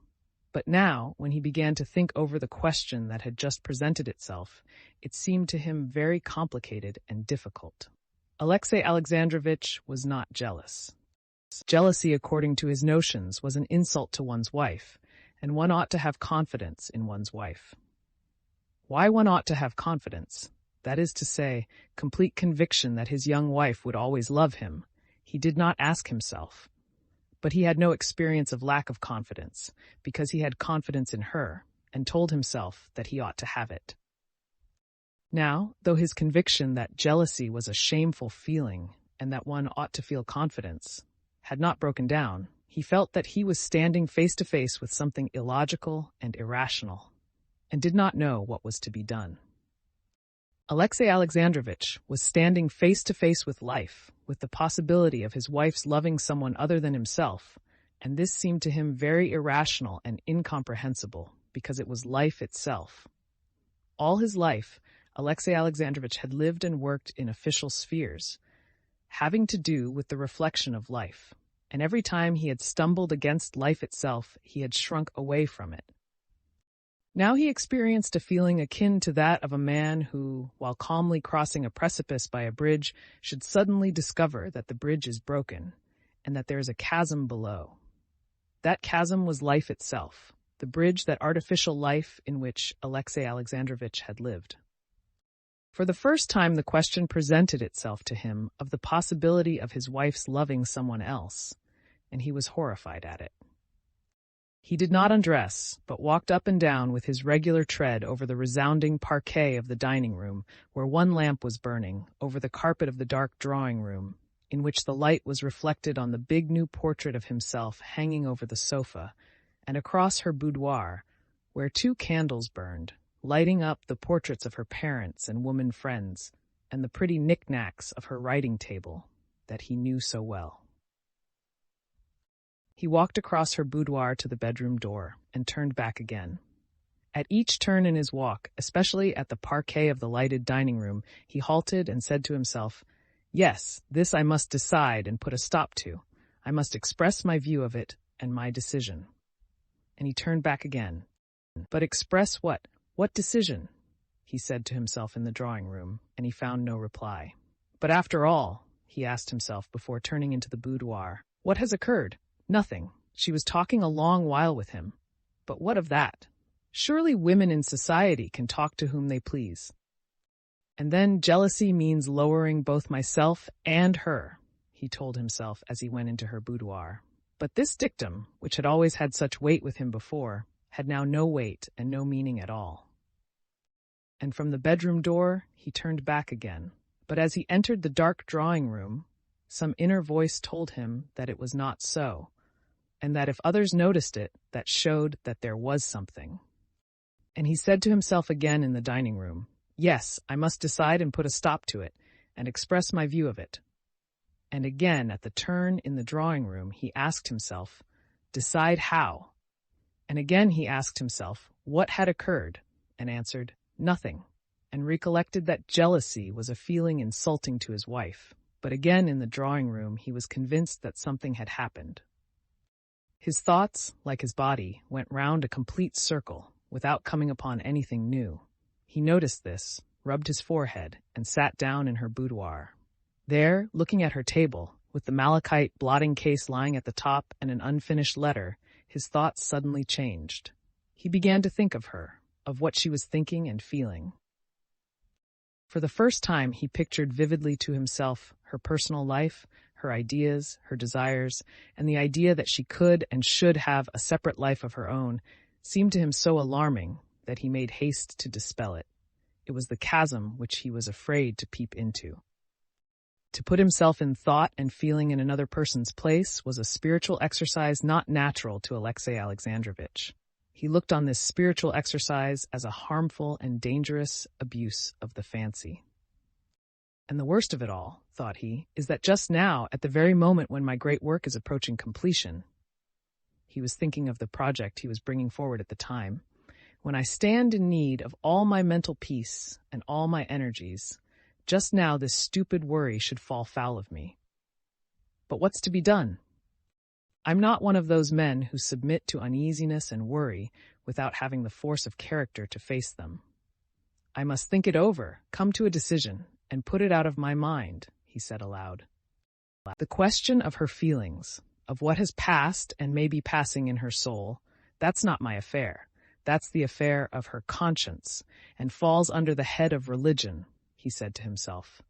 But now, when he began to think over the question that had just presented itself, it seemed to him very complicated and difficult. Alexey Alexandrovitch was not jealous. Jealousy, according to his notions, was an insult to one's wife, and one ought to have confidence in one's wife. Why one ought to have confidence, that is to say, complete conviction that his young wife would always love him, he did not ask himself. But he had no experience of lack of confidence, because he had confidence in her, and told himself that he ought to have it. Now, though his conviction that jealousy was a shameful feeling, and that one ought to feel confidence, had not broken down, he felt that he was standing face to face with something illogical and irrational, and did not know what was to be done. Alexey Alexandrovitch was standing face to face with life, with the possibility of his wife's loving someone other than himself, and this seemed to him very irrational and incomprehensible, because it was life itself. All his life, Alexei Alexandrovich had lived and worked in official spheres, having to do with the reflection of life, and every time he had stumbled against life itself, he had shrunk away from it. Now he experienced a feeling akin to that of a man who, while calmly crossing a precipice by a bridge, should suddenly discover that the bridge is broken and that there is a chasm below. That chasm was life itself, the bridge, that artificial life in which Alexei Alexandrovich had lived. For the first time, the question presented itself to him of the possibility of his wife's loving someone else, and he was horrified at it. He did not undress, but walked up and down with his regular tread over the resounding parquet of the dining room, where one lamp was burning, over the carpet of the dark drawing room, in which the light was reflected on the big new portrait of himself hanging over the sofa, and across her boudoir, where 2 candles burned, lighting up the portraits of her parents and woman friends, and the pretty knickknacks of her writing table that he knew so well. He walked across her boudoir to the bedroom door and turned back again. At each turn in his walk, especially at the parquet of the lighted dining room, he halted and said to himself, "Yes, this I must decide and put a stop to. I must express my view of it and my decision." And he turned back again. But express what? What decision? He said to himself in the drawing room, and he found no reply. But after all, he asked himself before turning into the boudoir, what has occurred? Nothing. She was talking a long while with him. But what of that? Surely women in society can talk to whom they please. And then jealousy means lowering both myself and her, he told himself as he went into her boudoir. But this dictum, which had always had such weight with him before, had now no weight and no meaning at all. And from the bedroom door, he turned back again. But as he entered the dark drawing room, some inner voice told him that it was not so, and that if others noticed it, that showed that there was something. And he said to himself again in the dining room, "Yes, I must decide and put a stop to it, and express my view of it." And again, at the turn in the drawing room, he asked himself, "Decide how?" And again he asked himself, what had occurred, and answered, "Nothing," and recollected that jealousy was a feeling insulting to his wife. But again in the drawing room, he was convinced that something had happened. His thoughts, like his body, went round a complete circle, without coming upon anything new. He noticed this, rubbed his forehead, and sat down in her boudoir. There, looking at her table, with the malachite blotting case lying at the top and an unfinished letter, his thoughts suddenly changed. He began to think of her, of what she was thinking and feeling. For the first time, he pictured vividly to himself her personal life, her ideas, her desires, and the idea that she could and should have a separate life of her own seemed to him so alarming that he made haste to dispel it. It was the chasm which he was afraid to peep into. To put himself in thought and feeling in another person's place was a spiritual exercise not natural to Alexei Alexandrovich. He looked on this spiritual exercise as a harmful and dangerous abuse of the fancy. And the worst of it all, thought he, is that just now, at the very moment when my great work is approaching completion, he was thinking of the project he was bringing forward at the time, when I stand in need of all my mental peace and all my energies, just now this stupid worry should fall foul of me. But what's to be done? I'm not one of those men who submit to uneasiness and worry without having the force of character to face them. I must think it over, come to a decision, and put it out of my mind, he said aloud. The question of her feelings, of what has passed and may be passing in her soul, that's not my affair. That's the affair of her conscience, and falls under the head of religion, he said to himself,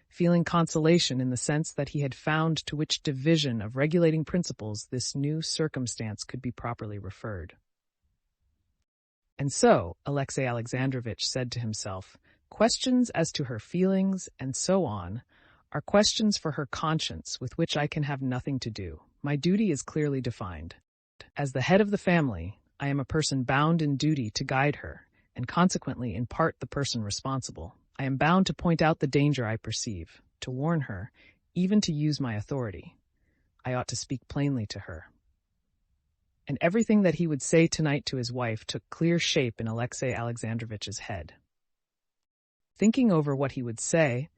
feeling consolation in the sense that he had found to which division of regulating principles this new circumstance could be properly referred. And so, Alexei Alexandrovich said to himself, questions as to her feelings and so on are questions for her conscience with which I can have nothing to do. My duty is clearly defined. As the head of the family, I am a person bound in duty to guide her, and consequently in part the person responsible. I am bound to point out the danger I perceive, to warn her, even to use my authority. I ought to speak plainly to her. And everything that he would say tonight to his wife took clear shape in Alexei Alexandrovich's head. Thinking over what he would say,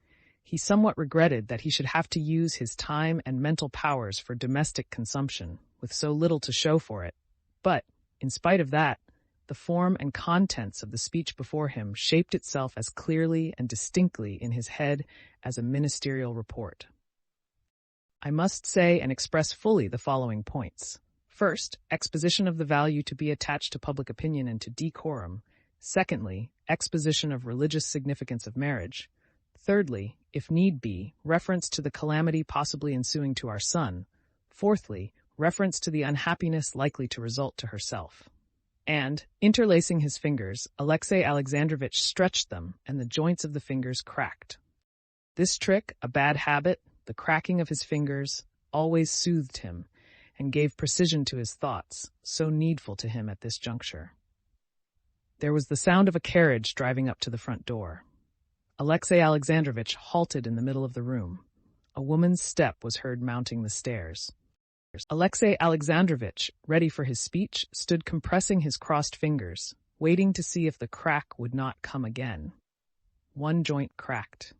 he somewhat regretted that he should have to use his time and mental powers for domestic consumption, with so little to show for it. But, in spite of that, the form and contents of the speech before him shaped itself as clearly and distinctly in his head as a ministerial report. I must say and express fully the following points. First, exposition of the value to be attached to public opinion and to decorum. Secondly, exposition of religious significance of marriage. Thirdly, if need be, reference to the calamity possibly ensuing to our son. Fourthly, reference to the unhappiness likely to result to herself. And, interlacing his fingers, Alexey Alexandrovitch stretched them, and the joints of the fingers cracked. This trick, a bad habit, the cracking of his fingers, always soothed him, and gave precision to his thoughts, so needful to him at this juncture. There was the sound of a carriage driving up to the front door. Alexey Alexandrovitch halted in the middle of the room. A woman's step was heard mounting the stairs. Alexey Alexandrovitch, ready for his speech, stood compressing his crossed fingers, waiting to see if the crack would not come again. One joint cracked.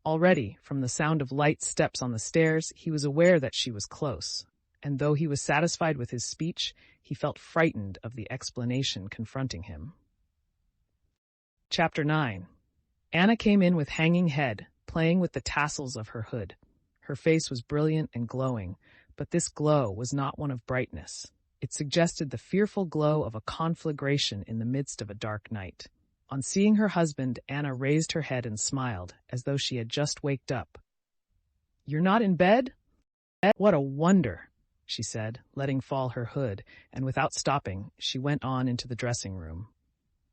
Already, from the sound of light steps on the stairs, he was aware that she was close, and though he was satisfied with his speech, he felt frightened of the explanation confronting him. Chapter 9. Anna came in with hanging head, playing with the tassels of her hood. Her face was brilliant and glowing, but this glow was not one of brightness. It suggested the fearful glow of a conflagration in the midst of a dark night. On seeing her husband, Anna raised her head and smiled, as though she had just waked up. "You're not in bed? What a wonder!" she said, letting fall her hood, and without stopping, she went on into the dressing room.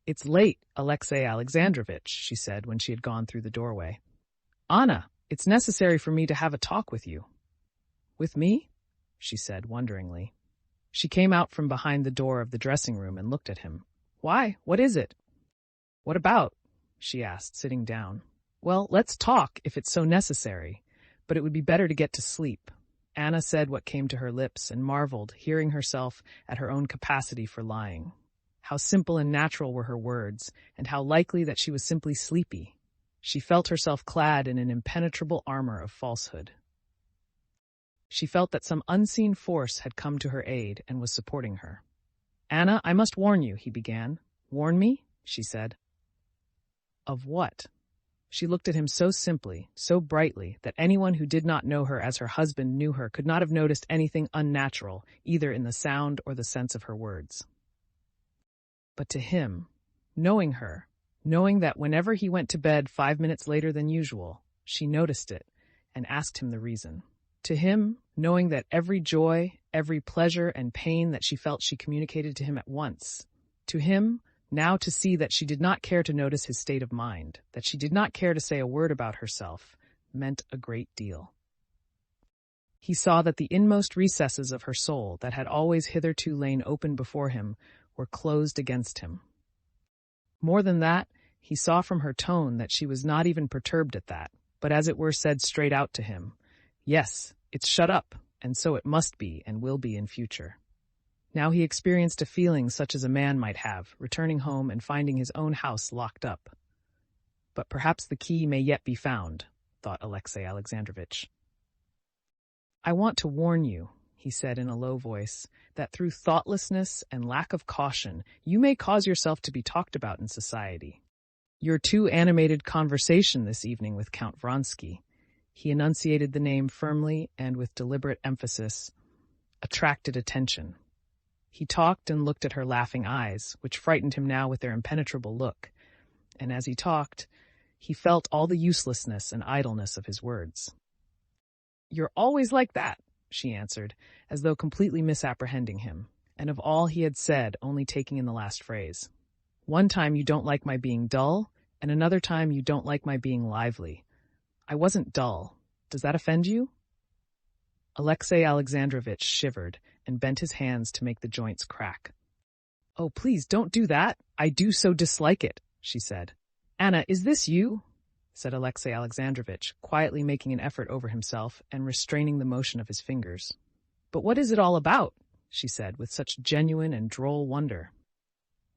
"It's late, Alexey Alexandrovitch," she said when she had gone through the doorway. "Anna, it's necessary for me to have a talk with you." "With me?" she said wonderingly. She came out from behind the door of the dressing room and looked at him. "Why, what is it?" "What about?" she asked, sitting down. "Well, let's talk if it's so necessary, but it would be better to get to sleep." Anna said what came to her lips and marveled, hearing herself at her own capacity for lying. How simple and natural were her words, and how likely that she was simply sleepy. She felt herself clad in an impenetrable armor of falsehood. She felt that some unseen force had come to her aid and was supporting her. "Anna, I must warn you," he began. "Warn me?" she said. "Of what?" She looked at him so simply, so brightly, that anyone who did not know her as her husband knew her could not have noticed anything unnatural, either in the sound or the sense of her words. But to him, knowing her, knowing that whenever he went to bed 5 minutes later than usual, she noticed it and asked him the reason. To him, knowing that every joy, every pleasure and pain that she felt she communicated to him at once. To him, now to see that she did not care to notice his state of mind, that she did not care to say a word about herself, meant a great deal. He saw that the inmost recesses of her soul that had always hitherto lain open before him were closed against him. More than that, he saw from her tone that she was not even perturbed at that, but as it were said straight out to him, "Yes, it's shut up, and so it must be and will be in future." Now he experienced a feeling such as a man might have, returning home and finding his own house locked up. But perhaps the key may yet be found, thought Alexey Alexandrovitch. "I want to warn you," he said in a low voice, "that through thoughtlessness and lack of caution, you may cause yourself to be talked about in society. Your too animated conversation this evening with Count Vronsky," he enunciated the name firmly and with deliberate emphasis, "attracted attention." He talked and looked at her laughing eyes, which frightened him now with their impenetrable look, and as he talked, he felt all the uselessness and idleness of his words. "You're always like that," she answered, as though completely misapprehending him, and of all he had said only taking in the last phrase. "One time you don't like my being dull, and another time you don't like my being lively. I wasn't dull. Does that offend you?" Alexey Alexandrovitch shivered and bent his hands to make the joints crack. "Oh, please don't do that. I do so dislike it," she said. "Anna, is this you?" said Alexey Alexandrovitch, quietly making an effort over himself and restraining the motion of his fingers. "But what is it all about?" she said with such genuine and droll wonder.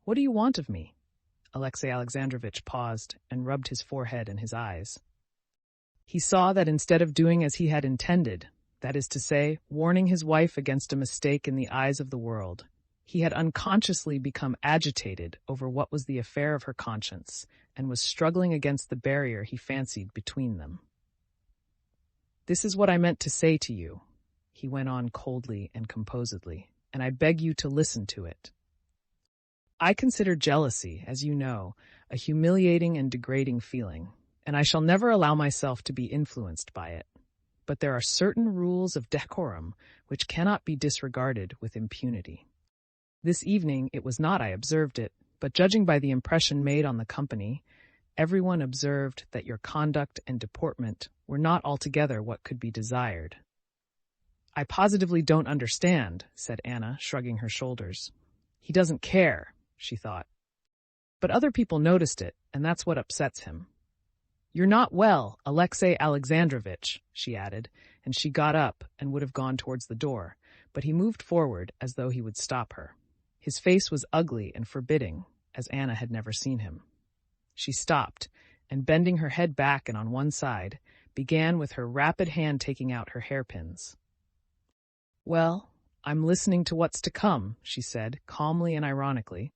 "What do you want of me?" Alexei Alexandrovitch paused and rubbed his forehead and his eyes. He saw that instead of doing as he had intended, that is to say, warning his wife against a mistake in the eyes of the world, he had unconsciously become agitated over what was the affair of her conscience and was struggling against the barrier he fancied between them. "This is what I meant to say to you," he went on coldly and composedly, "and I beg you to listen to it. I consider jealousy, as you know, a humiliating and degrading feeling, and I shall never allow myself to be influenced by it. But there are certain rules of decorum which cannot be disregarded with impunity. This evening it was not I observed it, but judging by the impression made on the company, everyone observed that your conduct and deportment were not altogether what could be desired." "I positively don't understand," said Anna, shrugging her shoulders. "He doesn't care," she thought. "But other people noticed it, and that's what upsets him. You're not well, Alexei Alexandrovitch," she added, and she got up and would have gone towards the door, but he moved forward as though he would stop her. His face was ugly and forbidding, as Anna had never seen him. She stopped, and bending her head back and on one side, began with her rapid hand taking out her hairpins. "Well, I'm listening to what's to come," she said, calmly and ironically,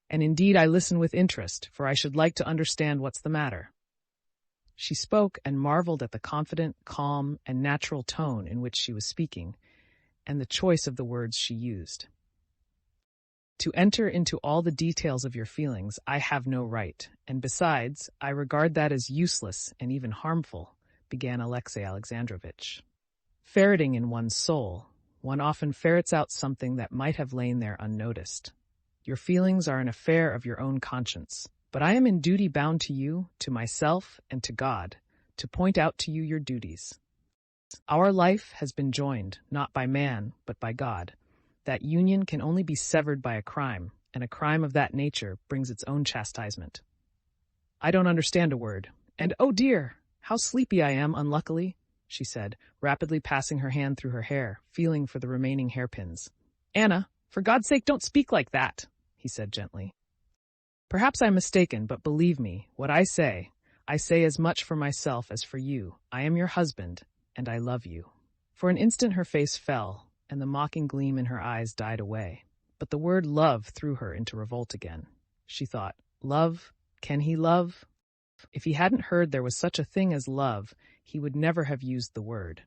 "and indeed I listen with interest, for I should like to understand what's the matter." She spoke and marveled at the confident, calm, and natural tone in which she was speaking, and the choice of the words she used. "To enter into all the details of your feelings I have no right, and besides, I regard that as useless and even harmful," began Alexei Alexandrovitch. "Ferreting in one's soul, one often ferrets out something that might have lain there unnoticed. Your feelings are an affair of your own conscience, but I am in duty bound to you, to myself, and to God, to point out to you your duties. Our life has been joined, not by man, but by God. That union can only be severed by a crime, and a crime of that nature brings its own chastisement. I don't understand a word, and oh dear, how sleepy I am, unluckily," she said, rapidly passing her hand through her hair, feeling for the remaining hairpins. "Anna, for God's sake, don't speak like that," he said gently. "Perhaps I'm mistaken, but believe me, what I say as much for myself as for you. I am your husband, and I love you." For an instant her face fell, and the mocking gleam in her eyes died away. But the word love threw her into revolt again. She thought, love? Can he love? If he hadn't heard there was such a thing as love, he would never have used the word.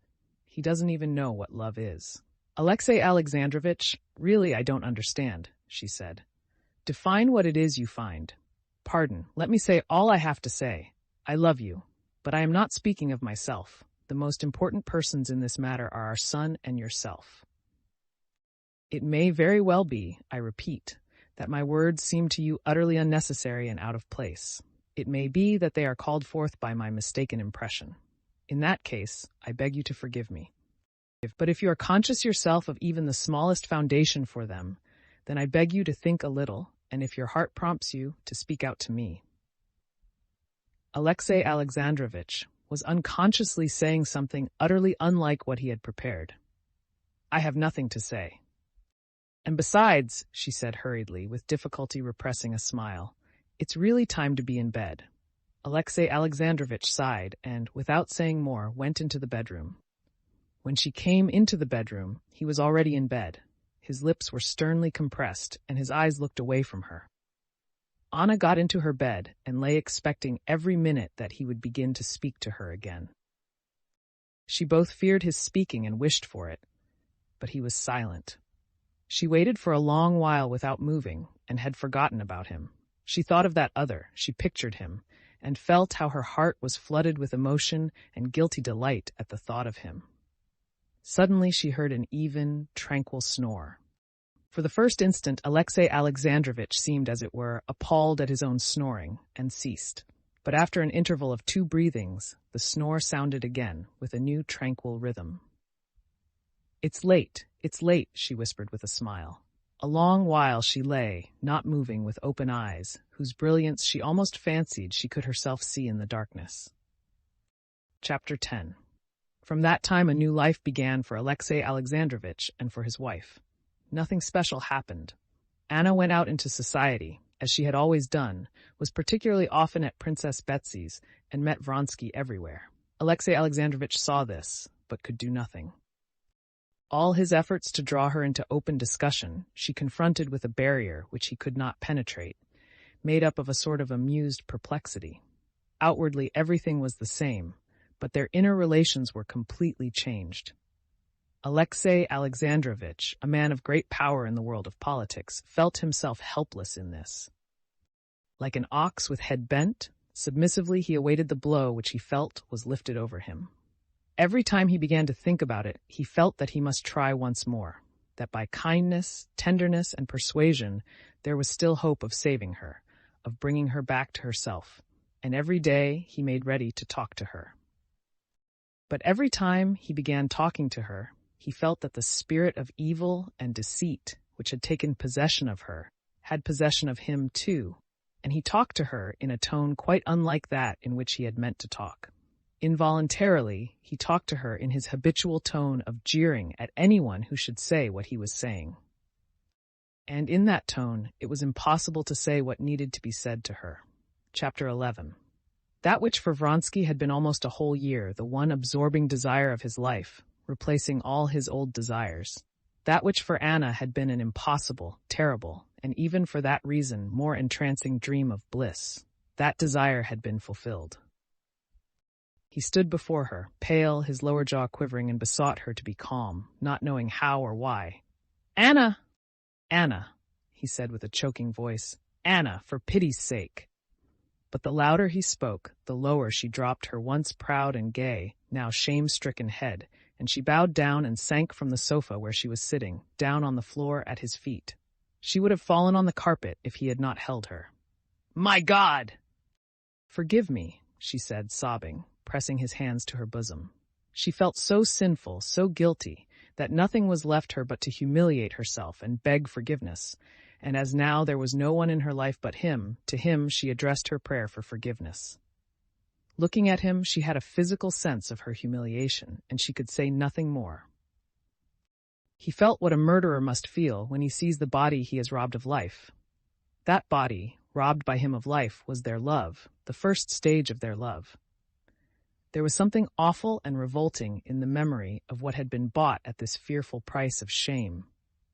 He doesn't even know what love is. "Alexei Alexandrovitch, really I don't understand," she said. "Define what it is you find. Pardon, let me say all I have to say. I love you, but I am not speaking of myself. The most important persons in this matter are our son and yourself. It may very well be, I repeat, that my words seem to you utterly unnecessary and out of place. It may be that they are called forth by my mistaken impression. In that case, I beg you to forgive me. But if you are conscious yourself of even the smallest foundation for them, then I beg you to think a little, and if your heart prompts you, to speak out to me." Alexei Alexandrovitch was unconsciously saying something utterly unlike what he had prepared. "I have nothing to say. And besides," she said hurriedly, with difficulty repressing a smile, "it's really time to be in bed." Alexei Alexandrovitch sighed and, without saying more, went into the bedroom. When she came into the bedroom, he was already in bed. His lips were sternly compressed, and his eyes looked away from her. Anna got into her bed and lay expecting every minute that he would begin to speak to her again. She both feared his speaking and wished for it, but he was silent. She waited for a long while without moving, and had forgotten about him. She thought of that other, she pictured him, and felt how her heart was flooded with emotion and guilty delight at the thought of him. Suddenly she heard an even, tranquil snore. For the first instant, Alexei Alexandrovitch seemed, as it were, appalled at his own snoring, and ceased. But after an interval of 2 breathings, the snore sounded again, with a new tranquil rhythm. It's late, she whispered with a smile. A long while she lay, not moving, with open eyes, whose brilliance she almost fancied she could herself see in the darkness. Chapter 10. From that time a new life began for Alexei Alexandrovitch and for his wife. Nothing special happened. Anna went out into society, as she had always done, was particularly often at Princess Betsy's and met Vronsky everywhere. Alexey Alexandrovitch saw this, but could do nothing. All his efforts to draw her into open discussion she confronted with a barrier which he could not penetrate, made up of a sort of amused perplexity. Outwardly everything was the same, but their inner relations were completely changed. Alexey Alexandrovitch, a man of great power in the world of politics, felt himself helpless in this. Like an ox with head bent, submissively he awaited the blow which he felt was lifted over him. Every time he began to think about it, he felt that he must try once more, that by kindness, tenderness, and persuasion there was still hope of saving her, of bringing her back to herself, and every day he made ready to talk to her. But every time he began talking to her, he felt that the spirit of evil and deceit which had taken possession of her had possession of him too, and he talked to her in a tone quite unlike that in which he had meant to talk. Involuntarily, he talked to her in his habitual tone of jeering at anyone who should say what he was saying. And in that tone, it was impossible to say what needed to be said to her. Chapter 11. That which for Vronsky had been almost a whole year the one absorbing desire of his life, replacing all his old desires. That which for Anna had been an impossible, terrible, and even for that reason more entrancing dream of bliss. That desire had been fulfilled. He stood before her, pale, his lower jaw quivering, and besought her to be calm, not knowing how or why. "Anna! Anna!" he said with a choking voice. "Anna, for pity's sake!" But the louder he spoke, the lower she dropped her once proud and gay, now shame-stricken head, and she bowed down and sank from the sofa where she was sitting, down on the floor at his feet. She would have fallen on the carpet if he had not held her. "My God!" "Forgive me," she said, sobbing, pressing his hands to her bosom. She felt so sinful, so guilty, that nothing was left her but to humiliate herself and beg forgiveness, and as now there was no one in her life but him, to him she addressed her prayer for forgiveness. Looking at him, she had a physical sense of her humiliation, and she could say nothing more. He felt what a murderer must feel when he sees the body he has robbed of life. That body, robbed by him of life, was their love, the first stage of their love. There was something awful and revolting in the memory of what had been bought at this fearful price of shame.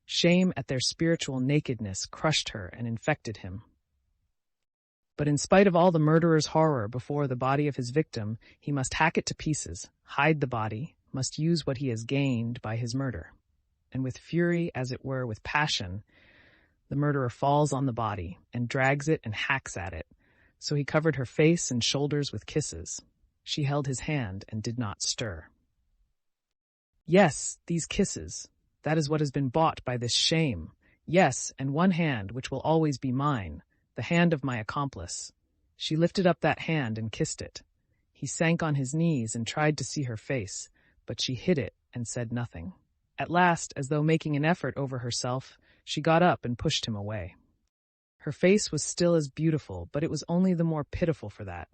Shame at their spiritual nakedness crushed her and infected him. But in spite of all the murderer's horror before the body of his victim, he must hack it to pieces, hide the body, must use what he has gained by his murder. And with fury, as it were with passion, the murderer falls on the body and drags it and hacks at it. So he covered her face and shoulders with kisses. She held his hand and did not stir. Yes, these kisses. That is what has been bought by this shame. Yes, and one hand which will always be mine, the hand of my accomplice. She lifted up that hand and kissed it. He sank on his knees and tried to see her face, but she hid it and said nothing. At last, as though making an effort over herself, she got up and pushed him away. Her face was still as beautiful, but it was only the more pitiful for that.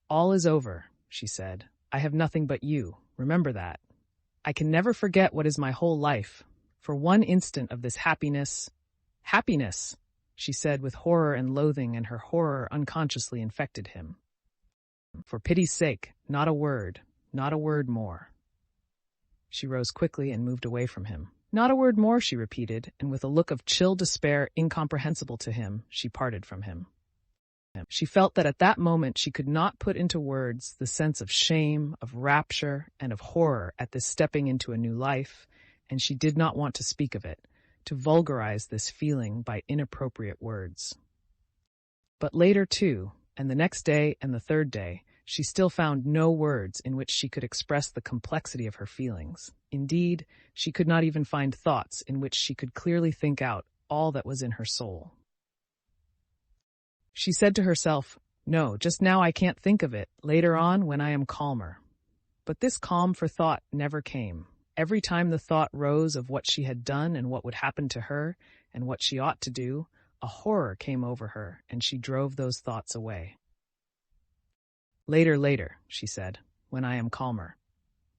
"All is over," she said. "I have nothing but you. Remember that. I can never forget what is my whole life. For one instant of this happiness—" "Happiness!" she said with horror and loathing, and her horror unconsciously infected him. "For pity's sake, not a word more." She rose quickly and moved away from him. "Not a word more," she repeated, and with a look of chill despair incomprehensible to him, she parted from him. She felt that at that moment she could not put into words the sense of shame, of rapture, and of horror at this stepping into a new life, and she did not want to speak of it, to vulgarize this feeling by inappropriate words. But later, too, and the next day and the third day, she still found no words in which she could express the complexity of her feelings. Indeed, she could not even find thoughts in which she could clearly think out all that was in her soul. She said to herself, "No, just now I can't think of it, later on when I am calmer." But this calm for thought never came. Every time the thought rose of what she had done and what would happen to her and what she ought to do, a horror came over her, and she drove those thoughts away. Later, she said, when I am calmer.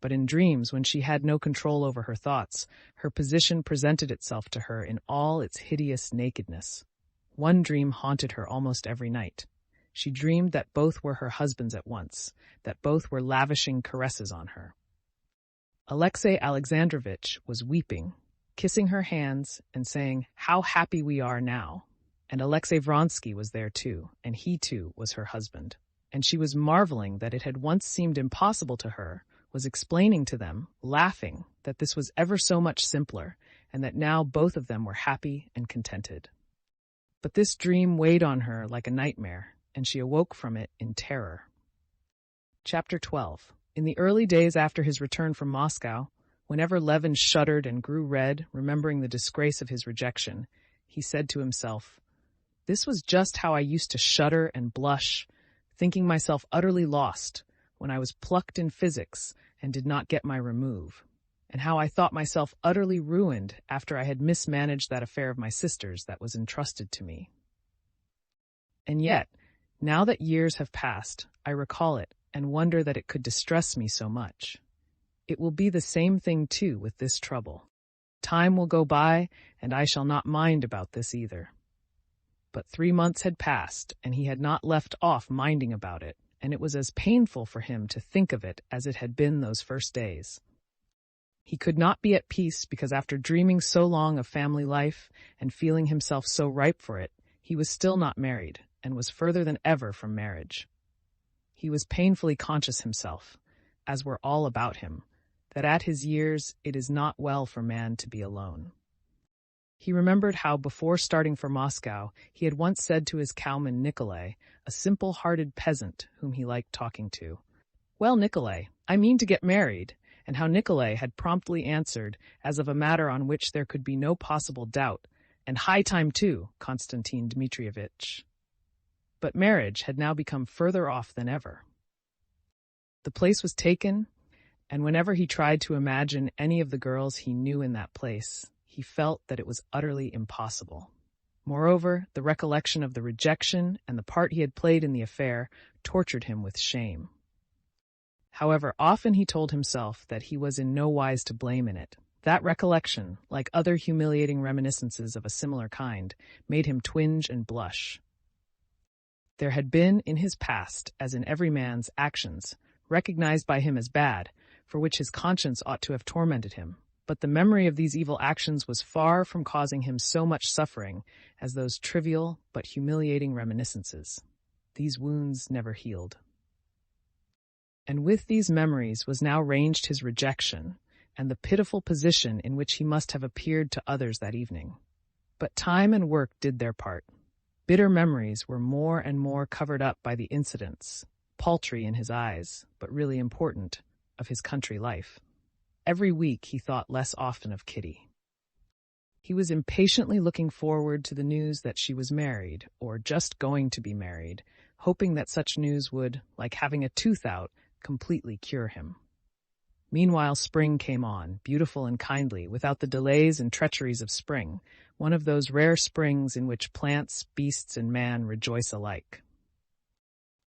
But in dreams, when she had no control over her thoughts, her position presented itself to her in all its hideous nakedness. One dream haunted her almost every night. She dreamed that both were her husbands at once, that both were lavishing caresses on her. Alexei Alexandrovitch was weeping, kissing her hands and saying, "How happy we are now." And Alexei Vronsky was there too, and he too was her husband. And she was marveling that it had once seemed impossible to her, was explaining to them, laughing, that this was ever so much simpler, and that now both of them were happy and contented. But this dream weighed on her like a nightmare, and she awoke from it in terror. Chapter 12. In the early days after his return from Moscow, whenever Levin shuddered and grew red, remembering the disgrace of his rejection, he said to himself, "This was just how I used to shudder and blush, thinking myself utterly lost, when I was plucked in physics and did not get my remove, and how I thought myself utterly ruined after I had mismanaged that affair of my sister's that was entrusted to me. And yet, now that years have passed, I recall it and wonder that it could distress me so much. It will be the same thing, too, with this trouble. Time will go by, and I shall not mind about this either." But 3 months had passed, and he had not left off minding about it, and it was as painful for him to think of it as it had been those first days. He could not be at peace because after dreaming so long of family life and feeling himself so ripe for it, he was still not married, and was further than ever from marriage. He was painfully conscious himself, as were all about him, that at his years it is not well for man to be alone. He remembered how, before starting for Moscow, he had once said to his cowman Nikolay, a simple-hearted peasant whom he liked talking to, "Well, Nikolay, I mean to get married," and how Nikolay had promptly answered, as of a matter on which there could be no possible doubt, "And high time too, Konstantin Dmitrievitch." But marriage had now become further off than ever. The place was taken, and whenever he tried to imagine any of the girls he knew in that place, he felt that it was utterly impossible. Moreover, the recollection of the rejection and the part he had played in the affair tortured him with shame. However, often he told himself that he was in no wise to blame in it. That recollection, like other humiliating reminiscences of a similar kind, made him twinge and blush. There had been in his past, as in every man's actions, recognized by him as bad, for which his conscience ought to have tormented him. But the memory of these evil actions was far from causing him so much suffering as those trivial but humiliating reminiscences. These wounds never healed. And with these memories was now ranged his rejection, and the pitiful position in which he must have appeared to others that evening. But time and work did their part. Bitter memories were more and more covered up by the incidents, paltry in his eyes, but really important, of his country life. Every week he thought less often of Kitty. He was impatiently looking forward to the news that she was married, or just going to be married, hoping that such news would, like having a tooth out, completely cure him. Meanwhile, spring came on, beautiful and kindly, without the delays and treacheries of spring, one of those rare springs in which plants, beasts, and man rejoice alike.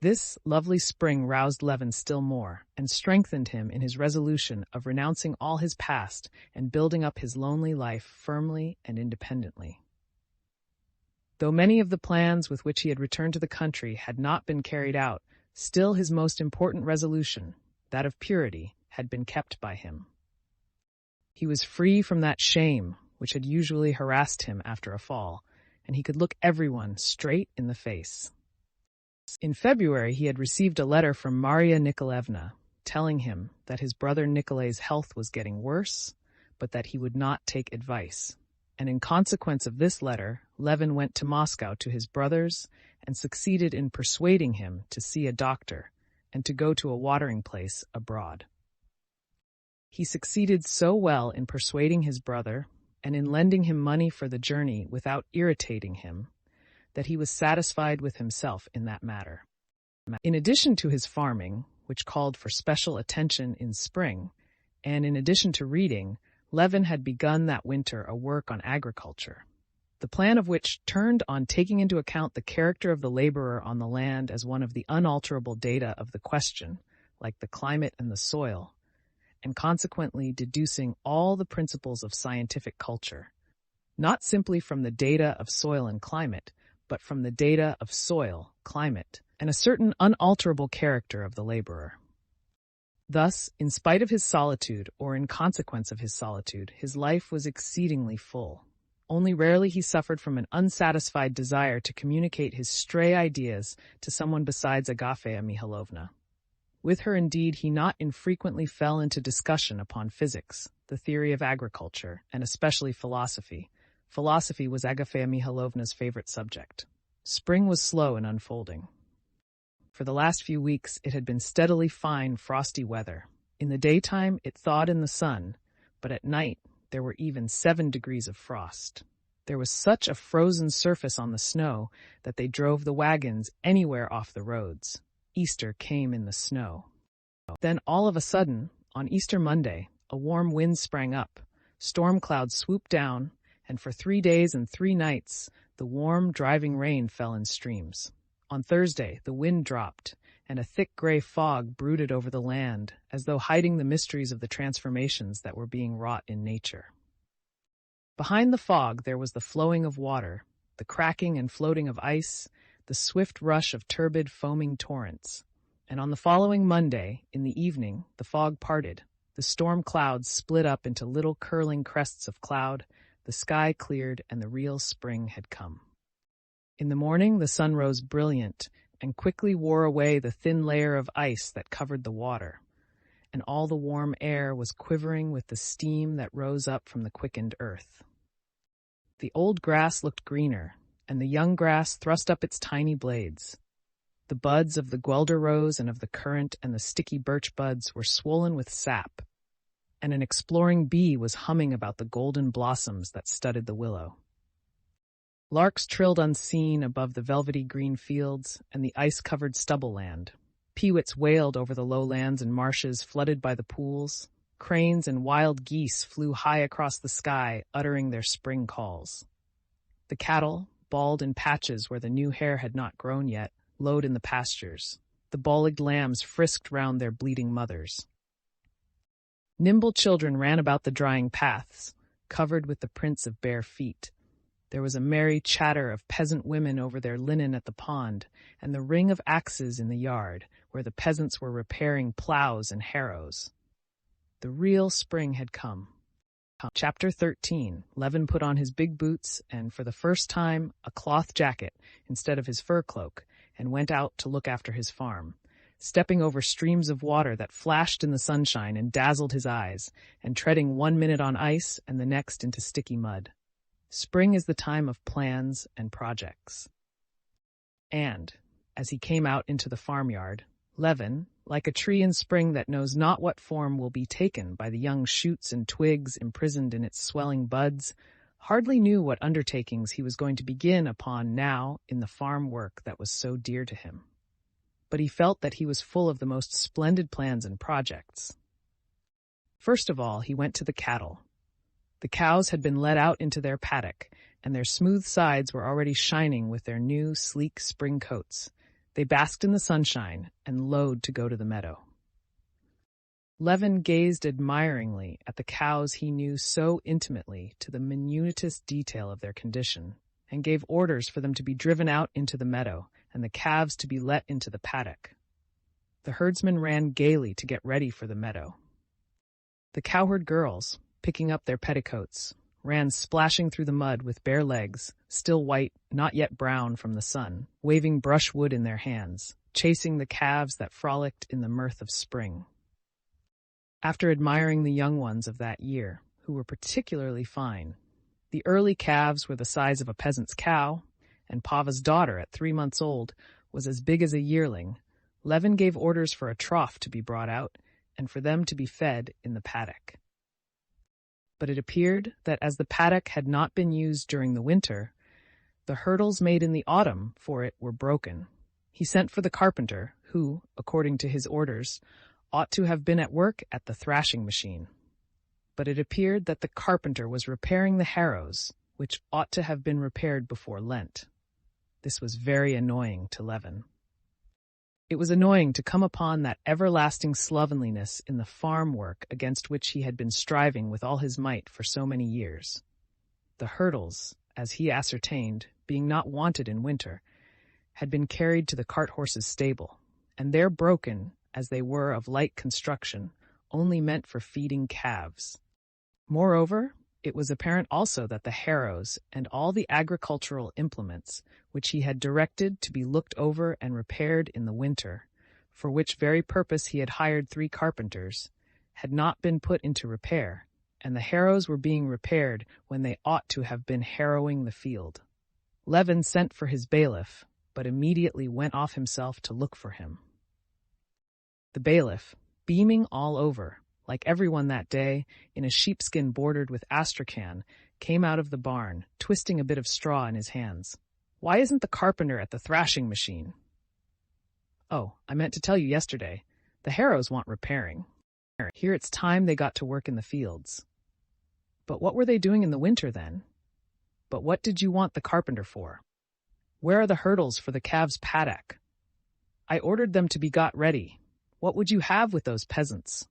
This lovely spring roused Levin still more, and strengthened him in his resolution of renouncing all his past and building up his lonely life firmly and independently. Though many of the plans with which he had returned to the country had not been carried out, still his most important resolution, that of purity, had been kept by him. He was free from that shame which had usually harassed him after a fall, and he could look everyone straight in the face. In February, he had received a letter from Maria Nikolaevna, telling him that his brother Nikolay's health was getting worse, but that he would not take advice. And in consequence of this letter, Levin went to Moscow to his brother's and succeeded in persuading him to see a doctor and to go to a watering place abroad. He succeeded so well in persuading his brother and in lending him money for the journey without irritating him, that he was satisfied with himself in that matter. In addition to his farming, which called for special attention in spring, and in addition to reading, Levin had begun that winter a work on agriculture, the plan of which turned on taking into account the character of the laborer on the land as one of the unalterable data of the question, like the climate and the soil, and consequently deducing all the principles of scientific culture, not simply from the data of soil and climate, but from the data of soil, climate, and a certain unalterable character of the laborer. Thus, in spite of his solitude, or in consequence of his solitude, his life was exceedingly full. Only rarely he suffered from an unsatisfied desire to communicate his stray ideas to someone besides Agafea Mihailovna. With her, indeed, he not infrequently fell into discussion upon physics, the theory of agriculture, and especially philosophy. Philosophy was Agafea Mihailovna's favorite subject. Spring was slow in unfolding. For the last few weeks, it had been steadily fine, frosty weather. In the daytime, it thawed in the sun, but at night, there were even 7 degrees of frost. There was such a frozen surface on the snow that they drove the wagons anywhere off the roads. Easter came in the snow. Then all of a sudden, on Easter Monday, a warm wind sprang up. Storm clouds swooped down, and for 3 days and 3 nights, the warm, driving rain fell in streams. On Thursday, the wind dropped, and a thick gray fog brooded over the land, as though hiding the mysteries of the transformations that were being wrought in nature. Behind the fog there was the flowing of water, the cracking and floating of ice, the swift rush of turbid, foaming torrents. And on the following Monday, in the evening, the fog parted. The storm clouds split up into little curling crests of cloud, the sky cleared, and the real spring had come. In the morning, the sun rose brilliant and quickly wore away the thin layer of ice that covered the water, and all the warm air was quivering with the steam that rose up from the quickened earth. The old grass looked greener, and the young grass thrust up its tiny blades. The buds of the guelder rose and of the currant and the sticky birch buds were swollen with sap, and an exploring bee was humming about the golden blossoms that studded the willow. Larks trilled unseen above the velvety green fields and the ice-covered stubble land. Peewits wailed over the lowlands and marshes flooded by the pools. Cranes and wild geese flew high across the sky, uttering their spring calls. The cattle, bald in patches where the new hair had not grown yet, lowed in the pastures. The ball-egged lambs frisked round their bleating mothers. Nimble children ran about the drying paths, covered with the prints of bare feet. There was a merry chatter of peasant women over their linen at the pond, and the ring of axes in the yard, where the peasants were repairing plows and harrows. The real spring had come. Chapter 13. Levin put on his big boots and, for the first time, a cloth jacket instead of his fur cloak, and went out to look after his farm, stepping over streams of water that flashed in the sunshine and dazzled his eyes, and treading 1 minute on ice and the next into sticky mud. Spring is the time of plans and projects. And, as he came out into the farmyard, Levin, like a tree in spring that knows not what form will be taken by the young shoots and twigs imprisoned in its swelling buds, hardly knew what undertakings he was going to begin upon now in the farm work that was so dear to him. But he felt that he was full of the most splendid plans and projects. First of all, he went to the cattle. The cows had been let out into their paddock, and their smooth sides were already shining with their new, sleek spring coats. They basked in the sunshine and lowed to go to the meadow. Levin gazed admiringly at the cows he knew so intimately to the minutest detail of their condition, and gave orders for them to be driven out into the meadow and the calves to be let into the paddock. The herdsmen ran gaily to get ready for the meadow. The cowherd girls, picking up their petticoats, ran splashing through the mud with bare legs, still white, not yet brown from the sun, waving brushwood in their hands, chasing the calves that frolicked in the mirth of spring. After admiring the young ones of that year, who were particularly fine, the early calves were the size of a peasant's cow, and Pava's daughter, at 3 months old, was as big as a yearling, Levin gave orders for a trough to be brought out, and for them to be fed in the paddock. But it appeared that as the paddock had not been used during the winter, the hurdles made in the autumn for it were broken. He sent for the carpenter, who, according to his orders, ought to have been at work at the thrashing machine. But it appeared that the carpenter was repairing the harrows, which ought to have been repaired before Lent. This was very annoying to Levin. It was annoying to come upon that everlasting slovenliness in the farm work against which he had been striving with all his might for so many years. The hurdles, as he ascertained, being not wanted in winter, had been carried to the cart horse's stable, and there broken, as they were of light construction, only meant for feeding calves. Moreover, it was apparent also that the harrows and all the agricultural implements, which he had directed to be looked over and repaired in the winter, for which very purpose he had hired 3 carpenters, had not been put into repair, and the harrows were being repaired when they ought to have been harrowing the field. Levin sent for his bailiff, but immediately went off himself to look for him. The bailiff, beaming all over, like everyone that day, in a sheepskin bordered with astrakhan, came out of the barn, twisting a bit of straw in his hands. "Why isn't the carpenter at the thrashing machine?" "Oh, I meant to tell you yesterday. The harrows want repairing. Here it's time they got to work in the fields." "But what were they doing in the winter then?" "But what did you want the carpenter for?" "Where are the hurdles for the calves' paddock?" "I ordered them to be got ready. What would you have with those peasants?"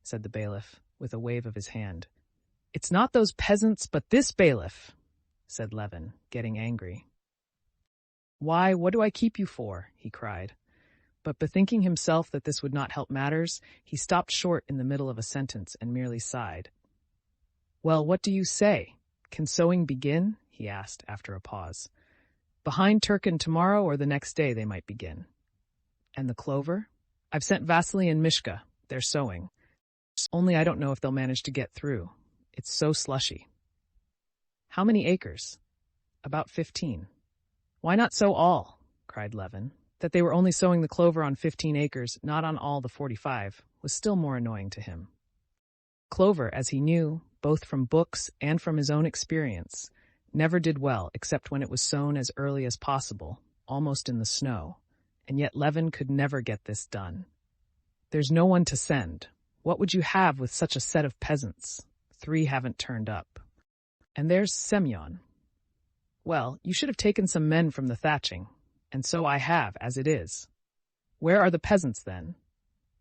said the bailiff, with a wave of his hand. "It's not those peasants, but this bailiff," said Levin, getting angry. "Why, what do I keep you for?" he cried. But bethinking himself that this would not help matters, he stopped short in the middle of a sentence and merely sighed. "Well, what do you say? Can sowing begin?" he asked after a pause. "Behind Turkin tomorrow or the next day they might begin." "And the clover?" "I've sent Vasily and Mishka. They're sowing. Only I don't know if they'll manage to get through. It's so slushy." "How many acres?" "About 15. "Why not sow all?" cried Levin. That they were only sowing the clover on 15 acres, not on all the 45, was still more annoying to him. Clover, as he knew, both from books and from his own experience, never did well except when it was sown as early as possible, almost in the snow, and yet Levin could never get this done. "There's no one to send. What would you have with such a set of peasants? 3 haven't turned up. And there's Semyon." "Well, you should have taken some men from the thatching, and so I have, as it is." "Where are the peasants, then?"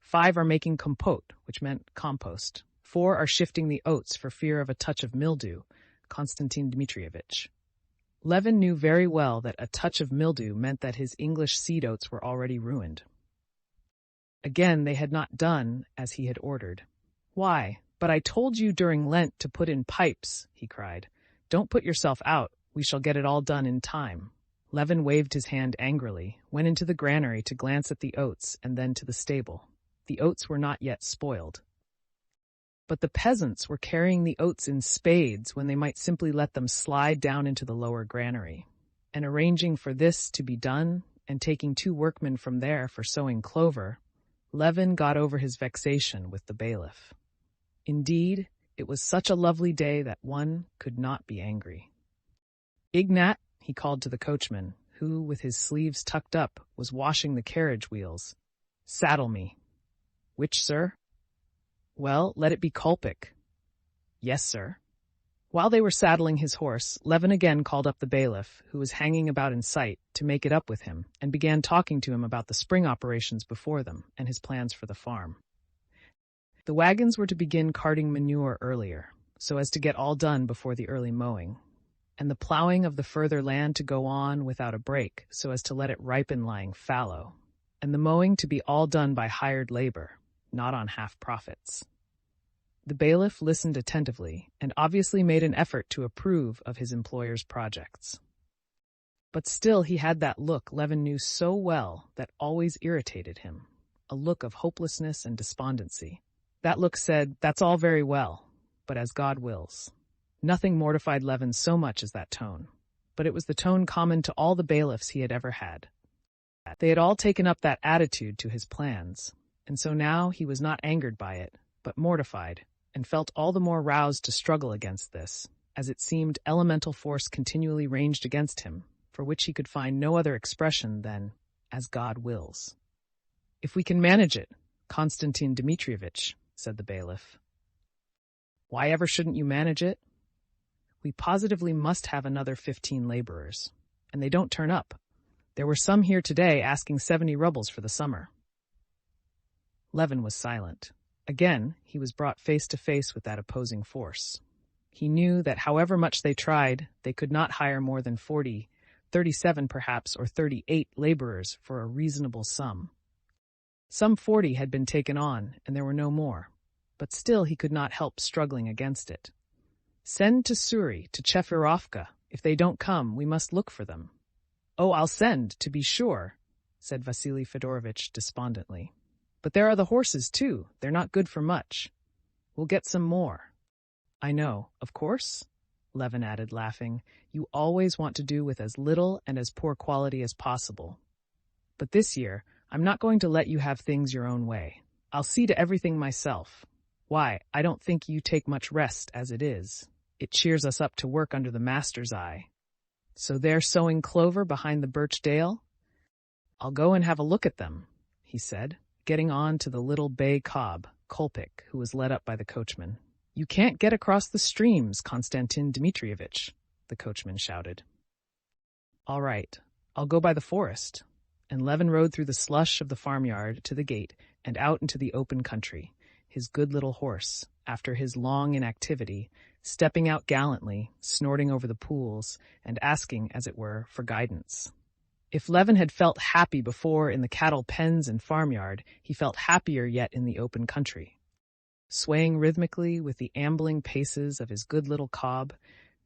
5 are making compote, which meant compost. 4 are shifting the oats for fear of a touch of mildew, Konstantin Dmitrievitch. Levin knew very well that a touch of mildew meant that his English seed oats were already ruined. Again, they had not done as he had ordered. "Why, but I told you during Lent to put in pipes," he cried. "Don't put yourself out. We shall get it all done in time." Levin waved his hand angrily, went into the granary to glance at the oats and then to the stable. The oats were not yet spoiled. But the peasants were carrying the oats in spades when they might simply let them slide down into the lower granary. And arranging for this to be done, and taking 2 workmen from there for sowing clover, Levin got over his vexation with the bailiff. Indeed, it was such a lovely day that one could not be angry. "Ignat," he called to the coachman, who, with his sleeves tucked up, was washing the carriage wheels. "Saddle me." "Which, sir?" "Well, let it be Kolpik." "Yes, sir." While they were saddling his horse, Levin again called up the bailiff, who was hanging about in sight, to make it up with him, and began talking to him about the spring operations before them and his plans for the farm. The wagons were to begin carting manure earlier, so as to get all done before the early mowing, and the plowing of the further land to go on without a break, so as to let it ripen lying fallow, and the mowing to be all done by hired labor, not on half profits. The bailiff listened attentively and obviously made an effort to approve of his employer's projects. But still he had that look Levin knew so well that always irritated him, a look of hopelessness and despondency. That look said, "That's all very well, but as God wills." Nothing mortified Levin so much as that tone, but it was the tone common to all the bailiffs he had ever had. They had all taken up that attitude to his plans, and so now he was not angered by it, but mortified, and felt all the more roused to struggle against this, as it seemed elemental force continually ranged against him, for which he could find no other expression than, "as God wills." "If we can manage it, Konstantin Dmitrievitch," said the bailiff. "Why ever shouldn't you manage it? We positively must have another 15 laborers, and they don't turn up. There were some here today asking 70 rubles for the summer." Levin was silent. Again, he was brought face to face with that opposing force. He knew that however much they tried, they could not hire more than 40, 37 perhaps, or 38 laborers for a reasonable sum. Some 40 had been taken on, and there were no more, but still he could not help struggling against it. "Send to Suri, to Chefirovka. If they don't come, we must look for them." "Oh, I'll send, to be sure," said Vasily Fedorovitch despondently. "But there are the horses, too. They're not good for much. We'll get some more." "I know, of course," Levin added, laughing. "You always want to do with as little and as poor quality as possible. But this year, I'm not going to let you have things your own way. I'll see to everything myself. Why, I don't think you take much rest as it is. It cheers us up to work under the master's eye. So they're sowing clover behind the birch dale? I'll go and have a look at them," he said, getting on to the little bay cob, Kolpik, who was led up by the coachman. "You can't get across the streams, Konstantin Dmitrievitch," the coachman shouted. "All right, I'll go by the forest." And Levin rode through the slush of the farmyard to the gate and out into the open country, his good little horse, after his long inactivity, stepping out gallantly, snorting over the pools, and asking, as it were, for guidance. If Levin had felt happy before in the cattle pens and farmyard, he felt happier yet in the open country. Swaying rhythmically with the ambling paces of his good little cob,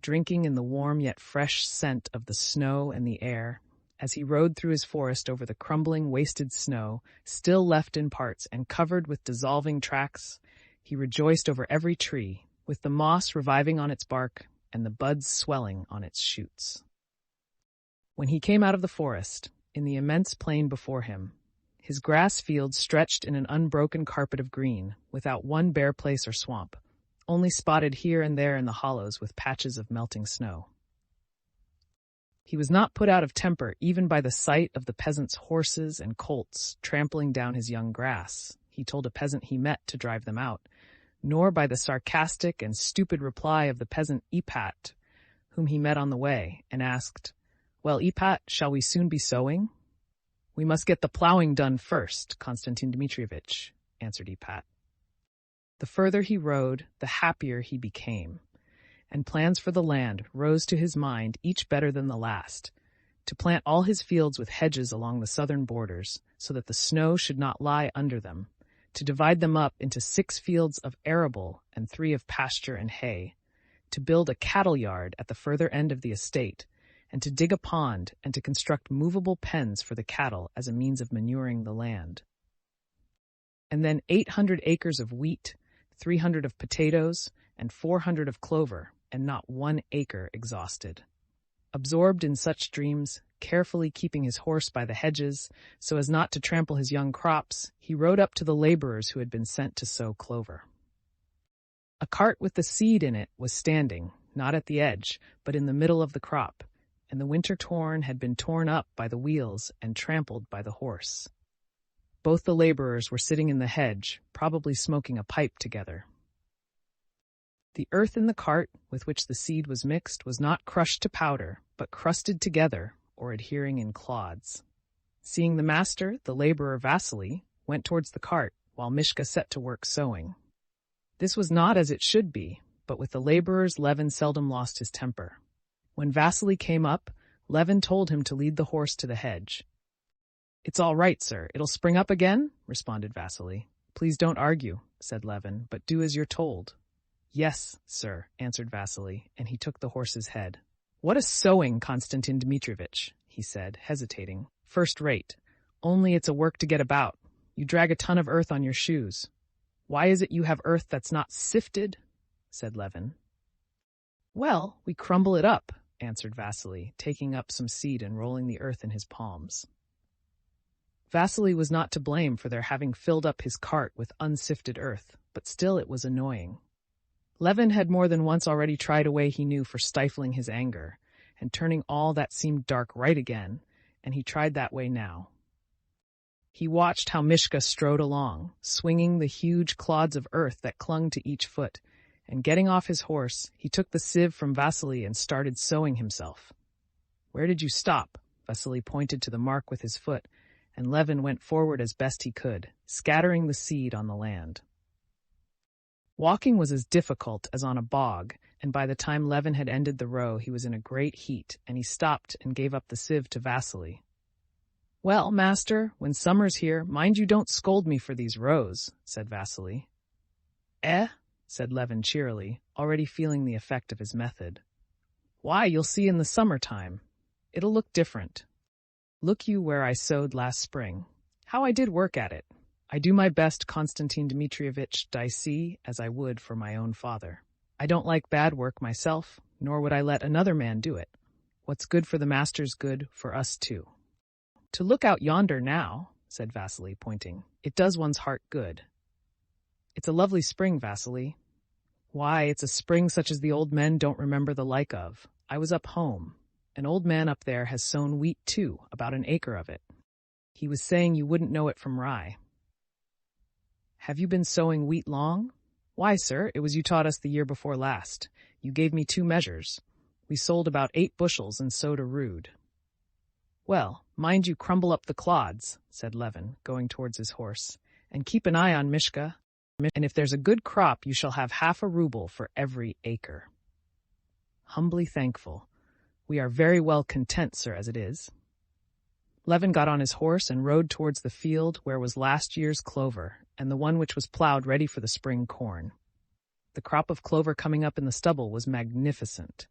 drinking in the warm yet fresh scent of the snow and the air, as he rode through his forest over the crumbling, wasted snow, still left in parts and covered with dissolving tracks, he rejoiced over every tree, with the moss reviving on its bark and the buds swelling on its shoots. When he came out of the forest, in the immense plain before him, his grass fields stretched in an unbroken carpet of green, without one bare place or swamp, only spotted here and there in the hollows with patches of melting snow. He was not put out of temper even by the sight of the peasants' horses and colts trampling down his young grass, he told a peasant he met to drive them out, nor by the sarcastic and stupid reply of the peasant Ipat, whom he met on the way, and asked, "Well, Ipat, shall we soon be sowing?" "We must get the plowing done first, Konstantin Dmitrievitch," answered Ipat. The further he rode, the happier he became, and plans for the land rose to his mind, each better than the last, to plant all his fields with hedges along the southern borders, so that the snow should not lie under them, to divide them up into 6 fields of arable and 3 of pasture and hay, to build a cattle yard at the further end of the estate, and to dig a pond and to construct movable pens for the cattle as a means of manuring the land. And then 800 acres of wheat, 300 of potatoes, and 400 of clover, and not 1 acre exhausted. Absorbed in such dreams, carefully keeping his horse by the hedges, so as not to trample his young crops, he rode up to the laborers who had been sent to sow clover. A cart with the seed in it was standing, not at the edge, but in the middle of the crop, and the winter corn had been torn up by the wheels and trampled by the horse. Both the laborers were sitting in the hedge, probably smoking a pipe together. The earth in the cart with which the seed was mixed was not crushed to powder, but crusted together or adhering in clods. Seeing the master, the laborer Vasily went towards the cart, while Mishka set to work sowing. This was not as it should be, but with the laborers Levin seldom lost his temper. When Vasily came up, Levin told him to lead the horse to the hedge. "It's all right, sir. It'll spring up again," responded Vasily. "Please don't argue," said Levin, "but do as you're told." "Yes, sir," answered Vasily, and he took the horse's head. "What a sowing, Konstantin Dmitrievitch," he said, hesitating. "First rate. Only it's a work to get about. You drag a ton of earth on your shoes." "Why is it you have earth that's not sifted?" said Levin. "Well, we crumble it up," answered Vasily, taking up some seed and rolling the earth in his palms. Vasily was not to blame for their having filled up his cart with unsifted earth, but still it was annoying. Levin had more than once already tried a way he knew for stifling his anger, and turning all that seemed dark right again, and he tried that way now. He watched how Mishka strode along, swinging the huge clods of earth that clung to each foot, and getting off his horse, he took the sieve from Vasily and started sowing himself. "Where did you stop?" Vasily pointed to the mark with his foot, and Levin went forward as best he could, scattering the seed on the land. Walking was as difficult as on a bog, and by the time Levin had ended the row, he was in a great heat, and he stopped and gave up the sieve to Vasily. "Well, master, when summer's here, mind you don't scold me for these rows," said Vasily. "Eh?" said Levin cheerily, already feeling the effect of his method. "Why, you'll see in the summer-time. It'll look different. Look you where I sowed last spring. How I did work at it. I do my best, Konstantin Dmitrievitch, d'ye see, as I would for my own father. I don't like bad work myself, nor would I let another man do it. What's good for the master's good for us too. To look out yonder now," said Vasily, pointing, "it does one's heart good. It's a lovely spring, Vasily. Why, it's a spring such as the old men don't remember the like of. I was up home. An old man up there has sown wheat too, about an acre of it. He was saying you wouldn't know it from rye." "Have you been sowing wheat long?" "Why, sir, it was you taught us the year before last. You gave me 2 measures. We sold about 8 bushels and sowed a rood." "Well, mind you crumble up the clods," said Levin, going towards his horse, "and keep an eye on Mishka, and if there's a good crop you shall have half a ruble for every acre." "Humbly thankful. We are very well content, sir, as it is." Levin got on his horse and rode towards the field where was last year's clover, and the one which was plowed ready for the spring corn. The crop of clover coming up in the stubble was magnificent.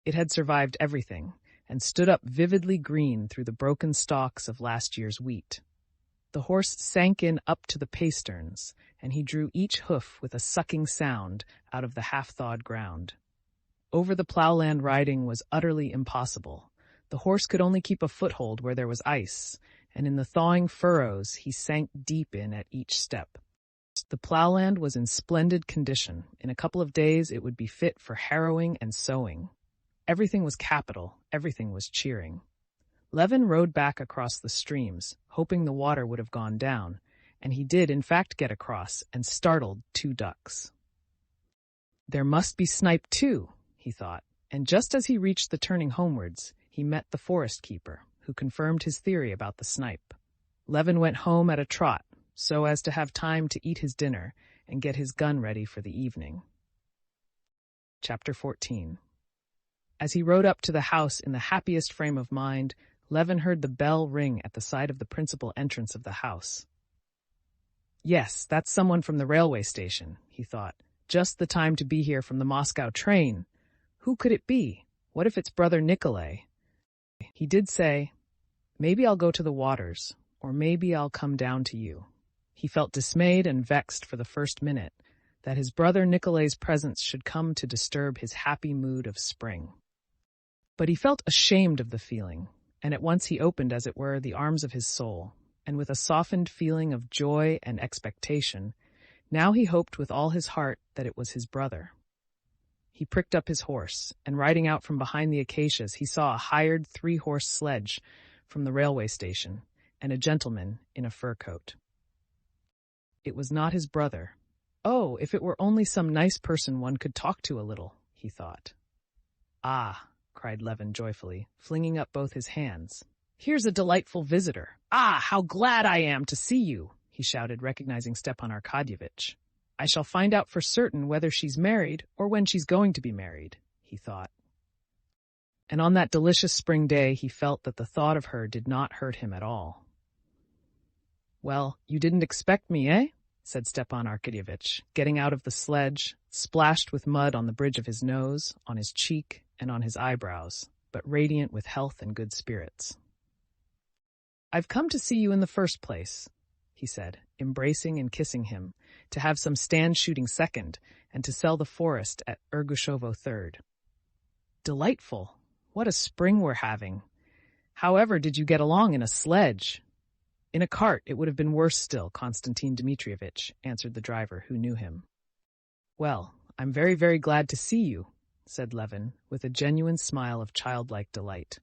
It had survived everything, and stood up vividly green through the broken stalks of last year's wheat. The horse sank in up to the pasterns, and he drew each hoof with a sucking sound out of the half-thawed ground. Over the ploughland riding was utterly impossible. The horse could only keep a foothold where there was ice, and in the thawing furrows he sank deep in at each step. The ploughland was in splendid condition. In a couple of days it would be fit for harrowing and sowing. Everything was capital, everything was cheering. Levin rode back across the streams, hoping the water would have gone down, and he did in fact get across and startled 2 ducks. There must be snipe too, he thought, and just as he reached the turning homewards, he met the forest keeper, who confirmed his theory about the snipe. Levin went home at a trot, so as to have time to eat his dinner and get his gun ready for the evening. Chapter 14. As he rode up to the house in the happiest frame of mind, Levin heard the bell ring at the side of the principal entrance of the house. "Yes, that's someone from the railway station," he thought. "Just the time to be here from the Moscow train. Who could it be? What if it's brother Nikolay?" He did say, "Maybe I'll go to the waters, or maybe I'll come down to you." He felt dismayed and vexed for the first minute that his brother Nikolay's presence should come to disturb his happy mood of spring. But he felt ashamed of the feeling, and at once he opened, as it were, the arms of his soul, and with a softened feeling of joy and expectation, now he hoped with all his heart that it was his brother. He pricked up his horse, and riding out from behind the acacias, he saw a hired 3-horse sledge from the railway station, and a gentleman in a fur coat. It was not his brother. Oh, if it were only some nice person one could talk to a little, he thought. "Ah," cried Levin joyfully, flinging up both his hands. "Here's a delightful visitor. Ah, how glad I am to see you," he shouted, recognizing Stepan Arkadyevitch. "I shall find out for certain whether she's married or when she's going to be married," he thought. And on that delicious spring day he felt that the thought of her did not hurt him at all. "Well, you didn't expect me, eh?" said Stepan Arkadyevitch, getting out of the sledge, splashed with mud on the bridge of his nose, on his cheek, and on his eyebrows, but radiant with health and good spirits. "I've come to see you in the first place," he said, embracing and kissing him, "to have some stand shooting second, and to sell the forest at Ergushovo third." "Delightful! What a spring we're having! However did you get along in a sledge?" "In a cart it would have been worse still, Konstantin Dmitrievitch," answered the driver, who knew him. "Well, I'm very, very glad to see you," said Levin, with a genuine smile of childlike delight.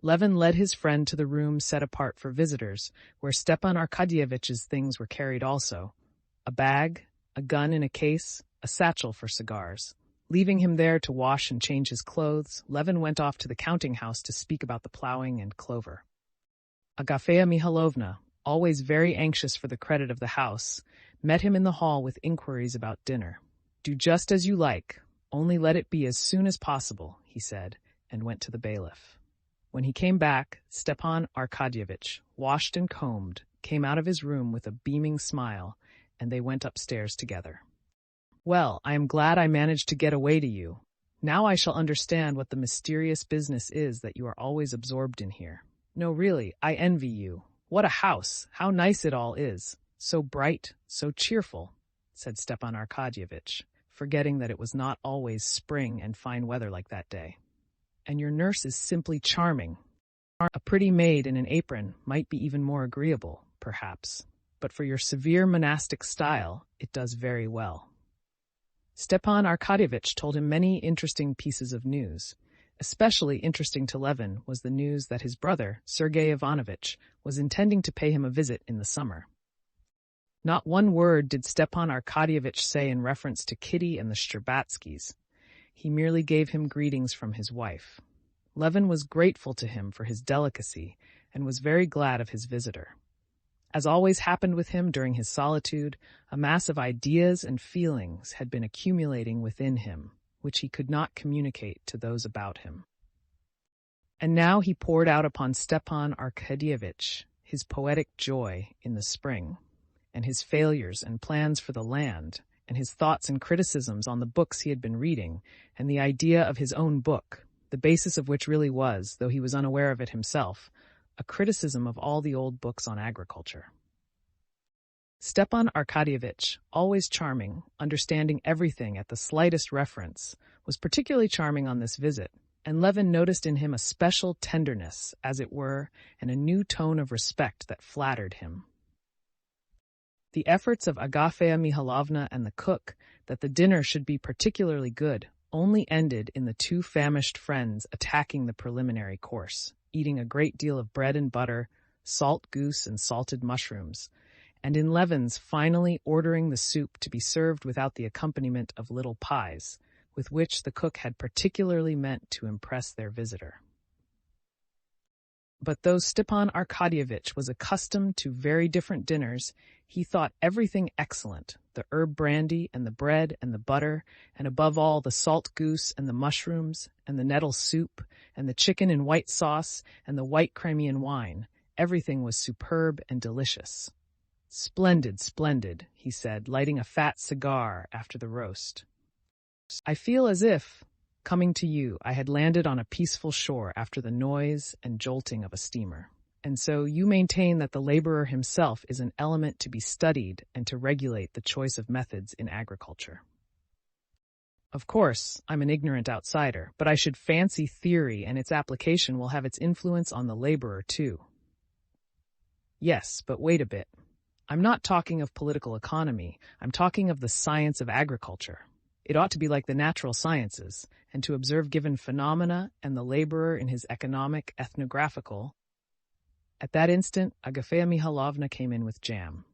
Levin led his friend to the room set apart for visitors, where Stepan Arkadyevitch's things were carried also: a bag, a gun in a case, a satchel for cigars. Leaving him there to wash and change his clothes, Levin went off to the counting-house to speak about the ploughing and clover. Agafea Mihalovna, always very anxious for the credit of the house, met him in the hall with inquiries about dinner. Do just as you like, only let it be as soon as possible, he said, and went to the bailiff. When he came back, Stepan Arkadyevitch, washed and combed, came out of his room with a beaming smile, and they went upstairs together. Well, I am glad I managed to get away to you. Now I shall understand what the mysterious business is that you are always absorbed in here. No, really, I envy you. What a house! How nice it all is! So bright, so cheerful, said Stepan Arkadyevitch, forgetting that it was not always spring and fine weather like that day. And your nurse is simply charming. A pretty maid in an apron might be even more agreeable, perhaps, but for your severe monastic style, it does very well. Stepan Arkadyevitch told him many interesting pieces of news. Especially interesting to Levin was the news that his brother, Sergei Ivanovitch, was intending to pay him a visit in the summer. Not one word did Stepan Arkadyevitch say in reference to Kitty and the Shtcherbatskys. He merely gave him greetings from his wife. Levin was grateful to him for his delicacy and was very glad of his visitor. As always happened with him during his solitude, a mass of ideas and feelings had been accumulating within him, which he could not communicate to those about him. And now he poured out upon Stepan Arkadyevitch his poetic joy in the spring, and his failures and plans for the land, and his thoughts and criticisms on the books he had been reading, and the idea of his own book, the basis of which really was, though he was unaware of it himself, a criticism of all the old books on agriculture. Stepan Arkadyevitch, always charming, understanding everything at the slightest reference, was particularly charming on this visit, and Levin noticed in him a special tenderness, as it were, and a new tone of respect that flattered him. The efforts of Agafea Mihalovna and the cook that the dinner should be particularly good only ended in the two famished friends attacking the preliminary course, eating a great deal of bread and butter, salt goose and salted mushrooms, and in Levin's finally ordering the soup to be served without the accompaniment of little pies, with which the cook had particularly meant to impress their visitor. But though Stepan Arkadyevitch was accustomed to very different dinners, he thought everything excellent, the herb brandy and the bread and the butter, and above all the salt goose and the mushrooms, and the nettle soup, and the chicken in white sauce, and the white Crimean wine. Everything was superb and delicious. Splendid, splendid, he said, lighting a fat cigar after the roast. I feel as if, coming to you, I had landed on a peaceful shore after the noise and jolting of a steamer. And so you maintain that the laborer himself is an element to be studied and to regulate the choice of methods in agriculture. Of course, I'm an ignorant outsider, but I should fancy theory and its application will have its influence on the laborer too. Yes, but wait a bit. I'm not talking of political economy, I'm talking of the science of agriculture. It ought to be like the natural sciences, and to observe given phenomena and the laborer in his economic, ethnographical. At that instant, Agafea Mihalovna came in with jam.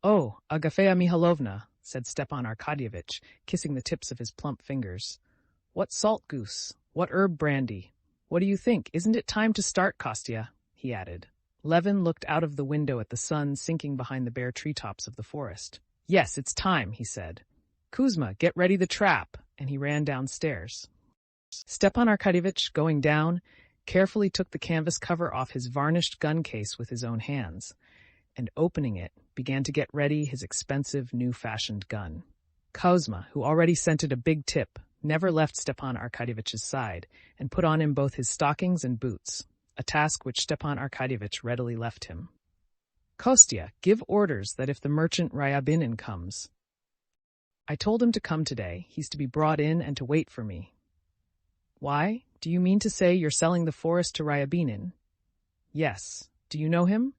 Oh, Agafea Mihalovna, said Stepan Arkadyevitch, kissing the tips of his plump fingers. What salt goose, what herb brandy. What do you think, isn't it time to start, Kostya? He added. Levin looked out of the window at the sun sinking behind the bare treetops of the forest. Yes, it's time, he said. Kuzma, get ready the trap, and he ran downstairs. Stepan Arkadyevitch, going down, carefully took the canvas cover off his varnished gun case with his own hands, and opening it, began to get ready his expensive, new-fashioned gun. Kuzma, who already scented a big tip, never left Stepan Arkadyevitch's side, and put on him both his stockings and boots, a task which Stepan Arkadyevitch readily left him. Kostya, give orders that if the merchant Ryabinin comes, I told him to come today. He's to be brought in and to wait for me. Why? Do you mean to say you're selling the forest to Ryabinin? Yes. Do you know him?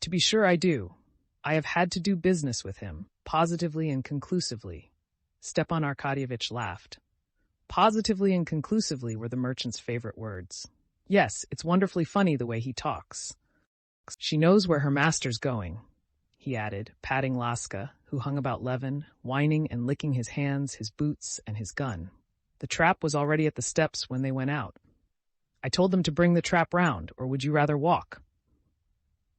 To be sure I do. I have had to do business with him, positively and conclusively. Stepan Arkadyevitch laughed. Positively and conclusively were the merchant's favorite words. Yes, it's wonderfully funny the way he talks. She knows where her master's going, he added, patting Laska, who hung about Levin, whining and licking his hands, his boots, and his gun. The trap was already at the steps when they went out. I told them to bring the trap round, or would you rather walk?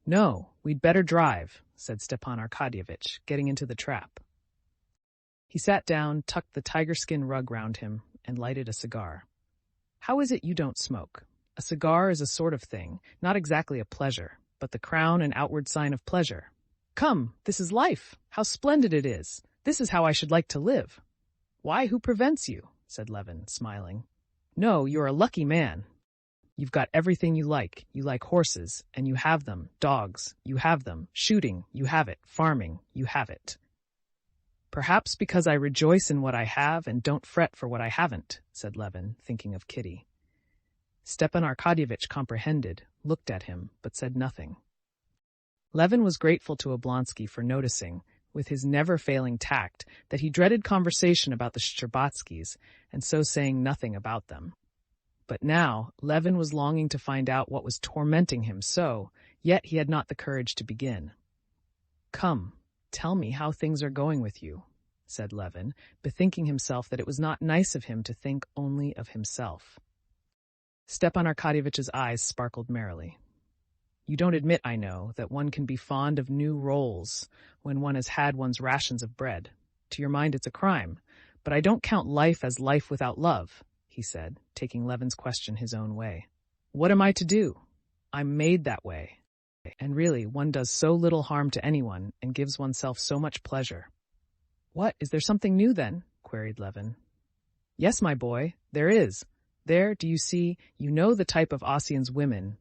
No, we'd better drive, said Stepan Arkadyevitch, getting into the trap. He sat down, tucked the tiger skin rug round him, and lighted a cigar. "How is it you don't smoke? A cigar is a sort of thing, not exactly a pleasure, but the crown and outward sign of pleasure. Come, this is life. How splendid it is. This is how I should like to live." "Why, who prevents you?" said Levin, smiling. "No, you're a lucky man. You've got everything you like. You like horses, and you have them. Dogs, you have them. Shooting, you have it. Farming, you have it." "Perhaps because I rejoice in what I have and don't fret for what I haven't," said Levin, thinking of Kitty. Stepan Arkadyevitch comprehended, looked at him, but said nothing. Levin was grateful to Oblonsky for noticing, with his never-failing tact, that he dreaded conversation about the Shcherbatskys, and so saying nothing about them. But now, Levin was longing to find out what was tormenting him so, yet he had not the courage to begin. "Come, tell me how things are going with you," said Levin, bethinking himself that it was not nice of him to think only of himself. Stepan Arkadyevitch's eyes sparkled merrily. "You don't admit, I know, that one can be fond of new rolls when one has had one's rations of bread. To your mind it's a crime, but I don't count life as life without love," he said, taking Levin's question his own way. "What am I to do? I'm made that way. And really, one does so little harm to anyone and gives oneself so much pleasure." "What, is there something new then?" queried Levin. "Yes, my boy, there is. There, do you see, you know the type of Ossian's women,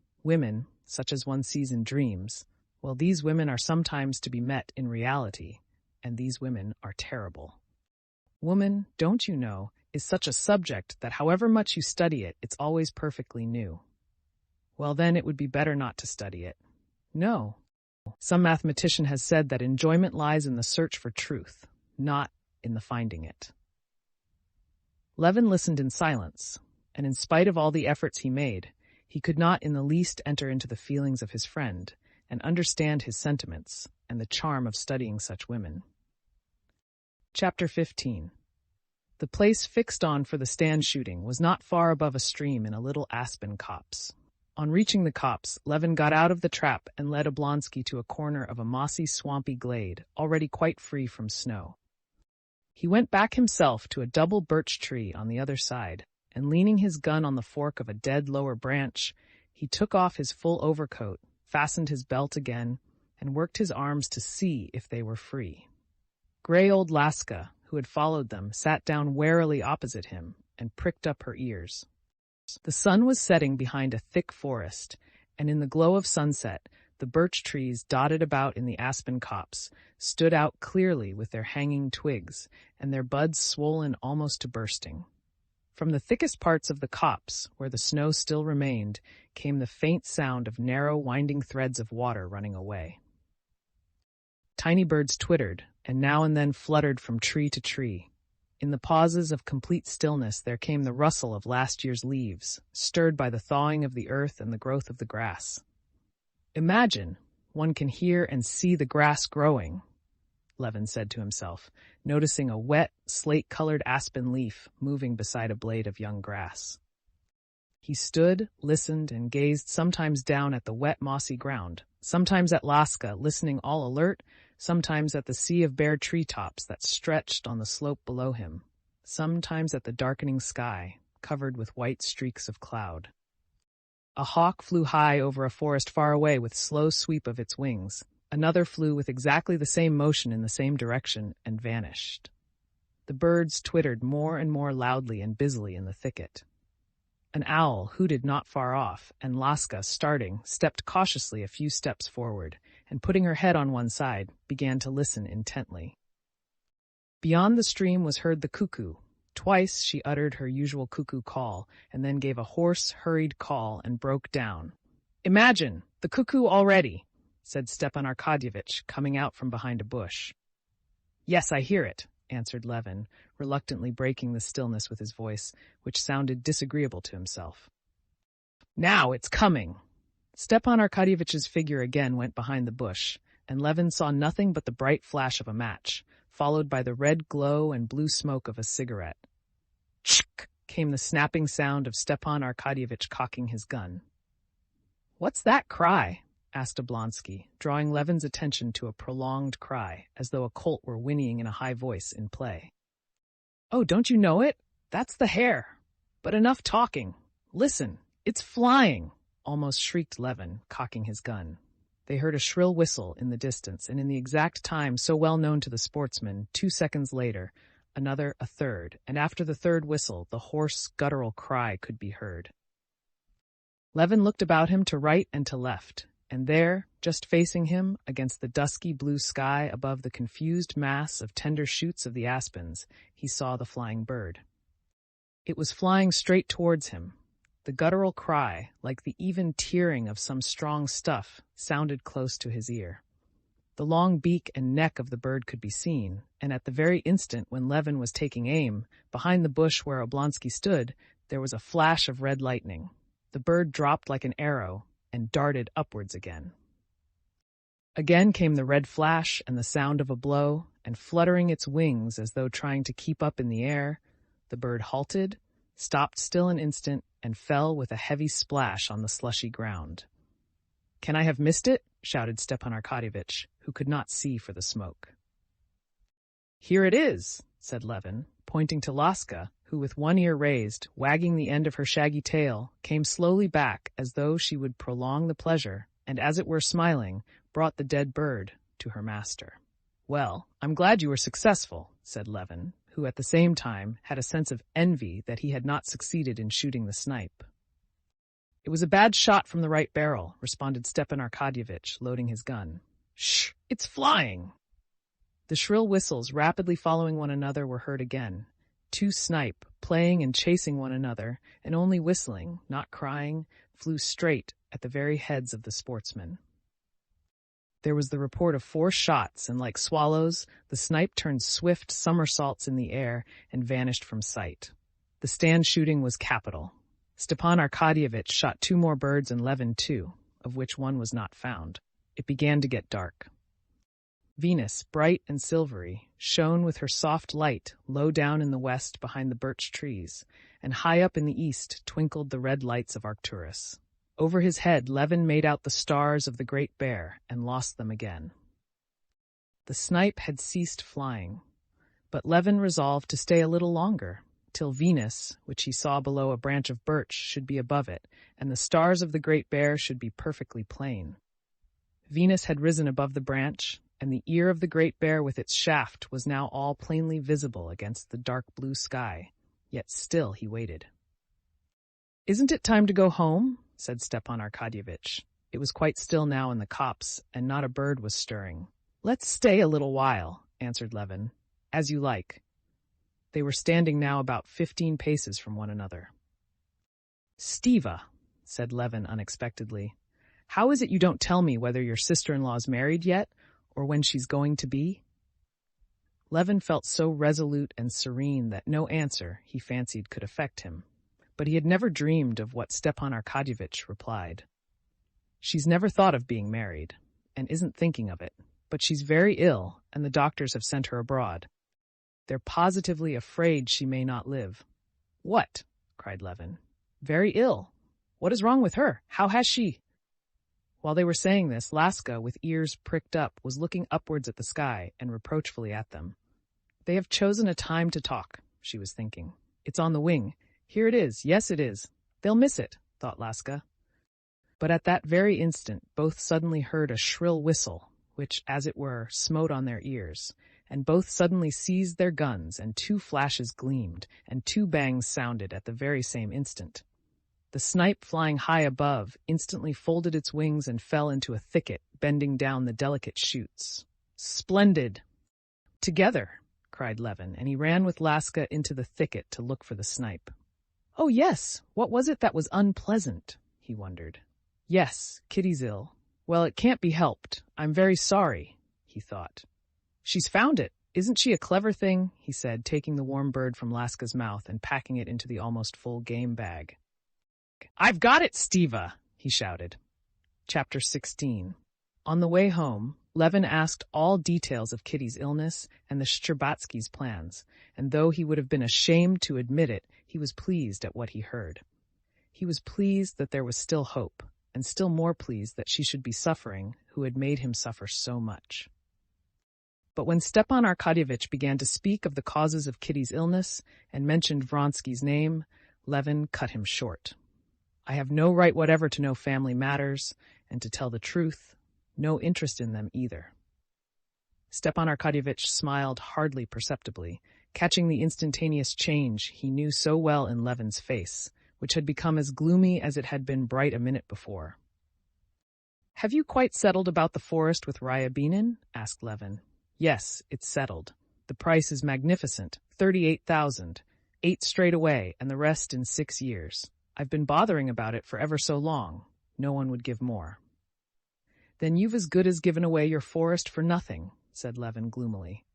such as one sees in dreams. Well, these women are sometimes to be met in reality, and these women are terrible. Woman, don't you know, is such a subject that however much you study it, it's always perfectly new. Well, then it would be better not to study it. No. Some mathematician has said that enjoyment lies in the search for truth, not in the finding it." Levin listened in silence, and in spite of all the efforts he made, he could not in the least enter into the feelings of his friend and understand his sentiments and the charm of studying such women. Chapter 15. The place fixed on for the stand shooting was not far above a stream in a little aspen copse. On reaching the copse, Levin got out of the trap and led Oblonsky to a corner of a mossy, swampy glade, already quite free from snow. He went back himself to a double birch tree on the other side, and leaning his gun on the fork of a dead lower branch, he took off his full overcoat, fastened his belt again, and worked his arms to see if they were free. Gray old Laska, who had followed them, sat down warily opposite him and pricked up her ears. The sun was setting behind a thick forest, and in the glow of sunset, the birch trees dotted about in the aspen copse stood out clearly with their hanging twigs and their buds swollen almost to bursting. From the thickest parts of the copse, where the snow still remained, came the faint sound of narrow, winding threads of water running away. Tiny birds twittered, and now and then fluttered from tree to tree. In the pauses of complete stillness there came the rustle of last year's leaves, stirred by the thawing of the earth and the growth of the grass. "Imagine, one can hear and see the grass growing," Levin said to himself, noticing a wet, slate-colored aspen leaf moving beside a blade of young grass. He stood, listened, and gazed sometimes down at the wet, mossy ground, sometimes at Laska, listening all alert, sometimes at the sea of bare treetops that stretched on the slope below him, sometimes at the darkening sky, covered with white streaks of cloud. A hawk flew high over a forest far away with slow sweep of its wings. Another flew with exactly the same motion in the same direction and vanished. The birds twittered more and more loudly and busily in the thicket. An owl hooted not far off, and Laska, starting, stepped cautiously a few steps forward, and putting her head on one side, began to listen intently. Beyond the stream was heard the cuckoo. Twice she uttered her usual cuckoo call, and then gave a hoarse, hurried call and broke down. "Imagine, the cuckoo already!" said Stepan Arkadyevitch, coming out from behind a bush. "Yes, I hear it," answered Levin, reluctantly breaking the stillness with his voice, which sounded disagreeable to himself. "Now it's coming!" Stepan Arkadyevitch's figure again went behind the bush, and Levin saw nothing but the bright flash of a match, followed by the red glow and blue smoke of a cigarette. "Tchk!" came the snapping sound of Stepan Arkadyevitch cocking his gun. "What's that cry?" asked Oblonsky, drawing Levin's attention to a prolonged cry, as though a colt were whinnying in a high voice in play. Oh, don't you know it? That's the hare. But enough talking. Listen, it's flying, almost shrieked Levin, cocking his gun. They heard a shrill whistle in the distance, and in the exact time so well known to the sportsman, 2 seconds later, another, a third, and after the third whistle, the hoarse, guttural cry could be heard. Levin looked about him to right and to left, and there, just facing him, against the dusky blue sky above the confused mass of tender shoots of the aspens, he saw the flying bird. It was flying straight towards him. The guttural cry, like the even tearing of some strong stuff, sounded close to his ear. The long beak and neck of the bird could be seen, and at the very instant when Levin was taking aim, behind the bush where Oblonsky stood, there was a flash of red lightning. The bird dropped like an arrow and darted upwards again. Again came the red flash and the sound of a blow, and fluttering its wings as though trying to keep up in the air, the bird halted, stopped still an instant, and fell with a heavy splash on the slushy ground. "Can I have missed it?" shouted Stepan Arkadyevitch, who could not see for the smoke. "Here it is," said Levin, pointing to Laska, who with one ear raised, wagging the end of her shaggy tail, came slowly back as though she would prolong the pleasure, and as it were smiling, brought the dead bird to her master. "Well, I'm glad you were successful," said Levin, who at the same time had a sense of envy that he had not succeeded in shooting the snipe. "It was a bad shot from the right barrel," responded Stepan Arkadyevitch, loading his gun. "Shh! It's flying!" The shrill whistles rapidly following one another were heard again. 2 snipe, playing and chasing one another, and only whistling, not crying, flew straight at the very heads of the sportsmen. There was the report of 4 shots, and like swallows, the snipe turned swift somersaults in the air and vanished from sight. The stand shooting was capital. Stepan Arkadyevitch shot 2 more birds and Levin 2, of which one was not found. It began to get dark. Venus, bright and silvery, shone with her soft light low down in the west behind the birch trees, and high up in the east twinkled the red lights of Arcturus. Over his head, Levin made out the stars of the Great Bear and lost them again. The snipe had ceased flying, but Levin resolved to stay a little longer, till Venus, which he saw below a branch of birch, should be above it, and the stars of the Great Bear should be perfectly plain. Venus had risen above the branch, and the ear of the Great Bear with its shaft was now all plainly visible against the dark blue sky, yet still he waited. "Isn't it time to go home?" said Stepan Arkadyevitch. It was quite still now in the copse, and not a bird was stirring. "Let's stay a little while," answered Levin. "As you like." They were standing now about 15 paces from one another. "Stiva," said Levin unexpectedly, "how is it you don't tell me whether your sister-in-law's married yet, or when she's going to be?" Levin felt so resolute and serene that no answer, he fancied, could affect him. But he had never dreamed of what Stepan Arkadyevitch replied. "She's never thought of being married, and isn't thinking of it, but she's very ill, and the doctors have sent her abroad. They're positively afraid she may not live." "What?" cried Levin. "Very ill. What is wrong with her? How has she—" While they were saying this, Laska, with ears pricked up, was looking upwards at the sky and reproachfully at them. "They have chosen a time to talk," she was thinking. "It's on the wing. Here it is. Yes, it is. They'll miss it," thought Laska. But at that very instant, both suddenly heard a shrill whistle, which, as it were, smote on their ears, and both suddenly seized their guns, and 2 flashes gleamed, and 2 bangs sounded at the very same instant. The snipe, flying high above, instantly folded its wings and fell into a thicket, bending down the delicate shoots. "Splendid!" "Together!" cried Levin, and he ran with Laska into the thicket to look for the snipe. "Oh, yes, what was it that was unpleasant?" he wondered. "Yes, Kitty's ill. Well, it can't be helped. I'm very sorry," he thought. "She's found it. Isn't she a clever thing?" he said, taking the warm bird from Laska's mouth and packing it into the almost full game bag. "I've got it, Stiva!" he shouted. Chapter 16. On the way home, Levin asked all details of Kitty's illness and the Shcherbatskys' plans, and though he would have been ashamed to admit it, he was pleased at what he heard. He was pleased that there was still hope, and still more pleased that she should be suffering, who had made him suffer so much. But when Stepan Arkadyevitch began to speak of the causes of Kitty's illness and mentioned Vronsky's name, Levin cut him short. I have no right whatever to know family matters, and to tell the truth, no interest in them either. Stepan Arkadyevitch smiled hardly perceptibly, catching the instantaneous change he knew so well in Levin's face, which had become as gloomy as it had been bright a minute before. "Have you quite settled about the forest with Ryabinin?" asked Levin. "Yes, it's settled. The price is magnificent, 38,000, 8 straight away, and the rest in 6 years. I've been bothering about it for ever so long. No one would give more." "Then you've as good as given away your forest for nothing," said Levin gloomily.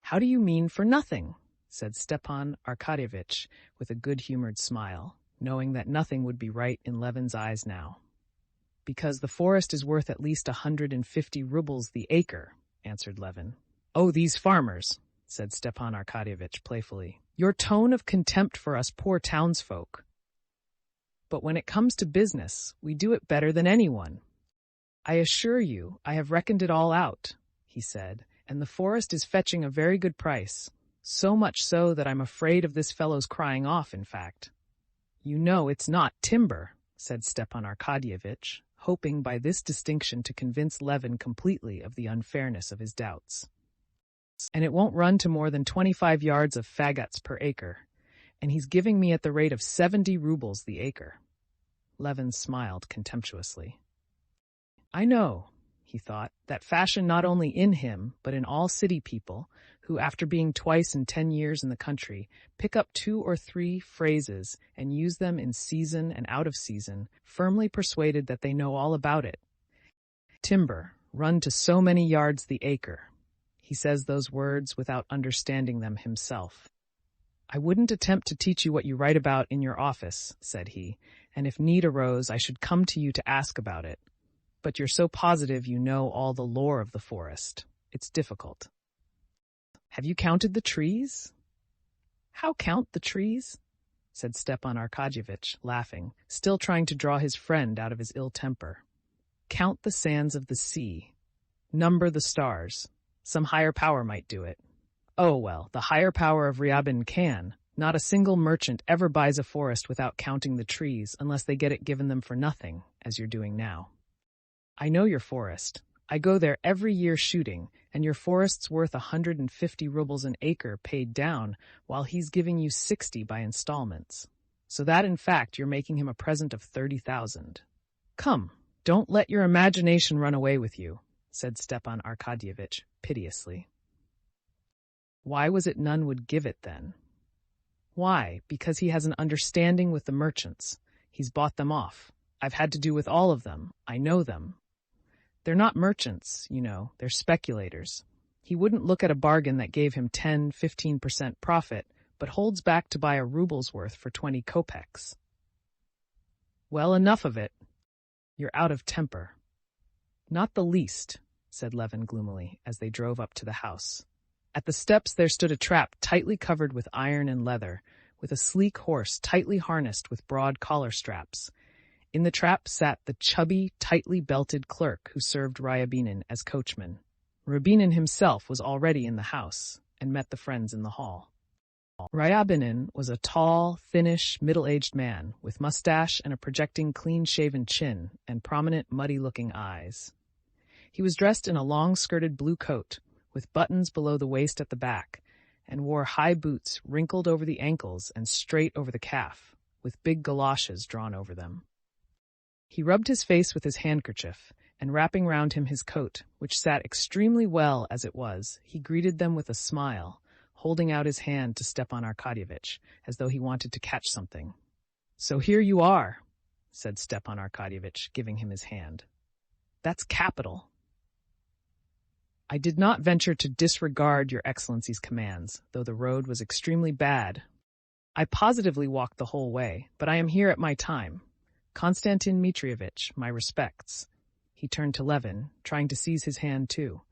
"How do you mean for nothing?" said Stepan Arkadyevitch with a good-humored smile, knowing that nothing would be right in Levin's eyes now. "Because the forest is worth at least 150 rubles the acre," answered Levin. "Oh, these farmers," said Stepan Arkadyevitch playfully. "Your tone of contempt for us poor townsfolk. But when it comes to business, we do it better than anyone. I assure you, I have reckoned it all out," he said, "and the forest is fetching a very good price, so much so that I'm afraid of this fellow's crying off, in fact." "You know it's not timber," said Stepan Arkadyevitch, hoping by this distinction to convince Levin completely of the unfairness of his doubts. "And it won't run to more than 25 yards of faggots per acre, and he's giving me at the rate of 70 rubles the acre." Levin smiled contemptuously. "I know," he thought, "that fashion not only in him, but in all city people, who, after being twice in 10 years in the country, pick up 2 or 3 phrases and use them in season and out of season, firmly persuaded that they know all about it. Timber, run to so many yards the acre. He says those words without understanding them himself. "I wouldn't attempt to teach you what you write about in your office," said he, "and if need arose, I should come to you to ask about it. But you're so positive you know all the lore of the forest. It's difficult. Have you counted the trees?" "How count the trees?" said Stepan Arkadyevitch, laughing, still trying to draw his friend out of his ill temper. "Count the sands of the sea. Number the stars. Some higher power might do it." "Oh, well, the higher power of Ryabin can. Not a single merchant ever buys a forest without counting the trees unless they get it given them for nothing, as you're doing now. I know your forest. I go there every year shooting, and your forest's worth 150 rubles an acre paid down, while he's giving you 60 by installments. So that, in fact, you're making him a present of 30,000. Come, don't let your imagination run away with you," said Stepan Arkadyevitch piteously. "Why was it none would give it, then?" "Why, because he has an understanding with the merchants. He's bought them off. I've had to do with all of them. I know them. They're not merchants, you know, they're speculators. He wouldn't look at a bargain that gave him 10–15% profit, but holds back to buy a ruble's worth for 20 kopecks. Well, enough of it. You're out of temper." "Not the least," said Levin gloomily, as they drove up to the house. At the steps there stood a trap tightly covered with iron and leather, with a sleek horse tightly harnessed with broad collar straps. In the trap sat the chubby, tightly belted clerk who served Ryabinin as coachman. Ryabinin himself was already in the house, and met the friends in the hall. Ryabinin was a tall, thinnish, middle-aged man, with mustache and a projecting clean-shaven chin, and prominent, muddy-looking eyes. He was dressed in a long-skirted blue coat, with buttons below the waist at the back, and wore high boots wrinkled over the ankles and straight over the calf, with big galoshes drawn over them. He rubbed his face with his handkerchief, and wrapping round him his coat, which sat extremely well as it was, he greeted them with a smile, holding out his hand to Stepan Arkadyevitch, as though he wanted to catch something. "So here you are," said Stepan Arkadyevitch, giving him his hand. "That's capital. I did not venture to disregard your Excellency's commands, though the road was extremely bad. I positively walked the whole way, but I am here at my time. Konstantin Dmitrievitch, my respects." He turned to Levin, trying to seize his hand too,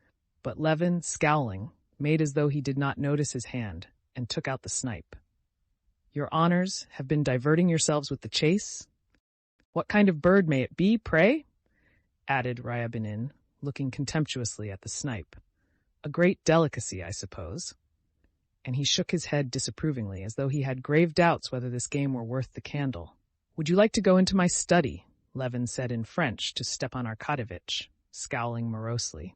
but Levin, scowling, made as though he did not notice his hand, and took out the snipe. "Your honors have been diverting yourselves with the chase? What kind of bird may it be, pray?" added Ryabinin, looking contemptuously at the snipe. A great delicacy, I suppose. And he shook his head disapprovingly, as though he had grave doubts whether this game were worth the candle. Would you like to go into my study? Levin said in French to Stepan Arkadovitch, scowling morosely.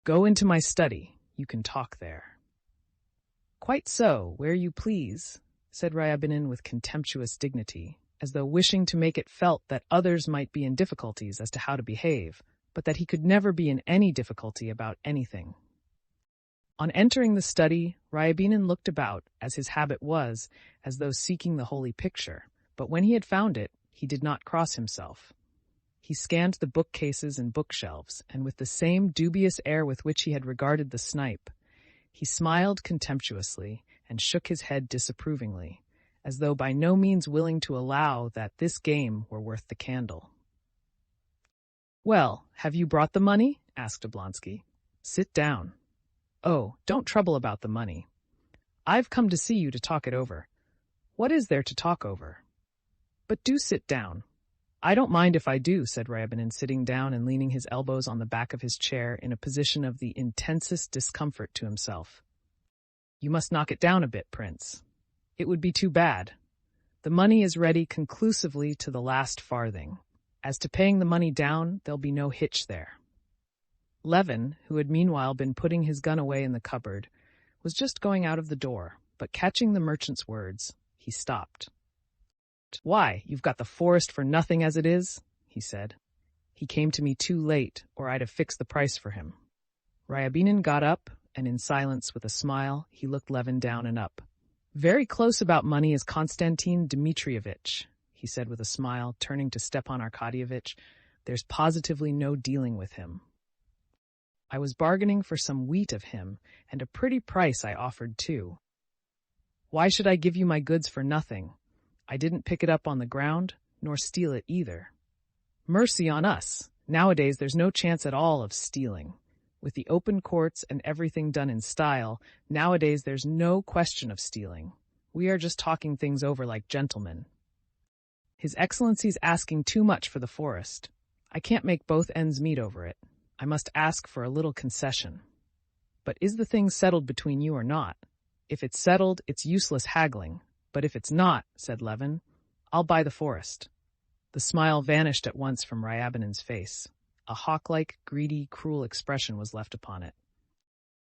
Go into my study. You can talk there. Quite so, where you please, said Ryabinin with contemptuous dignity, as though wishing to make it felt that others might be in difficulties as to how to behave, but that he could never be in any difficulty about anything. On entering the study, Ryabinin looked about, as his habit was, as though seeking the holy picture, but when he had found it, he did not cross himself. He scanned the bookcases and bookshelves, and with the same dubious air with which he had regarded the snipe, he smiled contemptuously and shook his head disapprovingly, as though by no means willing to allow that this game were worth the candle. Well, have you brought the money? Asked Oblonsky. Sit down. Oh, don't trouble about the money. I've come to see you to talk it over. What is there to talk over? But do sit down. I don't mind if I do, said Ryabinin, sitting down and leaning his elbows on the back of his chair in a position of the intensest discomfort to himself. You must knock it down a bit, Prince. It would be too bad. The money is ready conclusively to the last farthing. As to paying the money down, there'll be no hitch there. Levin, who had meanwhile been putting his gun away in the cupboard, was just going out of the door, but catching the merchant's words, he stopped. Why, you've got the forest for nothing as it is, he said. He came to me too late, or I'd have fixed the price for him. Ryabinin got up, and in silence, with a smile, he looked Levin down and up. Very close about money is Konstantin Dmitrievitch, he said with a smile, turning to Stepan Arkadyevitch. There's positively no dealing with him. I was bargaining for some wheat of him, and a pretty price I offered too. Why should I give you my goods for nothing? I didn't pick it up on the ground, nor steal it either. Mercy on us! Nowadays there's no chance at all of stealing. With the open courts and everything done in style, nowadays there's no question of stealing. We are just talking things over like gentlemen. His Excellency's asking too much for the forest. I can't make both ends meet over it. I must ask for a little concession. But is the thing settled between you or not? If it's settled, it's useless haggling. But if it's not, said Levin, I'll buy the forest. The smile vanished at once from Ryabinin's face. A hawk-like, greedy, cruel expression was left upon it.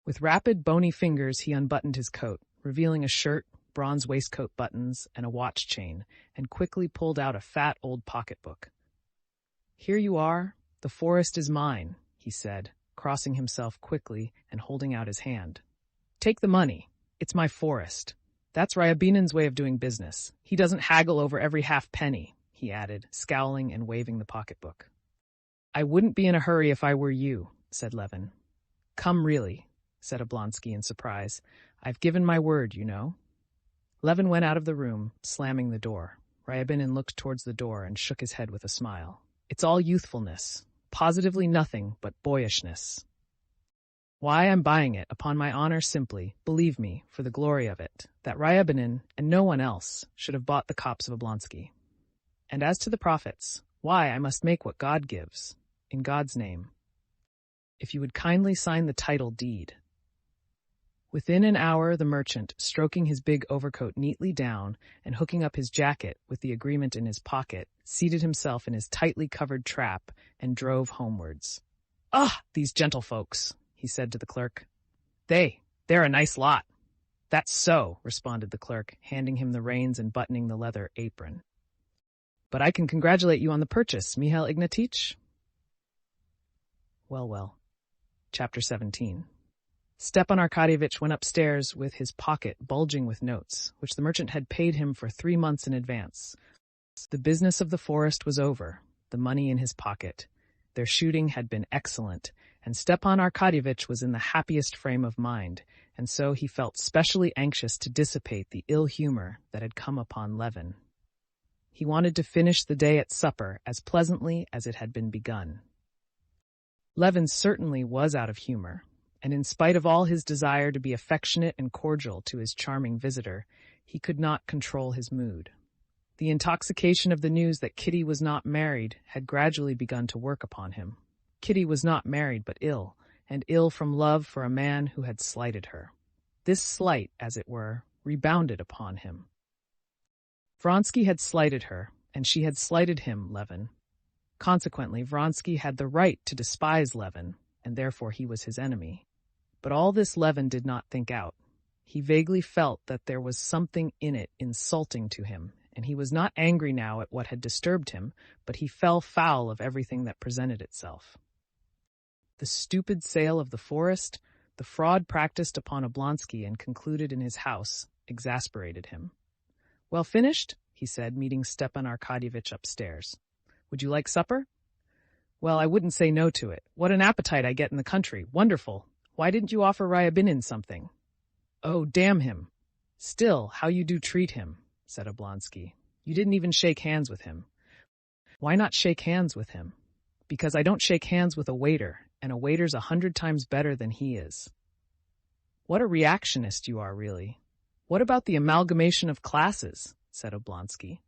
With rapid, bony fingers, he unbuttoned his coat, revealing a shirt, bronze waistcoat buttons, and a watch chain, and quickly pulled out a fat old pocketbook. Here you are. The forest is mine, he said, crossing himself quickly and holding out his hand. Take the money. It's my forest. That's Ryabinin's way of doing business. He doesn't haggle over every half penny, he added, scowling and waving the pocketbook. I wouldn't be in a hurry if I were you, said Levin. Come really, said Oblonsky in surprise. I've given my word, you know. Levin went out of the room, slamming the door. Ryabinin looked towards the door and shook his head with a smile. It's all youthfulness, positively nothing but boyishness. Why I'm buying it, upon my honor, simply, believe me, for the glory of it, that Ryabinin, and no one else, should have bought the copse of Oblonsky. And as to the profits, why, I must make what God gives, in God's name. If you would kindly sign the title deed. Within an hour, the merchant, stroking his big overcoat neatly down and hooking up his jacket with the agreement in his pocket, seated himself in his tightly covered trap and drove homewards. Ah, these gentlefolks, he said to the clerk. They're a nice lot. That's so, responded the clerk, handing him the reins and buttoning the leather apron. But I can congratulate you on the purchase, Mihail Ignatitch. Well. Chapter 17. Stepan Arkadyevitch went upstairs with his pocket bulging with notes, which the merchant had paid him for 3 months in advance. The business of the forest was over, the money in his pocket. Their shooting had been excellent, and Stepan Arkadyevitch was in the happiest frame of mind, and so he felt specially anxious to dissipate the ill humor that had come upon Levin. He wanted to finish the day at supper as pleasantly as it had been begun. Levin certainly was out of humor, and in spite of all his desire to be affectionate and cordial to his charming visitor, he could not control his mood. The intoxication of the news that Kitty was not married had gradually begun to work upon him. Kitty was not married but ill, and ill from love for a man who had slighted her. This slight, as it were, rebounded upon him. Vronsky had slighted her, and she had slighted him, Levin. Consequently, Vronsky had the right to despise Levin, and therefore he was his enemy. But all this Levin did not think out. He vaguely felt that there was something in it insulting to him, and he was not angry now at what had disturbed him, but he fell foul of everything that presented itself. The stupid sale of the forest, the fraud practiced upon Oblonsky and concluded in his house, exasperated him. "Well finished?" he said, meeting Stepan Arkadyevitch upstairs. "Would you like supper?" "Well, I wouldn't say no to it. What an appetite I get in the country. Wonderful. Why didn't you offer Ryabinin something?" "Oh, damn him." "Still, how you do treat him," said Oblonsky. "You didn't even shake hands with him." "Why not shake hands with him?" "Because I don't shake hands with a waiter, and a waiter's 100 times better than he is." "What a reactionist you are, really." "What about the amalgamation of classes?" said Oblonsky.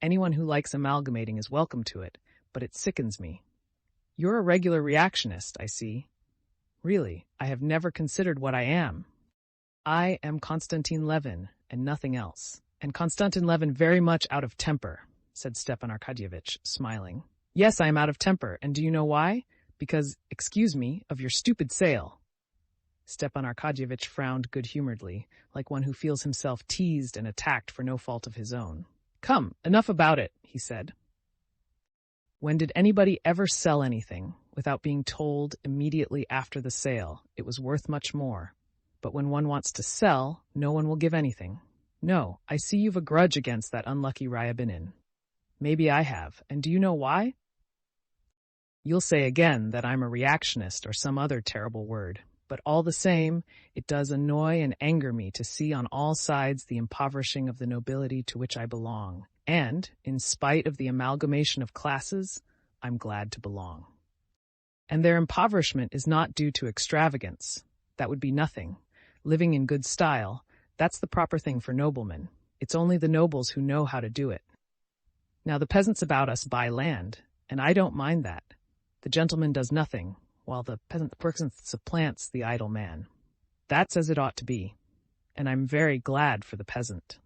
"Anyone who likes amalgamating is welcome to it, but it sickens me." "You're a regular reactionist, I see." "Really, I have never considered what I am." "I am Konstantin Levin, and nothing else. And Konstantin Levin very much out of temper," said Stepan Arkadyevitch, smiling. "Yes, I am out of temper, and do you know why? Because, excuse me, of your stupid sale." Stepan Arkadyevitch frowned good-humoredly, like one who feels himself teased and attacked for no fault of his own. "Come, enough about it," he said. "When did anybody ever sell anything without being told immediately after the sale it was worth much more? But when one wants to sell, no one will give anything. No, I see you've a grudge against that unlucky Ryabinin. Maybe I have, and do you know why? You'll say again that I'm a reactionist or some other terrible word, but all the same, it does annoy and anger me to see on all sides the impoverishing of the nobility to which I belong, and, in spite of the amalgamation of classes, I'm glad to belong. And their impoverishment is not due to extravagance. That would be nothing. Living in good style, that's the proper thing for noblemen. It's only the nobles who know how to do it. Now the peasants about us buy land, and I don't mind that. The gentleman does nothing, while the peasant person supplants the idle man. That's as it ought to be, and I'm very glad for the peasant.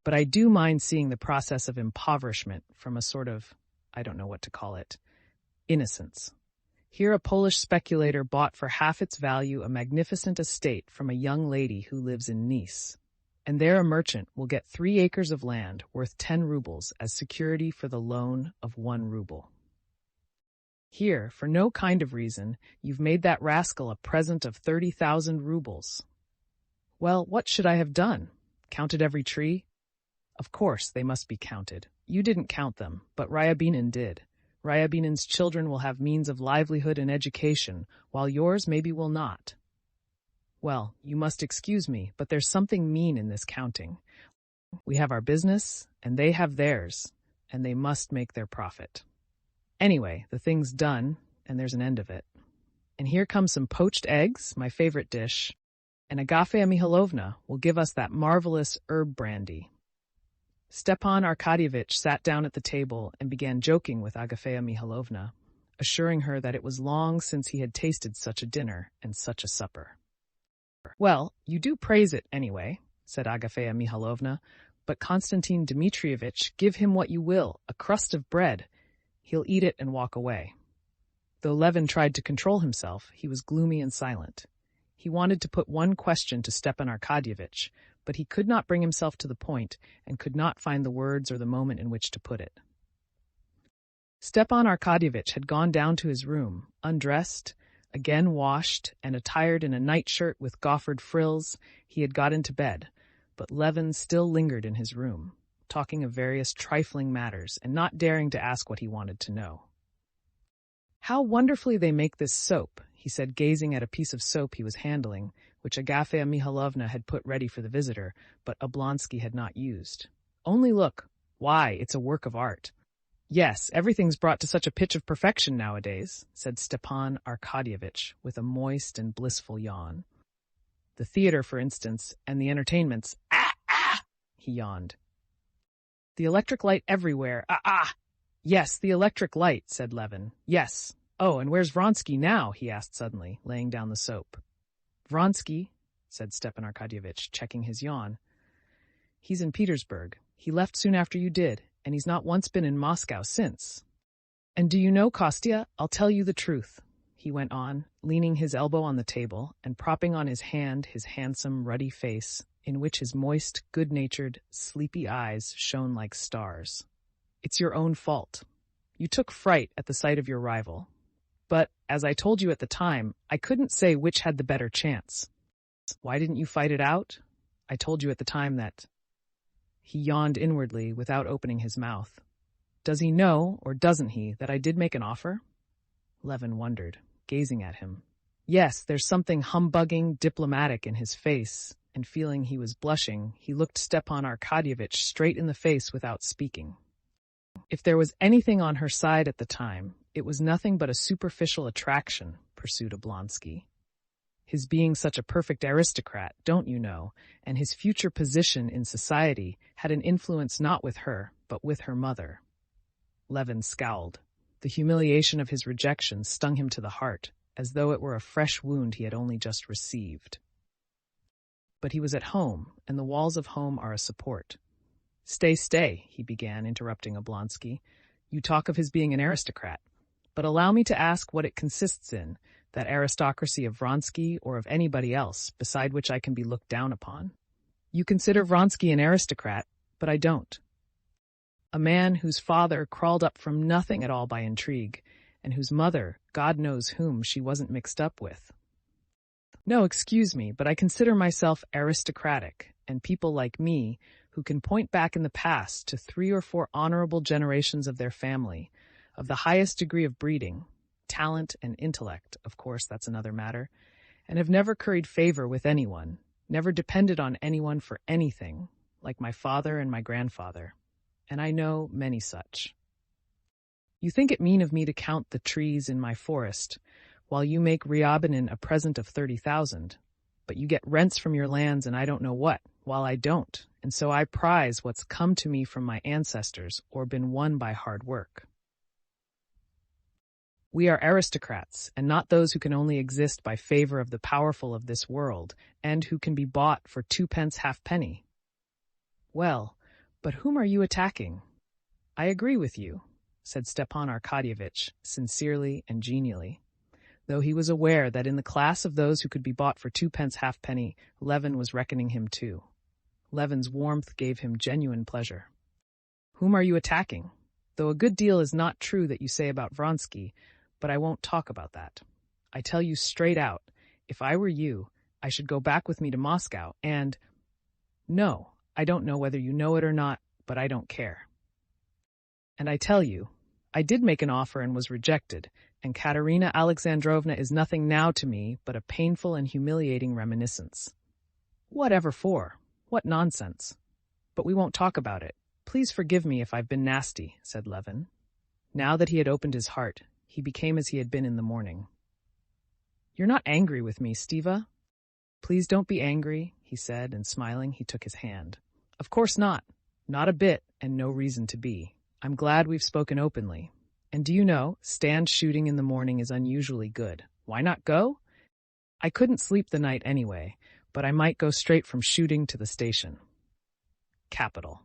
But I do mind seeing the process of impoverishment from a sort of, I don't know what to call it, innocence. Here a Polish speculator bought for half its value a magnificent estate from a young lady who lives in Nice, and there a merchant will get 3 acres of land worth 10 rubles as security for the loan of 1 ruble. Here, for no kind of reason, you've made that rascal a present of 30,000 rubles. Well, what should I have done? Counted every tree? Of course, they must be counted. You didn't count them, but Ryabinin did. Ryabinin's children will have means of livelihood and education, while yours maybe will not. Well, you must excuse me, but there's something mean in this counting. We have our business, and they have theirs, and they must make their profit. Anyway, the thing's done, and there's an end of it. And here come some poached eggs, my favorite dish, and Agafea Mihalovna will give us that marvelous herb brandy. Stepan Arkadyevitch sat down at the table and began joking with Agafea Mihalovna, assuring her that it was long since he had tasted such a dinner and such a supper. "Well, you do praise it, anyway," said Agafea Mihalovna, "but Konstantin Dmitrievitch, give him what you will, a crust of bread. He'll eat it and walk away." Though Levin tried to control himself, he was gloomy and silent. He wanted to put one question to Stepan Arkadyevitch, but he could not bring himself to the point and could not find the words or the moment in which to put it. Stepan Arkadyevitch had gone down to his room, undressed, again washed, and attired in a nightshirt with goffered frills. He had got into bed, but Levin still lingered in his room, talking of various trifling matters and not daring to ask what he wanted to know. "How wonderfully they make this soap," he said, gazing at a piece of soap he was handling, which Agafea Mihalovna had put ready for the visitor, but Oblonsky had not used. "Only look. Why, it's a work of art." "Yes, everything's brought to such a pitch of perfection nowadays," said Stepan Arkadyevitch with a moist and blissful yawn. "The theater, for instance, and the entertainments. Ah! He yawned. "The electric light everywhere. Ah! Yes, the electric light," said Levin. "Yes, "Oh, and where's Vronsky now?" he asked suddenly, laying down the soap. "Vronsky," said Stepan Arkadyevitch, checking his yawn. "He's in Petersburg. He left soon after you did, and he's not once been in Moscow since. And do you know, Kostya, I'll tell you the truth," he went on, leaning his elbow on the table and propping on his hand his handsome, ruddy face, in which his moist, good-natured, sleepy eyes shone like stars. "It's your own fault. You took fright at the sight of your rival. But, as I told you at the time, I couldn't say which had the better chance. Why didn't you fight it out? I told you at the time that—" He yawned inwardly without opening his mouth. "Does he know, or doesn't he, that I did make an offer?" Levin wondered, gazing at him. Yes, there's something humbugging, diplomatic in his face, and feeling he was blushing, he looked Stepan Arkadyevitch straight in the face without speaking. "If there was anything on her side at the time, it was nothing but a superficial attraction," pursued Oblonsky. "His being such a perfect aristocrat, don't you know, and his future position in society had an influence not with her, but with her mother." Levin scowled. The humiliation of his rejection stung him to the heart, as though it were a fresh wound he had only just received. But he was at home, and the walls of home are a support. Stay, he began, interrupting Oblonsky. "You talk of his being an aristocrat, but allow me to ask what it consists in, that aristocracy of Vronsky or of anybody else, beside which I can be looked down upon. You consider Vronsky an aristocrat, but I don't. A man whose father crawled up from nothing at all by intrigue, and whose mother, God knows whom, she wasn't mixed up with. No, excuse me, but I consider myself aristocratic, and people like me, who can point back in the past to 3 or 4 honorable generations of their family, of the highest degree of breeding, talent and intellect, of course that's another matter, and have never curried favor with anyone, never depended on anyone for anything, like my father and my grandfather. And I know many such. You think it mean of me to count the trees in my forest, while you make Ryabinin a present of 30,000, but you get rents from your lands and I don't know what, while I don't, and so I prize what's come to me from my ancestors or been won by hard work. We are aristocrats, and not those who can only exist by favor of the powerful of this world, and who can be bought for 2 pence halfpenny. Well, but whom are you attacking? I agree with you, said Stepan Arkadyevitch, sincerely and genially, though he was aware that in the class of those who could be bought for 2 pence halfpenny, Levin was reckoning him too. Levin's warmth gave him genuine pleasure. Whom are you attacking? Though a good deal is not true that you say about Vronsky, but I won't talk about that. I tell you straight out, if I were you, I should go back with me to Moscow and— No, I don't know whether you know it or not, but I don't care. And I tell you, I did make an offer and was rejected, and Katerina Alexandrovna is nothing now to me but a painful and humiliating reminiscence. Whatever for? What nonsense. But we won't talk about it. Please forgive me if I've been nasty, said Levin. Now that he had opened his heart, he became as he had been in the morning. You're not angry with me, Stiva? Please don't be angry, he said, and smiling, he took his hand. Of course not. Not a bit, and no reason to be. I'm glad we've spoken openly. And do you know, stand shooting in the morning is unusually good. Why not go? I couldn't sleep the night anyway, but I might go straight from shooting to the station. Capital.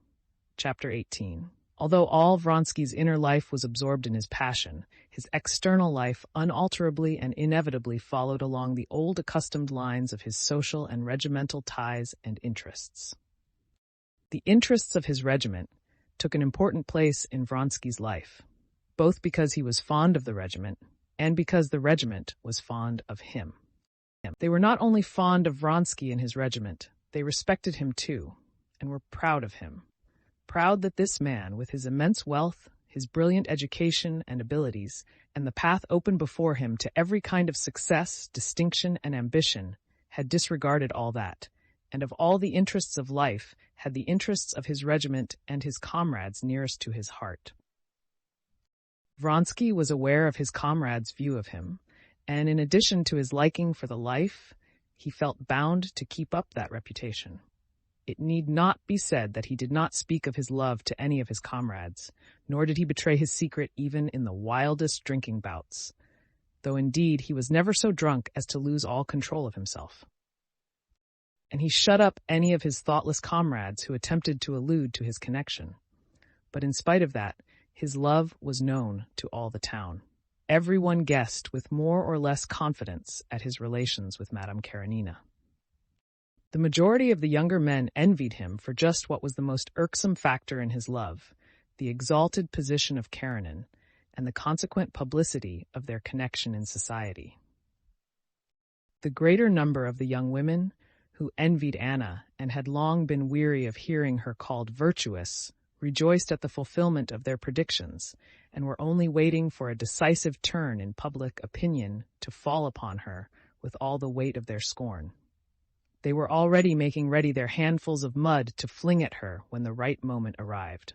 Chapter 18. Although all Vronsky's inner life was absorbed in his passion, his external life unalterably and inevitably followed along the old accustomed lines of his social and regimental ties and interests. The interests of his regiment took an important place in Vronsky's life, both because he was fond of the regiment and because the regiment was fond of him. They were not only fond of Vronsky and his regiment, they respected him too, and were proud of him. Proud that this man, with his immense wealth, his brilliant education and abilities, and the path open before him to every kind of success, distinction, and ambition, had disregarded all that, and of all the interests of life, had the interests of his regiment and his comrades nearest to his heart. Vronsky was aware of his comrades' view of him, and in addition to his liking for the life, he felt bound to keep up that reputation. It need not be said that he did not speak of his love to any of his comrades, nor did he betray his secret even in the wildest drinking bouts. though indeed he was never so drunk as to lose all control of himself. And he shut up any of his thoughtless comrades who attempted to allude to his connection. But in spite of that, his love was known to all the town. Everyone guessed with more or less confidence at his relations with Madame Karenina. The majority of the younger men envied him for just what was the most irksome factor in his love, the exalted position of Karenin, and the consequent publicity of their connection in society. The greater number of the young women, who envied Anna and had long been weary of hearing her called virtuous, rejoiced at the fulfillment of their predictions, and were only waiting for a decisive turn in public opinion to fall upon her with all the weight of their scorn. They were already making ready their handfuls of mud to fling at her when the right moment arrived.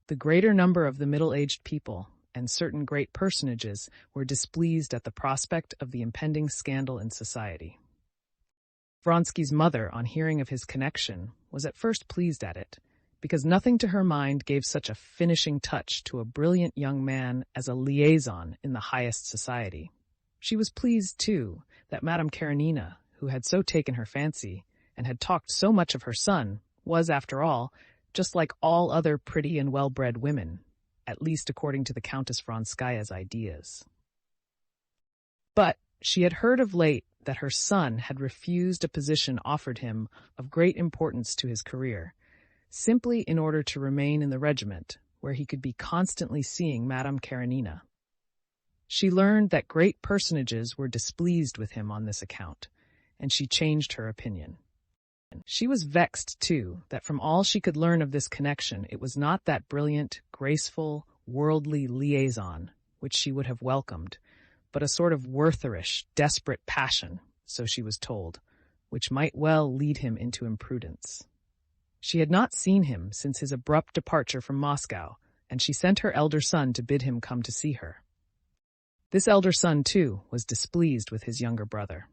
The greater number of the middle-aged people and certain great personages were displeased at the prospect of the impending scandal in society. Vronsky's mother, on hearing of his connection, was at first pleased at it, because nothing to her mind gave such a finishing touch to a brilliant young man as a liaison in the highest society. She was pleased, too, that Madame Karenina, who had so taken her fancy, and had talked so much of her son, was, after all, just like all other pretty and well-bred women, at least according to the Countess Vronskaya's ideas. But she had heard of late that her son had refused a position offered him of great importance to his career, simply in order to remain in the regiment, where he could be constantly seeing Madame Karenina. She learned that great personages were displeased with him on this account, and she changed her opinion. She was vexed, too, that from all she could learn of this connection, it was not that brilliant, graceful, worldly liaison which she would have welcomed, but a sort of Wertherish, desperate passion, so she was told, which might well lead him into imprudence. She had not seen him since his abrupt departure from Moscow, and she sent her elder son to bid him come to see her. This elder son, too, was displeased with his younger brother.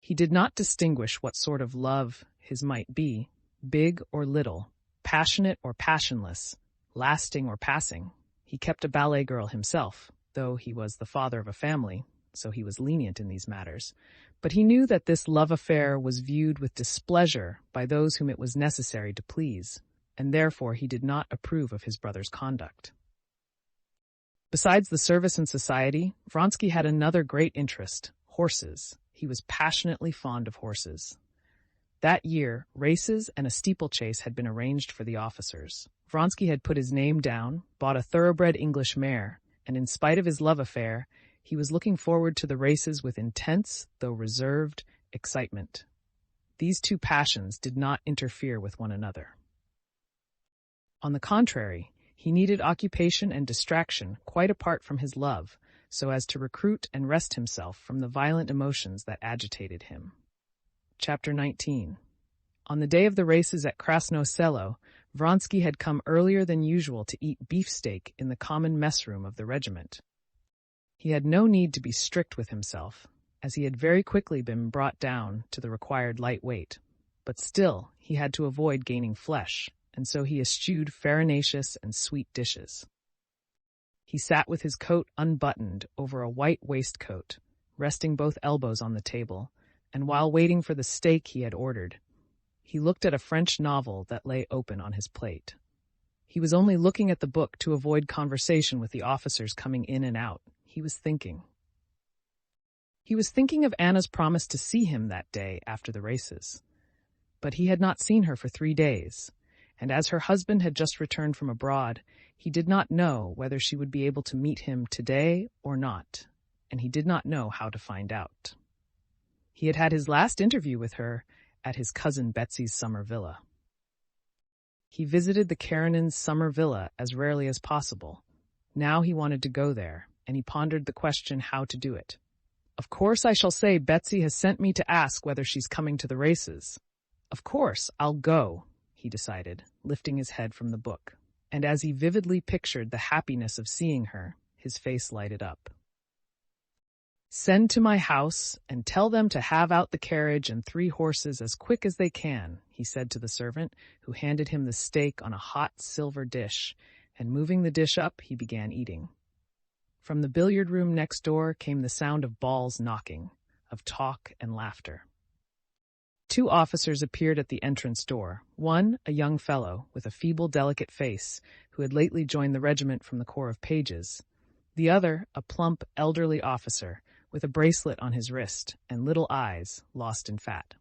He did not distinguish what sort of love his might be, big or little, passionate or passionless, lasting or passing. He kept a ballet girl himself, though he was the father of a family, so he was lenient in these matters. But he knew that this love affair was viewed with displeasure by those whom it was necessary to please, and therefore he did not approve of his brother's conduct. Besides the service in society, Vronsky had another great interest, horses. He was passionately fond of horses. That year, races and a steeplechase had been arranged for the officers. Vronsky had put his name down, bought a thoroughbred English mare, and in spite of his love affair, he was looking forward to the races with intense, though reserved, excitement. These two passions did not interfere with one another. On the contrary, he needed occupation and distraction quite apart from his love, so as to recruit and rest himself from the violent emotions that agitated him. Chapter 19. On the day of the races at Krasno Selo, Vronsky had come earlier than usual to eat beefsteak in the common mess room of the regiment. He had no need to be strict with himself, as he had very quickly been brought down to the required light weight, but still he had to avoid gaining flesh, and so he eschewed farinaceous and sweet dishes. He sat with his coat unbuttoned over a white waistcoat, resting both elbows on the table, and while waiting for the steak he had ordered, he looked at a French novel that lay open on his plate. He was only looking at the book to avoid conversation with the officers coming in and out. He was thinking. He was thinking of Anna's promise to see him that day after the races. But he had not seen her for 3 days, and as her husband had just returned from abroad, he did not know whether she would be able to meet him today or not, and he did not know how to find out. He had had his last interview with her at his cousin Betsy's summer villa. He visited the Karenins' summer villa as rarely as possible. Now he wanted to go there, and he pondered the question how to do it. Of course I shall say Betsy has sent me to ask whether she's coming to the races. Of course, I'll go, he decided, lifting his head from the book. And as he vividly pictured the happiness of seeing her, his face lighted up. Send to my house and tell them to have out the carriage and 3 horses as quick as they can, he said to the servant, who handed him the steak on a hot silver dish, and moving the dish up, he began eating. From the billiard room next door came the sound of balls knocking, of talk and laughter. Two officers appeared at the entrance door. One, a young fellow with a feeble, delicate face, who had lately joined the regiment from the Corps of Pages. The other, a plump, elderly officer, with a bracelet on his wrist and little eyes lost in fat.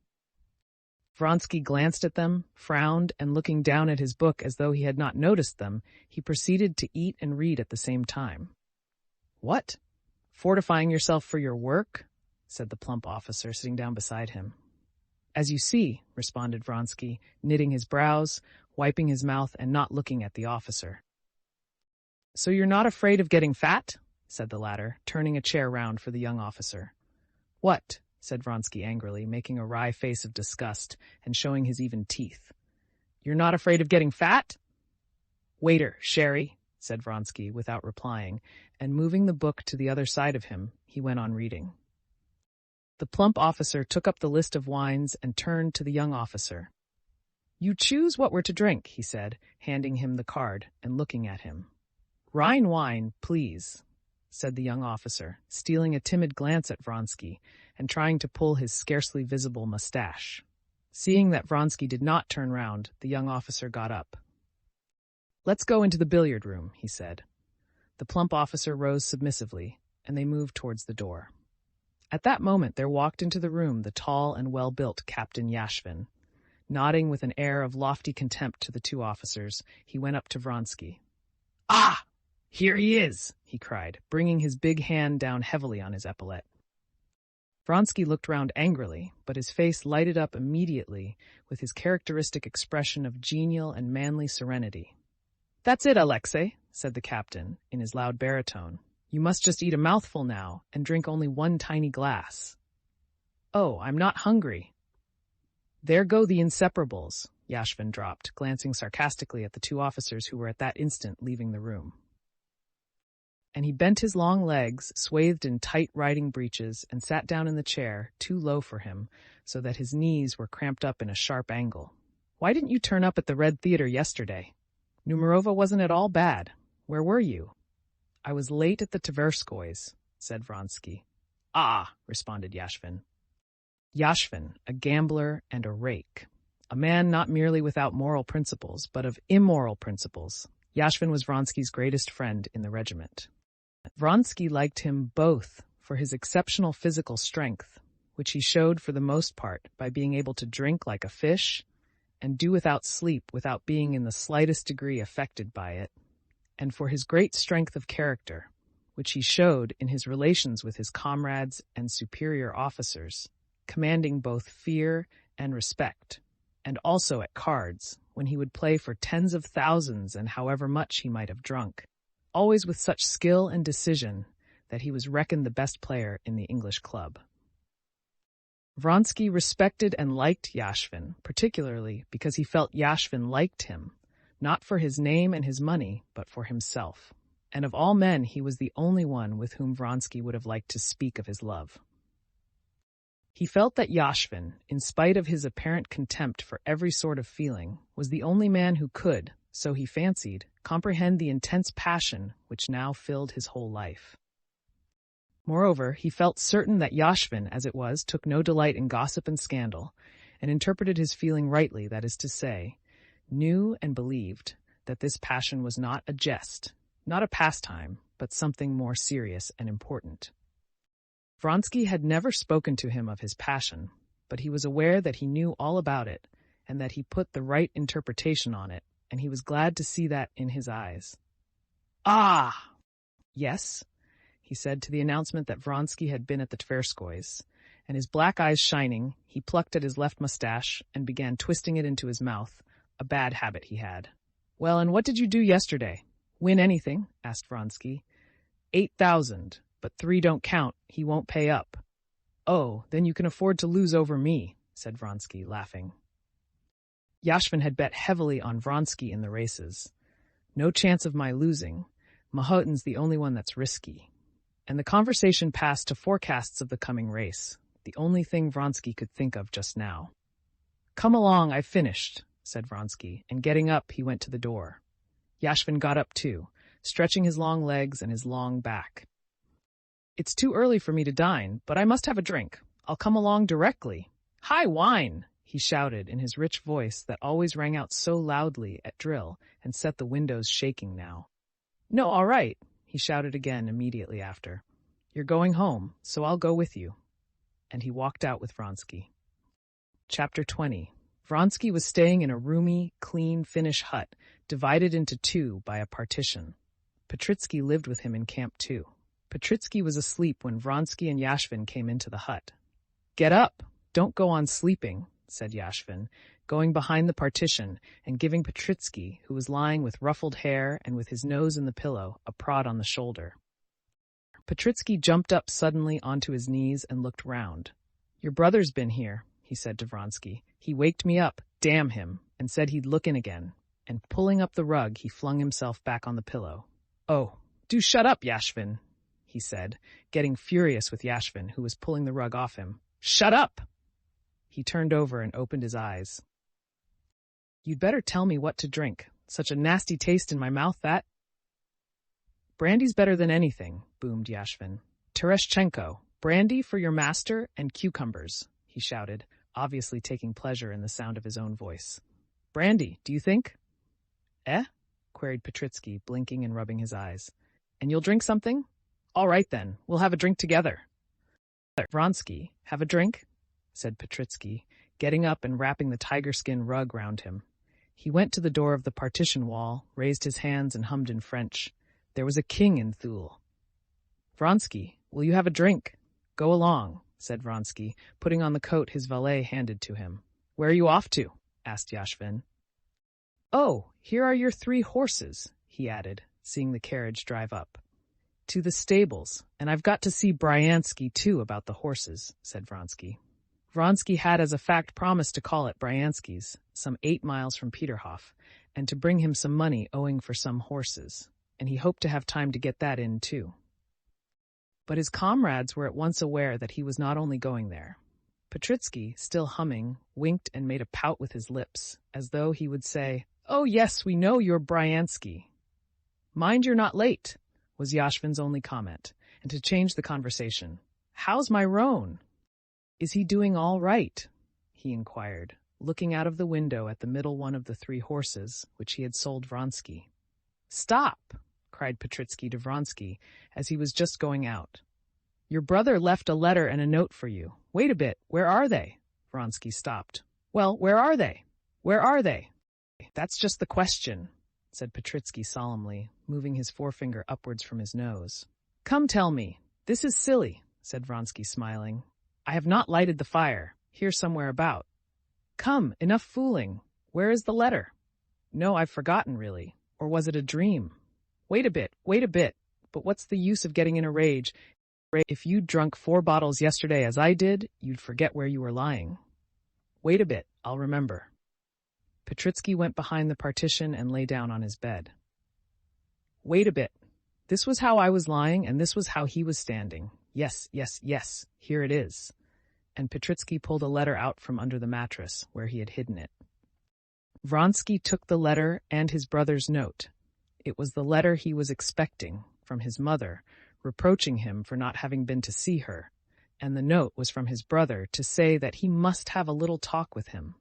Vronsky glanced at them, frowned, and looking down at his book as though he had not noticed them, he proceeded to eat and read at the same time. "What? Fortifying yourself for your work?" said the plump officer, sitting down beside him. "As you see," responded Vronsky, knitting his brows, wiping his mouth, and not looking at the officer. "So you're not afraid of getting fat?" said the latter, turning a chair round for the young officer. "What?" said Vronsky angrily, making a wry face of disgust and showing his even teeth. "You're not afraid of getting fat?" "Waiter, sherry," said Vronsky, without replying, and moving the book to the other side of him, he went on reading. The plump officer took up the list of wines and turned to the young officer. "You choose what we're to drink," he said, handing him the card and looking at him. "Rhine wine, please," said the young officer, stealing a timid glance at Vronsky and trying to pull his scarcely visible mustache. Seeing that Vronsky did not turn round, the young officer got up. "Let's go into the billiard room," he said. The plump officer rose submissively, and they moved towards the door. At that moment there walked into the room the tall and well-built Captain Yashvin. Nodding with an air of lofty contempt to the two officers, he went up to Vronsky. "Ah! Here he is!" he cried, bringing his big hand down heavily on his epaulette. Vronsky looked round angrily, but his face lighted up immediately with his characteristic expression of genial and manly serenity. "That's it, Alexei," said the captain, in his loud baritone. "You must just eat a mouthful now, and drink only one tiny glass." "Oh, I'm not hungry." "There go the inseparables," Yashvin dropped, glancing sarcastically at the two officers who were at that instant leaving the room. And he bent his long legs, swathed in tight riding breeches, and sat down in the chair, too low for him, so that his knees were cramped up in a sharp angle. "Why didn't you turn up at the Red Theater yesterday? Numerova wasn't at all bad. Where were you?" "I was late at the Tverskoys," said Vronsky. "Ah," responded Yashvin. Yashvin, a gambler and a rake. A man not merely without moral principles, but of immoral principles. Yashvin was Vronsky's greatest friend in the regiment. Vronsky liked him both for his exceptional physical strength, which he showed for the most part by being able to drink like a fish and do without sleep without being in the slightest degree affected by it, and for his great strength of character, which he showed in his relations with his comrades and superior officers, commanding both fear and respect, and also at cards, when he would play for tens of thousands and however much he might have drunk, always with such skill and decision that he was reckoned the best player in the English club. Vronsky respected and liked Yashvin, particularly because he felt Yashvin liked him, not for his name and his money, but for himself. And of all men, he was the only one with whom Vronsky would have liked to speak of his love. He felt that Yashvin, in spite of his apparent contempt for every sort of feeling, was the only man who could, so he fancied, comprehend the intense passion which now filled his whole life. Moreover, he felt certain that Yashvin, as it was, took no delight in gossip and scandal, and interpreted his feeling rightly, that is to say, knew and believed that this passion was not a jest, not a pastime, but something more serious and important. Vronsky had never spoken to him of his passion, but he was aware that he knew all about it, and that he put the right interpretation on it, and he was glad to see that in his eyes. "Ah! Yes?" he said to the announcement that Vronsky had been at the Tverskoys, and his black eyes shining, he plucked at his left mustache and began twisting it into his mouth, a bad habit he had. "Well, and what did you do yesterday? Win anything?" asked Vronsky. 8,000, but 3 don't count, he won't pay up." "Oh, then you can afford to lose over me," said Vronsky, laughing. Yashvin had bet heavily on Vronsky in the races. "No chance of my losing. Mahotin's the only one that's risky." And the conversation passed to forecasts of the coming race, the only thing Vronsky could think of just now. "Come along, I've finished," said Vronsky, and getting up, he went to the door. Yashvin got up too, stretching his long legs and his long back. It's too early for me to dine, but I must have a drink. I'll come along directly. Hi, wine! He shouted in his rich voice that always rang out so loudly at drill and set the windows shaking now. No, all right, he shouted again immediately after. You're going home, so I'll go with you. And he walked out with Vronsky. Chapter 20. Vronsky was staying in a roomy, clean Finnish hut, divided into two by a partition. Petritsky lived with him in camp too. Petritsky was asleep when Vronsky and Yashvin came into the hut. Get up! Don't go on sleeping, said Yashvin, going behind the partition and giving Petritsky, who was lying with ruffled hair and with his nose in the pillow, a prod on the shoulder. Petritsky jumped up suddenly onto his knees and looked round. Your brother's been here, he said to Vronsky. He waked me up, damn him, and said he'd look in again. And pulling up the rug, he flung himself back on the pillow. Oh, do shut up, Yashvin, he said, getting furious with Yashvin, who was pulling the rug off him. Shut up! He turned over and opened his eyes. You'd better tell me what to drink. Such a nasty taste in my mouth, that. Brandy's better than anything, boomed Yashvin. Tereshchenko, brandy for your master and cucumbers, he shouted, obviously taking pleasure in the sound of his own voice. Brandy, do you think? Eh? Queried Petritsky, blinking and rubbing his eyes. And you'll drink something? All right then, we'll have a drink together. Vronsky, have a drink? Said Petritsky, getting up and wrapping the tiger-skin rug round him. He went to the door of the partition wall, raised his hands and hummed in French. There was a king in Thule. Vronsky, will you have a drink? Go along, said Vronsky, putting on the coat his valet handed to him. Where are you off to? Asked Yashvin. Oh, here are your 3 horses, he added, seeing the carriage drive up. To the stables, and I've got to see Bryansky too about the horses, said Vronsky. Vronsky had as a fact promised to call at Bryansky's, some 8 miles from Peterhof, and to bring him some money owing for some horses, and he hoped to have time to get that in too. But his comrades were at once aware that he was not only going there. Petritsky, still humming, winked and made a pout with his lips, as though he would say, Oh yes, we know you're Bryansky. Mind you're not late, was Yashvin's only comment, and to change the conversation. How's my roan? Is he doing all right? He inquired, looking out of the window at the middle one of the 3 horses, which he had sold Vronsky. Stop! Cried Petritsky to Vronsky, as he was just going out. Your brother left a letter and a note for you. Wait a bit, where are they? Vronsky stopped. Well, where are they? Where are they? That's just the question, said Petritsky solemnly, moving his forefinger upwards from his nose. Come tell me. This is silly, said Vronsky, smiling. I have not lighted the fire, here somewhere about. Come, enough fooling. Where is the letter? No, I've forgotten, really. Or was it a dream? Wait a bit, but what's the use of getting in a rage? If you'd drunk 4 bottles yesterday as I did, you'd forget where you were lying. Wait a bit, I'll remember. Petritsky went behind the partition and lay down on his bed. Wait a bit. This was how I was lying, and this was how he was standing. Yes, here it is. And Petritsky pulled a letter out from under the mattress, where he had hidden it. Vronsky took the letter and his brother's note. It was the letter he was expecting, from his mother, reproaching him for not having been to see her, and the note was from his brother to say that he must have a little talk with him.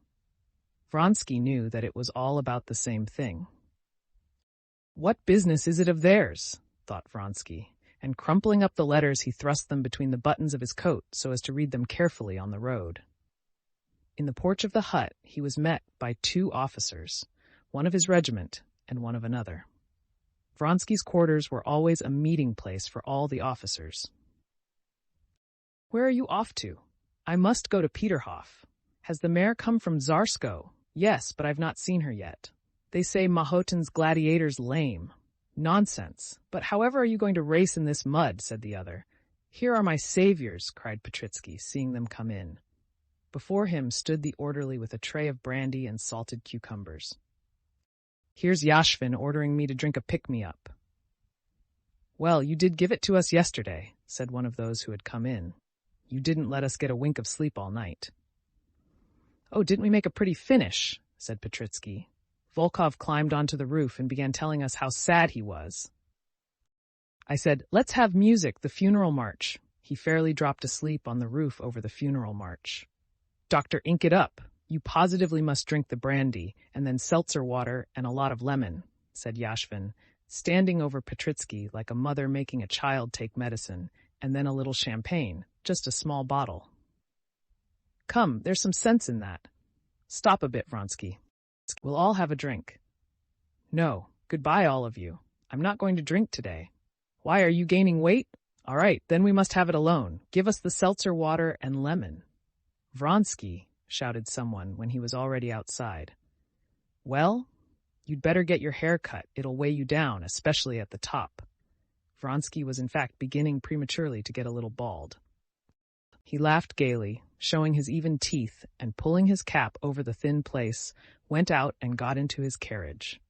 Vronsky knew that it was all about the same thing. What business is it of theirs? Thought Vronsky, and crumpling up the letters he thrust them between the buttons of his coat so as to read them carefully on the road. In the porch of the hut he was met by 2 officers, one of his regiment and one of another. Vronsky's quarters were always a meeting place for all the officers. Where are you off to? I must go to Peterhof. Has the mare come from Zarsko? Yes, but I've not seen her yet. They say Mahotin's gladiator's lame. Nonsense. But however are you going to race in this mud? Said the other. Here are my saviors, cried Petritsky, seeing them come in. Before him stood the orderly with a tray of brandy and salted cucumbers. Here's Yashvin ordering me to drink a pick-me-up. Well, you did give it to us yesterday, said one of those who had come in. You didn't let us get a wink of sleep all night. Oh, didn't we make a pretty finish? Said Petritsky. Volkov climbed onto the roof and began telling us how sad he was. I said, let's have music, the funeral march. He fairly dropped asleep on the roof over the funeral march. Doctor, ink it up. You positively must drink the brandy, and then seltzer water and a lot of lemon, said Yashvin, standing over Petritsky like a mother making a child take medicine, and then a little champagne, just a small bottle. Come, there's some sense in that. Stop a bit, Vronsky. We'll all have a drink. No, goodbye all of you. I'm not going to drink today. Why, are you gaining weight? All right, then we must have it alone. Give us the seltzer water and lemon. Vronsky, shouted someone when he was already outside. Well, you'd better get your hair cut. It'll weigh you down, especially at the top. Vronsky was in fact beginning prematurely to get a little bald. He laughed gaily, showing his even teeth, and pulling his cap over the thin place, went out and got into his carriage.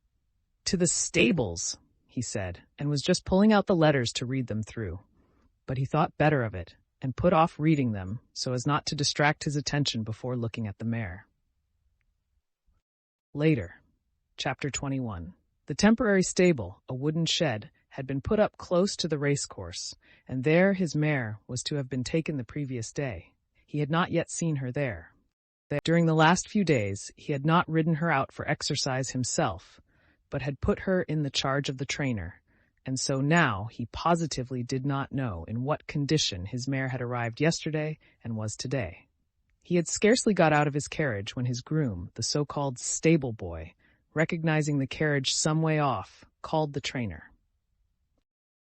To the stables, he said, and was just pulling out the letters to read them through. But he thought better of it, and put off reading them so as not to distract his attention before looking at the mare. Later, Chapter 21. The temporary stable, a wooden shed, had been put up close to the racecourse, and there his mare was to have been taken the previous day. He had not yet seen her there. During the last few days, he had not ridden her out for exercise himself, but had put her in the charge of the trainer, and so now he positively did not know in what condition his mare had arrived yesterday and was today. He had scarcely got out of his carriage when his groom, the so-called stable boy, recognizing the carriage some way off, called the trainer.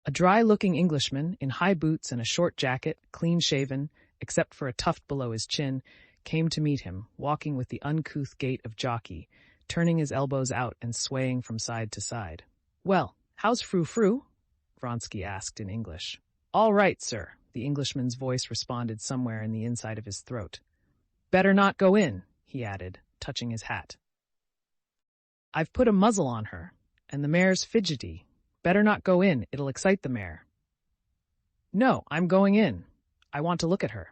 A dry-looking Englishman, in high boots and a short jacket, clean-shaven, except for a tuft below his chin, came to meet him, walking with the uncouth gait of jockey, turning his elbows out and swaying from side to side. Well, how's Frou-Frou? Vronsky asked in English. All right, sir, the Englishman's voice responded somewhere in the inside of his throat. Better not go in, he added, touching his hat. I've put a muzzle on her, and the mare's fidgety. Better not go in, it'll excite the mare. No, I'm going in. I want to look at her.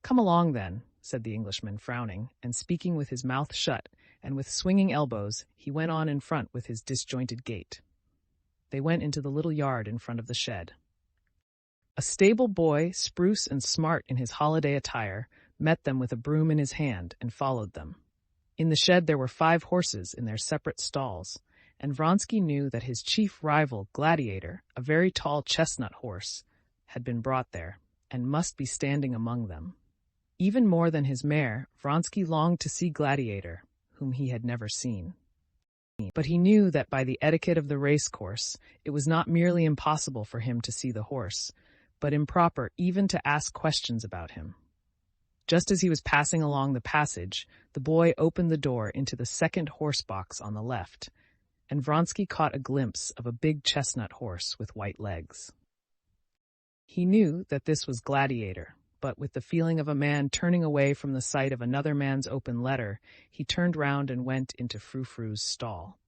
Come along then, said the Englishman, frowning, and speaking with his mouth shut, and with swinging elbows, he went on in front with his disjointed gait. They went into the little yard in front of the shed. A stable boy, spruce and smart in his holiday attire, met them with a broom in his hand and followed them. In the shed there were 5 horses in their separate stalls, and Vronsky knew that his chief rival, Gladiator, a very tall chestnut horse, had been brought there, and must be standing among them. Even more than his mare, Vronsky longed to see Gladiator, whom he had never seen. But he knew that by the etiquette of the racecourse, it was not merely impossible for him to see the horse, but improper even to ask questions about him. Just as he was passing along the passage, the boy opened the door into the second horse box on the left, and Vronsky caught a glimpse of a big chestnut horse with white legs. He knew that this was Gladiator, but with the feeling of a man turning away from the sight of another man's open letter, he turned round and went into Frou-Frou's stall.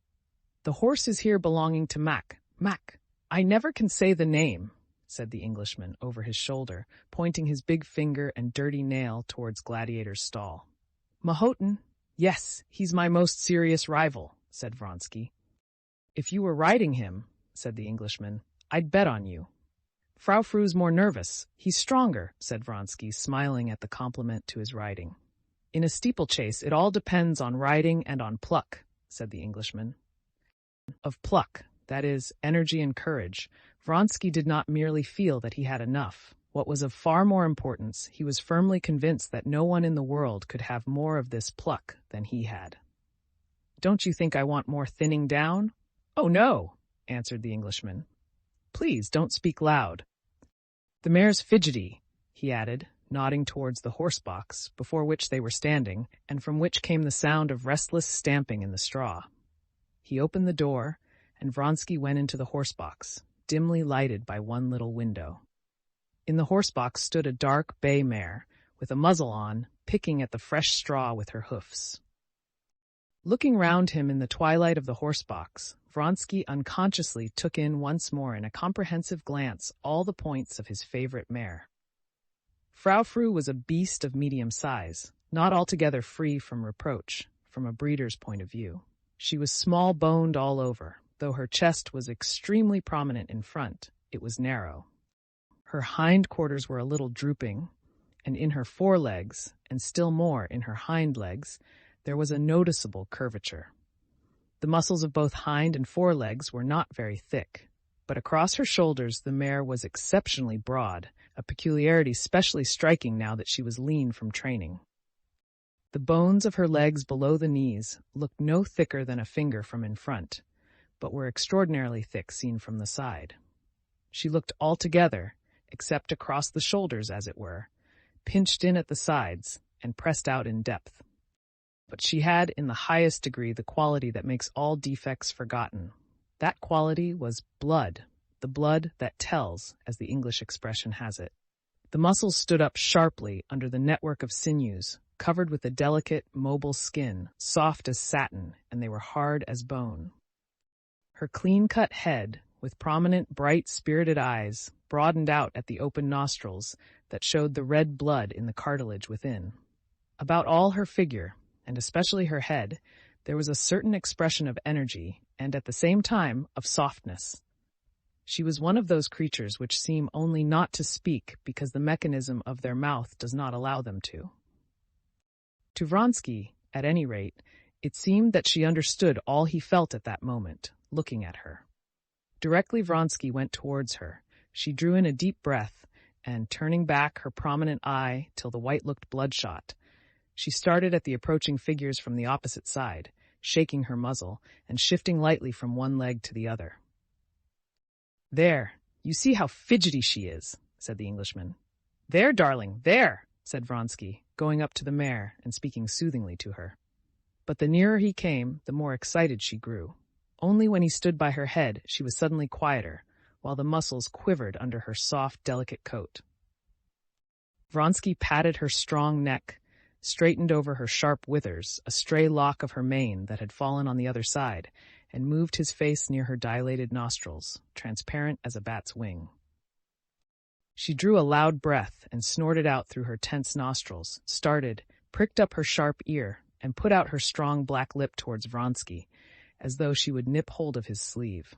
The horse is here belonging to Mac. I never can say the name, said the Englishman over his shoulder, pointing his big finger and dirty nail towards Gladiator's stall. Mahotin? Yes, he's my most serious rival, said Vronsky. If you were riding him, said the Englishman, I'd bet on you. Frou-Frou's more nervous. He's stronger, said Vronsky, smiling at the compliment to his riding. In a steeplechase, it all depends on riding and on pluck, said the Englishman. Of pluck, that is, energy and courage, Vronsky did not merely feel that he had enough. What was of far more importance, he was firmly convinced that no one in the world could have more of this pluck than he had. Don't you think I want more thinning down? Oh, no, answered the Englishman. Please don't speak loud. The mare's fidgety, he added, nodding towards the horse box before which they were standing, and from which came the sound of restless stamping in the straw. He opened the door, and Vronsky went into the horse box, dimly lighted by one little window. In the horse box stood a dark bay mare, with a muzzle on, picking at the fresh straw with her hoofs. Looking round him in the twilight of the horse box, Vronsky unconsciously took in once more in a comprehensive glance all the points of his favorite mare. Frou-Frou was a beast of medium size, not altogether free from reproach, from a breeder's point of view. She was small-boned all over, though her chest was extremely prominent in front. it was narrow. Her hindquarters were a little drooping, and in her forelegs, and still more in her hind legs, there was a noticeable curvature. The muscles of both hind and forelegs were not very thick, but across her shoulders the mare was exceptionally broad, a peculiarity specially striking now that she was lean from training. The bones of her legs below the knees looked no thicker than a finger from in front, but were extraordinarily thick seen from the side. She looked altogether, except across the shoulders as it were, pinched in at the sides and pressed out in depth. But she had in the highest degree the quality that makes all defects forgotten. That quality was blood, the blood that tells, as the English expression has it. The muscles stood up sharply under the network of sinews, covered with a delicate, mobile skin, soft as satin, and they were hard as bone. Her clean-cut head, with prominent, bright, spirited eyes, broadened out at the open nostrils that showed the red blood in the cartilage within. About all her figure, and especially her head, there was a certain expression of energy, and at the same time of softness. She was one of those creatures which seem only not to speak because the mechanism of their mouth does not allow them to. To Vronsky, at any rate, it seemed that she understood all he felt at that moment, looking at her. Directly Vronsky went towards her, she drew in a deep breath, and turning back her prominent eye till the white looked bloodshot, she started at the approaching figures from the opposite side, shaking her muzzle and shifting lightly from one leg to the other. "There, you see how fidgety she is," said the Englishman. "There, darling, there," said Vronsky, going up to the mare and speaking soothingly to her. But the nearer he came, the more excited she grew. Only when he stood by her head she was suddenly quieter, while the muscles quivered under her soft, delicate coat. Vronsky patted her strong neck, straightened over her sharp withers a stray lock of her mane that had fallen on the other side, and moved his face near her dilated nostrils, transparent as a bat's wing. She drew a loud breath and snorted out through her tense nostrils, started, pricked up her sharp ear, and put out her strong black lip towards Vronsky, as though she would nip hold of his sleeve.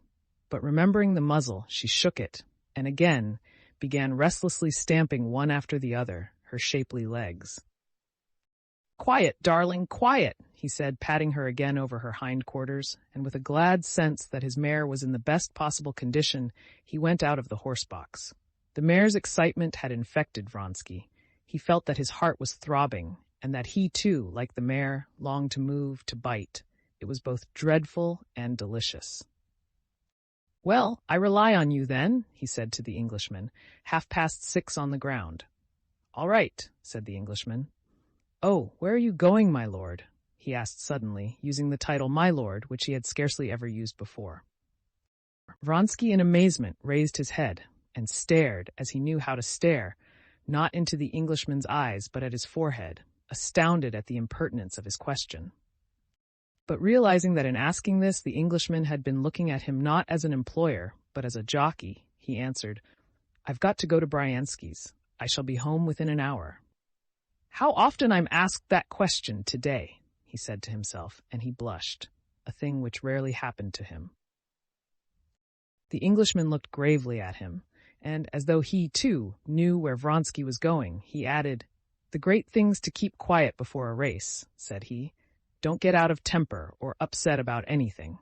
But remembering the muzzle, she shook it, and again began restlessly stamping one after the other her shapely legs. "Quiet, darling, quiet," he said, patting her again over her hindquarters, and with a glad sense that his mare was in the best possible condition, he went out of the horse-box. The mare's excitement had infected Vronsky. He felt that his heart was throbbing, and that he, too, like the mare, longed to move, to bite. It was both dreadful and delicious. "Well, I rely on you, then," he said to the Englishman, 6:30 on the ground. "All right," said the Englishman. "Oh, where are you going, my lord?" he asked suddenly, using the title my lord, which he had scarcely ever used before. Vronsky, in amazement, raised his head and stared, as he knew how to stare, not into the Englishman's eyes, but at his forehead, astounded at the impertinence of his question. But realizing that in asking this, the Englishman had been looking at him not as an employer, but as a jockey, he answered, "I've got to go to Bryansky's. I shall be home within an hour." "How often I'm asked that question today," he said to himself, and he blushed, a thing which rarely happened to him. The Englishman looked gravely at him, and, as though he, too, knew where Vronsky was going, he added, "The great thing's to keep quiet before a race," said he. "Don't get out of temper or upset about anything."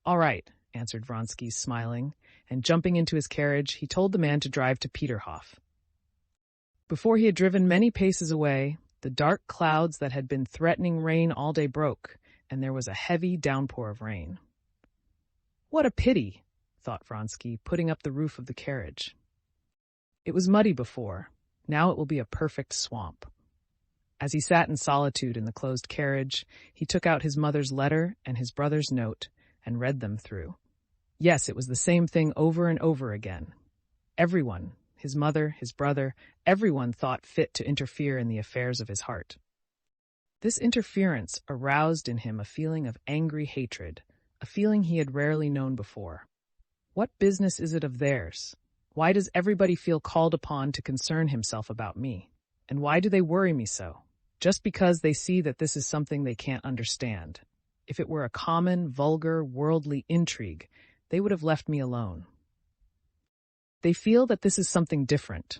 "All right," answered Vronsky, smiling, and jumping into his carriage, he told the man to drive to Peterhof. Before he had driven many paces away, the dark clouds that had been threatening rain all day broke, and there was a heavy downpour of rain. "What a pity," thought Vronsky, putting up the roof of the carriage. It was muddy before, now it will be a perfect swamp. As he sat in solitude in the closed carriage, he took out his mother's letter and his brother's note and read them through. Yes, it was the same thing over and over again. Everyone, his mother, his brother, everyone thought fit to interfere in the affairs of his heart. This interference aroused in him a feeling of angry hatred, a feeling he had rarely known before. What business is it of theirs? Why does everybody feel called upon to concern himself about me? And why do they worry me so? Just because they see that this is something they can't understand. If it were a common, vulgar, worldly intrigue, they would have left me alone. They feel that this is something different,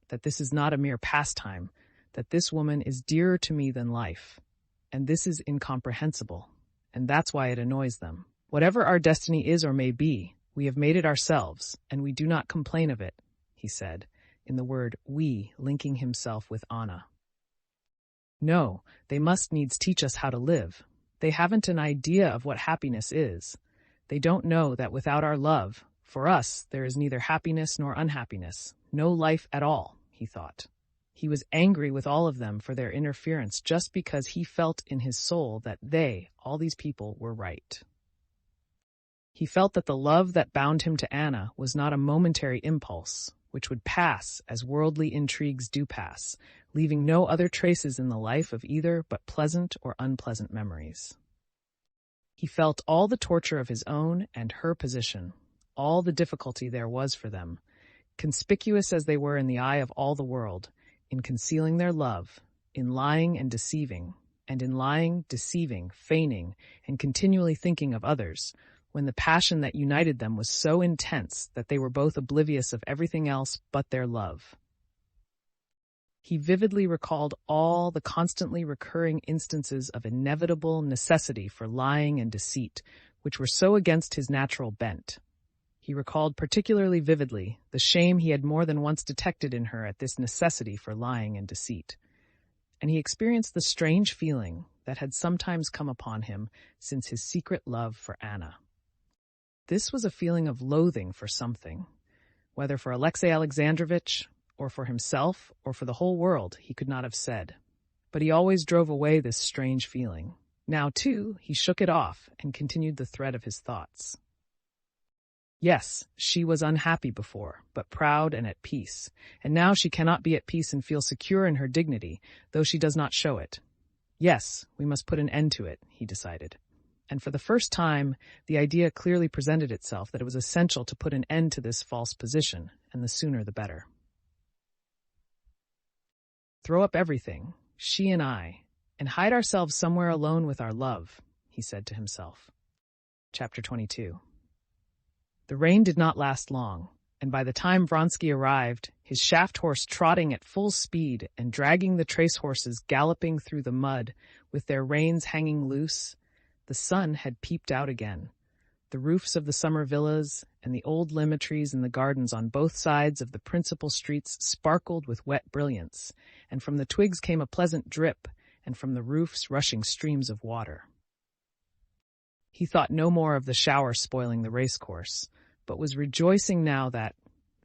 that this is not a mere pastime, that this woman is dearer to me than life. And this is incomprehensible, and that's why it annoys them. Whatever our destiny is or may be, we have made it ourselves, and we do not complain of it, he said, in the word we linking himself with Anna. No, they must needs teach us how to live. They haven't an idea of what happiness is. They don't know that without our love, for us, there is neither happiness nor unhappiness, no life at all, he thought. He was angry with all of them for their interference just because he felt in his soul that they, all these people, were right. He felt that the love that bound him to Anna was not a momentary impulse, which would pass as worldly intrigues do pass, leaving no other traces in the life of either but pleasant or unpleasant memories. He felt all the torture of his own and her position, all the difficulty there was for them, conspicuous as they were in the eye of all the world, in concealing their love, in lying and deceiving, and in lying, deceiving, feigning, and continually thinking of others, when the passion that united them was so intense that they were both oblivious of everything else but their love. He vividly recalled all the constantly recurring instances of inevitable necessity for lying and deceit, which were so against his natural bent. He recalled particularly vividly the shame he had more than once detected in her at this necessity for lying and deceit. And he experienced the strange feeling that had sometimes come upon him since his secret love for Anna. This was a feeling of loathing for something, whether for Alexei Alexandrovitch, or for himself, or for the whole world, he could not have said. But he always drove away this strange feeling. Now, too, he shook it off and continued the thread of his thoughts. Yes, she was unhappy before, but proud and at peace, and now she cannot be at peace and feel secure in her dignity, though she does not show it. Yes, we must put an end to it, he decided. And for the first time, the idea clearly presented itself that it was essential to put an end to this false position, and the sooner the better. Throw up everything, she and I, and hide ourselves somewhere alone with our love, he said to himself. Chapter 22. The rain did not last long, and by the time Vronsky arrived, his shaft horse trotting at full speed and dragging the trace horses galloping through the mud with their reins hanging loose, the sun had peeped out again. The roofs of the summer villas and the old lima trees in the gardens on both sides of the principal streets sparkled with wet brilliance, and from the twigs came a pleasant drip, and from the roofs rushing streams of water. He thought no more of the shower spoiling the racecourse, but was rejoicing now that,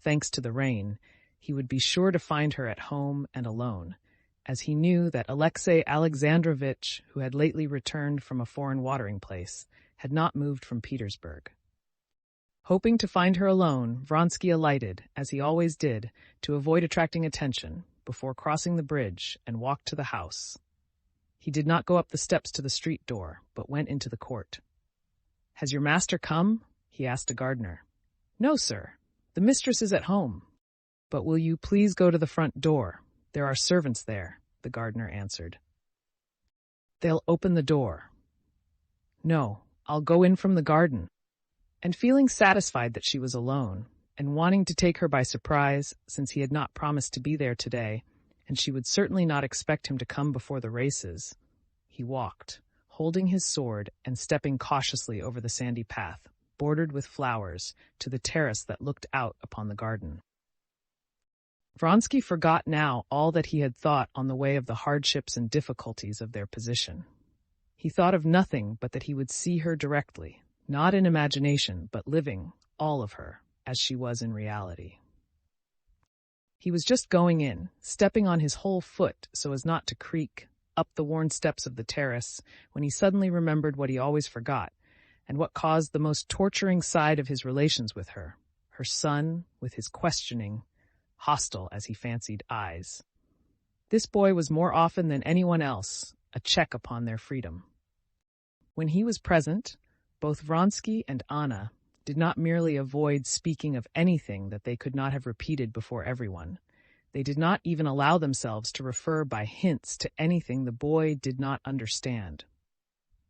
thanks to the rain, he would be sure to find her at home and alone, as he knew that Alexei Alexandrovitch, who had lately returned from a foreign watering place, had not moved from Petersburg. Hoping to find her alone, Vronsky alighted, as he always did, to avoid attracting attention, before crossing the bridge, and walked to the house. He did not go up the steps to the street door, but went into the court. "Has your master come?" he asked a gardener. "No, sir. The mistress is at home." "But will you please go to the front door? There are servants there," the gardener answered. "They'll open the door." "No, I'll go in from the garden." And feeling satisfied that she was alone, and wanting to take her by surprise, since he had not promised to be there today, and she would certainly not expect him to come before the races, he walked, holding his sword and stepping cautiously over the sandy path, bordered with flowers, to the terrace that looked out upon the garden. Vronsky forgot now all that he had thought on the way of the hardships and difficulties of their position. He thought of nothing but that he would see her directly, not in imagination, but living, all of her, as she was in reality. He was just going in, stepping on his whole foot so as not to creak, up the worn steps of the terrace, when he suddenly remembered what he always forgot, and what caused the most torturing side of his relations with her son, with his questioning, hostile as he fancied eyes. This boy was more often than anyone else a check upon their freedom. When he was present, both Vronsky and Anna did not merely avoid speaking of anything that they could not have repeated before everyone. They did not even allow themselves to refer by hints to anything the boy did not understand.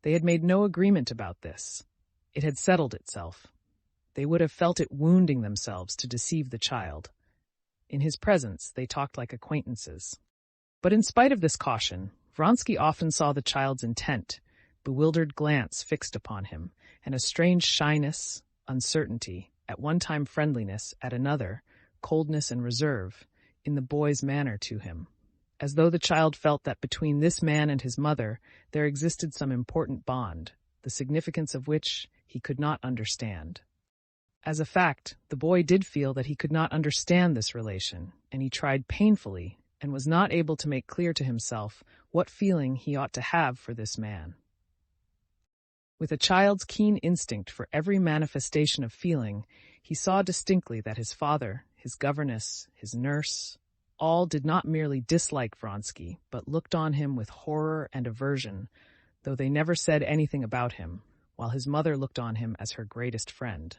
They had made no agreement about this. It had settled itself. They would have felt it wounding themselves to deceive the child. In his presence, they talked like acquaintances. But in spite of this caution, Vronsky often saw the child's intent, bewildered glance fixed upon him, and a strange shyness, uncertainty, at one time friendliness, at another, coldness and reserve, in the boy's manner to him, as though the child felt that between this man and his mother there existed some important bond, the significance of which he could not understand. As a fact, the boy did feel that he could not understand this relation, and he tried painfully, and was not able to make clear to himself what feeling he ought to have for this man. With a child's keen instinct for every manifestation of feeling, he saw distinctly that his father, his governess, his nurse, all did not merely dislike Vronsky, but looked on him with horror and aversion, though they never said anything about him, while his mother looked on him as her greatest friend.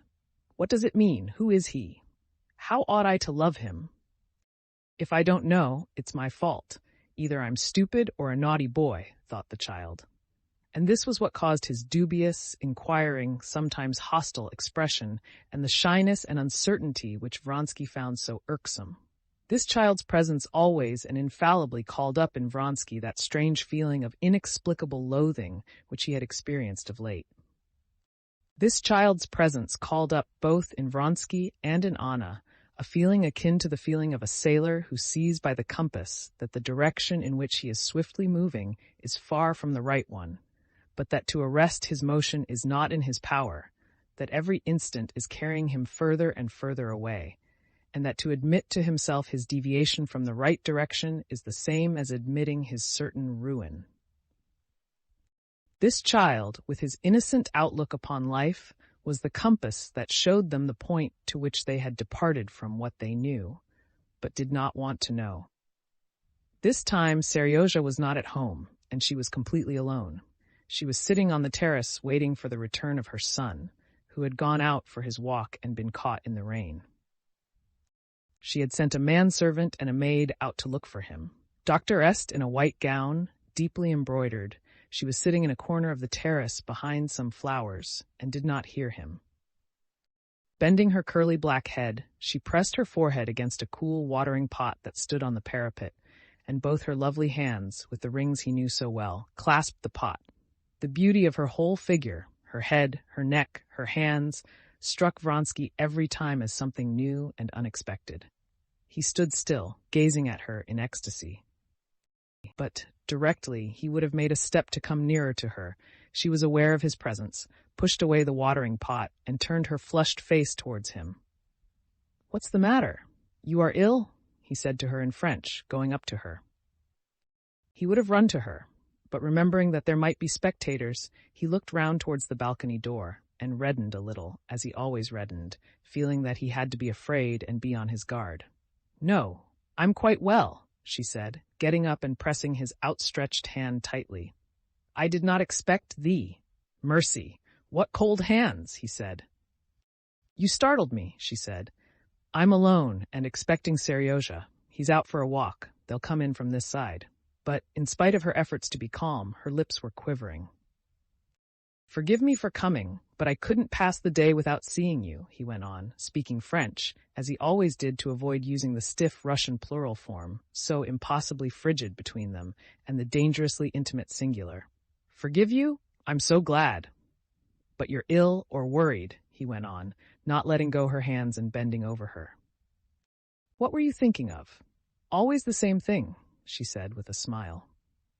What does it mean? Who is he? How ought I to love him? If I don't know, it's my fault. Either I'm stupid or a naughty boy, thought the child. And this was what caused his dubious, inquiring, sometimes hostile expression, and the shyness and uncertainty which Vronsky found so irksome. This child's presence always and infallibly called up in Vronsky that strange feeling of inexplicable loathing which he had experienced of late. This child's presence called up both in Vronsky and in Anna a feeling akin to the feeling of a sailor who sees by the compass that the direction in which he is swiftly moving is far from the right one, but that to arrest his motion is not in his power, that every instant is carrying him further and further away, and that to admit to himself his deviation from the right direction is the same as admitting his certain ruin. This child, with his innocent outlook upon life, was the compass that showed them the point to which they had departed from what they knew, but did not want to know. This time Seryozha was not at home, and she was completely alone. She was sitting on the terrace waiting for the return of her son, who had gone out for his walk and been caught in the rain. She had sent a manservant and a maid out to look for him. Dr. Est, in a white gown, deeply embroidered, she was sitting in a corner of the terrace behind some flowers, and did not hear him. Bending her curly black head, she pressed her forehead against a cool watering pot that stood on the parapet, and both her lovely hands, with the rings he knew so well, clasped the pot. The beauty of her whole figure, her head, her neck, her hands, struck Vronsky every time as something new and unexpected. He stood still, gazing at her in ecstasy. But directly he would have made a step to come nearer to her, she was aware of his presence, pushed away the watering pot, and turned her flushed face towards him. "What's the matter? You are ill?" he said to her in French, going up to her. He would have run to her, but remembering that there might be spectators, he looked round towards the balcony door, and reddened a little, as he always reddened, feeling that he had to be afraid and be on his guard. "No, I'm quite well," she said, getting up and pressing his outstretched hand tightly. "I did not expect thee. Mercy, what cold hands," he said. "You startled me," she said. "I'm alone and expecting Seryozha. He's out for a walk. They'll come in from this side." But, in spite of her efforts to be calm, her lips were quivering. "Forgive me for coming, but I couldn't pass the day without seeing you," he went on, speaking French, as he always did to avoid using the stiff Russian plural form, so impossibly frigid between them, and the dangerously intimate singular. "Forgive you? I'm so glad. But you're ill or worried," he went on, not letting go her hands and bending over her. "What were you thinking of?" "Always the same thing," she said with a smile.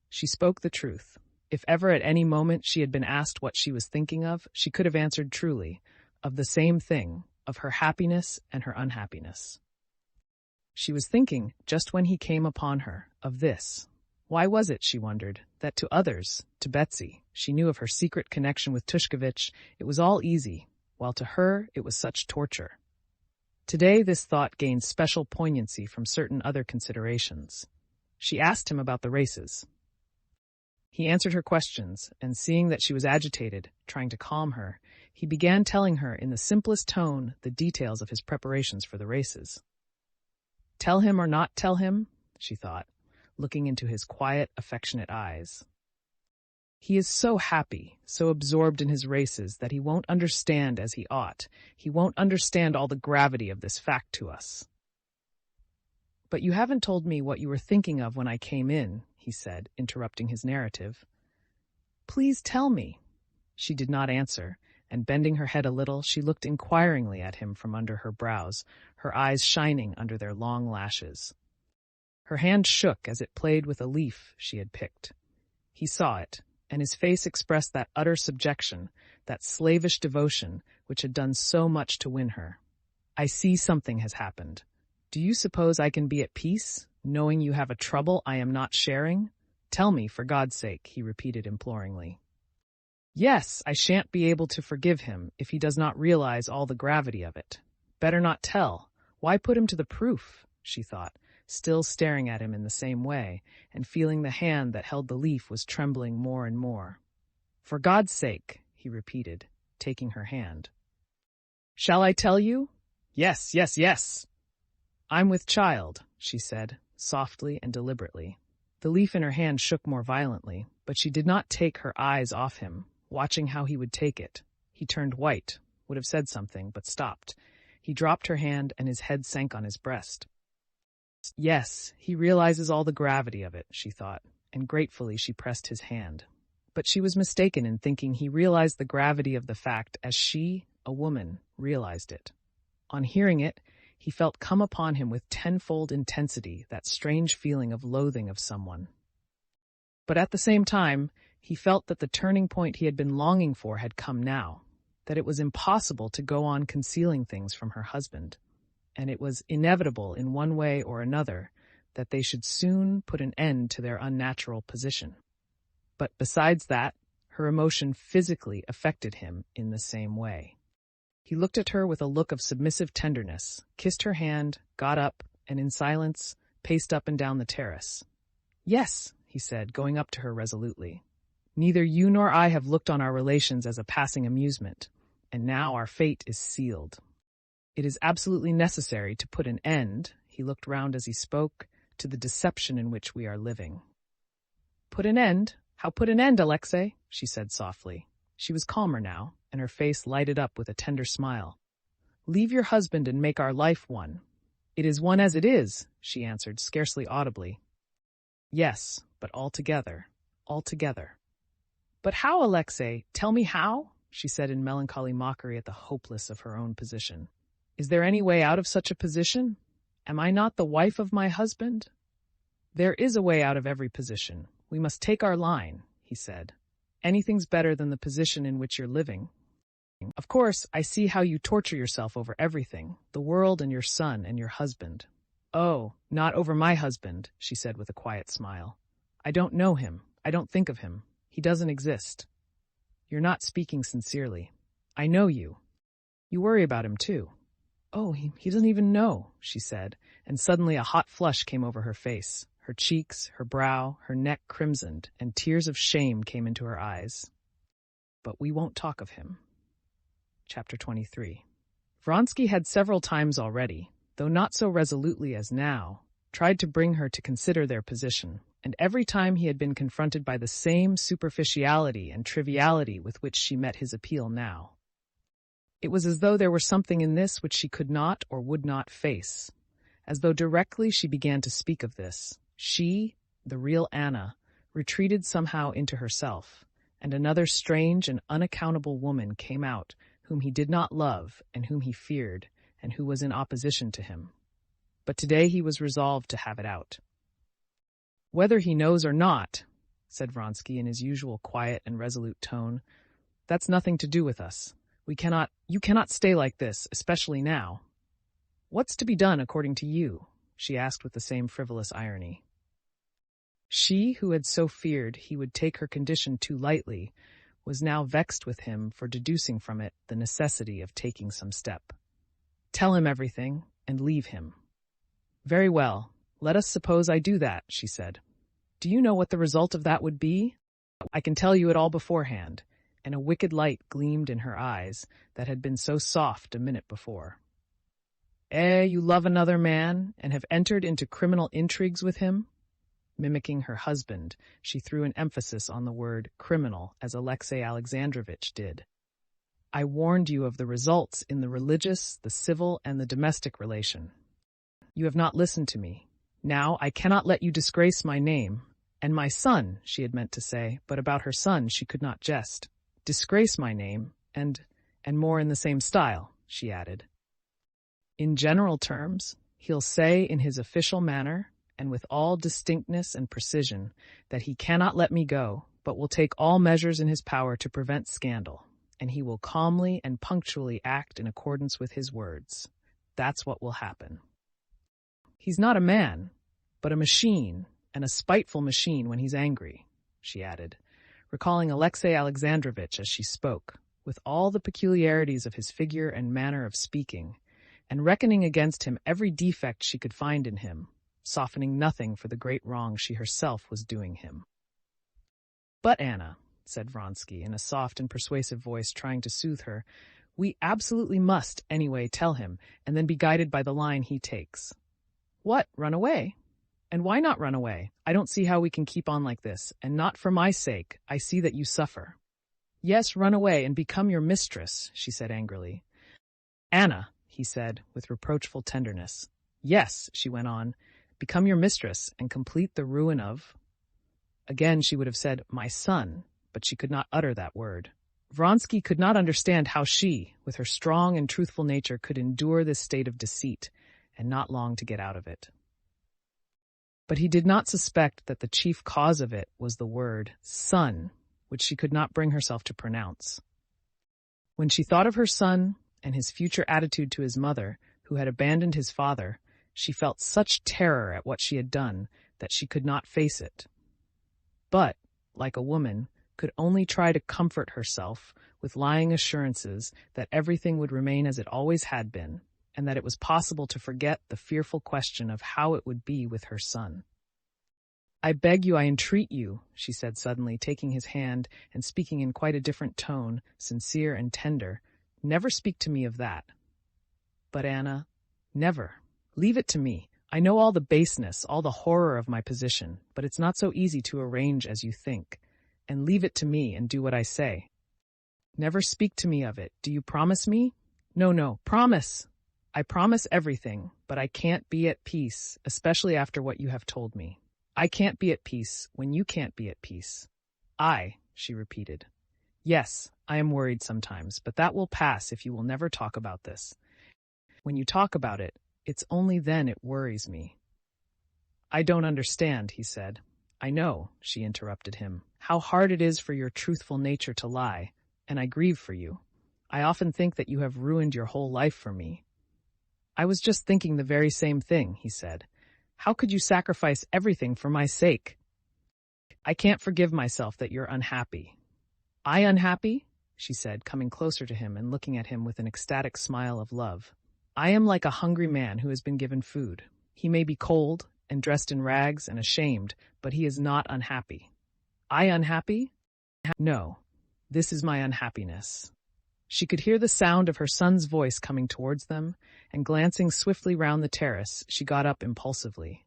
She spoke the truth. If ever at any moment she had been asked what she was thinking of, she could have answered truly, of the same thing, of her happiness and her unhappiness. She was thinking, just when he came upon her, of this. Why was it, she wondered, that to others, to Betsy, she knew of her secret connection with Tushkevich, it was all easy, while to her it was such torture? Today this thought gained special poignancy from certain other considerations. She asked him about the races. He answered her questions, and seeing that she was agitated, trying to calm her, he began telling her in the simplest tone the details of his preparations for the races. Tell him or not tell him, she thought, looking into his quiet, affectionate eyes. He is so happy, so absorbed in his races that he won't understand as he ought. He won't understand all the gravity of this fact to us. But you haven't told me what you were thinking of when I came in, he said, interrupting his narrative. Please tell me. She did not answer, and bending her head a little, she looked inquiringly at him from under her brows, her eyes shining under their long lashes. Her hand shook as it played with a leaf she had picked. He saw it, and his face expressed that utter subjection, that slavish devotion which had done so much to win her. I see something has happened. Do you suppose I can be at peace, knowing you have a trouble I am not sharing? Tell me, for God's sake, he repeated imploringly. Yes, I shan't be able to forgive him if he does not realize all the gravity of it. Better not tell. Why put him to the proof? She thought, still staring at him in the same way, and feeling the hand that held the leaf was trembling more and more. For God's sake, he repeated, taking her hand. Shall I tell you? Yes, yes, yes. I'm with child, she said, softly and deliberately. The leaf in her hand shook more violently, but she did not take her eyes off him, watching how he would take it. He turned white, would have said something, but stopped. He dropped her hand and his head sank on his breast. Yes, he realizes all the gravity of it, she thought, and gratefully she pressed his hand. But she was mistaken in thinking he realized the gravity of the fact as she, a woman, realized it. On hearing it, he felt come upon him with tenfold intensity that strange feeling of loathing of someone. But at the same time, he felt that the turning point he had been longing for had come now, that it was impossible to go on concealing things from her husband, and it was inevitable in one way or another that they should soon put an end to their unnatural position. But besides that, her emotion physically affected him in the same way. He looked at her with a look of submissive tenderness, kissed her hand, got up, and in silence paced up and down the terrace. Yes, he said, going up to her resolutely. Neither you nor I have looked on our relations as a passing amusement, and now our fate is sealed. It is absolutely necessary to put an end, he looked round as he spoke, to the deception in which we are living. Put an end? How put an end, Alexei? She said softly. She was calmer now, and her face lighted up with a tender smile. Leave your husband and make our life one. It is one as it is, she answered, scarcely audibly. Yes, but altogether, altogether. But how, Alexei? Tell me how? She said in melancholy mockery at the hopelessness of her own position. Is there any way out of such a position? Am I not the wife of my husband? There is a way out of every position. We must take our line, he said. Anything's better than the position in which you're living. Of course, I see how you torture yourself over everything, the world and your son and your husband. Oh, not over my husband, she said with a quiet smile. I don't know him. I don't think of him. He doesn't exist. You're not speaking sincerely. I know you. You worry about him, too. Oh, he doesn't even know, she said, and suddenly a hot flush came over her face. Her cheeks, her brow, her neck crimsoned, and tears of shame came into her eyes. But we won't talk of him. Chapter 23. Vronsky had several times already, though not so resolutely as now, tried to bring her to consider their position, and every time he had been confronted by the same superficiality and triviality with which she met his appeal now. It was as though there were something in this which she could not or would not face, as though directly she began to speak of this, she, the real Anna, retreated somehow into herself, and another strange and unaccountable woman came out whom he did not love and whom he feared and who was in opposition to him. But today he was resolved to have it out. Whether he knows or not, said Vronsky in his usual quiet and resolute tone, that's nothing to do with us. You cannot stay like this, especially now. What's to be done according to you? She asked with the same frivolous irony. She, who had so feared he would take her condition too lightly, was now vexed with him for deducing from it the necessity of taking some step. Tell him everything, and leave him. Very well, let us suppose I do that, she said. Do you know what the result of that would be? I can tell you it all beforehand, and a wicked light gleamed in her eyes that had been so soft a minute before. You love another man, and have entered into criminal intrigues with him? Mimicking her husband, she threw an emphasis on the word criminal, as Alexei Alexandrovich did. I warned you of the results in the religious, the civil, and the domestic relation. You have not listened to me. Now I cannot let you disgrace my name. And my son, she had meant to say, but about her son she could not jest. Disgrace my name, and more in the same style, she added. In general terms, he'll say in his official manner, and with all distinctness and precision, that he cannot let me go, but will take all measures in his power to prevent scandal, and he will calmly and punctually act in accordance with his words. That's what will happen. He's not a man, but a machine, and a spiteful machine when he's angry, she added, recalling Alexei Alexandrovich as she spoke, with all the peculiarities of his figure and manner of speaking, and reckoning against him every defect she could find in him, softening nothing for the great wrong she herself was doing him. But Anna, said Vronsky in a soft and persuasive voice, trying to soothe her, we absolutely must, anyway, tell him, and then be guided by the line he takes. What, run away? And why not run away? I don't see how we can keep on like this, and not for my sake. I see that you suffer. Yes, run away and become your mistress, she said angrily. Anna, he said with reproachful tenderness. Yes, she went on, become your mistress and complete the ruin of... Again she would have said, my son, but she could not utter that word. Vronsky could not understand how she, with her strong and truthful nature, could endure this state of deceit, and not long to get out of it. But he did not suspect that the chief cause of it was the word son, which she could not bring herself to pronounce. When she thought of her son and his future attitude to his mother, who had abandoned his father, she felt such terror at what she had done that she could not face it. But, like a woman, could only try to comfort herself with lying assurances that everything would remain as it always had been, and that it was possible to forget the fearful question of how it would be with her son. I beg you, I entreat you, she said suddenly, taking his hand and speaking in quite a different tone, sincere and tender, never speak to me of that. But Anna, never. Leave it to me. I know all the baseness, all the horror of my position, but it's not so easy to arrange as you think. And leave it to me and do what I say. Never speak to me of it. Do you promise me? No, promise. I promise everything, but I can't be at peace, especially after what you have told me. I can't be at peace when you can't be at peace. She repeated. Yes, I am worried sometimes, but that will pass if you will never talk about this. When you talk about it, it's only then it worries me. I don't understand, he said. I know, she interrupted him, how hard it is for your truthful nature to lie, and I grieve for you. I often think that you have ruined your whole life for me. I was just thinking the very same thing, he said. How could you sacrifice everything for my sake? I can't forgive myself that you're unhappy. I unhappy? She said, coming closer to him and looking at him with an ecstatic smile of love. I am like a hungry man who has been given food. He may be cold and dressed in rags and ashamed, but he is not unhappy. I unhappy? No, this is my unhappiness. She could hear the sound of her son's voice coming towards them, and glancing swiftly round the terrace, she got up impulsively.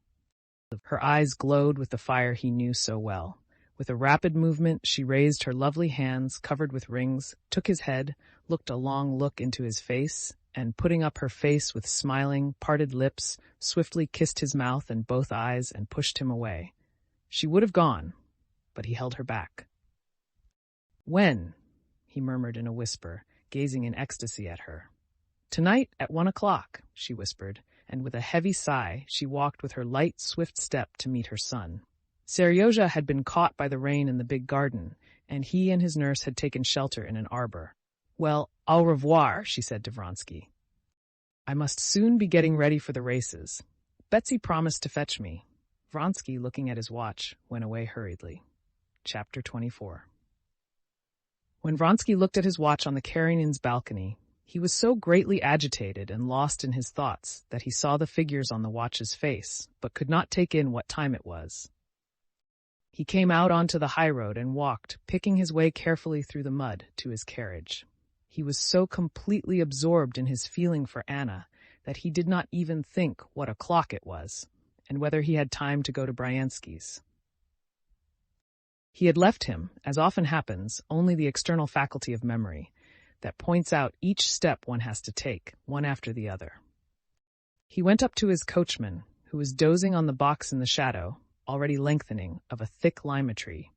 Her eyes glowed with the fire he knew so well. With a rapid movement, she raised her lovely hands, covered with rings, took his head, looked a long look into his face, and putting up her face with smiling, parted lips, swiftly kissed his mouth and both eyes and pushed him away. She would have gone, but he held her back. When? He murmured in a whisper, gazing in ecstasy at her. Tonight at 1 o'clock, she whispered, and with a heavy sigh she walked with her light, swift step to meet her son. Seryozha had been caught by the rain in the big garden, and he and his nurse had taken shelter in an arbor. Well, au revoir, she said to Vronsky. I must soon be getting ready for the races. Betsy promised to fetch me. Vronsky, looking at his watch, went away hurriedly. Chapter 24. When Vronsky looked at his watch on the Karenin's balcony, he was so greatly agitated and lost in his thoughts that he saw the figures on the watch's face, but could not take in what time it was. He came out onto the highroad and walked, picking his way carefully through the mud, to his carriage. He was so completely absorbed in his feeling for Anna that he did not even think what o'clock it was, and whether he had time to go to Bryansky's. He had left him, as often happens, only the external faculty of memory that points out each step one has to take, one after the other. He went up to his coachman, who was dozing on the box in the shadow, already lengthening, of a thick lima tree.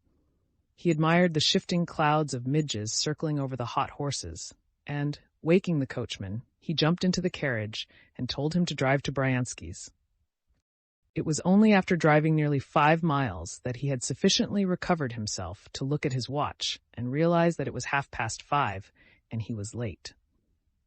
He admired the shifting clouds of midges circling over the hot horses, and, waking the coachman, he jumped into the carriage and told him to drive to Bryansky's. It was only after driving nearly 5 miles that he had sufficiently recovered himself to look at his watch and realize that it was 5:30, and he was late.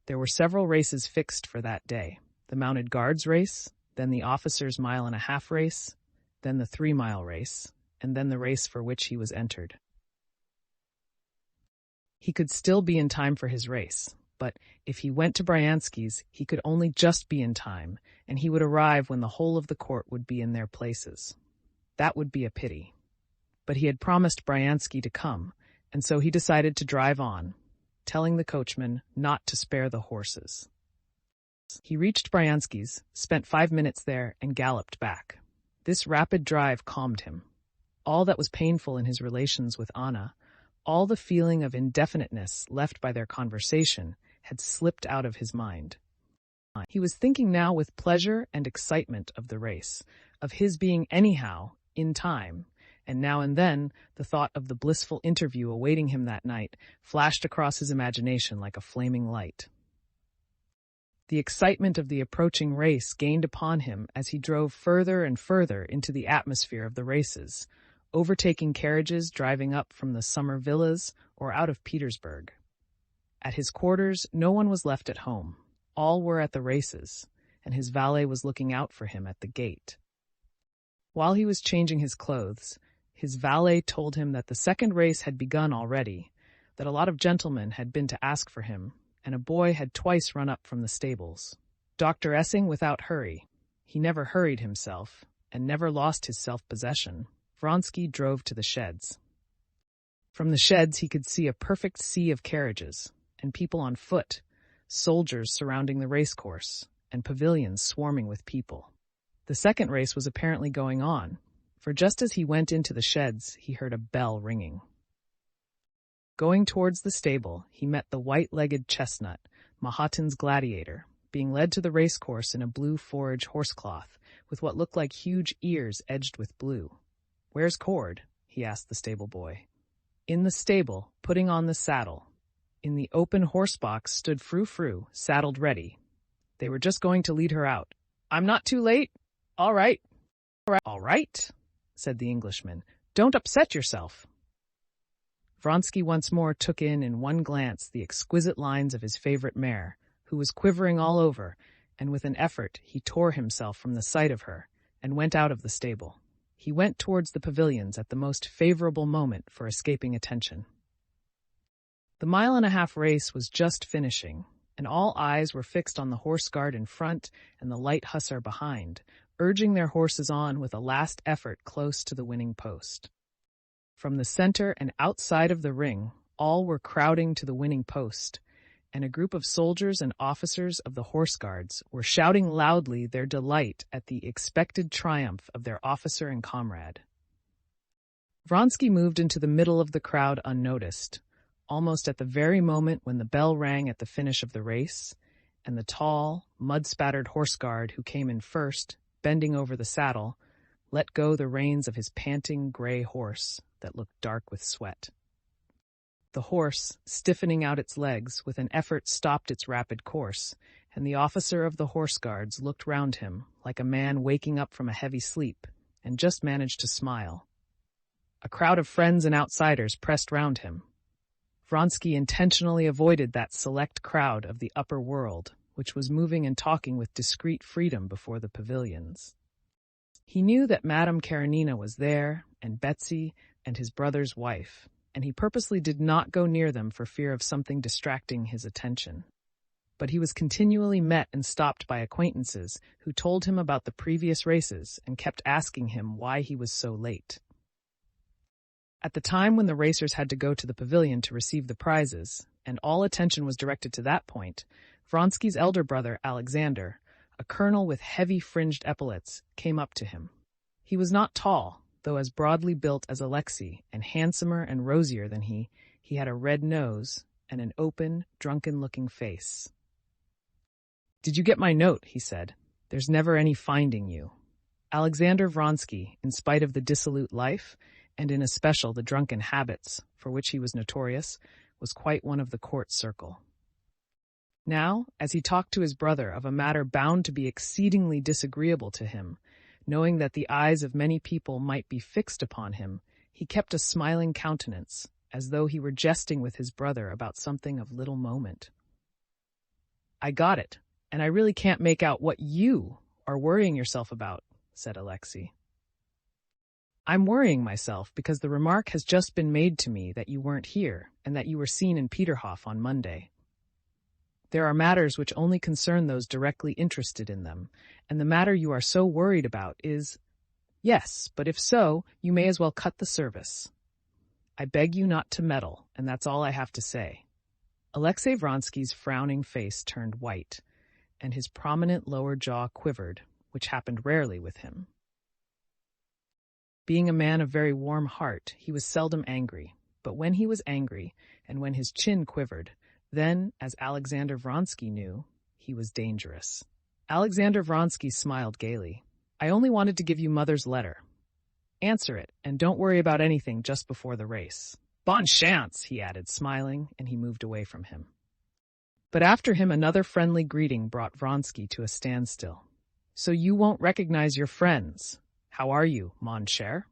There were several races fixed for that day: the mounted guards race, then the officers' 1.5-mile race, then the 3-mile race, and then the race for which he was entered. He could still be in time for his race, but if he went to Bryansky's, he could only just be in time, and he would arrive when the whole of the court would be in their places. That would be a pity. But he had promised Bryansky to come, and so he decided to drive on, telling the coachman not to spare the horses. He reached Bryansky's, spent 5 minutes there, and galloped back. This rapid drive calmed him. All that was painful in his relations with Anna, all the feeling of indefiniteness left by their conversation, had slipped out of his mind. He was thinking now with pleasure and excitement of the race, of his being anyhow in time, and now and then the thought of the blissful interview awaiting him that night flashed across his imagination like a flaming light. The excitement of the approaching race gained upon him as he drove further and further into the atmosphere of the races, overtaking carriages driving up from the summer villas or out of Petersburg. At his quarters, no one was left at home. All were at the races, and his valet was looking out for him at the gate. While he was changing his clothes, his valet told him that the second race had begun already, that a lot of gentlemen had been to ask for him, and a boy had twice run up from the stables. Dr. Essing without hurry. He never hurried himself, and never lost his self-possession. Vronsky drove to the sheds. From the sheds he could see a perfect sea of carriages, and people on foot, soldiers surrounding the racecourse, and pavilions swarming with people. The second race was apparently going on, for just as he went into the sheds, he heard a bell ringing. Going towards the stable, he met the white-legged chestnut, Mahatin's gladiator, being led to the racecourse in a blue forage horsecloth, with what looked like huge ears edged with blue. "Where's Cord?" he asked the stable boy. In the stable, putting on the saddle. In the open horsebox stood Frou-Frou, saddled ready. They were just going to lead her out. "I'm not too late? All right." "All right," said the Englishman. "Don't upset yourself." Vronsky once more took in one glance the exquisite lines of his favorite mare, who was quivering all over, and with an effort he tore himself from the sight of her, and went out of the stable. He went towards the pavilions at the most favorable moment for escaping attention. The 1.5-mile race was just finishing, and all eyes were fixed on the horse guard in front and the light hussar behind, urging their horses on with a last effort close to the winning post. From the center and outside of the ring, all were crowding to the winning post, and a group of soldiers and officers of the horse guards were shouting loudly their delight at the expected triumph of their officer and comrade. Vronsky moved into the middle of the crowd unnoticed, almost at the very moment when the bell rang at the finish of the race, and the tall, mud-spattered horse guard who came in first, bending over the saddle, let go the reins of his panting gray horse that looked dark with sweat. The horse, stiffening out its legs, with an effort stopped its rapid course, and the officer of the horse guards looked round him like a man waking up from a heavy sleep, and just managed to smile. A crowd of friends and outsiders pressed round him. Vronsky intentionally avoided that select crowd of the upper world, which was moving and talking with discreet freedom before the pavilions. He knew that Madame Karenina was there, and Betsy, and his brother's wife, and he purposely did not go near them for fear of something distracting his attention. But he was continually met and stopped by acquaintances who told him about the previous races and kept asking him why he was so late. At the time when the racers had to go to the pavilion to receive the prizes, and all attention was directed to that point, Vronsky's elder brother, Alexander, a colonel with heavy fringed epaulets, came up to him. He was not tall, though as broadly built as Alexei, and handsomer and rosier than he had a red nose and an open, drunken-looking face. "Did you get my note?" he said. "There's never any finding you." Alexander Vronsky, in spite of the dissolute life, and in especial the drunken habits for which he was notorious, was quite one of the court circle. Now, as he talked to his brother of a matter bound to be exceedingly disagreeable to him, knowing that the eyes of many people might be fixed upon him, he kept a smiling countenance, as though he were jesting with his brother about something of little moment. "I got it, and I really can't make out what you are worrying yourself about," said Alexei. "I'm worrying myself because the remark has just been made to me that you weren't here and that you were seen in Peterhof on Monday. There are matters which only concern those directly interested in them, and the matter you are so worried about is— Yes, but if so, you may as well cut the service. I beg you not to meddle, and that's all I have to say." Alexei Vronsky's frowning face turned white, and his prominent lower jaw quivered, which happened rarely with him. Being a man of very warm heart, he was seldom angry, but when he was angry, and when his chin quivered, then, as Alexander Vronsky knew, he was dangerous. Alexander Vronsky smiled gaily. "I only wanted to give you Mother's letter. Answer it, and don't worry about anything just before the race. Bon chance," he added, smiling, and he moved away from him. But after him another friendly greeting brought Vronsky to a standstill. "So you won't recognize your friends. How are you, mon cher?"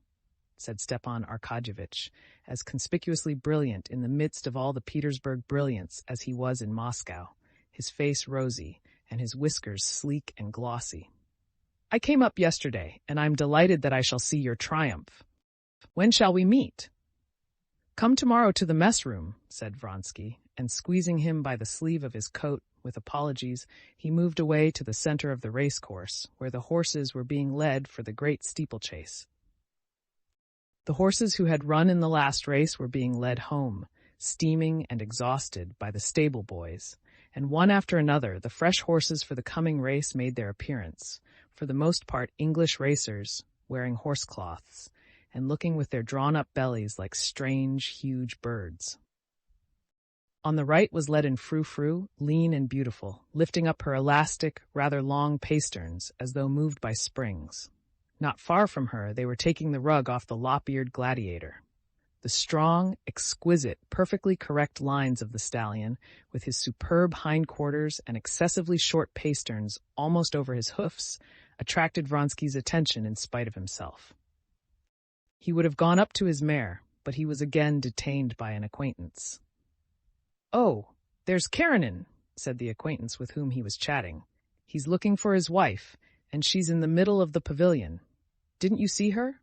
said Stepan Arkadyevitch, as conspicuously brilliant in the midst of all the Petersburg brilliance as he was in Moscow, his face rosy, and his whiskers sleek and glossy. "I came up yesterday, and I'm delighted that I shall see your triumph. When shall we meet?" "Come tomorrow to the mess room," said Vronsky, and squeezing him by the sleeve of his coat, with apologies, he moved away to the center of the racecourse, where the horses were being led for the great steeplechase. The horses who had run in the last race were being led home, steaming and exhausted, by the stable boys, and one after another the fresh horses for the coming race made their appearance, for the most part English racers, wearing horsecloths, and looking with their drawn-up bellies like strange, huge birds. On the right was led in Frou-Frou, lean and beautiful, lifting up her elastic, rather long pasterns as though moved by springs. Not far from her they were taking the rug off the lop-eared gladiator. The strong, exquisite, perfectly correct lines of the stallion, with his superb hindquarters and excessively short pasterns almost over his hoofs, attracted Vronsky's attention in spite of himself. He would have gone up to his mare, but he was again detained by an acquaintance. "Oh, there's Karenina," said the acquaintance with whom he was chatting. "He's looking for his wife, and she's in the middle of the pavilion. Didn't you see her?"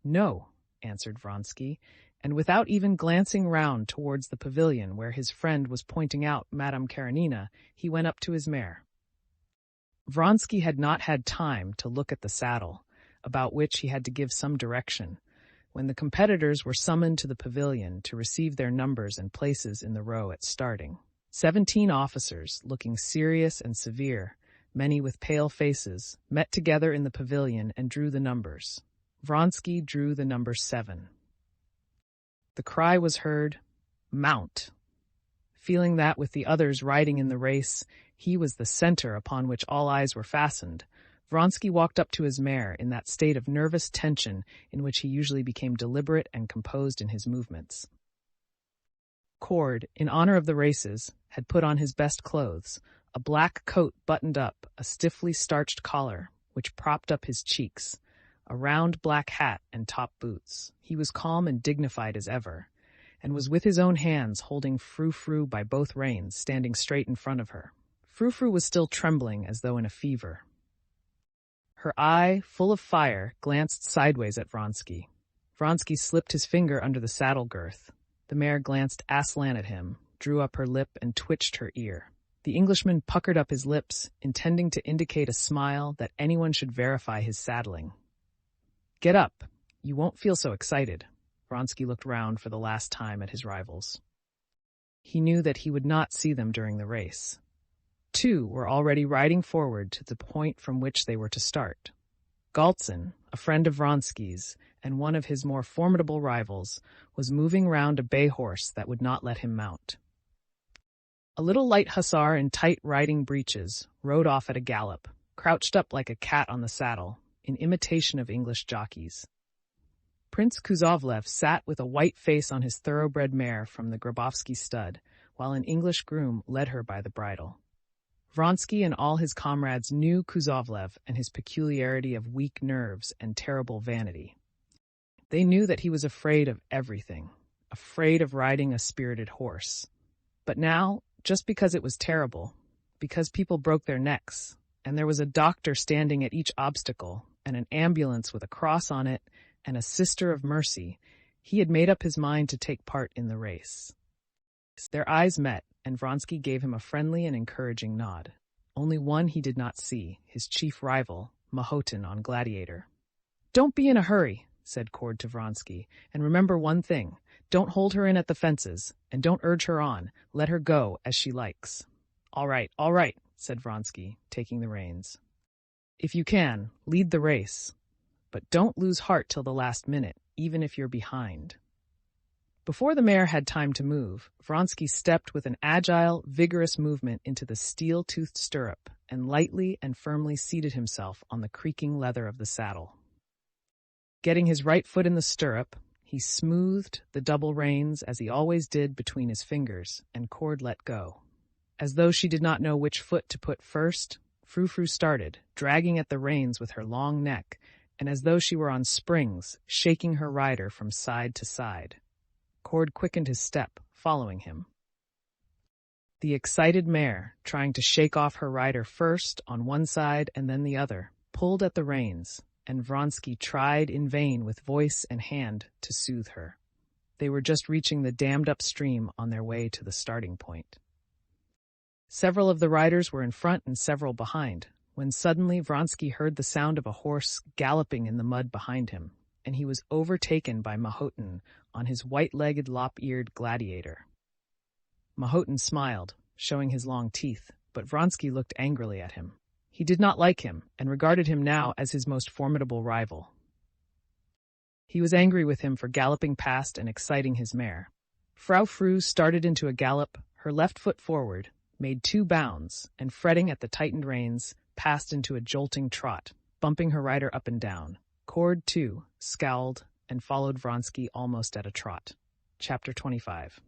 "No," answered Vronsky, and without even glancing round towards the pavilion where his friend was pointing out Madame Karenina, he went up to his mare. Vronsky had not had time to look at the saddle, about which he had to give some direction, when the competitors were summoned to the pavilion to receive their numbers and places in the row at starting. 17 officers, looking serious and severe, many with pale faces, met together in the pavilion and drew the numbers. Vronsky drew the number 7. The cry was heard, "Mount!" Feeling that, with the others riding in the race, he was the center upon which all eyes were fastened, Vronsky walked up to his mare in that state of nervous tension in which he usually became deliberate and composed in his movements. Cord, in honor of the races, had put on his best clothes, a black coat buttoned up, a stiffly starched collar, which propped up his cheeks, a round black hat and top boots. He was calm and dignified as ever, and was with his own hands holding Frou-Frou by both reins, standing straight in front of her. Frou-Frou was still trembling as though in a fever. Her eye, full of fire, glanced sideways at Vronsky. Vronsky slipped his finger under the saddle girth. The mare glanced aslant at him, drew up her lip, and twitched her ear. The Englishman puckered up his lips, intending to indicate a smile that anyone should verify his saddling. "Get up. You won't feel so excited." Vronsky looked round for the last time at his rivals. He knew that he would not see them during the race. two were already riding forward to the point from which they were to start. Galtzin, a friend of Vronsky's and one of his more formidable rivals, was moving round a bay horse that would not let him mount. A little light hussar in tight riding breeches rode off at a gallop, crouched up like a cat on the saddle, in imitation of English jockeys. Prince Kuzovlev sat with a white face on his thoroughbred mare from the Grabovsky stud, while an English groom led her by the bridle. Vronsky and all his comrades knew Kuzovlev and his peculiarity of weak nerves and terrible vanity. They knew that he was afraid of everything, afraid of riding a spirited horse. But now, just because it was terrible, because people broke their necks, and there was a doctor standing at each obstacle, and an ambulance with a cross on it, and a sister of mercy, he had made up his mind to take part in the race. Their eyes met, and Vronsky gave him a friendly and encouraging nod. Only one he did not see, his chief rival, Mahotin on Gladiator. "Don't be in a hurry," said Cord to Vronsky, "and remember one thing. Don't hold her in at the fences, and don't urge her on. Let her go as she likes." All right," said Vronsky, taking the reins. "If you can, lead the race. But don't lose heart till the last minute, even if you're behind." Before the mare had time to move, Vronsky stepped with an agile, vigorous movement into the steel-toothed stirrup and lightly and firmly seated himself on the creaking leather of the saddle. Getting his right foot in the stirrup, he smoothed the double reins as he always did between his fingers, and Cord let go. As though she did not know which foot to put first, Frou-Frou started, dragging at the reins with her long neck, and as though she were on springs, shaking her rider from side to side. Cord quickened his step, following him. The excited mare, trying to shake off her rider first on one side and then the other, pulled at the reins, and Vronsky tried in vain with voice and hand to soothe her. They were just reaching the dammed-up stream on their way to the starting point. Several of the riders were in front and several behind, when suddenly Vronsky heard the sound of a horse galloping in the mud behind him, and he was overtaken by Mahotin on his white-legged, lop-eared Gladiator. Mahotin smiled, showing his long teeth, but Vronsky looked angrily at him. He did not like him, and regarded him now as his most formidable rival. He was angry with him for galloping past and exciting his mare. Frou-Frou started into a gallop, her left foot forward, made 2 bounds, and fretting at the tightened reins, passed into a jolting trot, bumping her rider up and down. Cord, too, scowled and followed Vronsky almost at a trot. Chapter 25.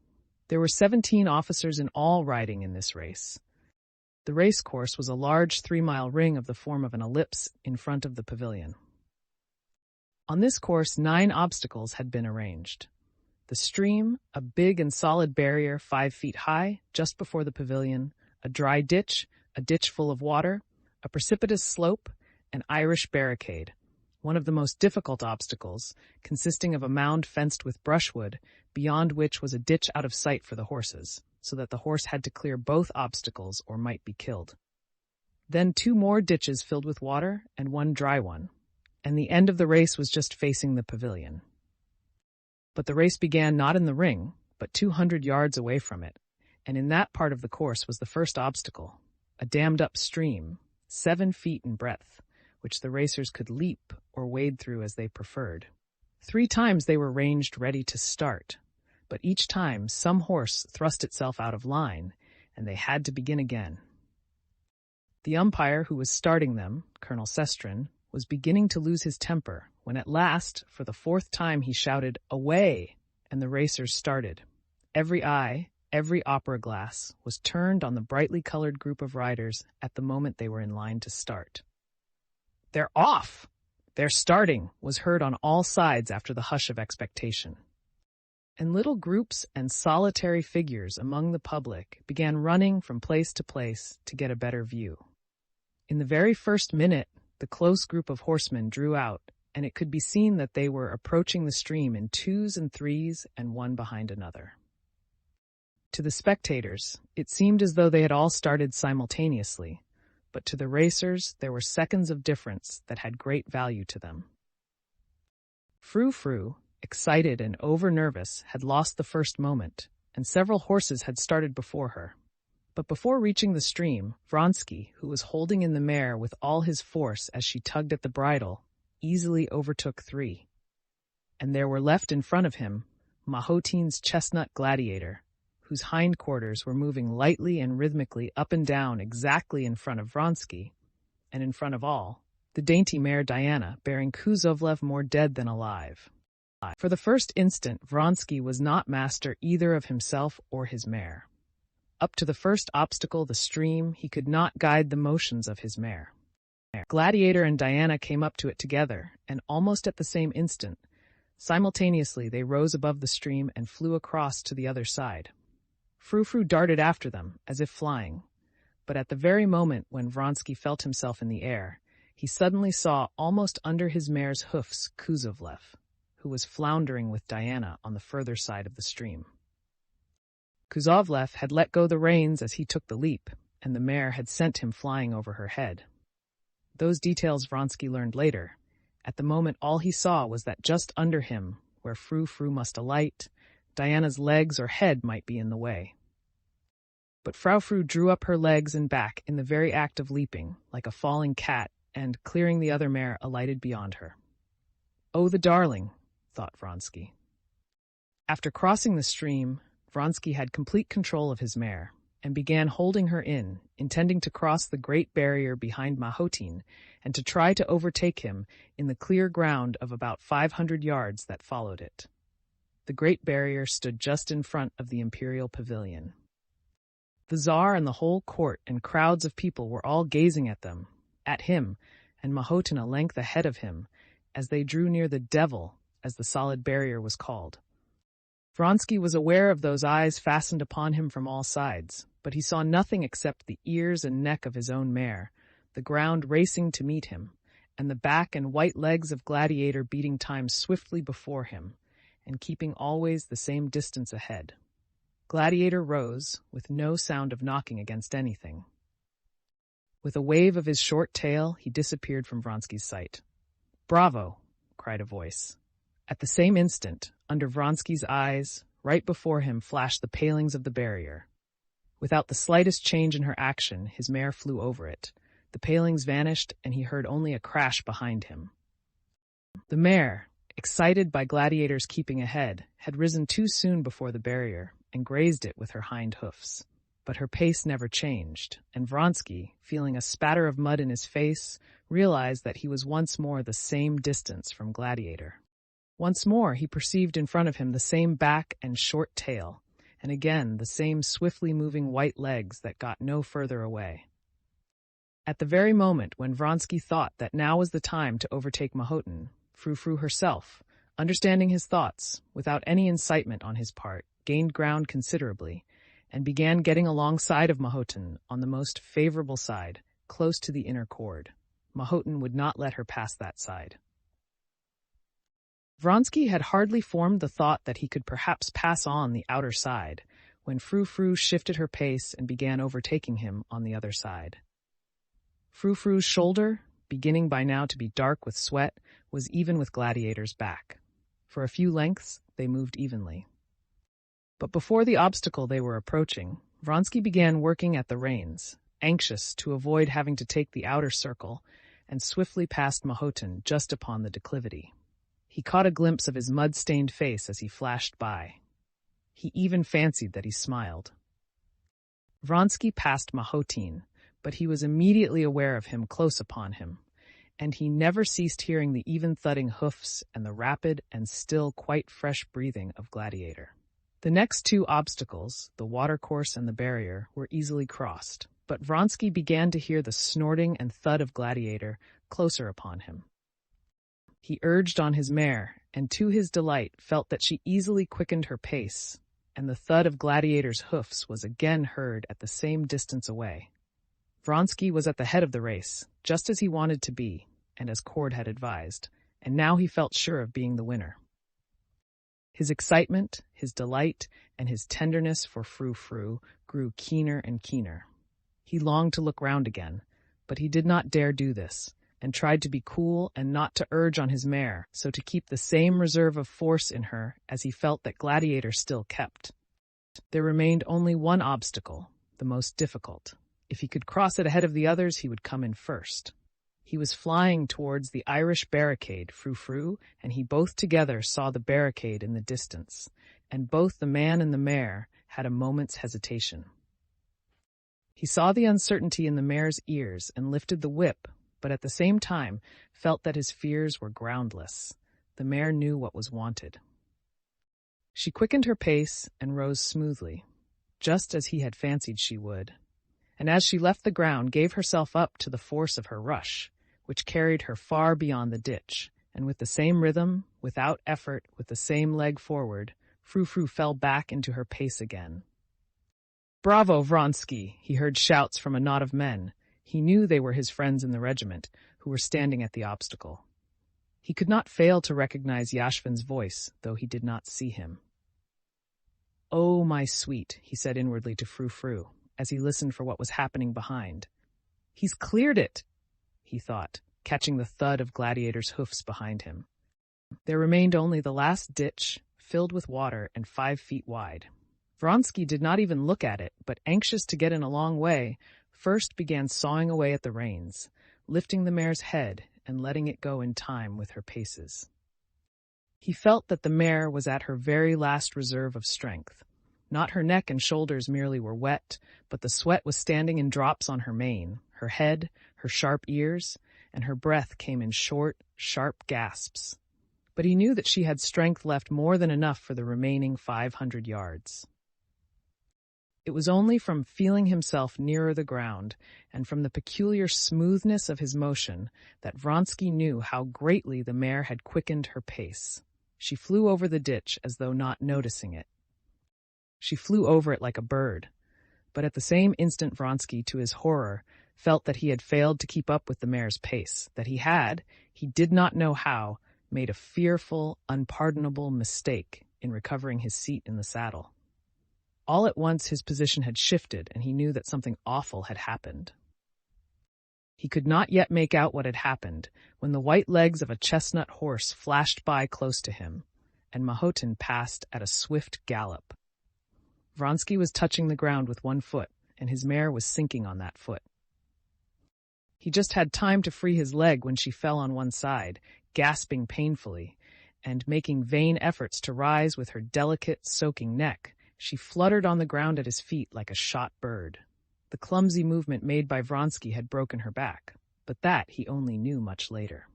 There were 17 officers in all riding in this race. The race course was a large 3-mile ring of the form of an ellipse in front of the pavilion. On this course 9 obstacles had been arranged. The stream, a big and solid barrier 5 feet high, just before the pavilion, a dry ditch, a ditch full of water, a precipitous slope, an Irish barricade, one of the most difficult obstacles, consisting of a mound fenced with brushwood, beyond which was a ditch out of sight for the horses, so that the horse had to clear both obstacles or might be killed. Then 2 more ditches filled with water and 1 dry one, and the end of the race was just facing the pavilion. But the race began not in the ring, but 200 yards away from it, and in that part of the course was the first obstacle, a dammed-up stream, 7 feet in breadth, which the racers could leap or wade through as they preferred. 3 times they were ranged ready to start, but each time some horse thrust itself out of line, and they had to begin again. The umpire who was starting them, Colonel Sestrin, was beginning to lose his temper when at last, for the 4th time, he shouted, "Away!" and the racers started. Every eye, every opera glass, was turned on the brightly colored group of riders at the moment they were in line to start. "They're off! They're starting!" was heard on all sides after the hush of expectation. And little groups and solitary figures among the public began running from place to place to get a better view. In the very first minute, the close group of horsemen drew out, and it could be seen that they were approaching the stream in 2s and 3s and one behind another. To the spectators, it seemed as though they had all started simultaneously, but to the racers there were seconds of difference that had great value to them. Frou-Frou, excited and over-nervous, had lost the first moment, and several horses had started before her. But before reaching the stream, Vronsky, who was holding in the mare with all his force as she tugged at the bridle, easily overtook 3. And there were left in front of him Mahotin's chestnut Gladiator, whose hindquarters were moving lightly and rhythmically up and down exactly in front of Vronsky, and in front of all, the dainty mare Diana, bearing Kuzovlev more dead than alive. For the first instant, Vronsky was not master either of himself or his mare. Up to the first obstacle, the stream, he could not guide the motions of his mare. Gladiator and Diana came up to it together, and almost at the same instant, simultaneously they rose above the stream and flew across to the other side. Frou-Frou darted after them, as if flying, but at the very moment when Vronsky felt himself in the air, he suddenly saw almost under his mare's hoofs Kuzovlev, who was floundering with Diana on the further side of the stream. Kuzovlev had let go the reins as he took the leap, and the mare had sent him flying over her head. Those details Vronsky learned later. At the moment all he saw was that just under him, where Frou-Frou must alight, Diana's legs or head might be in the way. But Frou-Frou drew up her legs and back in the very act of leaping, like a falling cat, and, clearing the other mare, alighted beyond her. "Oh, the darling," thought Vronsky. After crossing the stream, Vronsky had complete control of his mare, and began holding her in, intending to cross the great barrier behind Mahotin, and to try to overtake him in the clear ground of about 500 yards that followed it. The great barrier stood just in front of the imperial pavilion. The Tsar and the whole court and crowds of people were all gazing at them, at him, and Mahotin a length ahead of him, as they drew near the devil, as the solid barrier was called. Vronsky was aware of those eyes fastened upon him from all sides, but he saw nothing except the ears and neck of his own mare, the ground racing to meet him, and the back and white legs of Gladiator beating time swiftly before him, and keeping always the same distance ahead. Gladiator rose, with no sound of knocking against anything. With a wave of his short tail, he disappeared from Vronsky's sight. "Bravo!" cried a voice. At the same instant, under Vronsky's eyes, right before him flashed the palings of the barrier. Without the slightest change in her action, his mare flew over it. The palings vanished, and he heard only a crash behind him. The mare, excited by Gladiator's keeping ahead, had risen too soon before the barrier, and grazed it with her hind hoofs. But her pace never changed, and Vronsky, feeling a spatter of mud in his face, realized that he was once more the same distance from Gladiator. Once more he perceived in front of him the same back and short tail, and again the same swiftly moving white legs that got no further away. At the very moment when Vronsky thought that now was the time to overtake Mahotin, Frou-Frou herself, understanding his thoughts, without any incitement on his part, gained ground considerably, and began getting alongside of Mahotin on the most favorable side, close to the inner cord. Mahotin would not let her pass that side. Vronsky had hardly formed the thought that he could perhaps pass on the outer side, when Frou-Frou shifted her pace and began overtaking him on the other side. Frou-Frou's shoulder, beginning by now to be dark with sweat, was even with Gladiator's back. For a few lengths, they moved evenly. But before the obstacle they were approaching, Vronsky began working at the reins, anxious to avoid having to take the outer circle, and swiftly passed Mahotin just upon the declivity. He caught a glimpse of his mud-stained face as he flashed by. He even fancied that he smiled. Vronsky passed Mahotin, but he was immediately aware of him close upon him, and he never ceased hearing the even thudding hoofs and the rapid and still quite fresh breathing of Gladiator. The next two obstacles, the watercourse and the barrier, were easily crossed, but Vronsky began to hear the snorting and thud of Gladiator closer upon him. He urged on his mare, and to his delight felt that she easily quickened her pace, and the thud of Gladiator's hoofs was again heard at the same distance away. Vronsky was at the head of the race, just as he wanted to be, and as Cord had advised, and now he felt sure of being the winner. His excitement, his delight, and his tenderness for Frou-Frou grew keener and keener. He longed to look round again, but he did not dare do this, and tried to be cool and not to urge on his mare, so to keep the same reserve of force in her as he felt that Gladiator still kept. There remained only one obstacle, the most difficult. If he could cross it ahead of the others, he would come in first. He was flying towards the Irish barricade, Frou-Frou, and he both together saw the barricade in the distance, and both the man and the mare had a moment's hesitation. He saw the uncertainty in the mare's ears and lifted the whip, but at the same time felt that his fears were groundless. The mare knew what was wanted. She quickened her pace and rose smoothly, just as he had fancied she would, and as she left the ground gave herself up to the force of her rush, which carried her far beyond the ditch, and with the same rhythm, without effort, with the same leg forward, Frou-Frou fell back into her pace again. "Bravo, Vronsky!" He heard shouts from a knot of men. He knew they were his friends in the regiment, who were standing at the obstacle. He could not fail to recognize Yashvin's voice, though he did not see him. "Oh, my sweet," he said inwardly to Frou-Frou, as he listened for what was happening behind. "He's cleared it," he thought, catching the thud of Gladiator's hoofs behind him. There remained only the last ditch, filled with water and 5 feet wide. Vronsky did not even look at it, but anxious to get in a long way, first began sawing away at the reins, lifting the mare's head and letting it go in time with her paces. He felt that the mare was at her very last reserve of strength. Not her neck and shoulders merely were wet, but the sweat was standing in drops on her mane, her head, her sharp ears, and her breath came in short, sharp gasps. But he knew that she had strength left more than enough for the remaining 500 yards. It was only from feeling himself nearer the ground and from the peculiar smoothness of his motion that Vronsky knew how greatly the mare had quickened her pace. She flew over the ditch as though not noticing it. She flew over it like a bird, but at the same instant Vronsky, to his horror, felt that he had failed to keep up with the mare's pace, that he did not know how, made a fearful, unpardonable mistake in recovering his seat in the saddle. All at once his position had shifted, and he knew that something awful had happened. He could not yet make out what had happened when the white legs of a chestnut horse flashed by close to him, and Mahotin passed at a swift gallop. Vronsky was touching the ground with one foot, and his mare was sinking on that foot. He just had time to free his leg when she fell on one side, gasping painfully, and making vain efforts to rise with her delicate, soaking neck. She fluttered on the ground at his feet like a shot bird. The clumsy movement made by Vronsky had broken her back, but that he only knew much later.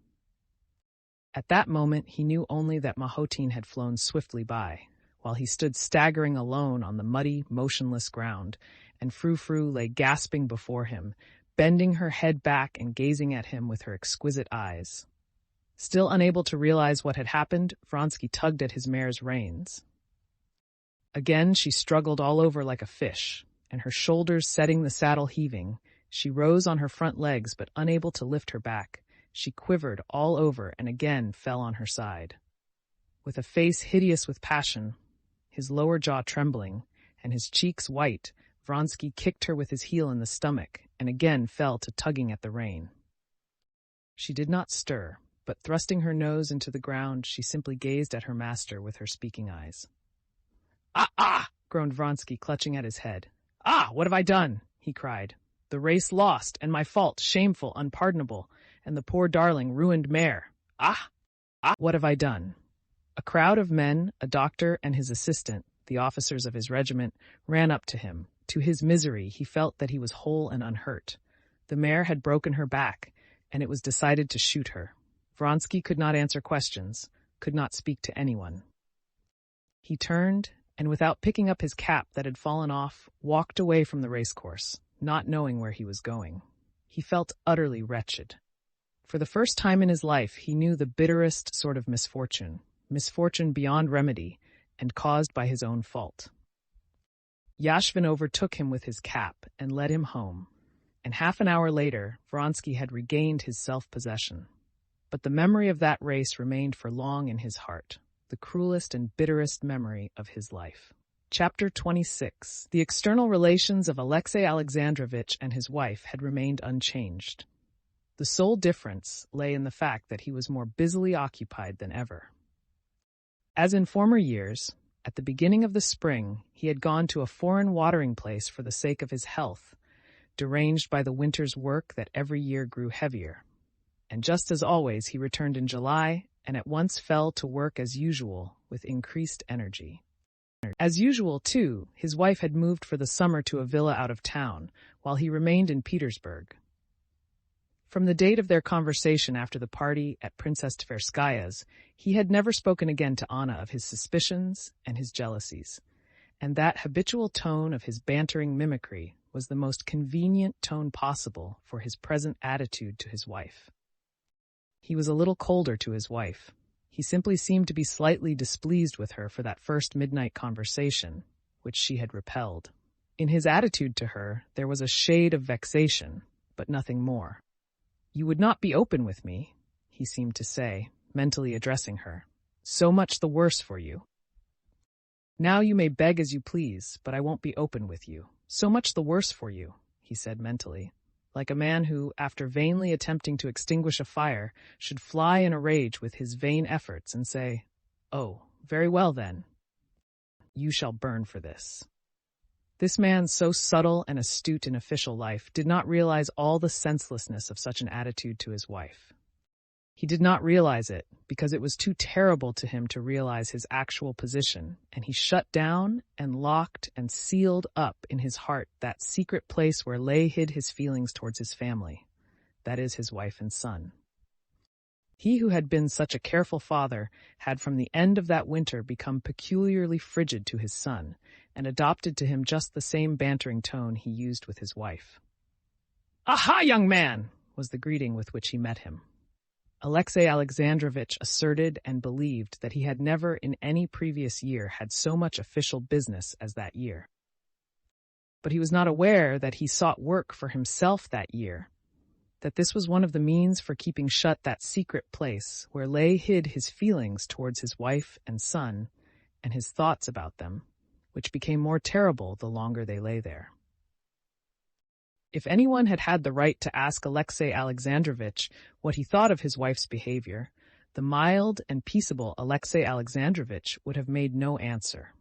At that moment he knew only that Mahotin had flown swiftly by, while he stood staggering alone on the muddy, motionless ground, and Frou-Frou lay gasping before him, bending her head back and gazing at him with her exquisite eyes. Still unable to realize what had happened, Vronsky tugged at his mare's reins. Again she struggled all over like a fish, and her shoulders setting the saddle heaving, she rose on her front legs, but unable to lift her back. She quivered all over and again fell on her side. With a face hideous with passion, his lower jaw trembling, and his cheeks white, Vronsky kicked her with his heel in the stomach, and again fell to tugging at the rein. She did not stir, but thrusting her nose into the ground, she simply gazed at her master with her speaking eyes. "Ah, ah!" groaned Vronsky, clutching at his head. "Ah, what have I done?" he cried. "The race lost, and my fault, shameful, unpardonable, and the poor darling ruined mare. Ah, ah, what have I done?" A crowd of men, a doctor and his assistant, the officers of his regiment, ran up to him. To his misery, he felt that he was whole and unhurt. The mare had broken her back, and it was decided to shoot her. Vronsky could not answer questions, could not speak to anyone. He turned, and without picking up his cap that had fallen off, walked away from the racecourse, not knowing where he was going. He felt utterly wretched. For the first time in his life, he knew the bitterest sort of misfortune beyond remedy, and caused by his own fault. Yashvin overtook him with his cap and led him home, and half an hour later, Vronsky had regained his self-possession. But the memory of that race remained for long in his heart, the cruelest and bitterest memory of his life. Chapter 26. The external relations of Alexei Alexandrovitch and his wife had remained unchanged. The sole difference lay in the fact that he was more busily occupied than ever. As in former years, At the beginning of the spring, he had gone to a foreign watering place for the sake of his health, deranged by the winter's work that every year grew heavier. And just as always, he returned in July and at once fell to work as usual with increased energy. As usual, too, his wife had moved for the summer to a villa out of town, while he remained in Petersburg. From the date of their conversation after the party at Princess Tverskaya's, he had never spoken again to Anna of his suspicions and his jealousies, and that habitual tone of his bantering mimicry was the most convenient tone possible for his present attitude to his wife. He was a little colder to his wife. He simply seemed to be slightly displeased with her for that first midnight conversation, which she had repelled. In his attitude to her, there was a shade of vexation, but nothing more. "You would not be open with me," he seemed to say, mentally addressing her. "So much the worse for you. Now you may beg as you please, but I won't be open with you. So much the worse for you," he said mentally, like a man who, after vainly attempting to extinguish a fire, should fly in a rage with his vain efforts and say, "Oh, very well then. You shall burn for this." This man, so subtle and astute in official life, did not realize all the senselessness of such an attitude to his wife. He did not realize it because it was too terrible to him to realize his actual position, and he shut down and locked and sealed up in his heart that secret place where lay hid his feelings towards his family, that is, his wife and son. He who had been such a careful father had from the end of that winter become peculiarly frigid to his son, and adopted to him just the same bantering tone he used with his wife. "Aha, young man!" was the greeting with which he met him. Alexey Alexandrovitch asserted and believed that he had never in any previous year had so much official business as that year. But he was not aware that he sought work for himself that year, that this was one of the means for keeping shut that secret place where lay hid his feelings towards his wife and son, and his thoughts about them, which became more terrible the longer they lay there. If anyone had had the right to ask Alexey Alexandrovitch what he thought of his wife's behavior, the mild and peaceable Alexey Alexandrovitch would have made no answer.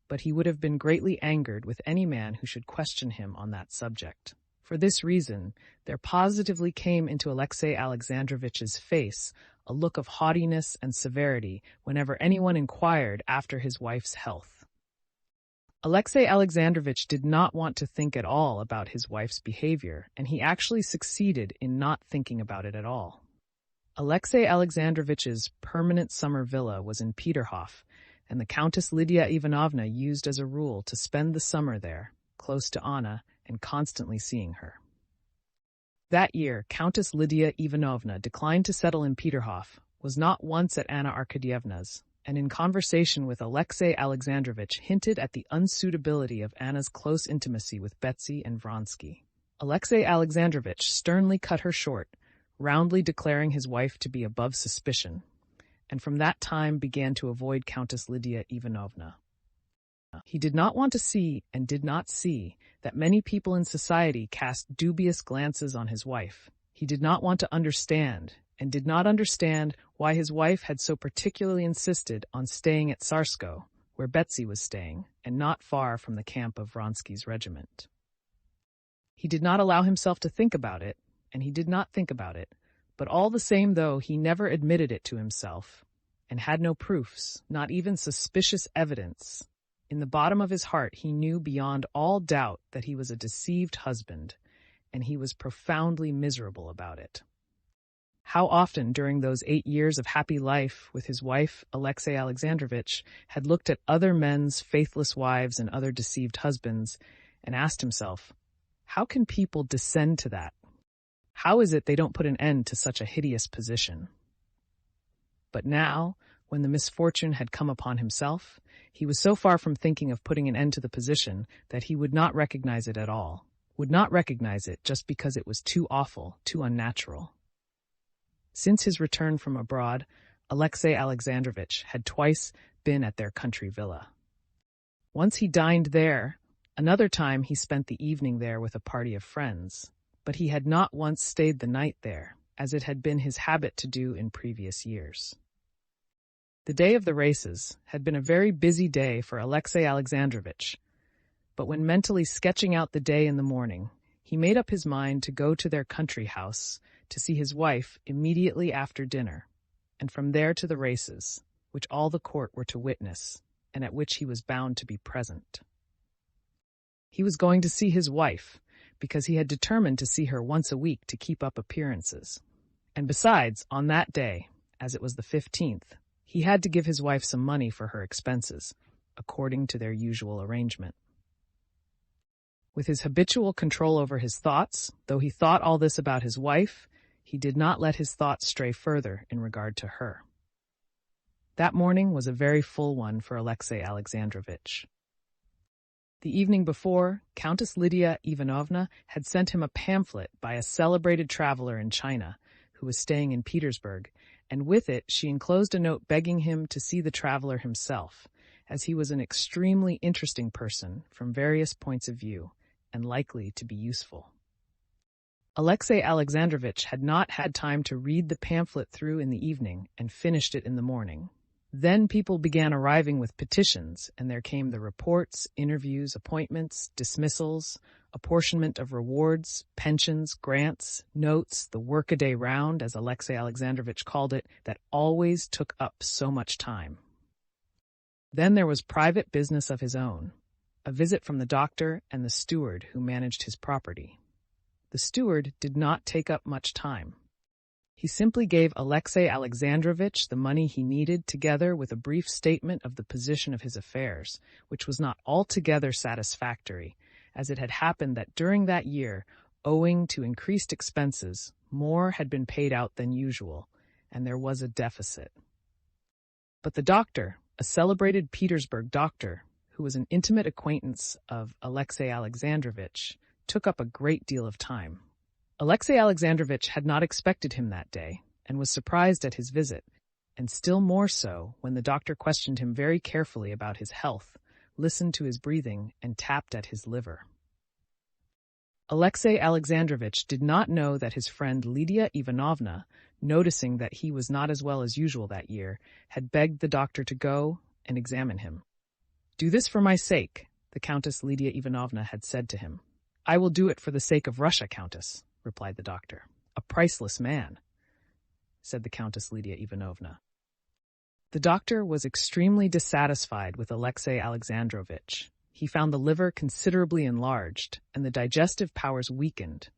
But he would have been greatly angered with any man who should question him on that subject. For this reason, there positively came into Alexey Alexandrovitch's face a look of haughtiness and severity whenever anyone inquired after his wife's health. Alexey Alexandrovitch did not want to think at all about his wife's behavior, and he actually succeeded in not thinking about it at all. Alexey Alexandrovitch's permanent summer villa was in Peterhof, and the Countess Lydia Ivanovna used as a rule to spend the summer there, close to Anna, and constantly seeing her. That year, Countess Lydia Ivanovna declined to settle in Peterhof, was not once at Anna Arkadyevna's, and in conversation with Alexey Alexandrovitch hinted at the unsuitability of Anna's close intimacy with Betsy and Vronsky. Alexey Alexandrovitch sternly cut her short, roundly declaring his wife to be above suspicion, and from that time began to avoid Countess Lydia Ivanovna. He did not want to see, and did not see, that many people in society cast dubious glances on his wife. He did not want to understand, and did not understand why his wife had so particularly insisted on staying at Tsarskoe, where Betsy was staying, and not far from the camp of Vronsky's regiment. He did not allow himself to think about it, and he did not think about it, but all the same though he never admitted it to himself, and had no proofs, not even suspicious evidence, in the bottom of his heart he knew beyond all doubt that he was a deceived husband, and he was profoundly miserable about it. How often during those 8 years of happy life with his wife, Alexey Alexandrovitch, had looked at other men's faithless wives and other deceived husbands, and asked himself, how can people descend to that? How is it they don't put an end to such a hideous position? But now, when the misfortune had come upon himself, he was so far from thinking of putting an end to the position that he would not recognize it at all, would not recognize it just because it was too awful, too unnatural. Since his return from abroad, Alexey Alexandrovitch had twice been at their country villa. Once he dined there, another time he spent the evening there with a party of friends, but he had not once stayed the night there, as it had been his habit to do in previous years. The day of the races had been a very busy day for Alexey Alexandrovitch, but when mentally sketching out the day in the morning, he made up his mind to go to their country house to see his wife immediately after dinner, and from there to the races, which all the court were to witness, and at which he was bound to be present. He was going to see his wife, because he had determined to see her once a week to keep up appearances. And besides, on that day, as it was the 15th, he had to give his wife some money for her expenses, according to their usual arrangement. With his habitual control over his thoughts, though he thought all this about his wife, he did not let his thoughts stray further in regard to her. That morning was a very full one for Alexey Alexandrovitch. The evening before, Countess Lydia Ivanovna had sent him a pamphlet by a celebrated traveler in China who was staying in Petersburg, and with it she enclosed a note begging him to see the traveler himself, as he was an extremely interesting person from various points of view and likely to be useful. Alexey Alexandrovitch had not had time to read the pamphlet through in the evening and finished it in the morning. Then people began arriving with petitions, and there came the reports, interviews, appointments, dismissals, apportionment of rewards, pensions, grants, notes, the workaday round, as Alexey Alexandrovitch called it, that always took up so much time. Then there was private business of his own, a visit from the doctor and the steward who managed his property. The steward did not take up much time. He simply gave Alexey Alexandrovitch the money he needed, together with a brief statement of the position of his affairs, which was not altogether satisfactory, as it had happened that during that year, owing to increased expenses, more had been paid out than usual, and there was a deficit. But the doctor, a celebrated Petersburg doctor, who was an intimate acquaintance of Alexey Alexandrovitch, took up a great deal of time. Alexey Alexandrovitch had not expected him that day, and was surprised at his visit, and still more so when the doctor questioned him very carefully about his health, listened to his breathing, and tapped at his liver. Alexey Alexandrovitch did not know that his friend Lydia Ivanovna, noticing that he was not as well as usual that year, had begged the doctor to go and examine him. "Do this for my sake," the Countess Lydia Ivanovna had said to him. "I will do it for the sake of Russia, Countess," replied the doctor. "A priceless man," said the Countess Lydia Ivanovna. The doctor was extremely dissatisfied with Alexey Alexandrovitch. He found the liver considerably enlarged and the digestive powers weakened,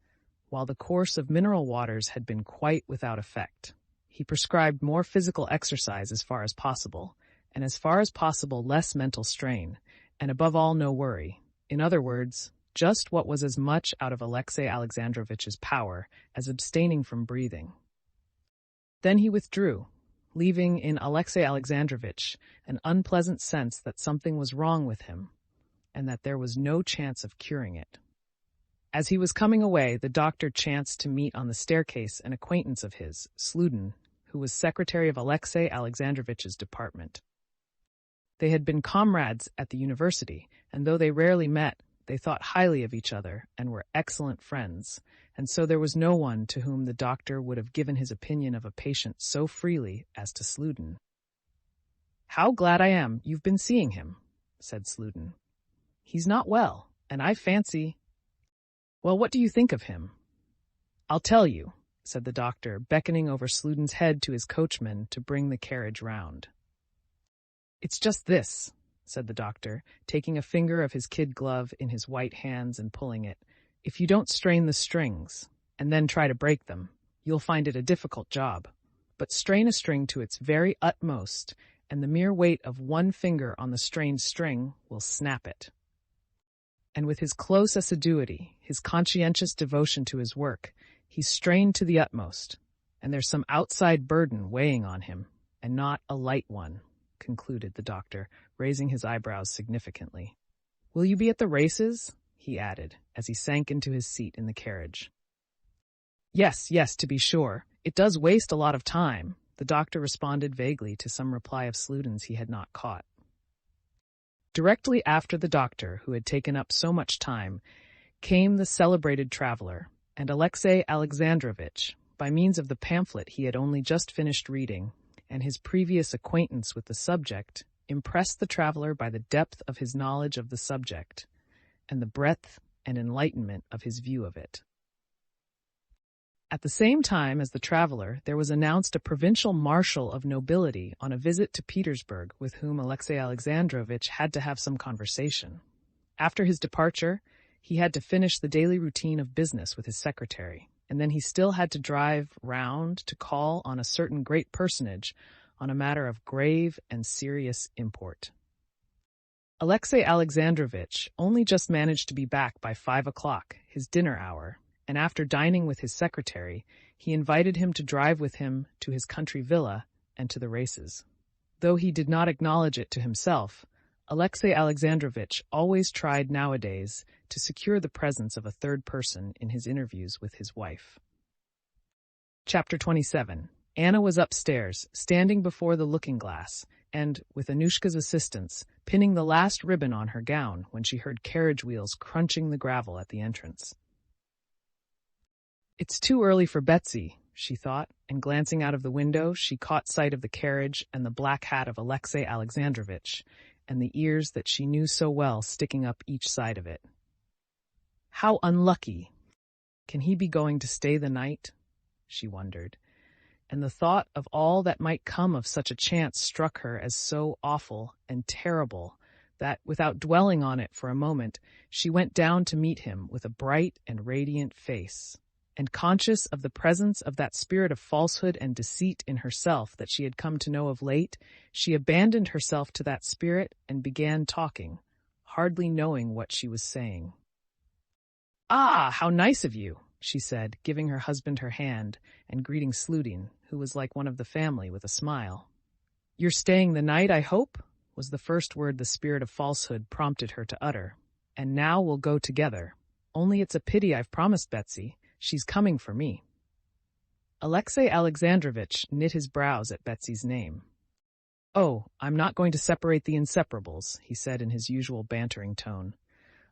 while the course of mineral waters had been quite without effect. He prescribed more physical exercise as far as possible, and as far as possible less mental strain, and above all no worry. In other words, just what was as much out of Alexey Alexandrovitch's power as abstaining from breathing. Then he withdrew, leaving in Alexey Alexandrovitch an unpleasant sense that something was wrong with him, and that there was no chance of curing it. As he was coming away, the doctor chanced to meet on the staircase an acquaintance of his, Sludin, who was secretary of Alexey Alexandrovitch's department. They had been comrades at the university, and though they rarely met, they thought highly of each other and were excellent friends, and so there was no one to whom the doctor would have given his opinion of a patient so freely as to Sludin. "How glad I am you've been seeing him," said Sludin. "He's not well, and I fancy—" "Well, what do you think of him?" "I'll tell you," said the doctor, beckoning over Sludin's head to his coachman to bring the carriage round. "It's just this," said the doctor, taking a finger of his kid glove in his white hands and pulling it. "If you don't strain the strings, and then try to break them, you'll find it a difficult job. But strain a string to its very utmost, and the mere weight of one finger on the strained string will snap it." And with his close assiduity, his conscientious devotion to his work, he strained to the utmost, and there's some outside burden weighing on him, and not a light one, concluded the doctor, raising his eyebrows significantly. "Will you be at the races?" he added, as he sank into his seat in the carriage. Yes, to be sure. It does waste a lot of time," the doctor responded vaguely to some reply of Sludin's he had not caught. Directly after the doctor, who had taken up so much time, came the celebrated traveler, and Alexey Alexandrovitch, by means of the pamphlet he had only just finished reading, and his previous acquaintance with the subject impressed the traveler by the depth of his knowledge of the subject and the breadth and enlightenment of his view of it. At the same time as the traveler, there was announced a provincial marshal of nobility on a visit to Petersburg with whom Alexey Alexandrovitch had to have some conversation. After his departure, he had to finish the daily routine of business with his secretary, and then he still had to drive round to call on a certain great personage on a matter of grave and serious import. Alexey Alexandrovitch only just managed to be back by 5 o'clock, his dinner hour, and after dining with his secretary, he invited him to drive with him to his country villa and to the races. Though he did not acknowledge it to himself, Alexey Alexandrovitch always tried nowadays to secure the presence of a third person in his interviews with his wife. Chapter 27. Anna was upstairs, standing before the looking-glass, and, with Anushka's assistance, pinning the last ribbon on her gown when she heard carriage wheels crunching the gravel at the entrance. "It's too early for Betsy," she thought, and glancing out of the window, she caught sight of the carriage and the black hat of Alexey Alexandrovitch, and the ears that she knew so well sticking up each side of it. How unlucky! Can he be going to stay the night? She wondered, and the thought of all that might come of such a chance struck her as so awful and terrible that, without dwelling on it for a moment, she went down to meet him with a bright and radiant face. And conscious of the presence of that spirit of falsehood and deceit in herself that she had come to know of late, she abandoned herself to that spirit and began talking, hardly knowing what she was saying. "Ah, how nice of you," she said, giving her husband her hand and greeting Sludin, who was like one of the family, with a smile. "You're staying the night, I hope?" was the first word the spirit of falsehood prompted her to utter. "And now we'll go together. Only it's a pity I've promised Betsy. She's coming for me." Alexey Alexandrovitch knit his brows at Betsy's name. "Oh, I'm not going to separate the inseparables," he said in his usual bantering tone.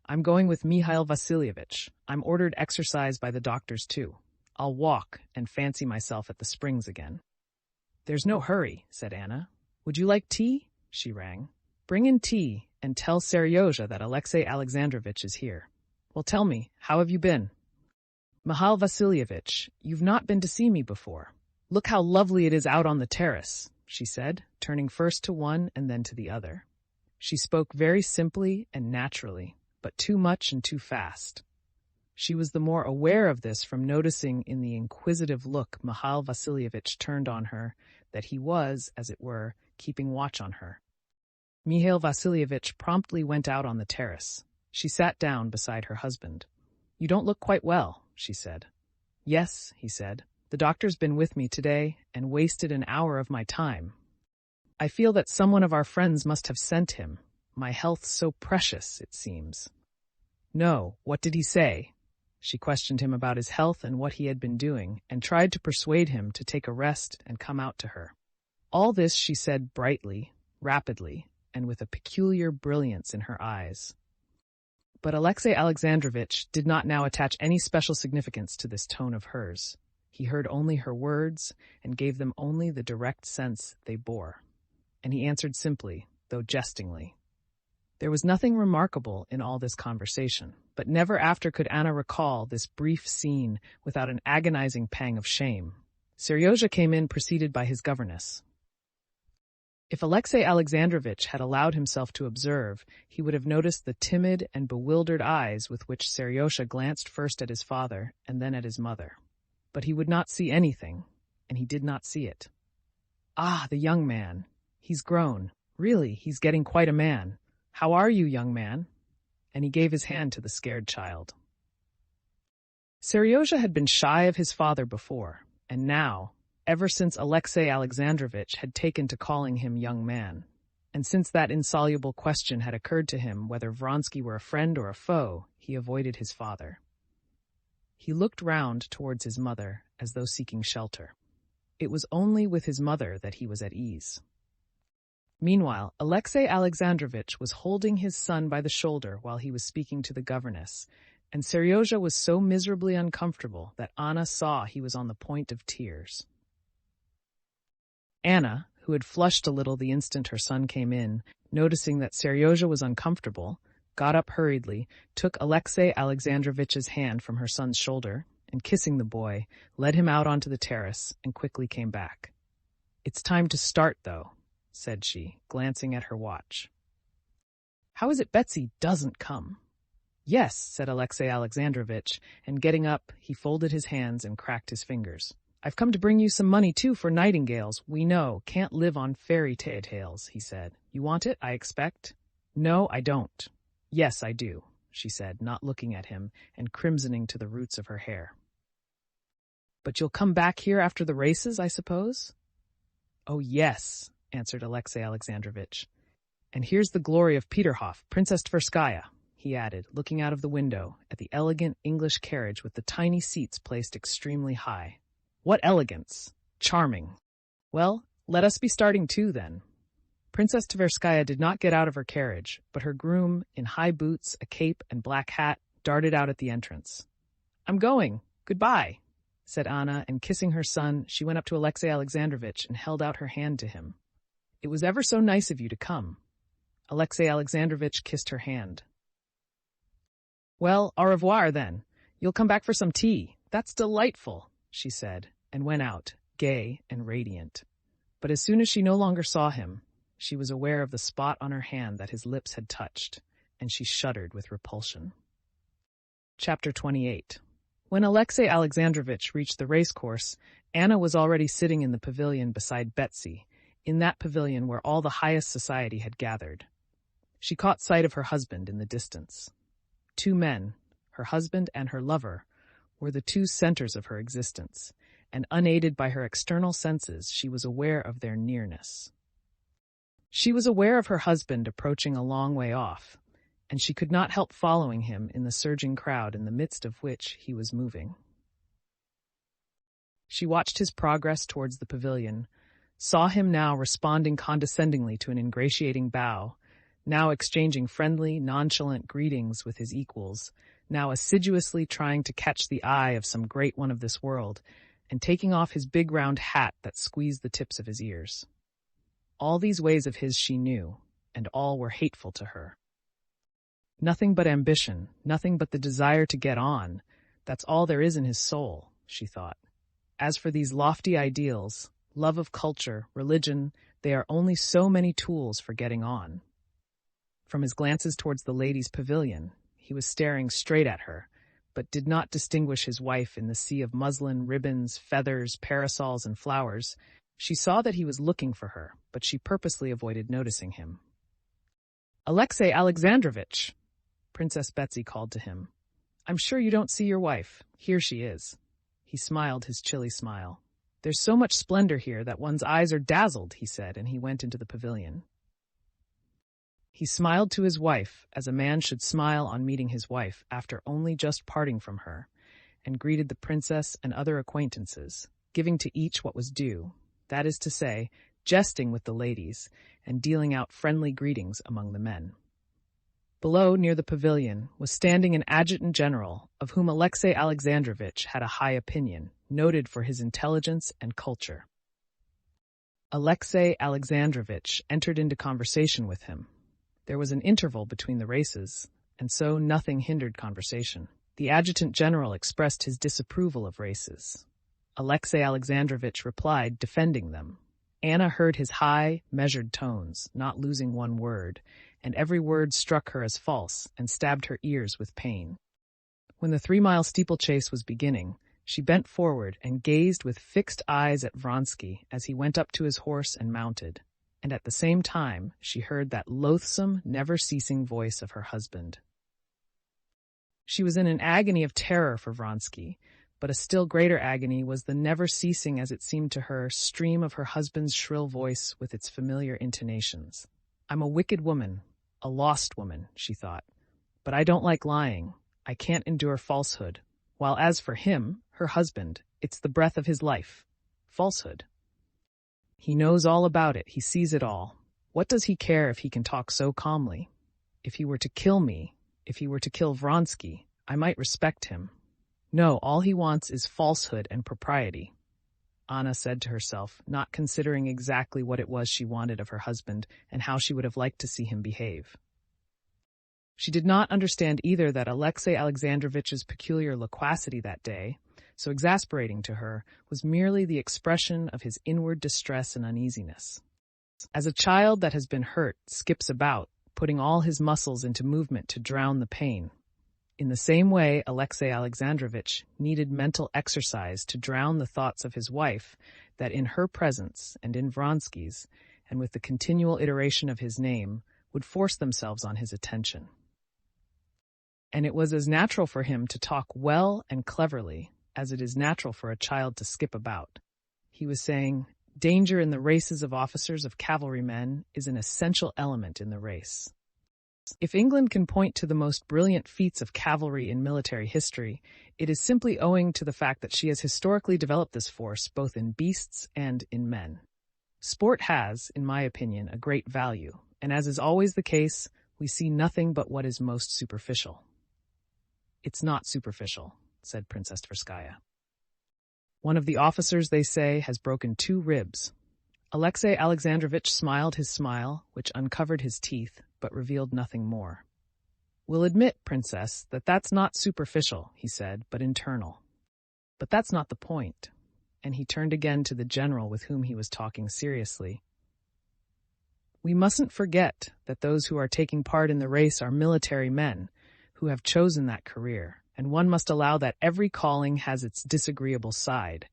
"I'm going with Mihail Vasilyevich. I'm ordered exercise by the doctors, too. I'll walk and fancy myself at the springs again." "There's no hurry," said Anna. "Would you like tea?" she rang. "Bring in tea and tell Seryozha that Alexey Alexandrovitch is here. Well, tell me, how have you been?" "Mihail Vasilyevich, you've not been to see me before. Look how lovely it is out on the terrace," she said, turning first to one and then to the other. She spoke very simply and naturally, but too much and too fast. She was the more aware of this from noticing in the inquisitive look Mihail Vasilyevich turned on her that he was, as it were, keeping watch on her. Mihail Vasilyevich promptly went out on the terrace. She sat down beside her husband. "You don't look quite well," she said. "Yes," he said. "The doctor's been with me today and wasted an hour of my time. I feel that someone of our friends must have sent him. My health's so precious, it seems." "No, what did he say?" She questioned him about his health and what he had been doing, and tried to persuade him to take a rest and come out to her. All this she said brightly, rapidly, and with a peculiar brilliance in her eyes. But Alexey Alexandrovitch did not now attach any special significance to this tone of hers. He heard only her words and gave them only the direct sense they bore. And he answered simply, though jestingly. There was nothing remarkable in all this conversation, but never after could Anna recall this brief scene without an agonizing pang of shame. Seryozha came in preceded by his governess. If Alexey Alexandrovitch had allowed himself to observe, he would have noticed the timid and bewildered eyes with which Seryozha glanced first at his father and then at his mother. But he would not see anything, and he did not see it. "Ah, the young man. He's grown. Really, he's getting quite a man. How are you, young man?" And he gave his hand to the scared child. Seryozha had been shy of his father before, and now, ever since Alexey Alexandrovitch had taken to calling him young man, and since that insoluble question had occurred to him whether Vronsky were a friend or a foe, he avoided his father. He looked round towards his mother as though seeking shelter. It was only with his mother that he was at ease. Meanwhile, Alexey Alexandrovitch was holding his son by the shoulder while he was speaking to the governess, and Seryozha was so miserably uncomfortable that Anna saw he was on the point of tears. Anna, who had flushed a little the instant her son came in, noticing that Seryozha was uncomfortable, got up hurriedly, took Alexey Alexandrovich's hand from her son's shoulder, and kissing the boy, led him out onto the terrace and quickly came back. "It's time to start, though," said she, glancing at her watch. "How is it Betsy doesn't come?" "Yes," said Alexey Alexandrovich, and getting up, he folded his hands and cracked his fingers. "I've come to bring you some money, too, for nightingales. We know, can't live on fairy tales," he said. "You want it, I expect?" "No, I don't." "Yes, I do," she said, not looking at him and crimsoning to the roots of her hair. "But you'll come back here after the races, I suppose?" "Oh, yes," answered Alexey Alexandrovich. "And here's the glory of Peterhof, Princess Tverskaya," he added, looking out of the window at the elegant English carriage with the tiny seats placed extremely high. "What elegance! Charming! Well, let us be starting too, then." Princess Tverskaya did not get out of her carriage, but her groom, in high boots, a cape, and black hat, darted out at the entrance. "I'm going. Goodbye," said Anna, and kissing her son, she went up to Alexey Alexandrovich and held out her hand to him. "It was ever so nice of you to come." Alexey Alexandrovich kissed her hand. "Well, au revoir, then. You'll come back for some tea. That's delightful," she said, and went out, gay and radiant. But as soon as she no longer saw him, she was aware of the spot on her hand that his lips had touched, and she shuddered with repulsion. Chapter 28. When Alexey Alexandrovich reached the racecourse, Anna was already sitting in the pavilion beside Betsy, in that pavilion where all the highest society had gathered. She caught sight of her husband in the distance. Two men, her husband and her lover, were the two centers of her existence, and unaided by her external senses, she was aware of their nearness. She was aware of her husband approaching a long way off, and she could not help following him in the surging crowd in the midst of which he was moving. She watched his progress towards the pavilion, saw him now responding condescendingly to an ingratiating bow, now exchanging friendly, nonchalant greetings with his equals, now assiduously trying to catch the eye of some great one of this world, and taking off his big round hat that squeezed the tips of his ears. All these ways of his she knew, and all were hateful to her. Nothing but ambition, nothing but the desire to get on, that's all there is in his soul, she thought. As for these lofty ideals, love of culture, religion, they are only so many tools for getting on. From his glances towards the ladies' pavilion, he was staring straight at her, but did not distinguish his wife in the sea of muslin, ribbons, feathers, parasols, and flowers. She saw that he was looking for her, but she purposely avoided noticing him. "Alexey Alexandrovich!" Princess Betsy called to him. "I'm sure you don't see your wife. Here she is." He smiled his chilly smile. "There's so much splendor here that one's eyes are dazzled," he said, and he went into the pavilion. He smiled to his wife, as a man should smile on meeting his wife after only just parting from her, and greeted the princess and other acquaintances, giving to each what was due, that is to say, jesting with the ladies, and dealing out friendly greetings among the men. Below, near the pavilion, was standing an adjutant general, of whom Alexey Alexandrovich had a high opinion, noted for his intelligence and culture. Alexey Alexandrovich entered into conversation with him. There was an interval between the races, and so nothing hindered conversation. The adjutant general expressed his disapproval of races. Alexey Alexandrovich replied, defending them. Anna heard his high, measured tones, not losing one word, and every word struck her as false and stabbed her ears with pain. When the 3-mile steeplechase was beginning, she bent forward and gazed with fixed eyes at Vronsky as he went up to his horse and mounted, and at the same time she heard that loathsome, never-ceasing voice of her husband. She was in an agony of terror for Vronsky, but a still greater agony was the never-ceasing, as it seemed to her, stream of her husband's shrill voice with its familiar intonations. "I'm a wicked woman, a lost woman," she thought, "but I don't like lying. I can't endure falsehood. While as for him, her husband, it's the breath of his life. Falsehood. He knows all about it, he sees it all. What does he care if he can talk so calmly? If he were to kill me, if he were to kill Vronsky, I might respect him. No, all he wants is falsehood and propriety." Anna said to herself, not considering exactly what it was she wanted of her husband and how she would have liked to see him behave. She did not understand either that Alexei Alexandrovich's peculiar loquacity that day, so exasperating to her, was merely the expression of his inward distress and uneasiness. As a child that has been hurt skips about, putting all his muscles into movement to drown the pain, in the same way Alexei Alexandrovich needed mental exercise to drown the thoughts of his wife that in her presence and in Vronsky's, and with the continual iteration of his name, would force themselves on his attention. And it was as natural for him to talk well and cleverly as it is natural for a child to skip about. He was saying, danger in the races of officers of cavalrymen is an essential element in the race. If England can point to the most brilliant feats of cavalry in military history, it is simply owing to the fact that she has historically developed this force both in beasts and in men. Sport has, in my opinion, a great value, and as is always the case, we see nothing but what is most superficial. It's not superficial, said Princess Tverskaya. One of the officers, they say, has broken 2 ribs. Alexei Alexandrovich smiled his smile, which uncovered his teeth, but revealed nothing more. We'll admit, Princess, that that's not superficial, he said, but internal. But that's not the point. And he turned again to the general with whom he was talking seriously. We mustn't forget that those who are taking part in the race are military men who have chosen that career, and one must allow that every calling has its disagreeable side.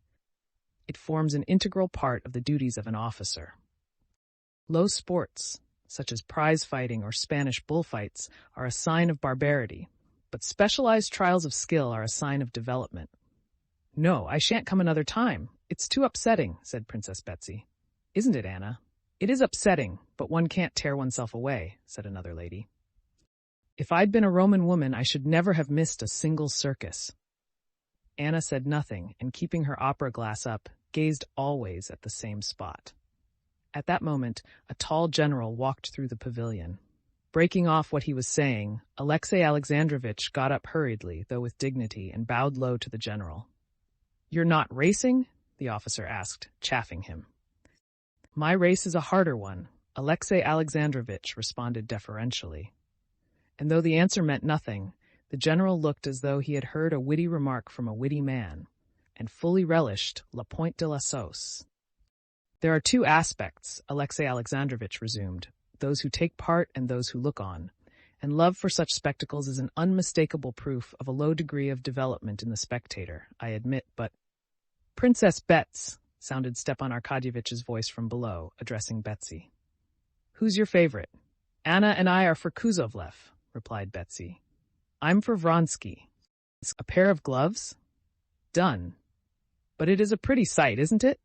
It forms an integral part of the duties of an officer. Low sports, such as prize fighting or Spanish bullfights, are a sign of barbarity, but specialized trials of skill are a sign of development. No, I shan't come another time. It's too upsetting, said Princess Betsy. Isn't it, Anna? It is upsetting, but one can't tear oneself away, said another lady. If I'd been a Roman woman, I should never have missed a single circus. Anna said nothing, and keeping her opera glass up, gazed always at the same spot. At that moment, a tall general walked through the pavilion. Breaking off what he was saying, Alexei Alexandrovich got up hurriedly, though with dignity, and bowed low to the general. You're not racing? The officer asked, chaffing him. My race is a harder one, Alexei Alexandrovich responded deferentially. And though the answer meant nothing, the general looked as though he had heard a witty remark from a witty man, and fully relished la pointe de la sauce. There are 2 aspects, Alexei Alexandrovich resumed, those who take part and those who look on, and love for such spectacles is an unmistakable proof of a low degree of development in the spectator, I admit, but— Princess Bets, sounded Stepan Arkadyevitch's voice from below, addressing Betsy. Who's your favorite? Anna and I are for Kuzovlev, replied Betsy. I'm for Vronsky. A pair of gloves? Done. But it is a pretty sight, isn't it?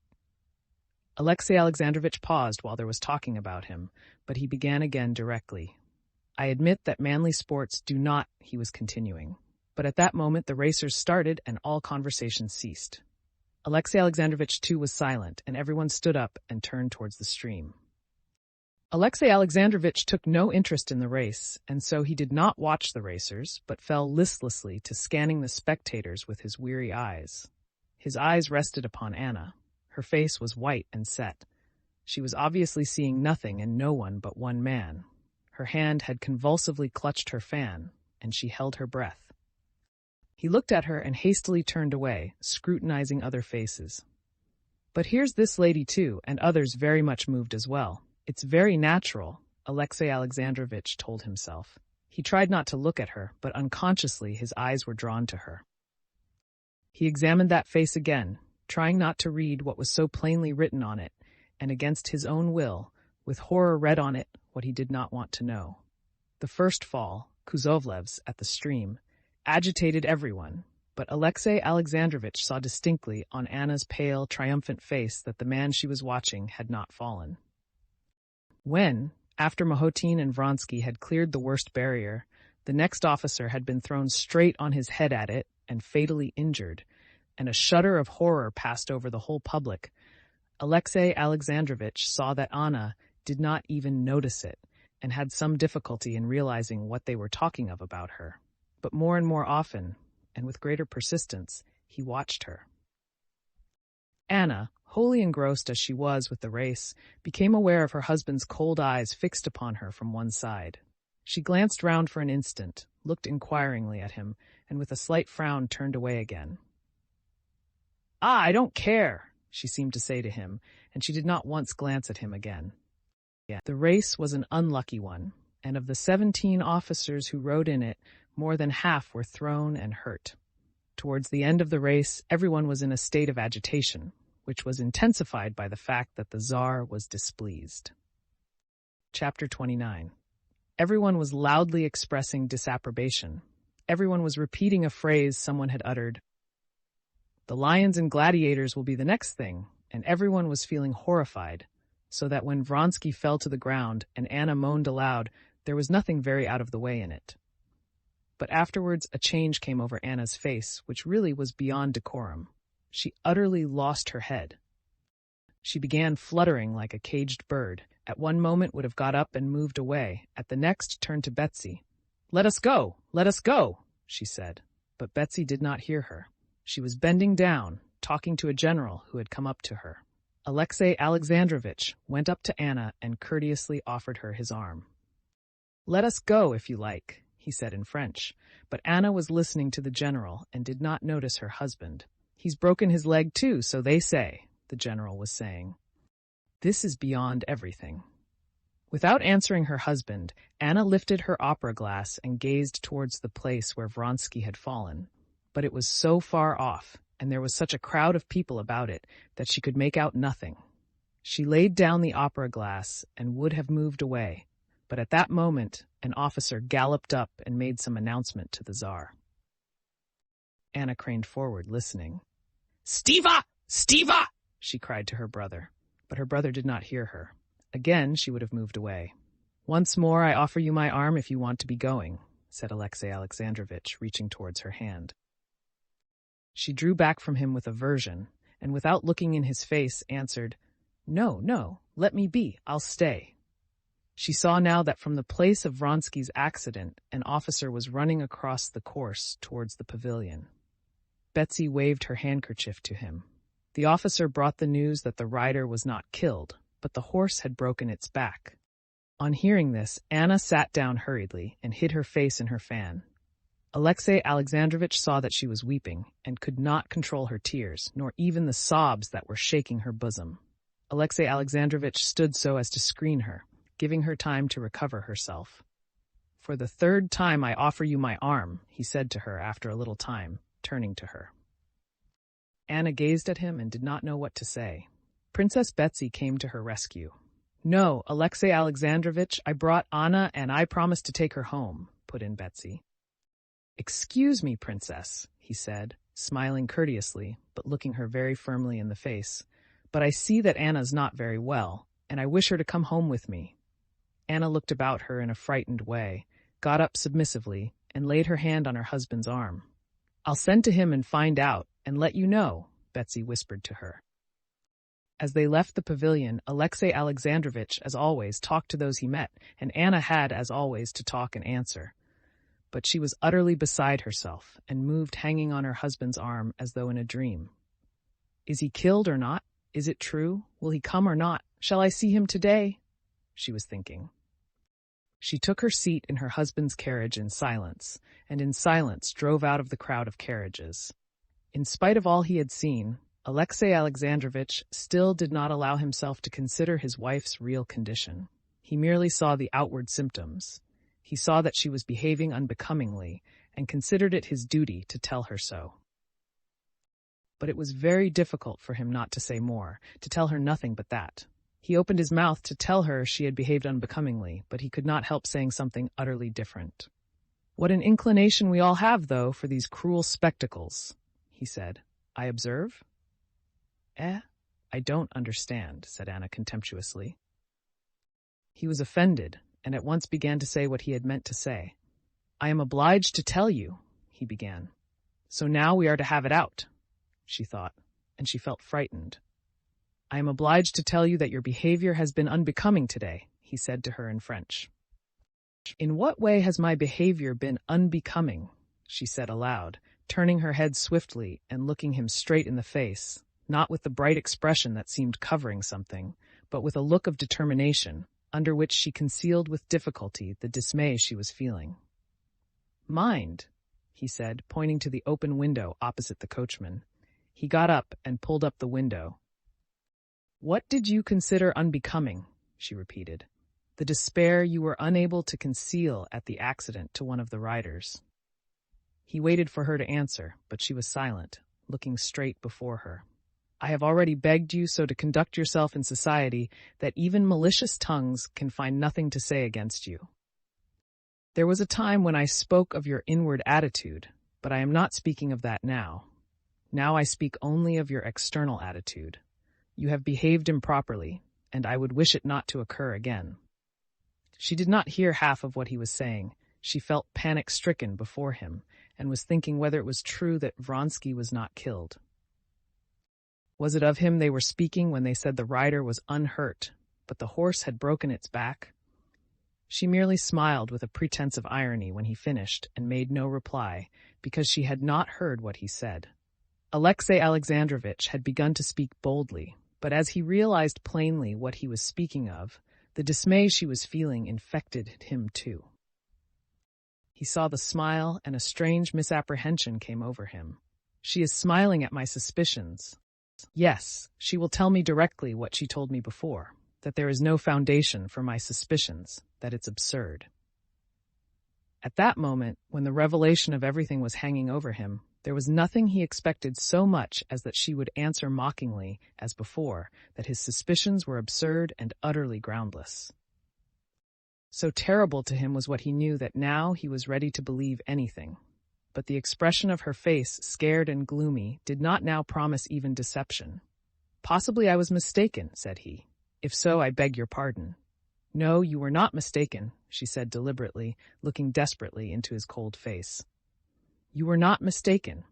Alexei Alexandrovich paused while there was talking about him, but he began again directly. I admit that manly sports do not, he was continuing. But at that moment the racers started and all conversation ceased. Alexei Alexandrovich too was silent, and everyone stood up and turned towards the stream. Alexei Alexandrovich took no interest in the race, and so he did not watch the racers, but fell listlessly to scanning the spectators with his weary eyes. His eyes rested upon Anna. Her face was white and set. She was obviously seeing nothing and no one but one man. Her hand had convulsively clutched her fan, and she held her breath. He looked at her and hastily turned away, scrutinizing other faces. But here's this lady too, and others very much moved as well. It's very natural, Alexei Alexandrovich told himself. He tried not to look at her, but unconsciously his eyes were drawn to her. He examined that face again, trying not to read what was so plainly written on it, and against his own will, with horror read on it what he did not want to know. The first fall, Kuzovlev's, at the stream, agitated everyone, but Alexei Alexandrovich saw distinctly on Anna's pale, triumphant face that the man she was watching had not fallen. When, after Mahotin and Vronsky had cleared the worst barrier, the next officer had been thrown straight on his head at it and fatally injured, and a shudder of horror passed over the whole public, Alexei Alexandrovich saw that Anna did not even notice it, and had some difficulty in realizing what they were talking of about her. But more and more often, and with greater persistence, he watched her. Anna, wholly engrossed as she was with the race, became aware of her husband's cold eyes fixed upon her from one side. She glanced round for an instant, looked inquiringly at him, and with a slight frown turned away again. "Ah, I don't care," she seemed to say to him, and she did not once glance at him again. The race was an unlucky one, and of the 17 officers who rode in it, more than half were thrown and hurt. Towards the end of the race, everyone was in a state of agitation, which was intensified by the fact that the Tsar was displeased. Chapter 29. Everyone was loudly expressing disapprobation. Everyone was repeating a phrase someone had uttered. "The lions and gladiators will be the next thing," and everyone was feeling horrified, so that when Vronsky fell to the ground and Anna moaned aloud, there was nothing very out of the way in it. But afterwards a change came over Anna's face, which really was beyond decorum. She utterly lost her head. She began fluttering like a caged bird. At one moment would have got up and moved away. At the next turned to Betsy. Let us go, she said. But Betsy did not hear her. She was bending down, talking to a general who had come up to her. Alexey Alexandrovitch went up to Anna and courteously offered her his arm. Let us go, if you like, he said in French, but Anna was listening to the general and did not notice her husband. He's broken his leg too, so they say, the general was saying. This is beyond everything. Without answering her husband, Anna lifted her opera glass and gazed towards the place where Vronsky had fallen. But it was so far off, and there was such a crowd of people about it, that she could make out nothing. She laid down the opera glass and would have moved away, but at that moment an officer galloped up and made some announcement to the Tsar. Anna craned forward, listening. "Stiva! Stiva!" she cried to her brother, but her brother did not hear her. Again she would have moved away. "Once more I offer you my arm if you want to be going," said Alexey Alexandrovitch, reaching towards her hand. She drew back from him with aversion, and without looking in his face answered, "No, no, let me be, I'll stay." She saw now that from the place of Vronsky's accident, an officer was running across the course towards the pavilion. Betsy waved her handkerchief to him. The officer brought the news that the rider was not killed, but the horse had broken its back. On hearing this, Anna sat down hurriedly and hid her face in her fan. Alexey Alexandrovitch saw that she was weeping and could not control her tears, nor even the sobs that were shaking her bosom. Alexey Alexandrovitch stood so as to screen her, giving her time to recover herself. "For the third time I offer you my arm," he said to her after a little time, turning to her. Anna gazed at him and did not know what to say. Princess Betsy came to her rescue. "No, Alexey Alexandrovitch, I brought Anna and I promised to take her home," put in Betsy. "Excuse me, Princess," he said, smiling courteously, but looking her very firmly in the face, "but I see that Anna's not very well, and I wish her to come home with me." Anna looked about her in a frightened way, got up submissively, and laid her hand on her husband's arm. "I'll send to him and find out, and let you know," Betsy whispered to her. As they left the pavilion, Alexey Alexandrovitch, as always, talked to those he met, and Anna had, as always, to talk and answer. But she was utterly beside herself, and moved hanging on her husband's arm as though in a dream. "Is he killed or not? Is it true? Will he come or not? Shall I see him today?" she was thinking. She took her seat in her husband's carriage in silence, and in silence drove out of the crowd of carriages. In spite of all he had seen, Alexey Alexandrovitch still did not allow himself to consider his wife's real condition. He merely saw the outward symptoms. He saw that she was behaving unbecomingly, and considered it his duty to tell her so. But it was very difficult for him not to say more, to tell her nothing but that. He opened his mouth to tell her she had behaved unbecomingly, but he could not help saying something utterly different. "What an inclination we all have, though, for these cruel spectacles," he said. "I observe?" I don't understand," said Anna contemptuously. He was offended, and at once began to say what he had meant to say. "I am obliged to tell you," he began. "So now we are to have it out," she thought, and she felt frightened. "I am obliged to tell you that your behavior has been unbecoming today," he said to her in French. "In what way has my behavior been unbecoming?" she said aloud, turning her head swiftly and looking him straight in the face. not with the bright expression that seemed covering something, but with a look of determination, under which she concealed with difficulty the dismay she was feeling. "Mind," he said, pointing to the open window opposite the coachman. He got up and pulled up the window. "What did you consider unbecoming?" she repeated. "The despair you were unable to conceal at the accident to one of the riders." He waited for her to answer, but she was silent, looking straight before her. "I have already begged you so to conduct yourself in society that even malicious tongues can find nothing to say against you. There was a time when I spoke of your inward attitude, but I am not speaking of that now. Now I speak only of your external attitude. You have behaved improperly, and I would wish it not to occur again." She did not hear half of what he was saying. She felt panic-stricken before him, and was thinking whether it was true that Vronsky was not killed. Was it of him they were speaking when they said the rider was unhurt, but the horse had broken its back? She merely smiled with a pretense of irony when he finished, and made no reply, because she had not heard what he said. Alexey Alexandrovitch had begun to speak boldly, but as he realized plainly what he was speaking of, the dismay she was feeling infected him too. He saw the smile, and a strange misapprehension came over him. "She is smiling at my suspicions. Yes, she will tell me directly what she told me before, that there is no foundation for my suspicions, that it's absurd." At that moment, when the revelation of everything was hanging over him, there was nothing he expected so much as that she would answer mockingly, as before, that his suspicions were absurd and utterly groundless. So terrible to him was what he knew that now he was ready to believe anything. But the expression of her face, scared and gloomy, did not now promise even deception. "Possibly I was mistaken," said he. "If so, I beg your pardon." "No, you were not mistaken," she said deliberately, looking desperately into his cold face. "You were not mistaken."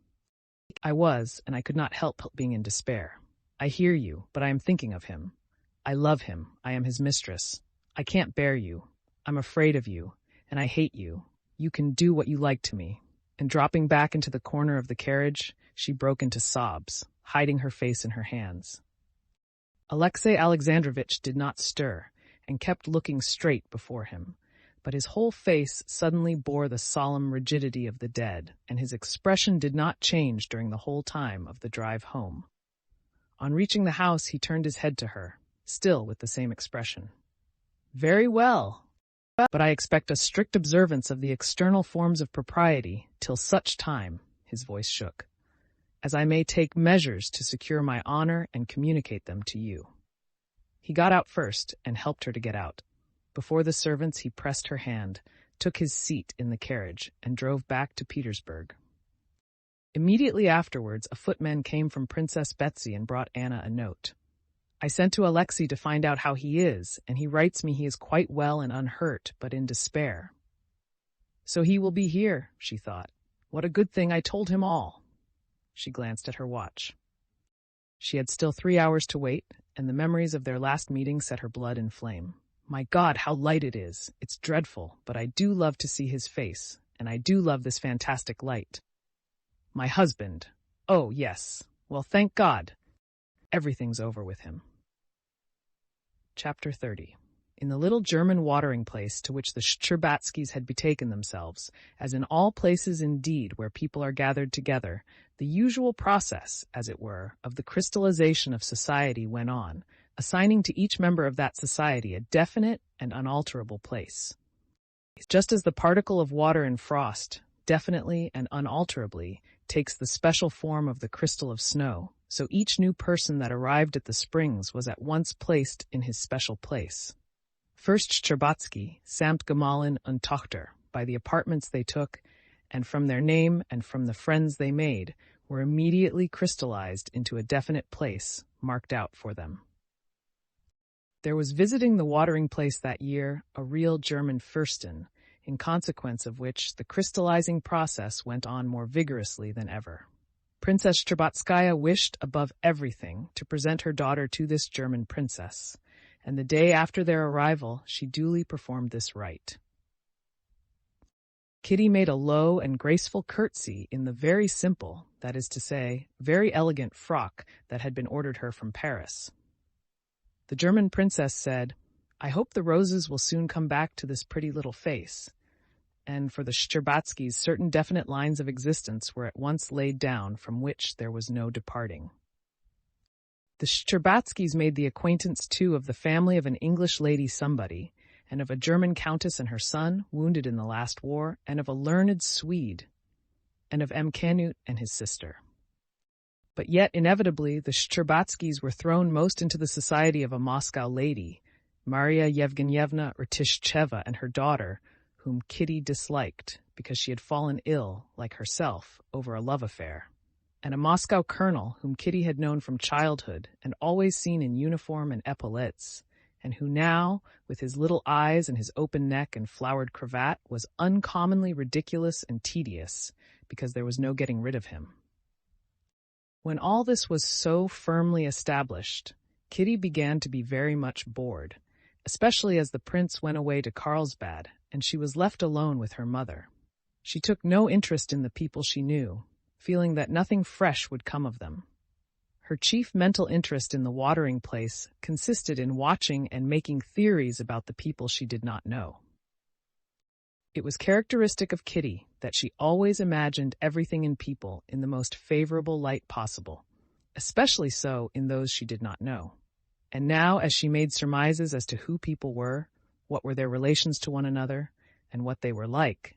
"I was, and I could not help being in despair. I hear you, but I am thinking of him. I love him. I am his mistress. I can't bear you. I'm afraid of you, and I hate you. You can do what you like to me." And dropping back into the corner of the carriage, she broke into sobs, hiding her face in her hands. Alexey Alexandrovitch did not stir, and kept looking straight before him, but his whole face suddenly bore the solemn rigidity of the dead, and his expression did not change during the whole time of the drive home. On reaching the house, he turned his head to her, still with the same expression. "Very well, but I expect a strict observance of the external forms of propriety till such time," his voice shook, "as I may take measures to secure my honor and communicate them to you." He got out first and helped her to get out. Before the servants, he pressed her hand, took his seat in the carriage, and drove back to Petersburg. Immediately afterwards, a footman came from Princess Betsy and brought Anna a note. "I sent to Alexei to find out how he is, and he writes me he is quite well and unhurt, but in despair." "So he will be here," she thought. "What a good thing I told him all." She glanced at her watch. She had still 3 hours to wait, and the memories of their last meeting set her blood in flame. "My God, how light it is! It's dreadful, but I do love to see his face, and I do love this fantastic light. My husband! Oh, yes. Well, thank God. Everything's over with him." Chapter 30. In the little German watering place to which the Shtcherbatskys had betaken themselves, as in all places indeed where people are gathered together, the usual process, as it were, of the crystallization of society went on, assigning to each member of that society a definite and unalterable place. Just as the particle of water in frost, definitely and unalterably, takes the special form of the crystal of snow, so each new person that arrived at the springs was at once placed in his special place. First Shtcherbatsky, samt Gemahlin und Tochter, by the apartments they took, and from their name and from the friends they made, were immediately crystallized into a definite place marked out for them. There was visiting the watering place that year a real German Fürstin, in consequence of which the crystallizing process went on more vigorously than ever. Princess Shtcherbatskaya wished, above everything, to present her daughter to this German princess, and the day after their arrival she duly performed this rite. Kitty made a low and graceful curtsy in the very simple, that is to say, very elegant frock that had been ordered her from Paris. The German princess said, "I hope the roses will soon come back to this pretty little face." And for the Shcherbatskys, certain definite lines of existence were at once laid down from which there was no departing. The Shcherbatskys made the acquaintance, too, of the family of an English lady somebody, and of a German countess and her son, wounded in the last war, and of a learned Swede, and of M. Canute and his sister. But yet, inevitably, the Shcherbatskys were thrown most into the society of a Moscow lady, Maria Yevgenyevna Rtishcheva, and her daughter, whom Kitty disliked because she had fallen ill, like herself, over a love affair, and a Moscow colonel whom Kitty had known from childhood and always seen in uniform and epaulettes, and who now, with his little eyes and his open neck and flowered cravat, was uncommonly ridiculous and tedious, because there was no getting rid of him. When all this was so firmly established, Kitty began to be very much bored, especially as the prince went away to Carlsbad, and she was left alone with her mother. She took no interest in the people she knew, feeling that nothing fresh would come of them. Her chief mental interest in the watering place consisted in watching and making theories about the people she did not know. It was characteristic of Kitty that she always imagined everything in people in the most favorable light possible, especially so in those she did not know. And now, as she made surmises as to who people were, what were their relations to one another, and what they were like,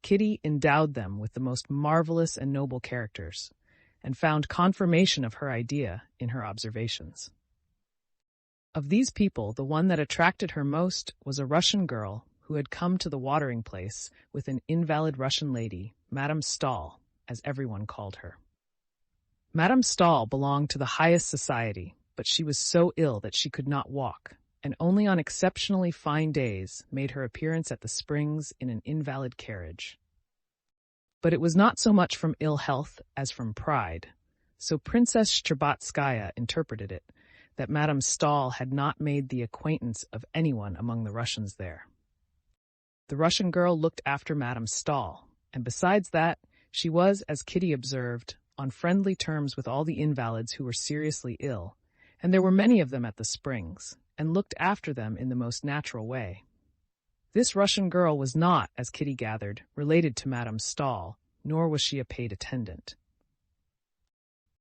Kitty endowed them with the most marvelous and noble characters, and found confirmation of her idea in her observations. Of these people, the one that attracted her most was a Russian girl who had come to the watering place with an invalid Russian lady, Madame Stahl, as everyone called her. Madame Stahl belonged to the highest society, but she was so ill that she could not walk, and only on exceptionally fine days made her appearance at the springs in an invalid carriage. But it was not so much from ill health as from pride, so Princess Shcherbatskaya interpreted it, that Madame Stahl had not made the acquaintance of anyone among the Russians there. The Russian girl looked after Madame Stahl, and besides that, she was, as Kitty observed, on friendly terms with all the invalids who were seriously ill, and there were many of them at the springs, and looked after them in the most natural way. This Russian girl was not, as Kitty gathered, related to Madame Stahl, nor was she a paid attendant.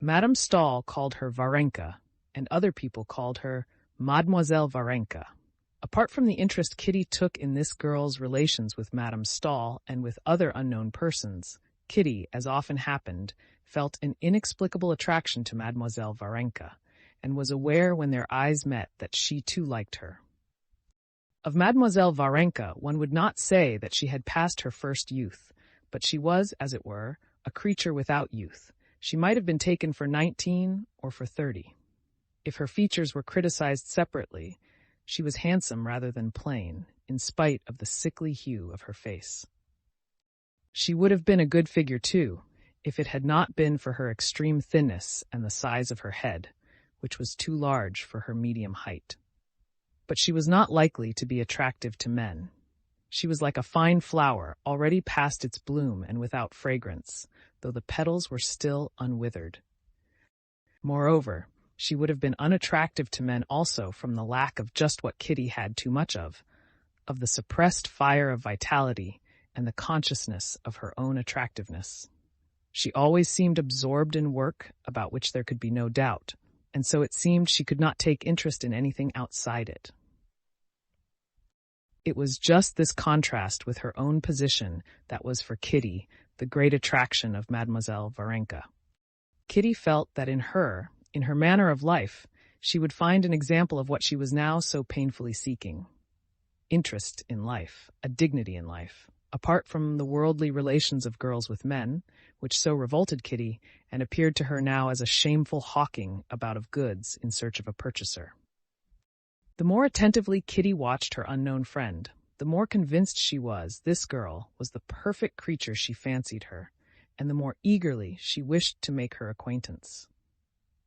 Madame Stahl called her Varenka, and other people called her Mademoiselle Varenka. Apart from the interest Kitty took in this girl's relations with Madame Stahl and with other unknown persons, Kitty, as often happened, felt an inexplicable attraction to Mademoiselle Varenka, and was aware when their eyes met that she too liked her. Of Mademoiselle Varenka, one would not say that she had passed her first youth, but she was, as it were, a creature without youth. She might have been taken for 19 or for 30. If her features were criticized separately, she was handsome rather than plain, in spite of the sickly hue of her face. She would have been a good figure, too, if it had not been for her extreme thinness and the size of her head, which was too large for her medium height. But she was not likely to be attractive to men. She was like a fine flower, already past its bloom and without fragrance, though the petals were still unwithered. Moreover, she would have been unattractive to men also from the lack of just what Kitty had too much of the suppressed fire of vitality and the consciousness of her own attractiveness. She always seemed absorbed in work about which there could be no doubt, and so it seemed she could not take interest in anything outside it. It was just this contrast with her own position that was for Kitty the great attraction of Mademoiselle Varenka. Kitty felt that in her manner of life, she would find an example of what she was now so painfully seeking: interest in life, a dignity in life, apart from the worldly relations of girls with men, which so revolted Kitty and appeared to her now as a shameful hawking about of goods in search of a purchaser. The more attentively Kitty watched her unknown friend, the more convinced she was this girl was the perfect creature she fancied her, and the more eagerly she wished to make her acquaintance.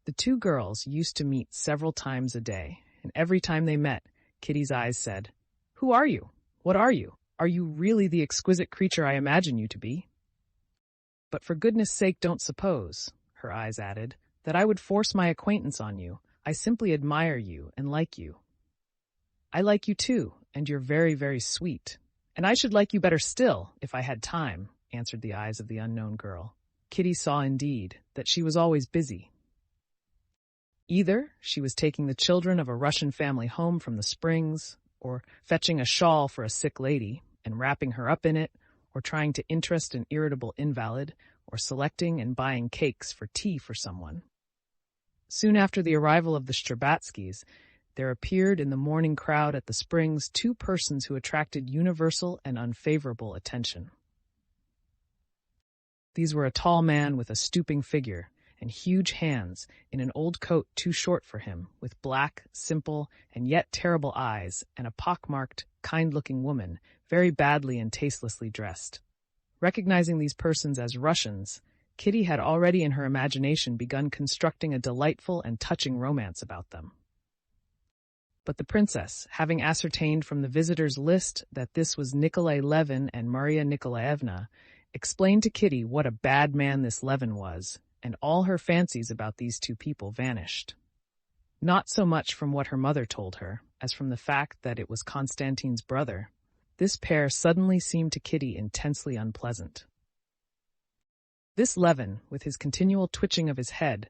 The two girls used to meet several times a day, and every time they met, Kitty's eyes said, "Who are you? What are you? Are you really the exquisite creature I imagine you to be? But for goodness sake don't suppose, her eyes added, that I would force my acquaintance on you. I simply admire you and like you. I like you too, and you're very, very sweet. And I should like you better still, if I had time, answered the eyes of the unknown girl. Kitty saw indeed that she was always busy. Either she was taking the children of a Russian family home from the springs, or fetching a shawl for a sick lady and wrapping her up in it, or trying to interest an irritable invalid, or selecting and buying cakes for tea for someone. Soon after the arrival of the Strabatskys, there appeared in the morning crowd at the springs 2 persons who attracted universal and unfavorable attention. These were a tall man with a stooping figure and huge hands in an old coat too short for him, with black, simple, and yet terrible eyes, and a pock-marked, kind-looking woman, very badly and tastelessly dressed. Recognizing these persons as Russians, Kitty had already in her imagination begun constructing a delightful and touching romance about them. But the princess, having ascertained from the visitors' list that this was Nikolay Levin and Maria Nikolaevna, explained to Kitty what a bad man this Levin was, and all her fancies about these 2 people vanished. Not so much from what her mother told her, as from the fact that it was Konstantin's brother. This pair suddenly seemed to Kitty intensely unpleasant. This Levin, with his continual twitching of his head,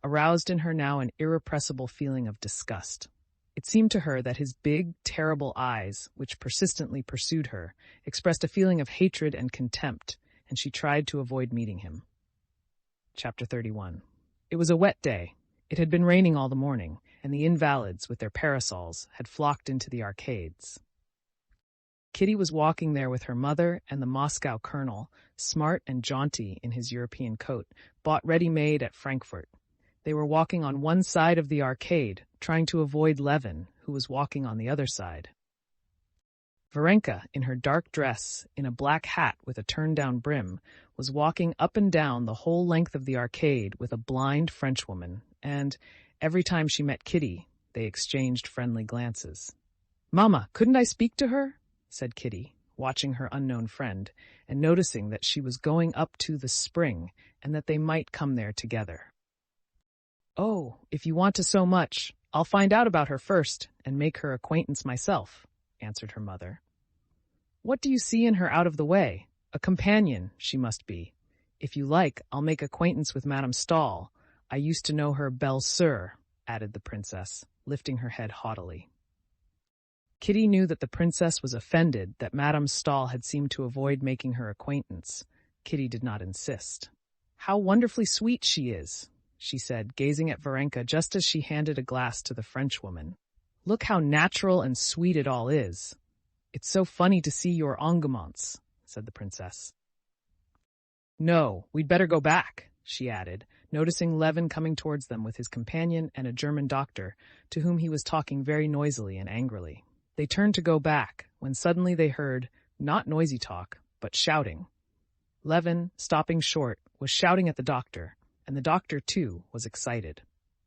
aroused in her now an irrepressible feeling of disgust. It seemed to her that his big, terrible eyes, which persistently pursued her, expressed a feeling of hatred and contempt, and she tried to avoid meeting him. Chapter 31. It was a wet day. It had been raining all the morning, and the invalids, with their parasols, had flocked into the arcades. Kitty was walking there with her mother and the Moscow colonel, smart and jaunty in his European coat, bought ready-made at Frankfurt. They were walking on one side of the arcade, trying to avoid Levin, who was walking on the other side. Varenka, in her dark dress, in a black hat with a turned-down brim, was walking up and down the whole length of the arcade with a blind Frenchwoman, and, every time she met Kitty, they exchanged friendly glances. "Mamma, couldn't I speak to her?" said Kitty, watching her unknown friend, and noticing that she was going up to the spring, and that they might come there together. "Oh, if you want to so much, I'll find out about her first, and make her acquaintance myself," answered her mother. "What do you see in her out of the way? A companion, she must be. If you like, I'll make acquaintance with Madame Stahl. I used to know her belle sœur," added the princess, lifting her head haughtily. Kitty knew that the princess was offended that Madame Stahl had seemed to avoid making her acquaintance. Kitty did not insist. "How wonderfully sweet she is," she said, gazing at Varenka just as she handed a glass to the Frenchwoman. "Look how natural and sweet it all is. It's so funny to see your engagements," said the princess. "No, we'd better go back," she added, noticing Levin coming towards them with his companion and a German doctor, to whom he was talking very noisily and angrily. They turned to go back, when suddenly they heard, not noisy talk, but shouting. Levin, stopping short, was shouting at the doctor, and the doctor, too, was excited.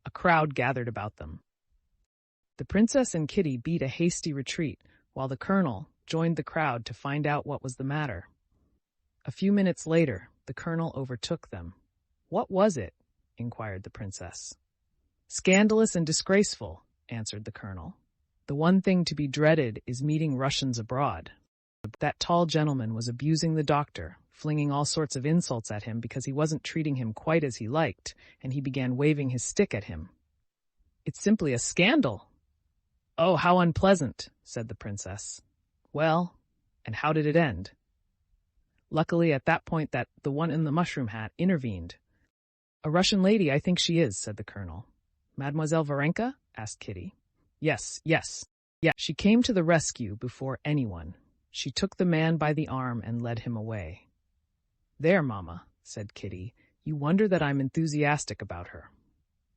A crowd gathered about them. The princess and Kitty beat a hasty retreat, while the colonel joined the crowd to find out what was the matter. A few minutes later, the colonel overtook them. "What was it?" inquired the princess. "Scandalous and disgraceful," answered the colonel. "The one thing to be dreaded is meeting Russians abroad." That tall gentleman was abusing the doctor, flinging all sorts of insults at him because he wasn't treating him quite as he liked, and he began waving his stick at him. "It's simply a scandal." "Oh, how unpleasant," said the princess. "Well, and how did it end?" Luckily, at that point, the one in the mushroom hat intervened. "A Russian lady, I think she is," said the colonel. "Mademoiselle Varenka?" asked Kitty. Yes. She came to the rescue before anyone. She took the man by the arm and led him away." "There, Mamma," said Kitty, "you wonder that I'm enthusiastic about her."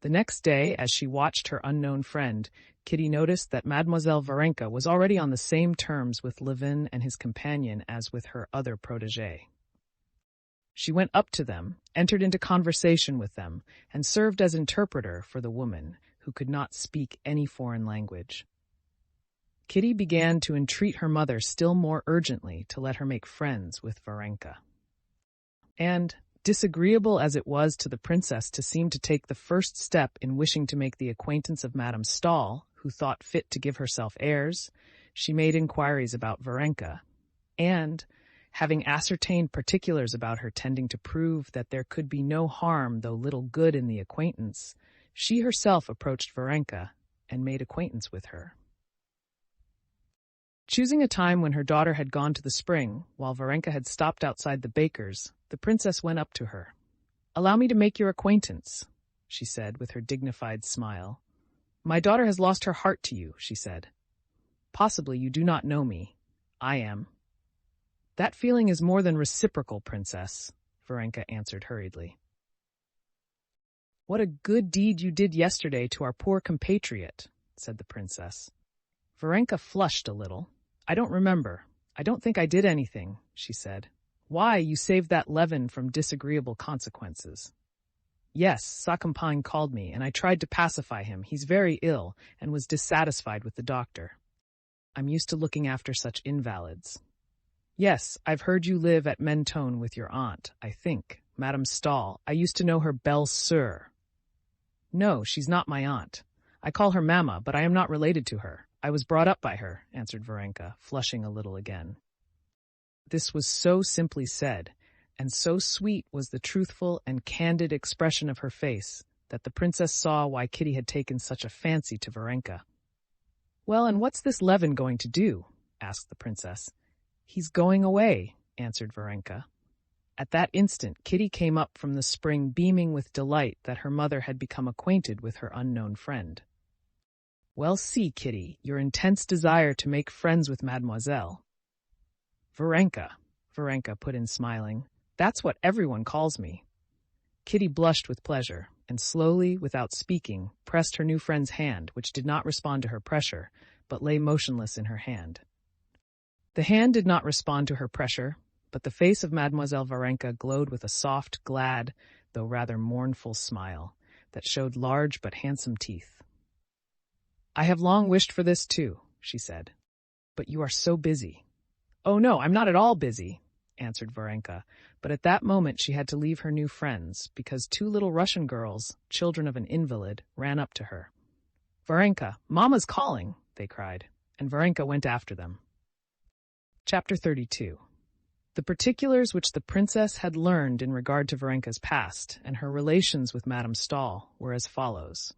The next day, as she watched her unknown friend, Kitty noticed that Mademoiselle Varenka was already on the same terms with Levin and his companion as with her other protégé. She went up to them, entered into conversation with them, and served as interpreter for the woman, who could not speak any foreign language. Kitty began to entreat her mother still more urgently to let her make friends with Varenka. And, disagreeable as it was to the princess to seem to take the first step in wishing to make the acquaintance of Madame Stahl, who thought fit to give herself airs, she made inquiries about Varenka, and, having ascertained particulars about her tending to prove that there could be no harm though little good in the acquaintance, she herself approached Varenka and made acquaintance with her. Choosing a time when her daughter had gone to the spring, while Varenka had stopped outside the baker's, the princess went up to her. "Allow me to make your acquaintance," she said with her dignified smile. "My daughter has lost her heart to you," she said. "Possibly you do not know me. I am." "That feeling is more than reciprocal, princess," Varenka answered hurriedly. "What a good deed you did yesterday to our poor compatriot," said the princess. Varenka flushed a little. "I don't remember. I don't think I did anything," she said. "Why, you saved that Levin from disagreeable consequences." "Yes, sa compagne called me, and I tried to pacify him. He's very ill, and was dissatisfied with the doctor. I'm used to looking after such invalids." "Yes, I've heard you live at Mentone with your aunt, I think, Madame Stahl. I used to know her belle sœur." "No, she's not my aunt. I call her Mamma, but I am not related to her. I was brought up by her," answered Varenka, flushing a little again. This was so simply said, and so sweet was the truthful and candid expression of her face, that the princess saw why Kitty had taken such a fancy to Varenka. "Well, and what's this Levin going to do?" asked the princess. "He's going away," answered Varenka. At that instant, Kitty came up from the spring beaming with delight that her mother had become acquainted with her unknown friend. "Well, see, Kitty, your intense desire to make friends with Mademoiselle." "Varenka," Varenka put in smiling. "That's what everyone calls me." Kitty blushed with pleasure, and slowly, without speaking, pressed her new friend's hand, which did not respond to her pressure, but lay motionless in her hand. The hand did not respond to her pressure, but the face of Mademoiselle Varenka glowed with a soft, glad, though rather mournful smile, that showed large but handsome teeth. "I have long wished for this too," she said. "But you are so busy." "Oh no, I'm not at all busy," answered Varenka, but at that moment she had to leave her new friends, because two little Russian girls, children of an invalid, ran up to her. "Varenka, Mamma's calling," they cried, and Varenka went after them. Chapter 32. The particulars which the princess had learned in regard to Varenka's past and her relations with Madame Stahl were as follows.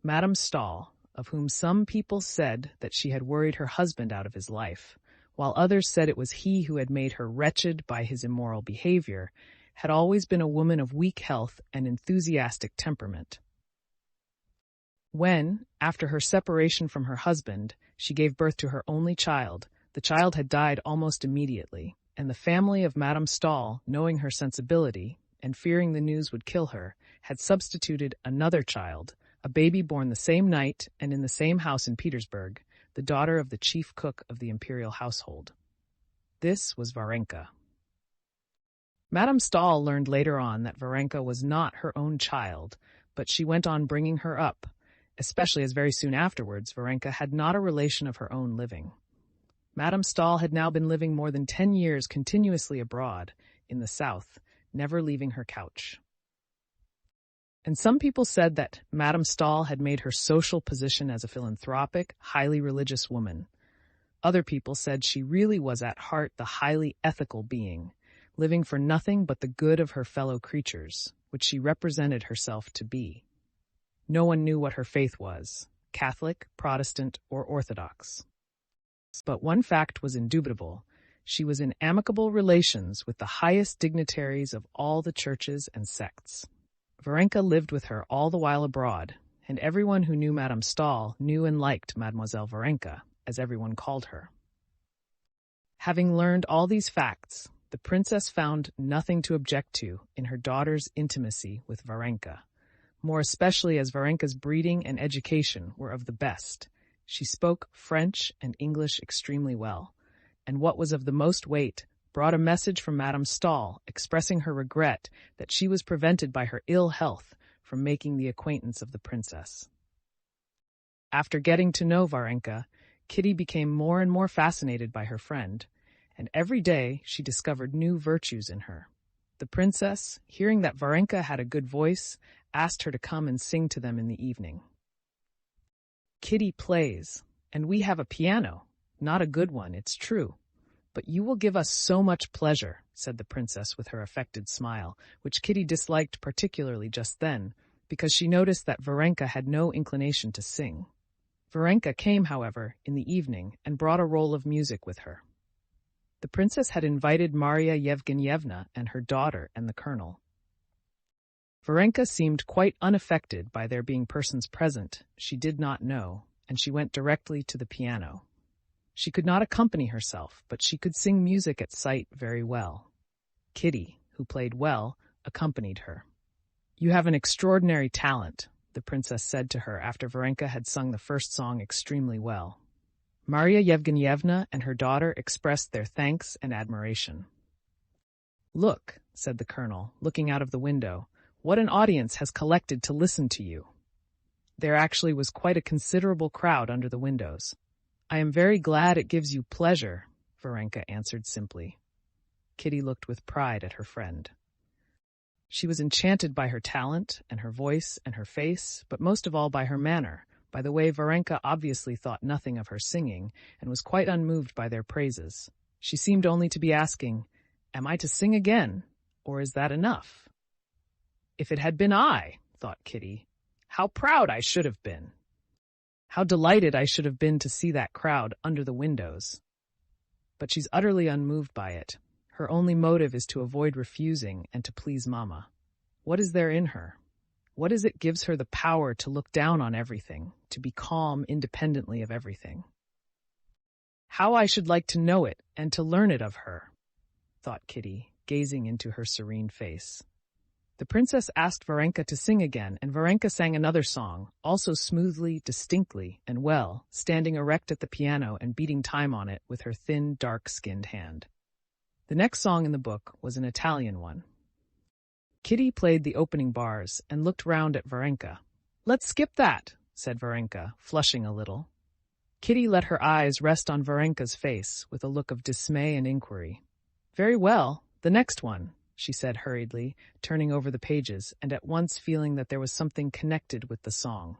Madame Stahl, of whom some people said that she had worried her husband out of his life, while others said it was he who had made her wretched by his immoral behavior, had always been a woman of weak health and enthusiastic temperament. When, after her separation from her husband, she gave birth to her only child, the child had died almost immediately, and the family of Madame Stahl, knowing her sensibility, and fearing the news would kill her, had substituted another child, a baby born the same night and in the same house in Petersburg, the daughter of the chief cook of the imperial household. This was Varenka. Madame Stahl learned later on that Varenka was not her own child, but she went on bringing her up, especially as very soon afterwards Varenka had not a relation of her own living. Madame Stahl had now been living more than 10 years continuously abroad, in the south, never leaving her couch. And some people said that Madame Stahl had made her social position as a philanthropic, highly religious woman. Other people said she really was at heart the highly ethical being, living for nothing but the good of her fellow creatures, which she represented herself to be. No one knew what her faith was, Catholic, Protestant, or Orthodox. But one fact was indubitable. She was in amicable relations with the highest dignitaries of all the churches and sects. Varenka lived with her all the while abroad, and everyone who knew Madame Stahl knew and liked Mademoiselle Varenka, as everyone called her. Having learned all these facts, the princess found nothing to object to in her daughter's intimacy with Varenka, more especially as Varenka's breeding and education were of the best. She spoke French and English extremely well, and what was of the most weight, brought a message from Madame Stahl expressing her regret that she was prevented by her ill health from making the acquaintance of the princess. After getting to know Varenka, Kitty became more and more fascinated by her friend, and every day she discovered new virtues in her. The princess, hearing that Varenka had a good voice, asked her to come and sing to them in the evening. Kitty plays, and we have a piano. Not a good one, it's true. But you will give us so much pleasure, said the princess with her affected smile, which Kitty disliked particularly just then, because she noticed that Varenka had no inclination to sing. Varenka came, however, in the evening and brought a roll of music with her. The princess had invited Marya Yevgenyevna and her daughter and the colonel. Varenka seemed quite unaffected by there being persons present she did not know, and she went directly to the piano. She could not accompany herself, but she could sing music at sight very well. Kitty, who played well, accompanied her. "You have an extraordinary talent," the princess said to her after Varenka had sung the first song extremely well. Marya Yevgenyevna and her daughter expressed their thanks and admiration. "Look," said the colonel, looking out of the window, "what an audience has collected to listen to you." There actually was quite a considerable crowd under the windows. "I am very glad it gives you pleasure," Varenka answered simply. Kitty looked with pride at her friend. She was enchanted by her talent and her voice and her face, but most of all by her manner, by the way Varenka obviously thought nothing of her singing and was quite unmoved by their praises. She seemed only to be asking, "Am I to sing again, or is that enough?" "If it had been I," thought Kitty, "how proud I should have been. How delighted I should have been to see that crowd under the windows." But she's utterly unmoved by it. Her only motive is to avoid refusing and to please Mama. What is there in her? What is it gives her the power to look down on everything, to be calm independently of everything? How I should like to know it and to learn it of her, thought Kitty, gazing into her serene face. The princess asked Varenka to sing again, and Varenka sang another song, also smoothly, distinctly, and well, standing erect at the piano and beating time on it with her thin, dark-skinned hand. The next song in the book was an Italian one. Kitty played the opening bars and looked round at Varenka. "Let's skip that," said Varenka, flushing a little. Kitty let her eyes rest on Varenka's face with a look of dismay and inquiry. "Very well, the next one," she said hurriedly, turning over the pages and at once feeling that there was something connected with the song.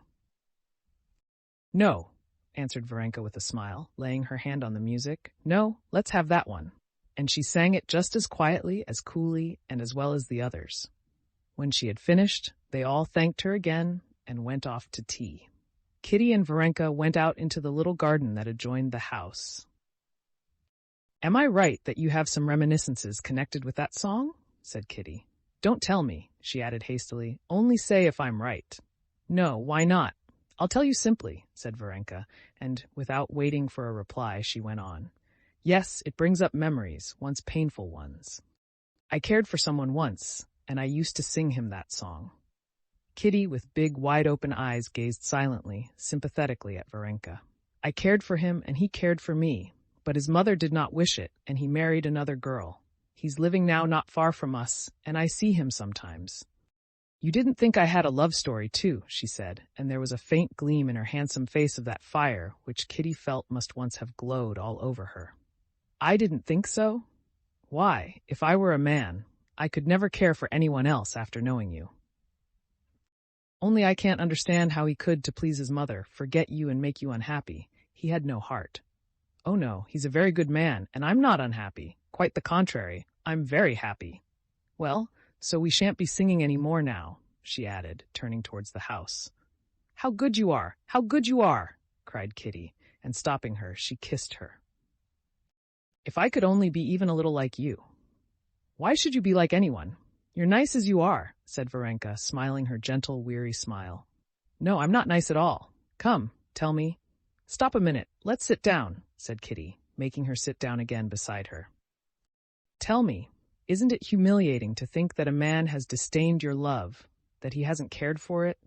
"No," answered Varenka with a smile, laying her hand on the music. "No, let's have that one." And she sang it just as quietly, as coolly, and as well as the others. When she had finished, they all thanked her again and went off to tea. Kitty and Varenka went out into the little garden that adjoined the house. "Am I right that you have some reminiscences connected with that song?" said Kitty. "Don't tell me," she added hastily. "Only say if I'm right." "No, why not? I'll tell you simply," said Varenka, and without waiting for a reply, she went on. "Yes, it brings up memories, once painful ones. I cared for someone once, and I used to sing him that song." Kitty, with big, wide-open eyes, gazed silently, sympathetically at Varenka. "I cared for him, and he cared for me, but his mother did not wish it, and he married another girl. He's living now not far from us, and I see him sometimes." "You didn't think I had a love story, too," she said, and there was a faint gleam in her handsome face of that fire which Kitty felt must once have glowed all over her. "I didn't think so? Why, if I were a man, I could never care for anyone else after knowing you. Only I can't understand how he could, to please his mother, forget you and make you unhappy. He had no heart. Oh no, he's a very good man, and I'm not unhappy. Quite the contrary, I'm very happy. Well, so we shan't be singing any more now," she added, turning towards the house. "How good you are! How good you are!" cried Kitty, and stopping her, she kissed her. "If I could only be even a little like you." "Why should you be like anyone? You're nice as you are," said Varenka, smiling her gentle, weary smile. "No, I'm not nice at all. Come, tell me." "Stop a minute, let's sit down," said Kitty, making her sit down again beside her. "Tell me, isn't it humiliating to think that a man has disdained your love, that he hasn't cared for it?"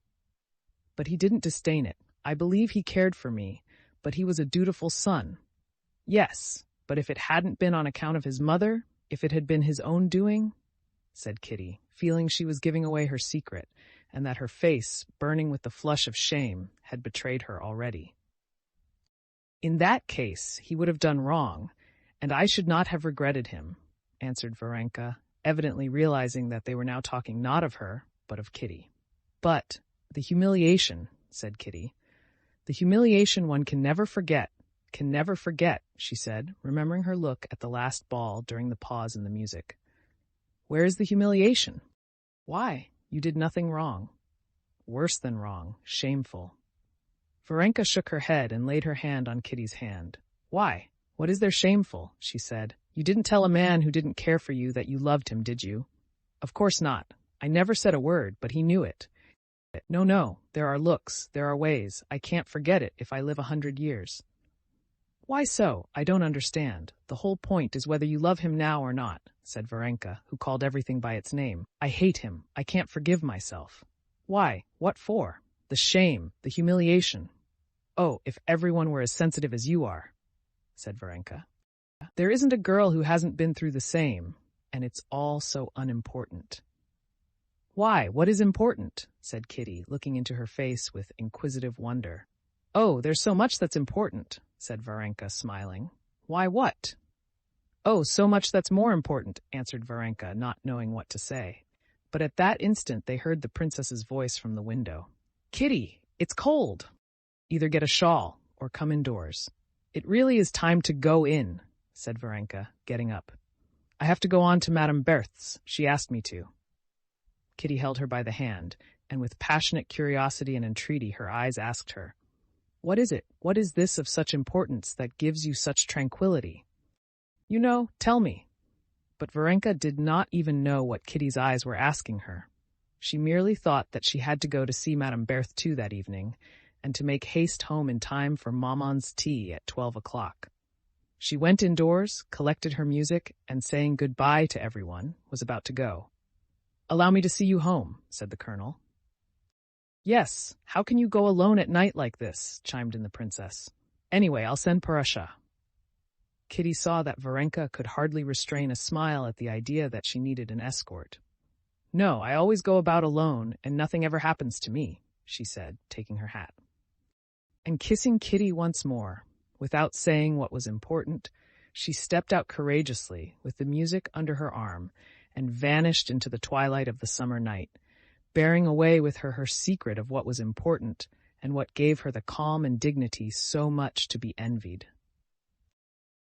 "But he didn't disdain it. I believe he cared for me, but he was a dutiful son." "Yes, but if it hadn't been on account of his mother, if it had been his own doing," said Kitty, feeling she was giving away her secret, and that her face, burning with the flush of shame, had betrayed her already. In that case, he would have done wrong, and I should not have regretted him, answered Varenka, evidently realizing that they were now talking not of her, but of Kitty. But the humiliation, said Kitty. The humiliation one can never forget, she said, remembering her look at the last ball during the pause in the music. Where is the humiliation? Why, you did nothing wrong. Worse than wrong, shameful. Varenka shook her head and laid her hand on Kitty's hand. Why? What is there shameful? She said. You didn't tell a man who didn't care for you that you loved him, did you? Of course not. I never said a word, but he knew it. No, there are looks, there are ways. I can't forget it if I live 100 years. Why so? I don't understand. The whole point is whether you love him now or not, said Varenka, who called everything by its name. I hate him. I can't forgive myself. Why? What for? The shame, the humiliation. Oh, if everyone were as sensitive as you are, said Varenka. There isn't a girl who hasn't been through the same, and it's all so unimportant. Why, what is important? Said Kitty, looking into her face with inquisitive wonder. Oh, there's so much that's important, said Varenka, smiling. Why, what? Oh, so much that's more important, answered Varenka, not knowing what to say. But at that instant they heard the princess's voice from the window. Kitty, it's cold. Either get a shawl or come indoors. It really is time to go in, said Varenka, getting up. I have to go on to Madame Berthe's. She asked me to. Kitty held her by the hand, and with passionate curiosity and entreaty her eyes asked her, What is it? What is this of such importance that gives you such tranquillity? You know, tell me. But Varenka did not even know what Kitty's eyes were asking her. She merely thought that she had to go to see Madame Berthe too that evening, and to make haste home in time for Maman's tea at 12 o'clock. She went indoors, collected her music, and saying goodbye to everyone, was about to go. Allow me to see you home, said the colonel. Yes, how can you go alone at night like this? Chimed in the princess. Anyway, I'll send Parasha. Kitty saw that Varenka could hardly restrain a smile at the idea that she needed an escort. No, I always go about alone, and nothing ever happens to me, she said, taking her hat. And kissing Kitty once more, without saying what was important, she stepped out courageously, with the music under her arm, and vanished into the twilight of the summer night, bearing away with her her secret of what was important, and what gave her the calm and dignity so much to be envied.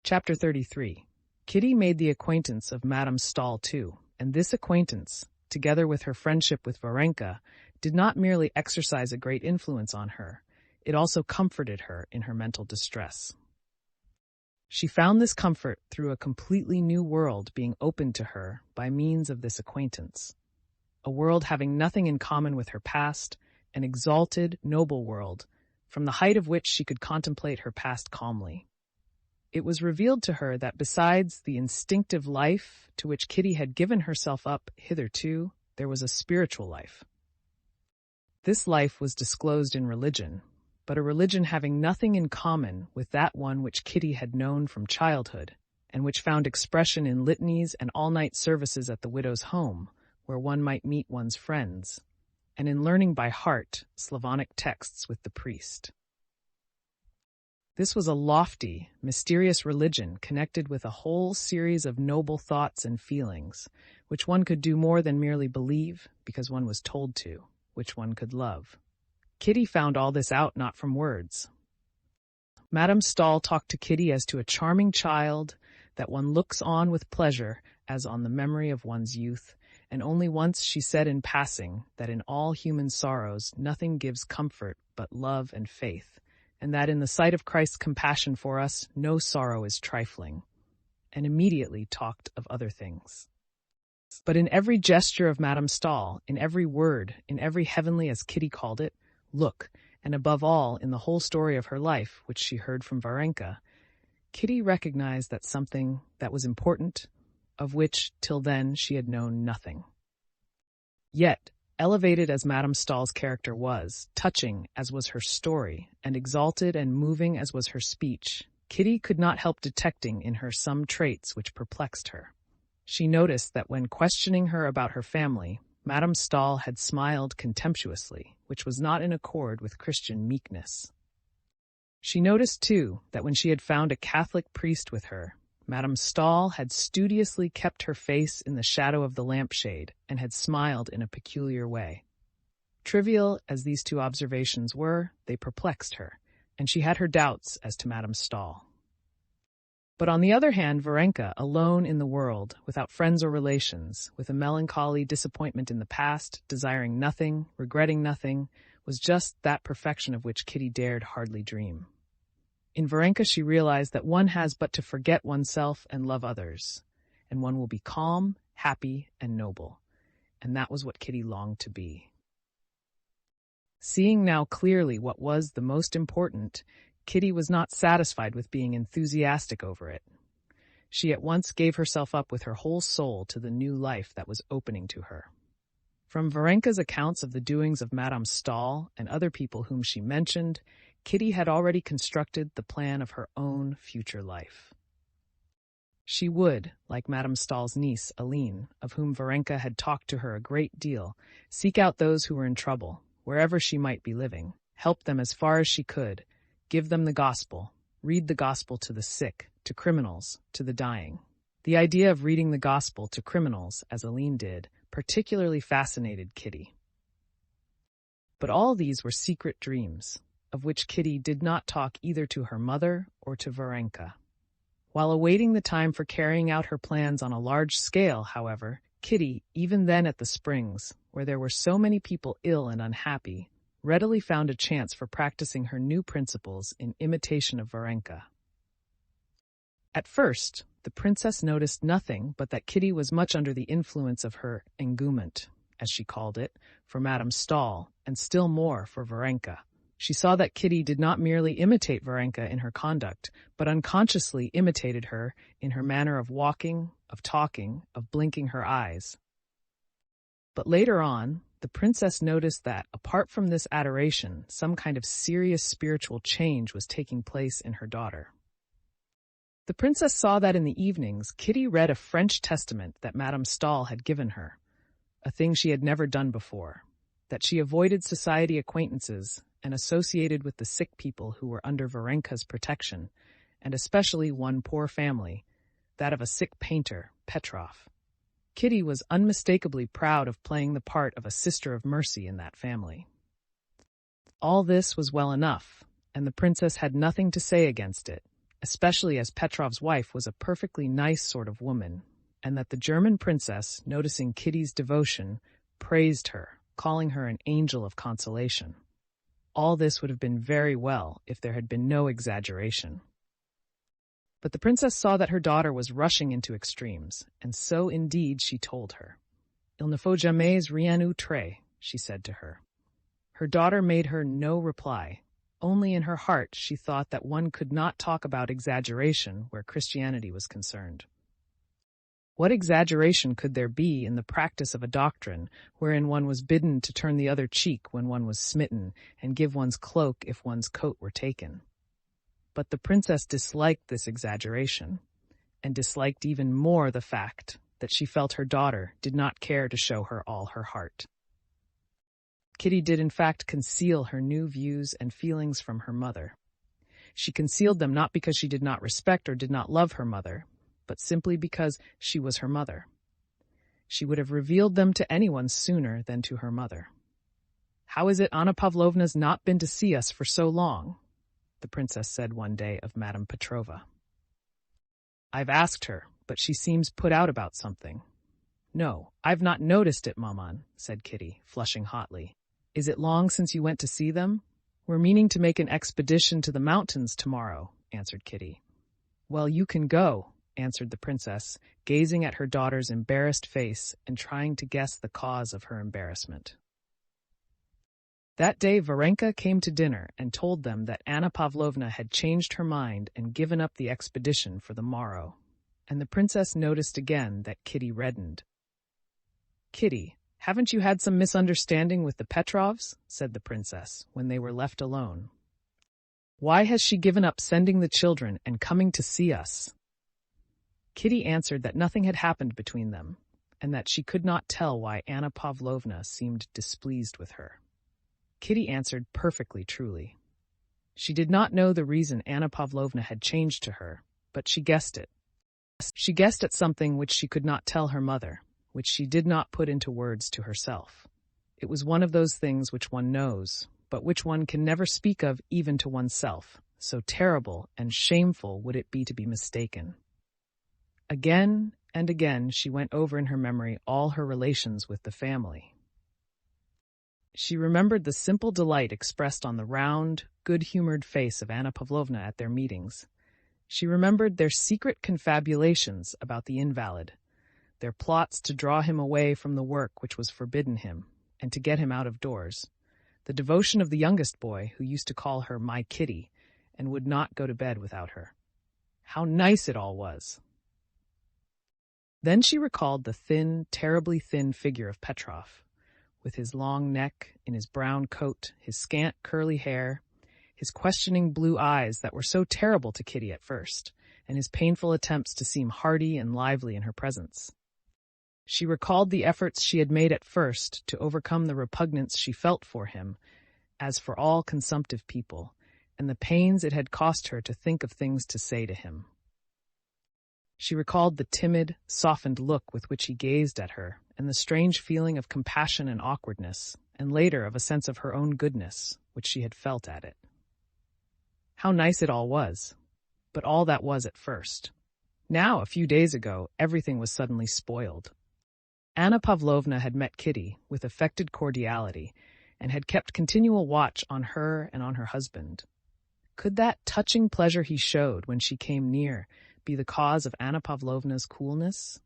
Chapter 33. Kitty made the acquaintance of Madame Stahl too, and this acquaintance, together with her friendship with Varenka, did not merely exercise a great influence on her, it also comforted her in her mental distress. She found this comfort through a completely new world being opened to her by means of this acquaintance, a world having nothing in common with her past, an exalted, noble world, from the height of which she could contemplate her past calmly. It was revealed to her that besides the instinctive life to which Kitty had given herself up hitherto, there was a spiritual life. This life was disclosed in religion, but a religion having nothing in common with that one which Kitty had known from childhood, and which found expression in litanies and all-night services at the widow's home, where one might meet one's friends, and in learning by heart Slavonic texts with the priest. This was a lofty, mysterious religion connected with a whole series of noble thoughts and feelings, which one could do more than merely believe, because one was told to, which one could love. Kitty found all this out not from words. Madame Stahl talked to Kitty as to a charming child that one looks on with pleasure as on the memory of one's youth, and only once she said in passing that in all human sorrows nothing gives comfort but love and faith, and that in the sight of Christ's compassion for us no sorrow is trifling, and immediately talked of other things. But in every gesture of Madame Stahl, in every word, in every heavenly, as Kitty called it, look, and above all, in the whole story of her life, which she heard from Varenka, Kitty recognized that something that was important, of which, till then, she had known nothing. Yet, elevated as Madame Stahl's character was, touching as was her story, and exalted and moving as was her speech, Kitty could not help detecting in her some traits which perplexed her. She noticed that when questioning her about her family, Madame Stahl had smiled contemptuously, which was not in accord with Christian meekness. She noticed, too, that when she had found a Catholic priest with her, Madame Stahl had studiously kept her face in the shadow of the lampshade and had smiled in a peculiar way. Trivial as these two observations were, they perplexed her, and she had her doubts as to Madame Stahl. But on the other hand, Varenka, alone in the world, without friends or relations, with a melancholy disappointment in the past, desiring nothing, regretting nothing, was just that perfection of which Kitty dared hardly dream. In Varenka she realized that one has but to forget oneself and love others, and one will be calm, happy, and noble. And that was what Kitty longed to be. Seeing now clearly what was the most important, Kitty was not satisfied with being enthusiastic over it. She at once gave herself up with her whole soul to the new life that was opening to her. From Varenka's accounts of the doings of Madame Stahl and other people whom she mentioned, Kitty had already constructed the plan of her own future life. She would, like Madame Stahl's niece, Aline, of whom Varenka had talked to her a great deal, seek out those who were in trouble, wherever she might be living, help them as far as she could, give them the gospel, read the gospel to the sick, to criminals, to the dying. The idea of reading the gospel to criminals, as Aline did, particularly fascinated Kitty. But all these were secret dreams, of which Kitty did not talk either to her mother or to Varenka. While awaiting the time for carrying out her plans on a large scale, however, Kitty, even then at the Springs, where there were so many people ill and unhappy, readily found a chance for practicing her new principles in imitation of Varenka. At first, the princess noticed nothing but that Kitty was much under the influence of her engouement, as she called it, for Madame Stahl, and still more for Varenka. She saw that Kitty did not merely imitate Varenka in her conduct, but unconsciously imitated her in her manner of walking, of talking, of blinking her eyes. But later on, the princess noticed that, apart from this adoration, some kind of serious spiritual change was taking place in her daughter. The princess saw that in the evenings, Kitty read a French testament that Madame Stahl had given her, a thing she had never done before, that she avoided society acquaintances and associated with the sick people who were under Varenka's protection, and especially one poor family, that of a sick painter, Petrov. Kitty was unmistakably proud of playing the part of a sister of mercy in that family. All this was well enough, and the princess had nothing to say against it, especially as Petrov's wife was a perfectly nice sort of woman, and that the German princess, noticing Kitty's devotion, praised her, calling her an angel of consolation. All this would have been very well if there had been no exaggeration. But the princess saw that her daughter was rushing into extremes, and so indeed she told her. Il ne faut jamais rien outre, she said to her. Her daughter made her no reply. Only in her heart she thought that one could not talk about exaggeration where Christianity was concerned. What exaggeration could there be in the practice of a doctrine wherein one was bidden to turn the other cheek when one was smitten and give one's cloak if one's coat were taken? But the princess disliked this exaggeration, and disliked even more the fact that she felt her daughter did not care to show her all her heart. Kitty did in fact conceal her new views and feelings from her mother. She concealed them not because she did not respect or did not love her mother, but simply because she was her mother. She would have revealed them to anyone sooner than to her mother. "How is it Anna Pavlovna's not been to see us for so long?" the princess said one day of Madame Petrova. "I've asked her, but she seems put out about something." "No, I've not noticed it, Maman," said Kitty, flushing hotly. "Is it long since you went to see them?" "We're meaning to make an expedition to the mountains tomorrow," answered Kitty. "Well, you can go," answered the princess, gazing at her daughter's embarrassed face and trying to guess the cause of her embarrassment. That day Varenka came to dinner and told them that Anna Pavlovna had changed her mind and given up the expedition for the morrow, and the princess noticed again that Kitty reddened. "Kitty, haven't you had some misunderstanding with the Petrovs?" said the princess, when they were left alone. "Why has she given up sending the children and coming to see us?" Kitty answered that nothing had happened between them, and that she could not tell why Anna Pavlovna seemed displeased with her. Kitty answered perfectly truly. She did not know the reason Anna Pavlovna had changed to her, but she guessed it. She guessed at something which she could not tell her mother, which she did not put into words to herself. It was one of those things which one knows, but which one can never speak of even to oneself. So terrible and shameful would it be to be mistaken. Again and again she went over in her memory all her relations with the family. She remembered the simple delight expressed on the round, good-humored face of Anna Pavlovna at their meetings. She remembered their secret confabulations about the invalid, their plots to draw him away from the work which was forbidden him, and to get him out of doors, the devotion of the youngest boy, who used to call her "my kitty," and would not go to bed without her. How nice it all was! Then she recalled the thin, terribly thin figure of Petrov, with his long neck, in his brown coat, his scant curly hair, his questioning blue eyes that were so terrible to Kitty at first, and his painful attempts to seem hearty and lively in her presence. She recalled the efforts she had made at first to overcome the repugnance she felt for him, as for all consumptive people, and the pains it had cost her to think of things to say to him. She recalled the timid, softened look with which he gazed at her, and the strange feeling of compassion and awkwardness, and later of a sense of her own goodness, which she had felt at it. How nice it all was! But all that was at first. Now, a few days ago, everything was suddenly spoiled. Anna Pavlovna had met Kitty with affected cordiality, and had kept continual watch on her and on her husband. Could that touching pleasure he showed when she came near be the cause of Anna Pavlovna's coolness?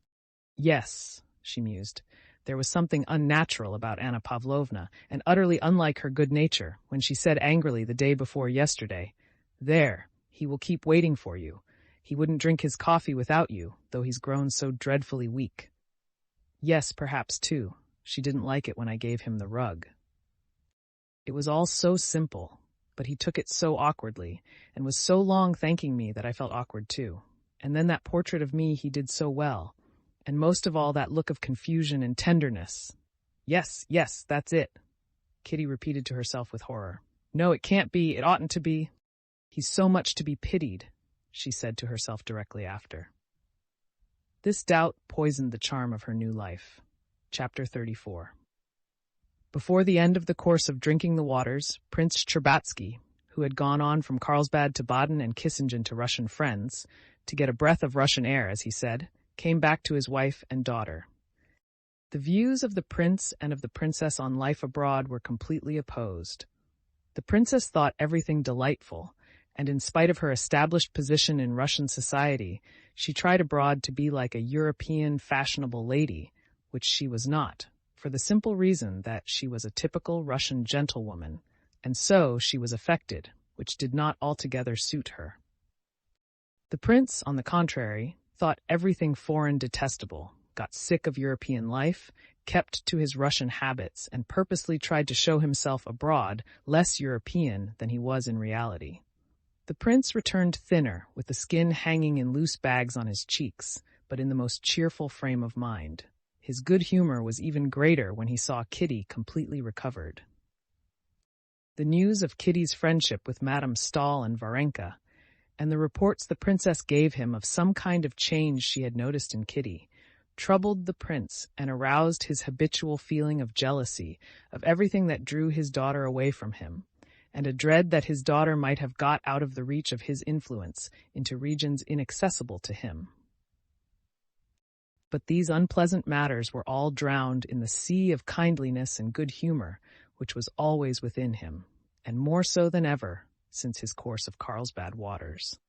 Yes, she mused. There was something unnatural about Anna Pavlovna, and utterly unlike her good nature, when she said angrily the day before yesterday, "There, he will keep waiting for you. He wouldn't drink his coffee without you, though he's grown so dreadfully weak." Yes, perhaps, too, she didn't like it when I gave him the rug. It was all so simple, but he took it so awkwardly, and was so long thanking me that I felt awkward too. And then that portrait of me he did so well, and most of all that look of confusion and tenderness. Yes, yes, that's it, Kitty repeated to herself with horror. No, it can't be, it oughtn't to be. He's so much to be pitied, she said to herself directly after. This doubt poisoned the charm of her new life. Chapter 34. Before the end of the course of drinking the waters, Prince Cherbatsky, who had gone on from Carlsbad to Baden and Kissingen to Russian friends, to get a breath of Russian air, as he said, came back to his wife and daughter. The views of the prince and of the princess on life abroad were completely opposed. The princess thought everything delightful, and in spite of her established position in Russian society, she tried abroad to be like a European fashionable lady, which she was not, for the simple reason that she was a typical Russian gentlewoman, and so she was affected, which did not altogether suit her. The prince, on the contrary, thought everything foreign detestable, got sick of European life, kept to his Russian habits, and purposely tried to show himself abroad less European than he was in reality. The prince returned thinner, with the skin hanging in loose bags on his cheeks, but in the most cheerful frame of mind. His good humor was even greater when he saw Kitty completely recovered. The news of Kitty's friendship with Madame Stahl and Varenka, and the reports the princess gave him of some kind of change she had noticed in Kitty, troubled the prince and aroused his habitual feeling of jealousy of everything that drew his daughter away from him, and a dread that his daughter might have got out of the reach of his influence into regions inaccessible to him. But these unpleasant matters were all drowned in the sea of kindliness and good humor which was always within him, and more so than ever since his course of Carlsbad waters.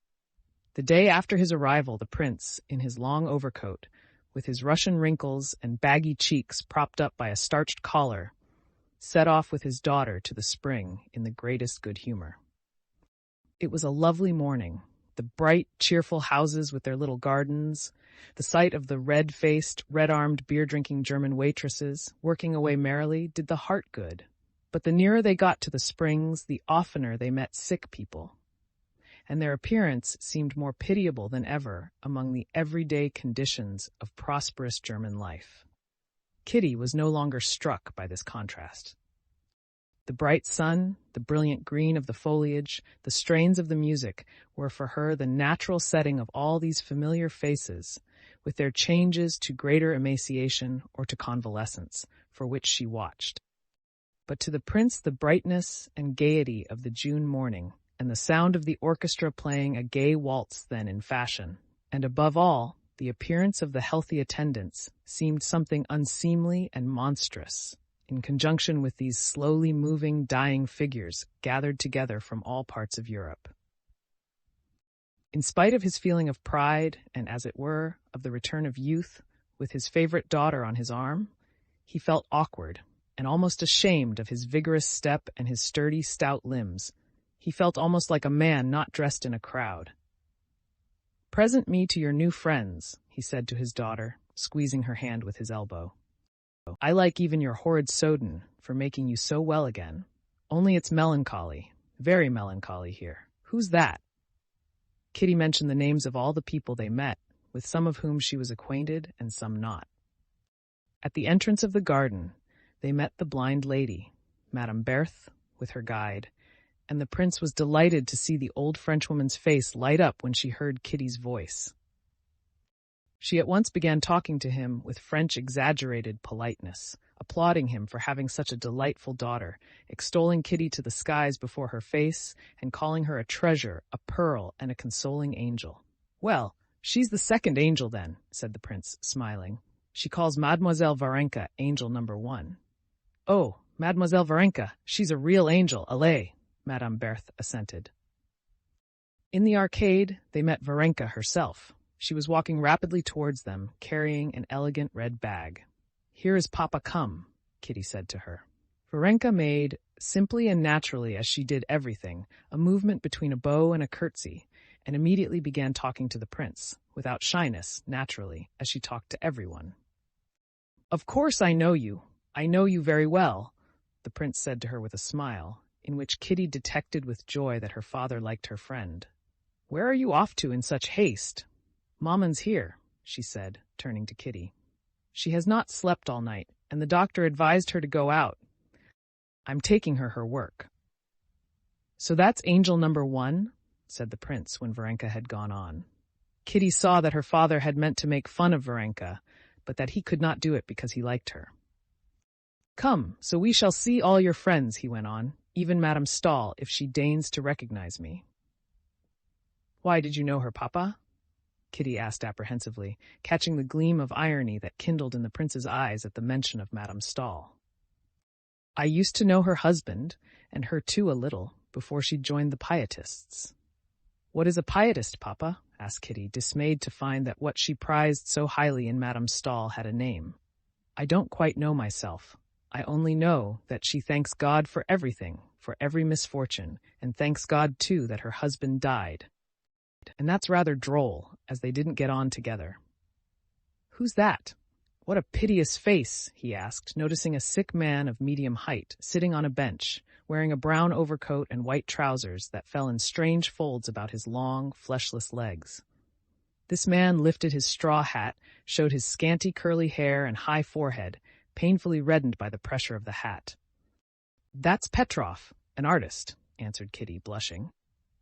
The day after his arrival, the prince, in his long overcoat, with his Russian wrinkles and baggy cheeks propped up by a starched collar, set off with his daughter to the spring in the greatest good humor. It was a lovely morning. The bright, cheerful houses with their little gardens, the sight of the red-faced, red-armed, beer-drinking German waitresses working away merrily did the heart good. But the nearer they got to the springs, the oftener they met sick people, and their appearance seemed more pitiable than ever among the everyday conditions of prosperous German life. Kitty was no longer struck by this contrast. The bright sun, The brilliant green of the foliage, the strains of the music were for her the natural setting of all these familiar faces, with their changes to greater emaciation or to convalescence, for which she watched. But to the prince the brightness and gaiety of the June morning, and the sound of the orchestra playing a gay waltz then in fashion, and above all, the appearance of the healthy attendants, seemed something unseemly and monstrous, in conjunction with these slowly moving, dying figures gathered together from all parts of Europe. In spite of his feeling of pride, and as it were, of the return of youth, with his favorite daughter on his arm, he felt awkward, and almost ashamed of his vigorous step and his sturdy, stout limbs. He felt almost like a man not dressed in a crowd. "Present me to your new friends," he said to his daughter, squeezing her hand with his elbow. "I like even your horrid Soden for making you so well again. Only it's melancholy, very melancholy here. Who's that?" Kitty mentioned the names of all the people they met, with some of whom she was acquainted and some not. At the entrance of the garden, they met the blind lady, Madame Berthe, with her guide, and the prince was delighted to see the old Frenchwoman's face light up when she heard Kitty's voice. She at once began talking to him with French exaggerated politeness, applauding him for having such a delightful daughter, extolling Kitty to the skies before her face, and calling her a treasure, a pearl, and a consoling angel. "Well, she's the second angel then," said the prince, smiling. "She calls Mademoiselle Varenka angel number 1. "Oh, Mademoiselle Varenka, she's a real angel, allez," Madame Berthe assented. In the arcade, they met Varenka herself. She was walking rapidly towards them, carrying an elegant red bag. "Here is Papa come," Kitty said to her. Varenka made, simply and naturally as she did everything, a movement between a bow and a curtsy, and immediately began talking to the prince, without shyness, naturally, as she talked to everyone. "Of course I know you very well," the prince said to her with a smile, in which Kitty detected with joy that her father liked her friend. "Where are you off to in such haste?" "Mamma's here," she said, turning to Kitty. "She has not slept all night, and the doctor advised her to go out. I'm taking her work." "So that's angel number 1?" said the prince when Varenka had gone on. Kitty saw that her father had meant to make fun of Varenka, but that he could not do it because he liked her. "Come, so we shall see all your friends," he went on, "even Madame Stahl, if she deigns to recognize me." "Why, did you know her, Papa?" Kitty asked apprehensively, catching the gleam of irony that kindled in the prince's eyes at the mention of Madame Stahl. "I used to know her husband, and her too a little, before she joined the Pietists." "What is a Pietist, Papa?" asked Kitty, dismayed to find that what she prized so highly in Madame Stahl had a name. "I don't quite know myself. I only know that she thanks God for everything, for every misfortune, and thanks God, too, that her husband died. And that's rather droll, as they didn't get on together." "Who's that? What a piteous face," he asked, noticing a sick man of medium height, sitting on a bench, wearing a brown overcoat and white trousers that fell in strange folds about his long, fleshless legs. This man lifted his straw hat, showed his scanty curly hair and high forehead, painfully reddened by the pressure of the hat. "That's Petrov, an artist," answered Kitty, blushing.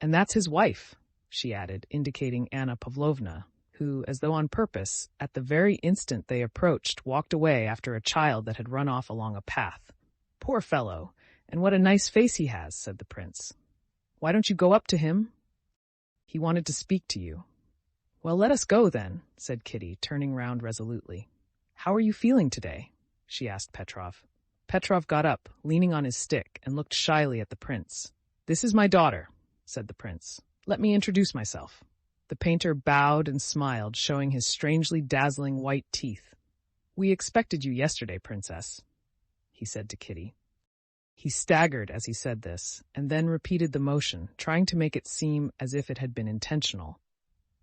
"And that's his wife," she added, indicating Anna Pavlovna, who, as though on purpose, at the very instant they approached, walked away after a child that had run off along a path. "Poor fellow, and what a nice face he has," said the prince. "Why don't you go up to him?" "He wanted to speak to you." "Well, let us go then," said Kitty, turning round resolutely. "How are you feeling today?" she asked Petrov. Petrov got up, leaning on his stick, and looked shyly at the prince. "This is my daughter," said the prince. "Let me introduce myself." The painter bowed and smiled, showing his strangely dazzling white teeth. "We expected you yesterday, Princess," he said to Kitty. He staggered as he said this, and then repeated the motion, trying to make it seem as if it had been intentional.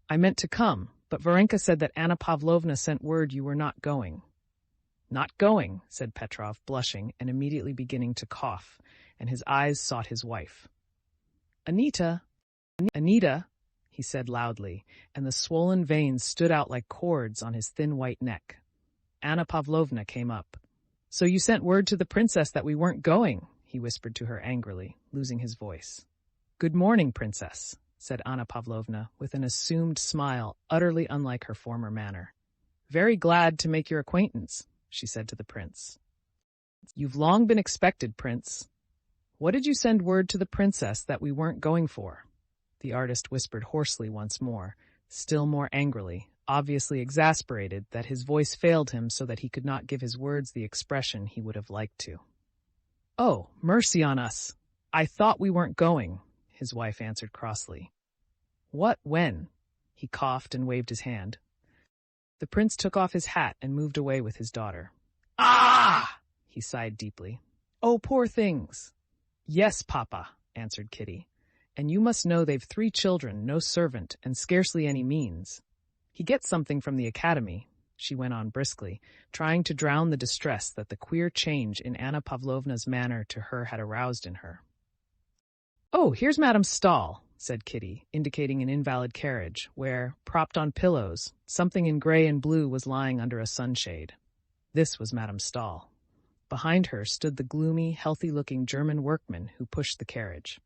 "I meant to come, but Varenka said that Anna Pavlovna sent word you were not going." "Not going," said Petrov, blushing and immediately beginning to cough, and his eyes sought his wife. Anita, he said loudly, and the swollen veins stood out like cords on his thin white neck. Anna Pavlovna came up. "So you sent word to the princess that we weren't going," he whispered to her angrily, losing his voice. "Good morning, Princess," said Anna Pavlovna with an assumed smile utterly unlike her former manner. "Very glad to make your acquaintance," she said to the prince. "You've long been expected, Prince. What did you send word to the princess that we weren't going for?" The artist whispered hoarsely once more, still more angrily, obviously exasperated that his voice failed him so that he could not give his words the expression he would have liked to. "Oh, mercy on us! I thought we weren't going," his wife answered crossly. "What, when?" He coughed and waved his hand. The prince took off his hat and moved away with his daughter. "Ah!" he sighed deeply. "Oh, poor things!" "Yes, Papa," answered Kitty. "And you must know they've 3 children, no servant, and scarcely any means. He gets something from the academy," she went on briskly, trying to drown the distress that the queer change in Anna Pavlovna's manner to her had aroused in her. "Oh, here's Madame Stahl," said Kitty, indicating an invalid carriage, where, propped on pillows, something in gray and blue was lying under a sunshade. This was Madame Stahl. Behind her stood the gloomy, healthy-looking German workman who pushed the carriage.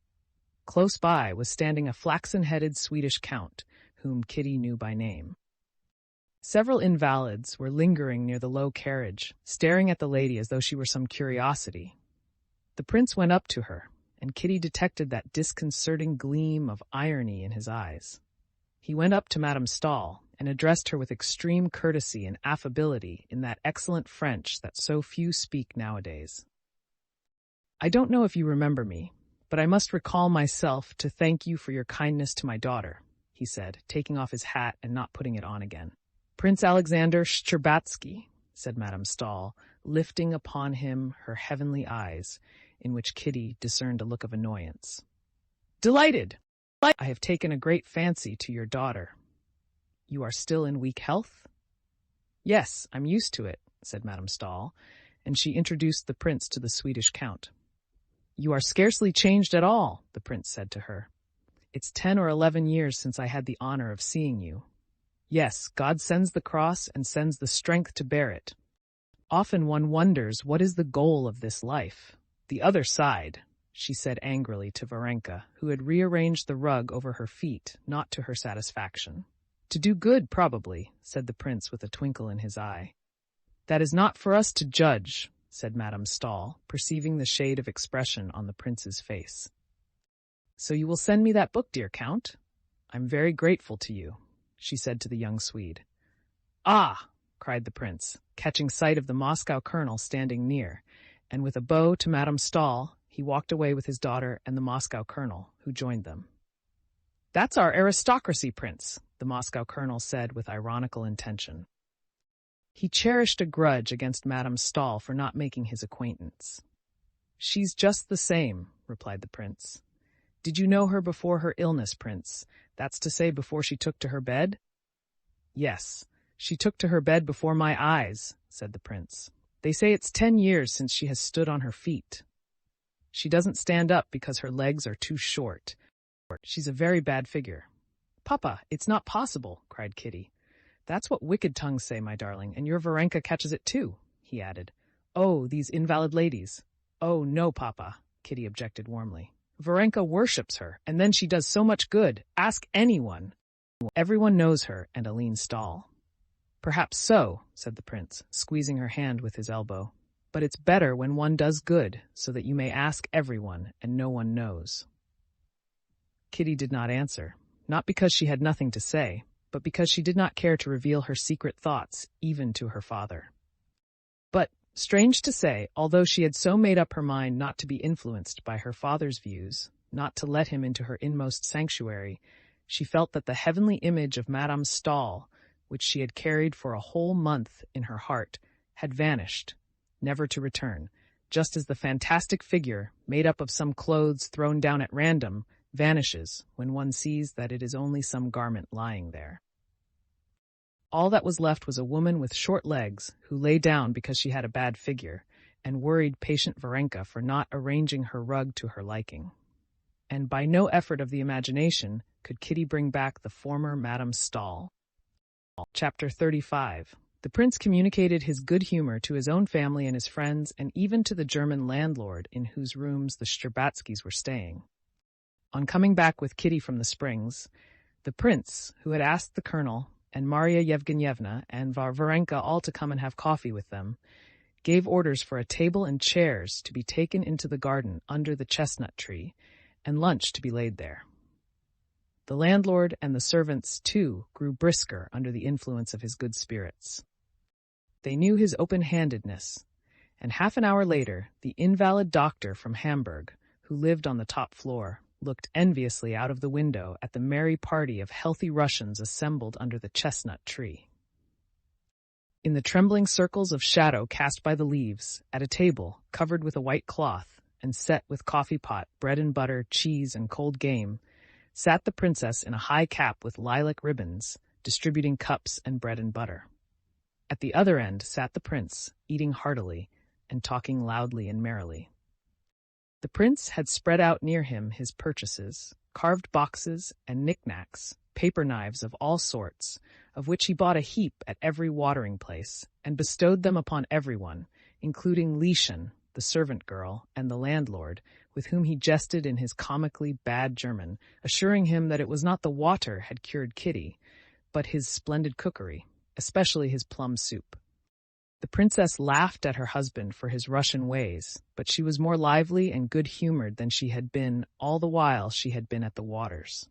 Close by was standing a flaxen-headed Swedish count, whom Kitty knew by name. Several invalids were lingering near the low carriage, staring at the lady as though she were some curiosity. The prince went up to her, and Kitty detected that disconcerting gleam of irony in his eyes. He went up to Madame Stahl and addressed her with extreme courtesy and affability in that excellent French that so few speak nowadays. "I don't know if you remember me, but I must recall myself to thank you for your kindness to my daughter," he said, taking off his hat and not putting it on again. "Prince Alexander Shcherbatsky," said Madame Stahl, lifting upon him her heavenly eyes, in which Kitty discerned a look of annoyance. "Delighted! I have taken a great fancy to your daughter. You are still in weak health?" "Yes, I'm used to it," said Madame Stahl, and she introduced the prince to the Swedish count. "You are scarcely changed at all," the prince said to her. "It's 10 or 11 years since I had the honor of seeing you. Yes, God sends the cross and sends the strength to bear it. Often one wonders what is the goal of this life. The other side," she said angrily to Varenka, who had rearranged the rug over her feet, not to her satisfaction. "To do good, probably," said the prince with a twinkle in his eye. "That is not for us to judge," said Madame Stahl, perceiving the shade of expression on the prince's face. "So you will send me that book, dear Count? I'm very grateful to you," she said to the young Swede. "Ah!" cried the prince, catching sight of the Moscow colonel standing near, and with a bow to Madame Stahl, he walked away with his daughter and the Moscow colonel, who joined them. "That's our aristocracy, Prince," the Moscow colonel said with ironical intention. He cherished a grudge against Madame Stahl for not making his acquaintance. "She's just the same," replied the prince. "Did you know her before her illness, Prince? That's to say, before she took to her bed?" "Yes, she took to her bed before my eyes," said the prince. "They say it's 10 years since she has stood on her feet. She doesn't stand up because her legs are too short. She's a very bad figure." "Papa, it's not possible," cried Kitty. "That's what wicked tongues say, my darling, and your Varenka catches it too," he added. "Oh, these invalid ladies." "Oh, no, Papa," Kitty objected warmly. "Varenka worships her, and then she does so much good. Ask anyone. Everyone knows her and Aline Stahl." "Perhaps so," said the prince, squeezing her hand with his elbow. "But it's better when one does good, so that you may ask everyone and no one knows." Kitty did not answer, not because she had nothing to say, but because she did not care to reveal her secret thoughts, even to her father. But, strange to say, although she had so made up her mind not to be influenced by her father's views, not to let him into her inmost sanctuary, she felt that the heavenly image of Madame Stahl, which she had carried for a whole month in her heart, had vanished, never to return, just as the fantastic figure, made up of some clothes thrown down at random, vanishes when one sees that it is only some garment lying there. All that was left was a woman with short legs who lay down because she had a bad figure, and worried patient Varenka for not arranging her rug to her liking. And by no effort of the imagination could Kitty bring back the former Madame Stahl. Chapter 35. The prince communicated his good humor to his own family and his friends, and even to the German landlord in whose rooms the Shtcherbatskys were staying. On coming back with Kitty from the Springs, the prince, who had asked the colonel and Maria Yevgenyevna and Varenka all to come and have coffee with them, gave orders for a table and chairs to be taken into the garden under the chestnut tree, and lunch to be laid there. The landlord and the servants, too, grew brisker under the influence of his good spirits. They knew his open-handedness, and half an hour later, the invalid doctor from Hamburg, who lived on the top floor, looked enviously out of the window at the merry party of healthy Russians assembled under the chestnut tree. In the trembling circles of shadow cast by the leaves, at a table covered with a white cloth and set with coffee pot, bread and butter, cheese, and cold game, sat the princess in a high cap with lilac ribbons, distributing cups and bread and butter. At the other end sat the prince, eating heartily and talking loudly and merrily. The prince had spread out near him his purchases, carved boxes and knickknacks, paper knives of all sorts, of which he bought a heap at every watering place, and bestowed them upon everyone, including Lieschen, the servant girl, and the landlord, with whom he jested in his comically bad German, assuring him that it was not the water had cured Kitty, but his splendid cookery, especially his plum soup. The princess laughed at her husband for his Russian ways, but she was more lively and good-humored than she had been all the while she had been at the waters.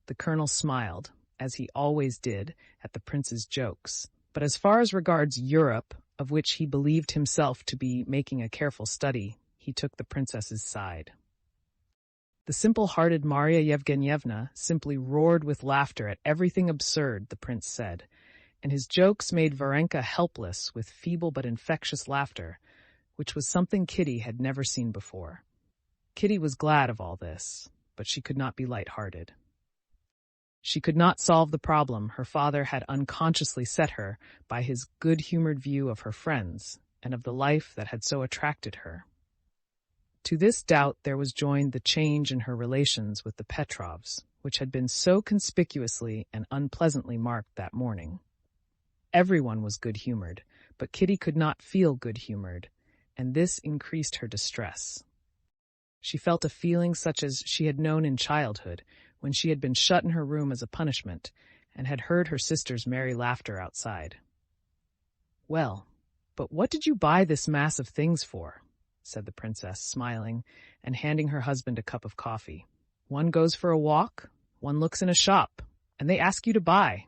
The colonel smiled, as he always did, at the prince's jokes, but as far as regards Europe, of which he believed himself to be making a careful study, he took the princess's side. The simple-hearted Maria Yevgenyevna simply roared with laughter at everything absurd the prince said, and his jokes made Varenka helpless with feeble but infectious laughter, which was something Kitty had never seen before. Kitty was glad of all this, but she could not be light-hearted. She could not solve the problem her father had unconsciously set her by his good-humored view of her friends and of the life that had so attracted her. To this doubt there was joined the change in her relations with the Petrovs, which had been so conspicuously and unpleasantly marked that morning. Everyone was good-humored, but Kitty could not feel good-humored, and this increased her distress. She felt a feeling such as she had known in childhood, when she had been shut in her room as a punishment, and had heard her sister's merry laughter outside. "Well, but what did you buy this mass of things for?" said the princess, smiling, and handing her husband a cup of coffee. "One goes for a walk, one looks in a shop, and they ask you to buy.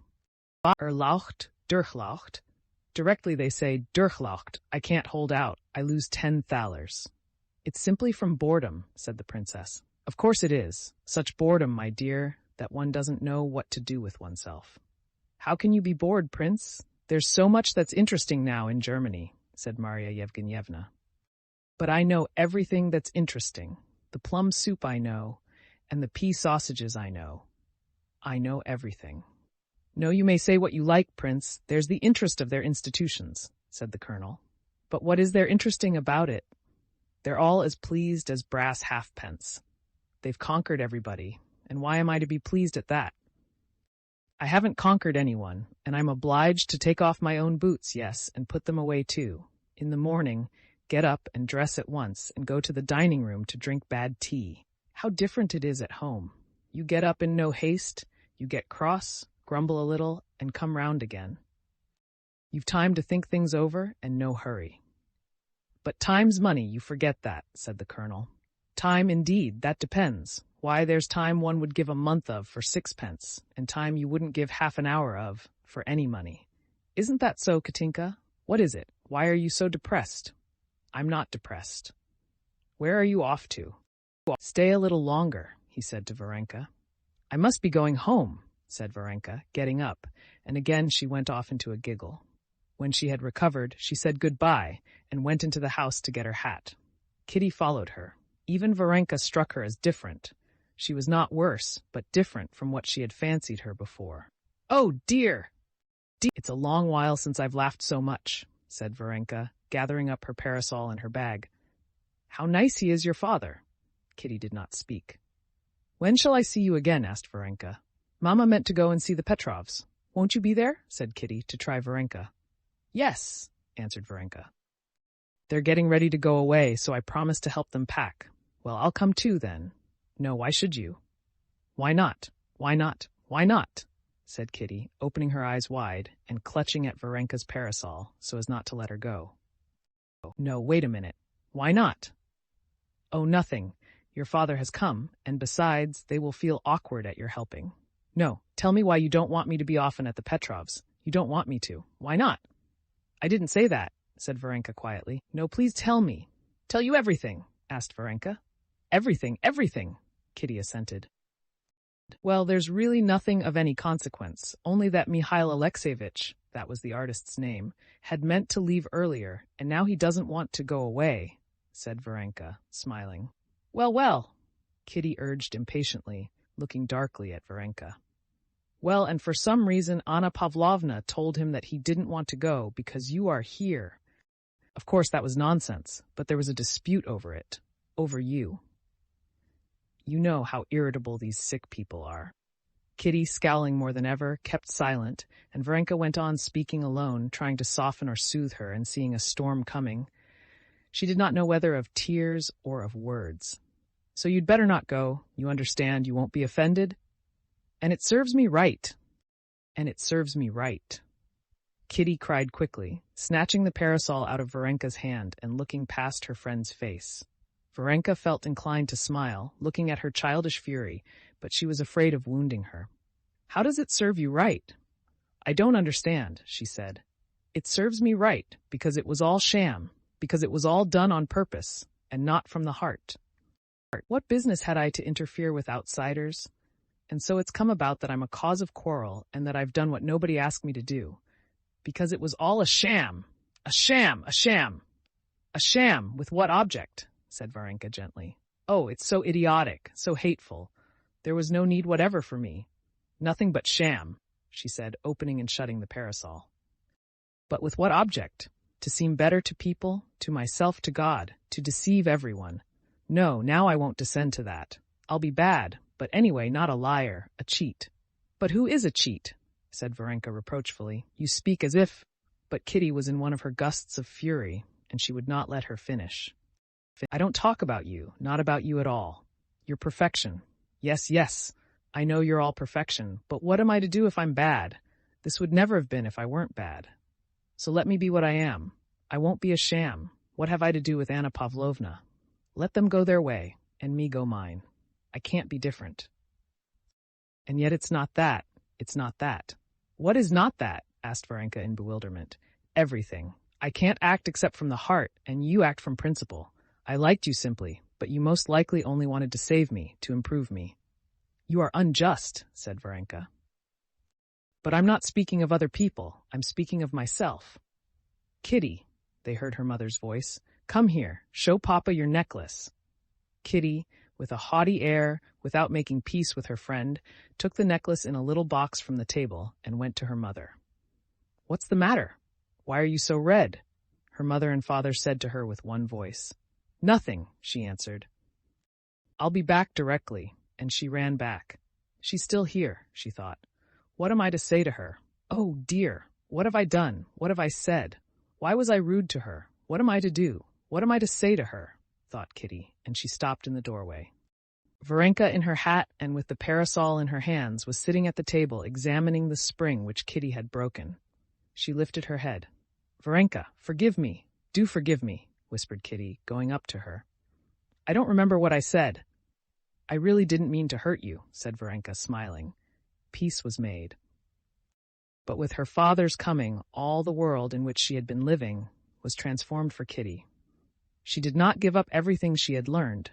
Laucht, durchlaucht. Directly they say, durchlaucht, I can't hold out, I lose 10 thalers. It's simply from boredom," said the princess. "Of course it is. Such boredom, my dear, that one doesn't know what to do with oneself." "How can you be bored, prince? There's so much that's interesting now in Germany," said Maria Yevgenyevna. "But I know everything that's interesting. The plum soup I know, and the pea sausages I know. I know everything." "No, you may say what you like, prince. There's the interest of their institutions," said the colonel. "But what is there interesting about it? They're all as pleased as brass halfpence. They've conquered everybody, and why am I to be pleased at that? I haven't conquered anyone, and I'm obliged to take off my own boots, yes, and put them away too. In the morning, get up and dress at once, and go to the dining room to drink bad tea. How different it is at home. You get up in no haste, you get cross, grumble a little, and come round again. You've time to think things over, and no hurry." "But time's money, you forget that," said the colonel. "Time, indeed, that depends. Why, there's time one would give a month of for 6 pence, and time you wouldn't give half an hour of for any money. Isn't that so, Katinka? What is it? Why are you so depressed?" "I'm not depressed." "Where are you off to?" "Stay a little longer," he said to Varenka. "I must be going home," said Varenka, getting up, and again she went off into a giggle. When she had recovered, she said good-bye and went into the house to get her hat. Kitty followed her. Even Varenka struck her as different. She was not worse, but different from what she had fancied her before. "Oh, dear! It's a long while since I've laughed so much," said Varenka, gathering up her parasol and her bag. "How nice he is, your father." Kitty did not speak. "When shall I see you again?" asked Varenka. "Mamma meant to go and see the Petrovs. Won't you be there?" said Kitty, to try Varenka. Yes, answered Varenka. They're getting ready to go away, so I promised to help them pack. Well, I'll come too, then. No, why should you? Why not? Why not? Why not? Said Kitty, opening her eyes wide and clutching at Varenka's parasol so as not to let her go. No, wait a minute. Why not? Oh, nothing. Your father has come, and besides, they will feel awkward at your helping. No, tell me why you don't want me to be often at the Petrovs. You don't want me to. Why not? I didn't say that, said Varenka quietly. No, please tell me. Tell you everything, asked Varenka. Everything, everything, Kitty assented. Well, there's really nothing of any consequence, only that Mikhail Alexeyevich, that was the artist's name, had meant to leave earlier, and now he doesn't want to go away, said Varenka, smiling. Well, well, Kitty urged impatiently, looking darkly at Varenka. Well, and for some reason Anna Pavlovna told him that he didn't want to go because you are here. Of course, that was nonsense, but there was a dispute over it, over you. You know how irritable these sick people are. Kitty, scowling more than ever, kept silent, and Varenka went on speaking alone, trying to soften or soothe her and seeing a storm coming. She did not know whether of tears or of words. So you'd better not go. You understand, you won't be offended? And it serves me right. And it serves me right. Kitty cried quickly, snatching the parasol out of Varenka's hand and looking past her friend's face. Varenka felt inclined to smile, looking at her childish fury, but she was afraid of wounding her. How does it serve you right? I don't understand, she said. It serves me right, because it was all sham, because it was all done on purpose, and not from the heart. What business had I to interfere with outsiders? And so it's come about that I'm a cause of quarrel, and that I've done what nobody asked me to do. Because it was all a sham, a sham, a sham. A sham, with what object? Said Varenka gently. Oh, it's so idiotic, so hateful. There was no need whatever for me. Nothing but sham, she said, opening and shutting the parasol. But with what object? To seem better to people, to myself, to God, to deceive everyone. No, now I won't descend to that. I'll be bad, but anyway, not a liar, a cheat. But who is a cheat? Said Varenka reproachfully. You speak as if... But Kitty was in one of her gusts of fury, and she would not let her finish. I don't talk about you, not about you at all. You're perfection. Yes, yes, I know you're all perfection, but what am I to do if I'm bad? This would never have been if I weren't bad. So let me be what I am. I won't be a sham. What have I to do with Anna Pavlovna? Let them go their way, and me go mine. I can't be different. And yet it's not that. It's not that. What is not that? Asked Varenka in bewilderment. Everything. I can't act except from the heart, and you act from principle. I liked you simply, but you most likely only wanted to save me, to improve me. You are unjust, said Varenka. But I'm not speaking of other people. I'm speaking of myself. Kitty, they heard her mother's voice, come here, show Papa your necklace. Kitty, with a haughty air, without making peace with her friend, took the necklace in a little box from the table and went to her mother. What's the matter? Why are you so red? Her mother and father said to her with one voice. Nothing, she answered. I'll be back directly, and she ran back. She's still here, she thought. What am I to say to her? Oh, dear, what have I done? What have I said? Why was I rude to her? What am I to do? What am I to say to her? Thought Kitty, and she stopped in the doorway. Varenka, in her hat and with the parasol in her hands, was sitting at the table examining the spring which Kitty had broken. She lifted her head. Varenka, forgive me. Do forgive me, whispered Kitty, going up to her. I don't remember what I said. I really didn't mean to hurt you, said Varenka, smiling. Peace was made. But with her father's coming, all the world in which she had been living was transformed for Kitty. She did not give up everything she had learned,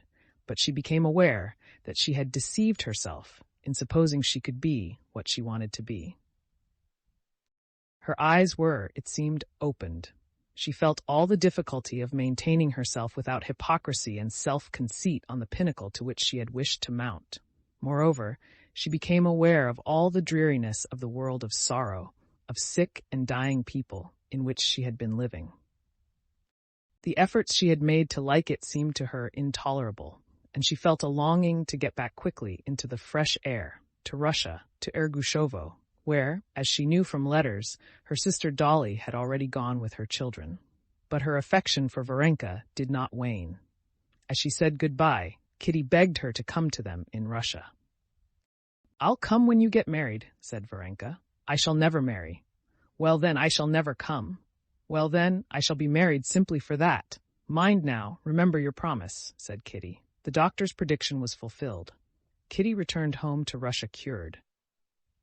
but she became aware that she had deceived herself in supposing she could be what she wanted to be. Her eyes were, it seemed, opened. She felt all the difficulty of maintaining herself without hypocrisy and self-conceit on the pinnacle to which she had wished to mount. Moreover, she became aware of all the dreariness of the world of sorrow, of sick and dying people in which she had been living. The efforts she had made to like it seemed to her intolerable, and she felt a longing to get back quickly into the fresh air, to Russia, to Ergushovo, where, as she knew from letters, her sister Dolly had already gone with her children. But her affection for Varenka did not wane. As she said goodbye, Kitty begged her to come to them in Russia. "I'll come when you get married," said Varenka. "I shall never marry." "Well, then, I shall never come." "Well, then, I shall be married simply for that." "Mind now, remember your promise," said Kitty. The doctor's prediction was fulfilled. Kitty returned home to Russia cured.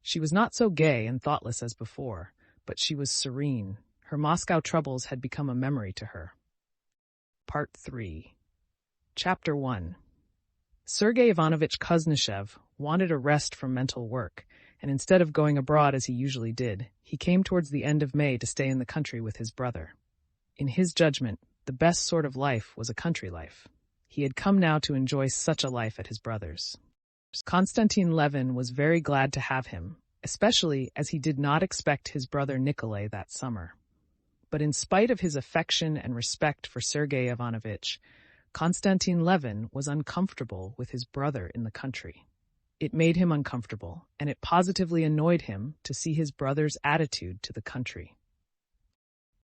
She was not so gay and thoughtless as before, but she was serene. Her Moscow troubles had become a memory to her. Part 3. Chapter 1. Sergei Ivanovich Kuznetsov wanted a rest from mental work, and instead of going abroad as he usually did, he came towards the end of May to stay in the country with his brother. In his judgment, the best sort of life was a country life. He had come now to enjoy such a life at his brother's. Konstantin Levin was very glad to have him, especially as he did not expect his brother Nikolay that summer. But in spite of his affection and respect for Sergei Ivanovich, Konstantin Levin was uncomfortable with his brother in the country. It made him uncomfortable, and it positively annoyed him to see his brother's attitude to the country.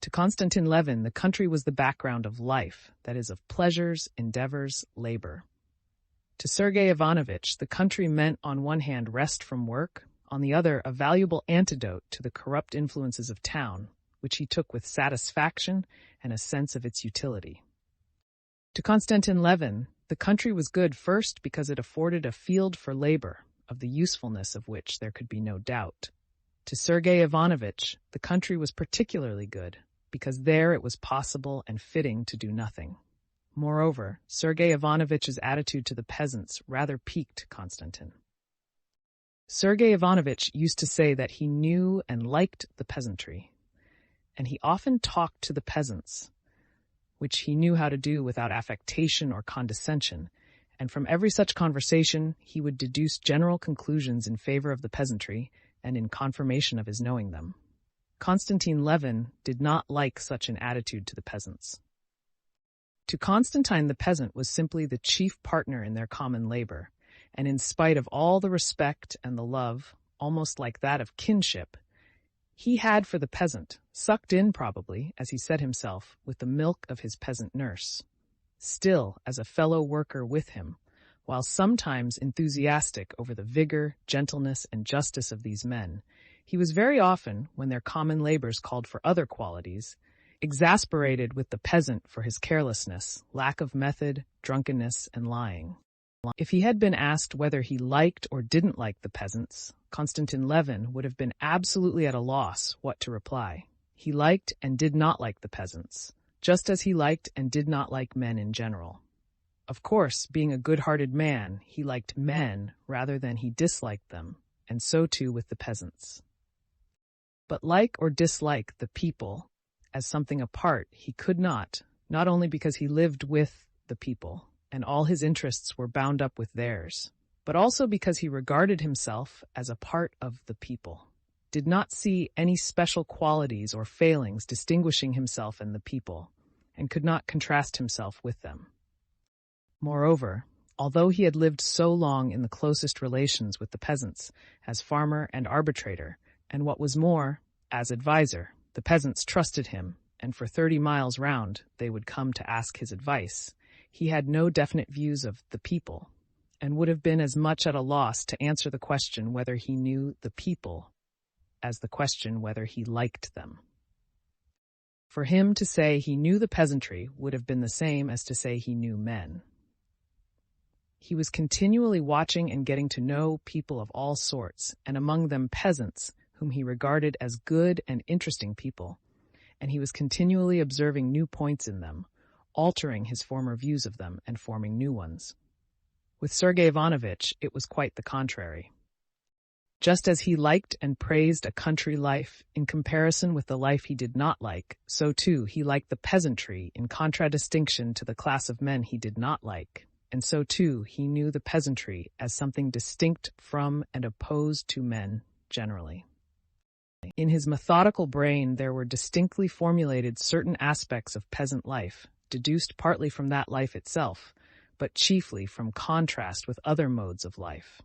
To Konstantin Levin, the country was the background of life, that is, of pleasures, endeavors, labor. To Sergei Ivanovich, the country meant on one hand rest from work, on the other a valuable antidote to the corrupt influences of town, which he took with satisfaction and a sense of its utility. To Konstantin Levin, the country was good first because it afforded a field for labor, of the usefulness of which there could be no doubt. To Sergei Ivanovich, the country was particularly good, because there it was possible and fitting to do nothing. Moreover, Sergei Ivanovich's attitude to the peasants rather piqued Konstantin. Sergei Ivanovich used to say that he knew and liked the peasantry, and he often talked to the peasants, which he knew how to do without affectation or condescension, and from every such conversation he would deduce general conclusions in favor of the peasantry and in confirmation of his knowing them. Konstantin Levin did not like such an attitude to the peasants. To Konstantin, the peasant was simply the chief partner in their common labor, and in spite of all the respect and the love, almost like that of kinship, he had for the peasant, sucked in probably, as he said himself, with the milk of his peasant nurse. Still, as a fellow worker with him, while sometimes enthusiastic over the vigor, gentleness, and justice of these men, he was very often, when their common labors called for other qualities, exasperated with the peasant for his carelessness, lack of method, drunkenness, and lying. If he had been asked whether he liked or didn't like the peasants, Konstantin Levin would have been absolutely at a loss what to reply. He liked and did not like the peasants, just as he liked and did not like men in general. Of course, being a good-hearted man, he liked men rather than he disliked them, and so too with the peasants. But like or dislike the people as something apart, he could not only because he lived with the people, and all his interests were bound up with theirs, but also because he regarded himself as a part of the people, did not see any special qualities or failings distinguishing himself and the people, and could not contrast himself with them. Moreover, although he had lived so long in the closest relations with the peasants, as farmer and arbitrator, and what was more, as adviser, the peasants trusted him, and for 30 miles round they would come to ask his advice. He had no definite views of the people, and would have been as much at a loss to answer the question whether he knew the people as the question whether he liked them. For him to say he knew the peasantry would have been the same as to say he knew men. He was continually watching and getting to know people of all sorts, and among them peasants, whom he regarded as good and interesting people, and he was continually observing new points in them, altering his former views of them and forming new ones. With Sergei Ivanovich, it was quite the contrary. Just as he liked and praised a country life in comparison with the life he did not like, so too he liked the peasantry in contradistinction to the class of men he did not like, and so too he knew the peasantry as something distinct from and opposed to men generally. In his methodical brain there were distinctly formulated certain aspects of peasant life, deduced partly from that life itself, but chiefly from contrast with other modes of life.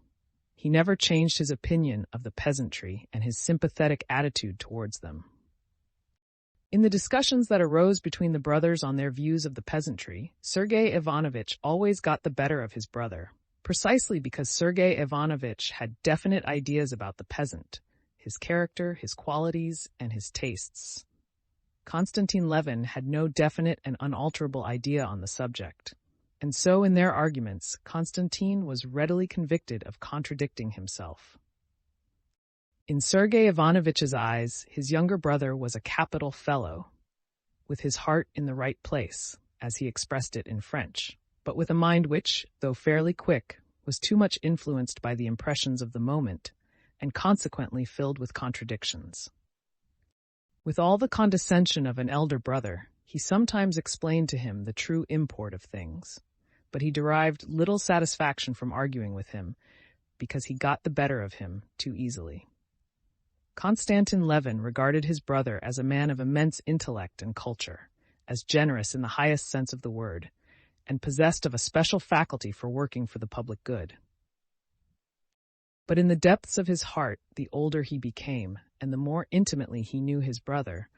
He never changed his opinion of the peasantry and his sympathetic attitude towards them. In the discussions that arose between the brothers on their views of the peasantry, Sergei Ivanovich always got the better of his brother, precisely because Sergei Ivanovich had definite ideas about the peasant, his character, his qualities, and his tastes. Konstantin Levin had no definite and unalterable idea on the subject, and so in their arguments, Konstantin was readily convicted of contradicting himself. In Sergei Ivanovich's eyes, his younger brother was a capital fellow, with his heart in the right place, as he expressed it in French, but with a mind which, though fairly quick, was too much influenced by the impressions of the moment, and consequently filled with contradictions. With all the condescension of an elder brother, he sometimes explained to him the true import of things, but he derived little satisfaction from arguing with him, because he got the better of him too easily. Konstantin Levin regarded his brother as a man of immense intellect and culture, as generous in the highest sense of the word, and possessed of a special faculty for working for the public good. But in the depths of his heart, the older he became, and the more intimately he knew his brother,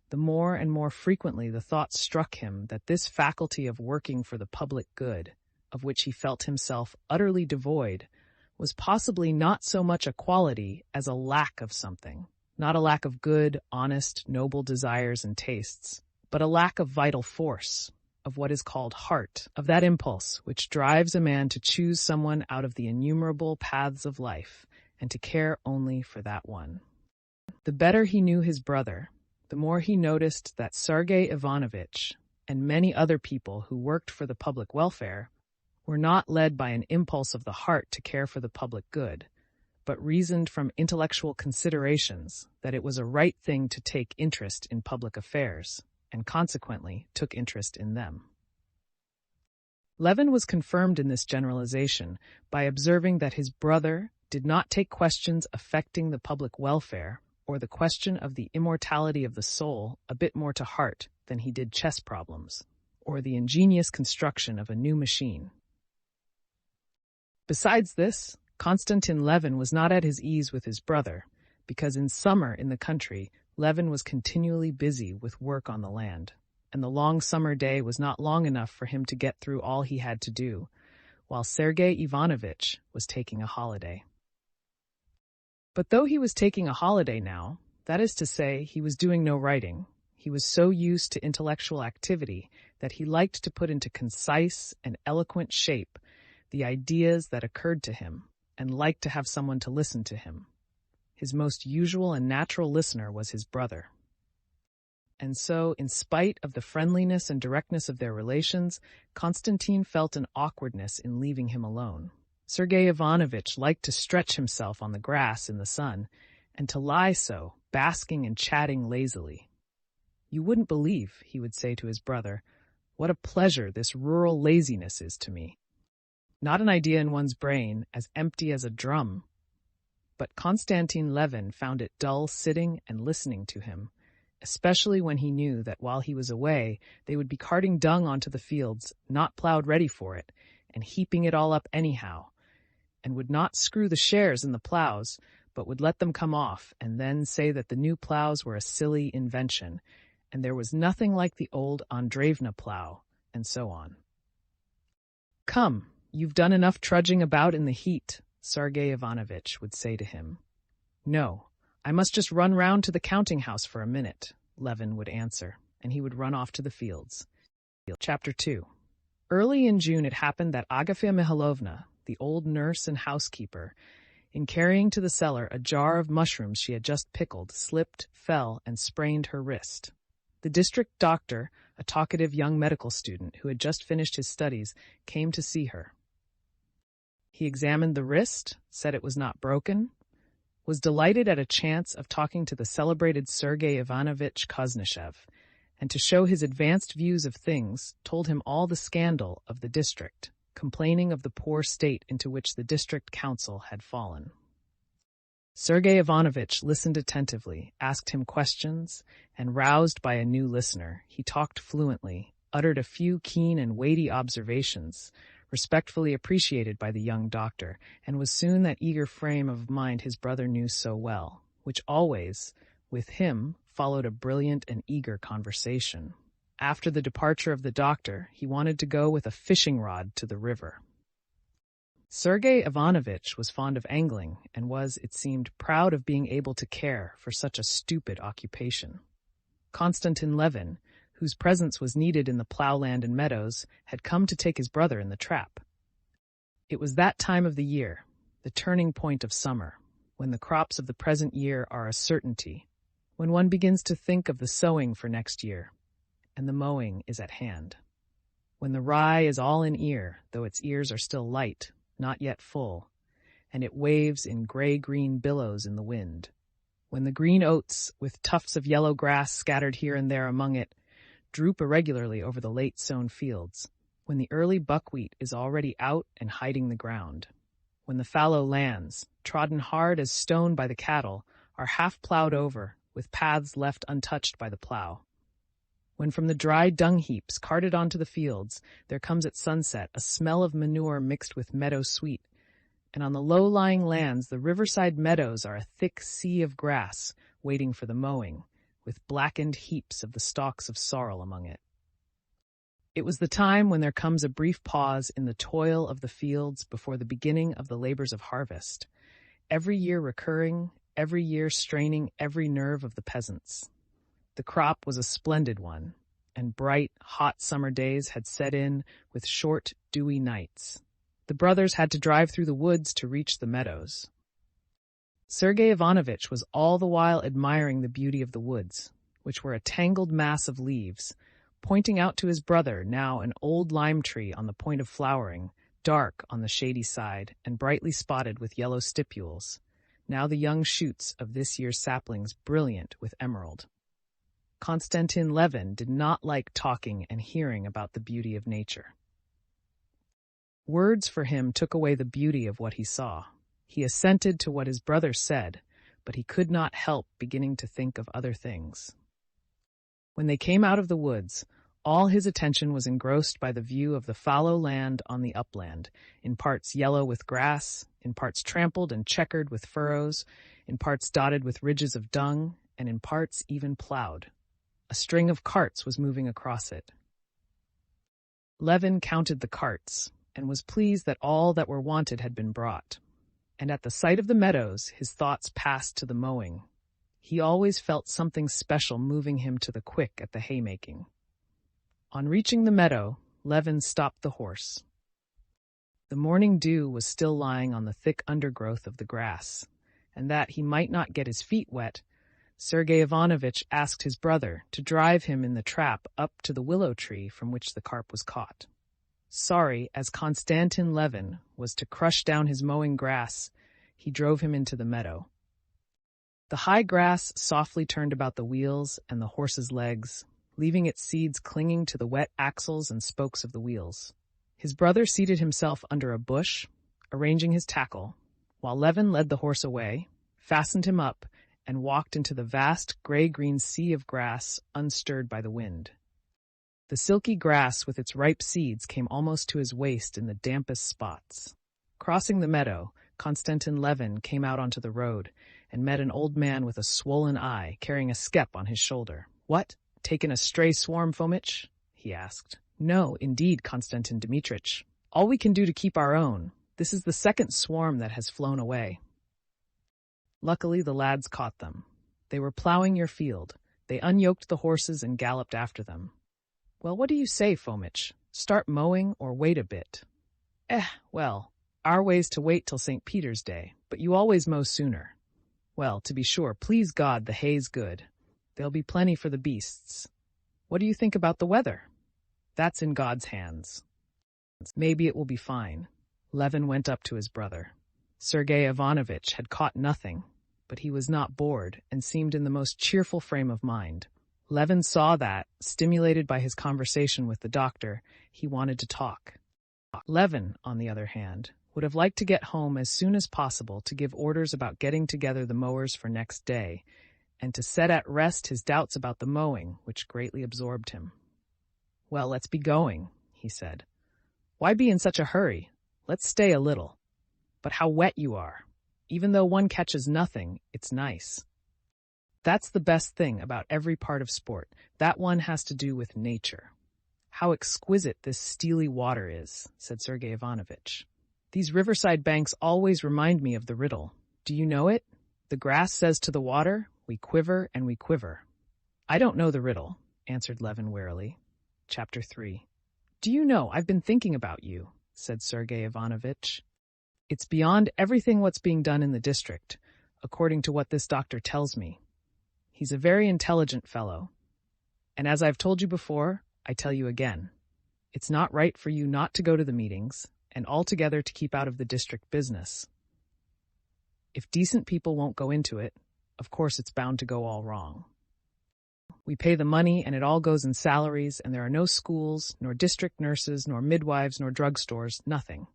the more and more frequently the thought struck him that this faculty of working for the public good, of which he felt himself utterly devoid, was possibly not so much a quality as a lack of something, not a lack of good, honest, noble desires and tastes, but a lack of vital force, of what is called heart, of that impulse which drives a man to choose someone out of the innumerable paths of life and to care only for that one. The better he knew his brother, the more he noticed that Sergei Ivanovich and many other people who worked for the public welfare were not led by an impulse of the heart to care for the public good, but reasoned from intellectual considerations that it was a right thing to take interest in public affairs, and consequently took interest in them. Levin was confirmed in this generalization by observing that his brother did not take questions affecting the public welfare or the question of the immortality of the soul a bit more to heart than he did chess problems, or the ingenious construction of a new machine. Besides this, Konstantin Levin was not at his ease with his brother, because in summer in the country, Levin was continually busy with work on the land, and the long summer day was not long enough for him to get through all he had to do, while Sergei Ivanovich was taking a holiday. But though he was taking a holiday now, that is to say, he was doing no writing, he was so used to intellectual activity that he liked to put into concise and eloquent shape the ideas that occurred to him, and liked to have someone to listen to him. His most usual and natural listener was his brother. And so, in spite of the friendliness and directness of their relations, Konstantin felt an awkwardness in leaving him alone. Sergei Ivanovich liked to stretch himself on the grass in the sun, and to lie so, basking and chatting lazily. "You wouldn't believe," he would say to his brother, "what a pleasure this rural laziness is to me. Not an idea in one's brain, as empty as a drum." But Konstantin Levin found it dull sitting and listening to him, especially when he knew that while he was away, they would be carting dung onto the fields, not plowed ready for it, and heaping it all up anyhow, and would not screw the shares in the plows, but would let them come off, and then say that the new plows were a silly invention, and there was nothing like the old Andreevna plow, and so on. "Come, you've done enough trudging about in the heat," Sergei Ivanovich would say to him. "No, I must just run round to the counting-house for a minute," Levin would answer, and he would run off to the fields. Chapter 2. Early in June it happened that Agafea Mihailovna, the old nurse and housekeeper, in carrying to the cellar a jar of mushrooms she had just pickled, slipped, fell, and sprained her wrist. The district doctor, a talkative young medical student who had just finished his studies, came to see her. He examined the wrist, said it was not broken, was delighted at a chance of talking to the celebrated Sergei Ivanovich Koznishev, and to show his advanced views of things, told him all the scandal of the district, complaining of the poor state into which the district council had fallen. Sergei Ivanovich listened attentively, asked him questions, and roused by a new listener, he talked fluently, uttered a few keen and weighty observations, respectfully appreciated by the young doctor, and was soon that eager frame of mind his brother knew so well, which always, with him, followed a brilliant and eager conversation. After the departure of the doctor, he wanted to go with a fishing rod to the river. Sergei Ivanovitch was fond of angling and was, it seemed, proud of being able to care for such a stupid occupation. Konstantin Levin, whose presence was needed in the ploughland and meadows, had come to take his brother in the trap. It was that time of the year, the turning point of summer, when the crops of the present year are a certainty, when one begins to think of the sowing for next year, and the mowing is at hand. When the rye is all in ear, though its ears are still light, not yet full, and it waves in gray-green billows in the wind. When the green oats, with tufts of yellow grass scattered here and there among it, droop irregularly over the late-sown fields. When the early buckwheat is already out and hiding the ground. When the fallow lands, trodden hard as stone by the cattle, are half plowed over, with paths left untouched by the plow. When from the dry dung heaps carted onto the fields, there comes at sunset a smell of manure mixed with meadow sweet, and on the low-lying lands the riverside meadows are a thick sea of grass waiting for the mowing, with blackened heaps of the stalks of sorrel among it. It was the time when there comes a brief pause in the toil of the fields before the beginning of the labors of harvest, every year recurring, every year straining every nerve of the peasants. The crop was a splendid one, and bright, hot summer days had set in with short, dewy nights. The brothers had to drive through the woods to reach the meadows. Sergei Ivanovitch was all the while admiring the beauty of the woods, which were a tangled mass of leaves, pointing out to his brother now an old lime tree on the point of flowering, dark on the shady side and brightly spotted with yellow stipules, now the young shoots of this year's saplings brilliant with emerald. Konstantin Levin did not like talking and hearing about the beauty of nature. Words for him took away the beauty of what he saw. He assented to what his brother said, but he could not help beginning to think of other things. When they came out of the woods, all his attention was engrossed by the view of the fallow land on the upland, in parts yellow with grass, in parts trampled and checkered with furrows, in parts dotted with ridges of dung, and in parts even plowed. A string of carts was moving across it. Levin counted the carts, and was pleased that all that were wanted had been brought. And at the sight of the meadows, his thoughts passed to the mowing. He always felt something special moving him to the quick at the haymaking. On reaching the meadow, Levin stopped the horse. The morning dew was still lying on the thick undergrowth of the grass, and that he might not get his feet wet, Sergei Ivanovitch asked his brother to drive him in the trap up to the willow tree from which the carp was caught. Sorry as Konstantin Levin was to crush down his mowing grass, he drove him into the meadow. The high grass softly turned about the wheels and the horse's legs, leaving its seeds clinging to the wet axles and spokes of the wheels. His brother seated himself under a bush, arranging his tackle, while Levin led the horse away, fastened him up, and walked into the vast gray-green sea of grass unstirred by the wind. The silky grass with its ripe seeds came almost to his waist in the dampest spots. Crossing the meadow, Konstantin Levin came out onto the road and met an old man with a swollen eye carrying a skep on his shoulder. "What, taken a stray swarm, Fomitch?" he asked. "No, indeed, Konstantin Dmitrich. All we can do to keep our own. This is the second swarm that has flown away." Luckily, the lads caught them. They were plowing your field. They unyoked the horses and galloped after them. "Well, what do you say, Fomitch? Start mowing or wait a bit?" Well, our way's to wait till St. Peter's Day, but you always mow sooner." "Well, to be sure, please God, the hay's good. There'll be plenty for the beasts. What do you think about the weather?" "That's in God's hands. Maybe it will be fine." Levin went up to his brother. Sergei Ivanovitch had caught nothing, but he was not bored and seemed in the most cheerful frame of mind. Levin saw that, stimulated by his conversation with the doctor, he wanted to talk. Levin, on the other hand, would have liked to get home as soon as possible to give orders about getting together the mowers for next day, and to set at rest his doubts about the mowing, which greatly absorbed him. "Well, let's be going," he said. Why be in such a hurry? Let's stay a little. But how wet you are. Even though one catches nothing, it's nice. That's the best thing about every part of sport. That one has to do with nature. How exquisite this steely water is, said Sergei Ivanovich. These riverside banks always remind me of the riddle. Do you know it? The grass says to the water, we quiver and we quiver. I don't know the riddle, answered Levin warily. Chapter 3. Do you know, I've been thinking about you, said Sergei Ivanovich. It's beyond everything what's being done in the district, according to what this doctor tells me. He's a very intelligent fellow. And as I've told you before, I tell you again, it's not right for you not to go to the meetings and altogether to keep out of the district business. If decent people won't go into it, of course it's bound to go all wrong. We pay the money and it all goes in salaries, and there are no schools, nor district nurses, nor midwives, nor drugstores, nothing.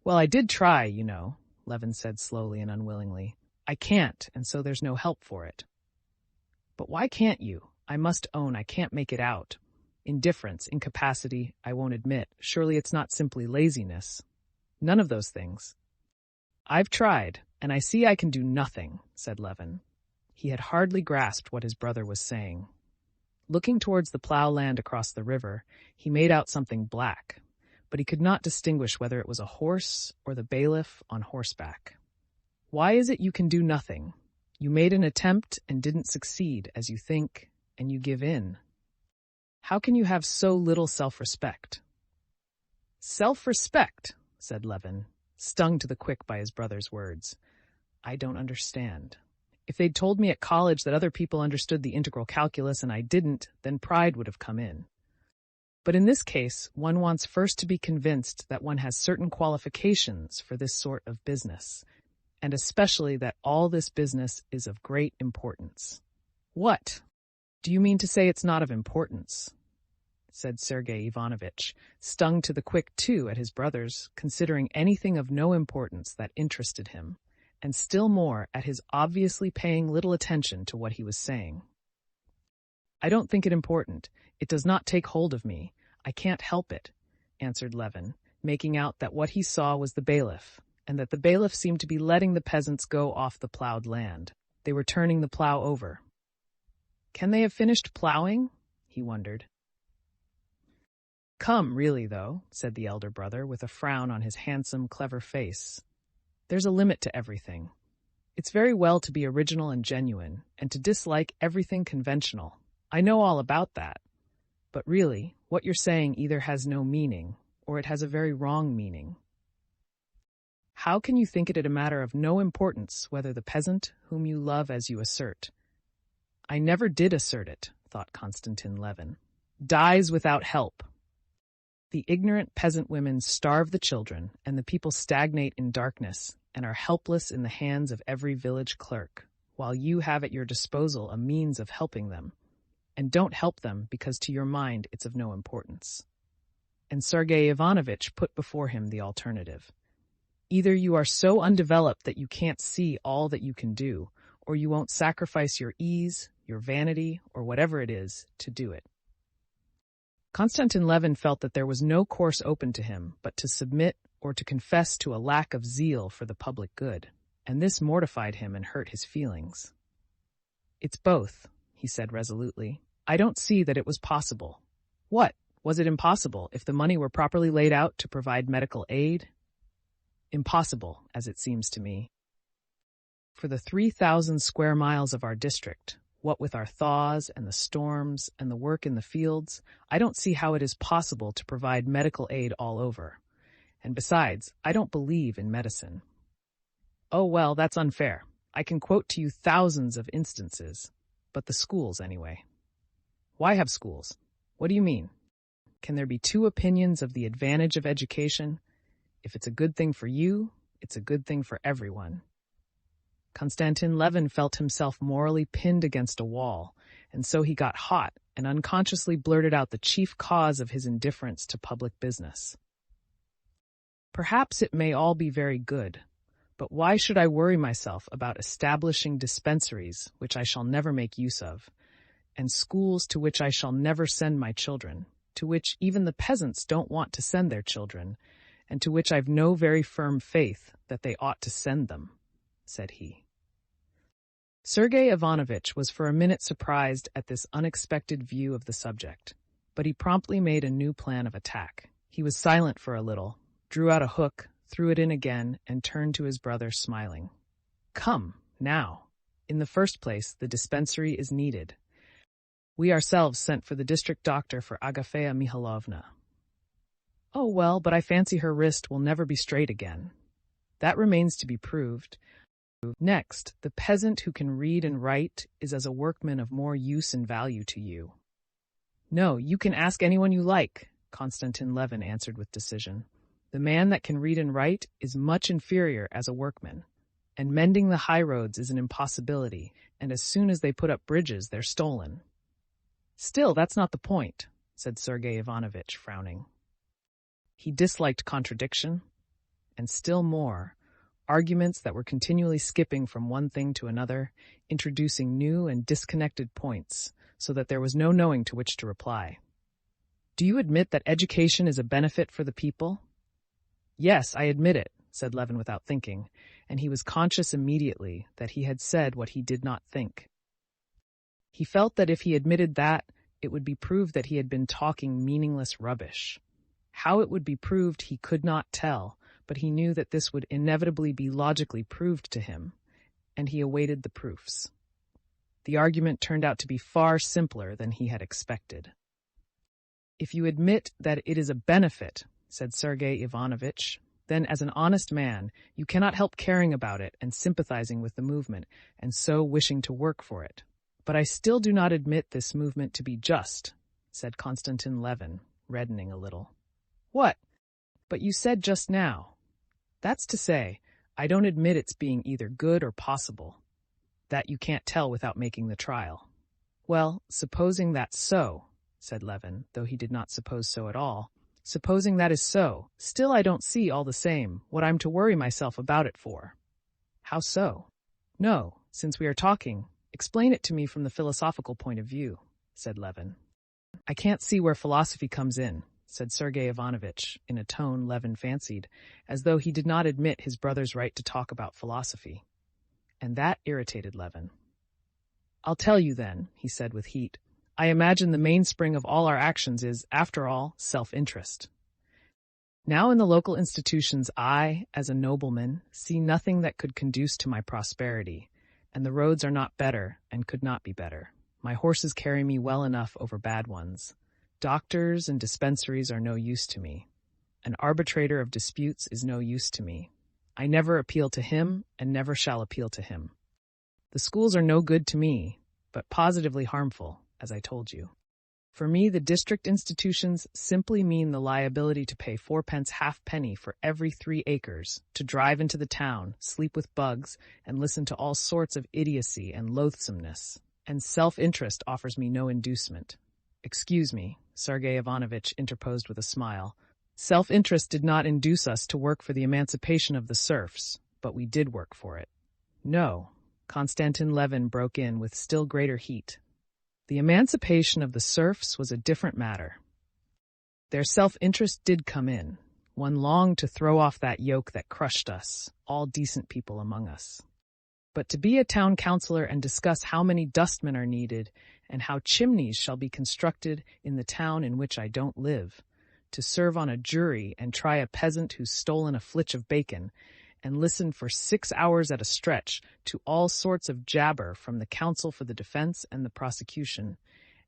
Well, I did try, you know, Levin said slowly and unwillingly. I can't, and so there's no help for it. But why can't you? I must own I can't make it out. Indifference, incapacity, I won't admit. Surely it's not simply laziness. None of those things. I've tried, and I see I can do nothing, said Levin. He had hardly grasped what his brother was saying. Looking towards the plough-land across the river, he made out something black, but he could not distinguish whether it was a horse or the bailiff on horseback. Why is it you can do nothing? You made an attempt and didn't succeed, as you think, and you give in. How can you have so little self-respect? Self-respect, said Levin, stung to the quick by his brother's words. I don't understand. If they'd told me at college that other people understood the integral calculus and I didn't, then pride would have come in. But in this case, one wants first to be convinced that one has certain qualifications for this sort of business, and especially that all this business is of great importance. What? Do you mean to say it's not of importance? Said Sergei Ivanovich, stung to the quick too at his brother's considering anything of no importance that interested him, and still more at his obviously paying little attention to what he was saying. I don't think it important. It does not take hold of me. I can't help it, answered Levin, making out that what he saw was the bailiff, and that the bailiff seemed to be letting the peasants go off the ploughed land. They were turning the plough over. Can they have finished ploughing? He wondered. Come, really, though, said the elder brother, with a frown on his handsome, clever face. There's a limit to everything. It's very well to be original and genuine, and to dislike everything conventional. I know all about that. But really, what you're saying either has no meaning, or it has a very wrong meaning. How can you think it a matter of no importance whether the peasant, whom you love as you assert— I never did assert it, thought Konstantin Levin— dies without help? The ignorant peasant women starve the children, and the people stagnate in darkness and are helpless in the hands of every village clerk, while you have at your disposal a means of helping them, and don't help them because to your mind it's of no importance. And Sergei Ivanovich put before him the alternative. Either you are so undeveloped that you can't see all that you can do, or you won't sacrifice your ease, your vanity, or whatever it is, to do it. Konstantin Levin felt that there was no course open to him but to submit or to confess to a lack of zeal for the public good, and this mortified him and hurt his feelings. It's both, he said resolutely. I don't see that it was possible. What? Was it impossible if the money were properly laid out to provide medical aid? Impossible, as it seems to me. For the 3,000 square miles of our district, what with our thaws and the storms and the work in the fields, I don't see how it is possible to provide medical aid all over. And besides, I don't believe in medicine. Oh, well, that's unfair. I can quote to you thousands of instances, but the schools anyway. Why have schools? What do you mean? Can there be two opinions of the advantage of education? If it's a good thing for you, it's a good thing for everyone. Konstantin Levin felt himself morally pinned against a wall, and so he got hot and unconsciously blurted out the chief cause of his indifference to public business. Perhaps it may all be very good, but why should I worry myself about establishing dispensaries which I shall never make use of, and schools to which I shall never send my children, to which even the peasants don't want to send their children, and to which I've no very firm faith that they ought to send them," said he. Sergei Ivanovitch was for a minute surprised at this unexpected view of the subject, but he promptly made a new plan of attack. He was silent for a little, drew out a hook, threw it in again, and turned to his brother, smiling. "Come, now. In the first place, the dispensary is needed. We ourselves sent for the district doctor for Agafea Mihailovna." "Oh, well, but I fancy her wrist will never be straight again." "That remains to be proved. Next, the peasant who can read and write is as a workman of more use and value to you." "No, you can ask anyone you like," Konstantin Levin answered with decision. "The man that can read and write is much inferior as a workman, and mending the high roads is an impossibility, and as soon as they put up bridges, they're stolen." "Still, that's not the point," said Sergei Ivanovitch, frowning. He disliked contradiction, and still more, arguments that were continually skipping from one thing to another, introducing new and disconnected points, so that there was no knowing to which to reply. "Do you admit that education is a benefit for the people?" "Yes, I admit it," said Levin without thinking, and he was conscious immediately that he had said what he did not think. He felt that if he admitted that, it would be proved that he had been talking meaningless rubbish. How it would be proved he could not tell, but he knew that this would inevitably be logically proved to him, and he awaited the proofs. The argument turned out to be far simpler than he had expected. "If you admit that it is a benefit," said Sergei Ivanovitch, "then as an honest man, you cannot help caring about it and sympathizing with the movement, and so wishing to work for it. But I still do not admit this movement to be just," said Konstantin Levin, reddening a little. "What? But you said just now." "That's to say, I don't admit its being either good or possible. That you can't tell without making the trial." "Well, supposing that's so," said Levin, though he did not suppose so at all, "supposing that is so, still I don't see, all the same, what I'm to worry myself about it for." "How so?" "No, since we are talking, explain it to me from the philosophical point of view," said Levin. "I can't see where philosophy comes in," said Sergei Ivanovitch, in a tone Levin fancied, as though he did not admit his brother's right to talk about philosophy. And that irritated Levin. "I'll tell you then," he said with heat. "I imagine the mainspring of all our actions is, after all, self-interest. Now in the local institutions I, as a nobleman, see nothing that could conduce to my prosperity, and the roads are not better and could not be better. My horses carry me well enough over bad ones. Doctors and dispensaries are no use to me. An arbitrator of disputes is no use to me. I never appeal to him and never shall appeal to him. The schools are no good to me, but positively harmful, as I told you. For me, the district institutions simply mean the liability to pay 4 halfpenny for every 3 acres, to drive into the town, sleep with bugs, and listen to all sorts of idiocy and loathsomeness. And self-interest offers me no inducement." "Excuse me," Sergei Ivanovitch interposed with a smile. "Self-interest did not induce us to work for the emancipation of the serfs, but we did work for it." "No," Konstantin Levin broke in with still greater heat. "The emancipation of the serfs was a different matter. Their self-interest did come in. One longed to throw off that yoke that crushed us, all decent people among us. But to be a town councillor and discuss how many dustmen are needed and how chimneys shall be constructed in the town in which I don't live, to serve on a jury and try a peasant who's stolen a flitch of bacon, and listen for 6 hours at a stretch to all sorts of jabber from the counsel for the defense and the prosecution,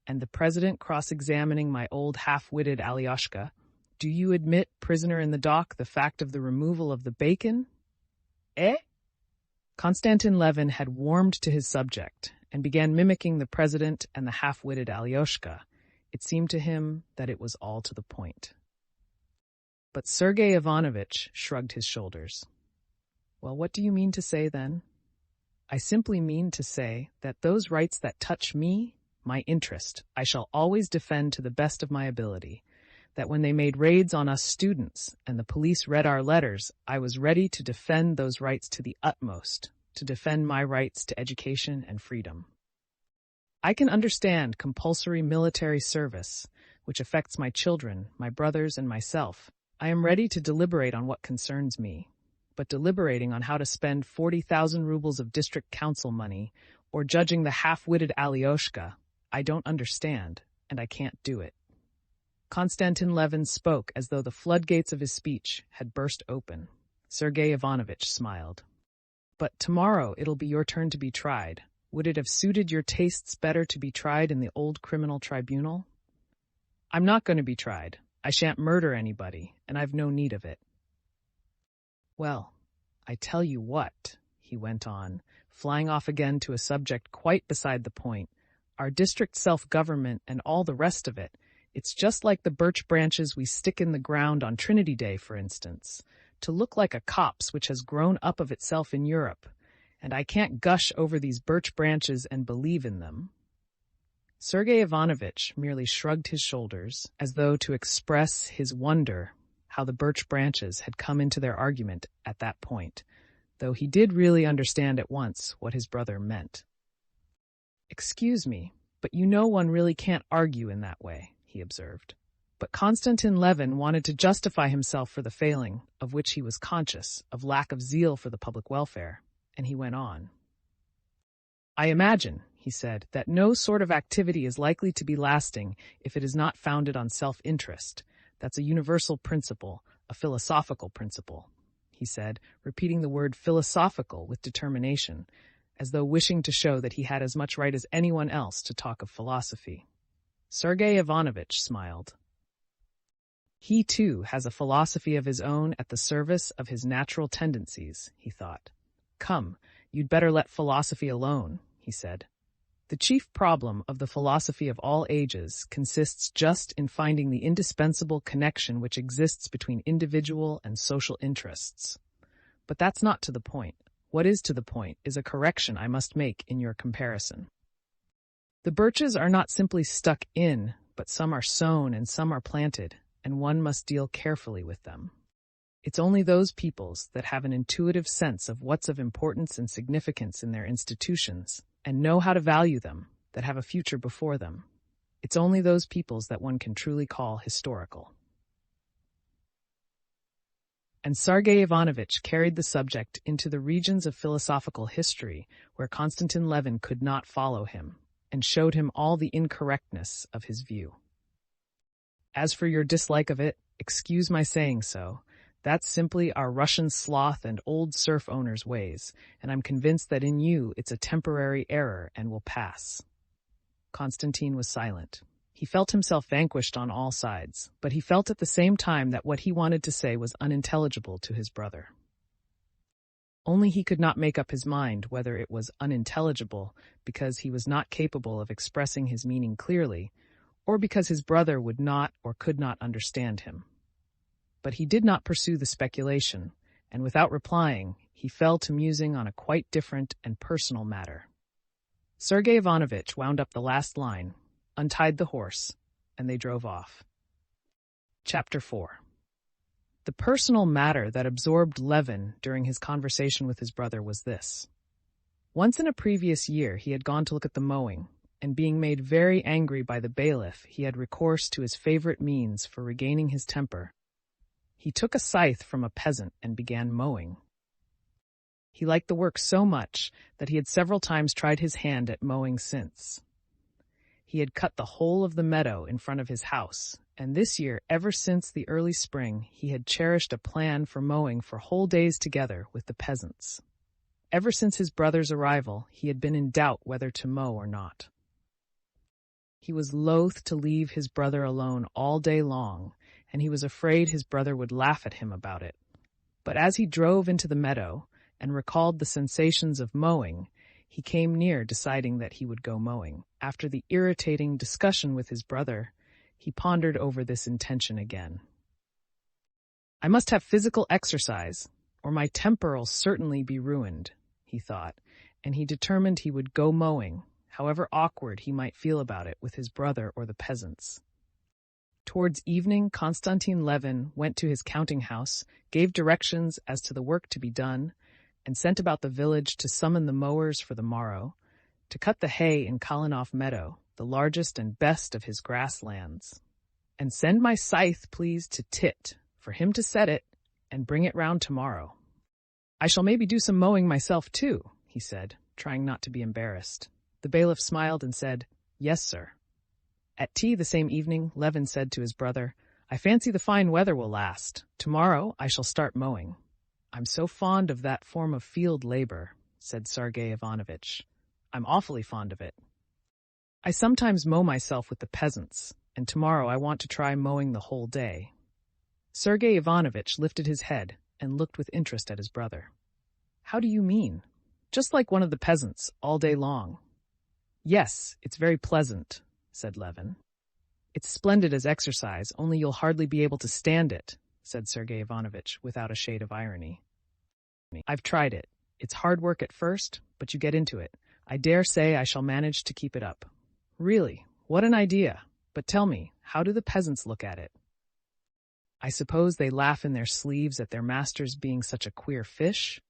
and the president cross-examining my old half-witted Alyoshka, do you admit, prisoner in the dock, the fact of the removal of the bacon? Eh?" Konstantin Levin had warmed to his subject and began mimicking the president and the half-witted Alyoshka. It seemed to him that it was all to the point. But Sergei Ivanovitch shrugged his shoulders. "Well, what do you mean to say, then?" "I simply mean to say that those rights that touch me, my interest, I shall always defend to the best of my ability. That when they made raids on us students and the police read our letters, I was ready to defend those rights to the utmost, to defend my rights to education and freedom. I can understand compulsory military service, which affects my children, my brothers, and myself. I am ready to deliberate on what concerns me, but deliberating on how to spend 40,000 rubles of district council money or judging the half-witted Alyoshka, I don't understand, and I can't do it. Konstantin Levin spoke as though the floodgates of his speech had burst open. Sergei Ivanovich smiled. But tomorrow it'll be your turn to be tried. Would it have suited your tastes better to be tried in the old criminal tribunal? I'm not going to be tried. I shan't murder anybody, and I've no need of it. Well, I tell you what, he went on, flying off again to a subject quite beside the point. Our district self-government and all the rest of it, it's just like the birch branches we stick in the ground on Trinity Day, for instance, to look like a copse which has grown up of itself in Europe, and I can't gush over these birch branches and believe in them. Sergei Ivanovich merely shrugged his shoulders, as though to express his wonder how the birch branches had come into their argument at that point, though he did really understand at once what his brother meant. "Excuse me, but you know one really can't argue in that way," he observed. But Konstantin Levin wanted to justify himself for the failing, of which he was conscious, of lack of zeal for the public welfare, and he went on. "I imagine," he said, "that no sort of activity is likely to be lasting if it is not founded on self-interest. That's a universal principle, a philosophical principle," he said, repeating the word philosophical with determination, as though wishing to show that he had as much right as anyone else to talk of philosophy. Sergei Ivanovich smiled. He, too, has a philosophy of his own at the service of his natural tendencies, he thought. "Come, you'd better let philosophy alone," he said. "The chief problem of the philosophy of all ages consists just in finding the indispensable connection which exists between individual and social interests. But that's not to the point. What is to the point is a correction I must make in your comparison. The birches are not simply stuck in, but some are sown and some are planted, and one must deal carefully with them. It's only those peoples that have an intuitive sense of what's of importance and significance in their institutions, and know how to value them, that have a future before them. It's only those peoples that one can truly call historical." And Sergei Ivanovich carried the subject into the regions of philosophical history where Konstantin Levin could not follow him, and showed him all the incorrectness of his view. "As for your dislike of it, excuse my saying so, that's simply our Russian sloth and old serf owners' ways, and I'm convinced that in you it's a temporary error and will pass." Konstantin was silent. He felt himself vanquished on all sides, but he felt at the same time that what he wanted to say was unintelligible to his brother. Only he could not make up his mind whether it was unintelligible because he was not capable of expressing his meaning clearly, or because his brother would not or could not understand him. But he did not pursue the speculation, and without replying, he fell to musing on a quite different and personal matter. Sergei Ivanovich wound up the last line, untied the horse, and they drove off. Chapter 4. The personal matter that absorbed Levin during his conversation with his brother was this. Once in a previous year he had gone to look at the mowing, and being made very angry by the bailiff, he had recourse to his favorite means for regaining his temper. He took a scythe from a peasant and began mowing. He liked the work so much that he had several times tried his hand at mowing since. He had cut the whole of the meadow in front of his house, and this year, ever since the early spring, he had cherished a plan for mowing for whole days together with the peasants. Ever since his brother's arrival, he had been in doubt whether to mow or not. He was loath to leave his brother alone all day long, and he was afraid his brother would laugh at him about it. But as he drove into the meadow and recalled the sensations of mowing, he came near deciding that he would go mowing. After the irritating discussion with his brother, he pondered over this intention again. "I must have physical exercise, or my temper'll certainly be ruined," he thought, and he determined he would go mowing, however awkward he might feel about it with his brother or the peasants. Towards evening, Konstantin Levin went to his counting house, gave directions as to the work to be done, and sent about the village to summon the mowers for the morrow, to cut the hay in Kalinov meadow, the largest and best of his grass lands. And send my scythe, please, to Tit, for him to set it, and bring it round tomorrow. I shall maybe do some mowing myself too, he said, trying not to be embarrassed. The bailiff smiled and said, Yes, sir. At tea the same evening, Levin said to his brother, I fancy the fine weather will last. Tomorrow I shall start mowing. I'm so fond of that form of field labor, said Sergei Ivanovitch. I'm awfully fond of it. I sometimes mow myself with the peasants, and tomorrow I want to try mowing the whole day. Sergei Ivanovitch lifted his head and looked with interest at his brother. How do you mean? Just like one of the peasants, all day long. Yes, it's very pleasant, said Levin. It's splendid as exercise, only you'll hardly be able to stand it, said Sergei Ivanovitch without a shade of irony. I've tried it. It's hard work at first, but you get into it. I dare say I shall manage to keep it up. Really, what an idea. But tell me, how do the peasants look at it? I suppose they laugh in their sleeves at their masters being such a queer fish?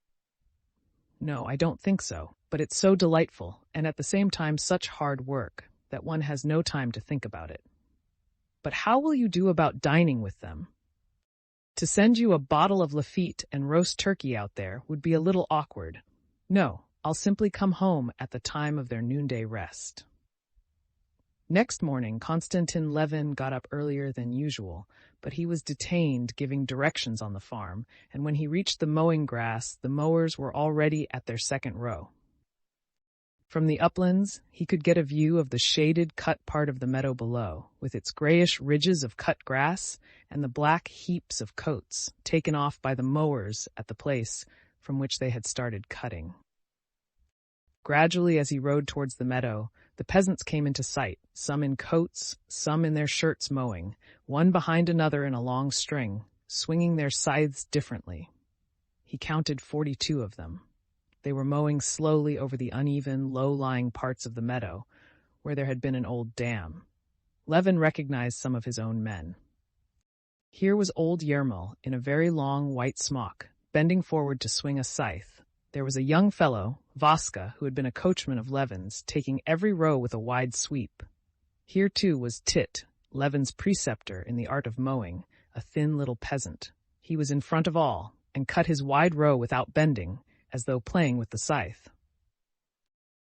No, I don't think so, but it's so delightful, and at the same time such hard work, that one has no time to think about it. But how will you do about dining with them? To send you a bottle of Lafitte and roast turkey out there would be a little awkward. No, I'll simply come home at the time of their noonday rest. Next morning, Konstantin Levin got up earlier than usual, but he was detained giving directions on the farm, and when he reached the mowing grass, the mowers were already at their second row. From the uplands, he could get a view of the shaded, cut part of the meadow below, with its grayish ridges of cut grass and the black heaps of coats taken off by the mowers at the place from which they had started cutting. Gradually, as he rode towards the meadow, the peasants came into sight, some in coats, some in their shirts mowing, one behind another in a long string, swinging their scythes differently. He counted 42 of them. They were mowing slowly over the uneven, low-lying parts of the meadow, where there had been an old dam. Levin recognized some of his own men. Here was old Yermil in a very long white smock, bending forward to swing a scythe. There was a young fellow, Vaska, who had been a coachman of Levin's, taking every row with a wide sweep. Here, too, was Tit, Levin's preceptor in the art of mowing, a thin little peasant. He was in front of all, and cut his wide row without bending, as though playing with the scythe.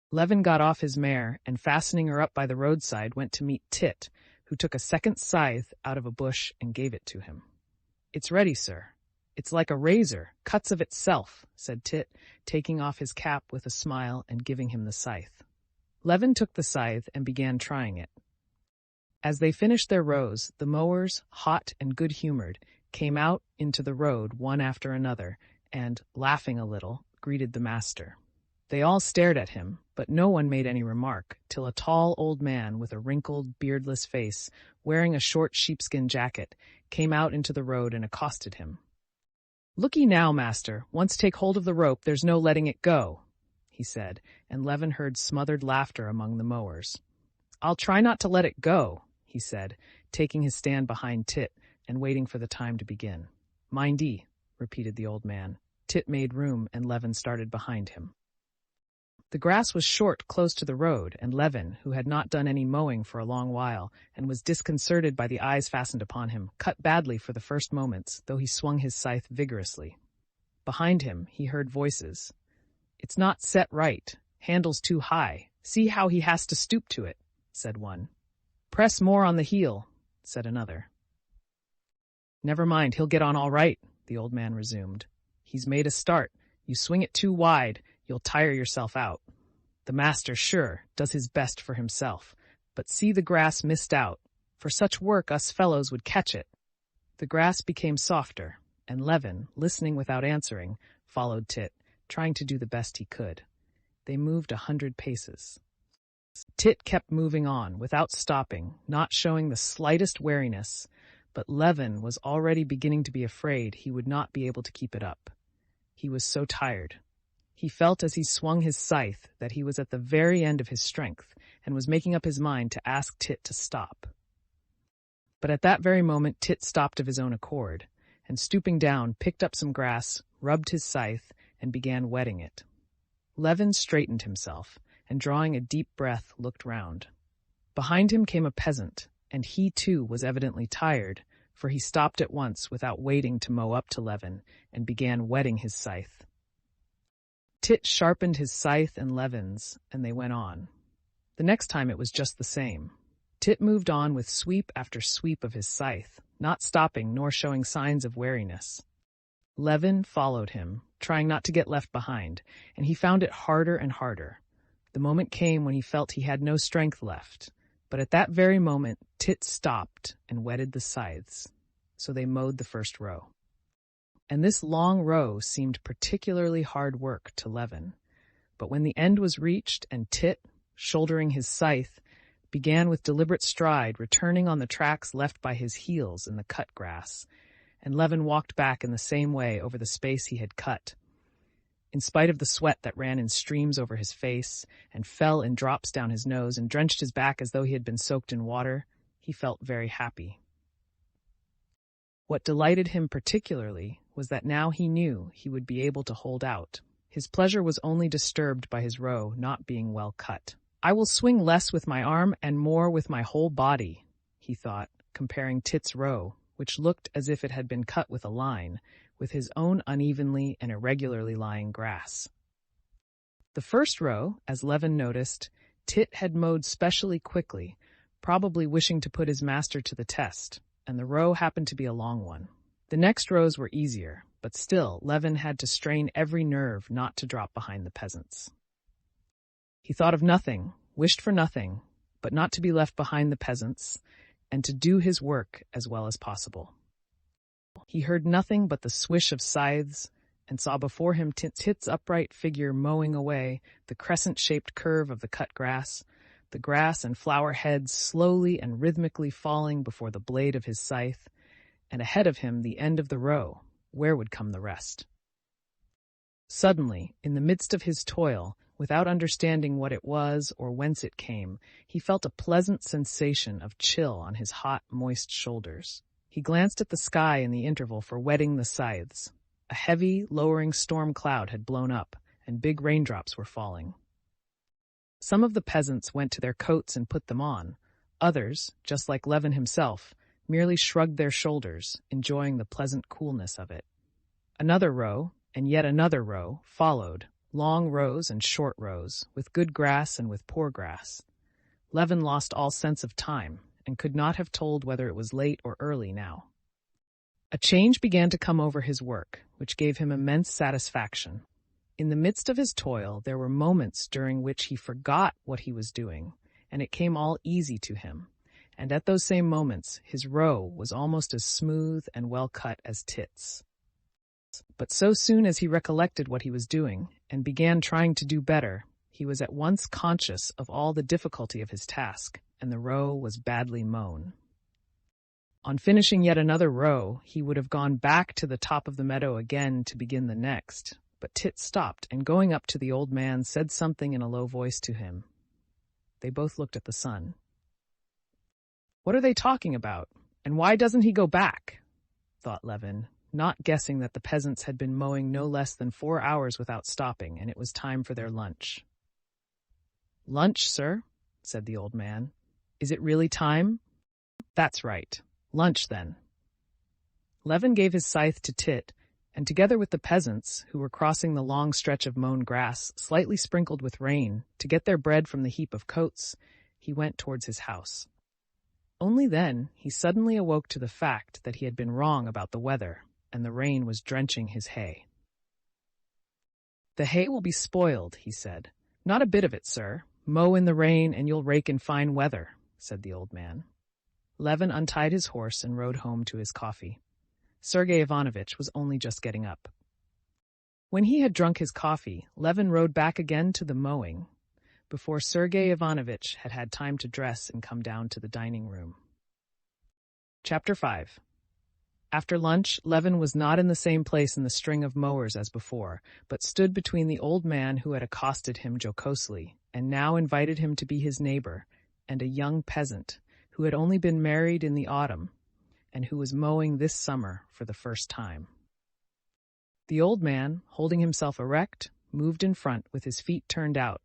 Levin got off his mare, and fastening her up by the roadside, went to meet Tit, who took a second scythe out of a bush and gave it to him. It's ready, sir. It's like a razor, cuts of itself, said Tit, taking off his cap with a smile and giving him the scythe. Levin took the scythe and began trying it. As they finished their rows, the mowers, hot and good-humored, came out into the road one after another, and, laughing a little, greeted the master. They all stared at him, but no one made any remark, till a tall old man with a wrinkled, beardless face, wearing a short sheepskin jacket, came out into the road and accosted him. "Look-ye now, master, once take hold of the rope, there's no letting it go," he said, and Levin heard smothered laughter among the mowers. "I'll try not to let it go," he said, taking his stand behind Tit and waiting for the time to begin. "Mind-ye," repeated the old man. Tit made room, and Levin started behind him. The grass was short close to the road, and Levin, who had not done any mowing for a long while, and was disconcerted by the eyes fastened upon him, cut badly for the first moments, though he swung his scythe vigorously. Behind him he heard voices. "It's not set right. Handle's too high. See how he has to stoop to it," said one. "Press more on the heel," said another. "Never mind, he'll get on all right," the old man resumed. "He's made a start. You swing it too wide, you'll tire yourself out. The master, sure, does his best for himself, but see the grass missed out. For such work us fellows would catch it." The grass became softer, and Levin, listening without answering, followed Tit, trying to do the best he could. They moved 100 paces. Tit kept moving on, without stopping, not showing the slightest weariness, but Levin was already beginning to be afraid he would not be able to keep it up. He was so tired. He felt as he swung his scythe that he was at the very end of his strength, and was making up his mind to ask Tit to stop. But at that very moment Tit stopped of his own accord, and stooping down, picked up some grass, rubbed his scythe, and began wetting it. Levin straightened himself, and drawing a deep breath, looked round. Behind him came a peasant, and he too was evidently tired, for he stopped at once without waiting to mow up to Levin and began whetting his scythe. Tit sharpened his scythe and Levin's, and they went on. The next time it was just the same. Tit moved on with sweep after sweep of his scythe, not stopping nor showing signs of weariness. Levin followed him, trying not to get left behind, and he found it harder and harder. The moment came when he felt he had no strength left, but at that very moment Tit stopped and whetted the scythes, so they mowed the first row. And this long row seemed particularly hard work to Levin. But when the end was reached and Tit, shouldering his scythe, began with deliberate stride returning on the tracks left by his heels in the cut grass, and Levin walked back in the same way over the space he had cut. In spite of the sweat that ran in streams over his face and fell in drops down his nose and drenched his back as though he had been soaked in water, he felt very happy. What delighted him particularly was that now he knew he would be able to hold out. His pleasure was only disturbed by his row not being well cut. "I will swing less with my arm and more with my whole body," he thought, comparing Tit's row, which looked as if it had been cut with a line, with his own unevenly and irregularly lying grass. The first row, as Levin noticed, Tit had mowed specially quickly, probably wishing to put his master to the test, and the row happened to be a long one. The next rows were easier, but still Levin had to strain every nerve not to drop behind the peasants. He thought of nothing, wished for nothing, but not to be left behind the peasants, and to do his work as well as possible. He heard nothing but the swish of scythes, and saw before him Tit's upright figure mowing away the crescent-shaped curve of the cut grass, the grass and flower heads slowly and rhythmically falling before the blade of his scythe, and ahead of him the end of the row, where would come the rest. Suddenly, in the midst of his toil, without understanding what it was or whence it came, he felt a pleasant sensation of chill on his hot, moist shoulders. He glanced at the sky in the interval for whetting the scythes. A heavy, lowering storm cloud had blown up, and big raindrops were falling. Some of the peasants went to their coats and put them on. Others, just like Levin himself, merely shrugged their shoulders, enjoying the pleasant coolness of it. Another row, and yet another row, followed, long rows and short rows, with good grass and with poor grass. Levin lost all sense of time, and could not have told whether it was late or early now. A change began to come over his work, which gave him immense satisfaction. In the midst of his toil, there were moments during which he forgot what he was doing, and it came all easy to him. And at those same moments, his row was almost as smooth and well cut as Tit's. But so soon as he recollected what he was doing, and began trying to do better, he was at once conscious of all the difficulty of his task, and the row was badly mown. On finishing yet another row, he would have gone back to the top of the meadow again to begin the next, but Tit stopped, and going up to the old man, said something in a low voice to him. They both looked at the son. "What are they talking about, and why doesn't he go back?" thought Levin, not guessing that the peasants had been mowing no less than 4 hours without stopping, and it was time for their lunch. "Lunch, sir?" said the old man. "Is it really time?" "That's right. Lunch, then." Levin gave his scythe to Tit, and together with the peasants, who were crossing the long stretch of mown grass, slightly sprinkled with rain, to get their bread from the heap of coats, he went towards his house. Only then he suddenly awoke to the fact that he had been wrong about the weather, and the rain was drenching his hay. "The hay will be spoiled," he said. "Not a bit of it, sir. Mow in the rain, and you'll rake in fine weather," said the old man. Levin untied his horse and rode home to his coffee. Sergei Ivanovitch was only just getting up. When he had drunk his coffee, Levin rode back again to the mowing, before Sergei Ivanovitch had had time to dress and come down to the dining room. Chapter 5. After lunch, Levin was not in the same place in the string of mowers as before, but stood between the old man who had accosted him jocosely, and now invited him to be his neighbor, and a young peasant, who had only been married in the autumn, and who was mowing this summer for the first time. The old man, holding himself erect, moved in front with his feet turned out,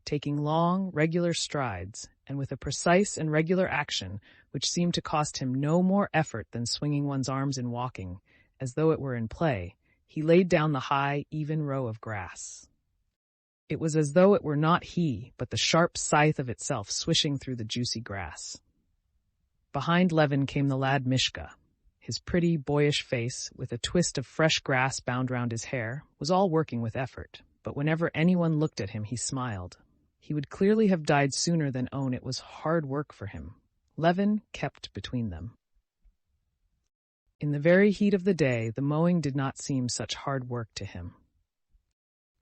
taking long, regular strides, and with a precise and regular action which seemed to cost him no more effort than swinging one's arms in walking, as though it were in play, he laid down the high, even row of grass. It was as though it were not he, but the sharp scythe of itself swishing through the juicy grass. Behind Levin came the lad Mishka. His pretty, boyish face, with a twist of fresh grass bound round his hair, was all working with effort, but whenever anyone looked at him he smiled. He would clearly have died sooner than own it was hard work for him. Levin kept between them. In the very heat of the day, the mowing did not seem such hard work to him.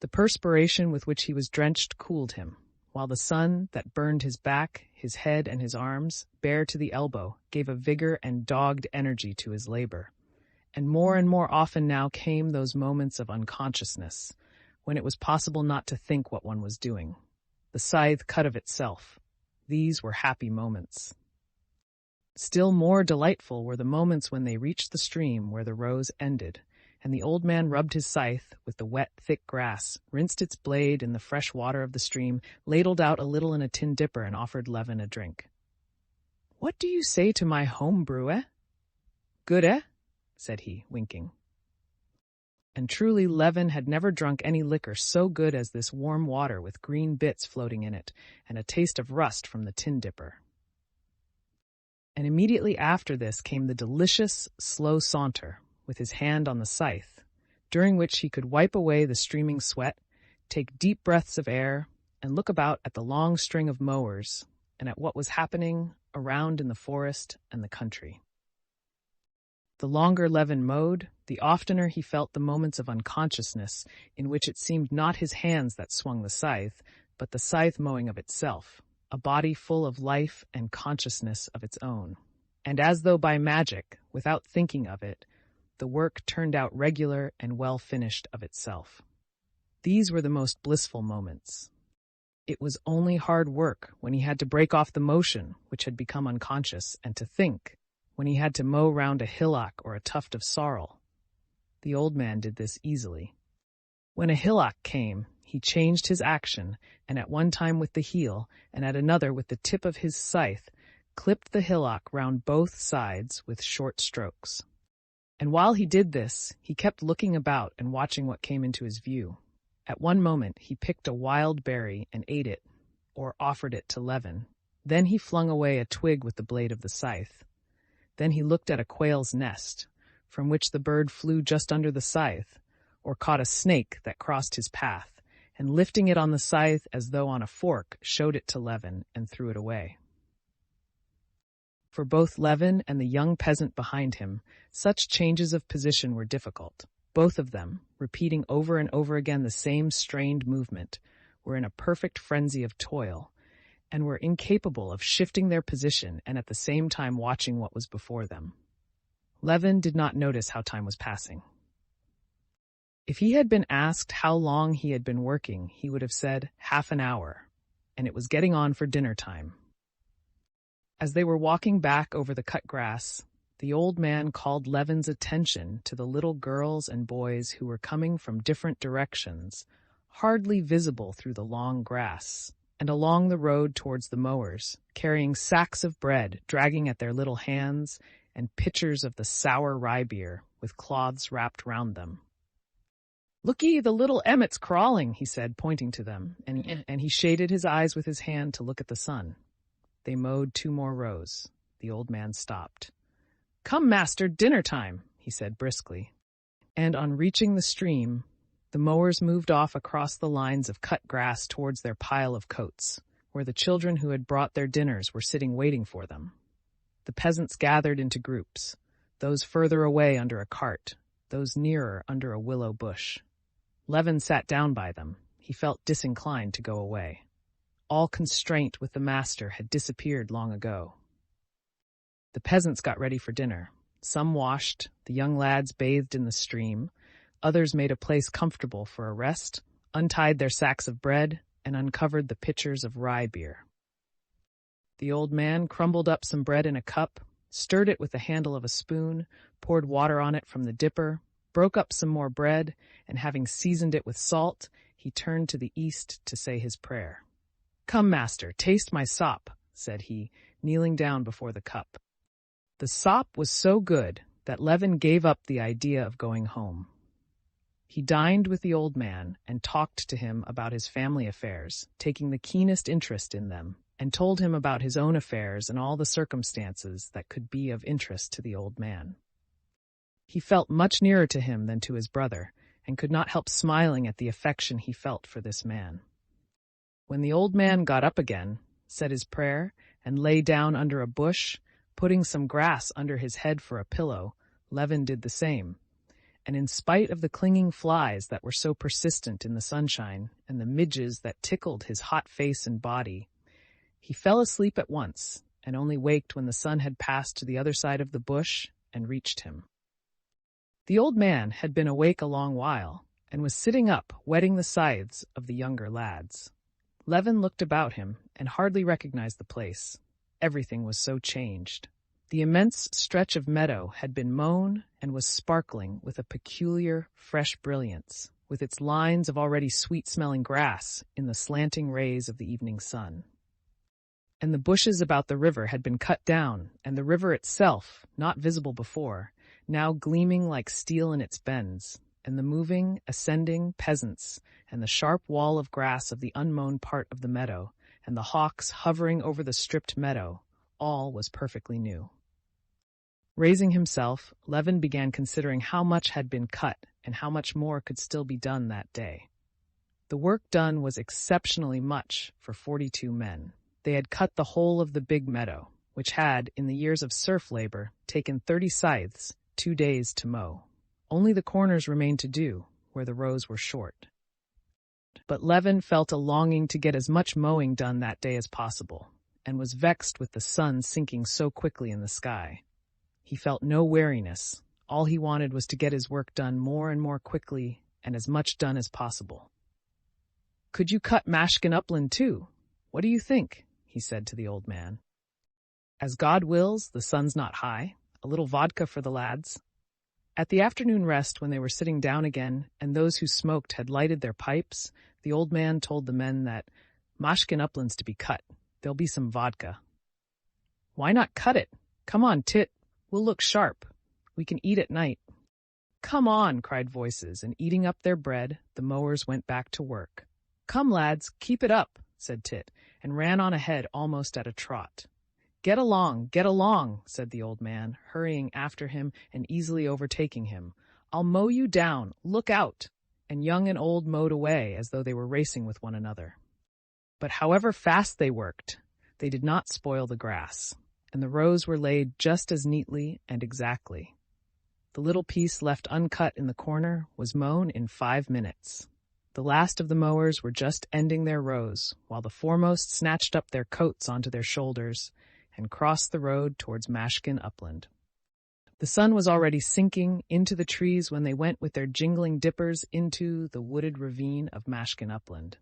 The perspiration with which he was drenched cooled him, while the sun that burned his back, his head, and his arms, bare to the elbow, gave a vigor and dogged energy to his labor. And more often now came those moments of unconsciousness, when it was possible not to think what one was doing. The scythe cut of itself. These were happy moments. Still more delightful were the moments when they reached the stream where the rows ended, and the old man rubbed his scythe with the wet, thick grass, rinsed its blade in the fresh water of the stream, ladled out a little in a tin dipper, and offered Levin a drink. "What do you say to my home brew, eh? Good, eh?" said he, winking. And truly Levin had never drunk any liquor so good as this warm water with green bits floating in it, and a taste of rust from the tin dipper. And immediately after this came the delicious, slow saunter, with his hand on the scythe, during which he could wipe away the streaming sweat, take deep breaths of air, and look about at the long string of mowers and at what was happening around in the forest and the country. The longer Levin mowed, the oftener he felt the moments of unconsciousness in which it seemed not his hands that swung the scythe, but the scythe mowing of itself, a body full of life and consciousness of its own. And as though by magic, without thinking of it, the work turned out regular and well finished of itself. These were the most blissful moments. It was only hard work when he had to break off the motion which had become unconscious, and to think, when he had to mow round a hillock or a tuft of sorrel. The old man did this easily. When a hillock came, he changed his action, and at one time with the heel, and at another with the tip of his scythe, clipped the hillock round both sides with short strokes. And while he did this, he kept looking about and watching what came into his view. At one moment he picked a wild berry and ate it, or offered it to Levin. Then he flung away a twig with the blade of the scythe. Then he looked at a quail's nest, from which the bird flew just under the scythe, or caught a snake that crossed his path, and lifting it on the scythe as though on a fork, showed it to Levin and threw it away. For both Levin and the young peasant behind him, such changes of position were difficult. Both of them, repeating over and over again the same strained movement, were in a perfect frenzy of toil, and were incapable of shifting their position and at the same time watching what was before them. Levin did not notice how time was passing. If he had been asked how long he had been working, he would have said half an hour, and it was getting on for dinner time. As they were walking back over the cut grass, the old man called Levin's attention to the little girls and boys who were coming from different directions, hardly visible through the long grass, and along the road towards the mowers, carrying sacks of bread, dragging at their little hands, and pitchers of the sour rye beer, with cloths wrapped round them. "Look-ye, the little emmets crawling," he said, pointing to them, and he shaded his eyes with his hand to look at the sun. They mowed 2 more rows. The old man stopped. "Come, master, dinner time," he said briskly. And on reaching the stream, the mowers moved off across the lines of cut grass towards their pile of coats, where the children who had brought their dinners were sitting waiting for them. The peasants gathered into groups, those further away under a cart, those nearer under a willow bush. Levin sat down by them. He felt disinclined to go away. All constraint with the master had disappeared long ago. The peasants got ready for dinner. Some washed, the young lads bathed in the stream, others made a place comfortable for a rest, untied their sacks of bread, and uncovered the pitchers of rye beer. The old man crumbled up some bread in a cup, stirred it with the handle of a spoon, poured water on it from the dipper, broke up some more bread, and having seasoned it with salt, he turned to the east to say his prayer. "Come, master, taste my sop," said he, kneeling down before the cup. The sop was so good that Levin gave up the idea of going home. He dined with the old man and talked to him about his family affairs, taking the keenest interest in them, and told him about his own affairs and all the circumstances that could be of interest to the old man. He felt much nearer to him than to his brother, and could not help smiling at the affection he felt for this man. When the old man got up again, said his prayer, and lay down under a bush, putting some grass under his head for a pillow, Levin did the same. And in spite of the clinging flies that were so persistent in the sunshine and the midges that tickled his hot face and body, he fell asleep at once and only waked when the sun had passed to the other side of the bush and reached him. The old man had been awake a long while and was sitting up, whetting the scythes of the younger lads. Levin looked about him and hardly recognized the place. Everything was so changed. The immense stretch of meadow had been mown and was sparkling with a peculiar, fresh brilliance, with its lines of already sweet-smelling grass in the slanting rays of the evening sun. And the bushes about the river had been cut down, and the river itself, not visible before, now gleaming like steel in its bends, and the moving, ascending peasants, and the sharp wall of grass of the unmown part of the meadow, and the hawks hovering over the stripped meadow, all was perfectly new. Raising himself, Levin began considering how much had been cut and how much more could still be done that day. The work done was exceptionally much for 42 men. They had cut the whole of the big meadow, which had, in the years of serf labor, taken 30 scythes, 2 days to mow. Only the corners remained to do, where the rows were short. But Levin felt a longing to get as much mowing done that day as possible, and was vexed with the sun sinking so quickly in the sky. He felt no weariness. All he wanted was to get his work done more and more quickly, and as much done as possible. "Could you cut Mashkin upland too? What do you think?" he said to the old man. "As God wills, the sun's not high. A little vodka for the lads." At the afternoon rest, when they were sitting down again, and those who smoked had lighted their pipes, the old man told the men that Mashkin upland's to be cut. There'll be some vodka. "Why not cut it? Come on, Tit. We'll look sharp. We can eat at night." "Come on," cried voices, and eating up their bread, the mowers went back to work. "Come, lads, keep it up," said Tit, and ran on ahead almost at a trot. Get along," said the old man, hurrying after him and easily overtaking him. "I'll mow you down. Look out!" And young and old mowed away as though they were racing with one another. But however fast they worked, they did not spoil the grass, and the rows were laid just as neatly and exactly. The little piece left uncut in the corner was mown in 5 minutes. The last of the mowers were just ending their rows, while the foremost snatched up their coats onto their shoulders and crossed the road towards Mashkin upland. The sun was already sinking into the trees when they went with their jingling dippers into the wooded ravine of Mashkin upland.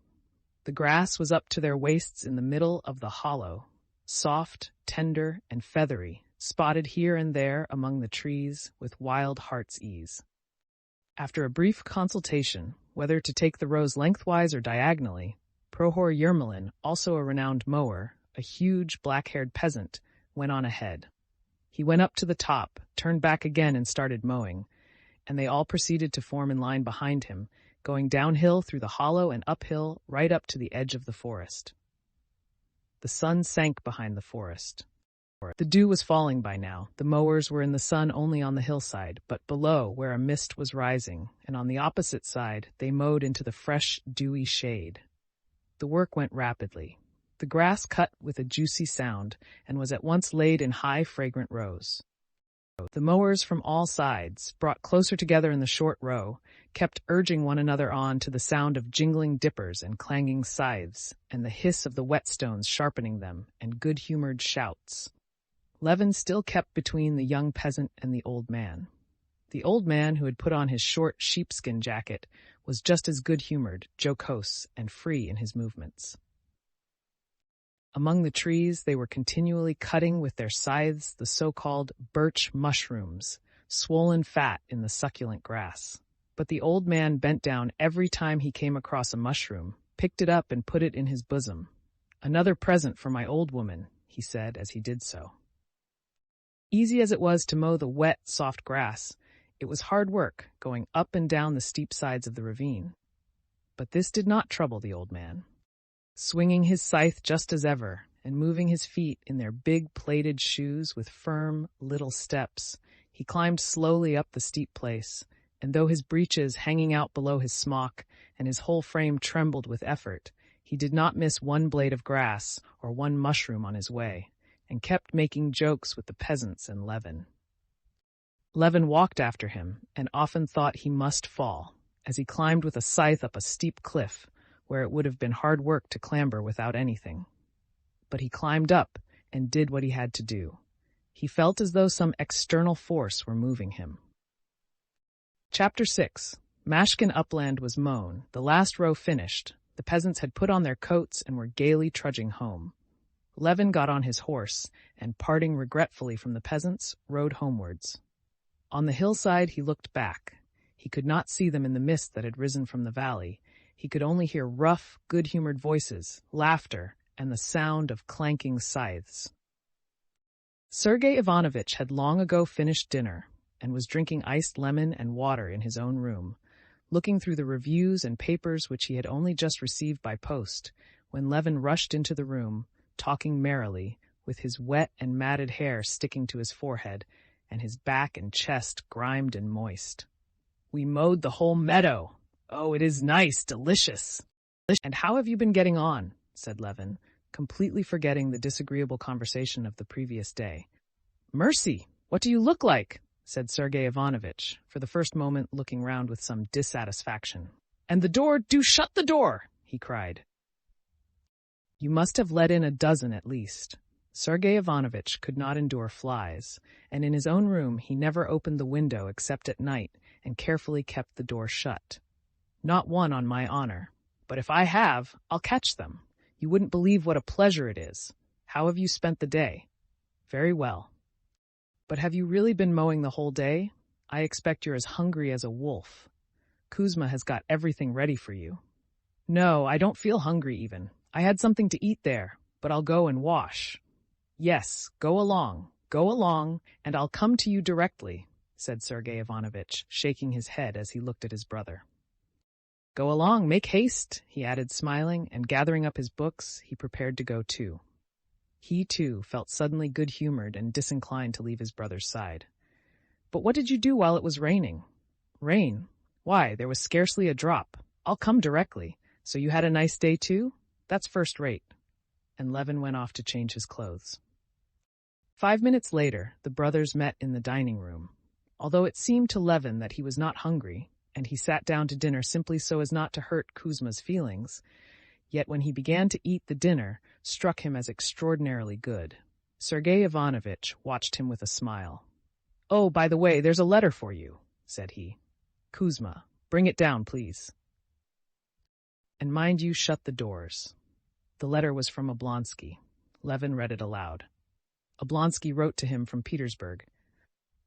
The grass was up to their waists in the middle of the hollow, soft, tender, and feathery, spotted here and there among the trees with wild heart's ease. After a brief consultation, whether to take the rows lengthwise or diagonally, Prohor Yermolin, also a renowned mower, a huge black-haired peasant, went on ahead. He went up to the top, turned back again and started mowing, and they all proceeded to form in line behind him, going downhill through the hollow and uphill right up to the edge of the forest. The sun sank behind the forest. The dew was falling by now. The mowers were in the sun only on the hillside, but below, where a mist was rising, and on the opposite side, they mowed into the fresh, dewy shade. The work went rapidly. The grass cut with a juicy sound, and was at once laid in high, fragrant rows. The mowers from all sides, brought closer together in the short row, kept urging one another on to the sound of jingling dippers and clanging scythes, and the hiss of the whetstones sharpening them, and good-humored shouts. Levin still kept between the young peasant and the old man. The old man, who had put on his short sheepskin jacket, was just as good-humored, jocose, and free in his movements. Among the trees they were continually cutting with their scythes the so-called birch mushrooms, swollen fat in the succulent grass. But the old man bent down every time he came across a mushroom, picked it up and put it in his bosom. Another present for my old woman, he said as he did so. Easy as it was to mow the wet, soft grass, it was hard work going up and down the steep sides of the ravine. But this did not trouble the old man. Swinging his scythe just as ever, and moving his feet in their big plated shoes with firm, little steps, he climbed slowly up the steep place, and though his breeches hanging out below his smock and his whole frame trembled with effort, he did not miss one blade of grass or one mushroom on his way, and kept making jokes with the peasants and Levin. Levin walked after him, and often thought he must fall, as he climbed with a scythe up a steep cliff, where it would have been hard work to clamber without anything. But he climbed up and did what he had to do. He felt as though some external force were moving him. Chapter 6. Mashkin upland was mown, the last row finished. The peasants had put on their coats and were gaily trudging home. Levin got on his horse, and parting regretfully from the peasants, rode homewards. On the hillside he looked back. He could not see them in the mist that had risen from the valley. He could only hear rough, good-humored voices, laughter, and the sound of clanking scythes. Sergei Ivanovitch had long ago finished dinner, and was drinking iced lemon and water in his own room, looking through the reviews and papers which he had only just received by post, when Levin rushed into the room, talking merrily, with his wet and matted hair sticking to his forehead, and his back and chest grimed and moist. "We mowed the whole meadow. Oh, it is nice, delicious." "And how have you been getting on?" said Levin, completely forgetting the disagreeable conversation of the previous day. "Mercy, what do you look like?" said Sergei Ivanovitch, for the first moment looking round with some dissatisfaction. "And the door, do shut the door!" he cried. "You must have let in a dozen at least." Sergei Ivanovitch could not endure flies, and in his own room he never opened the window except at night and carefully kept the door shut. "Not one on my honor. But if I have, I'll catch them. You wouldn't believe what a pleasure it is. How have you spent the day?" "Very well." "But have you really been mowing the whole day? I expect you're as hungry as a wolf. Kuzma has got everything ready for you." "No, I don't feel hungry even. I had something to eat there, but I'll go and wash." "Yes, go along, and I'll come to you directly," said Sergei Ivanovitch, shaking his head as he looked at his brother. "Go along, make haste," he added, smiling, and gathering up his books, he prepared to go too. He, too, felt suddenly good-humored and disinclined to leave his brother's side. "But what did you do while it was raining?" "Rain? Why, there was scarcely a drop. I'll come directly. So you had a nice day too? That's first rate." And Levin went off to change his clothes. 5 minutes later, the brothers met in the dining room. Although it seemed to Levin that he was not hungry, and he sat down to dinner simply so as not to hurt Kuzma's feelings, yet when he began to eat the dinner, struck him as extraordinarily good. Sergei Ivanovitch watched him with a smile. "Oh, by the way, there's a letter for you," said he. "Kuzma, bring it down, please. And mind you shut the doors." The letter was from Oblonsky. Levin read it aloud. Oblonsky wrote to him from Petersburg.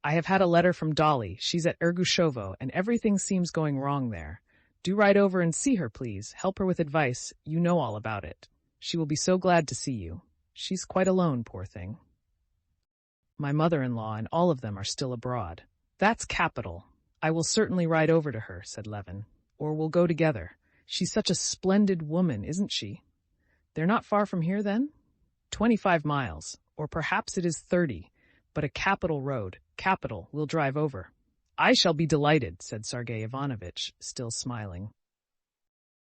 "I have had a letter from Dolly. She's at Ergushovo, and everything seems going wrong there. Do ride over and see her, please. Help her with advice. You know all about it. She will be so glad to see you. She's quite alone, poor thing. My mother-in-law and all of them are still abroad." "That's capital. I will certainly ride over to her," said Levin. "Or we'll go together. She's such a splendid woman, isn't she?" "They're not far from here, then?" 25 miles, or perhaps it is 30, but a capital road. Capital, we'll drive over." "I shall be delighted," said Sergei Ivanovitch, still smiling.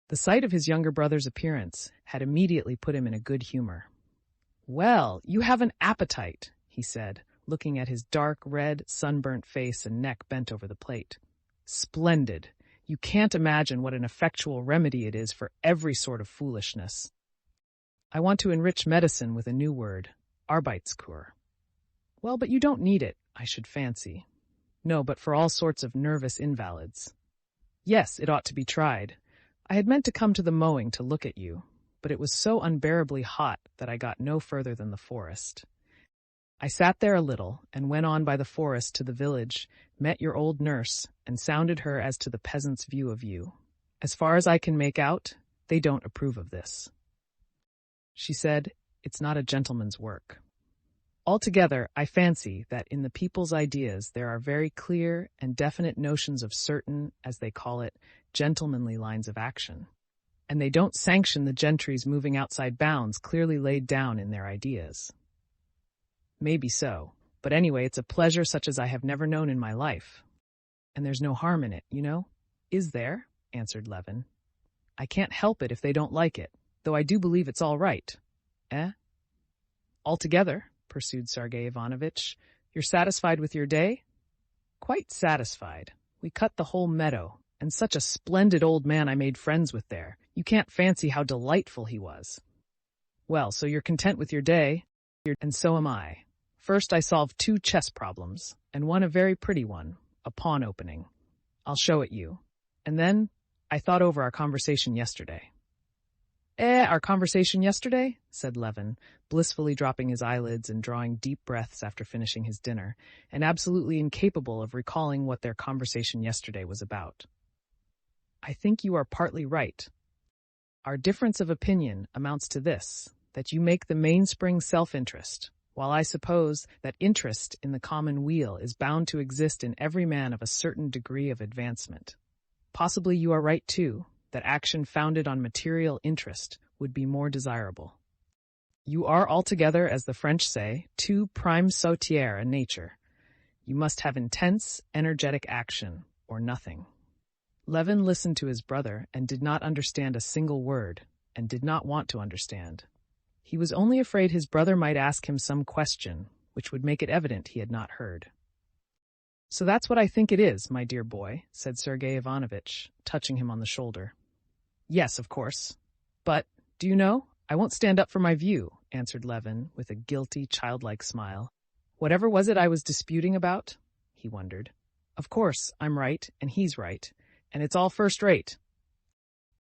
The sight of his younger brother's appearance had immediately put him in a good humor. "Well, you have an appetite," he said, looking at his dark red, sunburnt face and neck bent over the plate. "Splendid. You can't imagine what an effectual remedy it is for every sort of foolishness. I want to enrich medicine with a new word, Arbeitskur." "Well, but you don't need it, I should fancy." "No, but for all sorts of nervous invalids." "Yes, it ought to be tried. I had meant to come to the mowing to look at you, but it was so unbearably hot that I got no further than the forest. I sat there a little, and went on by the forest to the village, met your old nurse, and sounded her as to the peasants' view of you. As far as I can make out, they don't approve of this." She said, "It's not a gentleman's work." Altogether, I fancy that in the people's ideas there are very clear and definite notions of certain, as they call it, gentlemanly lines of action. And they don't sanction the gentry's moving outside bounds clearly laid down in their ideas. Maybe so, but anyway, it's a pleasure such as I have never known in my life. And there's no harm in it, you know? Is there? Answered Levin. I can't help it if they don't like it, though I do believe it's all right. Eh? Altogether, pursued Sergei Ivanovitch, you're satisfied with your day? Quite satisfied. We cut the whole meadow, and such a splendid old man I made friends with there. You can't fancy how delightful he was. Well, so you're content with your day? And so am I. First I solved 2 chess problems, and one a very pretty one, a pawn opening. I'll show it you. And then I thought over our conversation yesterday. Our conversation yesterday? Said Levin, blissfully dropping his eyelids and drawing deep breaths after finishing his dinner, and absolutely incapable of recalling what their conversation yesterday was about. I think you are partly right. Our difference of opinion amounts to this, that you make the mainspring self-interest, while I suppose that interest in the common weal is bound to exist in every man of a certain degree of advancement. Possibly you are right, too, that action founded on material interest would be more desirable. You are altogether, as the French say, too prime sautière in nature. You must have intense, energetic action, or nothing. Levin listened to his brother and did not understand a single word, and did not want to understand. He was only afraid his brother might ask him some question, which would make it evident he had not heard. So that's what I think it is, my dear boy, said Sergei Ivanovitch, touching him on the shoulder. Yes, of course. But, do you know, I won't stand up for my view, answered Levin with a guilty, childlike smile. Whatever was it I was disputing about? He wondered. Of course, I'm right, and he's right, and it's all first rate.